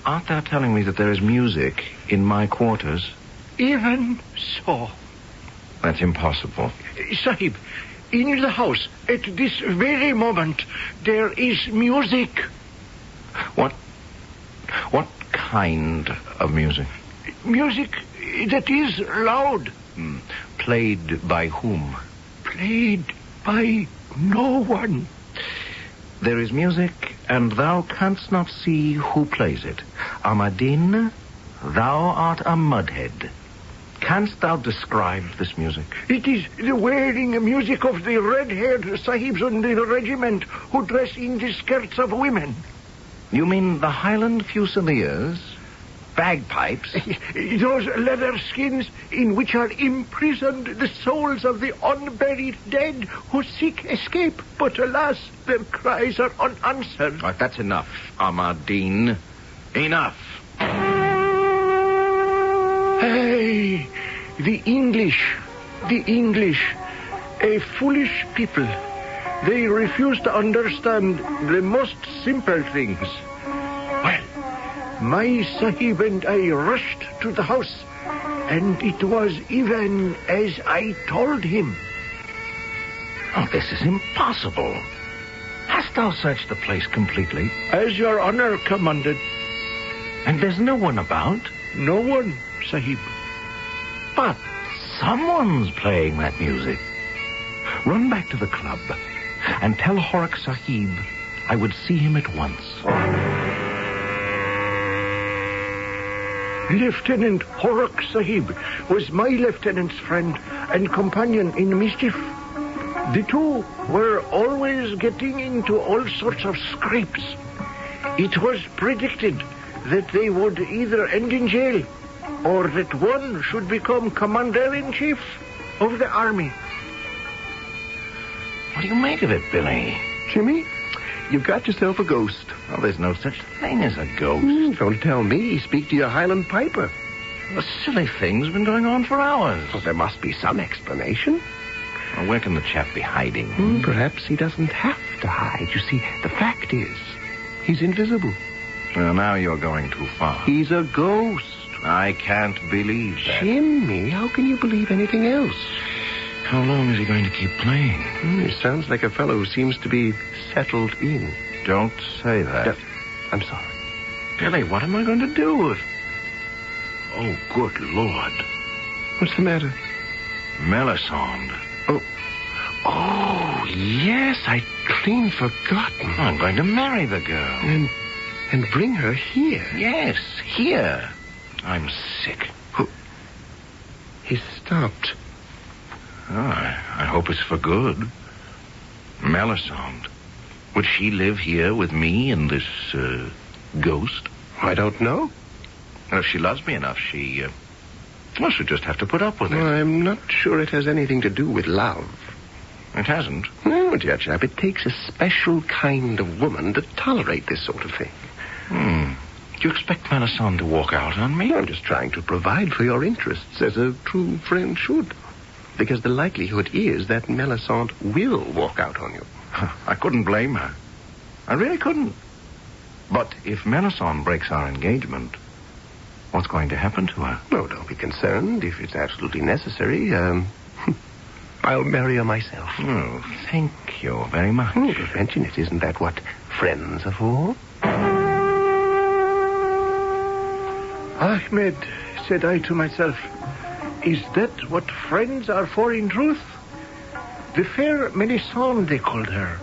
Art thou telling me that there is music in my quarters? Even so. That's impossible. Sahib, in the house, at this very moment, there is music. What kind of music? Music that is loud. Played by whom? Played by no one. There is music, and thou canst not see who plays it. Ahmadine, thou art a mudhead. Canst thou describe this music? It is the wearing music of the red-haired sahibs on the regiment who dress in the skirts of women. You mean the Highland Fusiliers? Bagpipes? Those leather skins in which are imprisoned the souls of the unburied dead who seek escape, but alas, their cries are unanswered. Right, that's enough, Ahmadine. Enough. Hey, the English, a foolish people. They refuse to understand the most simple things. Well, my Sahib and I rushed to the house, and it was even as I told him. Oh, this is impossible. Hast thou searched the place completely? As your honor commanded. And there's no one about? No one, Sahib. But someone's playing that music. Run back to the club and tell Horak Sahib I would see him at once. Lieutenant Horak Sahib was my lieutenant's friend and companion in mischief. The two were always getting into all sorts of scrapes. It was predicted that they would either end in jail or that one should become commander-in-chief of the army. What do you make of it, Billy? Jimmy, you've got yourself a ghost. Oh, there's no such thing as a ghost. Don't tell me. Speak to your Highland piper. The silly thing's been going on for hours. Well, there must be some explanation. Well, where can the chap be hiding? Perhaps he doesn't have to hide. You see, the fact is, he's invisible. Well, now you're going too far. He's a ghost. I can't believe that. Jimmy, how can you believe anything else? How long is he going to keep playing? He sounds like a fellow who seems to be settled in. Don't say that. I'm sorry. Billy, what am I going to do if... Oh, good Lord. What's the matter? Melisande. Oh, yes, I'd clean forgotten. I'm going to marry the girl. And bring her here. Yes, here. I'm sick. He stopped. Oh, I hope it's for good. Melisande. Would she live here with me and this, ghost? I don't know. Well, if she loves me enough, she'll just have to put up with it. Well, I'm not sure it has anything to do with love. It hasn't? No, dear chap, it takes a special kind of woman to tolerate this sort of thing. Do you expect Melisande to walk out on me? I'm just trying to provide for your interests, as a true friend should. Because the likelihood is that Melisande will walk out on you. I couldn't blame her. I really couldn't. But if Melisande breaks our engagement, what's going to happen to her? No, don't be concerned. If it's absolutely necessary, I'll marry her myself. Oh, thank you very much. Prevention, isn't that what friends are for? Ahmed, said I to myself, is that what friends are for in truth? The fair Melisande, they called her.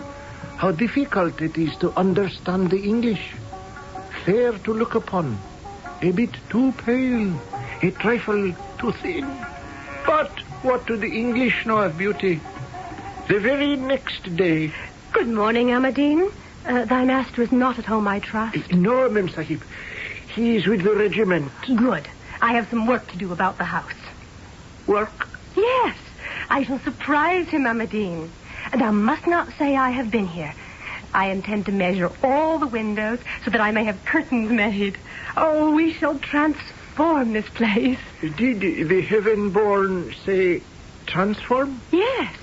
How difficult it is to understand the English. Fair to look upon, a bit too pale, a trifle too thin. But what do the English know of beauty? The very next day... Good morning, Amadine. Thy master is not at home, I trust. No, Mem Sahib. He is with the regiment. Good. I have some work to do about the house. Work? Yes. I shall surprise him, Amadine. And I must not say I have been here. I intend to measure all the windows so that I may have curtains made. Oh, we shall transform this place. Did the heaven-born say transform? Yes.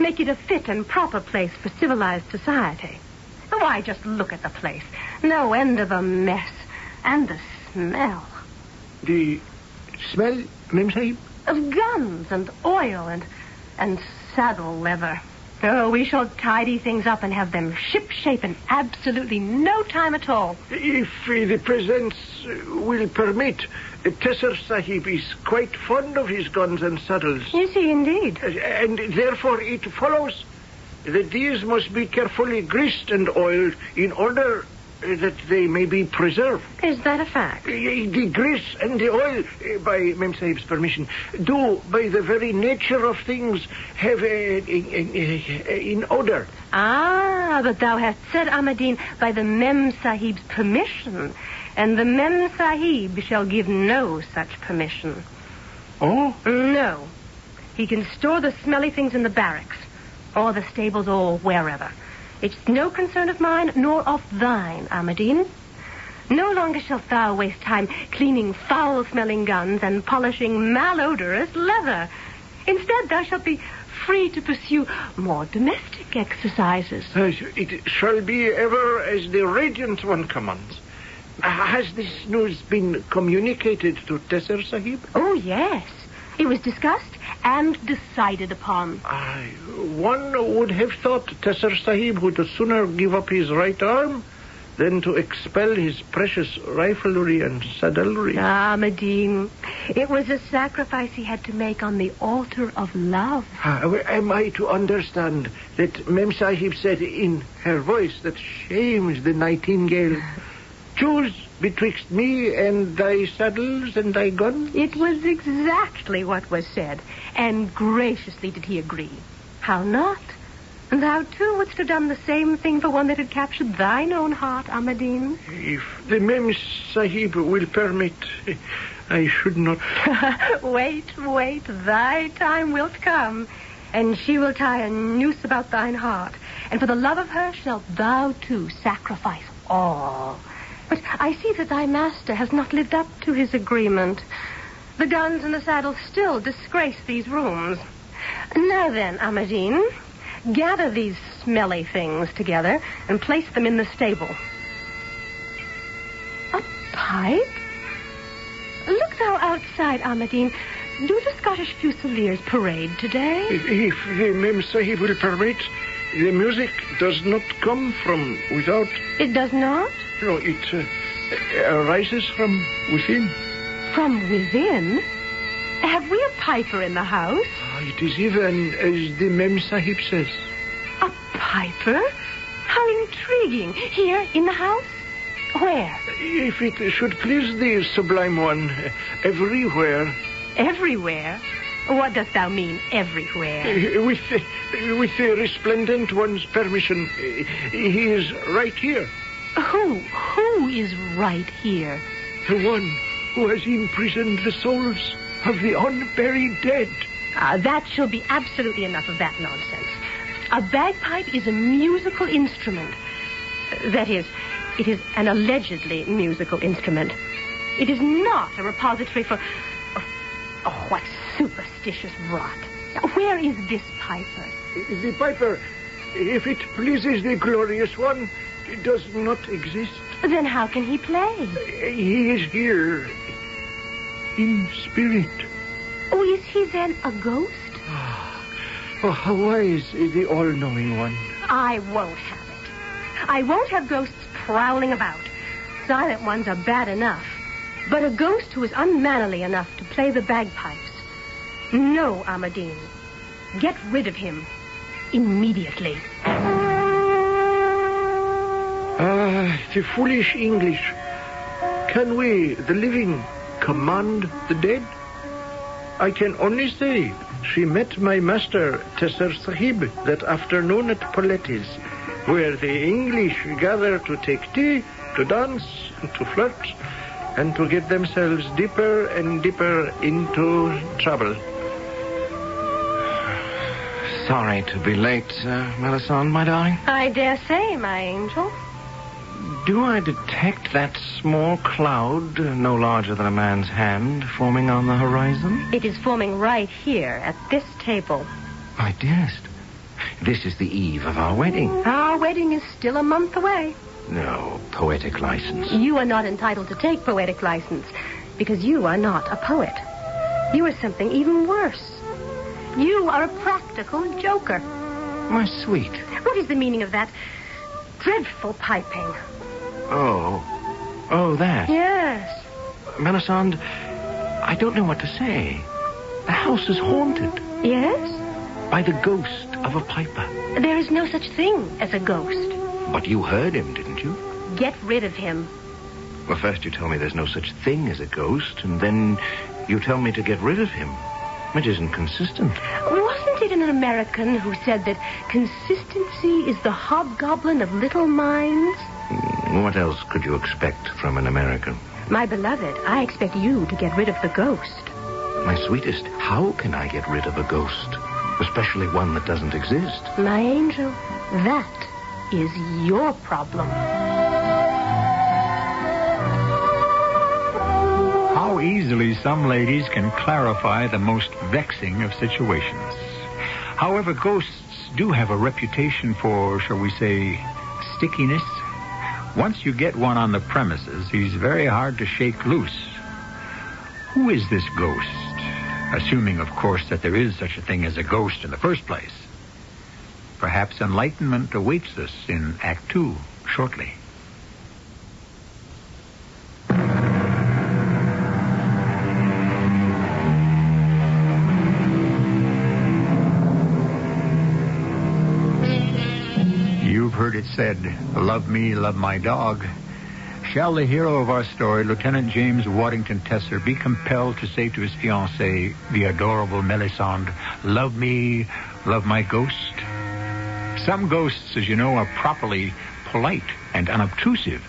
Make it a fit and proper place for civilized society. Why, just look at the place. No end of a mess. And the smell. The smell, Mem Sahib? Of guns and oil and saddle leather. Oh, we shall tidy things up and have them ship-shape in absolutely no time at all. If the presence will permit, Tesser Sahib is quite fond of his guns and saddles. Is he indeed? And therefore it follows that these must be carefully greased and oiled in order that they may be preserved. Is that a fact? The grease and the oil, by Mem Sahib's permission, do, by the very nature of things, have an odor. Ah, but thou hast said, Amadine, by the Mem Sahib's permission, and the Mem Sahib shall give no such permission. Oh? No. He can store the smelly things in the barracks, or the stables, or wherever. It's no concern of mine, nor of thine, Amadine. No longer shalt thou waste time cleaning foul-smelling guns and polishing malodorous leather. Instead, thou shalt be free to pursue more domestic exercises. It shall be ever as the Radiant One commands. Has this news been communicated to Tesser Sahib? Oh, yes. It was discussed and decided upon. One would have thought Tesser Sahib would sooner give up his right arm than to expel his precious riflery and saddlery. Madine, it was a sacrifice he had to make on the altar of love. Am I to understand that Mem Sahib said in her voice that shames the nightingale, choose betwixt me and thy saddles and thy gun? It was exactly what was said, and graciously did he agree. How not? And thou, too, wouldst have done the same thing for one that had captured thine own heart, Ahmadine. If the Mem Sahib will permit, I should not... Wait, thy time wilt come, and she will tie a noose about thine heart, and for the love of her shalt thou, too, sacrifice all. But I see that thy master has not lived up to his agreement. The guns and the saddle still disgrace these rooms. Now then, Ahmadine, gather these smelly things together and place them in the stable. A pipe? Look thou outside, Ahmadine. Do the Scottish Fusiliers parade today? If the Mem Sahib will permit, the music does not come from without. It does not? No, it arises from within. From within? Have we a piper in the house? It is even as the Mem Sahib says. A piper? How intriguing. Here, in the house? Where? If it should please the Sublime One, everywhere. Everywhere? What dost thou mean, everywhere? With the Resplendent One's permission, he is right here. Who is right here? The one who has imprisoned the souls of the unburied dead. That shall be absolutely enough of that nonsense. A bagpipe is a musical instrument. That is, it is an allegedly musical instrument. It is not a repository for... Oh, what superstitious rot. Now, where is this piper? The piper, if it pleases the Glorious One, it does not exist. Then how can he play? He is here, in spirit. Oh, is he then a ghost? Oh, how wise is the all-knowing one. I won't have it. I won't have ghosts prowling about. Silent ones are bad enough. But a ghost who is unmannerly enough to play the bagpipes. No, Ahmadine. Get rid of him. Immediately. The foolish English. Can we, the living, command the dead? I can only say she met my master, Tesser Sahib, that afternoon at Poletti's, where the English gather to take tea, to dance, to flirt, and to get themselves deeper and deeper into trouble. Sorry to be late, Melisande, my darling. I dare say, my angel. Do I detect that small cloud, no larger than a man's hand, forming on the horizon? It is forming right here, at this table. My dearest, this is the eve of our wedding. Our wedding is still a month away. No, poetic license. You are not entitled to take poetic license, because you are not a poet. You are something even worse. You are a practical joker. My sweet. What is the meaning of that dreadful piping? Oh, that? Yes. Melisande, I don't know what to say. The house is haunted. Yes? By the ghost of a piper. There is no such thing as a ghost. But you heard him, didn't you? Get rid of him. Well, first you tell me there's no such thing as a ghost, and then you tell me to get rid of him. It isn't consistent. Wasn't it an American who said that consistency is the hobgoblin of little minds? What else could you expect from an American? My beloved, I expect you to get rid of the ghost. My sweetest, how can I get rid of a ghost? Especially one that doesn't exist. My angel, that is your problem. How easily some ladies can clarify the most vexing of situations. However, ghosts do have a reputation for, shall we say, stickiness. Once you get one on the premises, he's very hard to shake loose. Who is this ghost? Assuming, of course, that there is such a thing as a ghost in the first place. Perhaps enlightenment awaits us in Act 2 shortly. You've heard it said, love me, love my dog. Shall the hero of our story, Lieutenant James Waddington Tesser, be compelled to say to his fiancée, the adorable Melisande, love me, love my ghost? Some ghosts, as you know, are properly polite and unobtrusive,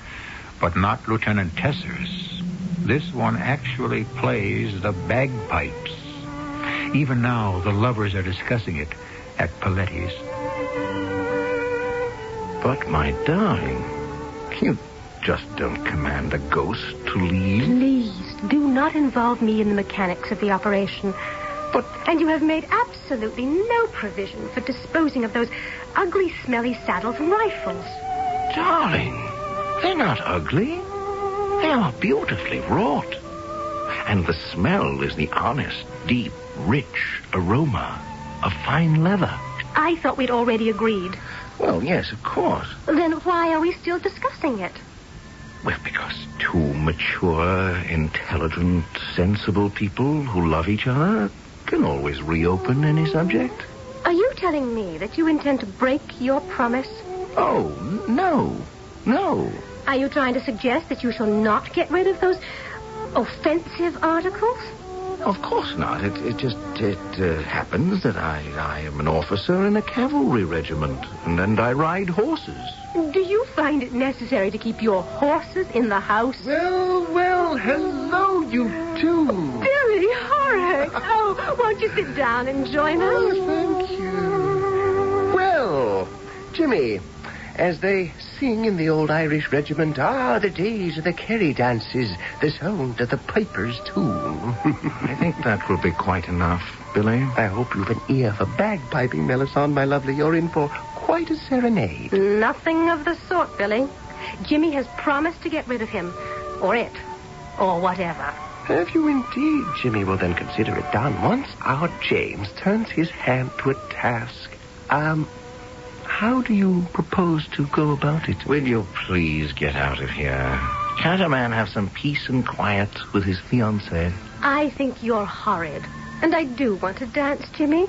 but not Lieutenant Tesser's. This one actually plays the bagpipes. Even now, the lovers are discussing it at Paletti's. But, my darling, you just don't command a ghost to leave. Please, do not involve me in the mechanics of the operation. And you have made absolutely no provision for disposing of those ugly, smelly saddles and rifles. Darling, they're not ugly. They are beautifully wrought. And the smell is the honest, deep, rich aroma of fine leather. I thought we'd already agreed. Well, yes, of course. Then why are we still discussing it? Well, because two mature, intelligent, sensible people who love each other can always reopen any subject. Are you telling me that you intend to break your promise? Oh, no. Are you trying to suggest that you shall not get rid of those offensive articles? Of course not. It just happens that I am an officer in a cavalry regiment, and I ride horses. Do you find it necessary to keep your horses in the house? Well, hello, you two. Billy, Horace. Oh, won't you sit down and join us? Oh, thank you. Well, Jimmy, as they sing in the old Irish regiment, the days of the Kerry dances, the sound of the piper's tune. I think that will be quite enough, Billy. I hope you've an ear for bagpiping, Melisande, my lovely. You're in for quite a serenade. Nothing of the sort, Billy. Jimmy has promised to get rid of him, or it, or whatever. Have you indeed, Jimmy? Well, then consider it done. Once our James turns his hand to a task, how do you propose to go about it? Will you please get out of here? Can't a man have some peace and quiet with his fiancée? I think you're horrid. And I do want to dance, Jimmy.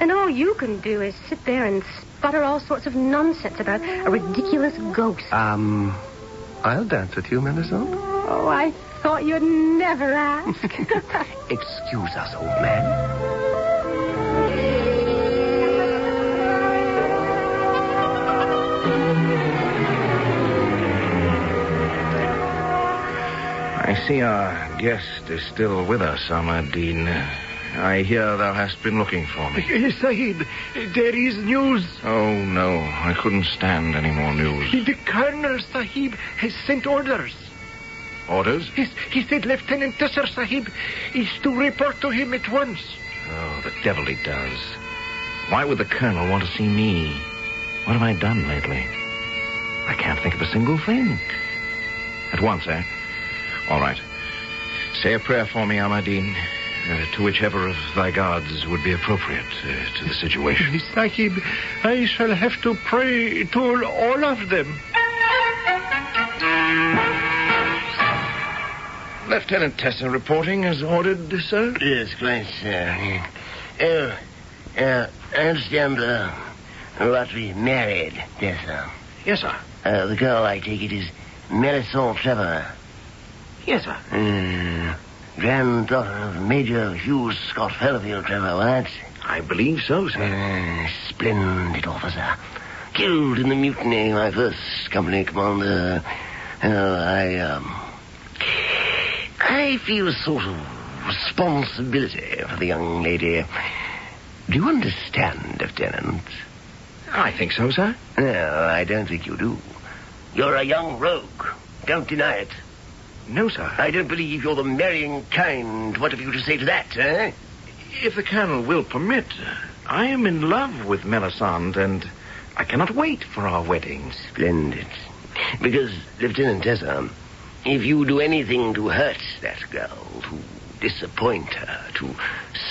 And all you can do is sit there and sputter all sorts of nonsense about a ridiculous ghost. I'll dance with you, Melisande. Oh, I thought you'd never ask. Excuse us, old man. I see our guest is still with us, Ahmadine. I hear thou hast been looking for me. Sahib, there is news. Oh, no. I couldn't stand any more news. The Colonel, Sahib, has sent orders. Orders? Yes, he said Lieutenant Tesser, Sahib, is to report to him at once. Oh, the devil he does. Why would the Colonel want to see me? What have I done lately? I can't think of a single thing. At once, eh? All right. Say a prayer for me, Ahmadine, to whichever of thy gods would be appropriate to the situation. Sahib, I shall have to pray to all of them. Lieutenant Tesser reporting as ordered, sir? Yes, quite, sir. I understand we're about to be married, yes, sir. Yes, sir. The girl, I take it, is Melisande Trevor. Yes, sir. Granddaughter of Major Hugh Scott Fellowfield Trevor, what? I believe so, sir. Splendid officer. Killed in the mutiny, my first company commander. I feel a sort of responsibility for the young lady. Do you understand, Lieutenant? I think so, sir. No, I don't think you do. You're a young rogue. Don't deny it. No, sir. I don't believe you're the marrying kind. What have you to say to that, eh? If the Colonel will permit, I am in love with Melisande, and I cannot wait for our wedding. Splendid. Because, Lieutenant Tessa, if you do anything to hurt that girl, to disappoint her, to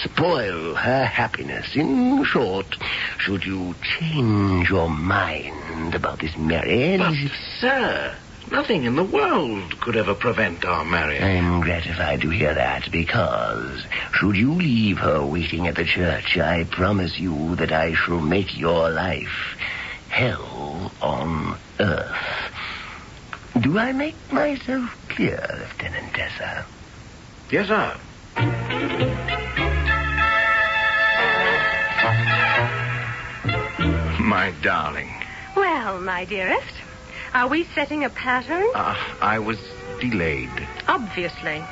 spoil her happiness, in short, should you change your mind about this marriage... But, sir, nothing in the world could ever prevent our marriage. I'm gratified to hear that, because should you leave her waiting at the church, I promise you that I shall make your life hell on earth. Do I make myself clear, Lieutenant Tessa? Yes, sir. My darling. Well, my dearest, are we setting a pattern? I was delayed. Obviously.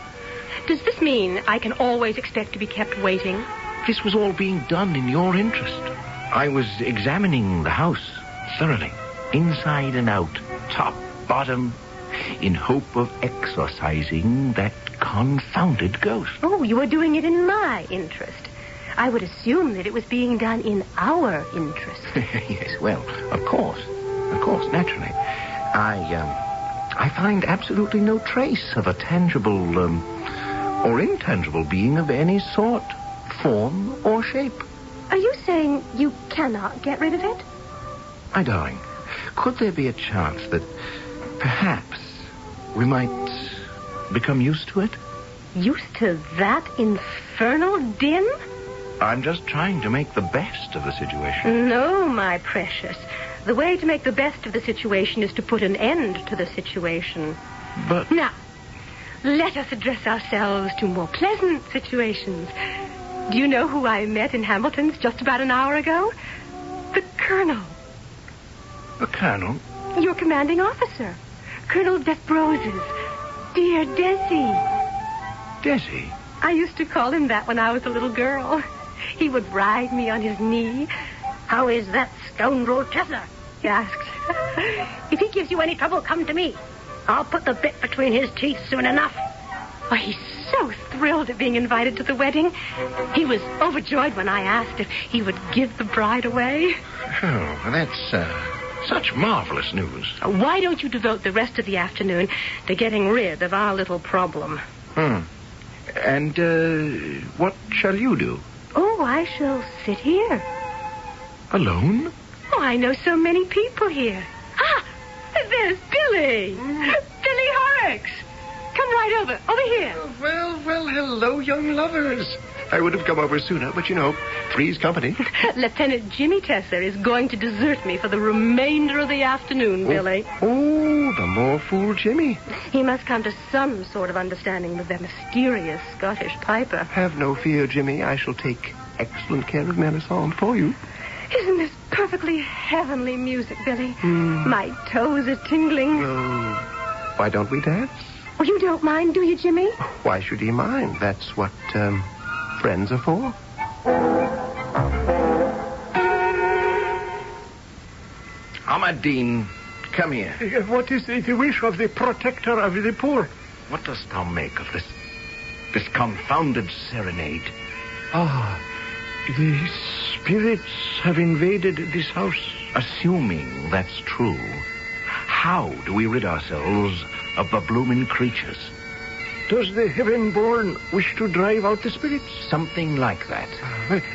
Does this mean I can always expect to be kept waiting? This was all being done in your interest. I was examining the house thoroughly, inside and out, top, bottom, in hope of exorcising that confounded ghost. Oh, you were doing it in my interest. I would assume that it was being done in our interest. Yes, well, of course, naturally. I find absolutely no trace of a tangible or intangible being of any sort, form, or shape. Are you saying you cannot get rid of it? My darling, could there be a chance that perhaps we might become used to it? Used to that infernal din? I'm just trying to make the best of the situation. No, my precious. The way to make the best of the situation is to put an end to the situation. But... Now, let us address ourselves to more pleasant situations. Do you know who I met in Hamilton's just about an hour ago? The Colonel. The Colonel? Your commanding officer. Colonel Desbroses. Dear Desi. Desi? I used to call him that when I was a little girl. He would ride me on his knee. How is that scoundrel Tessa? He asked. If he gives you any trouble, come to me. I'll put the bit between his teeth soon enough. Oh, he's so thrilled at being invited to the wedding. He was overjoyed when I asked if he would give the bride away. Oh, that's such marvelous news. Why don't you devote the rest of the afternoon to getting rid of our little problem? And, what shall you do? Oh, I shall sit here. Alone? Oh, I know so many people here. Ah, there's Billy. Billy Horrocks. Come right over here. Well, hello, young lovers. I would have come over sooner, but you know, three's company. Lieutenant Jimmy Tesser is going to desert me for the remainder of the afternoon, Billy. Oh, the more fool Jimmy. He must come to some sort of understanding with that mysterious Scottish piper. Have no fear, Jimmy. I shall take excellent care of Melisande for you. Isn't this perfectly heavenly music, Billy? My toes are tingling. Why don't we dance? Oh, you don't mind, do you, Jimmy? Why should he mind? That's what, friends are for. Ahmadine, come here. What is the wish of the protector of the poor? What dost thou make of this confounded serenade? The spirits have invaded this house. Assuming that's true, how do we rid ourselves of the blooming creatures? Does the heaven-born wish to drive out the spirits? Something like that.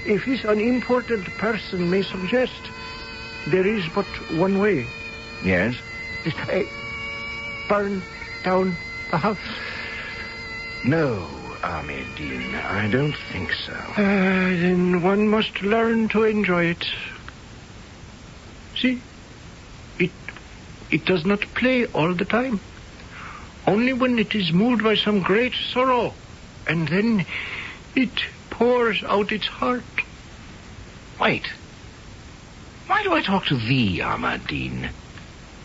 If this unimportant person may suggest, there is but one way. Yes? Burn down the house. No, Ahmadine, I don't think so. Then one must learn to enjoy it. See? It does not play all the time. Only when it is moved by some great sorrow. And then it pours out its heart. Wait. Why do I talk to thee, Ahmadine?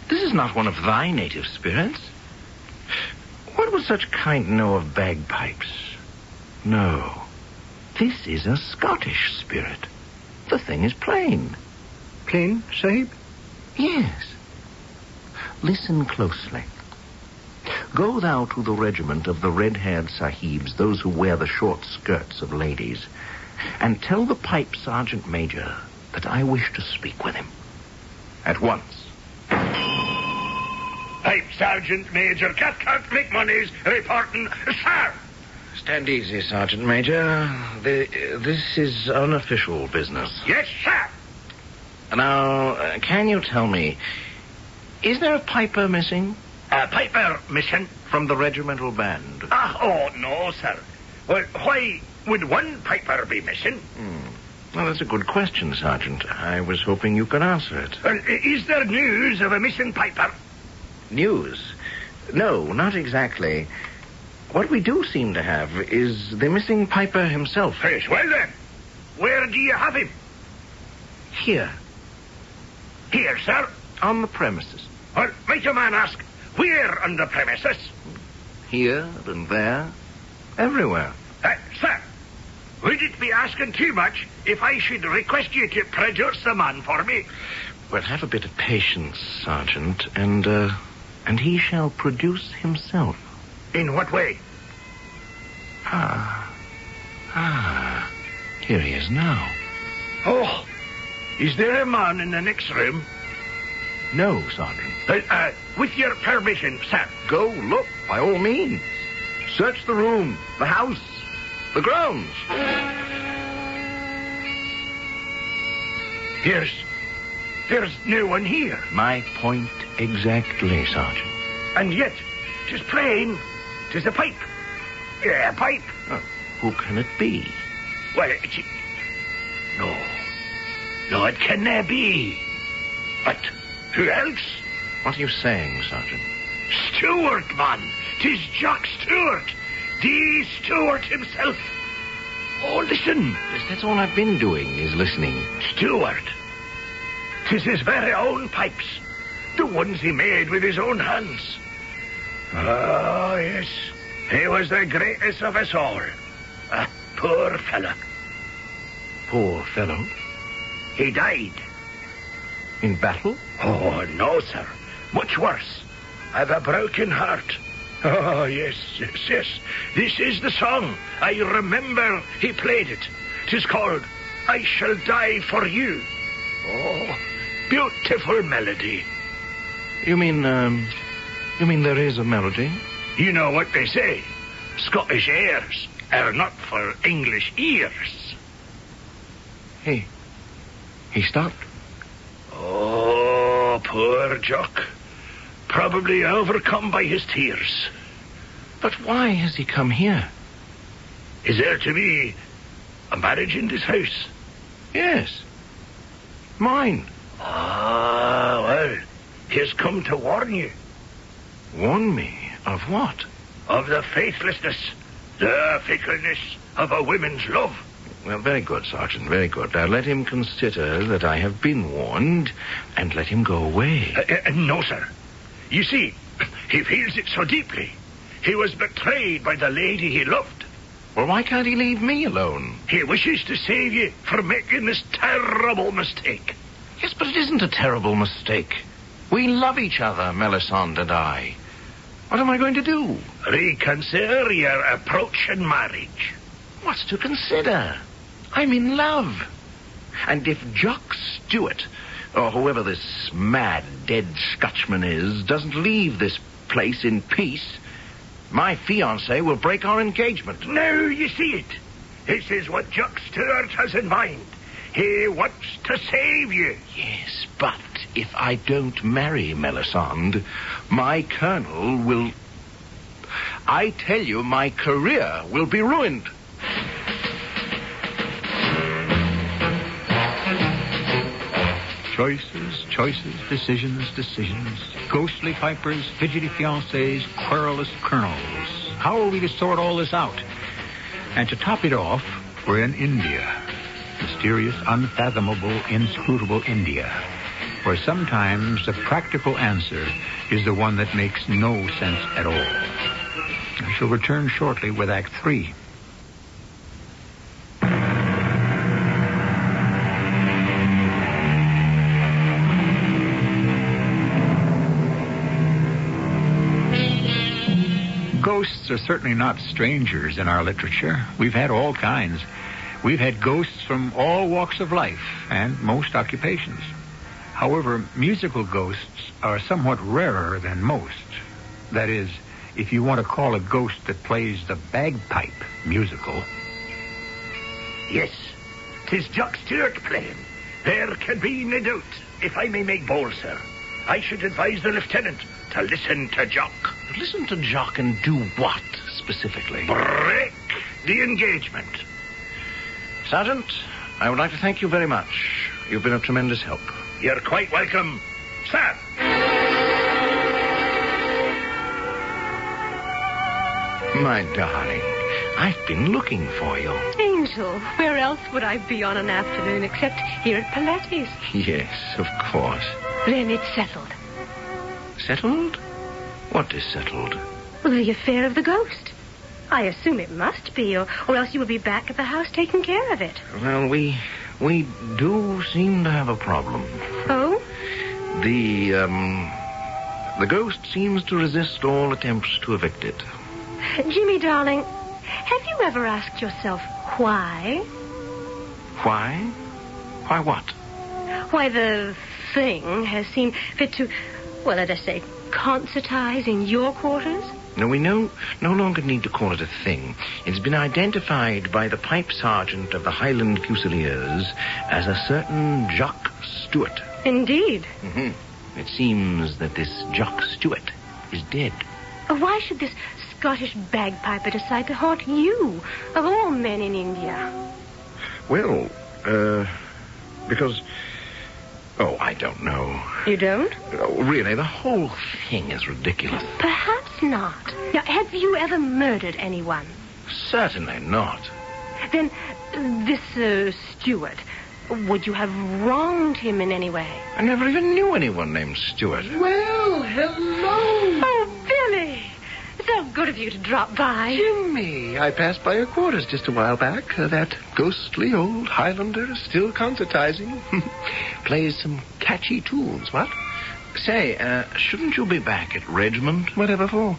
This is not one of thy native spirits. What would such kind know of bagpipes? No. This is a Scottish spirit. The thing is plain. Plain, Sahib? Yes. Listen closely. Go thou to the regiment of the red-haired sahibs, those who wear the short skirts of ladies, And tell the pipe sergeant major that I wish to speak with him. At once. Pipe Sergeant Major Cathcart McMoney's reporting, sir. Stand easy, Sergeant Major. This is unofficial business. Yes, sir. Now, can you tell me, is there a piper missing? A piper missing? From the regimental band. No, sir. Well, why would one piper be missing? Well, that's a good question, Sergeant. I was hoping you could answer it. Well, is there news of a missing piper? News? No, not exactly. What we do seem to have is the missing piper himself. Yes, well then, where do you have him? Here. Here, sir? On the premises. Well, might a man ask, where on the premises? Here and there. Everywhere. Sir, would it be asking too much if I should request you to produce the man for me? Well, have a bit of patience, Sergeant, and he shall produce himself. In what way? Here he is now. Oh, is there a man in the next room? No, Sergeant. With your permission, sir. Go look, by all means. Search the room, the house, the grounds. There's no one here. My point exactly, Sergeant. And yet, 'tis plain, 'tis a pipe. Yeah, a pipe. Who can it be? Well, No, it can't be. But who else? What are you saying, Sergeant? Stewart, man. 'Tis Jock Stewart. D. Stewart himself. Oh, listen. That's all I've been doing, is listening. Stewart. 'Tis his very own pipes. The ones he made with his own hands. Oh, yes. He was the greatest of us all. A poor fellow. Poor fellow? He died. In battle? Oh, no, sir. Much worse. I've a broken heart. Oh, yes. This is the song. I remember he played it. 'Tis called I Shall Die For You. Oh, beautiful melody. You mean there is a melody? You know what they say. Scottish airs are not for English ears. He stopped. Oh, poor Jock. Probably overcome by his tears. But why has he come here? Is there to be a marriage in this house? Yes. Mine. Well, he has come to warn you. Warn me? Of what? Of the faithlessness, the fickleness of a woman's love. Well, very good, Sergeant, very good. Now, let him consider that I have been warned, and let him go away. No, sir. You see, he feels it so deeply. He was betrayed by the lady he loved. Well, why can't he leave me alone? He wishes to save you from making this terrible mistake. Yes, but it isn't a terrible mistake. We love each other, Melisande and I. What am I going to do? Reconsider your approach in marriage. What's to consider? I'm in love. And if Jock Stewart, or whoever this mad, dead Scotchman is, doesn't leave this place in peace, my fiancée will break our engagement. Now you see it. This is what Jock Stewart has in mind. He wants to save you. Yes, but if I don't marry Melisande, my colonel will... I tell you, my career will be ruined. Choices, decisions. Ghostly pipers, fidgety fiancés, querulous colonels. How are we to sort all this out? And to top it off, we're in India. Mysterious, unfathomable, inscrutable India, where sometimes the practical answer is the one that makes no sense at all. I shall return shortly with Act 3. Ghosts are certainly not strangers in our literature. We've had all kinds. We've had ghosts from all walks of life and most occupations. However, musical ghosts are somewhat rarer than most. That is, if you want to call a ghost that plays the bagpipe musical. Yes, 'tis Jock Stewart playing. There can be no doubt. If I may make bold, sir, I should advise the lieutenant to listen to Jock. Listen to Jock and do what, specifically? Break the engagement. Sergeant, I would like to thank you very much. You've been a tremendous help. You're quite welcome, sir. My darling, I've been looking for you. Angel, where else would I be on an afternoon except here at Paletti's? Yes, of course. Then it's settled. Settled? What is settled? Well, the affair of the ghost. I assume it must be, or else you will be back at the house taking care of it. Well, we do seem to have a problem. Oh? The ghost seems to resist all attempts to evict it. Jimmy, darling, have you ever asked yourself why? Why? Why what? Why the thing has seen fit to, well, let us say, concertize in your quarters? No, we no longer need to call it a thing. It's been identified by the pipe sergeant of the Highland Fusiliers as a certain Jock Stewart. Indeed. Mm-hmm. It seems that this Jock Stewart is dead. Why should this Scottish bagpiper decide to haunt you, of all men in India? Well, because... Oh, I don't know. You don't? Oh, really, the whole thing is ridiculous. Perhaps not. Now, have you ever murdered anyone? Certainly not. Then, this Stewart, would you have wronged him in any way? I never even knew anyone named Stewart. Well, hello. Oh, Billy! So good of you to drop by. Jimmy, I passed by your quarters just a while back. That ghostly old Highlander is still concertizing. Plays some catchy tunes, what? Say, shouldn't you be back at regiment? Whatever for?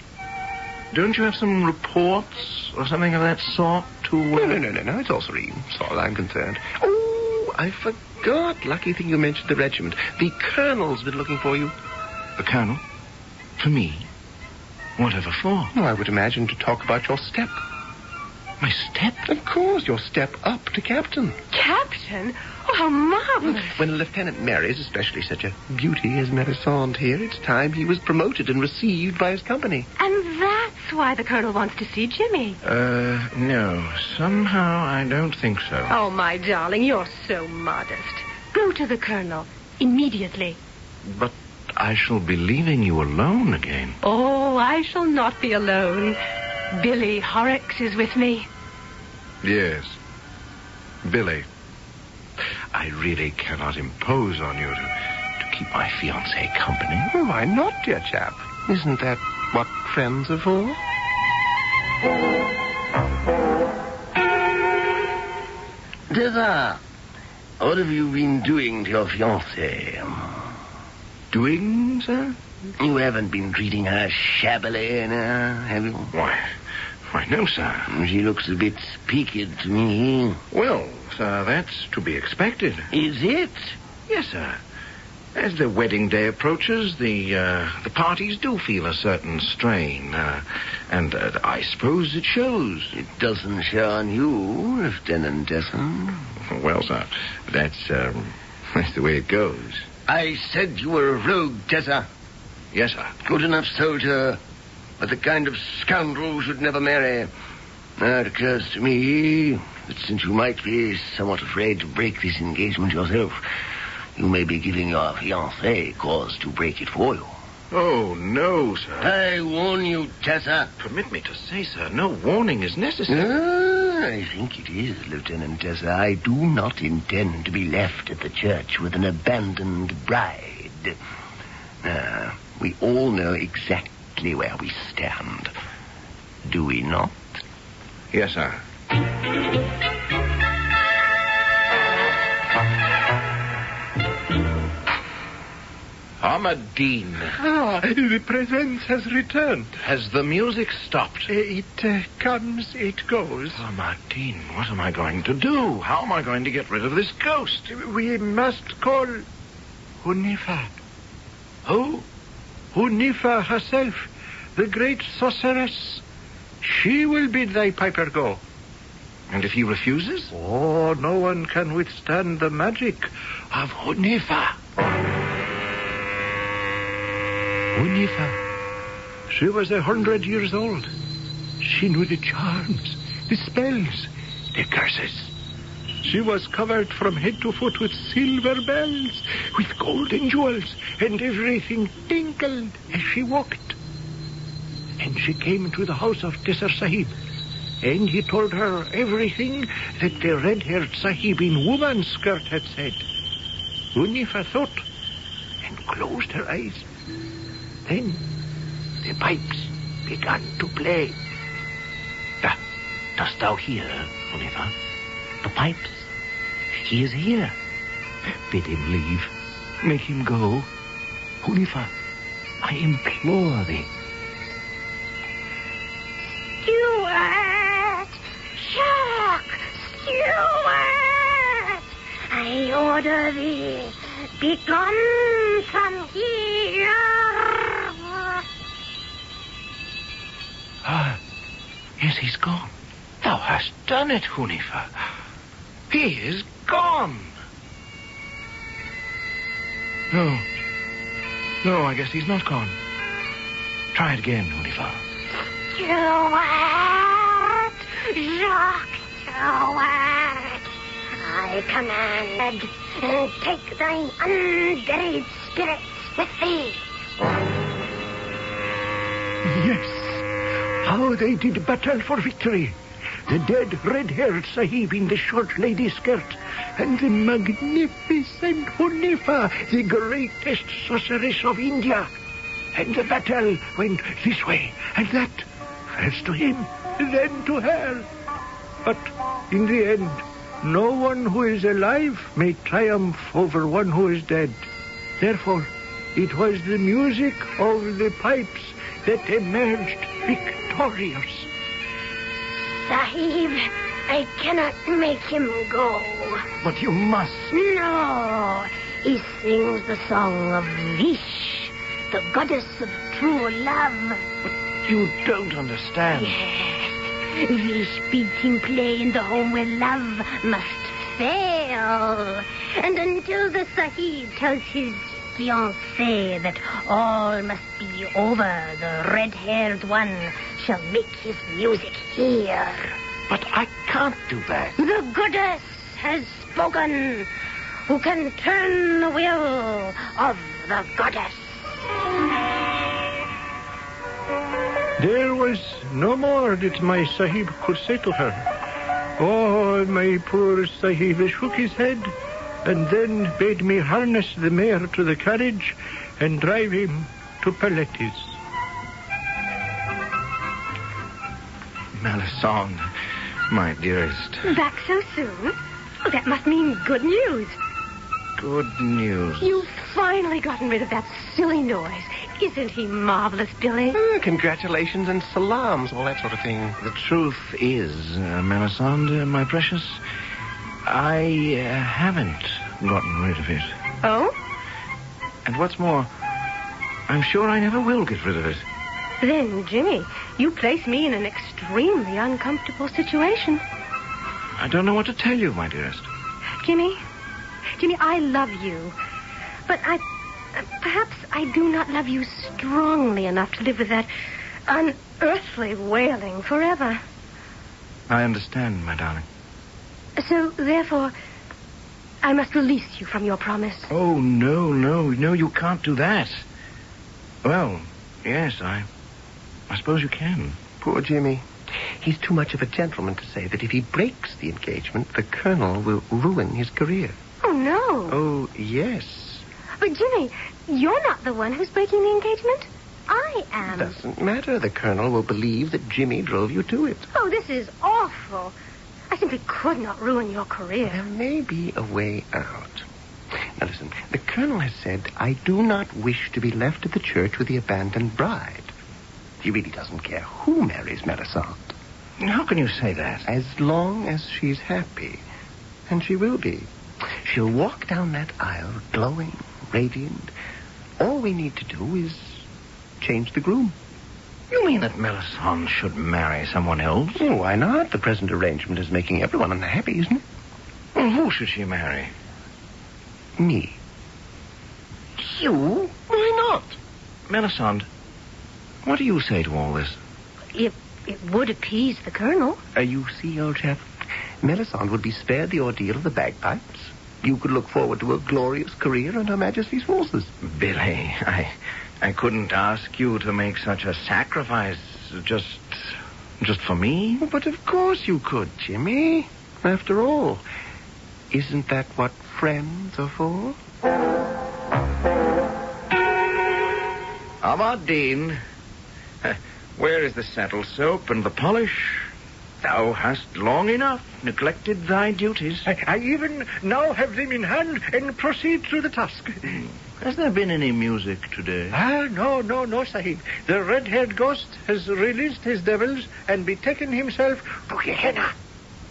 Don't you have some reports or something of that sort to... No, it's all serene, as far as I'm concerned. Oh, I forgot. Lucky thing you mentioned the regiment. The colonel's been looking for you. The colonel? For me? Whatever for? Oh, I would imagine to talk about your step. My step? Of course, your step up to captain. Captain? Oh, how marvelous. When a lieutenant marries, especially such a beauty as Melisande here, it's time he was promoted and received by his company. And that's why the colonel wants to see Jimmy. No. Somehow I don't think so. Oh, my darling, you're so modest. Go to the colonel immediately. But I shall be leaving you alone again. Oh, I shall not be alone. Billy Horrocks is with me. Yes. Billy. I really cannot impose on you to keep my fiancée company. Oh, why not, dear chap? Isn't that what friends are for? Tessa, what have you been doing to your fiancée? Doing, sir? You haven't been treating her shabbily, have you? Why, no, sir. She looks a bit peaked to me. Well, sir, that's to be expected. Is it? Yes, sir. As the wedding day approaches, the parties do feel a certain strain, and I suppose it shows. It doesn't show on you, Lieutenant Desson. Well, sir, that's the way it goes. I said you were a rogue, Tessa. Yes, sir. Good enough soldier, but the kind of scoundrel who should never marry. Now it occurs to me that since you might be somewhat afraid to break this engagement yourself, you may be giving your fiancé cause to break it for you. Oh, no, sir. I warn you, Tessa. Permit me to say, sir, no warning is necessary. I think it is, Lieutenant Tessa. I do not intend to be left at the church with an abandoned bride. Now, we all know exactly where we stand. Do we not? Yes, sir. Amadine. The presence has returned. Has the music stopped? It comes, it goes. Amadine, what am I going to do? How am I going to get rid of this ghost? We must call Hunifa. Who? Hunifa herself, the great sorceress. She will bid thy piper go. And if he refuses? Oh, no one can withstand the magic of Hunifa. Hunifa. She was 100 years old. She knew the charms, the spells, the curses. She was covered from head to foot with silver bells, with golden jewels, and everything tinkled as she walked. And she came to the house of Tesser Sahib, and he told her everything that the red-haired Sahib in woman's skirt had said. Hunifa thought and closed her eyes. Then the pipes began to play. Dost thou hear, Hunifa? The pipes. He is here. Bid him leave. Make him go. Hunifa, I implore thee. Steward! Shark! Steward! I order thee, begone from here! Yes, he's gone. Thou hast done it, Hunifa. He is gone. No, I guess he's not gone. Try it again, Hunifa. Steward! Jacques Steward! I command, and take thine unburied spirits with thee. Yes. How they did battle for victory. The dead red-haired Sahib in the short lady skirt, and the magnificent Hunifa, the greatest sorceress of India. And the battle went this way and that, first to him, then to her. But in the end, no one who is alive may triumph over one who is dead. Therefore, it was the music of the pipes that emerged victorious. Sahib, I cannot make him go. But you must. No, he sings the song of Vish, the goddess of true love. But you don't understand. Yes, Vish bids him play in the home where love must fail. And until the Sahib tells his fiancée that all must be over, the red-haired one shall make his music here. But I can't do that. The goddess has spoken. Who can turn the will of the goddess? There was no more that my Sahib could say to her. Oh, my poor Sahib shook his head and then bade me harness the mare to the carriage and drive him to Paletis. Melisande, my dearest. Back so soon? Oh, that must mean good news. Good news. You've finally gotten rid of that silly noise. Isn't he marvelous, Billy? Congratulations and salams, all that sort of thing. The truth is, Melisande, my precious, I haven't gotten rid of it. Oh? And what's more, I'm sure I never will get rid of it. Then, Jimmy, you place me in an extremely uncomfortable situation. I don't know what to tell you, my dearest. Jimmy, I love you. But perhaps I do not love you strongly enough to live with that unearthly wailing forever. I understand, my darling. So, therefore, I must release you from your promise. Oh, no, you can't do that. Well, yes, I suppose you can. Poor Jimmy. He's too much of a gentleman to say that if he breaks the engagement, the Colonel will ruin his career. Oh, no. Oh, yes. But, Jimmy, you're not the one who's breaking the engagement. I am. Doesn't matter. The Colonel will believe that Jimmy drove you to it. Oh, this is awful. I simply could not ruin your career. There may be a way out. Now, listen, the Colonel has said, I do not wish to be left at the church with the abandoned bride. He really doesn't care who marries Melisande. How can you say that? As long as she's happy. And she will be. She'll walk down that aisle, glowing, radiant. All we need to do is change the groom. You mean that Melisande should marry someone else? Oh, why not? The present arrangement is making everyone unhappy, isn't it? Well, who should she marry? Me. You? Why not? Melisande, what do you say to all this? It would appease the Colonel. You see, old chap, Melisande would be spared the ordeal of the bagpipes. You could look forward to a glorious career in Her Majesty's forces. Billy, I couldn't ask you to make such a sacrifice just for me. But of course you could, Jimmy. After all, isn't that what friends are for? Ahmad-Din, where is the saddle soap and the polish? Thou hast long enough neglected thy duties. I even now have them in hand and proceed to the task. Has there been any music today? No, Sahib. The red-haired ghost has released his devils and betaken himself to Gehenna.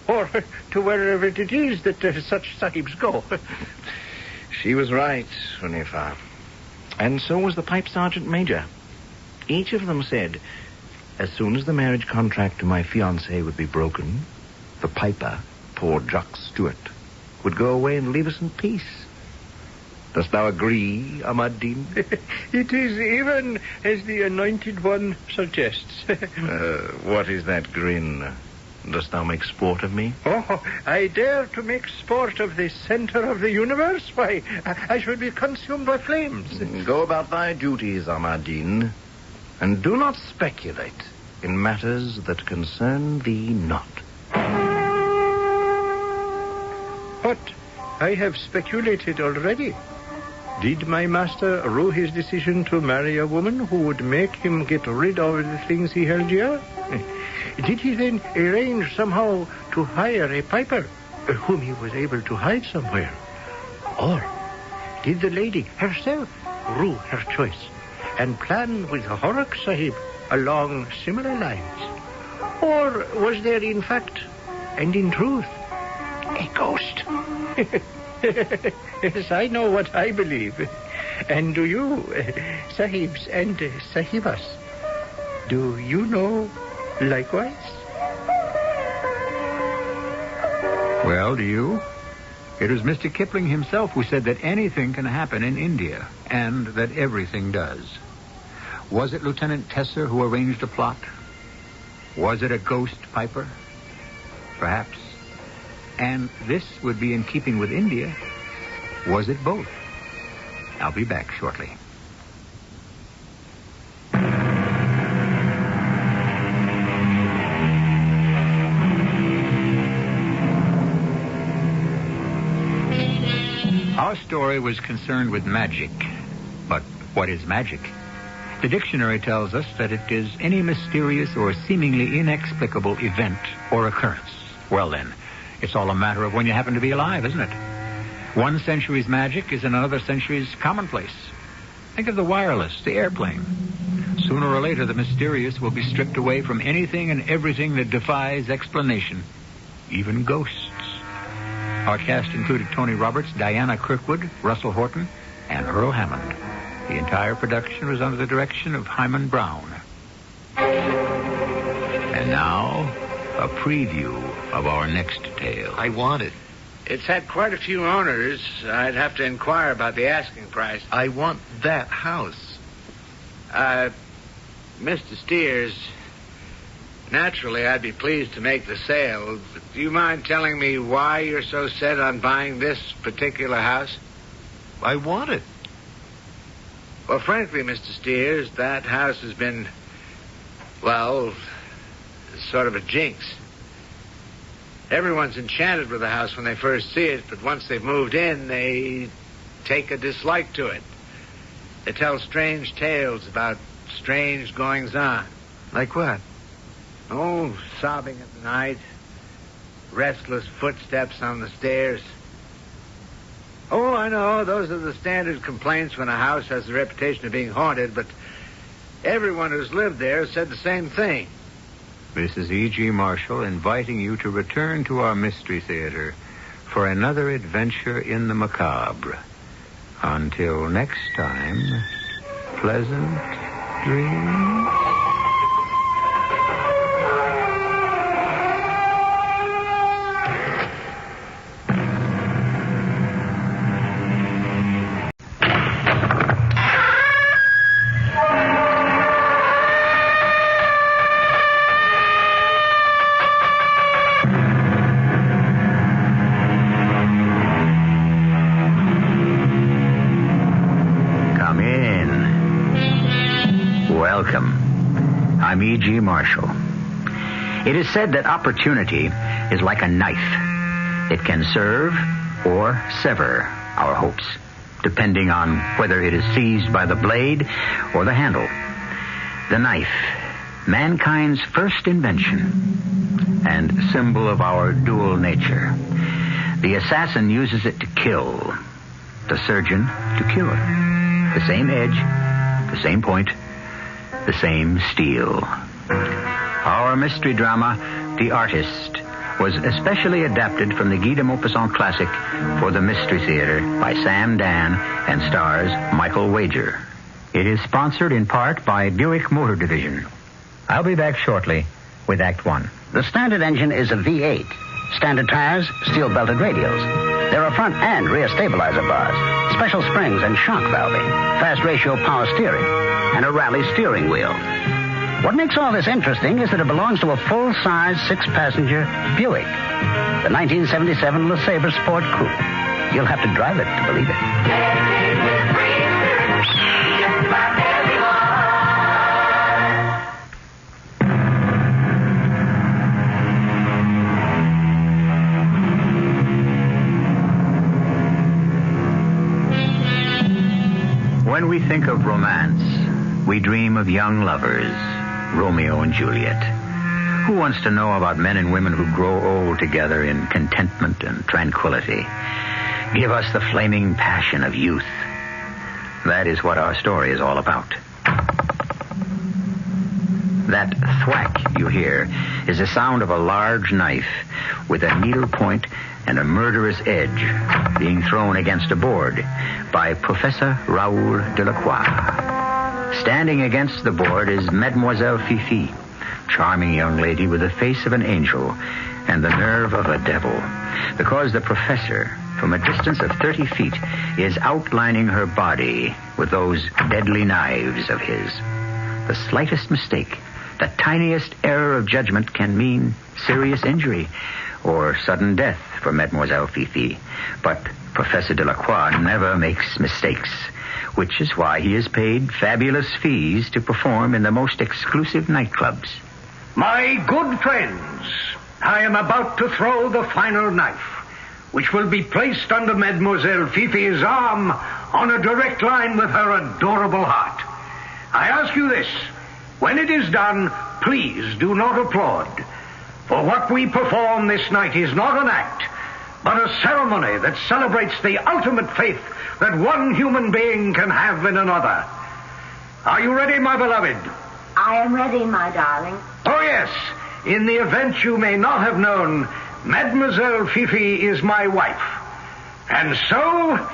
Or to wherever it is that such sahibs go. She was right, Unifa. And so was the pipe sergeant major. Each of them said, as soon as the marriage contract to my fiancée would be broken, the piper, poor Jock Stewart, would go away and leave us in peace. Dost thou agree, Ahmad-Din? It is even as the Anointed One suggests. What is that grin? Dost thou make sport of me? Oh, I dare to make sport of the center of the universe? Why, I should be consumed by flames. Go about thy duties, Ahmad-Din, and do not speculate in matters that concern thee not. But I have speculated already. Did my master rue his decision to marry a woman who would make him get rid of the things he held dear? Did he then arrange somehow to hire a piper whom he was able to hide somewhere? Or did the lady herself rue her choice and plan with Horak Sahib along similar lines? Or was there, in fact, and in truth, a ghost? Yes, I know what I believe. And do you, Sahibs and Sahibas, do you know likewise? Well, do you? It was Mr. Kipling himself who said that anything can happen in India, and that everything does. Was it Lieutenant Tesser who arranged a plot? Was it a ghost piper? Perhaps. And this would be in keeping with India. Was it both? I'll be back shortly. Our story was concerned with magic. But what is magic? The dictionary tells us that it is any mysterious or seemingly inexplicable event or occurrence. Well, then, it's all a matter of when you happen to be alive, isn't it? One century's magic is in another century's commonplace. Think of the wireless, the airplane. Sooner or later, the mysterious will be stripped away from anything and everything that defies explanation, even ghosts. Our cast included Tony Roberts, Diana Kirkwood, Russell Horton, and Earl Hammond. The entire production was under the direction of Hyman Brown. And now, a preview of our next tale. I want it. It's had quite a few owners. I'd have to inquire about the asking price. I want that house. Mr. Steers, naturally I'd be pleased to make the sale. But do you mind telling me why you're so set on buying this particular house? I want it. Well, frankly, Mr. Steers, that house has been, well, sort of a jinx. Everyone's enchanted with the house when they first see it, but once they've moved in, they take a dislike to it. They tell strange tales about strange goings-on. Like what? Oh, sobbing at night, restless footsteps on the stairs. Oh, I know. Those are the standard complaints when a house has the reputation of being haunted, but everyone who's lived there said the same thing. This is E.G. Marshall inviting you to return to our Mystery Theater for another adventure in the macabre. Until next time, pleasant dreams. I'm E.G. Marshall. It is said that opportunity is like a knife. It can serve or sever our hopes, depending on whether it is seized by the blade or the handle. The knife, mankind's first invention and symbol of our dual nature. The assassin uses it to kill, the surgeon to cure. The same edge, the same point, the same steel. Our mystery drama, The Artist, was especially adapted from the Guy de Maupassant classic for the Mystery Theater by Sam Dan and stars Michael Wager. It is sponsored in part by Buick Motor Division. I'll be back shortly with Act One. The standard engine is a V8. Standard tires, steel-belted radials. There are front and rear stabilizer bars, special springs and shock valving, fast ratio power steering, and a rally steering wheel. What makes all this interesting is that it belongs to a full-size, 6-passenger Buick, the 1977 LeSabre Sport Coupe. You'll have to drive it to believe it. When we think of romance, we dream of young lovers, Romeo and Juliet. Who wants to know about men and women who grow old together in contentment and tranquility? Give us the flaming passion of youth. That is what our story is all about. That thwack you hear is the sound of a large knife with a needle point and a murderous edge being thrown against a board by Professor Raoul Delacroix. Standing against the board is Mademoiselle Fifi, charming young lady with the face of an angel and the nerve of a devil, because the professor, from a distance of 30 feet, is outlining her body with those deadly knives of his. The slightest mistake, the tiniest error of judgment can mean serious injury or sudden death for Mademoiselle Fifi. But Professor Delacroix never makes mistakes, which is why he is paid fabulous fees to perform in the most exclusive nightclubs. My good friends, I am about to throw the final knife, which will be placed under Mademoiselle Fifi's arm on a direct line with her adorable heart. I ask you this, when it is done, please do not applaud. For what we perform this night is not an act, but a ceremony that celebrates the ultimate faith that one human being can have in another. Are you ready, my beloved? I am ready, my darling. Oh, yes. In the event you may not have known, Mademoiselle Fifi is my wife. And so,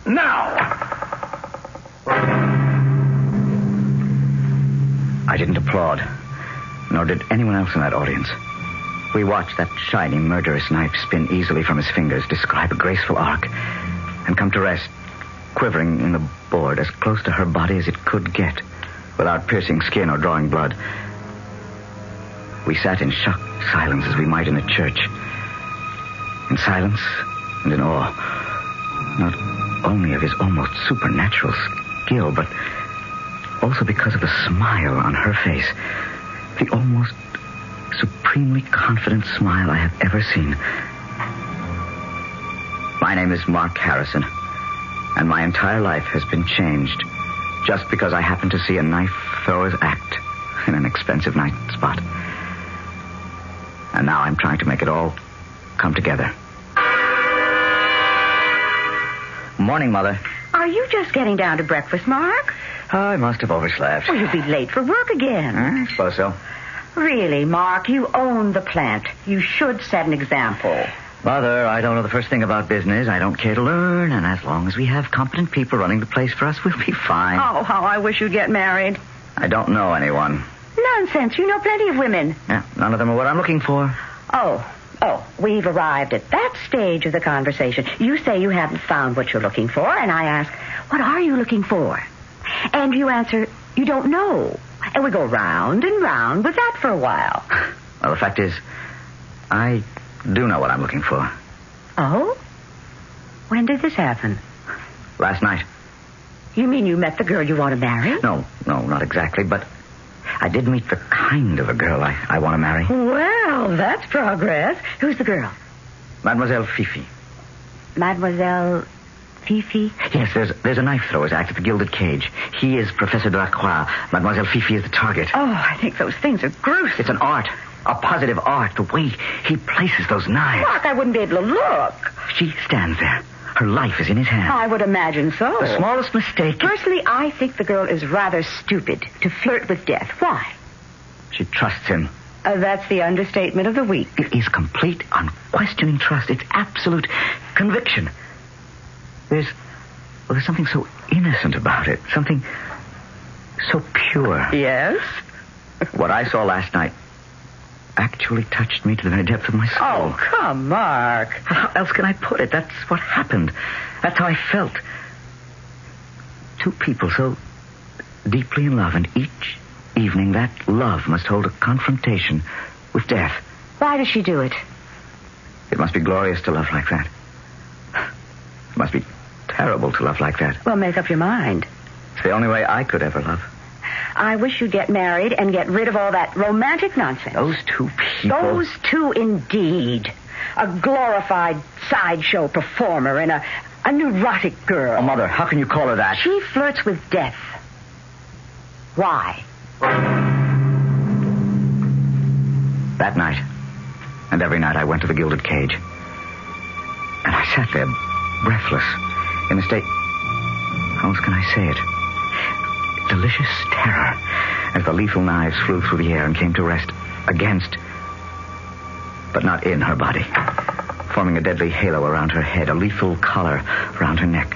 now. I didn't applaud, nor did anyone else in that audience. We watched that shiny, murderous knife spin easily from his fingers, describe a graceful arc, and come to rest, quivering in the board as close to her body as it could get, without piercing skin or drawing blood. We sat in shocked silence as we might in a church. In silence and in awe, not only of his almost supernatural skill, but also because of the smile on her face, the almost supremely confident smile I have ever seen. My name is Mark Harrison, and my entire life has been changed just because I happened to see a knife thrower's act in an expensive night spot. And now I'm trying to make it all come together. Morning, Mother. Are you just getting down to breakfast, Mark? I must have overslept. Well, you'll be late for work again. I suppose so. Really, Mark, you own the plant. You should set an example. Mother, I don't know the first thing about business. I don't care to learn, and as long as we have competent people running the place for us, we'll be fine. Oh, how I wish you'd get married. I don't know anyone. Nonsense. You know plenty of women. Yeah, none of them are what I'm looking for. Oh, we've arrived at that stage of the conversation. You say you haven't found what you're looking for, and I ask, what are you looking for? And you answer, you don't know. And we go round and round with that for a while. Well, the fact is, I do know what I'm looking for. Oh? When did this happen? Last night. You mean you met the girl you want to marry? No, not exactly, but I did meet the kind of a girl I want to marry. Well, that's progress. Who's the girl? Mademoiselle Fifi. Mademoiselle Fifi? Yes, there's a knife throwers act at the Gilded Cage. He is Professor Delacroix. Mademoiselle Fifi is the target. Oh, I think those things are gruesome. It's an art. A positive art. The way he places those knives. Mark, I wouldn't be able to look. She stands there. Her life is in his hands. I would imagine so. The smallest mistake... Personally, I think the girl is rather stupid to flirt with death. Why? She trusts him. That's the understatement of the week. It is complete, unquestioning trust. It's absolute conviction. There's something so innocent about it. Something so pure. Yes? What I saw last night actually touched me to the very depth of my soul. Oh, come, Mark. How else can I put it? That's what happened. That's how I felt. Two people so deeply in love, and each evening that love must hold a confrontation with death. Why does she do it? It must be glorious to love like that. It must be terrible to love like that. Well, make up your mind. It's the only way I could ever love. I wish you'd get married and get rid of all that romantic nonsense. Those two people... Those two, indeed. A glorified sideshow performer and a neurotic girl. Oh, Mother, how can you call her that? She flirts with death. Why? That night, and every night, I went to the Gilded Cage. And I sat there, breathless, in a state... How else can I say it? Delicious terror as the lethal knives flew through the air and came to rest against, but not in her body, forming a deadly halo around her head, a lethal collar around her neck.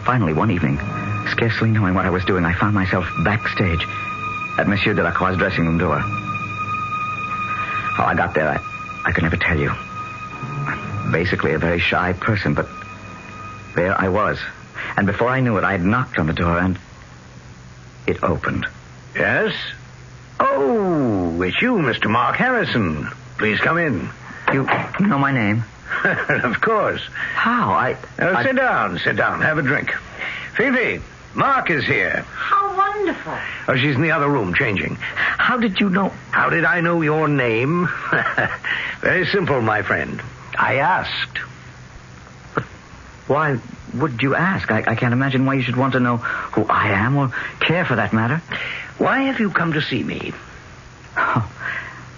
Finally, one evening, scarcely knowing what I was doing, I found myself backstage at Monsieur Delacroix's dressing room door. How I got there, I could never tell you. I'm basically a very shy person, but there I was. And before I knew it, I had knocked on the door, and it opened. Yes? Oh, it's you, Mr. Mark Harrison. Please come in. You know my name? Of course. How? Sit down. Have a drink. Fifi, Mark is here. How wonderful. Oh, she's in the other room, changing. How did you know? How did I know your name? Very simple, my friend. I asked. But why would you ask? I can't imagine why you should want to know who I am, or care for that matter. Why have you come to see me? Oh,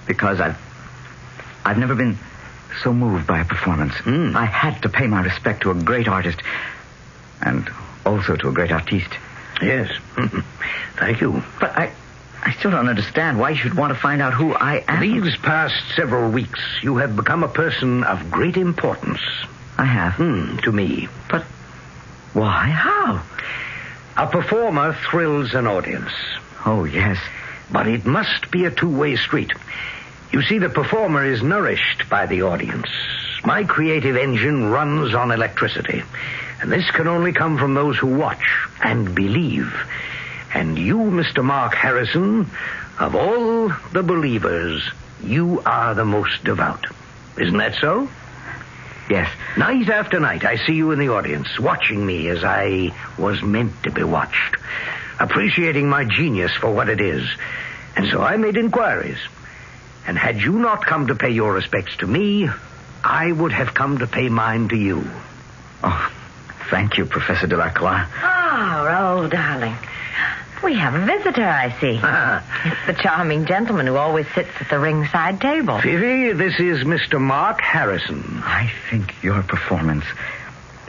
because I've never been so moved by a performance. I had to pay my respect to a great artist, and also to a great artiste. Yes. Thank you. But I still don't understand why you should want to find out who I am. These past several weeks, you have become a person of great importance. I have? To me. But why? How? A performer thrills an audience. Oh, yes. But it must be a two-way street. You see, the performer is nourished by the audience. My creative engine runs on electricity. And this can only come from those who watch and believe. And you, Mr. Mark Harrison, of all the believers, you are the most devout. Isn't that so? Yes. Night after night, I see you in the audience, watching me as I was meant to be watched, appreciating my genius for what it is. And so I made inquiries. And had you not come to pay your respects to me, I would have come to pay mine to you. Oh, thank you, Professor Delacroix. Oh, darling. We have a visitor, I see. It's the charming gentleman who always sits at the ringside table. Fifi, this is Mr. Mark Harrison. I think your performance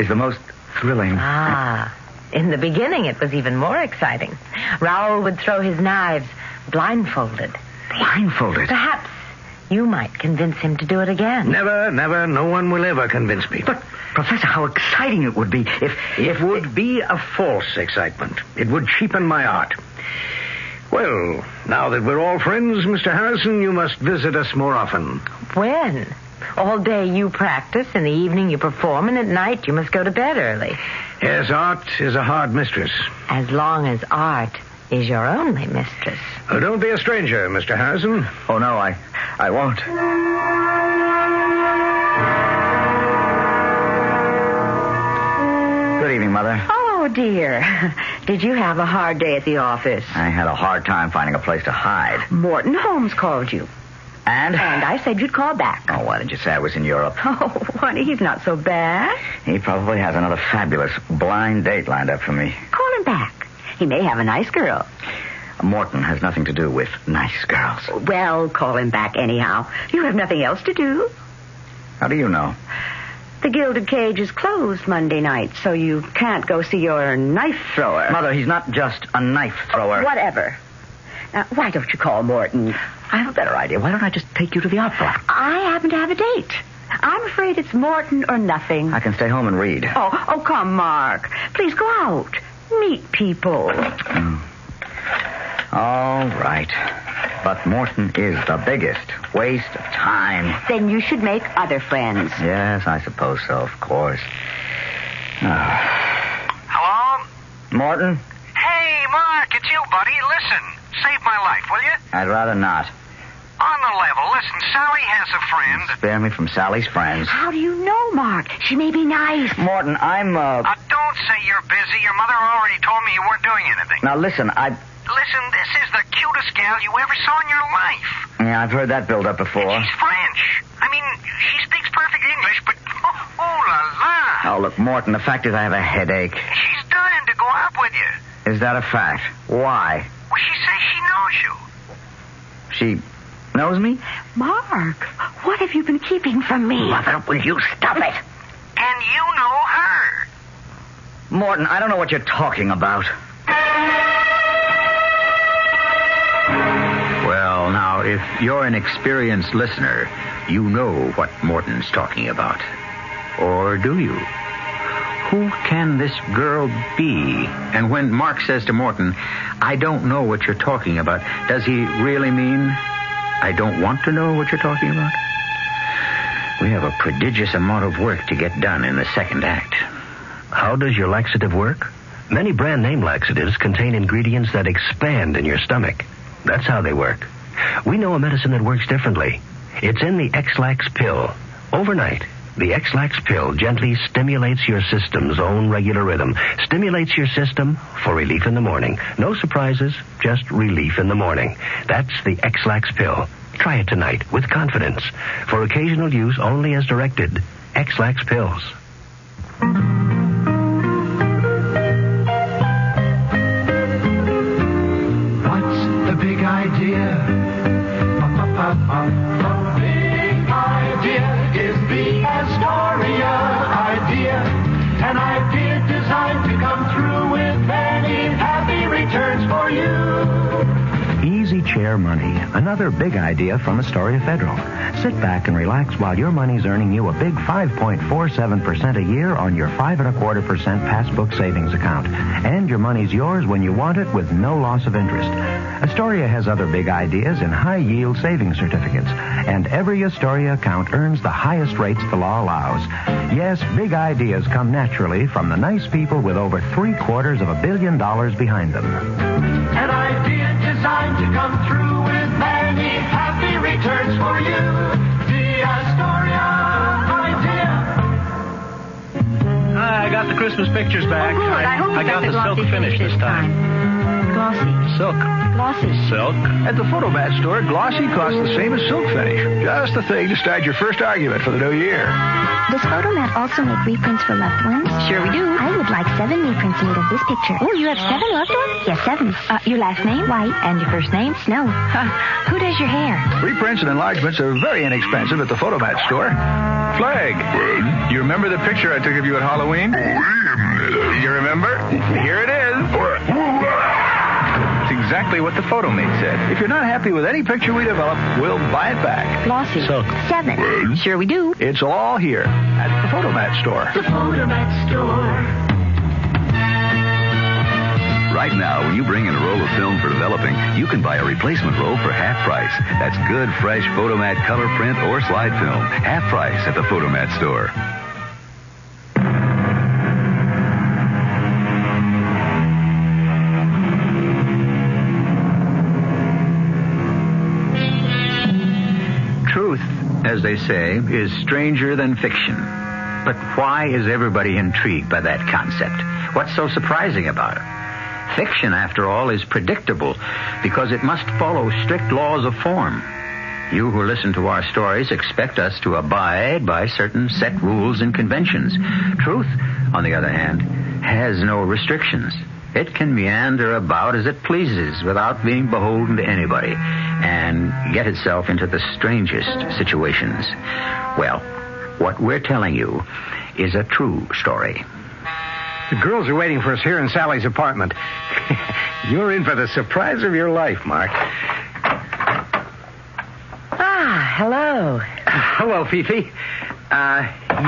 is the most thrilling. In the beginning, it was even more exciting. Raoul would throw his knives blindfolded. Blindfolded? Perhaps you might convince him to do it again. Never. No one will ever convince me. But, Professor, how exciting it would be if... It would be a false excitement. It would cheapen my art. Well, now that we're all friends, Mr. Harrison, you must visit us more often. When? All day you practice, in the evening you perform, and at night you must go to bed early. Yes, art is a hard mistress. As long as art is your only mistress. Oh, don't be a stranger, Mr. Harrison. Oh, no, I won't. Good evening, Mother. Oh, dear. Did you have a hard day at the office? I had a hard time finding a place to hide. Morton Holmes called you. And? And I said you'd call back. Oh, why did you say I was in Europe? Oh, honey, he's not so bad. He probably has another fabulous blind date lined up for me. Call him back. He may have a nice girl. Morton has nothing to do with nice girls. Well, call him back anyhow. You have nothing else to do. How do you know? The Gilded Cage is closed Monday night, so you can't go see your knife thrower. Mother, he's not just a knife thrower. Whatever. Now, why don't you call Morton? I have a better idea. Why don't I just take you to the opera? I happen to have a date. I'm afraid it's Morton or nothing. I can stay home and read. Oh, come, Mark. Please go out. Meet people. All right. But Morton is the biggest waste of time. Then you should make other friends. Yes, I suppose so, of course. Hello? Morton? Hey, Mark, it's you, buddy. Listen, save my life, will you? I'd rather not. On the level, listen, Sally has a friend. Spare me from Sally's friends. How do you know, Mark? She may be nice. Morton, I'm, Don't say you're busy. Your mother already told me you weren't doing anything. Now, listen, Listen, this is the cutest gal you ever saw in your life. Yeah, I've heard that build-up before. And she's French. I mean, she speaks perfect English, but oh la la. Oh, look, Morton, the fact is I have a headache. She's dying to go out with you. Is that a fact? Why? Well, she says she knows you. She knows me? Mark, what have you been keeping from me? Mother, will you stop it? And you know her. Morton, I don't know what you're talking about. Well, now, if you're an experienced listener, you know what Morton's talking about. Or do you? Who can this girl be? And when Mark says to Morton, I don't know what you're talking about, does he really mean, I don't want to know what you're talking about? We have a prodigious amount of work to get done in the second act. How does your laxative work? Many brand name laxatives contain ingredients that expand in your stomach. That's how they work. We know a medicine that works differently. It's in the X-Lax pill. Overnight, the X-Lax pill gently stimulates your system's own regular rhythm. Stimulates your system for relief in the morning. No surprises, just relief in the morning. That's the X-Lax pill. Try it tonight with confidence. For occasional use only as directed. X-Lax pills. Idea. The big idea is the Astoria idea. An idea designed to come through with many happy returns for you. Easy Chair Money, another big idea from Astoria Federal. Sit back and relax while your money's earning you a big 5.47% a year on your 5.25% passbook savings account. And your money's yours when you want it with no loss of interest. Astoria has other big ideas in high-yield savings certificates. And every Astoria account earns the highest rates the law allows. Yes, big ideas come naturally from the nice people with over $750 million behind them. An idea designed to come through with many happy returns for you. The Astoria idea. I got the Christmas pictures back. Oh, good. I hope I got the silk finish this time. Glossy. Silk. Glossy. Silk. At the Photomat store, glossy costs the same as silk finish. Just the thing to start your first argument for the new year. Does Photomat also make reprints for loved ones? Sure we do. I would like 7 reprints made of this picture. Oh, you have 7 loved ones? Yes, 7. Your last name? White. And your first name? Snow. Who does your hair? Reprints and enlargements are very inexpensive at the Photomat store. Flag. You remember the picture I took of you at Halloween? You remember? Here it is. It's exactly what the photo mate said. If you're not happy with any picture we develop, we'll buy it back. Flossie. So, 7. Sure we do. it's all here at the Photomat store. The Photomat Store. Right now, when you bring in a roll of film for developing, you can buy a replacement roll for half price. That's good, fresh Photomat color print or slide film. Half price at the Photomat store. Truth, as they say, is stranger than fiction. But why is everybody intrigued by that concept? What's so surprising about it? Fiction, after all, is predictable because it must follow strict laws of form. You who listen to our stories expect us to abide by certain set rules and conventions. Truth, on the other hand, has no restrictions. It can meander about as it pleases without being beholden to anybody and get itself into the strangest situations. Well, what we're telling you is a true story. The girls are waiting for us here in Sally's apartment. You're in for the surprise of your life, Mark. Ah, hello. Hello, Fifi.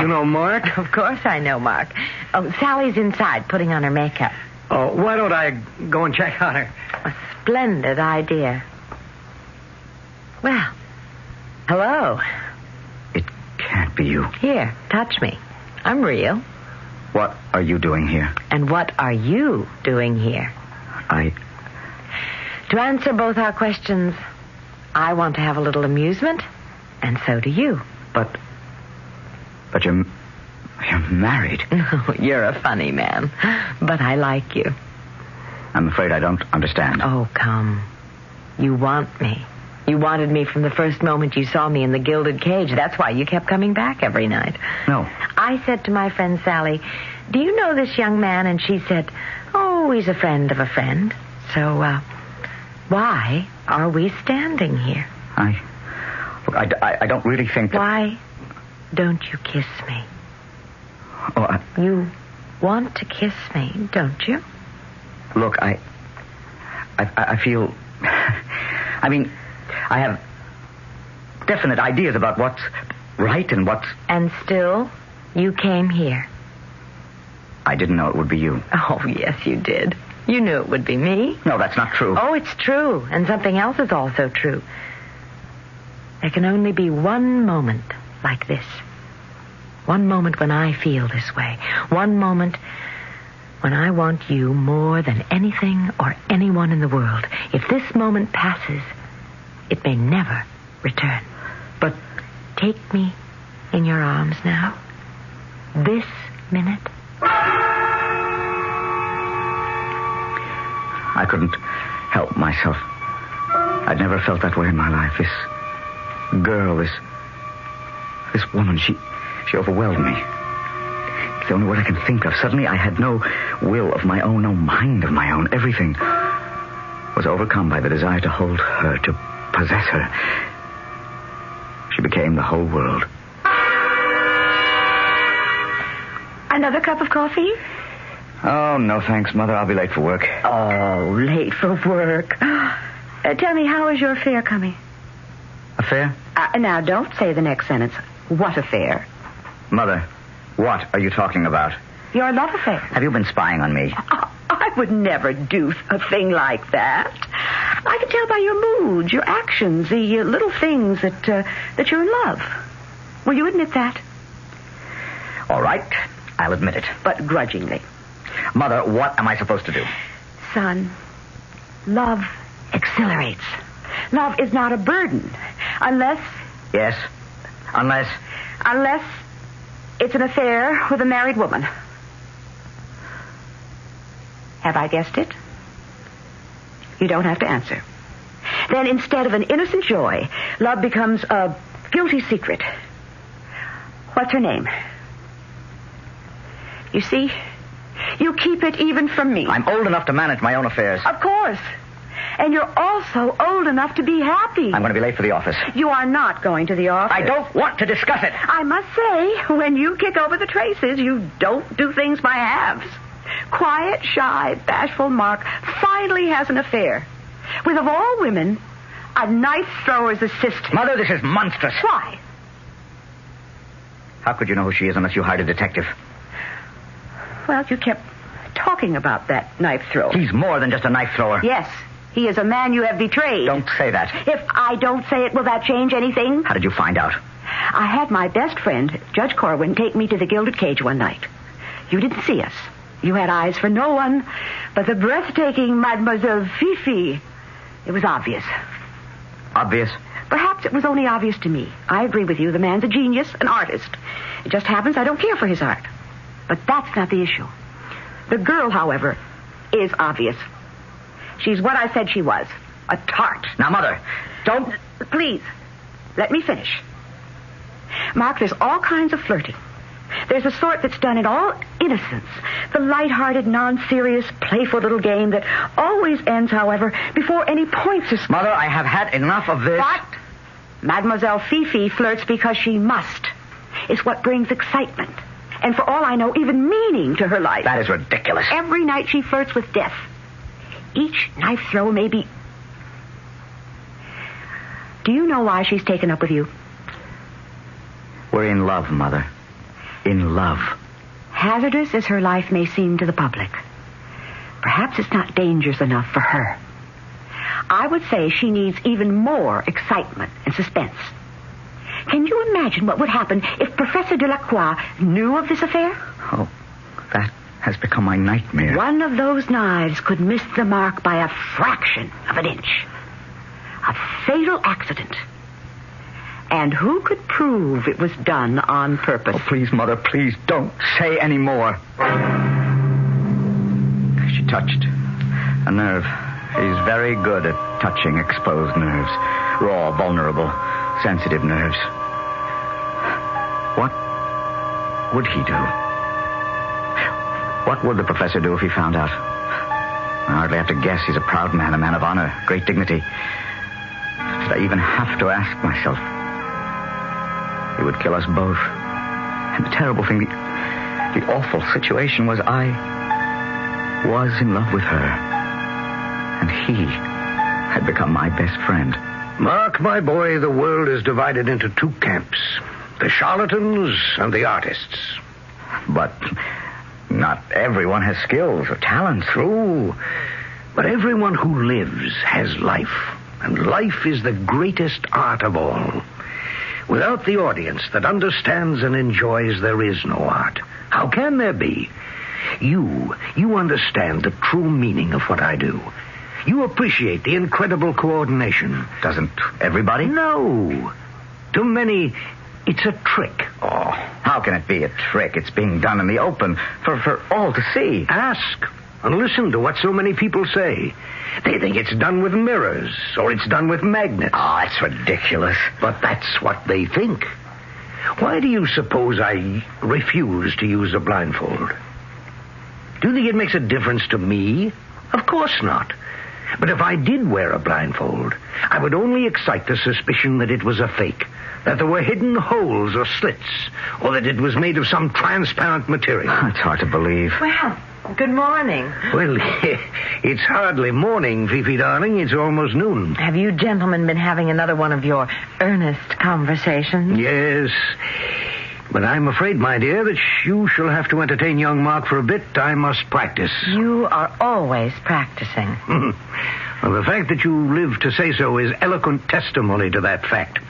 You know Mark? Of course I know Mark. Oh, Sally's inside putting on her makeup. Oh, why don't I go and check on her? A splendid idea. Well, hello. Can't be you. Here, touch me. I'm real. What are you doing here? And what are you doing here? To answer both our questions, I want to have a little amusement, and so do you. But you're married. No, you're a funny man, but I like you. I'm afraid I don't understand. Oh, come. You want me. You wanted me from the first moment you saw me in the gilded cage. That's why you kept coming back every night. No. I said to my friend Sally, do you know this young man? And she said, oh, he's a friend of a friend. So, why are we standing here? I don't really think that... Why don't you kiss me? Oh, You want to kiss me, don't you? Look, I feel... I mean, I have definite ideas about what's right and what's... And still, you came here. I didn't know it would be you. Oh, yes, you did. You knew it would be me. No, that's not true. Oh, it's true. And something else is also true. There can only be one moment like this. One moment when I feel this way. One moment when I want you more than anything or anyone in the world. If this moment passes, it may never return. But take me in your arms now. This minute. I couldn't help myself. I'd never felt that way in my life. This girl, this woman, she overwhelmed me. It's the only word I can think of. Suddenly I had no will of my own, no mind of my own. Everything was overcome by the desire to hold her, to possess her. She became the whole world. Another cup of coffee? Oh, no thanks, Mother. I'll be late for work. Oh, late for work. Tell me, how is your affair coming? Affair? Now, don't say the next sentence. What affair? Mother, what are you talking about? Your love affair. Have you been spying on me? I would never do a thing like that. I can tell by your moods, your actions, the little things that you're in love. Will you admit that? All right, I'll admit it. But grudgingly. Mother, what am I supposed to do? Son, love exhilarates. Love is not a burden. Unless... Yes? Unless it's an affair with a married woman. Have I guessed it? You don't have to answer. Then instead of an innocent joy, love becomes a guilty secret. What's her name? You see, you keep it even from me. I'm old enough to manage my own affairs. Of course. And you're also old enough to be happy. I'm going to be late for the office. You are not going to the office. I don't want to discuss it. I must say, when you kick over the traces, you don't do things by halves. Quiet, shy, bashful Mark finally has an affair with, of all women, a knife thrower's assistant. Mother, this is monstrous. Why? How could you know who she is unless you hired a detective? Well, you kept talking about that knife thrower. He's more than just a knife thrower. Yes, he is a man you have betrayed. Don't say that. If I don't say it, will that change anything? How did you find out? I had my best friend, Judge Corwin, take me to the Gilded Cage one night. You didn't see us. You had eyes for no one but the breathtaking Mademoiselle Fifi. It was obvious. Obvious? Perhaps it was only obvious to me. I agree with you. The man's a genius, an artist. It just happens I don't care for his art. But that's not the issue. The girl, however, is obvious. She's what I said she was. A tart. Now, Mother, don't... Please, let me finish. Mark, there's all kinds of flirting. There's the sort that's done in all innocence. The light-hearted, non-serious, playful little game that always ends, however, before any points are... Mother, I have had enough of this. What? Mademoiselle Fifi flirts because she must. It's what brings excitement. And for all I know, even meaning to her life. That is ridiculous. Every night she flirts with death. Each knife throw may be... Do you know why she's taken up with you? We're in love, Mother. In love. Hazardous as her life may seem to the public, perhaps it's not dangerous enough for her. I would say she needs even more excitement and suspense. Can you imagine what would happen if Professor Delacroix knew of this affair? Oh, that has become my nightmare. One of those knives could miss the mark by a fraction of an inch. A fatal accident. And who could prove it was done on purpose? Oh, please, Mother, please don't say any more. She touched a nerve. She's very good at touching exposed nerves. Raw, vulnerable, sensitive nerves. What would he do? What would the professor do if he found out? I hardly have to guess. He's a proud man, a man of honor, great dignity. Did I even have to ask myself? He would kill us both. And the terrible thing, the awful situation was I was in love with her. And he had become my best friend. Mark, my boy, the world is divided into two camps. The charlatans and the artists. But not everyone has skills or talents. True. But everyone who lives has life. And life is the greatest art of all. Without the audience that understands and enjoys, there is no art. How can there be? You understand the true meaning of what I do. You appreciate the incredible coordination. Doesn't everybody? No. To many, it's a trick. Oh, how can it be a trick? It's being done in the open for all to see. Ask and listen to what so many people say. They think it's done with mirrors, or it's done with magnets. Oh, it's ridiculous. But that's what they think. Why do you suppose I refuse to use a blindfold? Do you think it makes a difference to me? Of course not. But if I did wear a blindfold, I would only excite the suspicion that it was a fake, that there were hidden holes or slits, or that it was made of some transparent material. It's hard to believe. Well, good morning. Well, it's hardly morning, Fifi, darling. It's almost noon. Have you gentlemen been having another one of your earnest conversations? Yes. But I'm afraid, my dear, that you shall have to entertain young Mark for a bit. I must practice. You are always practicing. Well, the fact that you live to say so is eloquent testimony to that fact.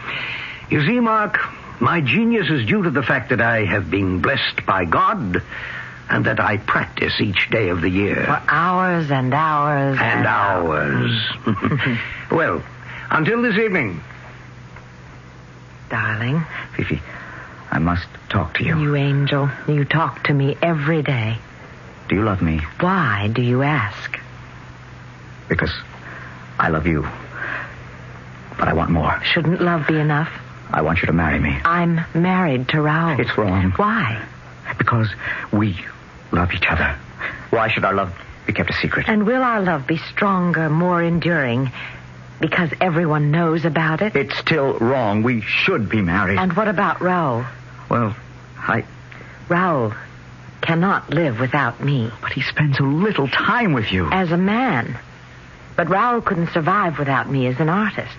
You see, Mark, my genius is due to the fact that I have been blessed by God and that I practice each day of the year. For hours and hours and hours. Well, until this evening. Darling. Fifi, I must talk to you. You angel. You talk to me every day. Do you love me? Why do you ask? Because I love you. But I want more. Shouldn't love be enough? I want you to marry me. I'm married to Raoul. It's wrong. Why? Because we love each other. Why should our love be kept a secret? And will our love be stronger, more enduring, because everyone knows about it? It's still wrong. We should be married. And what about Raoul? Well, Raoul cannot live without me. But he spends so little time with you. As a man. But Raoul couldn't survive without me as an artist.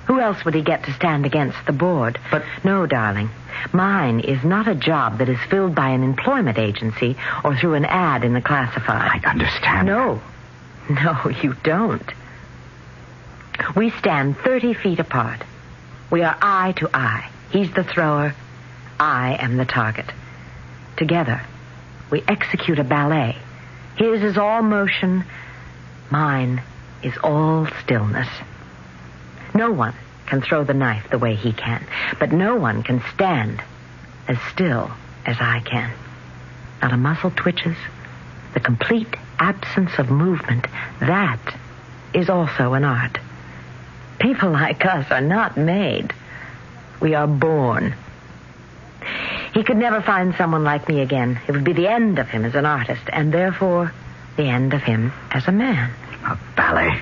Who else would he get to stand against the board? But... No, darling. Mine is not a job that is filled by an employment agency or through an ad in the classified. I understand. No, you don't. We stand 30 feet apart. We are eye to eye. He's the thrower. I am the target. Together, we execute a ballet. His is all motion. Mine is all stillness. No one can throw the knife the way he can, but no one can stand as still as I can. Not a muscle twitches. The complete absence of movement, that is also an art. People like us are not made. We are born. He could never find someone like me again. It would be the end of him as an artist, and therefore the end of him as a man. A ballet?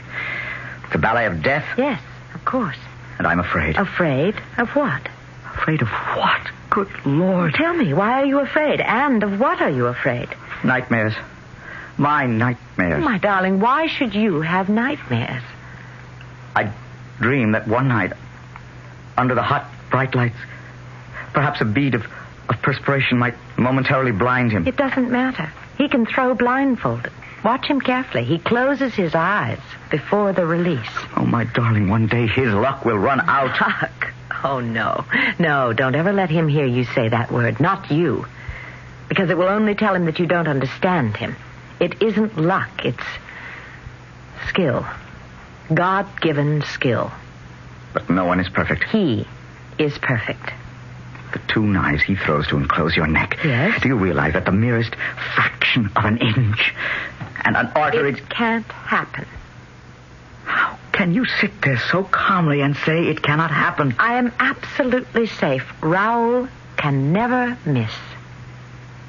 The ballet of death? Yes, of course. And I'm afraid. Afraid of what? Afraid of what? Good Lord. Tell me, why are you afraid? And of what are you afraid? Nightmares. My nightmares. My darling, why should you have nightmares? I dream that one night, under the hot, bright lights, perhaps a bead of perspiration might momentarily blind him. It doesn't matter. He can throw blindfolded. Watch him carefully. He closes his eyes before the release. Oh, my darling, one day his luck will run out. Luck? Oh, no. No, don't ever let him hear you say that word. Not you. Because it will only tell him that you don't understand him. It isn't luck. It's skill. God-given skill. But no one is perfect. He is perfect. The two knives he throws to enclose your neck. Yes? Do you realize that the merest fraction of an inch and an artery... It can't happen. How can you sit there so calmly and say it cannot happen? I am absolutely safe. Raoul can never miss.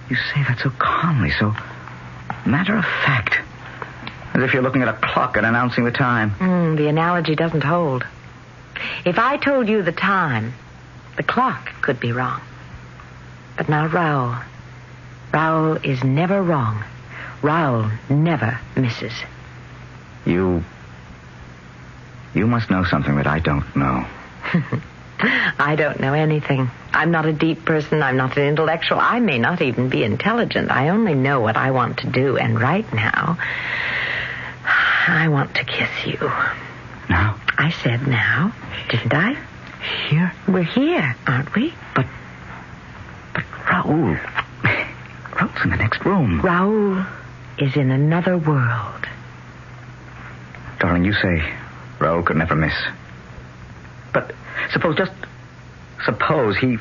You say that so calmly, so matter of fact. As if you're looking at a clock and announcing the time. The analogy doesn't hold. If I told you the time... the clock could be wrong. But not Raoul. Raoul is never wrong. Raoul never misses. You must know something that I don't know. I don't know anything. I'm not a deep person. I'm not an intellectual. I may not even be intelligent. I only know what I want to do. And right now, I want to kiss you. Now? I said now, didn't I? Here? We're here, aren't we? But Raoul. Raoul's in the next room. Raoul is in another world. Darling, you say Raoul could never miss. But suppose he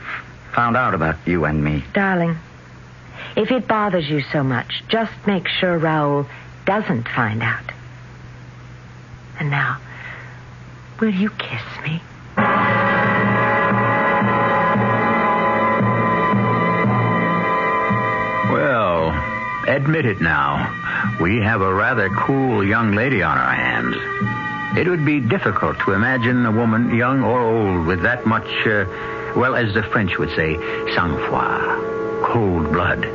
found out about you and me. Darling, if it bothers you so much, just make sure Raoul doesn't find out. And now, will you kiss me? Well, admit it now. We have a rather cool young lady on our hands. It would be difficult to imagine a woman, young or old, with that much, as the French would say, sang-froid, cold blood,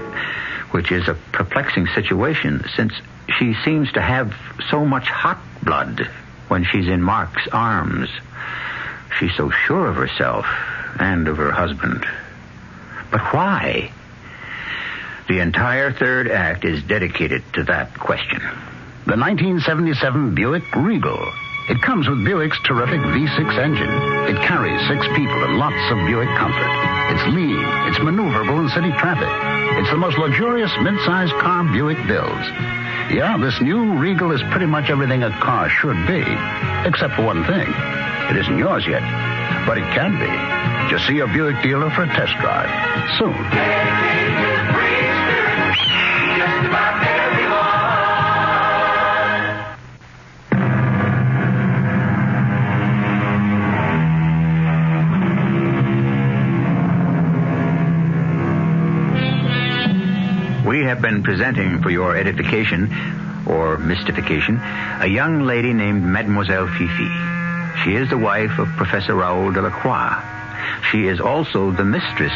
which is a perplexing situation since she seems to have so much hot blood when she's in Mark's arms. She's so sure of herself and of her husband. But why? The entire third act is dedicated to that question. The 1977 Buick Regal. It comes with Buick's terrific V6 engine. It carries 6 people and lots of Buick comfort. It's lean. It's maneuverable in city traffic. It's the most luxurious mid-sized car Buick builds. Yeah, this new Regal is pretty much everything a car should be, except for one thing. It isn't yours yet, but it can be. Just see your Buick dealer for a test drive soon. Just about everyone. We have been presenting for your edification or mystification, a young lady named Mademoiselle Fifi. She is the wife of Professor Raoul Delacroix. She is also the mistress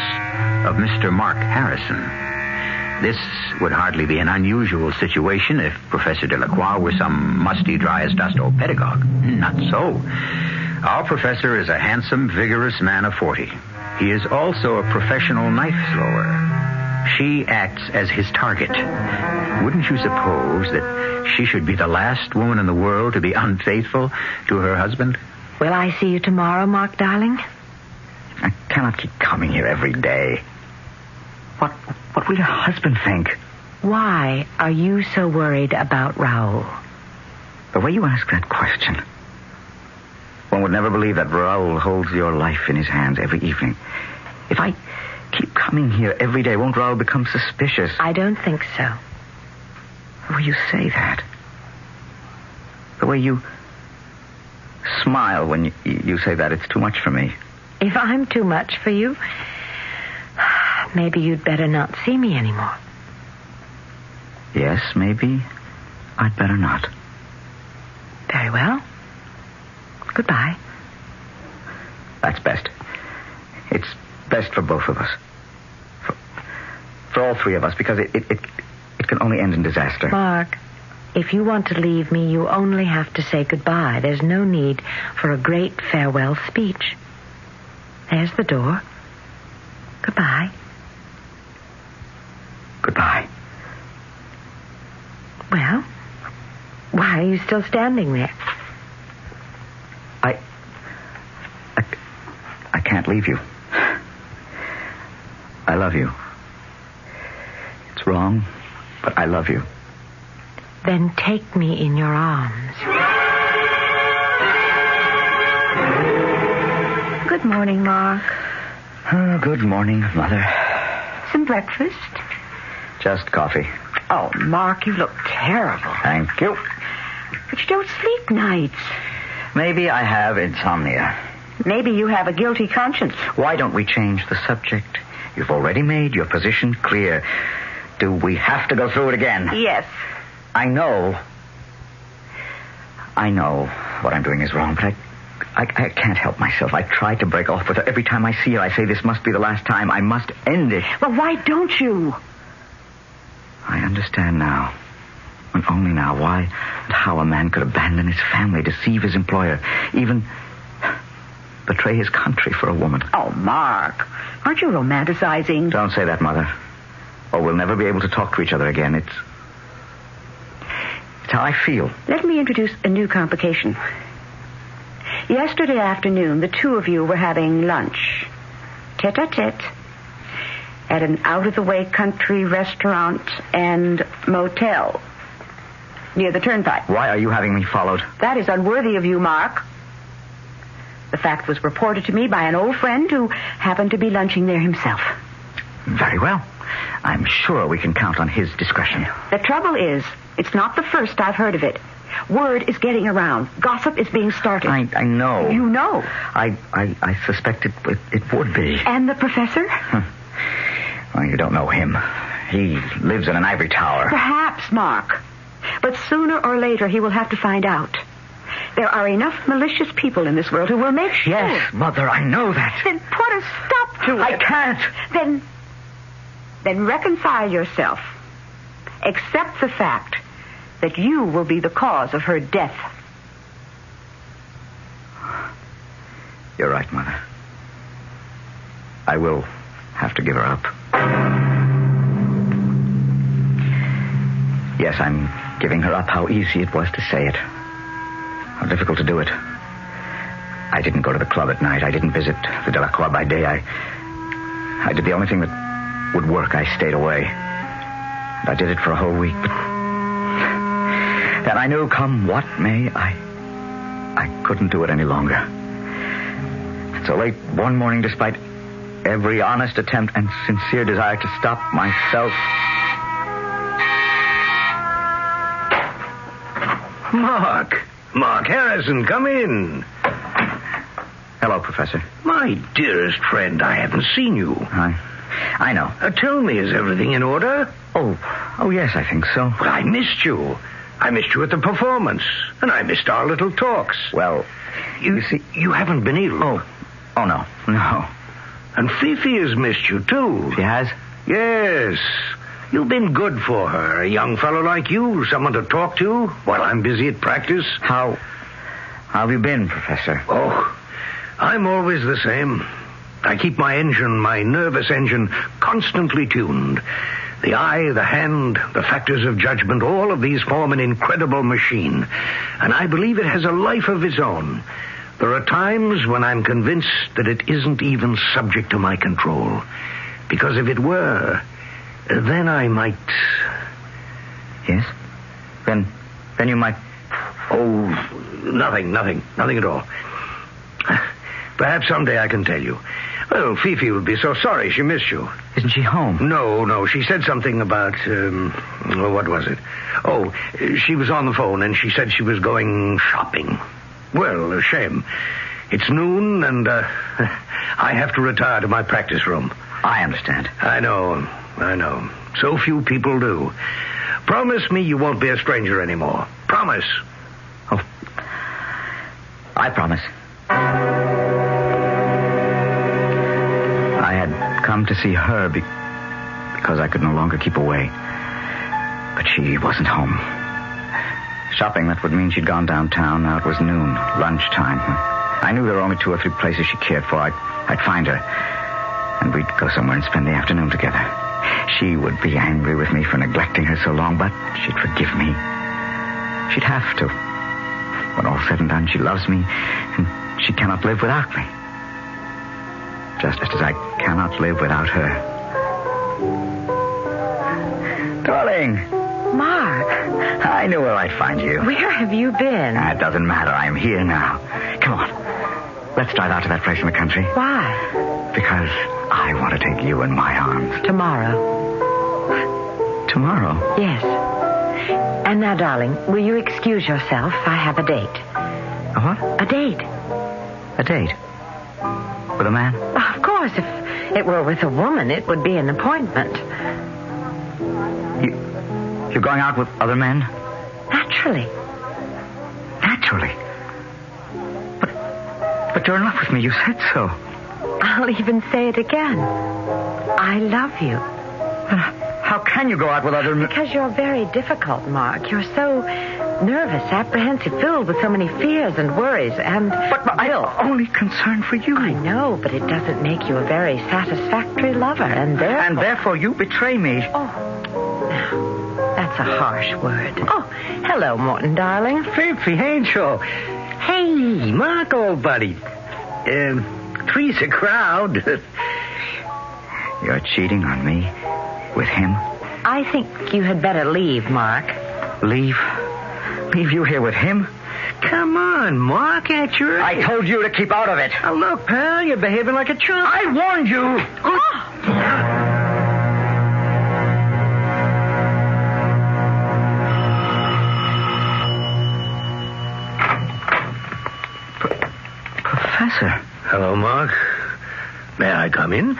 of Mr. Mark Harrison. This would hardly be an unusual situation if Professor Delacroix were some musty, dry-as-dust old pedagogue. Not so. Our professor is a handsome, vigorous man of 40. He is also a professional knife thrower. She acts as his target. Wouldn't you suppose that she should be the last woman in the world to be unfaithful to her husband? Will I see you tomorrow, Mark, darling? I cannot keep coming here every day. What will your husband think? Why are you so worried about Raoul? The way you ask that question, one would never believe that Raoul holds your life in his hands every evening. If I keep coming here every day, won't Raoul become suspicious? I don't think so. The way you say that. The way you smile when you say that, it's too much for me. If I'm too much for you, maybe you'd better not see me anymore. Yes, maybe I'd better not. Very well. Goodbye. That's best. It's best for both of us. For all three of us, because it can only end in disaster. Mark, if you want to leave me, you only have to say goodbye. There's no need for a great farewell speech. There's the door. Goodbye. Goodbye. Well, why are you still standing there? I can't leave you. I love you. It's wrong, but I love you. Then take me in your arms. Good morning, Mark. Good morning, Mother. Some breakfast? Just coffee. Oh, Mark, you look terrible. Thank you. But you don't sleep nights. Maybe I have insomnia. Maybe you have a guilty conscience. Why don't we change the subject? You've already made your position clear. Do we have to go through it again? Yes. I know what I'm doing is wrong, but I can't help myself. I try to break off with her. Every time I see her, I say, this must be the last time. I must end it. Well, why don't you? I understand now, and only now, why and how a man could abandon his family, deceive his employer, even betray his country for a woman. Oh, Mark, aren't you romanticizing? Don't say that, Mother, or we'll never be able to talk to each other again. It's how I feel. Let me introduce a new complication. Yesterday afternoon, the two of you were having lunch, tete-a-tete, at an out-of-the-way country restaurant and motel near the turnpike. Why are you having me followed? That is unworthy of you, Mark. The fact was reported to me by an old friend who happened to be lunching there himself. Very well. I'm sure we can count on his discretion. The trouble is, it's not the first I've heard of it. Word is getting around. Gossip is being started. I know. You know. I suspected it would be. And the professor? Well, you don't know him. He lives in an ivory tower. Perhaps, Mark. But sooner or later he will have to find out. There are enough malicious people in this world who will make sure. Yes, Mother, I know that. Then put a stop to it. I can't. Then reconcile yourself. Accept the fact that you will be the cause of her death. You're right, Mother. I will have to give her up. Yes, I'm giving her up. How easy it was to say it. How difficult to do it. I didn't go to the club at night. I didn't visit the Delacroix by day. I did the only thing that would work. I stayed away. And I did it for a whole week. But then I knew, come what may, I couldn't do it any longer. And so late one morning, despite every honest attempt and sincere desire to stop myself... Mark Harrison, come in. Hello, Professor. My dearest friend, I haven't seen you. I know. Tell me, is everything in order? Oh, yes, I think so. But I missed you. I missed you at the performance, and I missed our little talks. Well, you see, you haven't been ill. Oh, no. No. And Fifi has missed you, too. She has? Yes. You've been good for her. A young fellow like you, someone to talk to while I'm busy at practice. How have you been, Professor? Oh, I'm always the same. I keep my nervous engine, constantly tuned. The eye, the hand, the factors of judgment, all of these form an incredible machine. And I believe it has a life of its own. There are times when I'm convinced that it isn't even subject to my control. Because if it were, then I might... Yes? Then you might... Oh, nothing at all. Perhaps someday I can tell you. Well, Fifi would be so sorry she missed you. Isn't she home? No. She said something about, what was it? Oh, she was on the phone and she said she was going shopping. Well, a shame. It's noon and I have to retire to my practice room. I understand. I know. So few people do. Promise me you won't be a stranger anymore. Promise. Oh, I promise. I had come to see her because I could no longer keep away. But she wasn't home. Shopping, that would mean she'd gone downtown. Now it was noon, lunchtime. I knew there were only 2 or 3 places she cared for. I'd find her, and we'd go somewhere and spend the afternoon together. She would be angry with me for neglecting her so long, but she'd forgive me. She'd have to. When all's said and done, she loves me, and she cannot live without me. Just as I cannot live without her. Darling. Mark. I knew where I'd find you. Where have you been? It doesn't matter. I'm here now. Come on. Let's drive out to that place in the country. Why? Because I want to take you in my arms. Tomorrow. Tomorrow? Yes. And now, darling, will you excuse yourself? I have a date. A what? A date. A date? With a man? Of course, if it were with a woman, it would be an appointment. You're going out with other men? Naturally. Naturally? But you're in love with me. You said so. I'll even say it again. I love you. How can you go out with other men? Because you're very difficult, Mark. You're so nervous, apprehensive, filled with so many fears and worries, and... But I'm only concerned for you. I know, but it doesn't make you a very satisfactory lover, and therefore... And therefore you betray me. Oh, now, that's a harsh word. Oh, hello, Morton, darling. Fifi, Angel. Hey, Mark, old buddy. Three's a crowd. You're cheating on me with him? I think you had better leave, Mark. Leave? Leave you here with him? Come on, Mark, at your age. I told you to keep out of it. Oh, look, pal, you're behaving like a chump. I warned you. Professor. Hello, Mark. May I come in?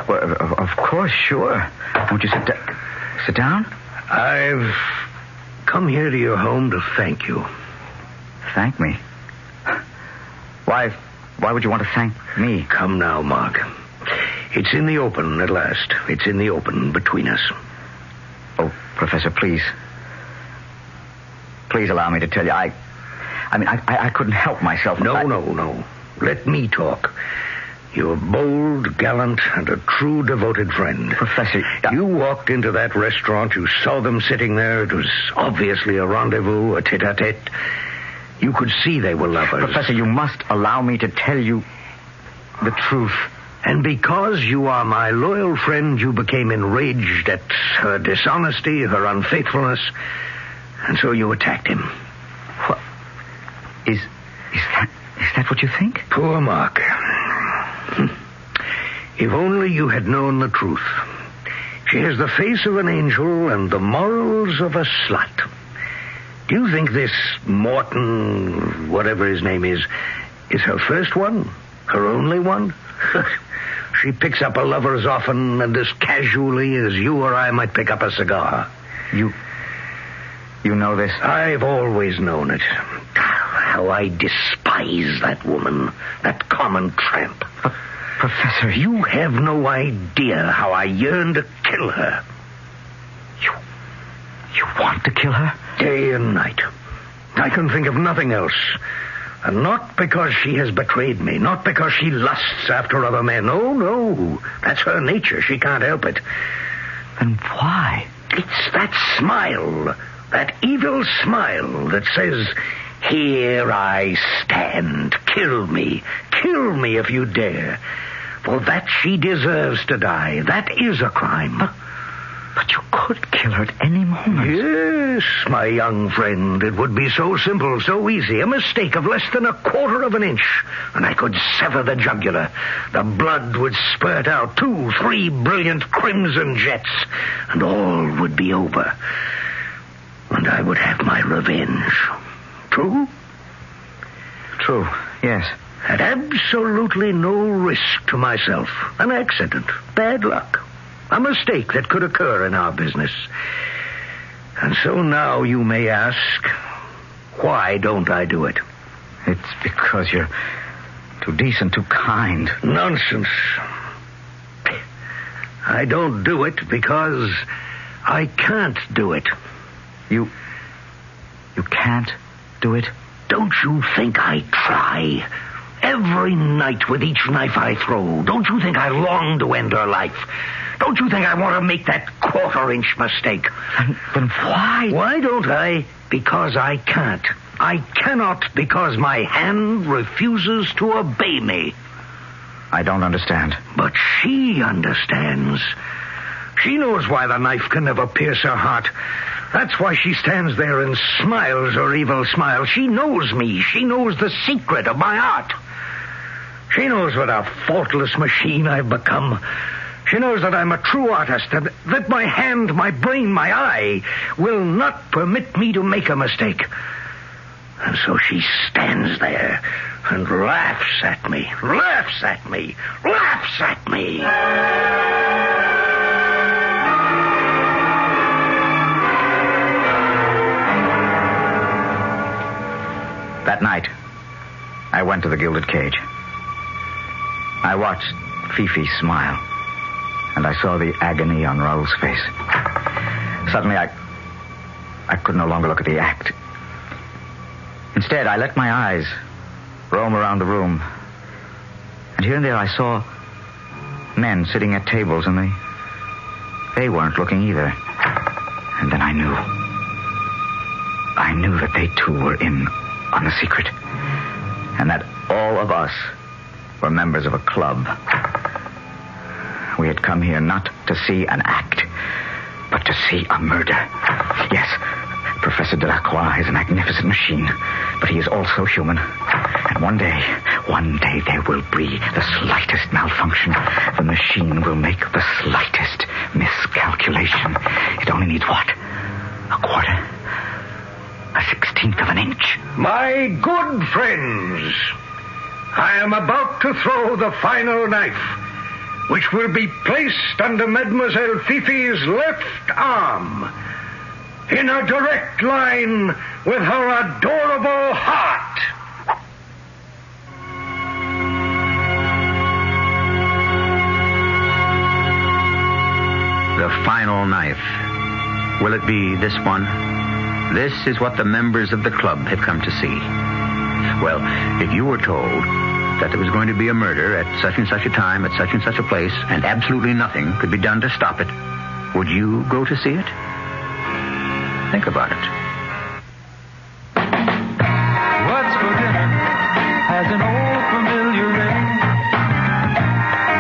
Well, of course, sure. Won't you sit down? I've come here to your home to thank you. Thank me? Why would you want to thank me? Come now, Mark. It's in the open at last. It's in the open between us. Oh, Professor, please. Please allow me to tell you, I couldn't help myself. No. Let me talk. You're bold, gallant, and a true devoted friend. Professor... You walked into that restaurant. You saw them sitting there. It was obviously a rendezvous, a tete-a-tete. You could see they were lovers. Professor, you must allow me to tell you the truth. And because you are my loyal friend, you became enraged at her dishonesty, her unfaithfulness, and so you attacked him. What? Is that what you think? Poor Mark. If only you had known the truth. She has the face of an angel and the morals of a slut. Do you think this Morton, whatever his name is her first one? Her only one? She picks up a lover as often and as casually as you or I might pick up a cigar. You You know this? I've always known it. How I despise that woman, that common tramp. Professor, you have no idea how I yearn to kill her. You want to kill her? Day and night. I can think of nothing else. And not because she has betrayed me, not because she lusts after other men. Oh, no. That's her nature. She can't help it. Then why? It's that smile, that evil smile that says, "Here I stand. Kill me if you dare. For that she deserves to die. That is a crime." But you could kill her at any moment. Yes, my young friend. It would be so simple, so easy. A mistake of less than a quarter of an inch, and I could sever the jugular. The blood would spurt out 2, 3 brilliant crimson jets, and all would be over. And I would have my revenge. True? True, yes. At absolutely no risk to myself. An accident. Bad luck. A mistake that could occur in our business. And so now you may ask, why don't I do it? It's because you're too decent, too kind. Nonsense. I don't do it because I can't do it. You can't do it? Don't you think I try? Every night with each knife I throw. Don't you think I long to end her life? Don't you think I want to make that quarter-inch mistake? Then why? Why don't I? Because I can't. I cannot because my hand refuses to obey me. I don't understand. But she understands. She knows why the knife can never pierce her heart. That's why she stands there and smiles her evil smile. She knows me. She knows the secret of my art. She knows what a faultless machine I've become. She knows that I'm a true artist, and that my hand, my brain, my eye will not permit me to make a mistake. And so she stands there and laughs at me, laughs at me, laughs at me. That night, I went to the Gilded Cage. I watched Fifi smile, and I saw the agony on Raoul's face. Suddenly, I could no longer look at the act. Instead, I let my eyes roam around the room. And here and there I saw men sitting at tables, and they weren't looking either. And then I knew that they too were in on the secret, and that all of us were members of a club. We had come here not to see an act, but to see a murder. Yes, Professor Delacroix is a magnificent machine, but he is also human. And one day there will be the slightest malfunction. The machine will make the slightest miscalculation. It only needs what? A quarter? A 16th of an inch. My good friends, I am about to throw the final knife, which will be placed under Mademoiselle Fifi's left arm, in a direct line with her adorable heart. The final knife. Will it be this one? This is what the members of the club have come to see. Well, if you were told that there was going to be a murder at such and such a time, at such and such a place, and absolutely nothing could be done to stop it, would you go to see it? Think about it. What's for dinner has an old familiar ring.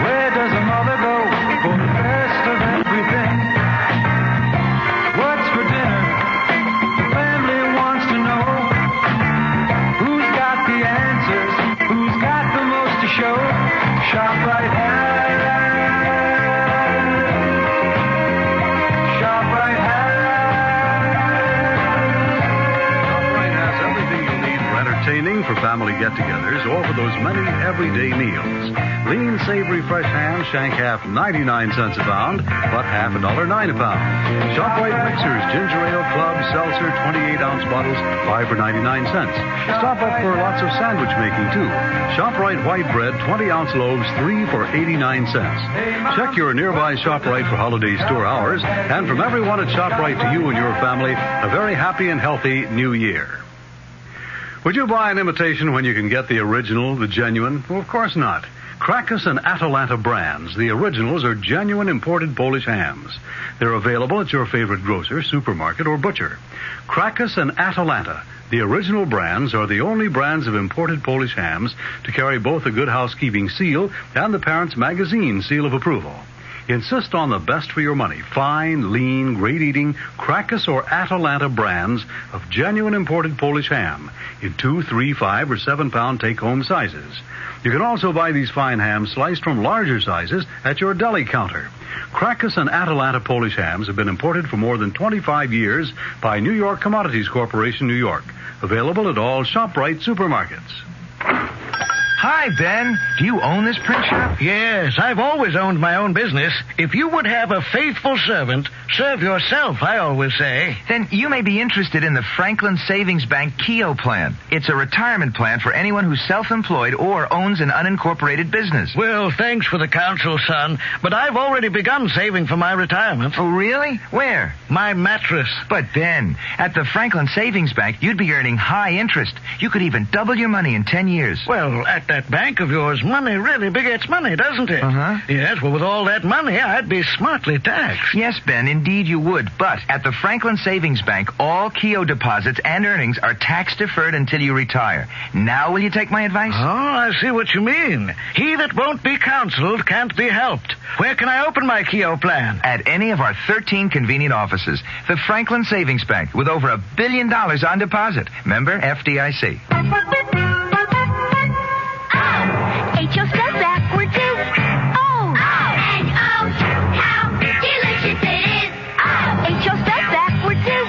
Where does a mother go for the best of everything? What's for dinner? The family wants to know. Who's got the answers? Who's got the most to show? Shop right here. Shop right here. for family get-togethers or for those many everyday meals. Lean, savory, fresh ham, shank half 99 cents a pound, but half $1.09 a pound. ShopRite mixers, ginger ale, club, seltzer, 28-ounce bottles, 5 for 99 cents. Stop up for lots of sandwich making, too. ShopRite white bread, 20-ounce loaves, 3 for 89 cents. Check your nearby ShopRite for holiday store hours, and from everyone at ShopRite to you and your family, a very happy and healthy New Year. Would you buy an imitation when you can get the original, the genuine? Well, of course not. Krakus and Atalanta brands. The originals are genuine imported Polish hams. They're available at your favorite grocer, supermarket, or butcher. Krakus and Atalanta, the original brands, are the only brands of imported Polish hams to carry both the Good Housekeeping seal and the Parents Magazine seal of approval. Insist on the best for your money. Fine, lean, great-eating Krakus or Atalanta brands of genuine imported Polish ham in 2, 3, 5, or 7-pound take-home sizes. You can also buy these fine hams sliced from larger sizes at your deli counter. Krakus and Atalanta Polish hams have been imported for more than 25 years by New York Commodities Corporation, New York. Available at all ShopRite supermarkets. Hi, Ben. Do you own this print shop? Yes, I've always owned my own business. If you would have a faithful servant, serve yourself, I always say. Then you may be interested in the Franklin Savings Bank Keogh plan. It's a retirement plan for anyone who's self-employed or owns an unincorporated business. Well, thanks for the counsel, son, but I've already begun saving for my retirement. Oh, really? Where? My mattress. But, Ben, at the Franklin Savings Bank, you'd be earning high interest. You could even double your money in 10 years. Well, at that bank of yours, money really begets money, doesn't it? Uh-huh. Yes, well, with all that money, I'd be smartly taxed. Yes, Ben, indeed you would. But at the Franklin Savings Bank, all Keogh deposits and earnings are tax-deferred until you retire. Now will you take my advice? Oh, I see what you mean. He that won't be counseled can't be helped. Where can I open my Keogh plan? At any of our 13 convenient offices. The Franklin Savings Bank, with over $1 billion on deposit. Member FDIC. H.O. spelled backward too. Oh. And oh, how delicious it is. Oh. H.O. spelled backward too.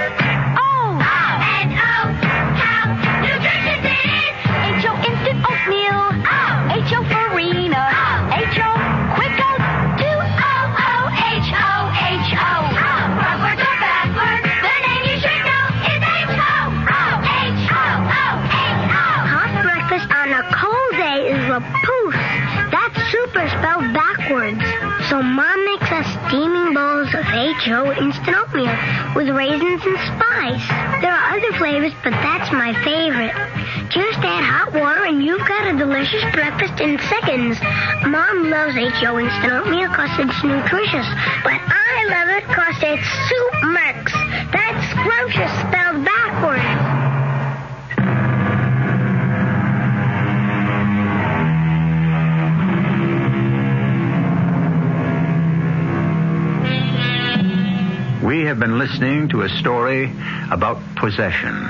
Oh. And oh, how nutritious it is. H.O. instant oatmeal. Oh. H.O. farina. Oh. H.O. quick oat. 2-O-O-H-O. H.O. Oh. Frontwards or backwards, the name you should know is H.O. Oh. H.O. Oh. H.O. Hot breakfast on a cold day is a poof. That's super spelled backwards. So Mom makes us steaming bowls of H.O. instant oatmeal with raisins and spice. There are other flavors, but that's my favorite. Just add hot water and you've got a delicious breakfast in seconds. Mom loves H.O. instant oatmeal because it's nutritious, but I love it because it's soup mix. That's scrumptious spelled backwards. We have been listening to a story about possession.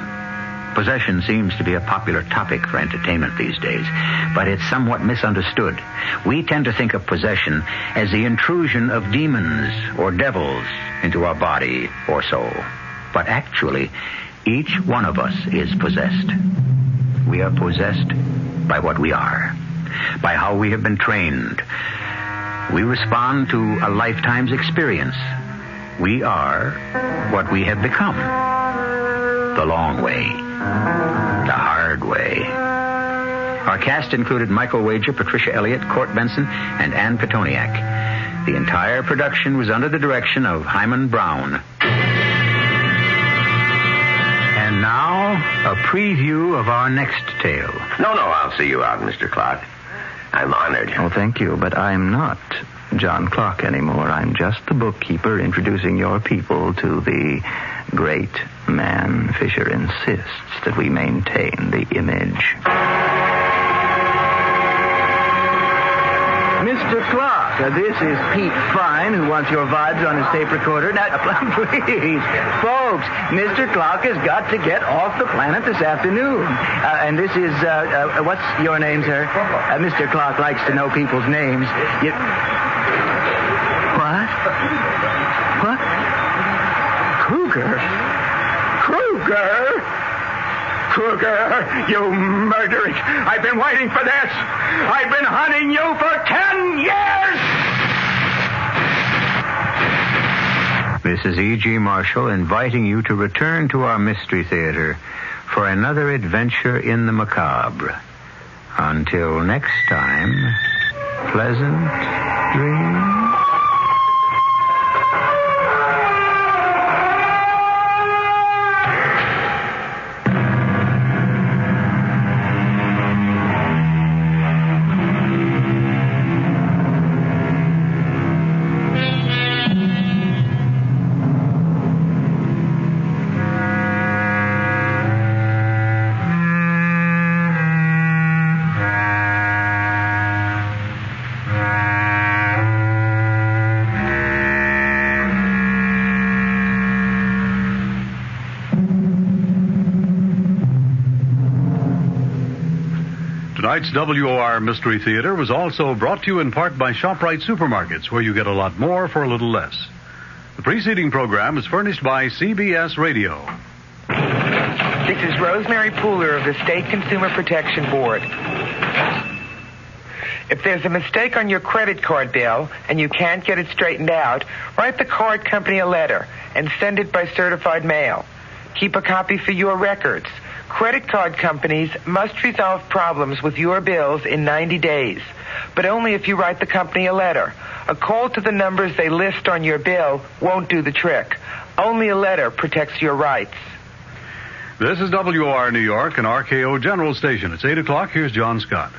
Possession seems to be a popular topic for entertainment these days, but it's somewhat misunderstood. We tend to think of possession as the intrusion of demons or devils into our body or soul. But actually, each one of us is possessed. We are possessed by what we are, by how we have been trained. We respond to a lifetime's experience. We are what we have become. The long way. The hard way. Our cast included Michael Wager, Patricia Elliott, Court Benson, and Ann Petoniak. The entire production was under the direction of Hyman Brown. And now, a preview of our next tale. No, I'll see you out, Mr. Clark. I'm honored. Oh, thank you, but I'm not John Clark anymore. I'm just the bookkeeper introducing your people to the great man. Fisher insists that we maintain the image. Mr. Clark, this is Pete Fine, who wants your vibes on his tape recorder. Now, please, folks, Mr. Clark has got to get off the planet this afternoon. And this is, what's your name, sir? Mr. Clark likes to know people's names. What? Kruger? Kruger, you murderer. I've been waiting for this. I've been hunting you for 10 years. This is E.G. Marshall inviting you to return to our Mystery Theater for another adventure in the macabre. Until next time, pleasant dreams. Tonight's WOR Mystery Theater was also brought to you in part by ShopRite Supermarkets, where you get a lot more for a little less. The preceding program is furnished by CBS Radio. This is Rosemary Pooler of the State Consumer Protection Board. If there's a mistake on your credit card bill and you can't get it straightened out, write the card company a letter and send it by certified mail. Keep a copy for your records. Credit card companies must resolve problems with your bills in 90 days, but only if you write the company a letter. A call to the numbers they list on your bill won't do the trick. Only a letter protects your rights. This is WOR New York and RKO General Station. It's 8 o'clock. Here's John Scott.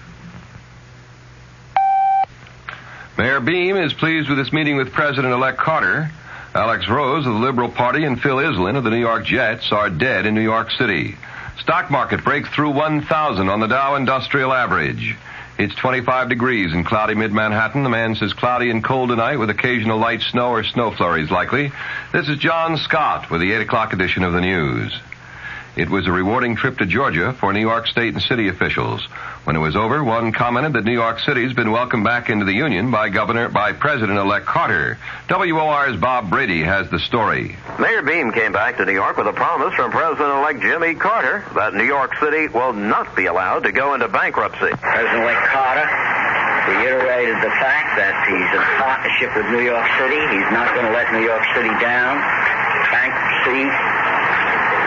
Mayor Beam is pleased with this meeting with President-elect Carter. Alex Rose of the Liberal Party and Phil Islin of the New York Jets are dead in New York City. Stock market breaks through 1,000 on the Dow Industrial Average. It's 25 degrees in cloudy mid-Manhattan. The man says cloudy and cold tonight with occasional light snow or snow flurries likely. This is John Scott with the 8 o'clock edition of the news. It was a rewarding trip to Georgia for New York State and city officials. When it was over, one commented that New York City's been welcomed back into the Union by President-elect Carter. WOR's Bob Brady has the story. Mayor Beam came back to New York with a promise from President-elect Jimmy Carter that New York City will not be allowed to go into bankruptcy. President-elect Carter reiterated the fact that he's in partnership with New York City. He's not going to let New York City down. Bankruptcy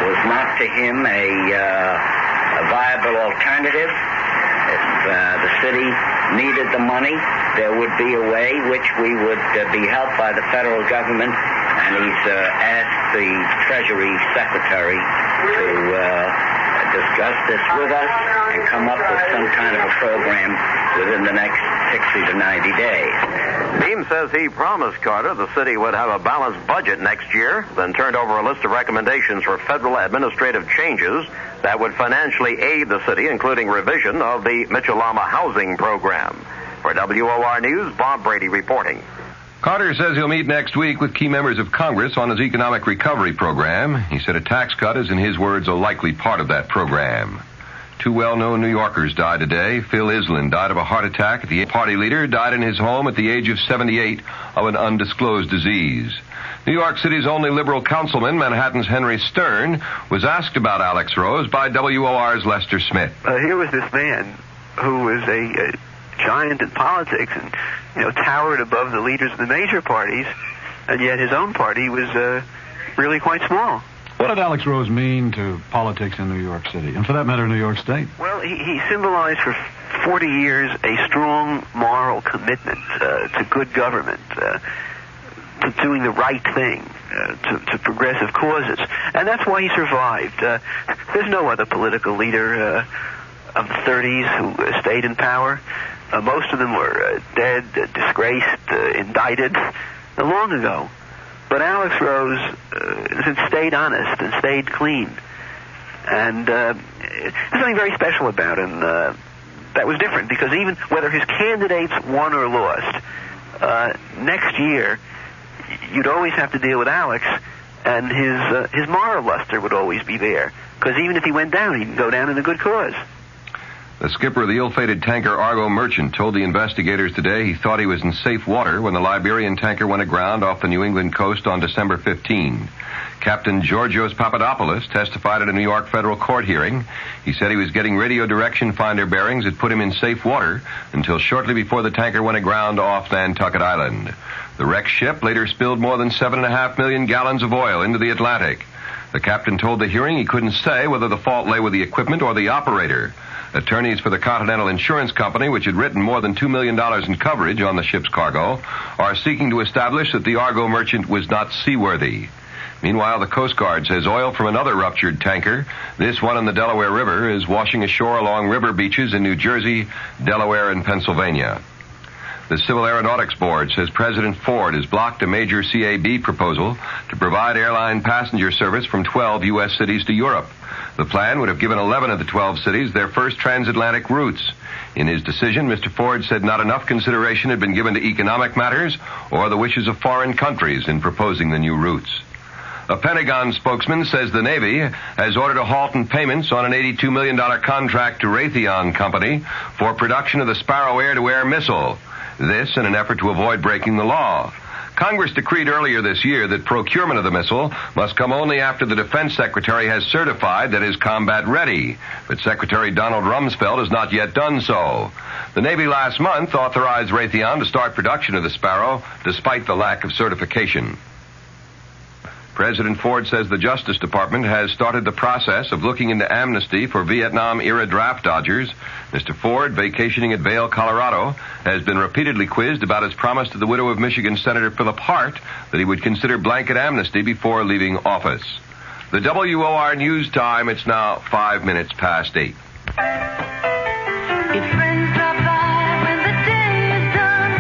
was not to him a viable alternative. If the city needed the money, there would be a way which we would be helped by the federal government, and he's asked the Treasury Secretary to discuss this with us and come up with some kind of a program within the next 60 to 90 days. Beam says he promised Carter the city would have a balanced budget next year, then turned over a list of recommendations for federal administrative changes that would financially aid the city, including revision of the Mitchell-Lama housing program. For WOR News, Bob Brady reporting. Carter says he'll meet next week with key members of Congress on his economic recovery program. He said a tax cut is, in his words, a likely part of that program. Two well-known New Yorkers died today. Phil Islin died of a heart attack. The party leader died in his home at the age of 78 of an undisclosed disease. New York City's only liberal councilman, Manhattan's Henry Stern, was asked about Alex Rose by WOR's Lester Smith. Here was this man who was a giant in politics and, towered above the leaders of the major parties, and yet his own party was really quite small. What did Alex Rose mean to politics in New York City, and for that matter, New York State? Well, he symbolized for 40 years a strong moral commitment to good government, to doing the right thing, to progressive causes. And that's why he survived. There's no other political leader of the 30s who stayed in power. Most of them were dead, disgraced, indicted long ago. But Alex Rose stayed honest and stayed clean. And there's something very special about him that was different, because even whether his candidates won or lost, next year you'd always have to deal with Alex, and his moral luster would always be there. Because even if he went down, he'd go down in a good cause. The skipper of the ill-fated tanker Argo Merchant told the investigators today he thought he was in safe water when the Liberian tanker went aground off the New England coast on December 15. Captain Georgios Papadopoulos testified at a New York federal court hearing. He said he was getting radio direction finder bearings that put him in safe water until shortly before the tanker went aground off Nantucket Island. The wrecked ship later spilled more than 7.5 million gallons of oil into the Atlantic. The captain told the hearing he couldn't say whether the fault lay with the equipment or the operator. Attorneys for the Continental Insurance Company, which had written more than $2 million in coverage on the ship's cargo, are seeking to establish that the Argo Merchant was not seaworthy. Meanwhile, the Coast Guard says oil from another ruptured tanker, this one in the Delaware River, is washing ashore along river beaches in New Jersey, Delaware, and Pennsylvania. The Civil Aeronautics Board says President Ford has blocked a major CAB proposal to provide airline passenger service from 12 U.S. cities to Europe. The plan would have given 11 of the 12 cities their first transatlantic routes. In his decision, Mr. Ford said not enough consideration had been given to economic matters or the wishes of foreign countries in proposing the new routes. A Pentagon spokesman says the Navy has ordered a halt in payments on an $82 million contract to Raytheon Company for production of the Sparrow air-to-air missile. This in an effort to avoid breaking the law. Congress decreed earlier this year that procurement of the missile must come only after the Defense Secretary has certified that it is combat ready. But Secretary Donald Rumsfeld has not yet done so. The Navy last month authorized Raytheon to start production of the Sparrow despite the lack of certification. President Ford says the Justice Department has started the process of looking into amnesty for Vietnam-era draft dodgers. Mr. Ford, vacationing at Vail, Colorado, has been repeatedly quizzed about his promise to the widow of Michigan Senator Philip Hart that he would consider blanket amnesty before leaving office. The WOR News Time, it's now 5 minutes past 8. If friends drop by when the day is done,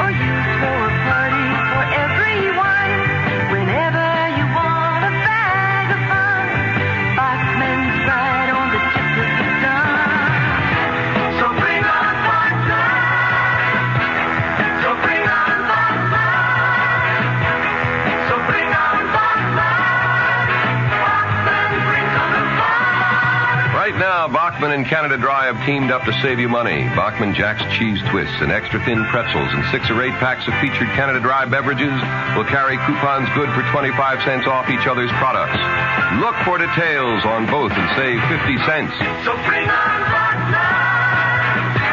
or you throw a party for everyone, whenever you want a bag of fun, Bachman's right on the tip of the gun. So bring on Bachman. So bring on Bachman. So bring on Bachman. Bachman brings on the fun. Right now, Bachman and Canada Dry have teamed up to save you money. Bachman Jack's Cheese Twists and extra thin pretzels and 6 or 8 packs of featured Canada Dry beverages will carry coupons good for 25 cents off each other's products. Look for details on both and save 50 cents. So bring on Bachman.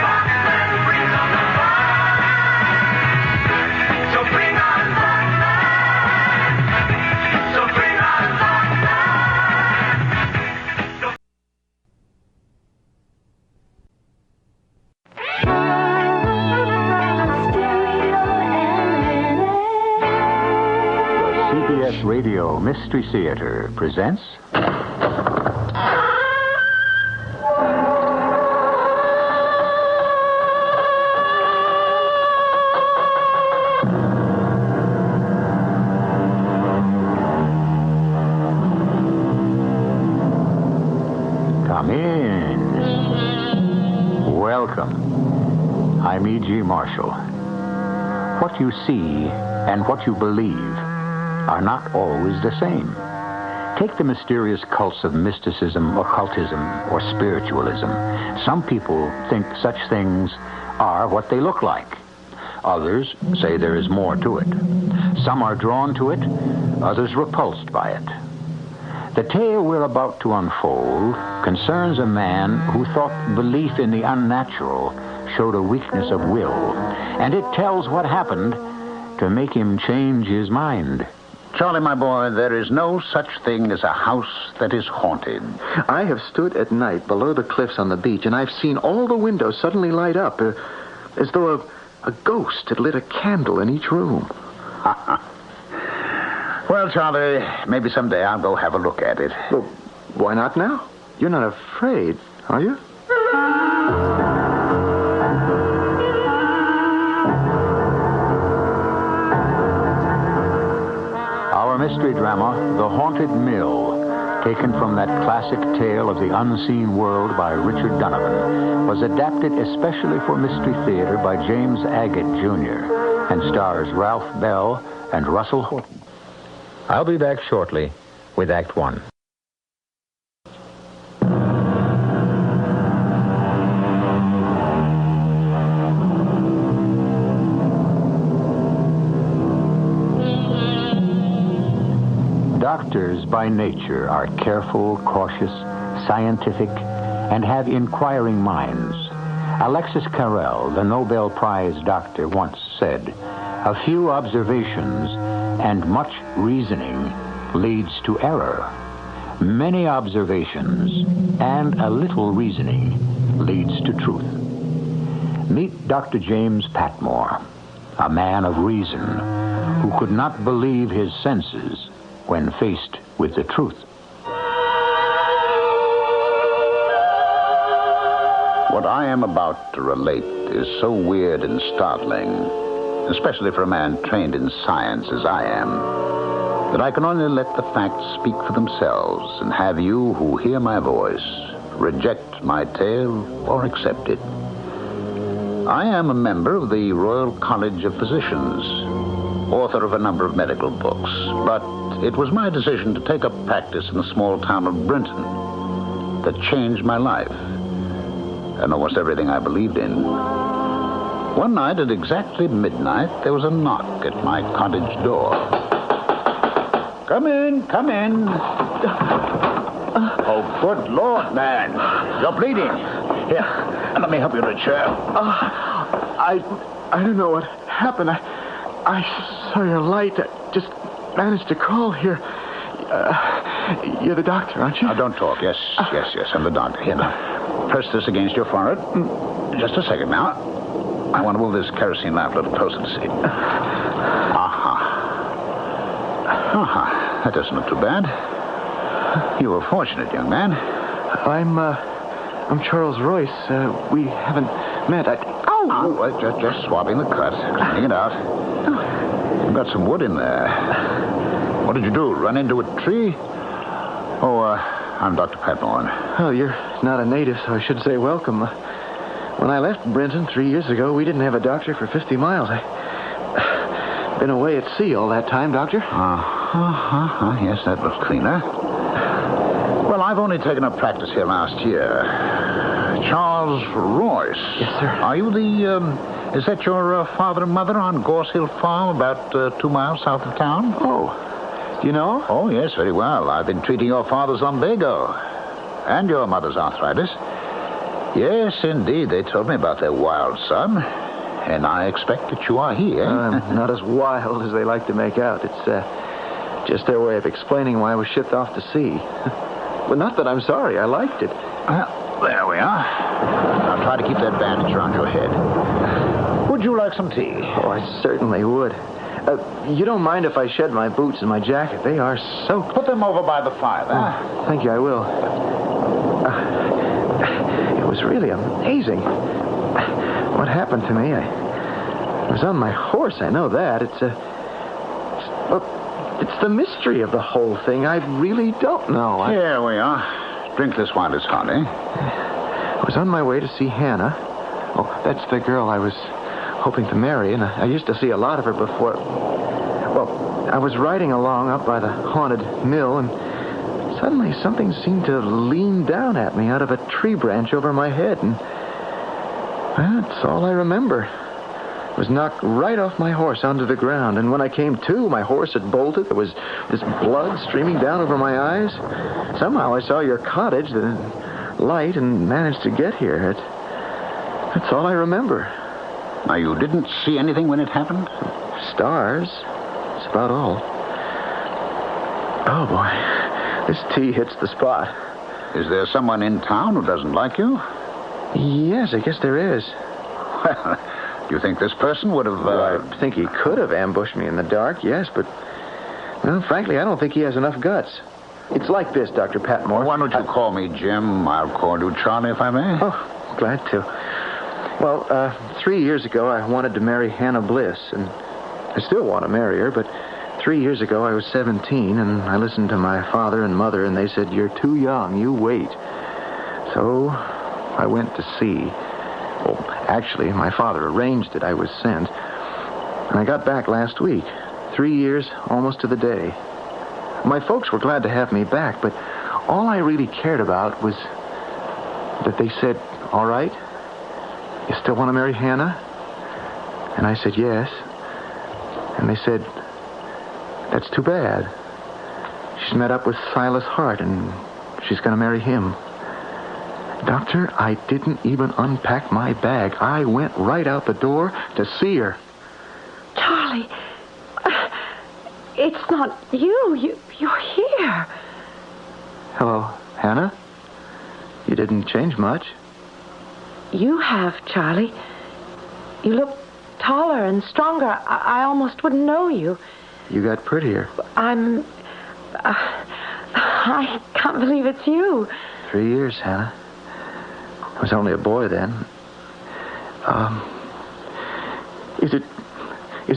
Bachman brings on the fun. So bring on Bachman. So bring on Bachman. CBS Radio Mystery Theater presents... Come in. Welcome. I'm E.G. Marshall. What you see and what you believe are not always the same. Take the mysterious cults of mysticism, occultism, or spiritualism. Some people think such things are what they look like. Others say there is more to it. Some are drawn to it, others repulsed by it. The tale we're about to unfold concerns a man who thought belief in the unnatural showed a weakness of will, and it tells what happened to make him change his mind. Charlie, my boy, there is no such thing as a house that is haunted. I have stood at night below the cliffs on the beach, and I've seen all the windows suddenly light up, as though a ghost had lit a candle in each room. Well, Charlie, maybe someday I'll go have a look at it. Well, why not now? You're not afraid, are you? Our mystery drama, The Haunted Mill, taken from that classic tale of the unseen world by Richard Donovan, was adapted especially for Mystery Theater by James Agate, Jr., and stars Ralph Bell and Russell Horton. I'll be back shortly with Act One. Doctors by nature are careful, cautious, scientific, and have inquiring minds. Alexis Carrel, the Nobel Prize doctor, once said, "A few observations and much reasoning leads to error. Many observations and a little reasoning leads to truth." Meet Dr. James Patmore, a man of reason who could not believe his senses when faced with the truth. What I am about to relate is so weird and startling, especially for a man trained in science as I am, that I can only let the facts speak for themselves and have you who hear my voice reject my tale or accept it. I am a member of the Royal College of Physicians, author of a number of medical books, but it was my decision to take up practice in the small town of Brinton that changed my life and almost everything I believed in. One night at exactly midnight, there was a knock at my cottage door. Come in, come in. Oh, good Lord, man. You're bleeding. Here, let me help you to a chair. I don't know what happened. I saw your light. I just managed to crawl here. You're the doctor, aren't you? Now, don't talk. Yes, I'm the doctor. Here, now. Press this against your forehead. Just a second now. I want to move this kerosene lamp a little closer to see. That doesn't look too bad. You were fortunate, young man. I'm Charles Royce. We haven't met. Just swabbing the cut. Cleaning it out. You've got some wood in there. What did you do? Run into a tree? I'm Dr. Patmore. Oh, you're not a native, so I should say welcome. When I left Brinton 3 years ago, we didn't have a doctor for 50 miles. I've been away at sea all that time, Doctor. Yes, that looks cleaner. Well, I've only taken up practice here last year. Charles Royce. Yes, sir. Are you is that your father and mother on Gorse Hill Farm, about 2 miles south of town? Oh, do you know? Oh, yes, very well. I've been treating your father's lumbago and your mother's arthritis. Yes, indeed. They told me about their wild son, and I expect that you are he, eh? I'm not as wild as they like to make out. It's just their way of explaining why I was shipped off to sea. Well, not that I'm sorry. I liked it. Well, there we are. Now try to keep that bandage around your head. Would you like some tea? Oh, I certainly would. You don't mind if I shed my boots and my jacket? They are soaked. Put them over by the fire, then. Thank you, I will. It was really amazing. What happened to me? I was on my horse, I know that. It's the mystery of the whole thing. I really don't know. Here we are. Drink this while it's hot, eh? I was on my way to see Hannah. Oh, that's the girl I was hoping to marry, and I used to see a lot of her before. Well, I was riding along up by the haunted mill, and suddenly something seemed to lean down at me out of a tree branch over my head, and that's all I remember. I was knocked right off my horse onto the ground, and when I came to, my horse had bolted. There was this blood streaming down over my eyes. Somehow I saw your cottage, the light, and managed to get here. That's all I remember. Now, you didn't see anything when it happened? Stars. That's about all. Oh, boy. This tea hits the spot. Is there someone in town who doesn't like you? Yes, I guess there is. Well, you think this person would have... I think he could have ambushed me in the dark, yes, but... Well, frankly, I don't think he has enough guts. It's like this, Dr. Patmore. Why don't you call me Jim? I'll call you Charlie, if I may. Oh, glad to. Well, 3 years ago, I wanted to marry Hannah Bliss, and I still want to marry her, but 3 years ago, I was 17, and I listened to my father and mother, and they said, "You're too young, you wait." So I went to sea. Well, actually, my father arranged it. I was sent. And I got back last week. 3 years, almost to the day. My folks were glad to have me back, but all I really cared about was that they said, "All right, you still want to marry Hannah?" And I said, "Yes." And they said, "That's too bad. She's She's met up with Silas Hart, and she's going to marry him. Doctor, I didn't even unpack my bag. I went right out the door to see her. Charlie, it's not you. You're here. Hello, Hannah. You didn't change much. You have, Charlie. You look taller and stronger. I almost wouldn't know you. You got prettier. I can't believe it's you. 3 years, Hannah. I was only a boy then. Is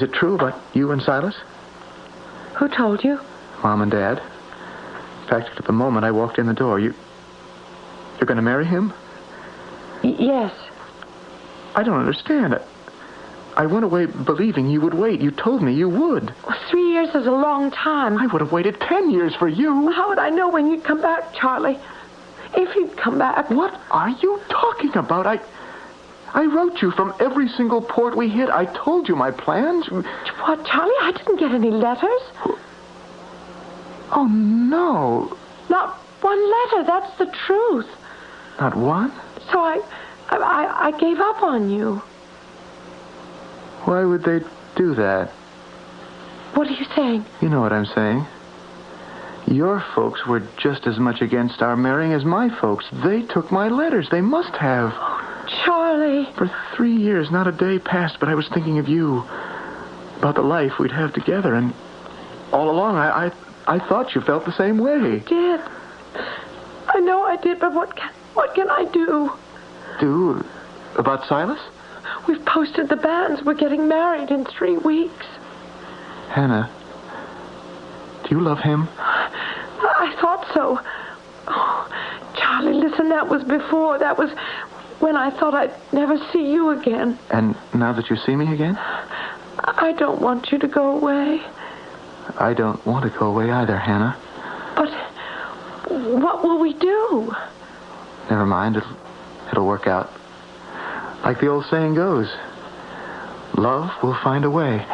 it true about you and Silas? Who told you? Mom and Dad. In fact, at the moment I walked in the door, you're going to marry him? Yes. I don't understand. I went away believing you would wait. You told me you would. Well, 3 years is a long time. I would have waited 10 years for you. Well, how would I know when you'd come back, Charlie? If you'd come back. What are you talking about? I wrote you from every single port we hit. I told you my plans. What, Charlie? I didn't get any letters. Oh, no. Not one letter. That's the truth. Not one? So I gave up on you. Why would they do that? What are you saying? You know what I'm saying. Your folks were just as much against our marrying as my folks. They took my letters. They must have. Oh, Charlie. For 3 years, not a day passed, but I was thinking of you. About the life we'd have together. And all along, I thought you felt the same way. I did. I know I did, but what can I do? Do? About Silas? We've posted the banns. We're getting married in 3 weeks. Hannah, do you love him? I thought so. Oh, Charlie, listen, that was before. That was when I thought I'd never see you again. And now that you see me again? I don't want you to go away. I don't want to go away either, Hannah. But what will we do? Never mind. It'll work out. Like the old saying goes, love will find a way.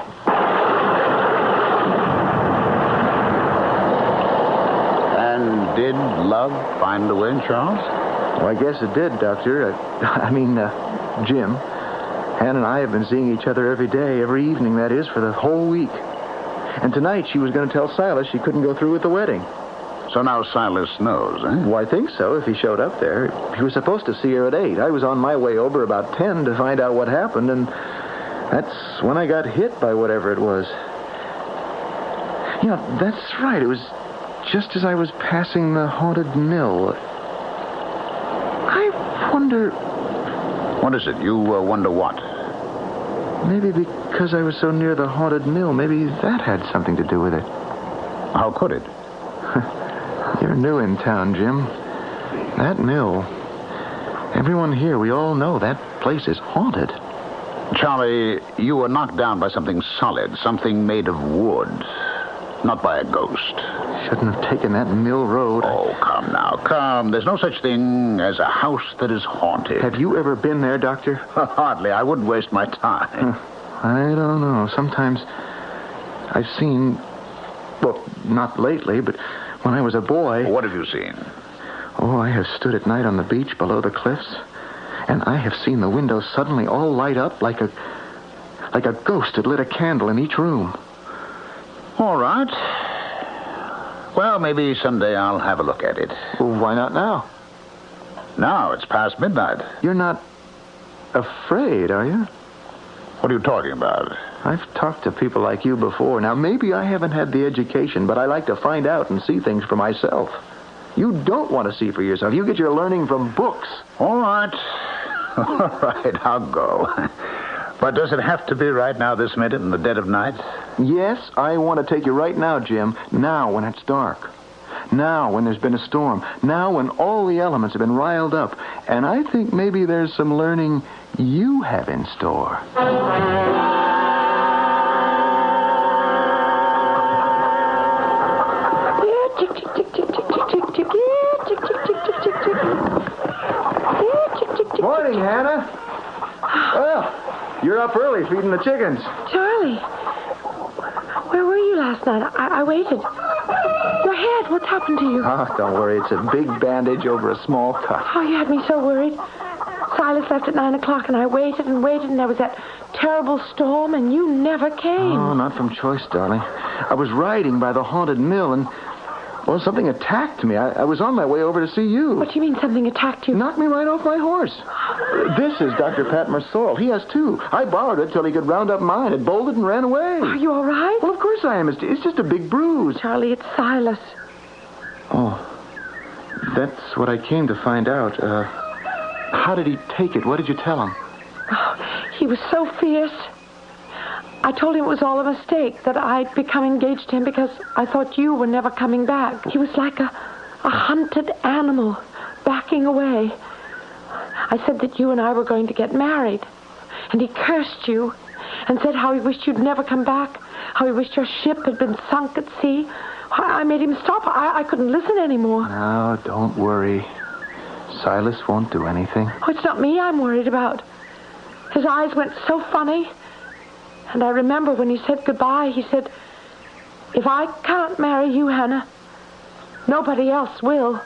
And did love find a way, Charles? Well, I guess it did, Doctor. Jim. Hannah and I have been seeing each other every day, every evening, that is, for the whole week. And tonight she was going to tell Silas she couldn't go through with the wedding. So now Silas knows, eh? Well, I think so, if he showed up there. He was supposed to see her at 8. I was on my way over about 10 to find out what happened, and that's when I got hit by whatever it was. Yeah, that's right. It was just as I was passing the haunted mill. I wonder... What is it? You wonder what? Maybe because I was so near the haunted mill, maybe that had something to do with it. How could it? You're new in town, Jim. That mill. Everyone here, we all know that place is haunted. Charlie, you were knocked down by something solid, something made of wood. Not by a ghost. Shouldn't have taken that mill road. Oh, come now, come. There's no such thing as a house that is haunted. Have you ever been there, Doctor? Hardly. I wouldn't waste my time. I don't know. Sometimes I've seen... Well, not lately, but when I was a boy... What have you seen? Oh, I have stood at night on the beach below the cliffs, and I have seen the windows suddenly all light up like a ghost had lit a candle in each room. All right. Well, maybe someday I'll have a look at it. Well, why not now? Now, it's past midnight. You're not afraid, are you? What are you talking about? I've talked to people like you before. Now, maybe I haven't had the education, but I like to find out and see things for myself. You don't want to see for yourself. You get your learning from books. All right. All right, I'll go. But does it have to be right now, this minute, in the dead of night? Yes, I want to take you right now, Jim. Now, when it's dark. Now, when there's been a storm. Now, when all the elements have been riled up. And I think maybe there's some learning you have in store. Morning, Hannah. Well, you're up early feeding the chickens. Charlie, where were you last night? I waited. No, Your head, what's happened to you? Oh, don't worry. It's a big bandage over a small cut. Oh, you had me so worried. Silas left at 9 o'clock, and I waited and waited, and there was that terrible storm, and you never came. Oh, not from choice, darling. I was riding by the haunted mill, and, well, something attacked me. I was on my way over to see you. What do you mean something attacked you? Knocked me right off my horse. This is Dr. Patmore's sorrel. He has two. I borrowed it till he could round up mine. It bolted and ran away. Are you all right? Well, of course I am. It's just a big bruise. Charlie, it's Silas. Oh, that's what I came to find out. How did he take it? What did you tell him? Oh, he was so fierce. I told him it was all a mistake, that I'd become engaged to him because I thought you were never coming back. He was like a hunted animal, backing away. I said that you and I were going to get married. And he cursed you and said how he wished you'd never come back, how he wished your ship had been sunk at sea. I made him stop. I couldn't listen anymore. No, don't worry. Silas won't do anything. Oh, it's not me I'm worried about. His eyes went so funny. And I remember when he said goodbye, he said, if I can't marry you, Hannah, nobody else will.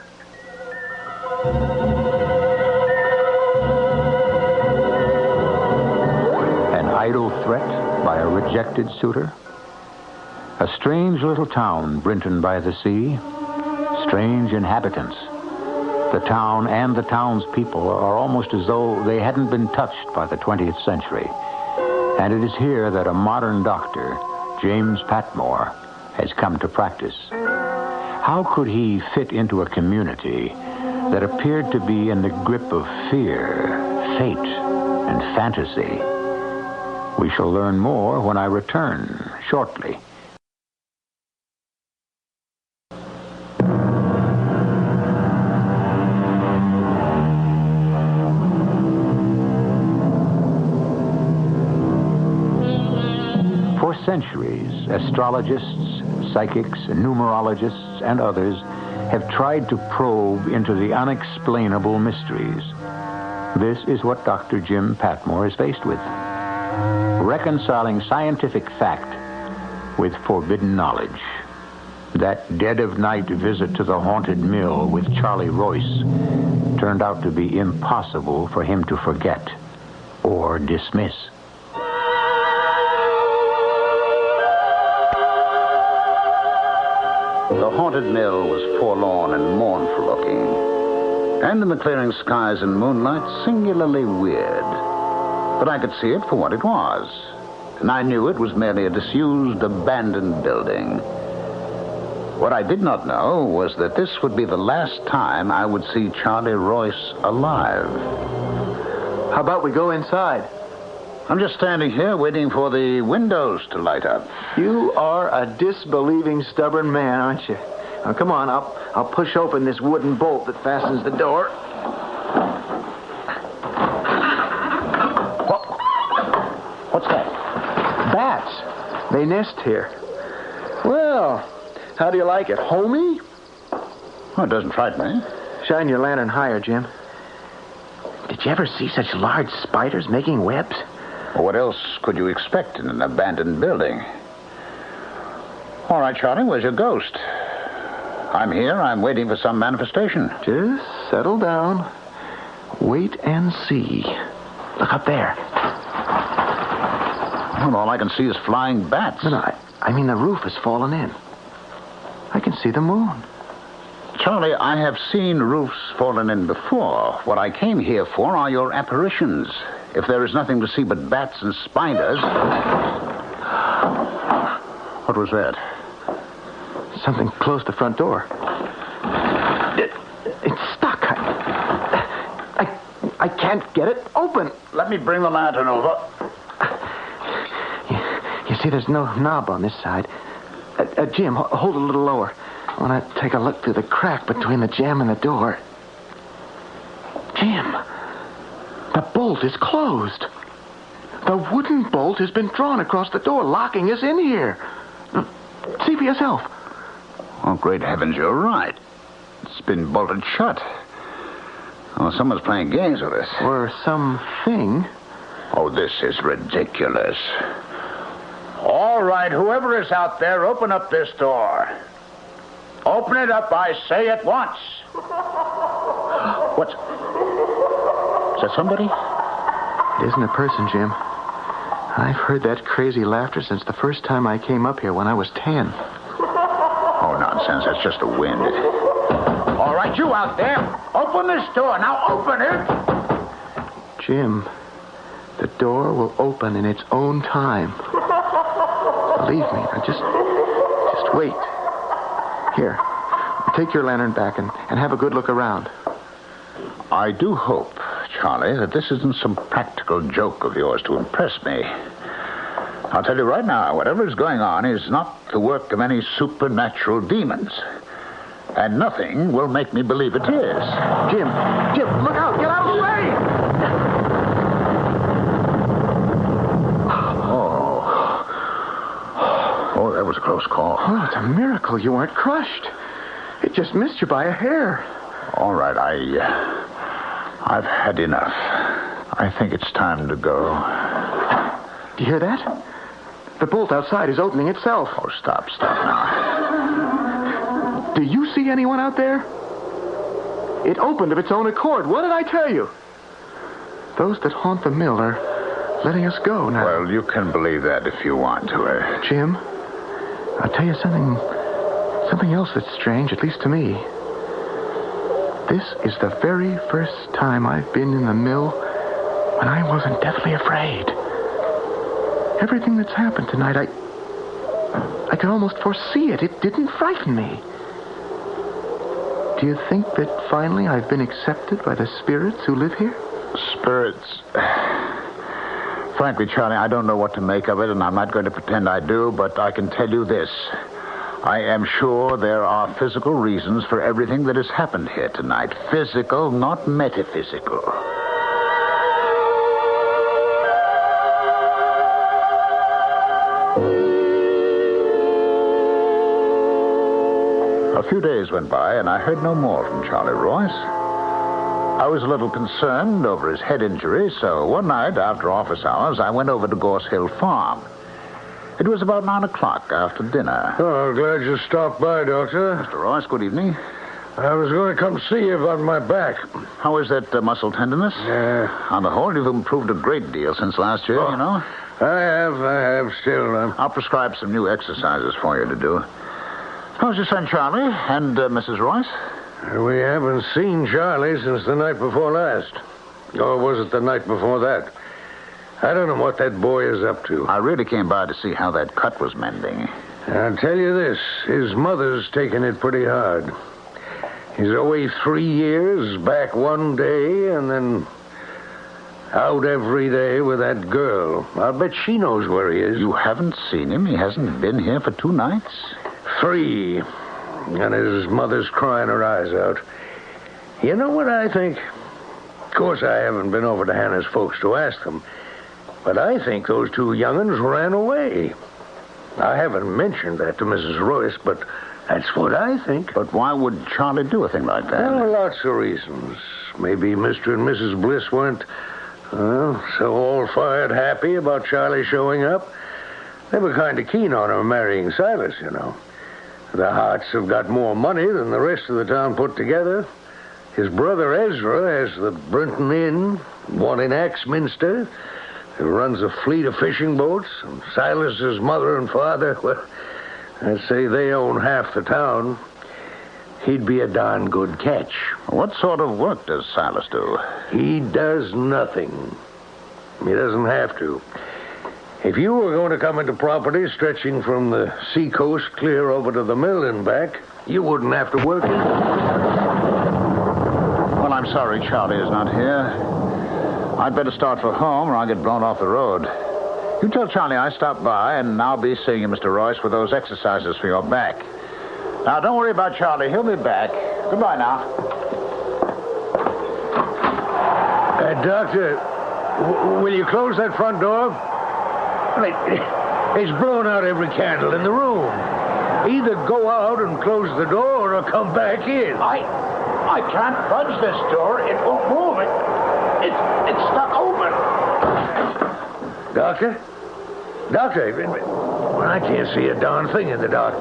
An idle threat by a rejected suitor? A strange little town, Brinton by the sea. Strange inhabitants. The town and the townspeople are almost as though they hadn't been touched by the 20th century. And it is here that a modern doctor, James Patmore, has come to practice. How could he fit into a community that appeared to be in the grip of fear, fate, and fantasy? We shall learn more when I return shortly. For centuries, astrologists, psychics, numerologists, and others have tried to probe into the unexplainable mysteries. This is what Dr. Jim Patmore is faced with. Reconciling scientific fact with forbidden knowledge. That dead-of-night visit to the haunted mill with Charlie Royce turned out to be impossible for him to forget or dismiss. The haunted mill was forlorn and mournful looking, and in the clearing skies and moonlight, singularly weird. But I could see it for what it was, and I knew it was merely a disused, abandoned building. What I did not know was that this would be the last time I would see Charlie Royce alive. How about we go inside? I'm just standing here waiting for the windows to light up. You are a disbelieving, stubborn man, aren't you? Now, come on, I'll push open this wooden bolt that fastens the door. What's that? Bats. They nest here. Well, how do you like it? Homey? Oh, it doesn't frighten me. Shine your lantern higher, Jim. Did you ever see such large spiders making webs? Well, what else could you expect in an abandoned building? All right, Charlie, where's your ghost? I'm here. I'm waiting for some manifestation. Just settle down. Wait and see. Look up there. Well, all I can see is flying bats. No, I mean the roof has fallen in. I can see the moon. Charlie, I have seen roofs fallen in before. What I came here for are your apparitions. If there is nothing to see but bats and spiders... What was that? Something closed the front door. It's stuck. I can't get it open. Let me bring the lantern over. You see, there's no knob on this side. Jim, hold it a little lower. I want to take a look through the crack between the jamb and the door. Jim, the bolt is closed. The wooden bolt has been drawn across the door, locking us in here. See for yourself. Oh, great heavens, you're right. It's been bolted shut. Oh, someone's playing games with us. Or something. Oh, this is ridiculous. All right, whoever is out there, open up this door. Open it up, I say, at once. What's... Is that somebody? It isn't a person, Jim. I've heard that crazy laughter since the first time I came up here when I was 10. Oh, nonsense. That's just the wind. All right, you out there. Open this door. Now open it. Jim, the door will open in its own time. Believe me. Now just wait. Here, take your lantern back and have a good look around. I do hope, Charlie, that this isn't some practical joke of yours to impress me. I'll tell you right now, whatever is going on is not the work of any supernatural demons. And nothing will make me believe it is. Jim, look out! Get out of the way! Oh, that was a close call. Oh, it's a miracle you weren't crushed. It just missed you by a hair. All right, I've had enough. I think it's time to go. Do you hear that? The bolt outside is opening itself. Oh, stop now. Do you see anyone out there? It opened of its own accord. What did I tell you? Those that haunt the mill are letting us go now. Well, you can believe that if you want to. Jim, I'll tell you something else that's strange, at least to me. This is the very first time I've been in the mill when I wasn't deathly afraid. Everything that's happened tonight, I could almost foresee it. It didn't frighten me. Do you think that finally I've been accepted by the spirits who live here? Spirits? Frankly, Charlie, I don't know what to make of it, and I'm not going to pretend I do, but I can tell you this. I am sure there are physical reasons for everything that has happened here tonight. Physical, not metaphysical. A few days went by, and I heard no more from Charlie Royce. I was a little concerned over his head injury, so one night after office hours, I went over to Gorse Hill Farm. It was about 9 o'clock after dinner. Oh, glad you stopped by, Doctor. Mr. Royce, good evening. I was going to come see you about my back. How is that muscle tenderness? On the whole, you've improved a great deal since last year, you know. I have still. I'll prescribe some new exercises for you to do. How's your son, Charlie, and Mrs. Royce? We haven't seen Charlie since the night before last. Or was it the night before that? I don't know what that boy is up to. I really came by to see how that cut was mending. I'll tell you this. His mother's taking it pretty hard. He's away 3 years, back one day, and then out every day with that girl. I'll bet she knows where he is. You haven't seen him? He hasn't been here for 2 nights? 3. And his mother's crying her eyes out. You know what I think? Of course, I haven't been over to Hannah's folks to ask them. But I think those 2 young'uns ran away. I haven't mentioned that to Mrs. Royce, but that's what I think. But why would Charlie do a thing like that? Well, lots of reasons. Maybe Mr. and Mrs. Bliss weren't, so all-fired happy about Charlie showing up. They were kind of keen on her marrying Silas, you know. The Harts have got more money than the rest of the town put together. His brother Ezra has the Brinton Inn, one in Axminster, who runs a fleet of fishing boats. And Silas's mother and father, well, I'd say they own half the town. He'd be a darn good catch. What sort of work does Silas do? He does nothing. He doesn't have to. If you were going to come into property stretching from the seacoast clear over to the mill and back, you wouldn't have to work. Well, I'm sorry Charlie is not here. I'd better start for home or I'll get blown off the road. You tell Charlie I stopped by, and I'll be seeing you, Mr. Royce, with those exercises for your back. Now, don't worry about Charlie. He'll be back. Goodbye now. Doctor, will you close that front door? It's blown out every candle in the room. Either go out and close the door or come back in. I can't budge this door. It won't move. It's stuck open. Doctor? Well, I can't see a darn thing in the dark.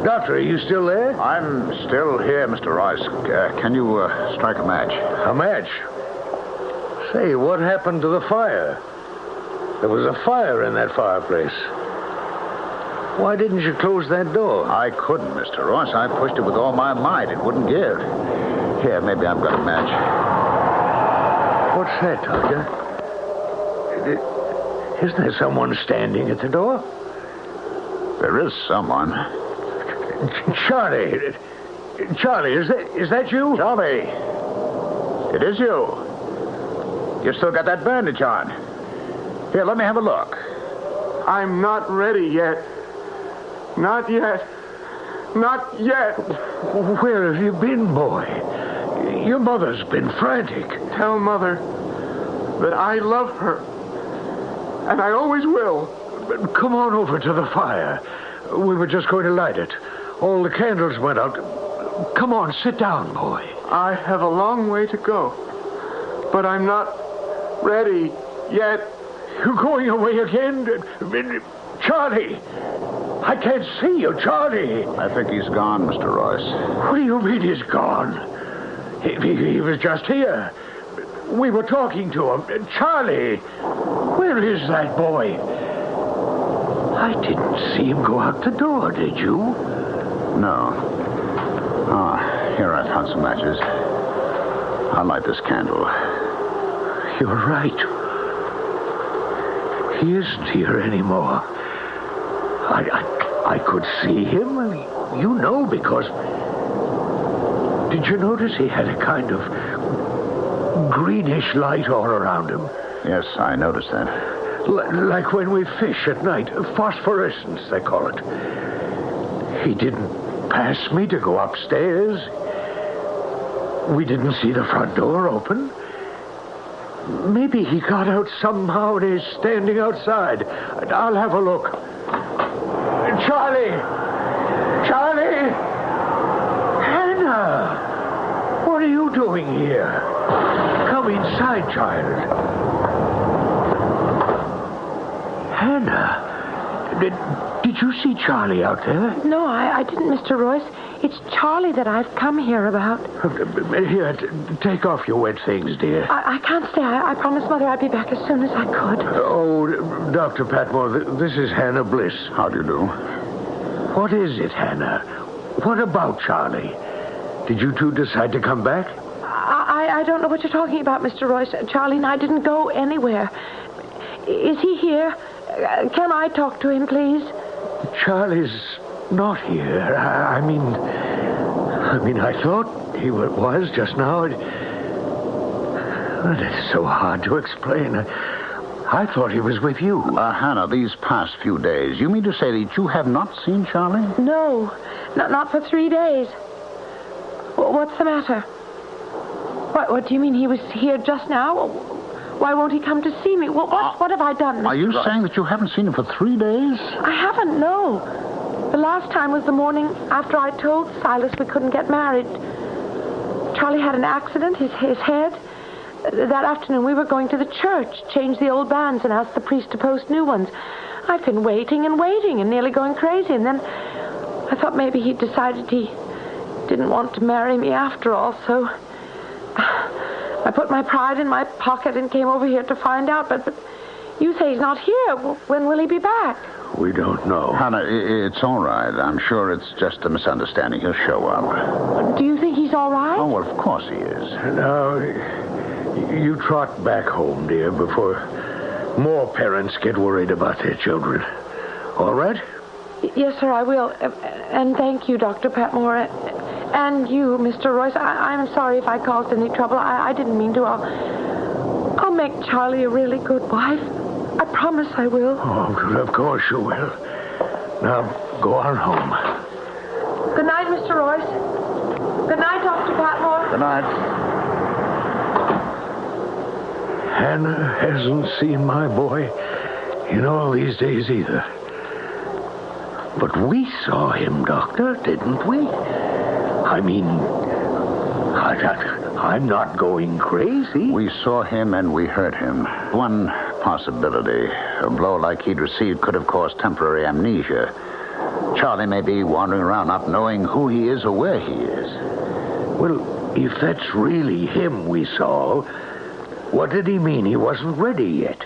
Doctor, are you still there? I'm still here, Mr. Royce. Can you strike a match? A match? Say, what happened to the fire? There was a fire in that fireplace. Why didn't you close that door? I couldn't, Mr. Royce. I pushed it with all my might. It wouldn't give. Here, maybe I've got a match. What's that, Doctor? Isn't there someone standing at the door? There is someone. Charlie. Charlie, is that you? Charlie. It is you. You still got that bandage on. Here, let me have a look. I'm not ready yet. Not yet. Not yet. Where have you been, boy? Your mother's been frantic. Tell Mother that I love her. And I always will. Come on over to the fire. We were just going to light it. All the candles went out. Come on, sit down, boy. I have a long way to go. But I'm not ready yet. You're going away again? Charlie! I can't see you, Charlie. I think he's gone, Mr. Royce. What do you mean he's gone? He was just here. We were talking to him. Charlie! Where is that boy? I didn't see him go out the door, did you? No. Here, I found some matches. I'll light this candle. You're right. He isn't here anymore. I could see him, you know, because... Did you notice he had a kind of greenish light all around him? Yes, I noticed that. Like when we fish at night. Phosphorescence, they call it. He didn't pass me to go upstairs. We didn't see the front door open. Maybe he got out somehow and is standing outside. I'll have a look. Charlie! Charlie! Hannah! What are you doing here? Come inside, child. Hannah, did you see Charlie out there? No, I didn't, Mr. Royce. It's Charlie that I've come here about. Here, take off your wet things, dear. I can't stay. I promised Mother I'd be back as soon as I could. Oh, Dr. Patmore, this is Hannah Bliss. How do you do? What is it, Hannah? What about Charlie? Did you two decide to come back? I don't know what you're talking about, Mr. Royce. Charlie and I didn't go anywhere. Is he here? Can I talk to him, please? Charlie's not here. I mean, I thought he was just now. It's so hard to explain. I thought he was with you. Hannah, these past few days, you mean to say that you have not seen Charlie? No, not for 3 days. What's the matter? What do you mean he was here just now? Why won't he come to see me? What have I done, Mr. Are you Royce? saying that you haven't seen him for 3 days? I haven't, no. The last time was the morning after I told Silas we couldn't get married. Charlie had an accident, his head. That afternoon we were going to the church, change the old bands and ask the priest to post new ones. I've been waiting and nearly going crazy. And then I thought maybe he'd decided he didn't want to marry me after all, so... I put my pride in my pocket and came over here to find out, but you say he's not here. When will he be back? We don't know. Hannah, it's all right. I'm sure it's just a misunderstanding. He'll show up. Do you think he's all right? Oh, well, of course he is. Now, you trot back home, dear, before more parents get worried about their children. All right? Yes, sir, I will. And thank you, Dr. Patmore. And you, Mr. Royce. I'm sorry if I caused any trouble. I didn't mean to. I'll make Charlie a really good wife. I promise I will. Oh, of course you will. Now, go on home. Good night, Mr. Royce. Good night, Dr. Patmore. Good night. Hannah hasn't seen my boy in all these days either. But we saw him, Doctor, didn't we? I mean, I'm not going crazy. We saw him and we heard him. One possibility, a blow like he'd received could have caused temporary amnesia. Charlie may be wandering around not knowing who he is or where he is. Well, if that's really him we saw, what did he mean he wasn't ready yet?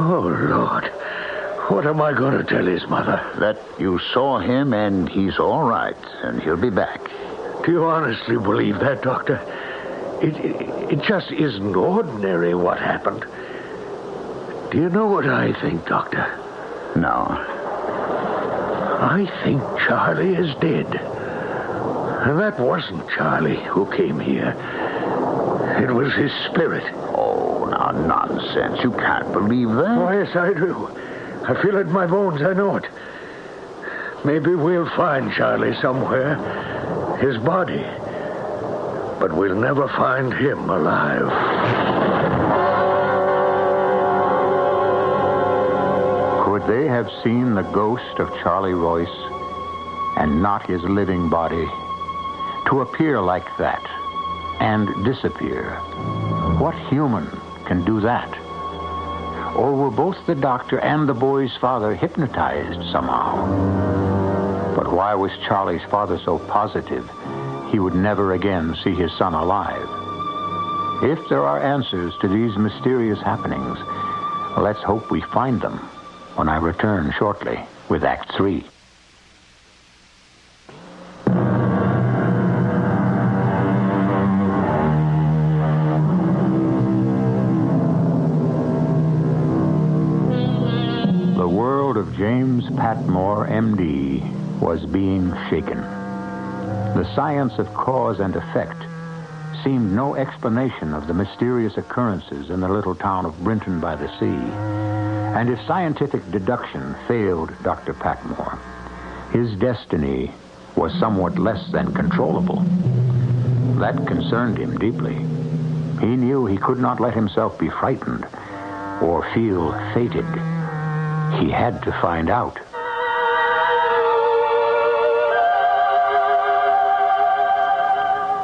Oh, Lord. What am I going to tell his mother? That you saw him and he's all right, and he'll be back. Do you honestly believe that, Doctor? It just isn't ordinary what happened. Do you know what I think, Doctor? No. I think Charlie is dead. And that wasn't Charlie who came here. It was his spirit. Oh, now, nonsense. You can't believe that. Oh, yes, I do. I feel it in my bones. I know it. Maybe we'll find Charlie somewhere. His body. But we'll never find him alive. Could they have seen the ghost of Charlie Royce and not his living body? To appear like that and disappear. What human can do that? Or were both the doctor and the boy's father hypnotized somehow? But why was Charlie's father so positive he would never again see his son alive? If there are answers to these mysterious happenings, let's hope we find them when I return shortly with Act 3. The world of James Patmore, M.D., was being shaken. The science of cause and effect seemed no explanation of the mysterious occurrences in the little town of Brinton by the Sea. And if scientific deduction failed Dr. Patmore, his destiny was somewhat less than controllable. That concerned him deeply. He knew he could not let himself be frightened or feel fated. He had to find out.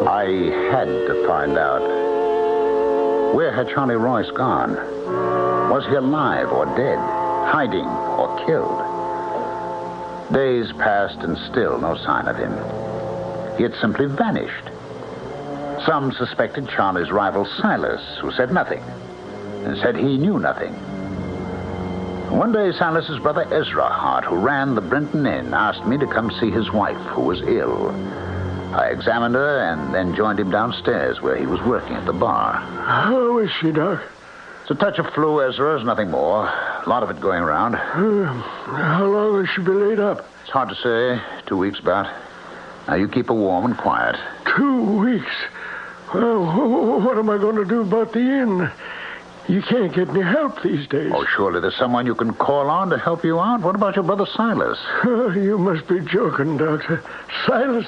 I had to find out. Where had Charlie Royce gone? Was he alive or dead, hiding or killed? Days passed and still no sign of him. He had simply vanished. Some suspected Charlie's rival Silas, who said nothing, and said he knew nothing. One day, Silas's brother Ezra Hart, who ran the Brinton Inn, asked me to come see his wife, who was ill. I examined her and then joined him downstairs where he was working at the bar. How is she, Doc? It's a touch of flu, Ezra, is nothing more. A lot of it going around. How long will she be laid up? It's hard to say. 2 weeks, about. Now, you keep her warm and quiet. 2 weeks? Well, what am I going to do about the inn? You can't get any help these days. Oh, surely there's someone you can call on to help you out. What about your brother Silas? You must be joking, Doctor. Silas?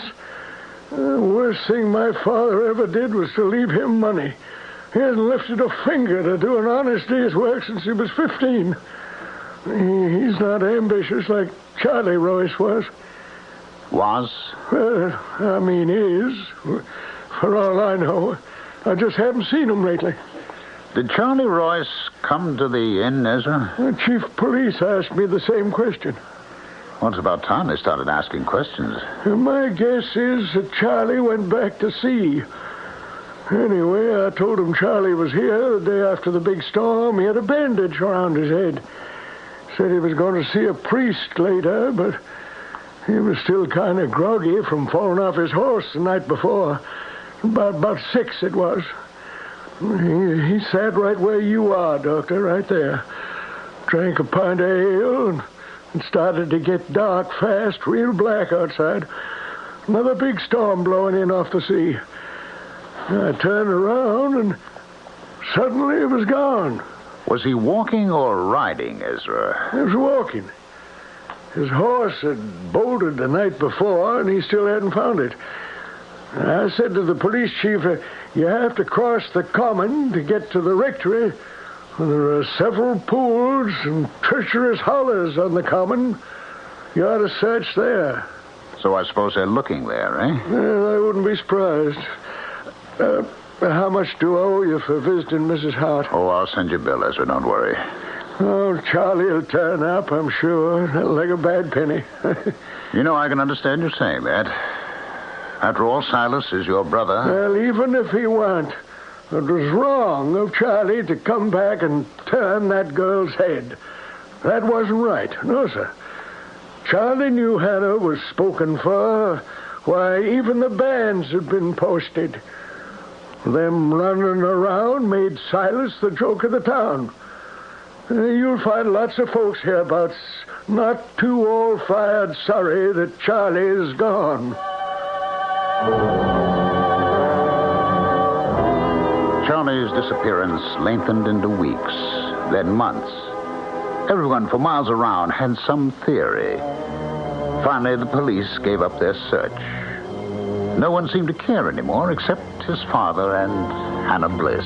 The worst thing my father ever did was to leave him money. He hasn't lifted a finger to do an honest day's work since he was 15. He's not ambitious like Charlie Royce was. Was? I mean, is. For all I know. I just haven't seen him lately. Did Charlie Royce come to the inn, Ezra? The chief of police asked me the same question. Well, it's about time they started asking questions. My guess is that Charlie went back to sea. Anyway, I told him Charlie was here the day after the big storm. He had a bandage around his head. Said he was going to see a priest later, but he was still kind of groggy from falling off his horse the night before. About 6 it was. He sat right where you are, Doctor, right there. Drank a pint of ale and started to get dark fast, real black outside. Another big storm blowing in off the sea. I turned around and suddenly it was gone. Was he walking or riding, Ezra? He was walking. His horse had bolted the night before and he still hadn't found it. I said to the police chief, you have to cross the common to get to the rectory. There are several pools and treacherous hollows on the common. You ought to search there. So I suppose they're looking there, eh? Well, I wouldn't be surprised. How much do I owe you for visiting Mrs. Hart? Oh, I'll send you a bill, Ezra. Don't worry. Oh, Charlie'll turn up, I'm sure. Like a bad penny. You know, I can understand you saying that. After all, Silas is your brother. Well, even if he weren't, it was wrong of Charlie to come back and turn that girl's head. That wasn't right. No, sir. Charlie knew Hannah was spoken for. Why, even the bands had been posted. Them running around made Silas the joke of the town. You'll find lots of folks hereabouts not too all-fired sorry that Charlie is gone. Charlie's disappearance lengthened into weeks, then months. Everyone for miles around had some theory. Finally, the police gave up their search. No one seemed to care anymore except his father and Hannah Bliss.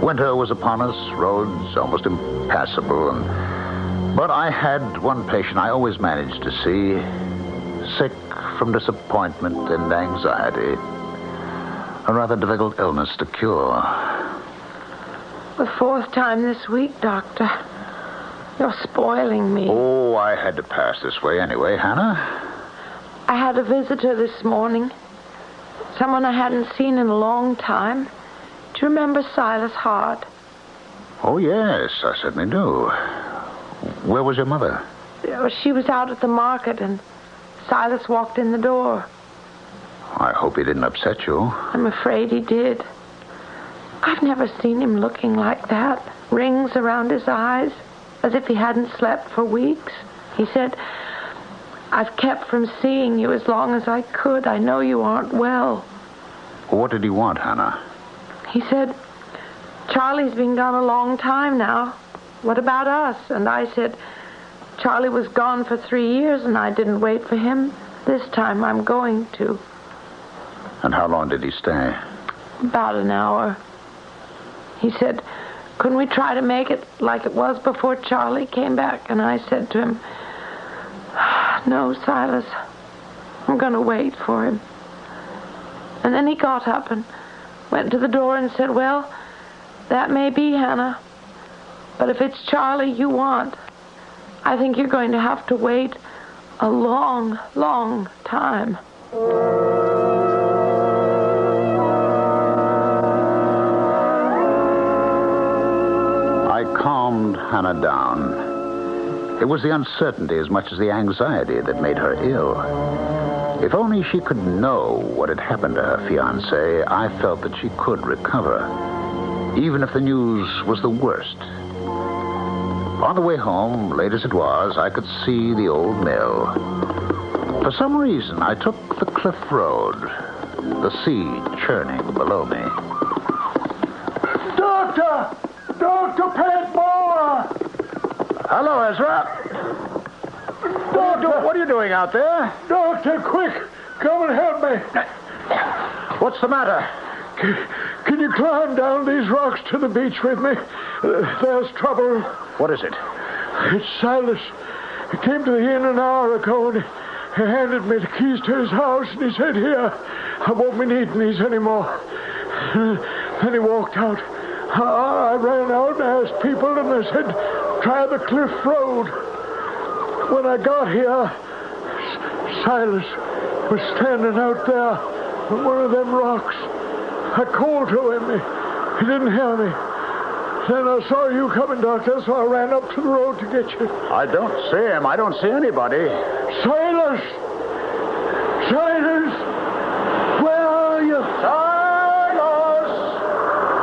Winter was upon us, roads almost impassable, but I had one patient I always managed to see, sick from disappointment and anxiety. A rather difficult illness to cure. The fourth time this week, Doctor. You're spoiling me. Oh, I had to pass this way anyway, Hannah. I had a visitor this morning. Someone I hadn't seen in a long time. Do you remember Silas Hart? Oh, yes, I certainly do. Where was your mother? She was out at the market, and Silas walked in the door. I hope he didn't upset you. I'm afraid he did. I've never seen him looking like that. Rings around his eyes, as if he hadn't slept for weeks. He said, "I've kept from seeing you as long as I could. I know you aren't well." What did he want, Hannah? He said, "Charlie's been gone a long time now. What about us?" And I said, "Charlie was gone for 3 years, and I didn't wait for him. This time I'm going to." And how long did he stay? About an hour. He said, "Couldn't we try to make it like it was before Charlie came back?" And I said to him, "No, Silas, I'm going to wait for him." And then he got up and went to the door and said, "Well, that may be, Hannah, but if it's Charlie you want, I think you're going to have to wait a long, long time." I calmed Hannah down. It was the uncertainty as much as the anxiety that made her ill. If only she could know what had happened to her fiancé, I felt that she could recover, even if the news was the worst. On the way home, late as it was, I could see the old mill. For some reason, I took the cliff road, the sea churning below me. Doctor! Dr. Padmore! Hello, Ezra. Doctor! What are you doing out there? Doctor, quick! Come and help me. What's the matter? Can you climb down these rocks to the beach with me? There's trouble. What is it? It's Silas. He came to the inn an hour ago, and he handed me the keys to his house, and he said, "Here, I won't be needing these anymore." Then he walked out. I ran out and asked people, and they said, "Try the cliff road." When I got here, Silas was standing out there on one of them rocks. I called to him. He didn't hear me. Then I saw you coming, Doctor, so I ran up to the road to get you. I don't see him. I don't see anybody. Silas! Silas! Where are you? Silas!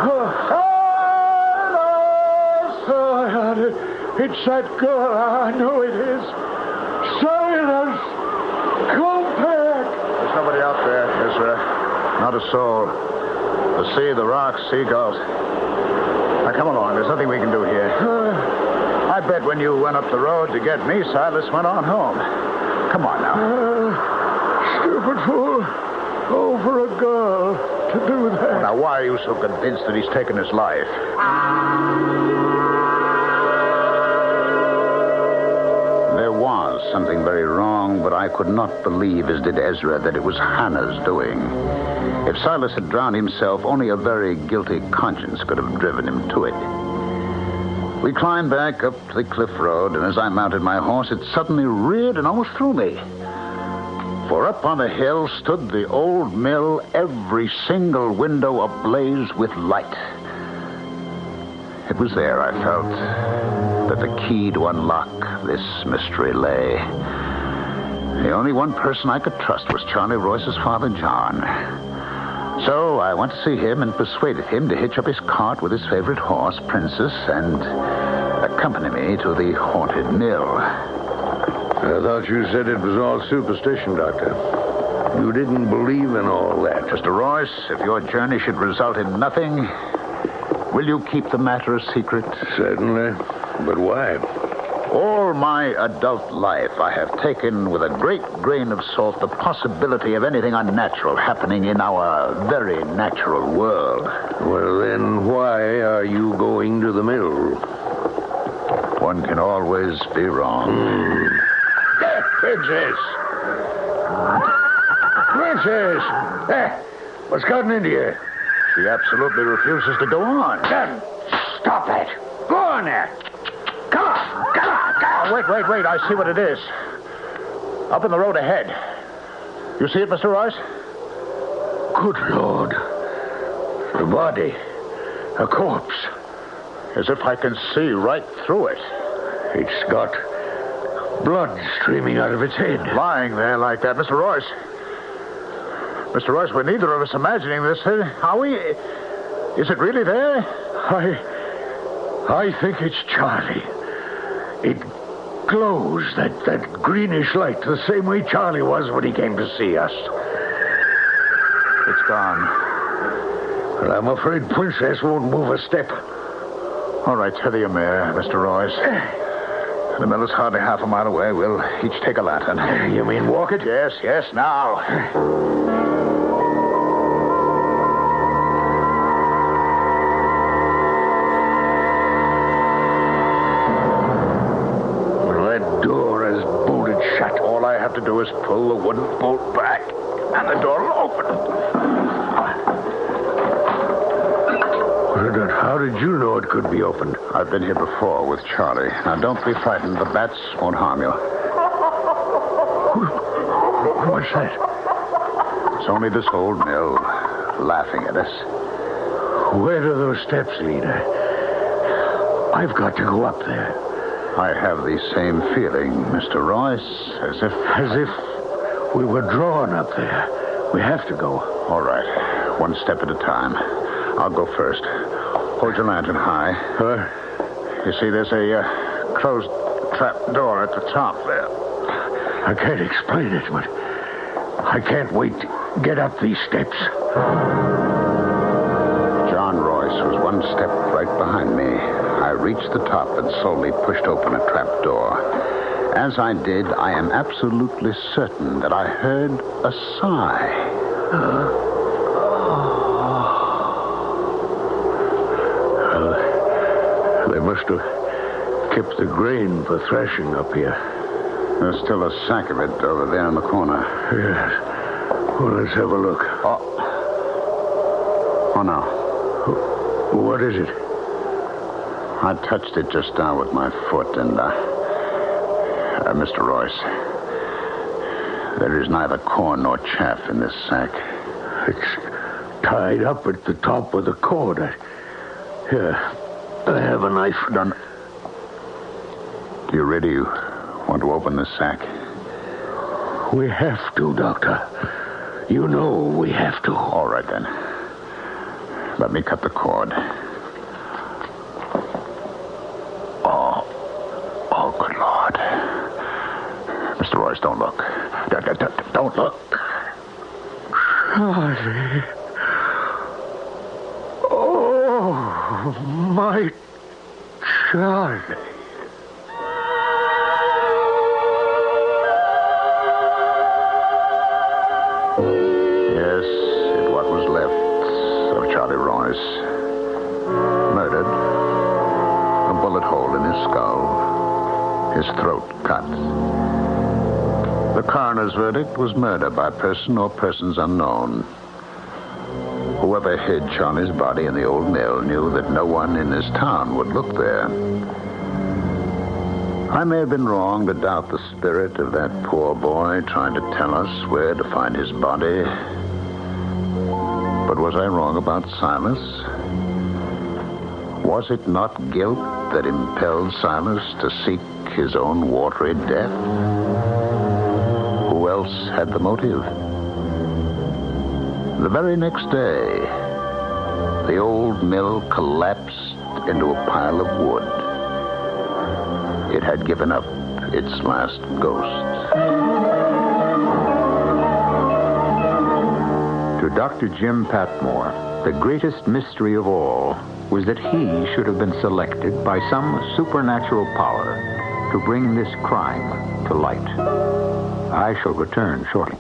Silas! Oh, it's that girl. I know it is. Silas! Come back! There's nobody out there, Ezra. Not a soul. The sea, the rocks, seagulls. Now, come along. There's nothing we can do here. I bet when you went up the road to get me, Silas went on home. Come on now. Stupid fool. Oh, for a girl to do that. Well, now, why are you so convinced that he's taken his life? There was something very wrong, but I could not believe, as did Ezra, that it was Hannah's doing. If Silas had drowned himself, only a very guilty conscience could have driven him to it. We climbed back up the cliff road, and as I mounted my horse, it suddenly reared and almost threw me. For up on the hill stood the old mill, every single window ablaze with light. It was there, I felt, that the key to unlock this mystery lay. The only one person I could trust was Charlie Royce's father, John. So I went to see him and persuaded him to hitch up his cart with his favorite horse, Princess, and accompany me to the haunted mill. I thought you said it was all superstition, Doctor. You didn't believe in all that. Mr. Royce, if your journey should result in nothing, will you keep the matter a secret? Certainly. But why? All my adult life, I have taken with a great grain of salt the possibility of anything unnatural happening in our very natural world. Well, then why are you going to the mill? One can always be wrong. Princess! Princess! What's gotten into you? She absolutely refuses to go on. Then stop it. Go on there. Come on. Wait. I see what it is. Up in the road ahead. You see it, Mr. Royce? Good Lord. A body. A corpse. As if I can see right through it. It's got blood streaming out of its head. Lying there like that. Mr. Royce. Mr. Royce, we're neither of us imagining this. Are we? Is it really there? I think it's Charlie. It glows, that greenish light, the same way Charlie was when he came to see us. It's gone. Well, I'm afraid Princess won't move a step. All right, tether your mare, Mr. Royce. The mill is hardly half a mile away. We'll each take a lantern. You mean walk it? Yes, now. To do is pull the wooden bolt back, and the door will open. How did you know it could be opened? I've been here before with Charlie. Now, don't be frightened. The bats won't harm you. What's that? It's only this old mill laughing at us. Where do those steps lead? I've got to go up there. I have the same feeling, Mr. Royce, as if we were drawn up there. We have to go. All right. One step at a time. I'll go first. Hold your lantern high. You see, there's a closed trap door at the top there. I can't explain it, but I can't wait to get up these steps. John Royce was one step right behind me. I reached the top and slowly pushed open a trap door. As I did, I am absolutely certain that I heard a sigh. They must have kept the grain for threshing up here. There's still a sack of it over there in the corner. Yes. Well, let's have a look. Oh, no. What is it? I touched it just now with my foot, and, Mr. Royce, there is neither corn nor chaff in this sack. It's tied up at the top with a cord. Here, I have a knife. Done. You really want to open this sack? We have to, Doctor. You know we have to. All right, then. Let me cut the cord. Oh, good Lord. Mr. Royce, don't look. Don't look. Charlie. Oh, my Charlie. Yes, what was left of Charlie Royce. Murdered. A bullet hole in his skull. His throat cut. The coroner's verdict was murder by person or persons unknown. Whoever hid Charlie's body in the old mill knew that no one in this town would look there. I may have been wrong to doubt the spirit of that poor boy trying to tell us where to find his body. But was I wrong about Silas? Was it not guilt that impelled Silas to seek his own watery death? Who else had the motive? The very next day, the old mill collapsed into a pile of wood. It had given up its last ghost. To Dr. Jim Patmore, the greatest mystery of all was that he should have been selected by some supernatural power to bring this crime to light. I shall return shortly.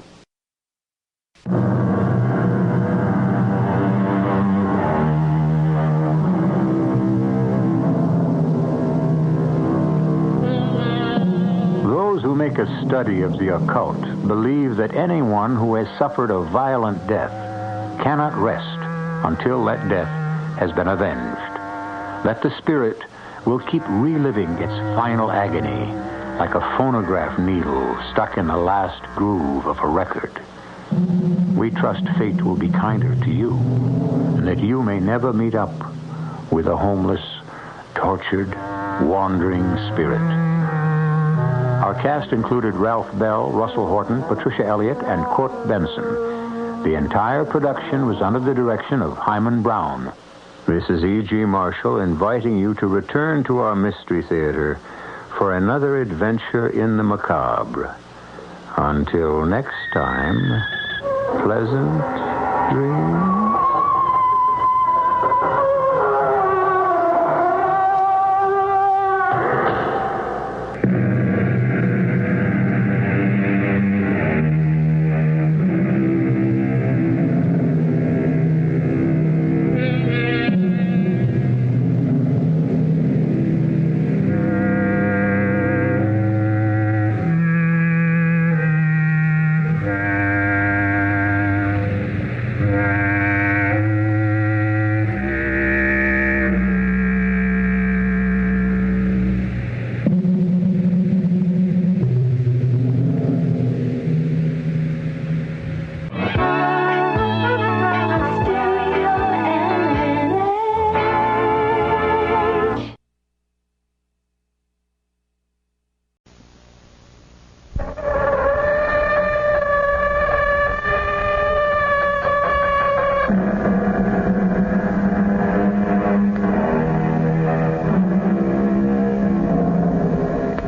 Those who make a study of the occult believe that anyone who has suffered a violent death cannot rest until that death has been avenged. That the spirit will keep reliving its final agony like a phonograph needle stuck in the last groove of a record. We trust fate will be kinder to you, and that you may never meet up with a homeless, tortured, wandering spirit. Our cast included Ralph Bell, Russell Horton, Patricia Elliott, and Court Benson. The entire production was under the direction of Hyman Brown. This is E.G. Marshall inviting you to return to our Mystery Theater for another adventure in the macabre. Until next time, pleasant dreams.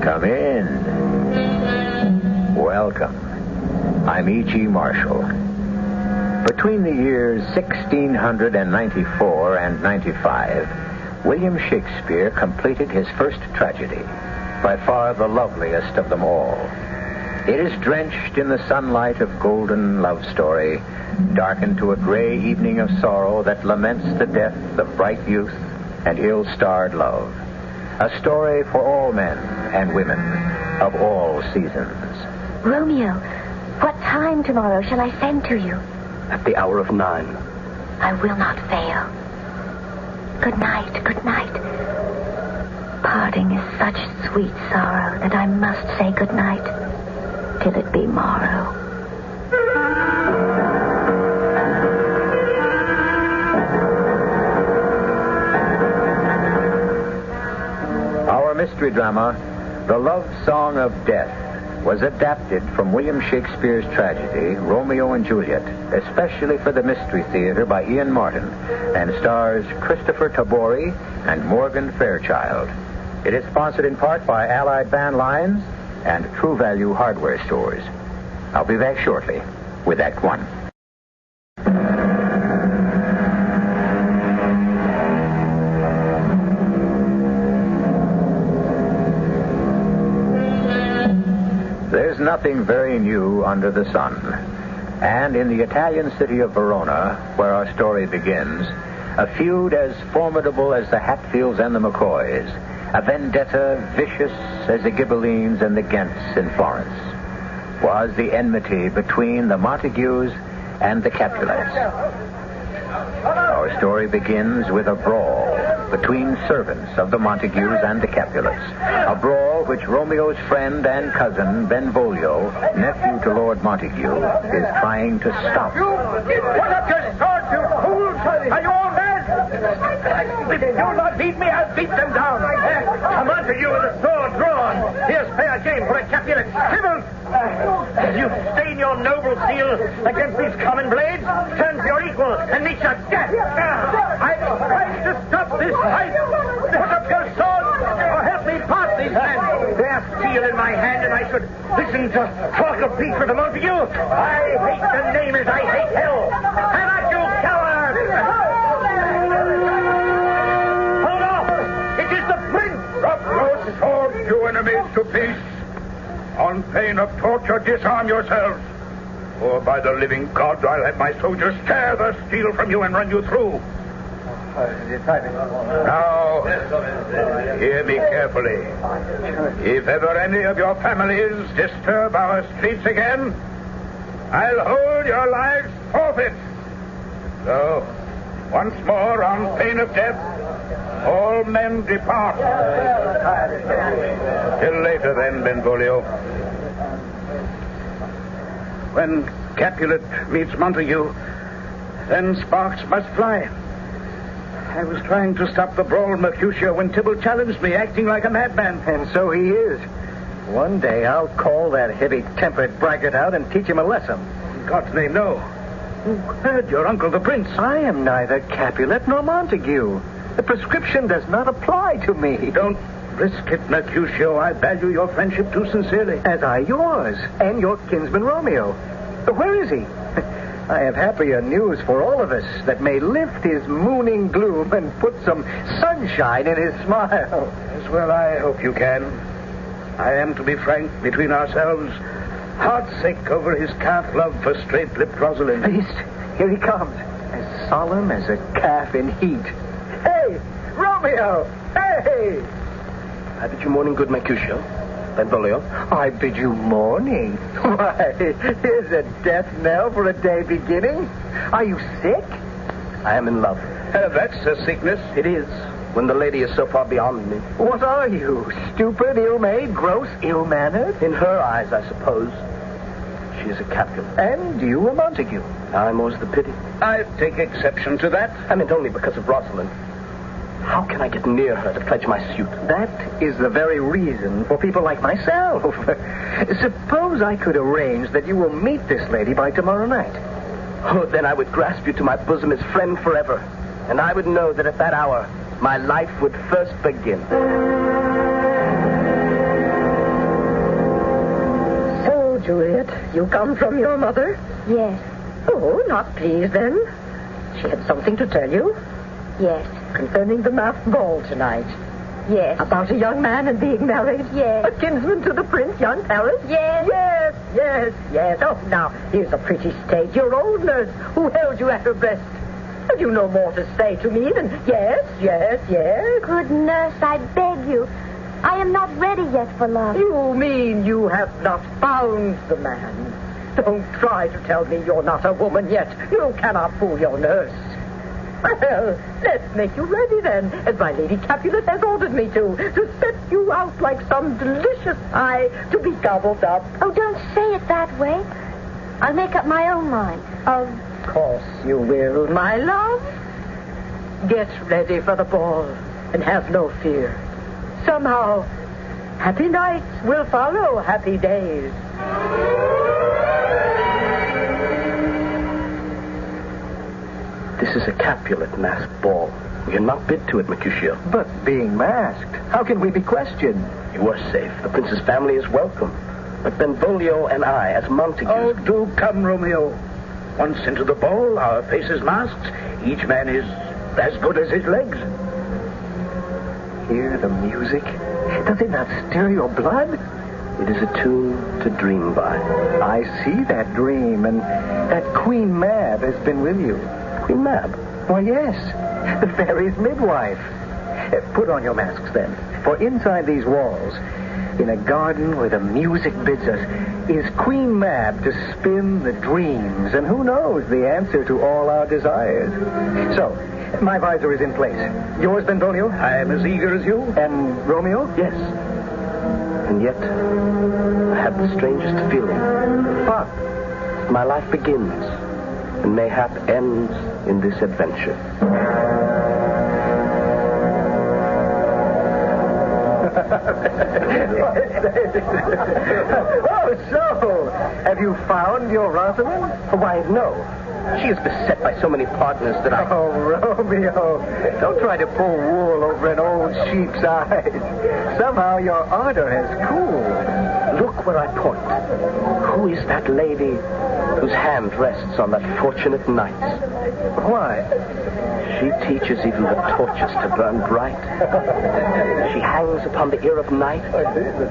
Come in. Welcome. I'm E.G. Marshall. Between the years 1694 and 95, William Shakespeare completed his first tragedy, by far the loveliest of them all. It is drenched in the sunlight of golden love story, darkened to a gray evening of sorrow that laments the death of bright youth and ill-starred love. A story for all men and women of all seasons. Romeo, what time tomorrow shall I send to you? At the hour of 9. I will not fail. Good night, good night. Parting is such sweet sorrow that I must say good night till it be morrow. Our mystery drama, The Love Song of Death, was adapted from William Shakespeare's tragedy, Romeo and Juliet, especially for the Mystery Theater by Ian Martin, and stars Christopher Tabori and Morgan Fairchild. It is sponsored in part by Allied Van Lines and True Value Hardware Stores. I'll be back shortly with Act One. There's nothing very new under the sun. And in the Italian city of Verona, where our story begins, a feud as formidable as the Hatfields and the McCoys, a vendetta vicious as the Ghibellines and the Ghents in Florence, was the enmity between the Montagues and the Capulets. Our story begins with a brawl between servants of the Montagues and the Capulets. A brawl which Romeo's friend and cousin, Benvolio, nephew to Lord Montague, is trying to stop. You put up your swords, you fools! Are you all mad? If you do not beat me, I'll beat them down. A Montague with a sword drawn. Here's fair game for a Capulet. Civil! As you stain your noble seal against these common blades, turn to your equal and meet your death. I'm trying to stop this fight. Put up your sword or help me part these men. There's steel in my hand, and I should listen to talk of peace with the Montague. I hate the name as I hate hell. Come at you, coward! Hold off! It is the prince! Drop your swords, you enemies, to peace. On pain of torture, disarm yourselves. Or by the living God, I'll have my soldiers tear the steel from you and run you through. Now, hear me carefully. If ever any of your families disturb our streets again, I'll hold your lives forfeit. So, once more, on pain of death, all men depart. Till later, then, Benvolio. When Capulet meets Montague, then sparks must fly. I was trying to stop the brawl, Mercutio, when Tybalt challenged me, acting like a madman. And so he is. One day I'll call that heavy-tempered braggart out and teach him a lesson. In God's name, no. Who heard your uncle, the prince? I am neither Capulet nor Montague. The prescription does not apply to me. Don't risk it, Mercutio. I value your friendship too sincerely. As I yours, and your kinsman Romeo. But where is he? I have happier news for all of us that may lift his mooning gloom and put some sunshine in his smile. As well, I hope you can. I am, to be frank, between ourselves, heartsick over his calf love for straight-lipped Rosalind. Beast, here he comes, as solemn as a calf in heat. Hey, Romeo! Hey! I bid you morning, good Mercutio. Benvolio. I bid you morning. Why, here's a death knell for a day beginning. Are you sick? I am in love. That's a sickness. It is, when the lady is so far beyond me. What are you? Stupid, ill-made, gross, ill-mannered? In her eyes, I suppose. She is a Capulet. And you a Montague. I more's the pity. I take exception to that. I meant only because of Rosalind. How can I get near her to pledge my suit? That is the very reason for people like myself. Suppose I could arrange that you will meet this lady by tomorrow night. Oh, then I would grasp you to my bosom as friend forever. And I would know that at that hour, my life would first begin. So, Juliet, you come from your mother? Yes. Oh, not pleased then. She had something to tell you? Yes. Concerning the masked ball tonight? Yes. About a young man and being married? Yes. A kinsman to the prince, young Paris? Yes. Yes. Oh, now, here's a pretty state. Your old nurse who held you at her breast. Have you no more to say to me than yes? Good nurse, I beg you. I am not ready yet for love. You mean you have not found the man? Don't try to tell me you're not a woman yet. You cannot fool your nurse. Well, let's make you ready then, as my Lady Capulet has ordered me to set you out like some delicious pie to be gobbled up. Oh, don't say it that way. I'll make up my own mind. Of course you will, my love. Get ready for the ball, and have no fear. Somehow, happy nights will follow happy days. This is a Capulet masked ball. We are not bid to it, Mercutio. But being masked, how can we be questioned? You are safe. The prince's family is welcome. But Benvolio and I, as Montagues... Oh, do come, Romeo. Once into the ball, our faces masked, each man is as good as his legs. Hear the music? Does it not stir your blood? It is a tune to dream by. I see that dream, and that Queen Mab has been with you. Queen Mab? Why, yes. The fairy's midwife. Put on your masks, then. For inside these walls, in a garden where the music bids us, is Queen Mab to spin the dreams, and who knows the answer to all our desires. So, my visor is in place. Yours, Benvolio? I am as eager as you. And Romeo? Yes. And yet, I have the strangest feeling. What? My life begins, and mayhap ends in this adventure. Oh, so, have you found your Rosalind? Why, no. She is beset by so many partners that I... Oh, Romeo, don't try to pull wool over an old sheep's eyes. Somehow your ardor has cooled. Look where I point. Who is that lady whose hand rests on that fortunate knight? Why? She teaches even the torches to burn bright. She hangs upon the ear of night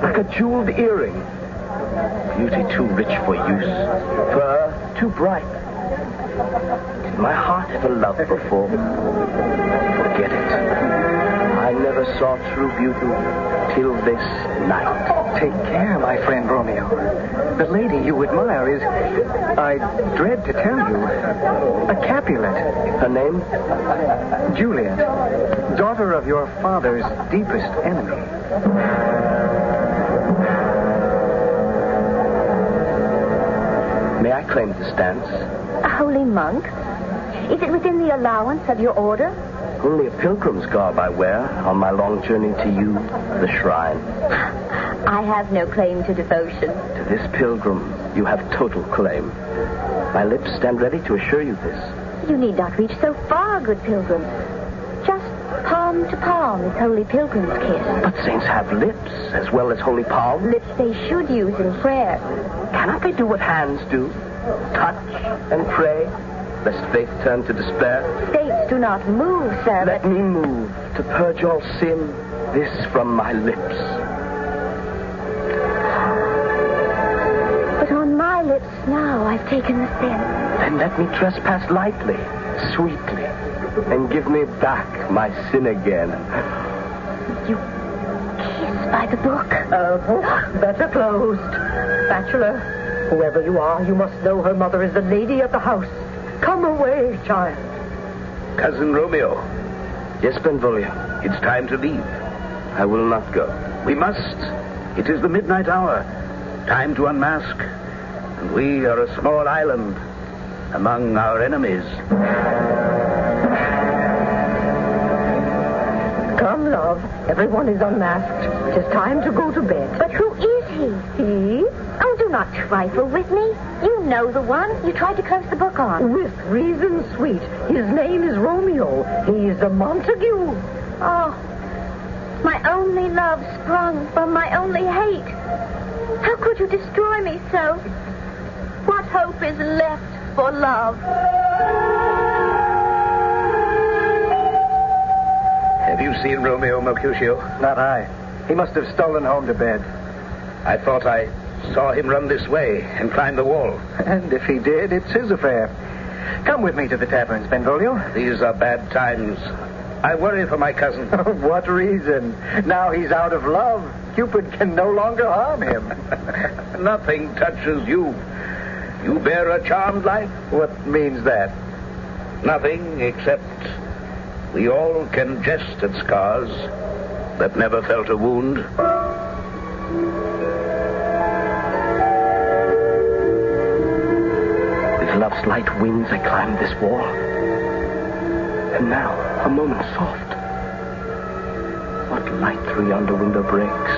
like a jeweled earring. Beauty too rich for use, fur too bright. Did my heart ever love before? Forget it. I never saw true beauty till this night. Take care, my friend Romeo. The lady you admire is, I dread to tell you, a Capulet. Her name? Juliet, daughter of your father's deepest enemy. May I claim this dance? A holy monk? Is it within the allowance of your order? Only a pilgrim's garb I wear on my long journey to you, the shrine. I have no claim to devotion. To this pilgrim, you have total claim. My lips stand ready to assure you this. You need not reach so far, good pilgrim. Just palm to palm is holy pilgrim's kiss. But saints have lips as well as holy palms. Lips they should use in prayer. Cannot they do what hands do? Touch and pray, lest faith turn to despair? States do not move, sir. Let me move to purge all sin, this from my lips. But on my lips now I've taken the sin. Then let me trespass lightly, sweetly, and give me back my sin again. You kiss by the book. Better closed. Bachelor, whoever you are, you must know her mother is the lady of the house. Come away, child. Cousin Romeo. Yes, Benvolio. It's time to leave. I will not go. We must. It is the midnight hour. Time to unmask. And we are a small island among our enemies. Come, love. Everyone is unmasked. It is time to go to bed. But who is he? He? Oh, do not trifle with me. You know the one you tried to close the book on. With reason, sweet. His name is Romeo. He is a Montague. Oh, my only love sprung from my only hate. How could you destroy me so? What hope is left for love? Have you seen Romeo, Mercutio? Not I. He must have stolen home to bed. I thought I saw him run this way and climb the wall. And if he did, it's his affair. Come with me to the taverns, Benvolio. These are bad times. I worry for my cousin. What reason? Now he's out of love. Cupid can no longer harm him. Nothing touches you. You bear a charmed life. What means that? Nothing except we all can jest at scars that never felt a wound. With love's light wings I climbed this wall. And now, a moment soft. What light through yonder window breaks?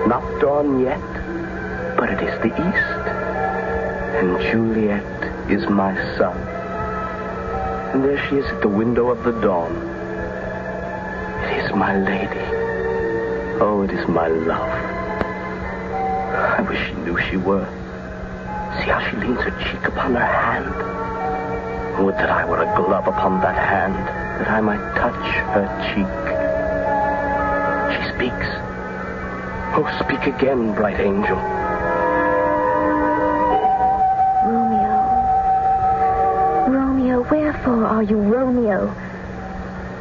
Not dawn yet, but it is the east. And Juliet is my sun. And there she is at the window of the dawn. It is my lady. Oh, it is my love. I wish she knew she were. See how she leans her cheek upon her hand. Would that I were a glove upon that hand, that I might touch her cheek. She speaks. Oh, speak again, bright angel. Romeo, wherefore are you Romeo?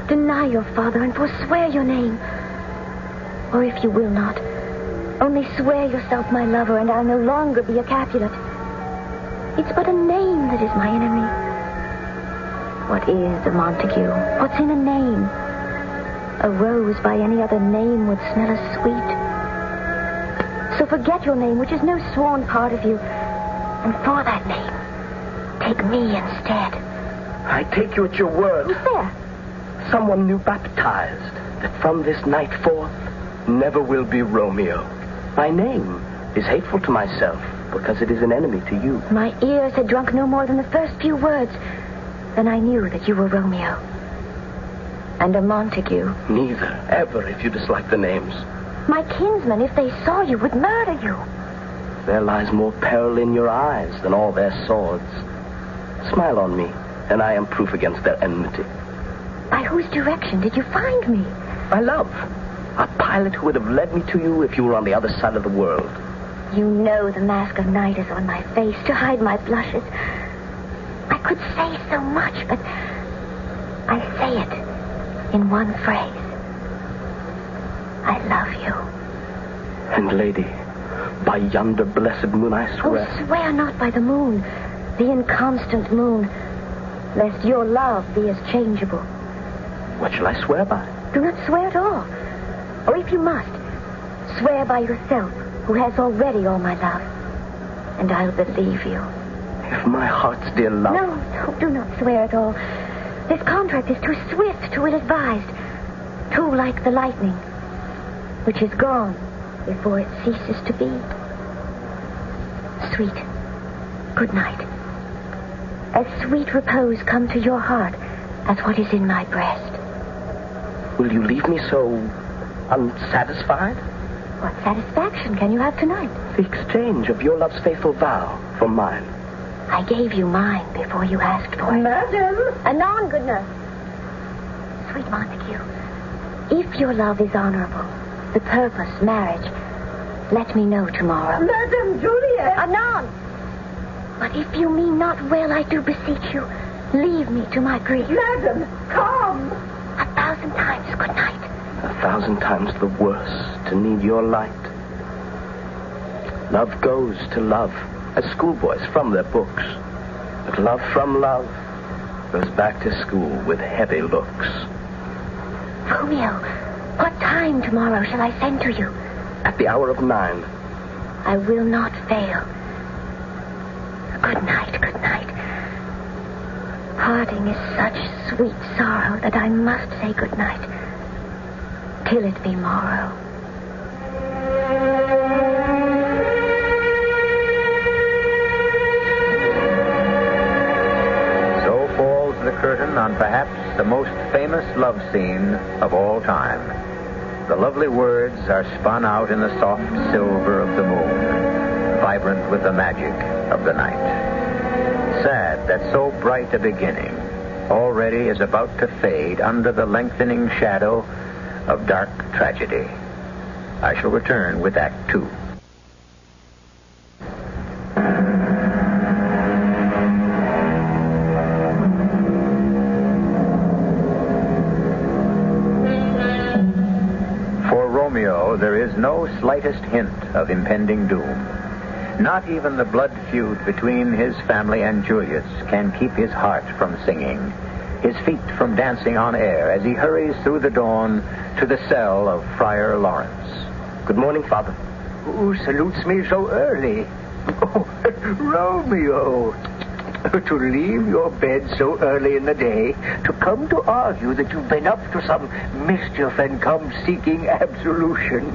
Deny your father and forswear your name. Or if you will not, only swear yourself my lover, and I'll no longer be a Capulet. It's but a name that is my enemy. What is a Montague? What's in a name? A rose by any other name would smell as sweet. So forget your name, which is no sworn part of you, and for that name, take me instead. I take you at your word. Who's there? Someone new baptized, that from this night forth never will be Romeo. My name is hateful to myself, because it is an enemy to you. My ears had drunk no more than the first few words. Then I knew that you were Romeo. And a Montague. Neither, ever, if you dislike the names. My kinsmen, if they saw you, would murder you. There lies more peril in your eyes than all their swords. Smile on me, and I am proof against their enmity. By whose direction did you find me? My love. A pilot who would have led me to you if you were on the other side of the world. You know the mask of night is on my face to hide my blushes. I could say so much, but I say it in one phrase. I love you. And lady, by yonder blessed moon I swear. Oh, swear not by the moon, the inconstant moon, lest your love be as changeable. What shall I swear by? Do not swear at all. Or if you must, swear by yourself, who has already all my love. And I'll believe you. If my heart's dear love... No, do not swear at all. This contract is too swift, too ill-advised. Too like the lightning, which is gone before it ceases to be. Sweet, good night. As sweet repose come to your heart as what is in my breast. Will you leave me so unsatisfied? What satisfaction can you have tonight? The exchange of your love's faithful vow for mine. I gave you mine before you asked for it. Madam! Anon, good nurse. Sweet Montague, if your love is honorable, the purpose, marriage, let me know tomorrow. Madam Juliet! Anon! But if you mean not well, I do beseech you, leave me to my grief. Madam, come! 1,000 times good night. 1,000 times the worse to need your light. Love goes to love, as schoolboys from their books. But love from love goes back to school with heavy looks. Romeo, what time tomorrow shall I send to you? At the hour of 9. I will not fail. Good night, good night. Parting is such sweet sorrow that I must say good night, till it be morrow. So falls the curtain on perhaps the most famous love scene of all time. The lovely words are spun out in the soft silver of the moon, vibrant with the magic of the night. Sad that so bright a beginning already is about to fade under the lengthening shadow of dark tragedy. I shall return with Act 2. For Romeo, there is no slightest hint of impending doom. Not even the blood feud between his family and Juliet's can keep his heart from singing, his feet from dancing on air as he hurries through the dawn to the cell of Friar Lawrence. Good morning, Father. Who salutes me so early? Oh, Romeo. To leave your bed so early in the day, to come to argue that you've been up to some mischief and come seeking absolution.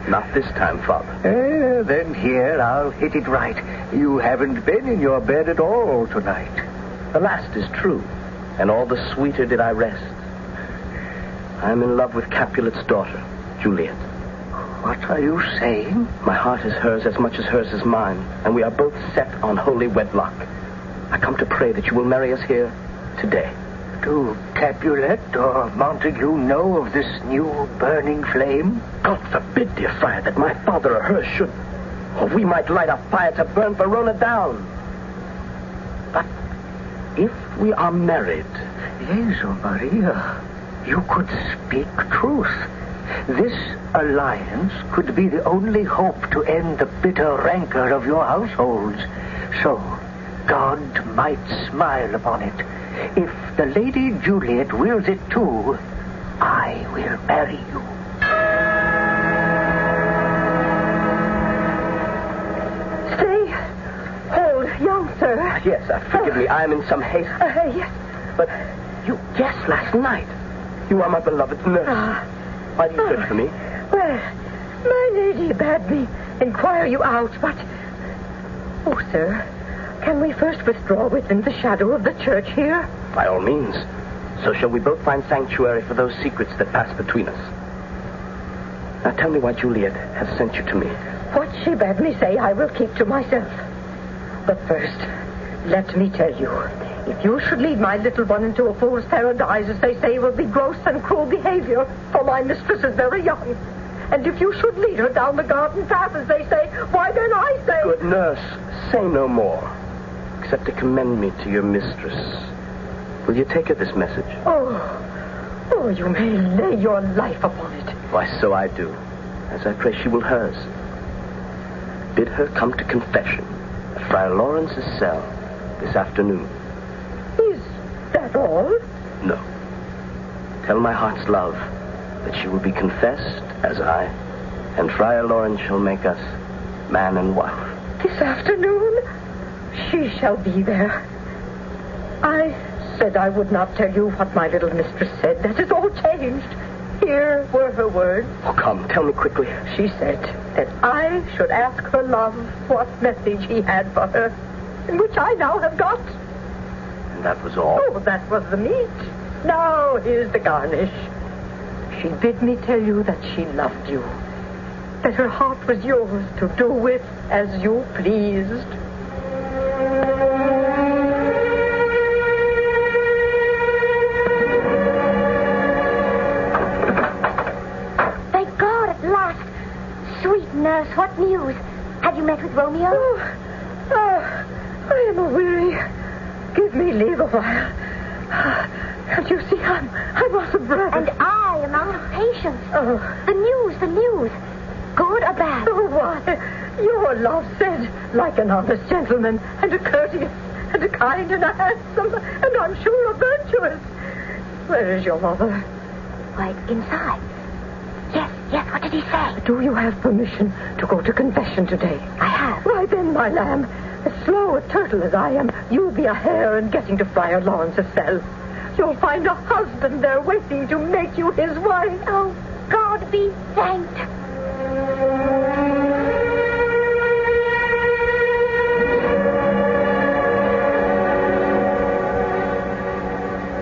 Not this time, Father. Then here, I'll hit it right. You haven't been in your bed at all tonight. The last is true, and all the sweeter did I rest. I'm in love with Capulet's daughter, Juliet. What are you saying? My heart is hers as much as hers is mine, and we are both set on holy wedlock. I come to pray that you will marry us here today. Do Capulet or Montague know of this new burning flame? God forbid, dear friar, that my father or her should. Or we might light a fire to burn Verona down. But if we are married... Jesu Maria. you could speak truth. This alliance could be the only hope to end the bitter rancor of your households. So, God might smile upon it. If the Lady Juliet wills it too, I will marry you. Stay. Hold, young sir. Yes, forgive me. I am in some haste. Yes. But you guessed last night. You are my beloved nurse. Why do you search for me? Well, my lady bade me inquire you out, but... Oh, sir, can we first withdraw within the shadow of the church here? By all means. So shall we both find sanctuary for those secrets that pass between us. Now tell me why Juliet has sent you to me. What she bade me say I will keep to myself. But first, let me tell you, if you should lead my little one into a fool's paradise, as they say, it will be gross and cruel behavior, for my mistress is very young. And if you should lead her down the garden path, as they say, why then I say... Good nurse, say no more, except to commend me to your mistress. Will you take her this message? Oh, you may lay your life upon it. Why, so I do, as I pray she will hers. Bid her come to confession at Friar Lawrence's cell this afternoon. Is that all? No. Tell my heart's love that she will be confessed as I, and Friar Lawrence shall make us man and wife. This afternoon? She shall be there. I said I would not tell you what my little mistress said. That is all changed. Here were her words. Oh, come, tell me quickly. She said that I should ask her love what message he had for her, and which I now have got. And that was all? Oh, that was the meat. Now here's the garnish. She bid me tell you that she loved you, that her heart was yours to do with as you pleased. Thank God, at last. Sweet nurse, what news? Have you met with Romeo? I am aweary. Give me leave a while. Can't you see I'm out of breath? And I am out of patience. The news. Good or bad? Oh, why, your love said, like an honest gentleman, and a courteous, and a kind, and a handsome, and I'm sure a virtuous. Where is your mother? Why, inside. Yes, what did he say? Do you have permission to go to confession today? I have. Why then, my lamb, as slow a turtle as I am, you'll be a hare in getting to Friar Lawrence's cell. You'll find a husband there waiting to make you his wife. Oh, God be thanked.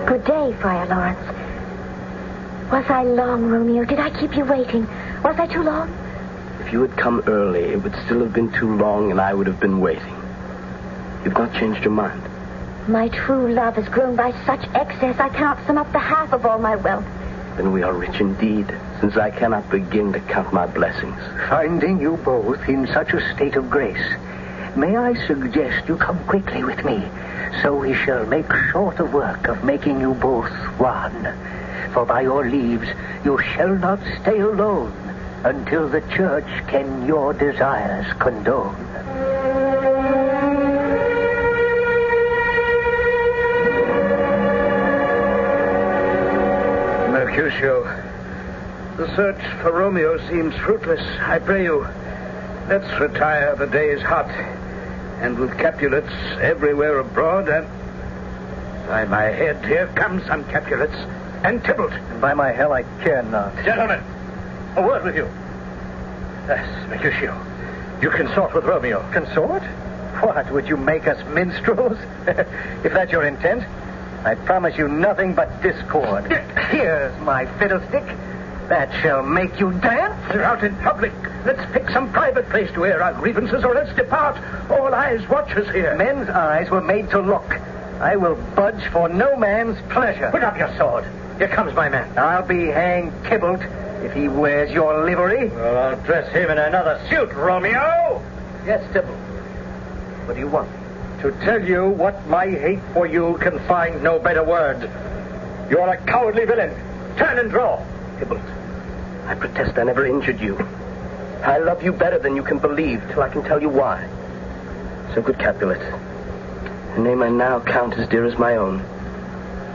Good day, Friar Lawrence. Was I long, Romeo? Did I keep you waiting? Was I too long? If you had come early, it would still have been too long, and I would have been waiting. You've not changed your mind. My true love has grown by such excess I cannot sum up the half of all my wealth. Then we are rich indeed, since I cannot begin to count my blessings. Finding you both in such a state of grace, may I suggest you come quickly with me, so we shall make short of work of making you both one. For by your leaves, you shall not stay alone until the church can your desires condone. Mercutio, the search for Romeo seems fruitless. I pray you, let's retire. The day is hot, and with Capulets everywhere abroad, and... By my head, here come some Capulets. And Tybalt. By my hell, I care not. Gentlemen, a word with you. Yes, Mercutio, you consort with Romeo. Consort? What, would you make us minstrels? If that's your intent, I promise you nothing but discord. Here's my fiddlestick. That shall make you dance. We're out in public. Let's pick some private place to air our grievances, or let's depart. All eyes watch us here. Men's eyes were made to look. I will budge for no man's pleasure. Put up your sword. Here comes my man. I'll be hanged Tybalt if he wears your livery. Well, I'll dress him in another suit, Romeo. Yes, Tybalt. What do you want? To tell you what my hate for you can find no better word. You're a cowardly villain. Turn and draw. Tybalt, I protest I never injured you. I love you better than you can believe till I can tell you why. So, good Capulet, the name I now count as dear as my own.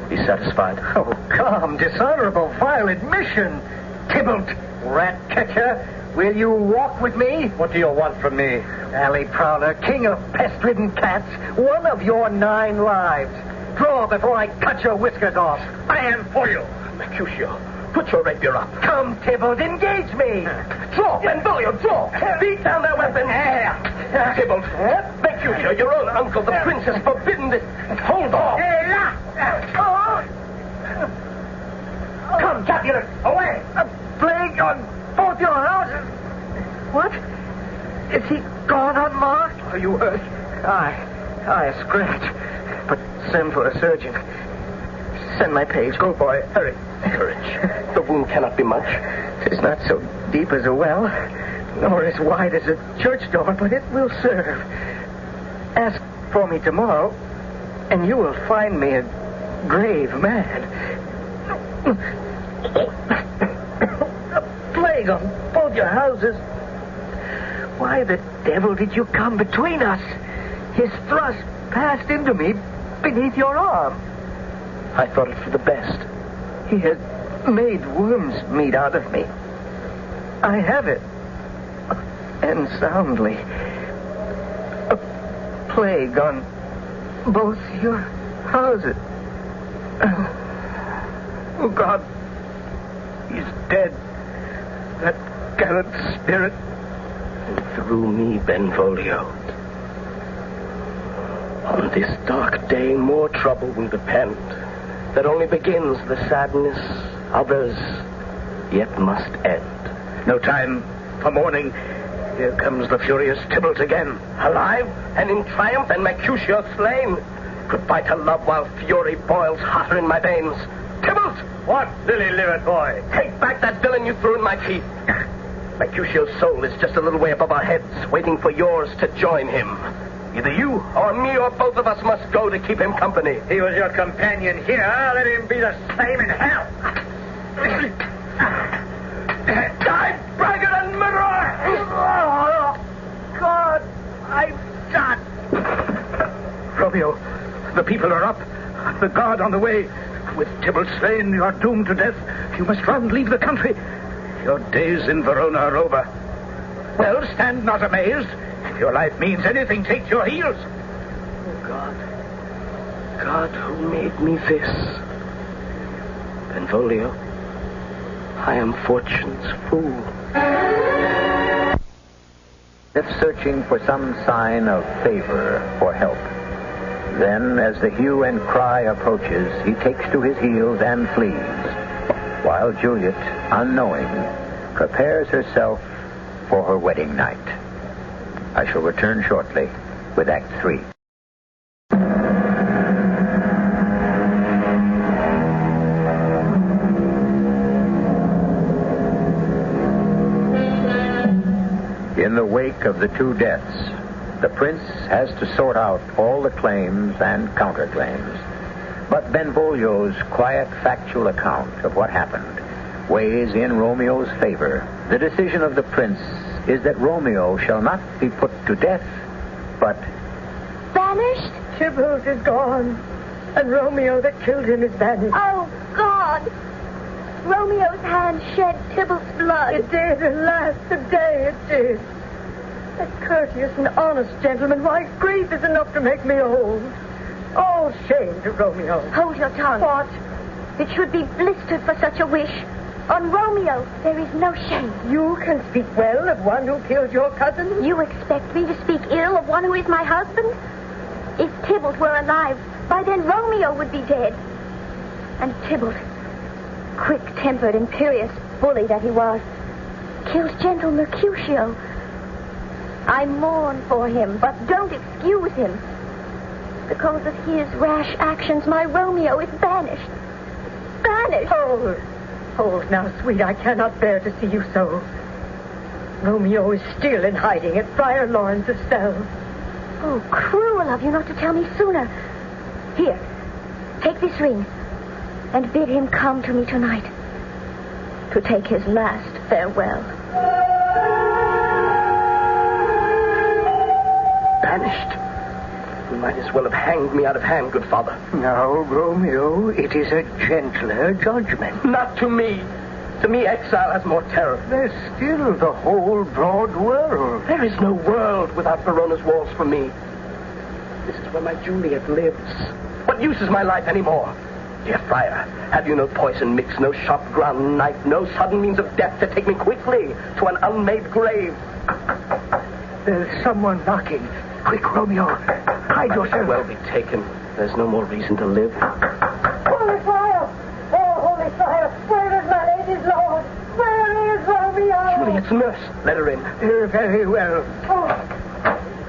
Be satisfied. Oh, come, dishonorable, vile admission. Tybalt, rat catcher, will you walk with me? What do you want from me? Alley prowler, king of pest-ridden cats, one of your 9 lives. Draw before I cut your whiskers off. I am for you. Mercutio, put your rapier up. Come, Tybalt, engage me. Draw, Benvolio, draw. Beat down their weapons. Tybalt, Mercutio, your own uncle, the prince, has forbidden this. Hold off. Come, Capulet, away. A plague on both your houses. What? Is he gone unmarked? Are you hurt? A scratch. But send for a surgeon. Send my page. Go, boy. Hurry. Courage. The wound cannot be much. Tis not so deep as a well, nor as wide as a church door, but it will serve. Ask for me tomorrow, and you will find me a grave man. A plague on both your houses. Why the devil did you come between us? His thrust passed into me beneath your arm. I thought it for the best. He has made worm's meat out of me. I have it. And soundly. A plague on both your houses. Oh, God. He's dead. That gallant spirit. And through me, Benvolio. On this dark day, more trouble will depend. That only begins the sadness others yet must end. No time for mourning. Here comes the furious Tybalt again. Alive and in triumph, and Mercutio slain. Goodbye to love while fury boils hotter in my veins. Tybalt! What, lily-livered boy? Take back that villain you threw in my teeth. Mercutio's soul is just a little way above our heads, waiting for yours to join him. Either you or me or both of us must go to keep him company. He was your companion here. Let him be the same in hell. Die, braggart and murderer! Oh, God, I'm done. Romeo, the people are up. The guard on the way. With Tybalt slain, you are doomed to death. You must run, leave the country. Your days in Verona are over. Well, stand not amazed. If your life means anything, take your heels. Oh, God. God who made me this. Benvolio, I am fortune's fool. If searching for some sign of favor or help. Then, as the hue and cry approaches, he takes to his heels and flees, while Juliet, unknowing, prepares herself for her wedding night. I shall return shortly with Act 3. In the wake of the 2 deaths, the prince has to sort out all the claims and counterclaims. But Benvolio's quiet, factual account of what happened weighs in Romeo's favor. The decision of the prince is that Romeo shall not be put to death, but Vanished? Tybalt is gone, and Romeo that killed him is vanished. Oh, God! Romeo's hand shed Tybalt's blood. It did, alas, the day it did. A courteous and honest gentleman, why, grief is enough to make me old. All shame to Romeo. Hold your tongue. What? It should be blistered for such a wish. On Romeo, there is no shame. You can speak well of one who killed your cousin? You expect me to speak ill of one who is my husband? If Tybalt were alive, by then Romeo would be dead. And Tybalt, quick-tempered, imperious bully that he was, killed gentle Mercutio. I mourn for him, but don't excuse him. Because of his rash actions, my Romeo is banished. Banished! Hold now, sweet. I cannot bear to see you so. Romeo is still in hiding at Friar Lawrence's cell. Oh, cruel of you not to tell me sooner. Here, take this ring, and bid him come to me tonight. to take his last farewell. Banished? You might as well have hanged me out of hand, good father. Now, Romeo, it is a gentler judgment. Not to me. To me, exile has more terror. There's still the whole broad world. There is no world without Verona's walls for me. This is where my Juliet lives. What use is my life anymore? Dear friar, have you no poison mix, no sharp ground knife, no sudden means of death to take me quickly to an unmade grave? There's someone knocking. Quick, Romeo. Hide yourself. Well be taken. There's no more reason to live. Holy Friar! Oh, Holy Friar! Where is my lady's lord? Where is Romeo? Juliet's nurse. Let her in. Very well. Oh,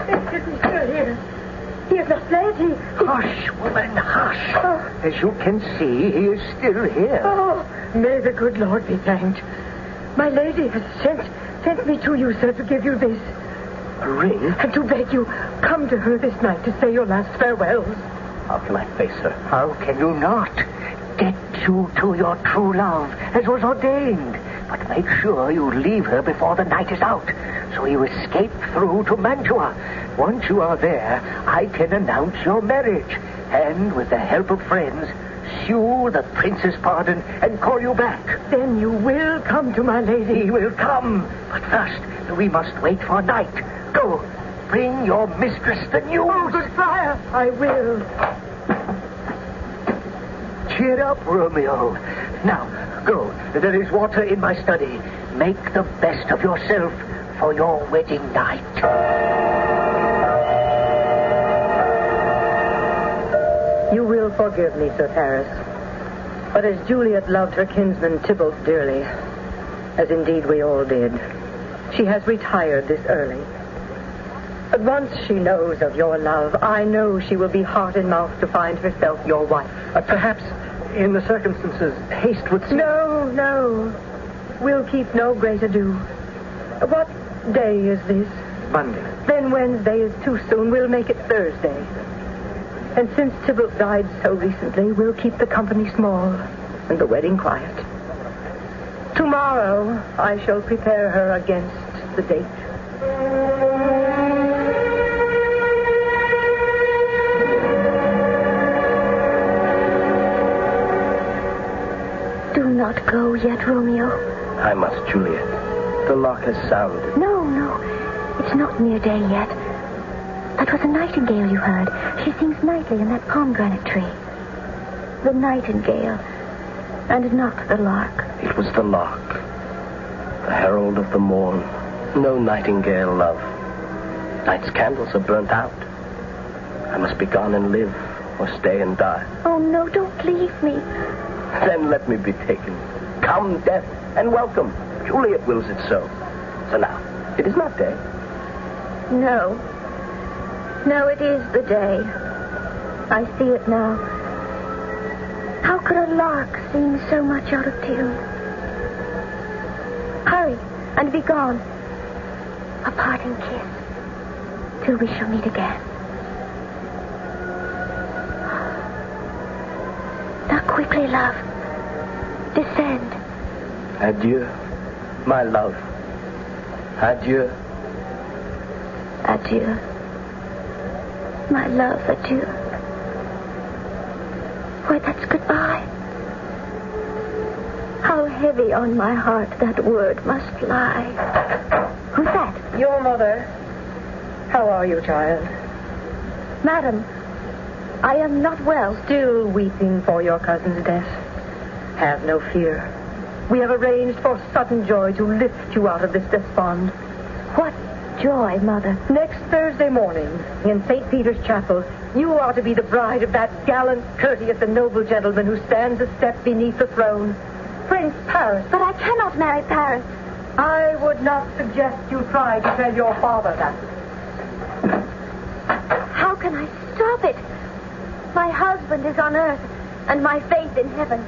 is he still here? He is not fled. Hush, woman, hush. As you can see, he is still here. Oh, may the good Lord be thanked. My lady has sent me to you, sir, to give you this. A ring? And to beg you, come to her this night to say your last farewells. How can I face her? How can you not? Get you to your true love, as was ordained. But make sure you leave her before the night is out, so you escape through to Mantua. Once you are there, I can announce your marriage, and with the help of friends, sue the prince's pardon and call you back. Then you will come to my lady. He will come, but first we must wait for night. Go, bring your mistress the news. Oh, good friar, I will. Cheer up, Romeo. Now, go. There is water in my study. Make the best of yourself for your wedding night. You will forgive me, Sir Paris. But as Juliet loved her kinsman Tybalt dearly, as indeed we all did, she has retired this early. But once she knows of your love, I know she will be heart and mouth to find herself your wife. Perhaps, in the circumstances, haste would seem... No. We'll keep no great ado. What day is this? Monday. Then Wednesday is too soon. We'll make it Thursday. And since Tybalt died so recently, we'll keep the company small and the wedding quiet. Tomorrow, I shall prepare her against the date. Do not go yet, Romeo. I must, Juliet. The lock has sounded. No. It's not near day yet. That was a nightingale you heard. She sings nightly in that pomegranate tree. The nightingale, and not the lark. It was the lark, the herald of the morn. No nightingale, love. Night's candles are burnt out. I must be gone and live, or stay and die. Oh, no, don't leave me. Then let me be taken. Come, death, and welcome. Juliet wills it so. So now, it is not day. No, it is the day. I see it now. How could a lark seem so much out of tune? Hurry, and be gone. A parting kiss, till we shall meet again. Now quickly, love. Descend. Adieu, my love. Adieu. Adieu. My love, adieu. Why, that's goodbye. How heavy on my heart that word must lie. Who's that? Your mother. How are you, child? Madam, I am not well. Still weeping for your cousin's death. Have no fear. We have arranged for sudden joy to lift you out of this despond. What joy, Mother? Next Thursday morning, in St. Peter's Chapel, you are to be the bride of that gallant, courteous, and noble gentleman who stands a step beneath the throne, Prince Paris. But I cannot marry Paris. I would not suggest you try to tell your father that. How can I stop it? My husband is on earth, and my faith in heaven.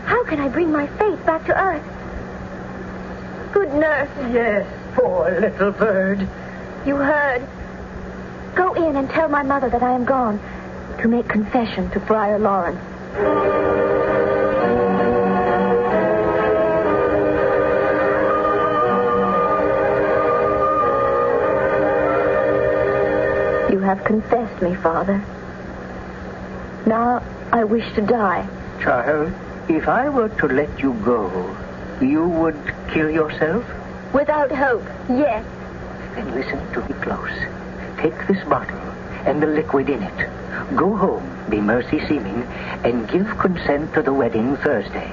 How can I bring my faith back to earth? Good nurse. Yes, poor little bird. You heard. Go in and tell my mother that I am gone to make confession to Friar Lawrence. have confessed me, Father. Now I wish to die. Child, if I were to let you go, you would kill yourself? Without hope, yes. Then listen to me close. Take this bottle and the liquid in it. Go home, be mercy-seeming, and give consent to the wedding Thursday.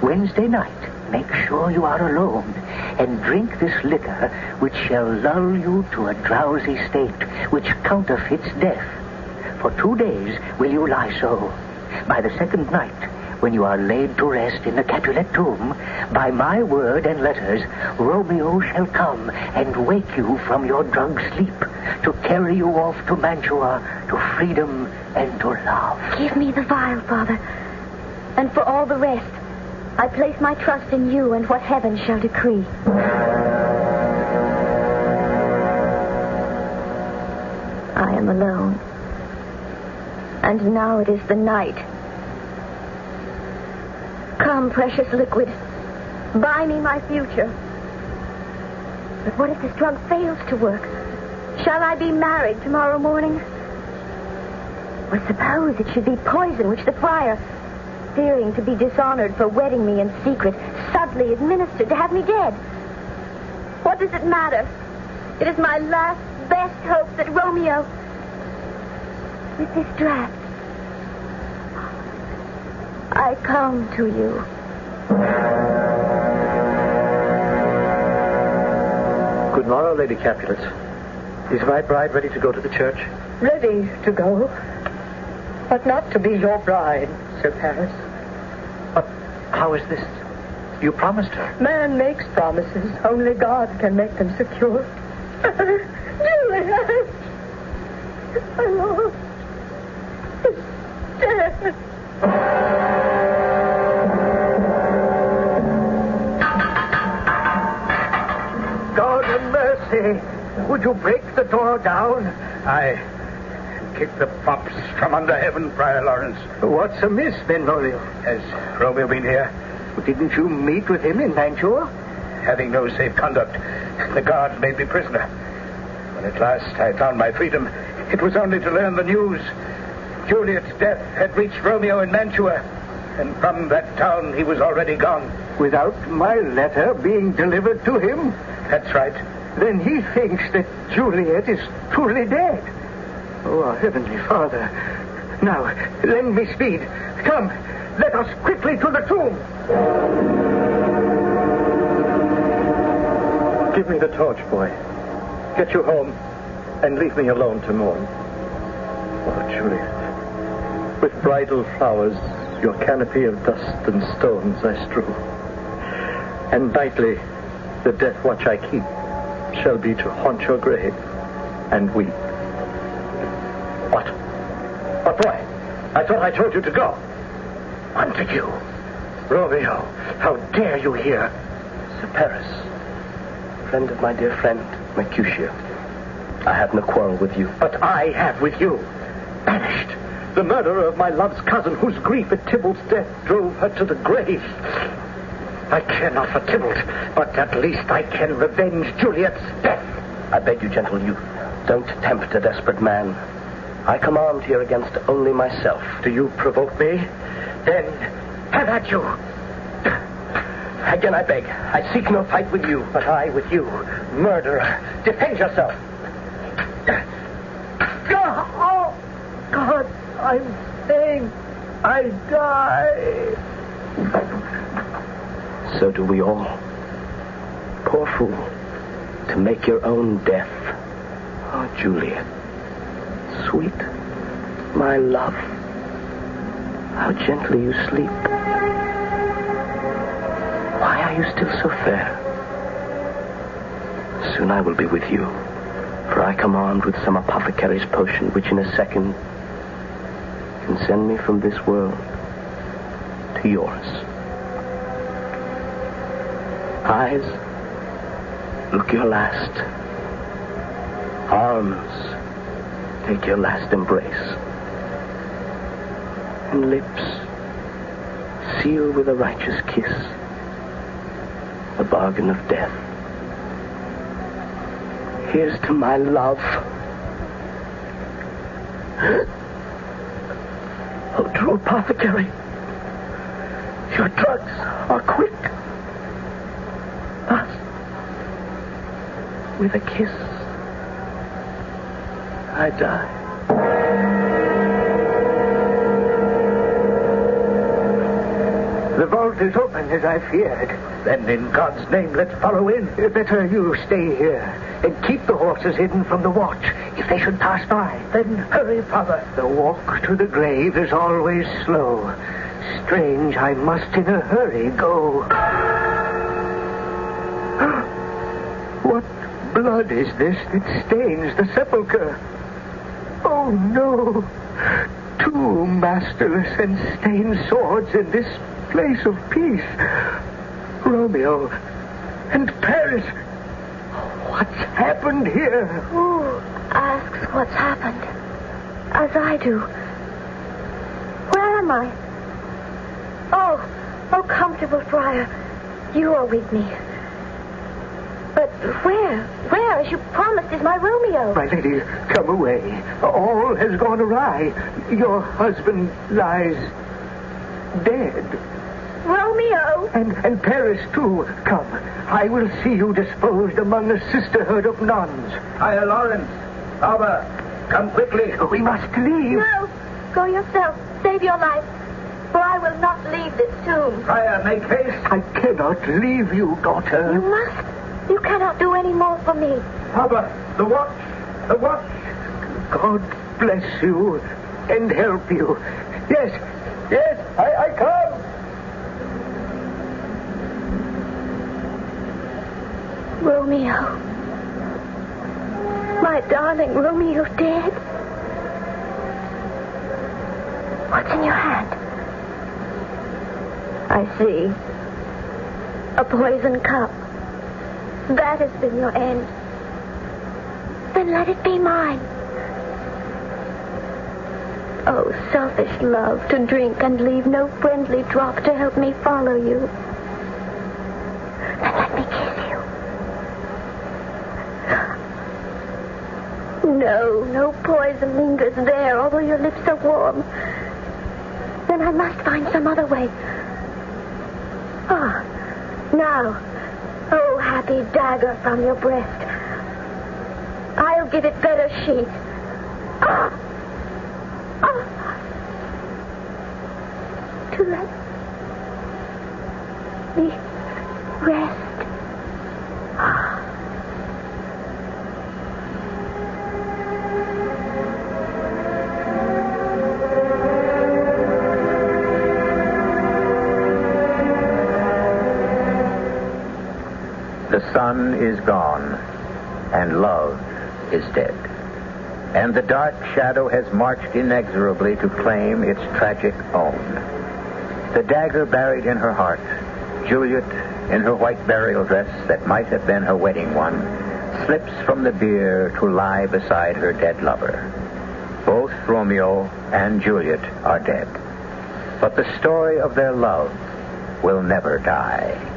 Wednesday night, make sure you are alone, and drink this liquor, which shall lull you to a drowsy state, which counterfeits death. For 2 days will you lie so. By the second night, when you are laid to rest in the Capulet tomb, by my word and letters, Romeo shall come and wake you from your drug sleep, to carry you off to Mantua, to freedom and to love. Give me the vial, Father. And for all the rest, I place my trust in you and what heaven shall decree. I am alone. And now it is the night. Come, precious liquid. Buy me my future. But what if this drug fails to work? Shall I be married tomorrow morning? Or suppose it should be poison which the friar, fearing to be dishonored for wedding me in secret, subtly administered to have me dead. What does it matter? It is my last, best hope that Romeo, with this draft, I come to you. Good morrow, Lady Capulet. Is my bride ready to go to the church? Ready to go, but not to be your bride, Sir Paris. But how is this? You promised her. Man makes promises. Only God can make them secure. Juliet! My lord is dead. God have mercy. Would you break the door down? Aye. Kick the fops from under heaven, Friar Lawrence. What's amiss, Benvolio? Has Romeo been here? Didn't you meet with him in Mantua? Having no safe conduct, the guards made me prisoner. When at last I found my freedom, it was only to learn the news. Juliet's death had reached Romeo in Mantua, and from that town he was already gone. Without my letter being delivered to him? That's right. Then he thinks that Juliet is truly dead. Oh, our Heavenly Father. Now, lend me speed. Come, let us quickly to the tomb. Give me the torch, boy. Get you home and leave me alone to mourn. Oh, Juliet. With bridal flowers, your canopy of dust and stones I strew. And nightly, the death watch I keep shall be to haunt your grave and weep. What? What, boy? I thought I told you to go. Montague. Romeo, how dare you here? Sir Paris, friend of my dear friend, Mercutio. I have no quarrel with you. But I have with you. Banished. The murderer of my love's cousin, whose grief at Tybalt's death drove her to the grave. I care not for Tybalt, but at least I can revenge Juliet's death. I beg you, gentle youth, don't tempt a desperate man. I come armed here against only myself. Do you provoke me? Then have at you. Again, I beg. I seek no fight with you. But I with you. Murderer. Defend yourself. Oh, God, I'm saying I die. So do we all. Poor fool. To make your own death. Oh, Juliet. Sweet. My love. How gently you sleep. Why are you still so fair? Soon I will be with you. For I come armed with some apothecary's potion, which in a second can send me from this world to yours. Eyes, look your last. Arms, take your last embrace. And lips, seal with a righteous kiss the bargain of death. Here's to my love. Oh, true apothecary. Your drugs are quick. Thus, with a kiss, I die. The vault is open, as I feared. Then, in God's name, let's follow in. Better you stay here and keep the horses hidden from the watch if they should pass by. Then hurry, Father. The walk to the grave is always slow. Strange, I must in a hurry go. What blood is this that stains the sepulchre? Oh, no. Two masterless and stained swords in this place of peace. Romeo and Paris. What's happened here? Who asks what's happened? As I do. Where am I? Oh, comfortable friar. You are with me. But where? Where, as you promised, is my Romeo? My lady, come away. All has gone awry. Your husband lies dead. Romeo! And Paris, too. Come. I will see you disposed among a sisterhood of nuns. Friar Lawrence, Albert, come quickly. We must leave. No, go yourself. Save your life. For I will not leave this tomb. Friar, make haste. I cannot leave you, daughter. You must. You cannot do any more for me. Albert, the watch. The watch. God bless you and help you. Yes, I come. Romeo. My darling Romeo dead? What's in your hand? I see. A poison cup. That has been your end. Then let it be mine. Oh, selfish love, to drink and leave no friendly drop to help me follow you. Then let me kiss you. No poison lingers there, although your lips are warm. Then I must find some other way. Ah, now, oh, happy dagger from your breast. I'll give it better sheath. To let me rest. The sun is gone, and love is dead. And the dark shadow has marched inexorably to claim its tragic own. The dagger buried in her heart, Juliet, in her white burial dress that might have been her wedding one, slips from the bier to lie beside her dead lover. Both Romeo and Juliet are dead. But the story of their love will never die.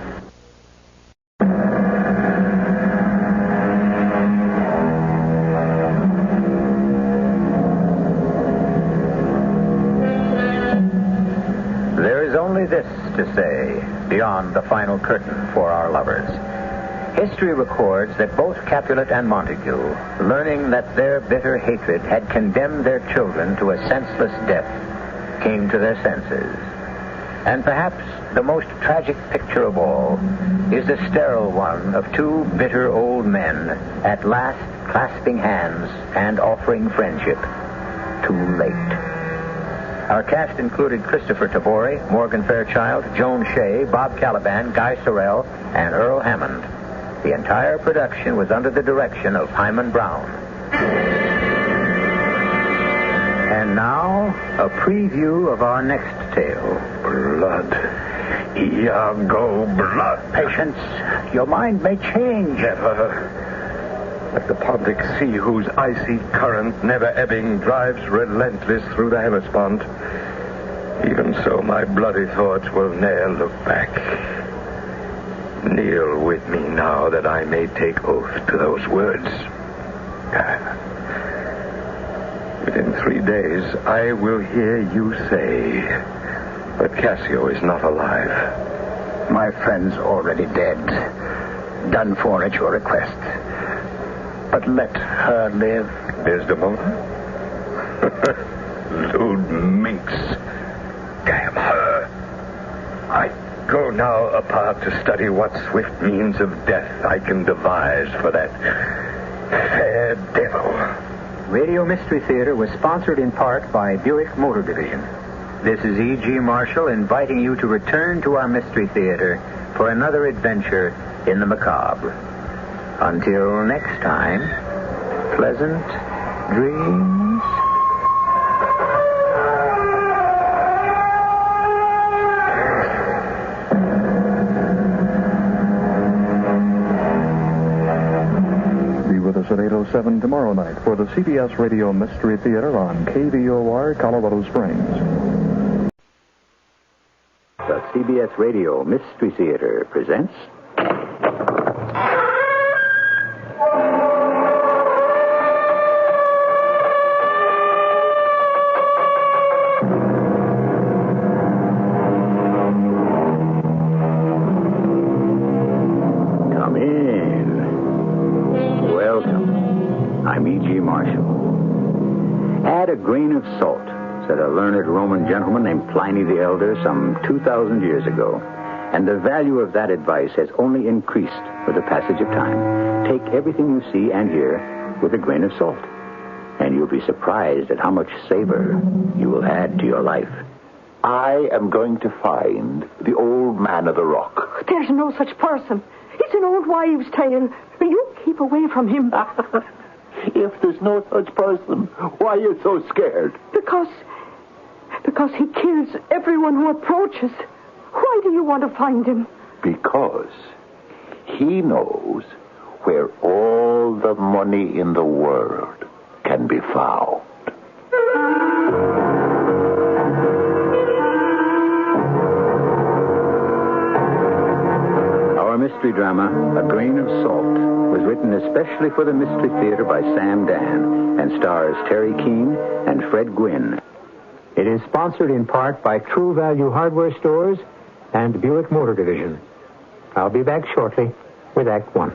Only this to say, beyond the final curtain for our lovers. History records that both Capulet and Montague, learning that their bitter hatred had condemned their children to a senseless death, came to their senses. And perhaps the most tragic picture of all is the sterile one of two bitter old men at last clasping hands and offering friendship. Too late. Our cast included Christopher Tabori, Morgan Fairchild, Joan Shea, Bob Caliban, Guy Sorrell, and Earl Hammond. The entire production was under the direction of Hyman Brown. And now, a preview of our next tale. Blood. Iago blood. Patience. Your mind may change. Never. Like the Pontic Sea, whose icy current, never ebbing, drives relentless through the Hellespont. Even so, my bloody thoughts will ne'er look back. Kneel with me now that I may take oath to those words. Within 3 days, I will hear you say that Cassio is not alive. My friend's already dead. Done for at your request. But let her live. Desdemona? Lewd minx. Damn her. I go now apart to study what swift means of death I can devise for that fair devil. Radio Mystery Theater was sponsored in part by Buick Motor Division. This is E.G. Marshall inviting you to return to our Mystery Theater for another adventure in the macabre. Until next time, pleasant dreams. Be with us at 8:07 tomorrow night for the CBS Radio Mystery Theater on KVOR, Colorado Springs. The CBS Radio Mystery Theater presents... Come in. Welcome. I'm E.G. Marshall. Add a grain of salt, said a learned Roman gentleman named Pliny the Elder some 2,000 years ago. And the value of that advice has only increased with the passage of time. Take everything you see and hear with a grain of salt, and you'll be surprised at how much savor you will add to your life. I am going to find the old man of the rock. There's no such person. It's an old wives' tale. You keep away from him. If there's no such person, why are you so scared? Because he kills everyone who approaches. Why do you want to find him? Because he knows where all the money in the world can be found. Our mystery drama, A Grain of Salt, was written especially for the Mystery Theater by Sam Dan and stars Terry Keane and Fred Gwynn. It is sponsored in part by True Value Hardware Stores and Buick Motor Division. I'll be back shortly with Act One.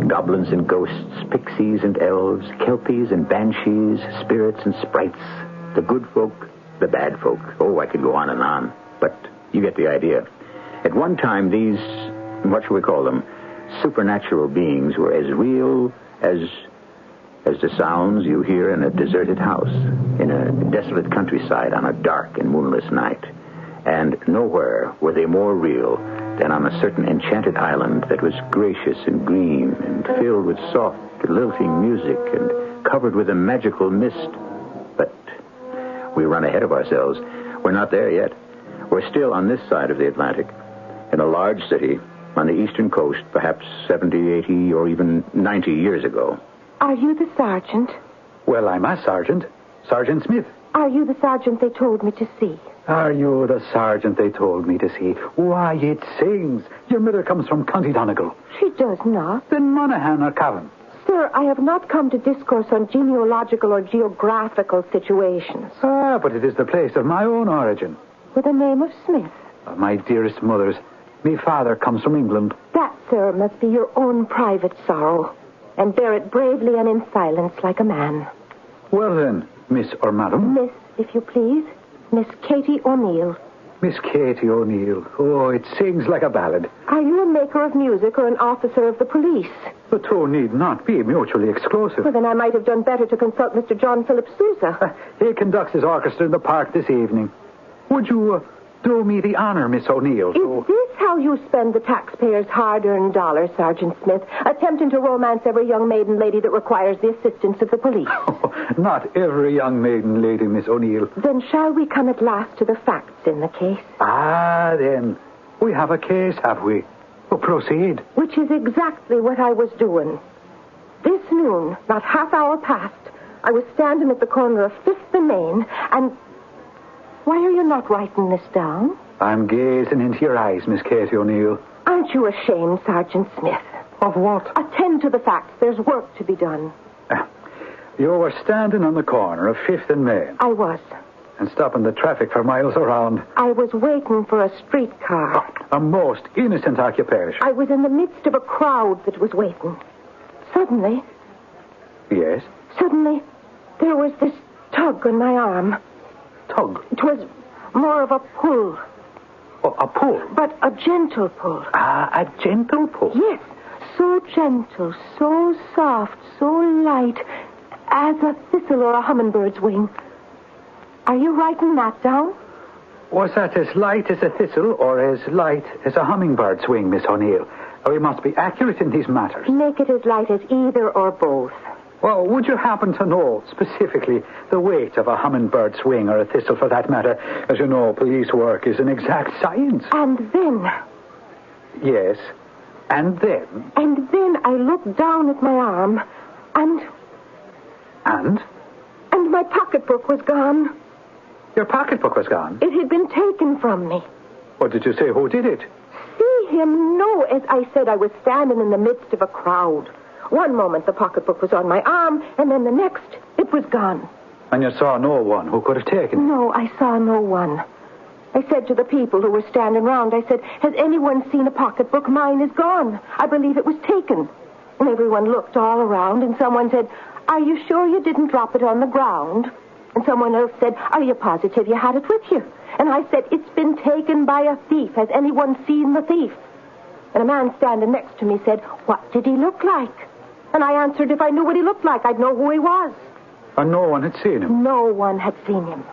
Goblins and ghosts, pixies and elves, kelpies and banshees, spirits and sprites, the good folk, the bad folk. Oh, I could go on and on, but you get the idea. At one time, these, what shall we call them, supernatural beings were as real as the sounds you hear in a deserted house, in a desolate countryside on a dark and moonless night. And nowhere were they more real than on a certain enchanted island that was gracious and green and filled with soft, lilting music and covered with a magical mist. But we run ahead of ourselves. We're not there yet. We're still on this side of the Atlantic, in a large city on the eastern coast, perhaps 70, 80, or even 90 years ago. Are you the sergeant? Well, I'm a sergeant. Sergeant Smith. Are you the sergeant they told me to see? Are you the sergeant they told me to see? Why, it sings. Your mother comes from County Donegal. She does not. Then Monaghan or Cavan. Sir, I have not come to discourse on genealogical or geographical situations. Ah, but it is the place of my own origin. With the name of Smith. Oh, my dearest mothers, me father comes from England. That, sir, must be your own private sorrow. And bear it bravely and in silence like a man. Well then, Miss or Madam? Miss, if you please. Miss Katie O'Neill. Miss Katie O'Neill. Oh, it sings like a ballad. Are you a maker of music or an officer of the police? The two need not be mutually exclusive. Well, then I might have done better to consult Mr. John Philip Sousa. He conducts his orchestra in the park this evening. Would you do me the honor, Miss O'Neill? Is this how you spend the taxpayers' hard-earned dollars, Sergeant Smith, attempting to romance every young maiden lady that requires the assistance of the police? Not every young maiden lady, Miss O'Neill. Then shall we come at last to the facts in the case? Ah, then. We have a case, have we? Oh, proceed. Which is exactly what I was doing. This noon, not half hour past, I was standing at the corner of 5th and Main, and... Why are you not writing this down? I'm gazing into your eyes, Miss Katie O'Neill. Aren't you ashamed, Sergeant Smith? Of what? Attend to the facts. There's work to be done. You were standing on the corner of 5th and Main. I was. And stopping the traffic for miles around. I was waiting for a streetcar. A most innocent occupation. I was in the midst of a crowd that was waiting. Suddenly... Yes? Suddenly, there was this tug on my arm. Tug? It was more of a pull. Oh, a pull? But a gentle pull. A gentle pull? Yes. So gentle, so soft, so light, as a thistle or a hummingbird's wing. Are you writing that down? Was that as light as a thistle or as light as a hummingbird's wing, Miss O'Neill? We must be accurate in these matters. Make it as light as either or both. Well, would you happen to know specifically the weight of a hummingbird's wing or a thistle for that matter? As you know, police work is an exact science. And then... Yes. And then? And then I looked down at my arm and... And? And my pocketbook was gone. Your pocketbook was gone? It had been taken from me. What did you say? Who did it? See him? No, as I said, I was standing in the midst of a crowd. One moment the pocketbook was on my arm, and then the next, it was gone. And you saw no one who could have taken it? No, I saw no one. I said to the people who were standing round, I said, has anyone seen a pocketbook? Mine is gone. I believe it was taken. And everyone looked all around, and someone said, are you sure you didn't drop it on the ground? And someone else said, are you positive you had it with you? And I said, it's been taken by a thief. Has anyone seen the thief? And a man standing next to me said, what did he look like? And I answered, if I knew what he looked like, I'd know who he was. And no one had seen him? No one had seen him.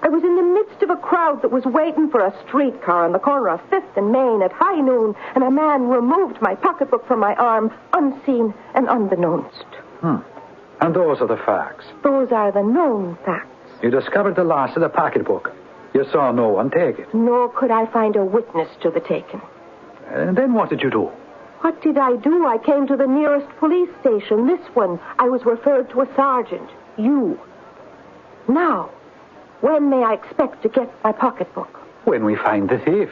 I was in the midst of a crowd that was waiting for a streetcar on the corner of 5th and Main at high noon, and a man removed my pocketbook from my arm, unseen and unbeknownst. And those are the facts? Those are the known facts. You discovered the loss of the pocketbook. You saw no one take it. Nor could I find a witness to the taking. And then what did you do? What did I do? I came to the nearest police station, this one. I was referred to a sergeant. You. Now, when may I expect to get my pocketbook? When we find the thief.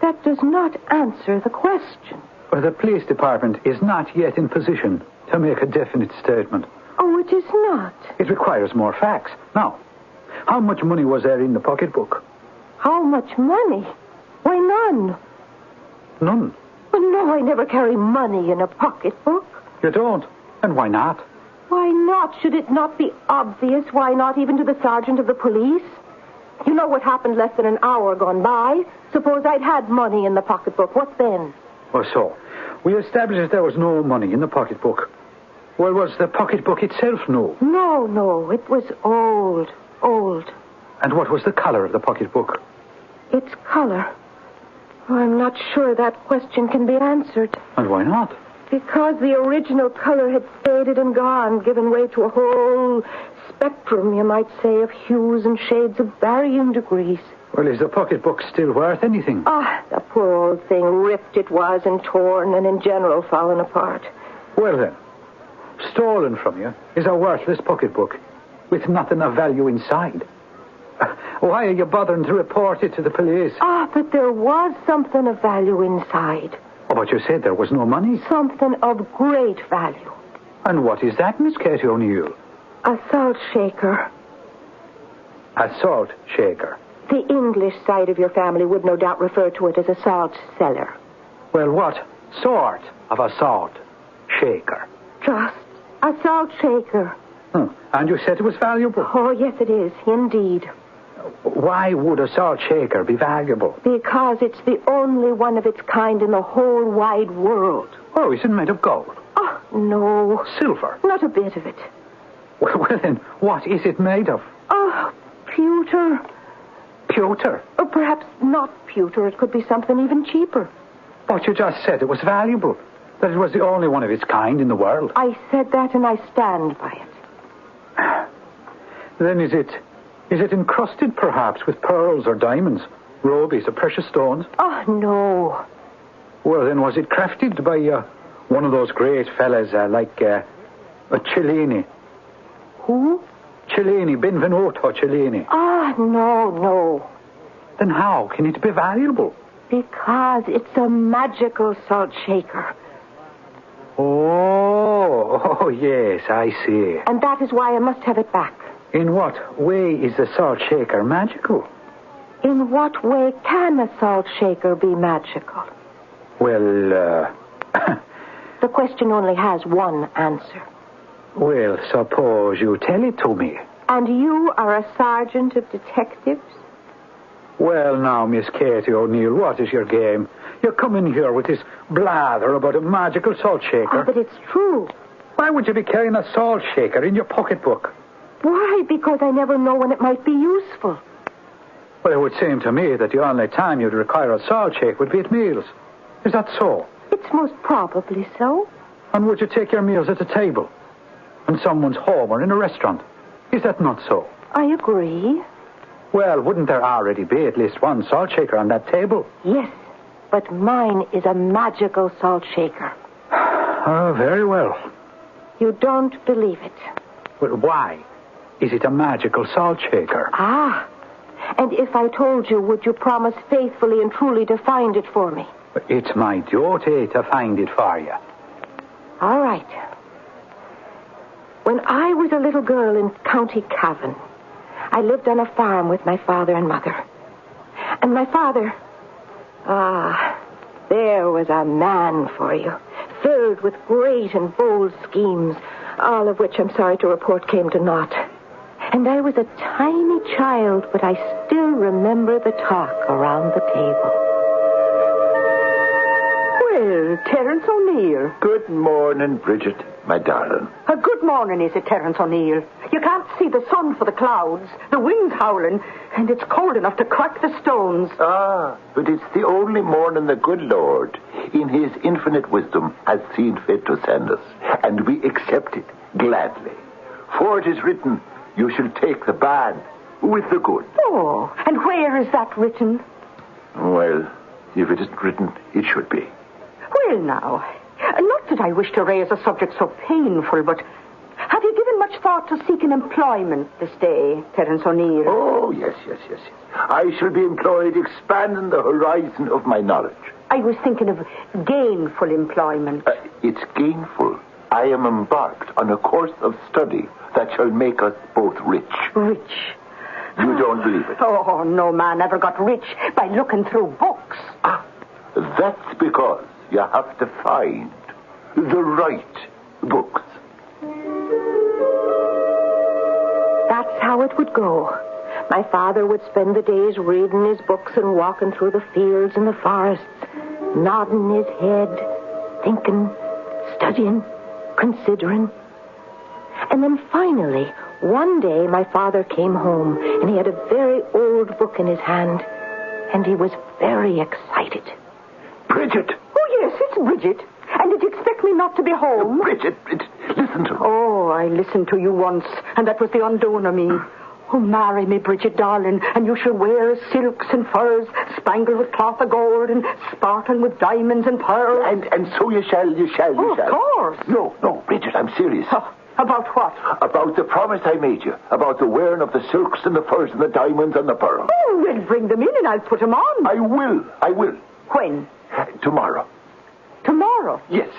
That does not answer the question. Well, the police department is not yet in position to make a definite statement. Oh, it is not. It requires more facts. Now, how much money was there in the pocketbook? How much money? Why, none. None? Well, no, I never carry money in a pocketbook. You don't? And why not? Why not? Should it not be obvious? Why not even to the sergeant of the police? You know what happened less than an hour gone by. Suppose I'd had money in the pocketbook. What then? Or so. We established that there was no money in the pocketbook. Well, was the pocketbook itself new? No. It was old. And what was the color of the pocketbook? Its color? Oh, I'm not sure that question can be answered. And why not? Because the original color had faded and gone, given way to a whole spectrum, you might say, of hues and shades of varying degrees. Well, is the pocketbook still worth anything? The poor old thing, ripped it was and torn and in general fallen apart. Well, then, stolen from you is a worthless pocketbook with nothing of value inside. Why are you bothering to report it to the police? But there was something of value inside. Oh, but you said there was no money. Something of great value. And what is that, Miss Katie O'Neill? A salt shaker. A salt shaker? The English side of your family would no doubt refer to it as a salt cellar. Well, what sort of a salt shaker? Just a salt shaker. And you said it was valuable? Oh, yes, it is, indeed. Why would a salt shaker be valuable? Because it's the only one of its kind in the whole wide world. Oh, is it made of gold? Oh, no. Silver? Not a bit of it. Well, then, what is it made of? Pewter. Pewter? Or perhaps not pewter. It could be something even cheaper. But you just said it was valuable. That it was the only one of its kind in the world. I said that and I stand by it. Then is it encrusted perhaps with pearls or diamonds, rubies or precious stones? Oh, no. Well, then was it crafted by one of those great fellas like Cellini? Who? Cellini, benvenuto, Cellini. Ah, no. Then how can it be valuable? Because it's a magical salt shaker. Oh, yes, I see. And that is why I must have it back. In what way is the salt shaker magical? In what way can a salt shaker be magical? Well, The question only has one answer. Well, suppose you tell it to me. And you are a sergeant of detectives? Well, now, Miss Katie O'Neill, what is your game? You come in here with this blather about a magical salt shaker. Oh, but it's true. Why would you be carrying a salt shaker in your pocketbook? Why? Because I never know when it might be useful. Well, it would seem to me that the only time you'd require a salt shake would be at meals. Is that so? It's most probably so. And would you take your meals at a table? In someone's home or in a restaurant? Is that not so? I agree. Well, wouldn't there already be at least one salt shaker on that table? Yes, but mine is a magical salt shaker. Oh, very well. You don't believe it. Well, why? Is it a magical salt shaker? Ah, and if I told you, would you promise faithfully and truly to find it for me? It's my duty to find it for you. All right. When I was a little girl in County Cavan, I lived on a farm with my father and mother. And my father... there was a man for you, filled with great and bold schemes, all of which, I'm sorry to report, came to naught. And I was a tiny child, but I still remember the talk around the table. Well, Terence O'Neill. Good morning, Bridget, my darling. A good morning, is it, Terence O'Neill? You can't see the sun for the clouds, the wind's howling, and it's cold enough to crack the stones. Ah, but it's the only morning the good Lord, in his infinite wisdom, has seen fit to send us, and we accept it gladly. For it is written, you shall take the bad with the good. Oh, and where is that written? Well, if it isn't written, it should be. Well, now, not that I wish to raise a subject so painful, but have you given much thought to seeking employment this day, Terence O'Neill? Oh, yes. I shall be employed expanding the horizon of my knowledge. I was thinking of gainful employment. It's gainful. I am embarked on a course of study that shall make us both rich. Rich? You don't believe it? Oh, no man ever got rich by looking through books. That's because you have to find the right books. That's how it would go. My father would spend the days reading his books and walking through the fields and the forests, nodding his head, thinking, studying, considering. And then finally, one day my father came home and he had a very old book in his hand, and he was very excited. Bridget! Oh, yes, it's Bridget. And did you expect me not to be home? Bridget, listen to me. Oh, I listened to you once, and that was the undoing of me. Oh, marry me, Bridget, darling, and you shall wear silks and furs, spangled with cloth of gold and sparkling with diamonds and pearls. And so you shall. Oh, of course. No, Bridget, I'm serious. About what? About the promise I made you. About the wearing of the silks and the furs and the diamonds and the pearls. Oh, well, bring them in and I'll put them on. I will. When? Tomorrow. Tomorrow? Yes.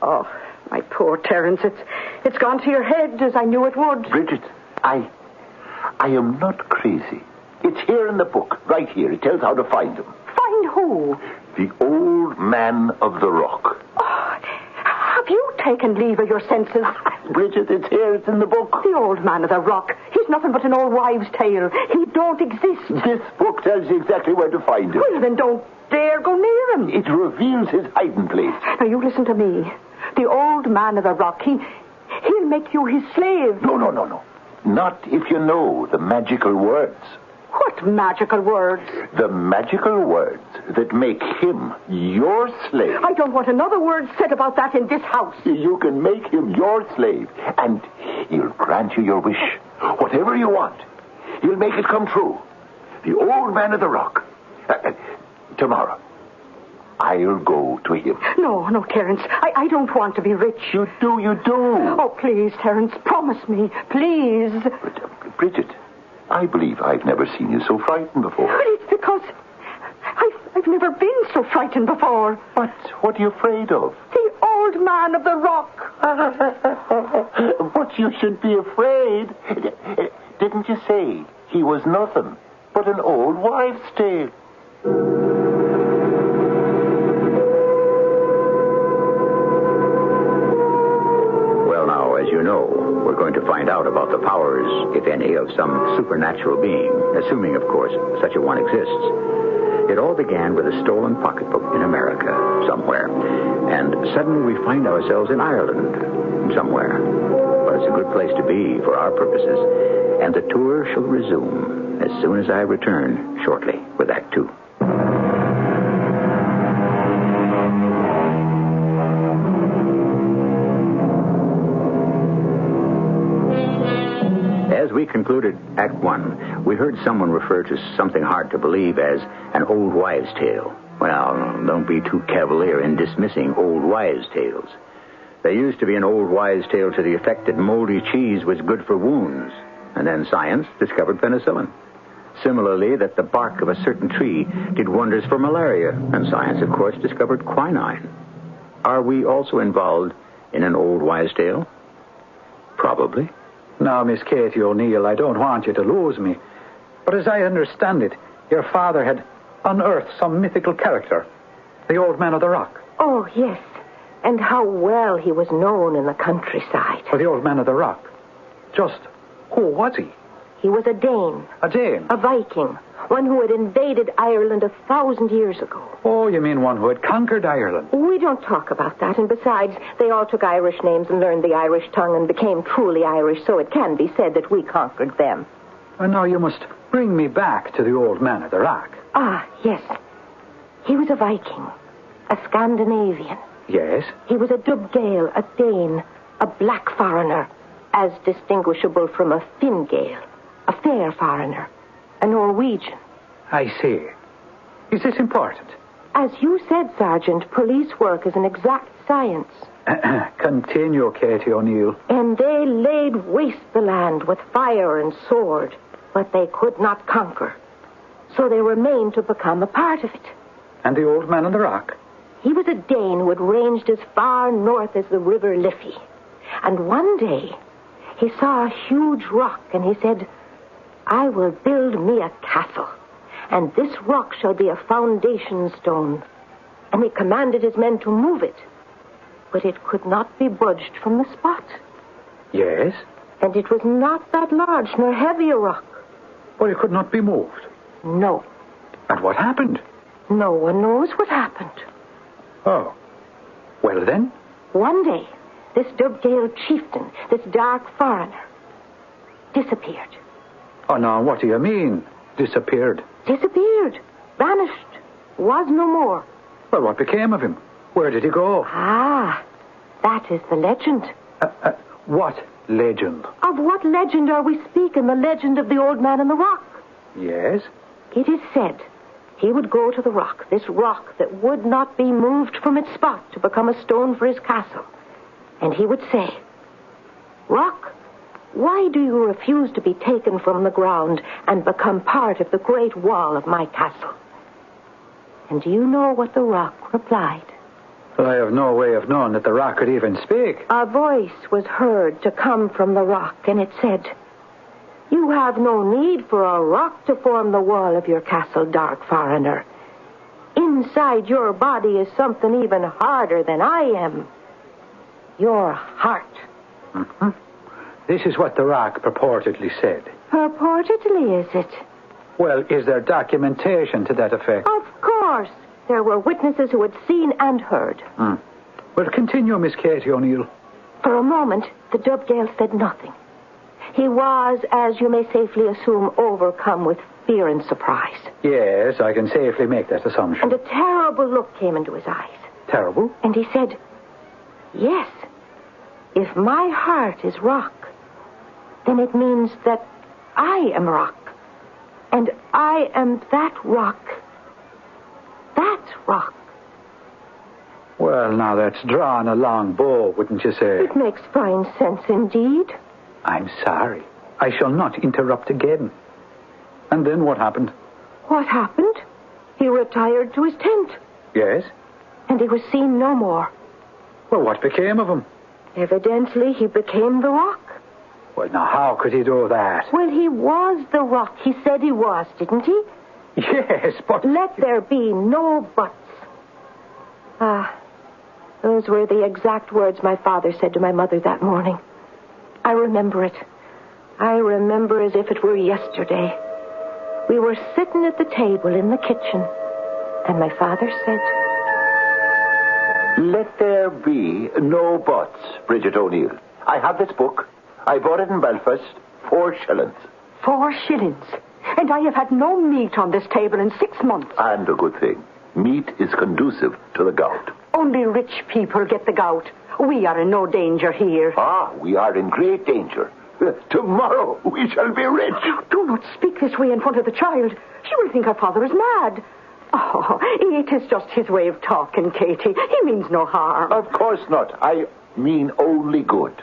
Oh, my poor Terence, it's gone to your head as I knew it would. Bridget, I am not crazy. It's here in the book, right here. It tells how to find him. Find who? The old man of the rock. Oh, have you taken leave of your senses? Bridget, it's here. It's in the book. The old man of the rock. He's nothing but an old wives' tale. He don't exist. This book tells you exactly where to find him. Well, then don't dare go near him. It reveals his hiding place. Now, you listen to me. The old man of the rock, he'll make you his slave. No. Not if you know the magical words. What magical words? The magical words that make him your slave. I don't want another word said about that in this house. You can make him your slave, and he'll grant you your wish. Whatever you want, he'll make it come true. The old man of the rock. Tomorrow. I'll go to him. No, Terence. I don't want to be rich. You do. Oh, please, Terence, promise me. Please. But, Bridget, I believe I've never seen you so frightened before. But it's because I've never been so frightened before. But what are you afraid of? The old man of the rock. But you should be afraid. Didn't you say he was nothing but an old wives' tale? Well, now, as you know, we're going to find out about the powers, if any, of some supernatural being, assuming, of course, such a one exists. It all began with a stolen pocketbook in America, somewhere. And suddenly we find ourselves in Ireland, somewhere. But it's a good place to be for our purposes. And the tour shall resume as soon as I return shortly with Act 2. As we concluded Act 1, we heard someone refer to something hard to believe as an old wives' tale. Well, don't be too cavalier in dismissing old wives' tales. There used to be an old wives' tale to the effect that moldy cheese was good for wounds, and then science discovered penicillin. Similarly, that the bark of a certain tree did wonders for malaria, and science, of course, discovered quinine. Are we also involved in an old wives' tale? Probably. Now, Miss Katie O'Neill, I don't want you to lose me. But as I understand it, your father had unearthed some mythical character, the old man of the rock. Oh, yes. And how well he was known in the countryside. Oh, the old man of the rock. Just who was he? He was a Dane. A Dane? A Viking. One who had invaded Ireland 1,000 years ago. Oh, you mean one who had conquered Ireland? We don't talk about that. And besides, they all took Irish names and learned the Irish tongue and became truly Irish, so it can be said that we conquered them. And now you must bring me back to the old man of the rock. Ah, yes. He was a Viking. A Scandinavian. Yes? He was a Dubgale, a Dane, a black foreigner, as distinguishable from a Fingale, a fair foreigner, a Norwegian. I see. Is this important? As you said, Sergeant, police work is an exact science. Continue, Katie O'Neill. And they laid waste the land with fire and sword, but they could not conquer. So they remained to become a part of it. And the old man on the rock? He was a Dane who had ranged as far north as the River Liffey. And one day, he saw a huge rock, and he said, I will build me a castle, and this rock shall be a foundation stone. And he commanded his men to move it, but it could not be budged from the spot. Yes? And it was not that large nor heavy a rock. But it could not be moved? No. And what happened? No one knows what happened. Oh. Well, then? One day, this Dubgale chieftain, this dark foreigner, disappeared. Oh, no, what do you mean, disappeared? Disappeared. Vanished. Was no more. Well, what became of him? Where did he go? Ah, that is the legend. What legend? Of what legend are we speaking? The legend of the old man in the rock. Yes? It is said he would go to the rock, this rock that would not be moved from its spot to become a stone for his castle. And he would say, Rock, why do you refuse to be taken from the ground and become part of the great wall of my castle? And do you know what the rock replied? Well, I have no way of knowing that the rock could even speak. A voice was heard to come from the rock, and it said, You have no need for a rock to form the wall of your castle, dark foreigner. Inside your body is something even harder than I am. Your heart. Mm-hmm. This is what the rock purportedly said. Purportedly, is it? Well, is there documentation to that effect? Of course. There were witnesses who had seen and heard. Well, continue, Miss Katie O'Neill. For a moment, the Dubgale said nothing. He was, as you may safely assume, overcome with fear and surprise. Yes, I can safely make that assumption. And a terrible look came into his eyes. Terrible? And he said, Yes, if my heart is rock, then it means that I am rock. And I am that rock. That rock. Well, now that's drawing a long bow, wouldn't you say? It makes fine sense indeed. I'm sorry. I shall not interrupt again. And then what happened? What happened? He retired to his tent. Yes? And he was seen no more. Well, what became of him? Evidently, he became the Rock. Well, now, how could he do that? Well, he was the Rock. He said he was, didn't he? Yes, but... Let there be no buts. Those were the exact words my father said to my mother that morning. I remember it. I remember as if it were yesterday. We were sitting at the table in the kitchen, and my father said... Let there be no buts, Bridget O'Neill. I have this book. I bought it in Belfast, 4 shillings. 4 shillings? And I have had no meat on this table in 6 months. And a good thing. Meat is conducive to the gout. Only rich people get the gout. We are in no danger here. We are in great danger. Tomorrow we shall be rich. Do not speak this way in front of the child. She will think her father is mad. Oh, it is just his way of talking, Katie. He means no harm. Of course not. I mean only good.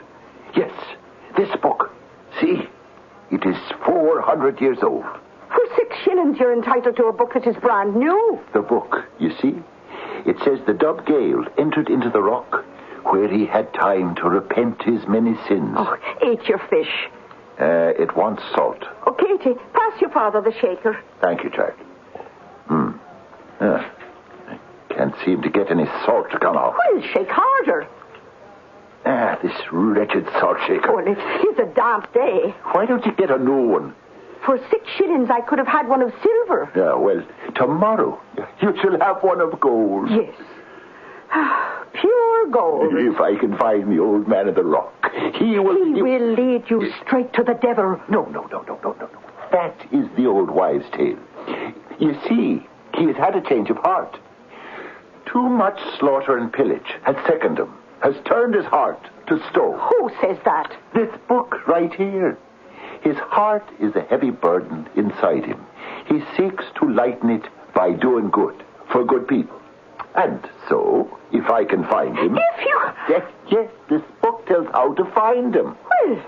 Yes, this book. See, it is 400 years old. For 6 shillings, you're entitled to a book that is brand new. The book, you see, it says the Dub Gale entered into the Rock, where he had time to repent his many sins. Oh, ate your fish. It wants salt. Oh, Katie, pass your father the shaker. Thank you, Jack. I can't seem to get any salt to come out. Well, shake harder. This wretched salt shaker. Well, it is a damp day. Why don't you get a new one? For 6 shillings, I could have had one of silver. Yeah, well, tomorrow you shall have one of gold. Yes. Pure gold. If I can find the old man of the Rock, he will lead you straight to the devil. No. That is the old wives' tale. You see, he has had a change of heart. Too much slaughter and pillage has sickened him, has turned his heart to stone. Who says that? This book right here. His heart is a heavy burden inside him. He seeks to lighten it by doing good for good people. And so, if I can find him... If you... Yes, this book tells how to find him. Well,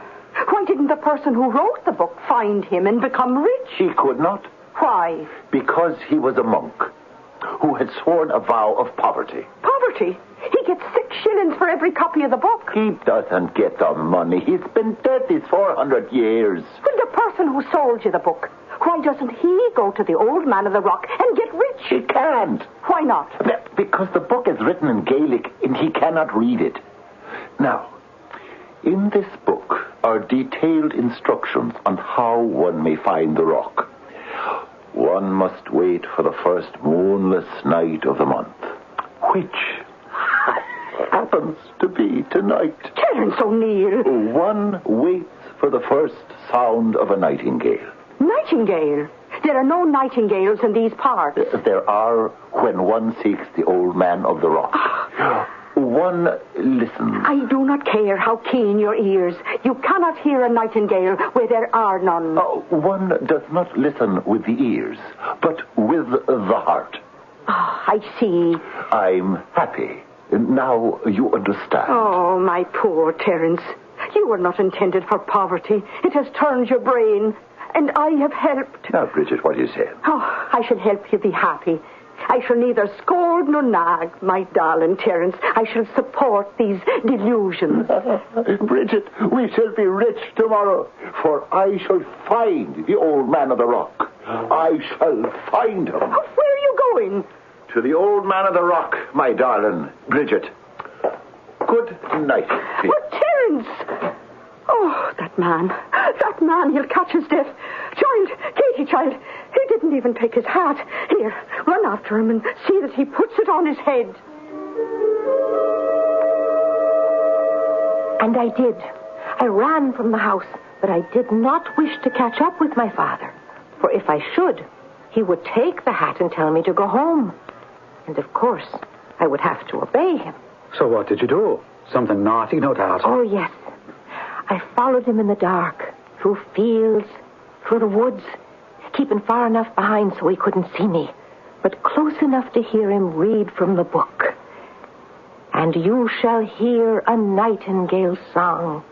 why didn't the person who wrote the book find him and become rich? He could not. Why? Because he was a monk who had sworn a vow of poverty. Poverty? He gets 6 shillings for every copy of the book. He doesn't get the money. He's been dead these 400 years. Well, the person who sold you the book, why doesn't he go to the old man of the Rock and get rich? He can't. Why not? Because the book is written in Gaelic and he cannot read it. Now, in this book are detailed instructions on how one may find the Rock. One must wait for the first moonless night of the month, which happens to be tonight. Terence O'Neill. One waits for the first sound of a nightingale. Nightingale? There are no nightingales in these parts. There are when one seeks the old man of the Rock. One listens. I do not care how keen your ears. You cannot hear a nightingale where there are none. One does not listen with the ears, but with the heart. I see. I'm happy. Now you understand. Oh, my poor Terence. You were not intended for poverty. It has turned your brain, and I have helped. Now, Bridget, what do you say? Oh, I shall help you be happy. I shall neither scold nor nag, my darling Terence. I shall support these delusions. Bridget, we shall be rich tomorrow, for I shall find the old man of the Rock. I shall find him. Where are you going? To the old man of the Rock, my darling Bridget. Good night. But Terence! Oh, that man, he'll catch his death. Child, Katie, child, he didn't even take his hat. Here, run after him and see that he puts it on his head. And I did. I ran from the house, but I did not wish to catch up with my father. For if I should, he would take the hat and tell me to go home. And of course, I would have to obey him. So what did you do? Something naughty, no doubt. Oh, yes. I followed him in the dark, through fields, through the woods, keeping far enough behind so he couldn't see me, but close enough to hear him read from the book. and you shall hear a nightingale's song.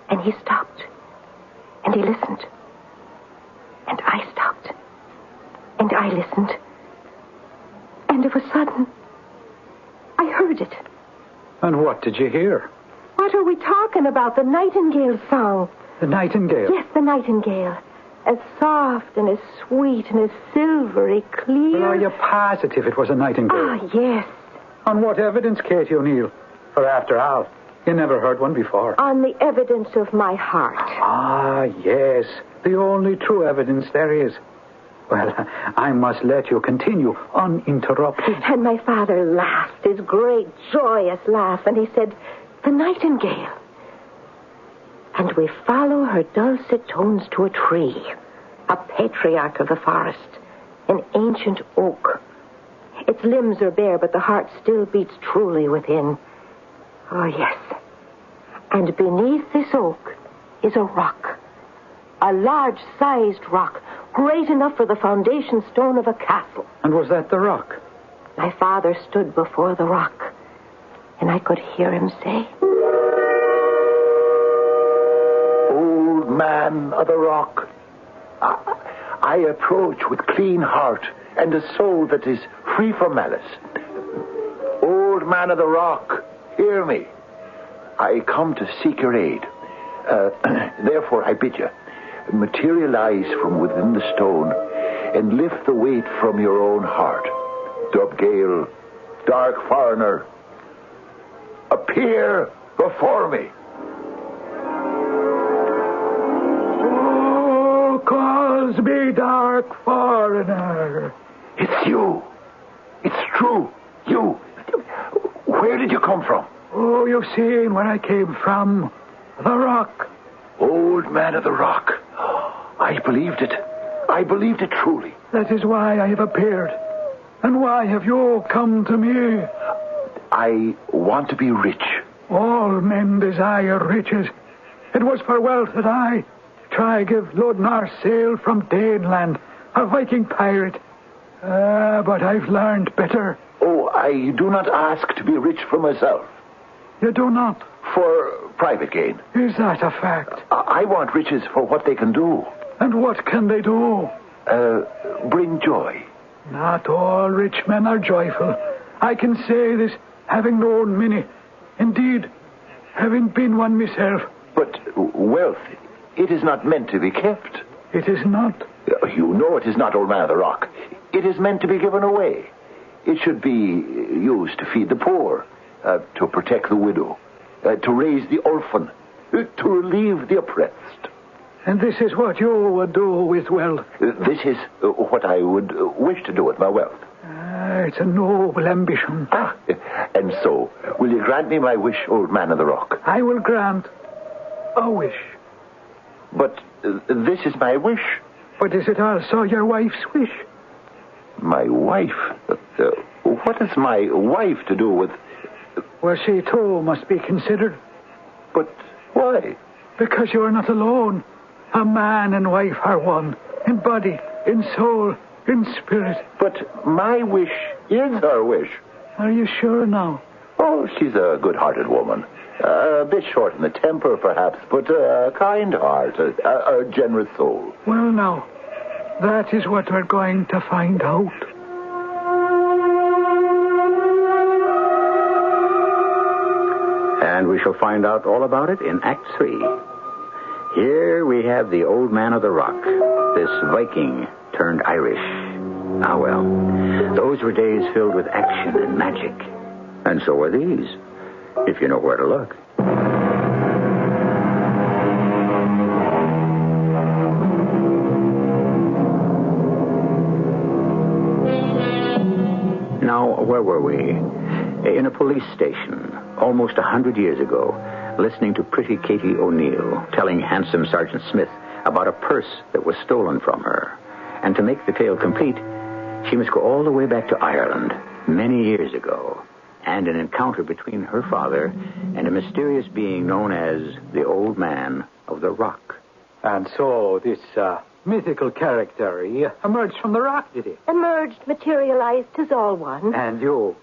And he stopped, and he listened. And I stopped, and I listened. And of a sudden, I heard it. And what did you hear? What are we talking about? The nightingale's song. The nightingale? Yes, the nightingale. As soft and as sweet and as silvery clear. Well, are you positive it was a nightingale? Ah, yes. On what evidence, Katie O'Neill? For after all, you never heard one before. On the evidence of my heart. Ah, yes. The only true evidence there is. Well, I must let you continue uninterrupted. And my father laughed, his great, joyous laugh, and he said, the nightingale. And we follow her dulcet tones to a tree, a patriarch of the forest, an ancient oak. Its limbs are bare, but the heart still beats truly within. Oh, yes. And beneath this oak is a rock, a large-sized rock, great enough for the foundation stone of a castle. And was that the rock? My father stood before the rock, and I could hear him say, Old man of the rock, I approach with clean heart and a soul that is free from malice. Old man of the rock, hear me. I come to seek your aid. Therefore, I bid you, materialize from within the stone and lift the weight from your own heart. Dubgale, dark foreigner, appear before me. Oh, calls me dark foreigner. It's you. It's true. You. Where did you come from? Oh, you've seen where I came from. The rock. Old man of the rock. I believed it. I believed it truly. That is why I have appeared. And why have you come to me? I want to be rich. All men desire riches. It was for wealth that I try give Lodnar sail from Daneland, a Viking pirate. But I've learned better. Oh, I do not ask to be rich for myself. You do not? For private gain. Is that a fact? I want riches for what they can do. And what can they do? Bring joy. Not all rich men are joyful. I can say this, having known many. Indeed, having been one myself. But wealth, it is not meant to be kept. It is not? You know it is not, old man of the rock. It is meant to be given away. It should be used to feed the poor, to protect the widow, to raise the orphan, to relieve the oppressed. And this is what you would do with wealth? This is what I would wish to do with my wealth. It's a noble ambition. And so, will you grant me my wish, old man of the rock? I will grant a wish. But this is my wish. But is it also your wife's wish? My wife? What has my wife to do with... Well, she too must be considered. But why? Because you are not alone. A man and wife are one. In body, in soul, in spirit. But my wish is her wish. Are you sure now? Oh, she's a good-hearted woman. A bit short in the temper, perhaps, but a kind heart, a generous soul. Well, now, that is what we're going to find out. And we shall find out all about it in Act 3. Here we have the old man of the rock, this Viking turned Irish. Ah, well, those were days filled with action and magic. And so are these, if you know where to look. Now, where were we? In a police station, almost 100 years ago, listening to pretty Katie O'Neill telling handsome Sergeant Smith about a purse that was stolen from her. And to make the tale complete, she must go all the way back to Ireland, many years ago, and an encounter between her father and a mysterious being known as the Old Man of the Rock. And so this mythical character, he emerged from the rock, did he? Emerged, materialized, 'tis all one. And you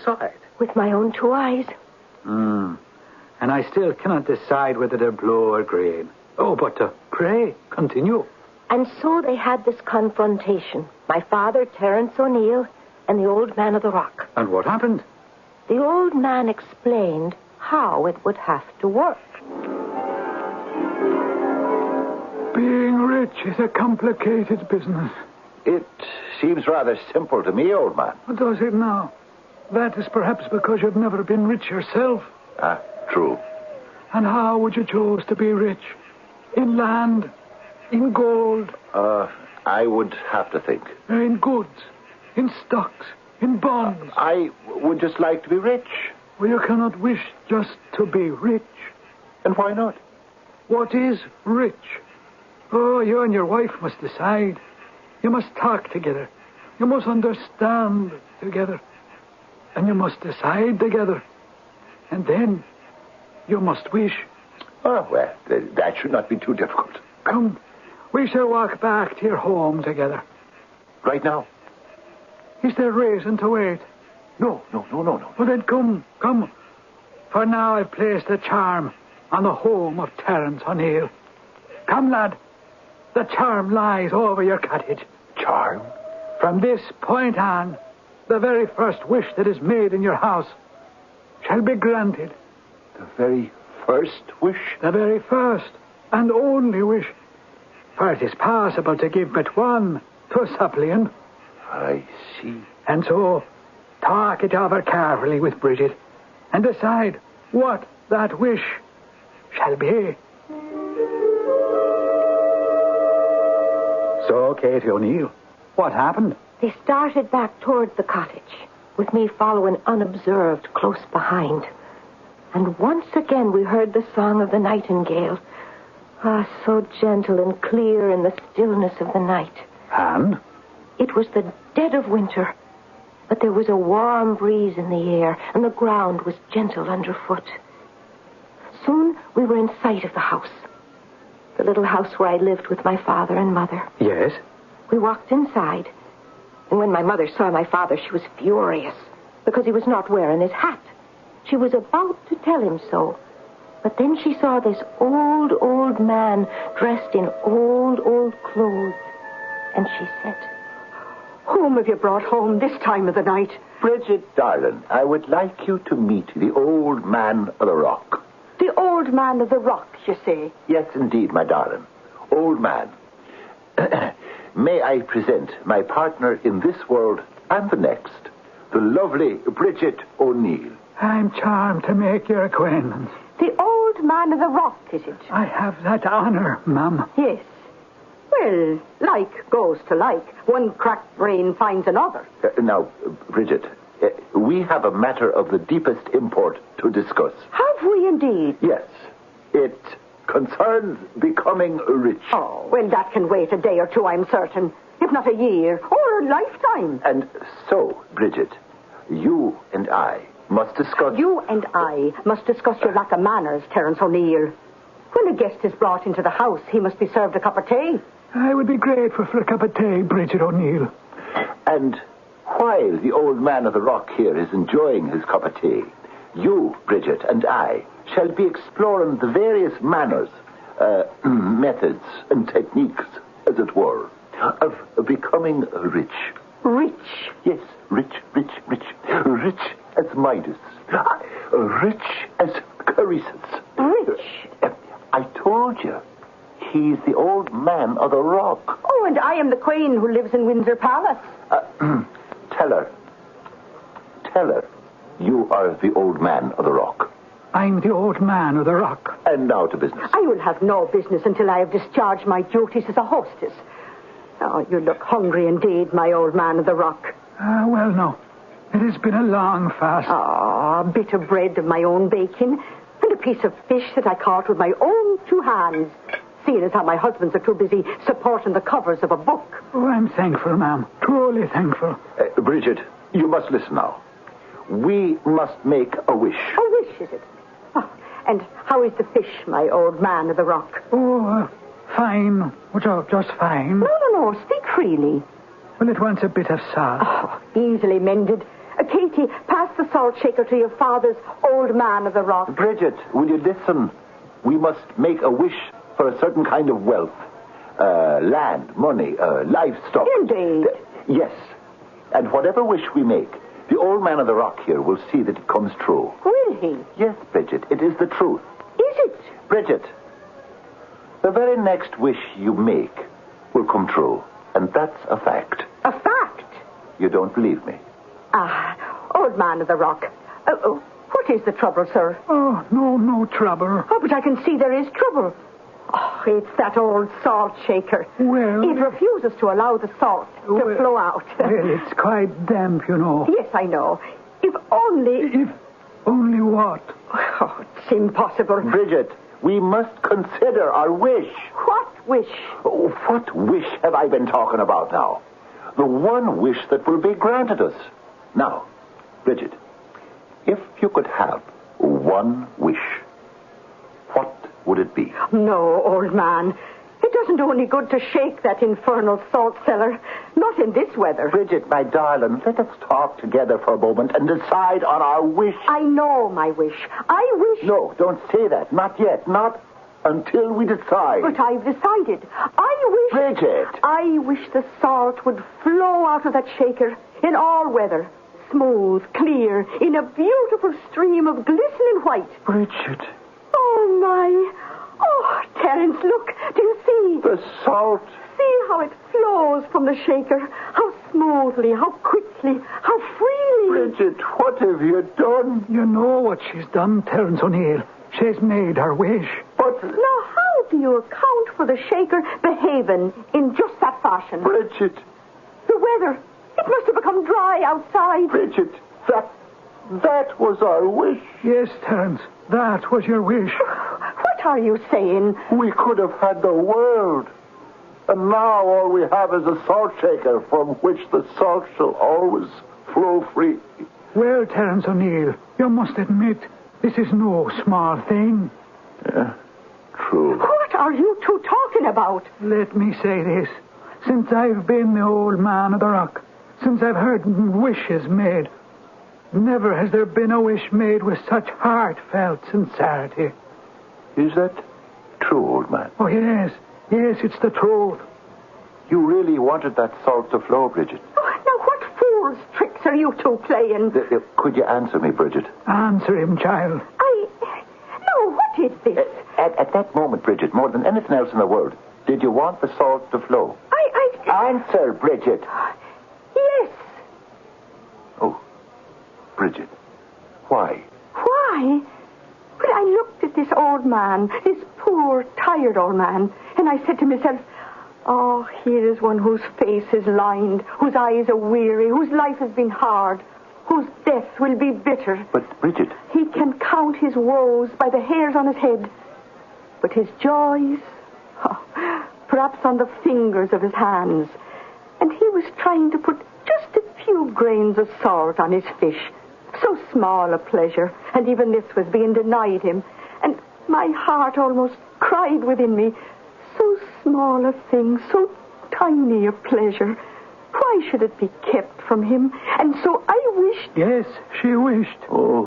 saw it? With my own 2 eyes. And I still cannot decide whether they're blue or green. Oh, but pray, continue. And so they had this confrontation. My father, Terence O'Neill, and the old man of the rock. And what happened? The old man explained how it would have to work. Being rich is a complicated business. It seems rather simple to me, old man. Does it now? That is perhaps because you've never been rich yourself. Ah, true. And how would you choose to be rich? In land? In gold? I would have to think. In goods? In stocks? In bonds? I would just like to be rich. Well, you cannot wish just to be rich. And why not? What is rich? Oh, you and your wife must decide. You must talk together. You must understand together. And you must decide together. And then you must wish. Oh, well, that should not be too difficult. Come, we shall walk back to your home together. Right now? Is there reason to wait? No. Well, then come. For now I've placed a charm on the home of Terence O'Neill. Come, lad. The charm lies over your cottage. Charm? From this point on, the very first wish that is made in your house shall be granted. The very first wish? The very first and only wish. For it is possible to give but one to a suppliant. I see. And so, talk it over carefully with Bridget and decide what that wish shall be. So, Katie O'Neill, what happened? They started back toward the cottage, with me following unobserved close behind. And once again we heard the song of the nightingale. Ah, so gentle and clear in the stillness of the night. And? It was the dead of winter, but there was a warm breeze in the air, and the ground was gentle underfoot. Soon we were in sight of the house. The little house where I lived with my father and mother. Yes? We walked inside, and when my mother saw my father, she was furious because he was not wearing his hat. She was about to tell him so, but then she saw this old man dressed in old clothes, and she said, "Whom have you brought home this time of the night?" Bridget, darling, I would like you to meet the old man of the rock. The old man of the rock, you say? Yes, indeed, my darling. Old man. May I present my partner in this world and the next, the lovely Bridget O'Neill. I'm charmed to make your acquaintance. The old man of the rock, is it? I have that honor, ma'am. Yes. Well, like goes to like. One cracked brain finds another. Now, Bridget, we have a matter of the deepest import to discuss. Have we indeed? Yes. It concerns becoming rich. Oh, well, that can wait a day or two, I'm certain. If not a year or a lifetime. And so, Bridget, you and I must discuss... You and I must discuss your lack of manners, Terence O'Neill. When a guest is brought into the house, he must be served a cup of tea. I would be grateful for a cup of tea, Bridget O'Neill. And while the old man of the rock here is enjoying his cup of tea, you, Bridget, and I shall be exploring the various manners, methods, and techniques, as it were, of becoming rich. Rich? Yes, rich. Rich as Midas. Rich as Croesus. Rich? I told you. He's the old man of the rock. Oh, and I am the queen who lives in Windsor Palace. Tell her you are the old man of the rock. I'm the old man of the rock. And now to business. I will have no business until I have discharged my duties as a hostess. Oh, you look hungry indeed, my old man of the rock. Well, no. It has been a long fast. Oh, a bit of bread of my own baking, and a piece of fish that I caught with my own 2 hands. Seeing as how my husbands are too busy supporting the covers of a book. Oh, I'm thankful, ma'am. Truly thankful. Bridget, you must listen now. We must make a wish. A wish, is it? Oh, and how is the fish, my old man of the rock? Oh, fine. Just fine. No. Speak freely. Well, it wants a bit of salt. Oh, easily mended. Katie Kitty, pass the salt shaker to your father's old man of the rock. Bridget, will you listen? We must make a wish for a certain kind of wealth. Land, money, livestock. Indeed. Yes. And whatever wish we make, the old man of the rock here will see that it comes true. Will he? Yes, Bridget, it is the truth. Is it? Bridget, the very next wish you make will come true. And that's a fact. A fact? You don't believe me? Old man of the rock. What is the trouble, sir? Oh, no trouble. Oh, but I can see there is trouble. Oh, it's that old salt shaker. Well... It refuses to allow the salt to flow out. Well, it's quite damp, you know. Yes, I know. If only... If only what? Oh, it's impossible. Bridget, we must consider our wish. What wish? Oh, what wish have I been talking about now? The one wish that will be granted us. Now, Bridget, if you could have one wish, what would it be? No, old man. It doesn't do any good to shake that infernal salt cellar. Not in this weather. Bridget, my darling, let us talk together for a moment and decide on our wish. I know my wish. I wish... No, don't say that. Not yet. Not until we decide. But I've decided. I wish... Bridget! I wish the salt would flow out of that shaker in all weather. Smooth, clear, in a beautiful stream of glistening white. Bridget. Oh, my... Oh, Terence, look. Do you see? The salt. See how it flows from the shaker. How smoothly, how quickly, how freely. Bridget, what have you done? You know what she's done, Terence O'Neill. She's made her wish. But... Now, how do you account for the shaker behaving in just that fashion? Bridget. The weather. It must have become dry outside. Bridget, that was our wish. Yes, Terence, that was your wish. What are you saying? We could have had the world. And now all we have is a salt shaker from which the salt shall always flow free. Well, Terence O'Neill, you must admit, this is no small thing. Yeah, true. What are you two talking about? Let me say this. Since I've been the old man of the rock, since I've heard wishes made, never has there been a wish made with such heartfelt sincerity. Is that true, old man? Oh, yes. Yes, it's the truth. You really wanted that salt to flow, Bridget? Oh, now, what fool's tricks are you two playing? Could you answer me, Bridget? Answer him, child. No, what is this? At that moment, Bridget, more than anything else in the world, did you want the salt to flow? Answer, Bridget. Yes. Oh, Bridget, why? Why? Well, I looked at this old man, this poor, tired old man, and I said to myself, oh, here is one whose face is lined, whose eyes are weary, whose life has been hard, whose death will be bitter. But, Bridget... He can count his woes by the hairs on his head, but his joys, perhaps on the fingers of his hands. And he was trying to put just a few grains of salt on his fish. So small a pleasure, and even this was being denied him. And my heart almost cried within me, so small a thing, so tiny a pleasure. Why should it be kept from him? And so I wished... Yes, she wished. Oh.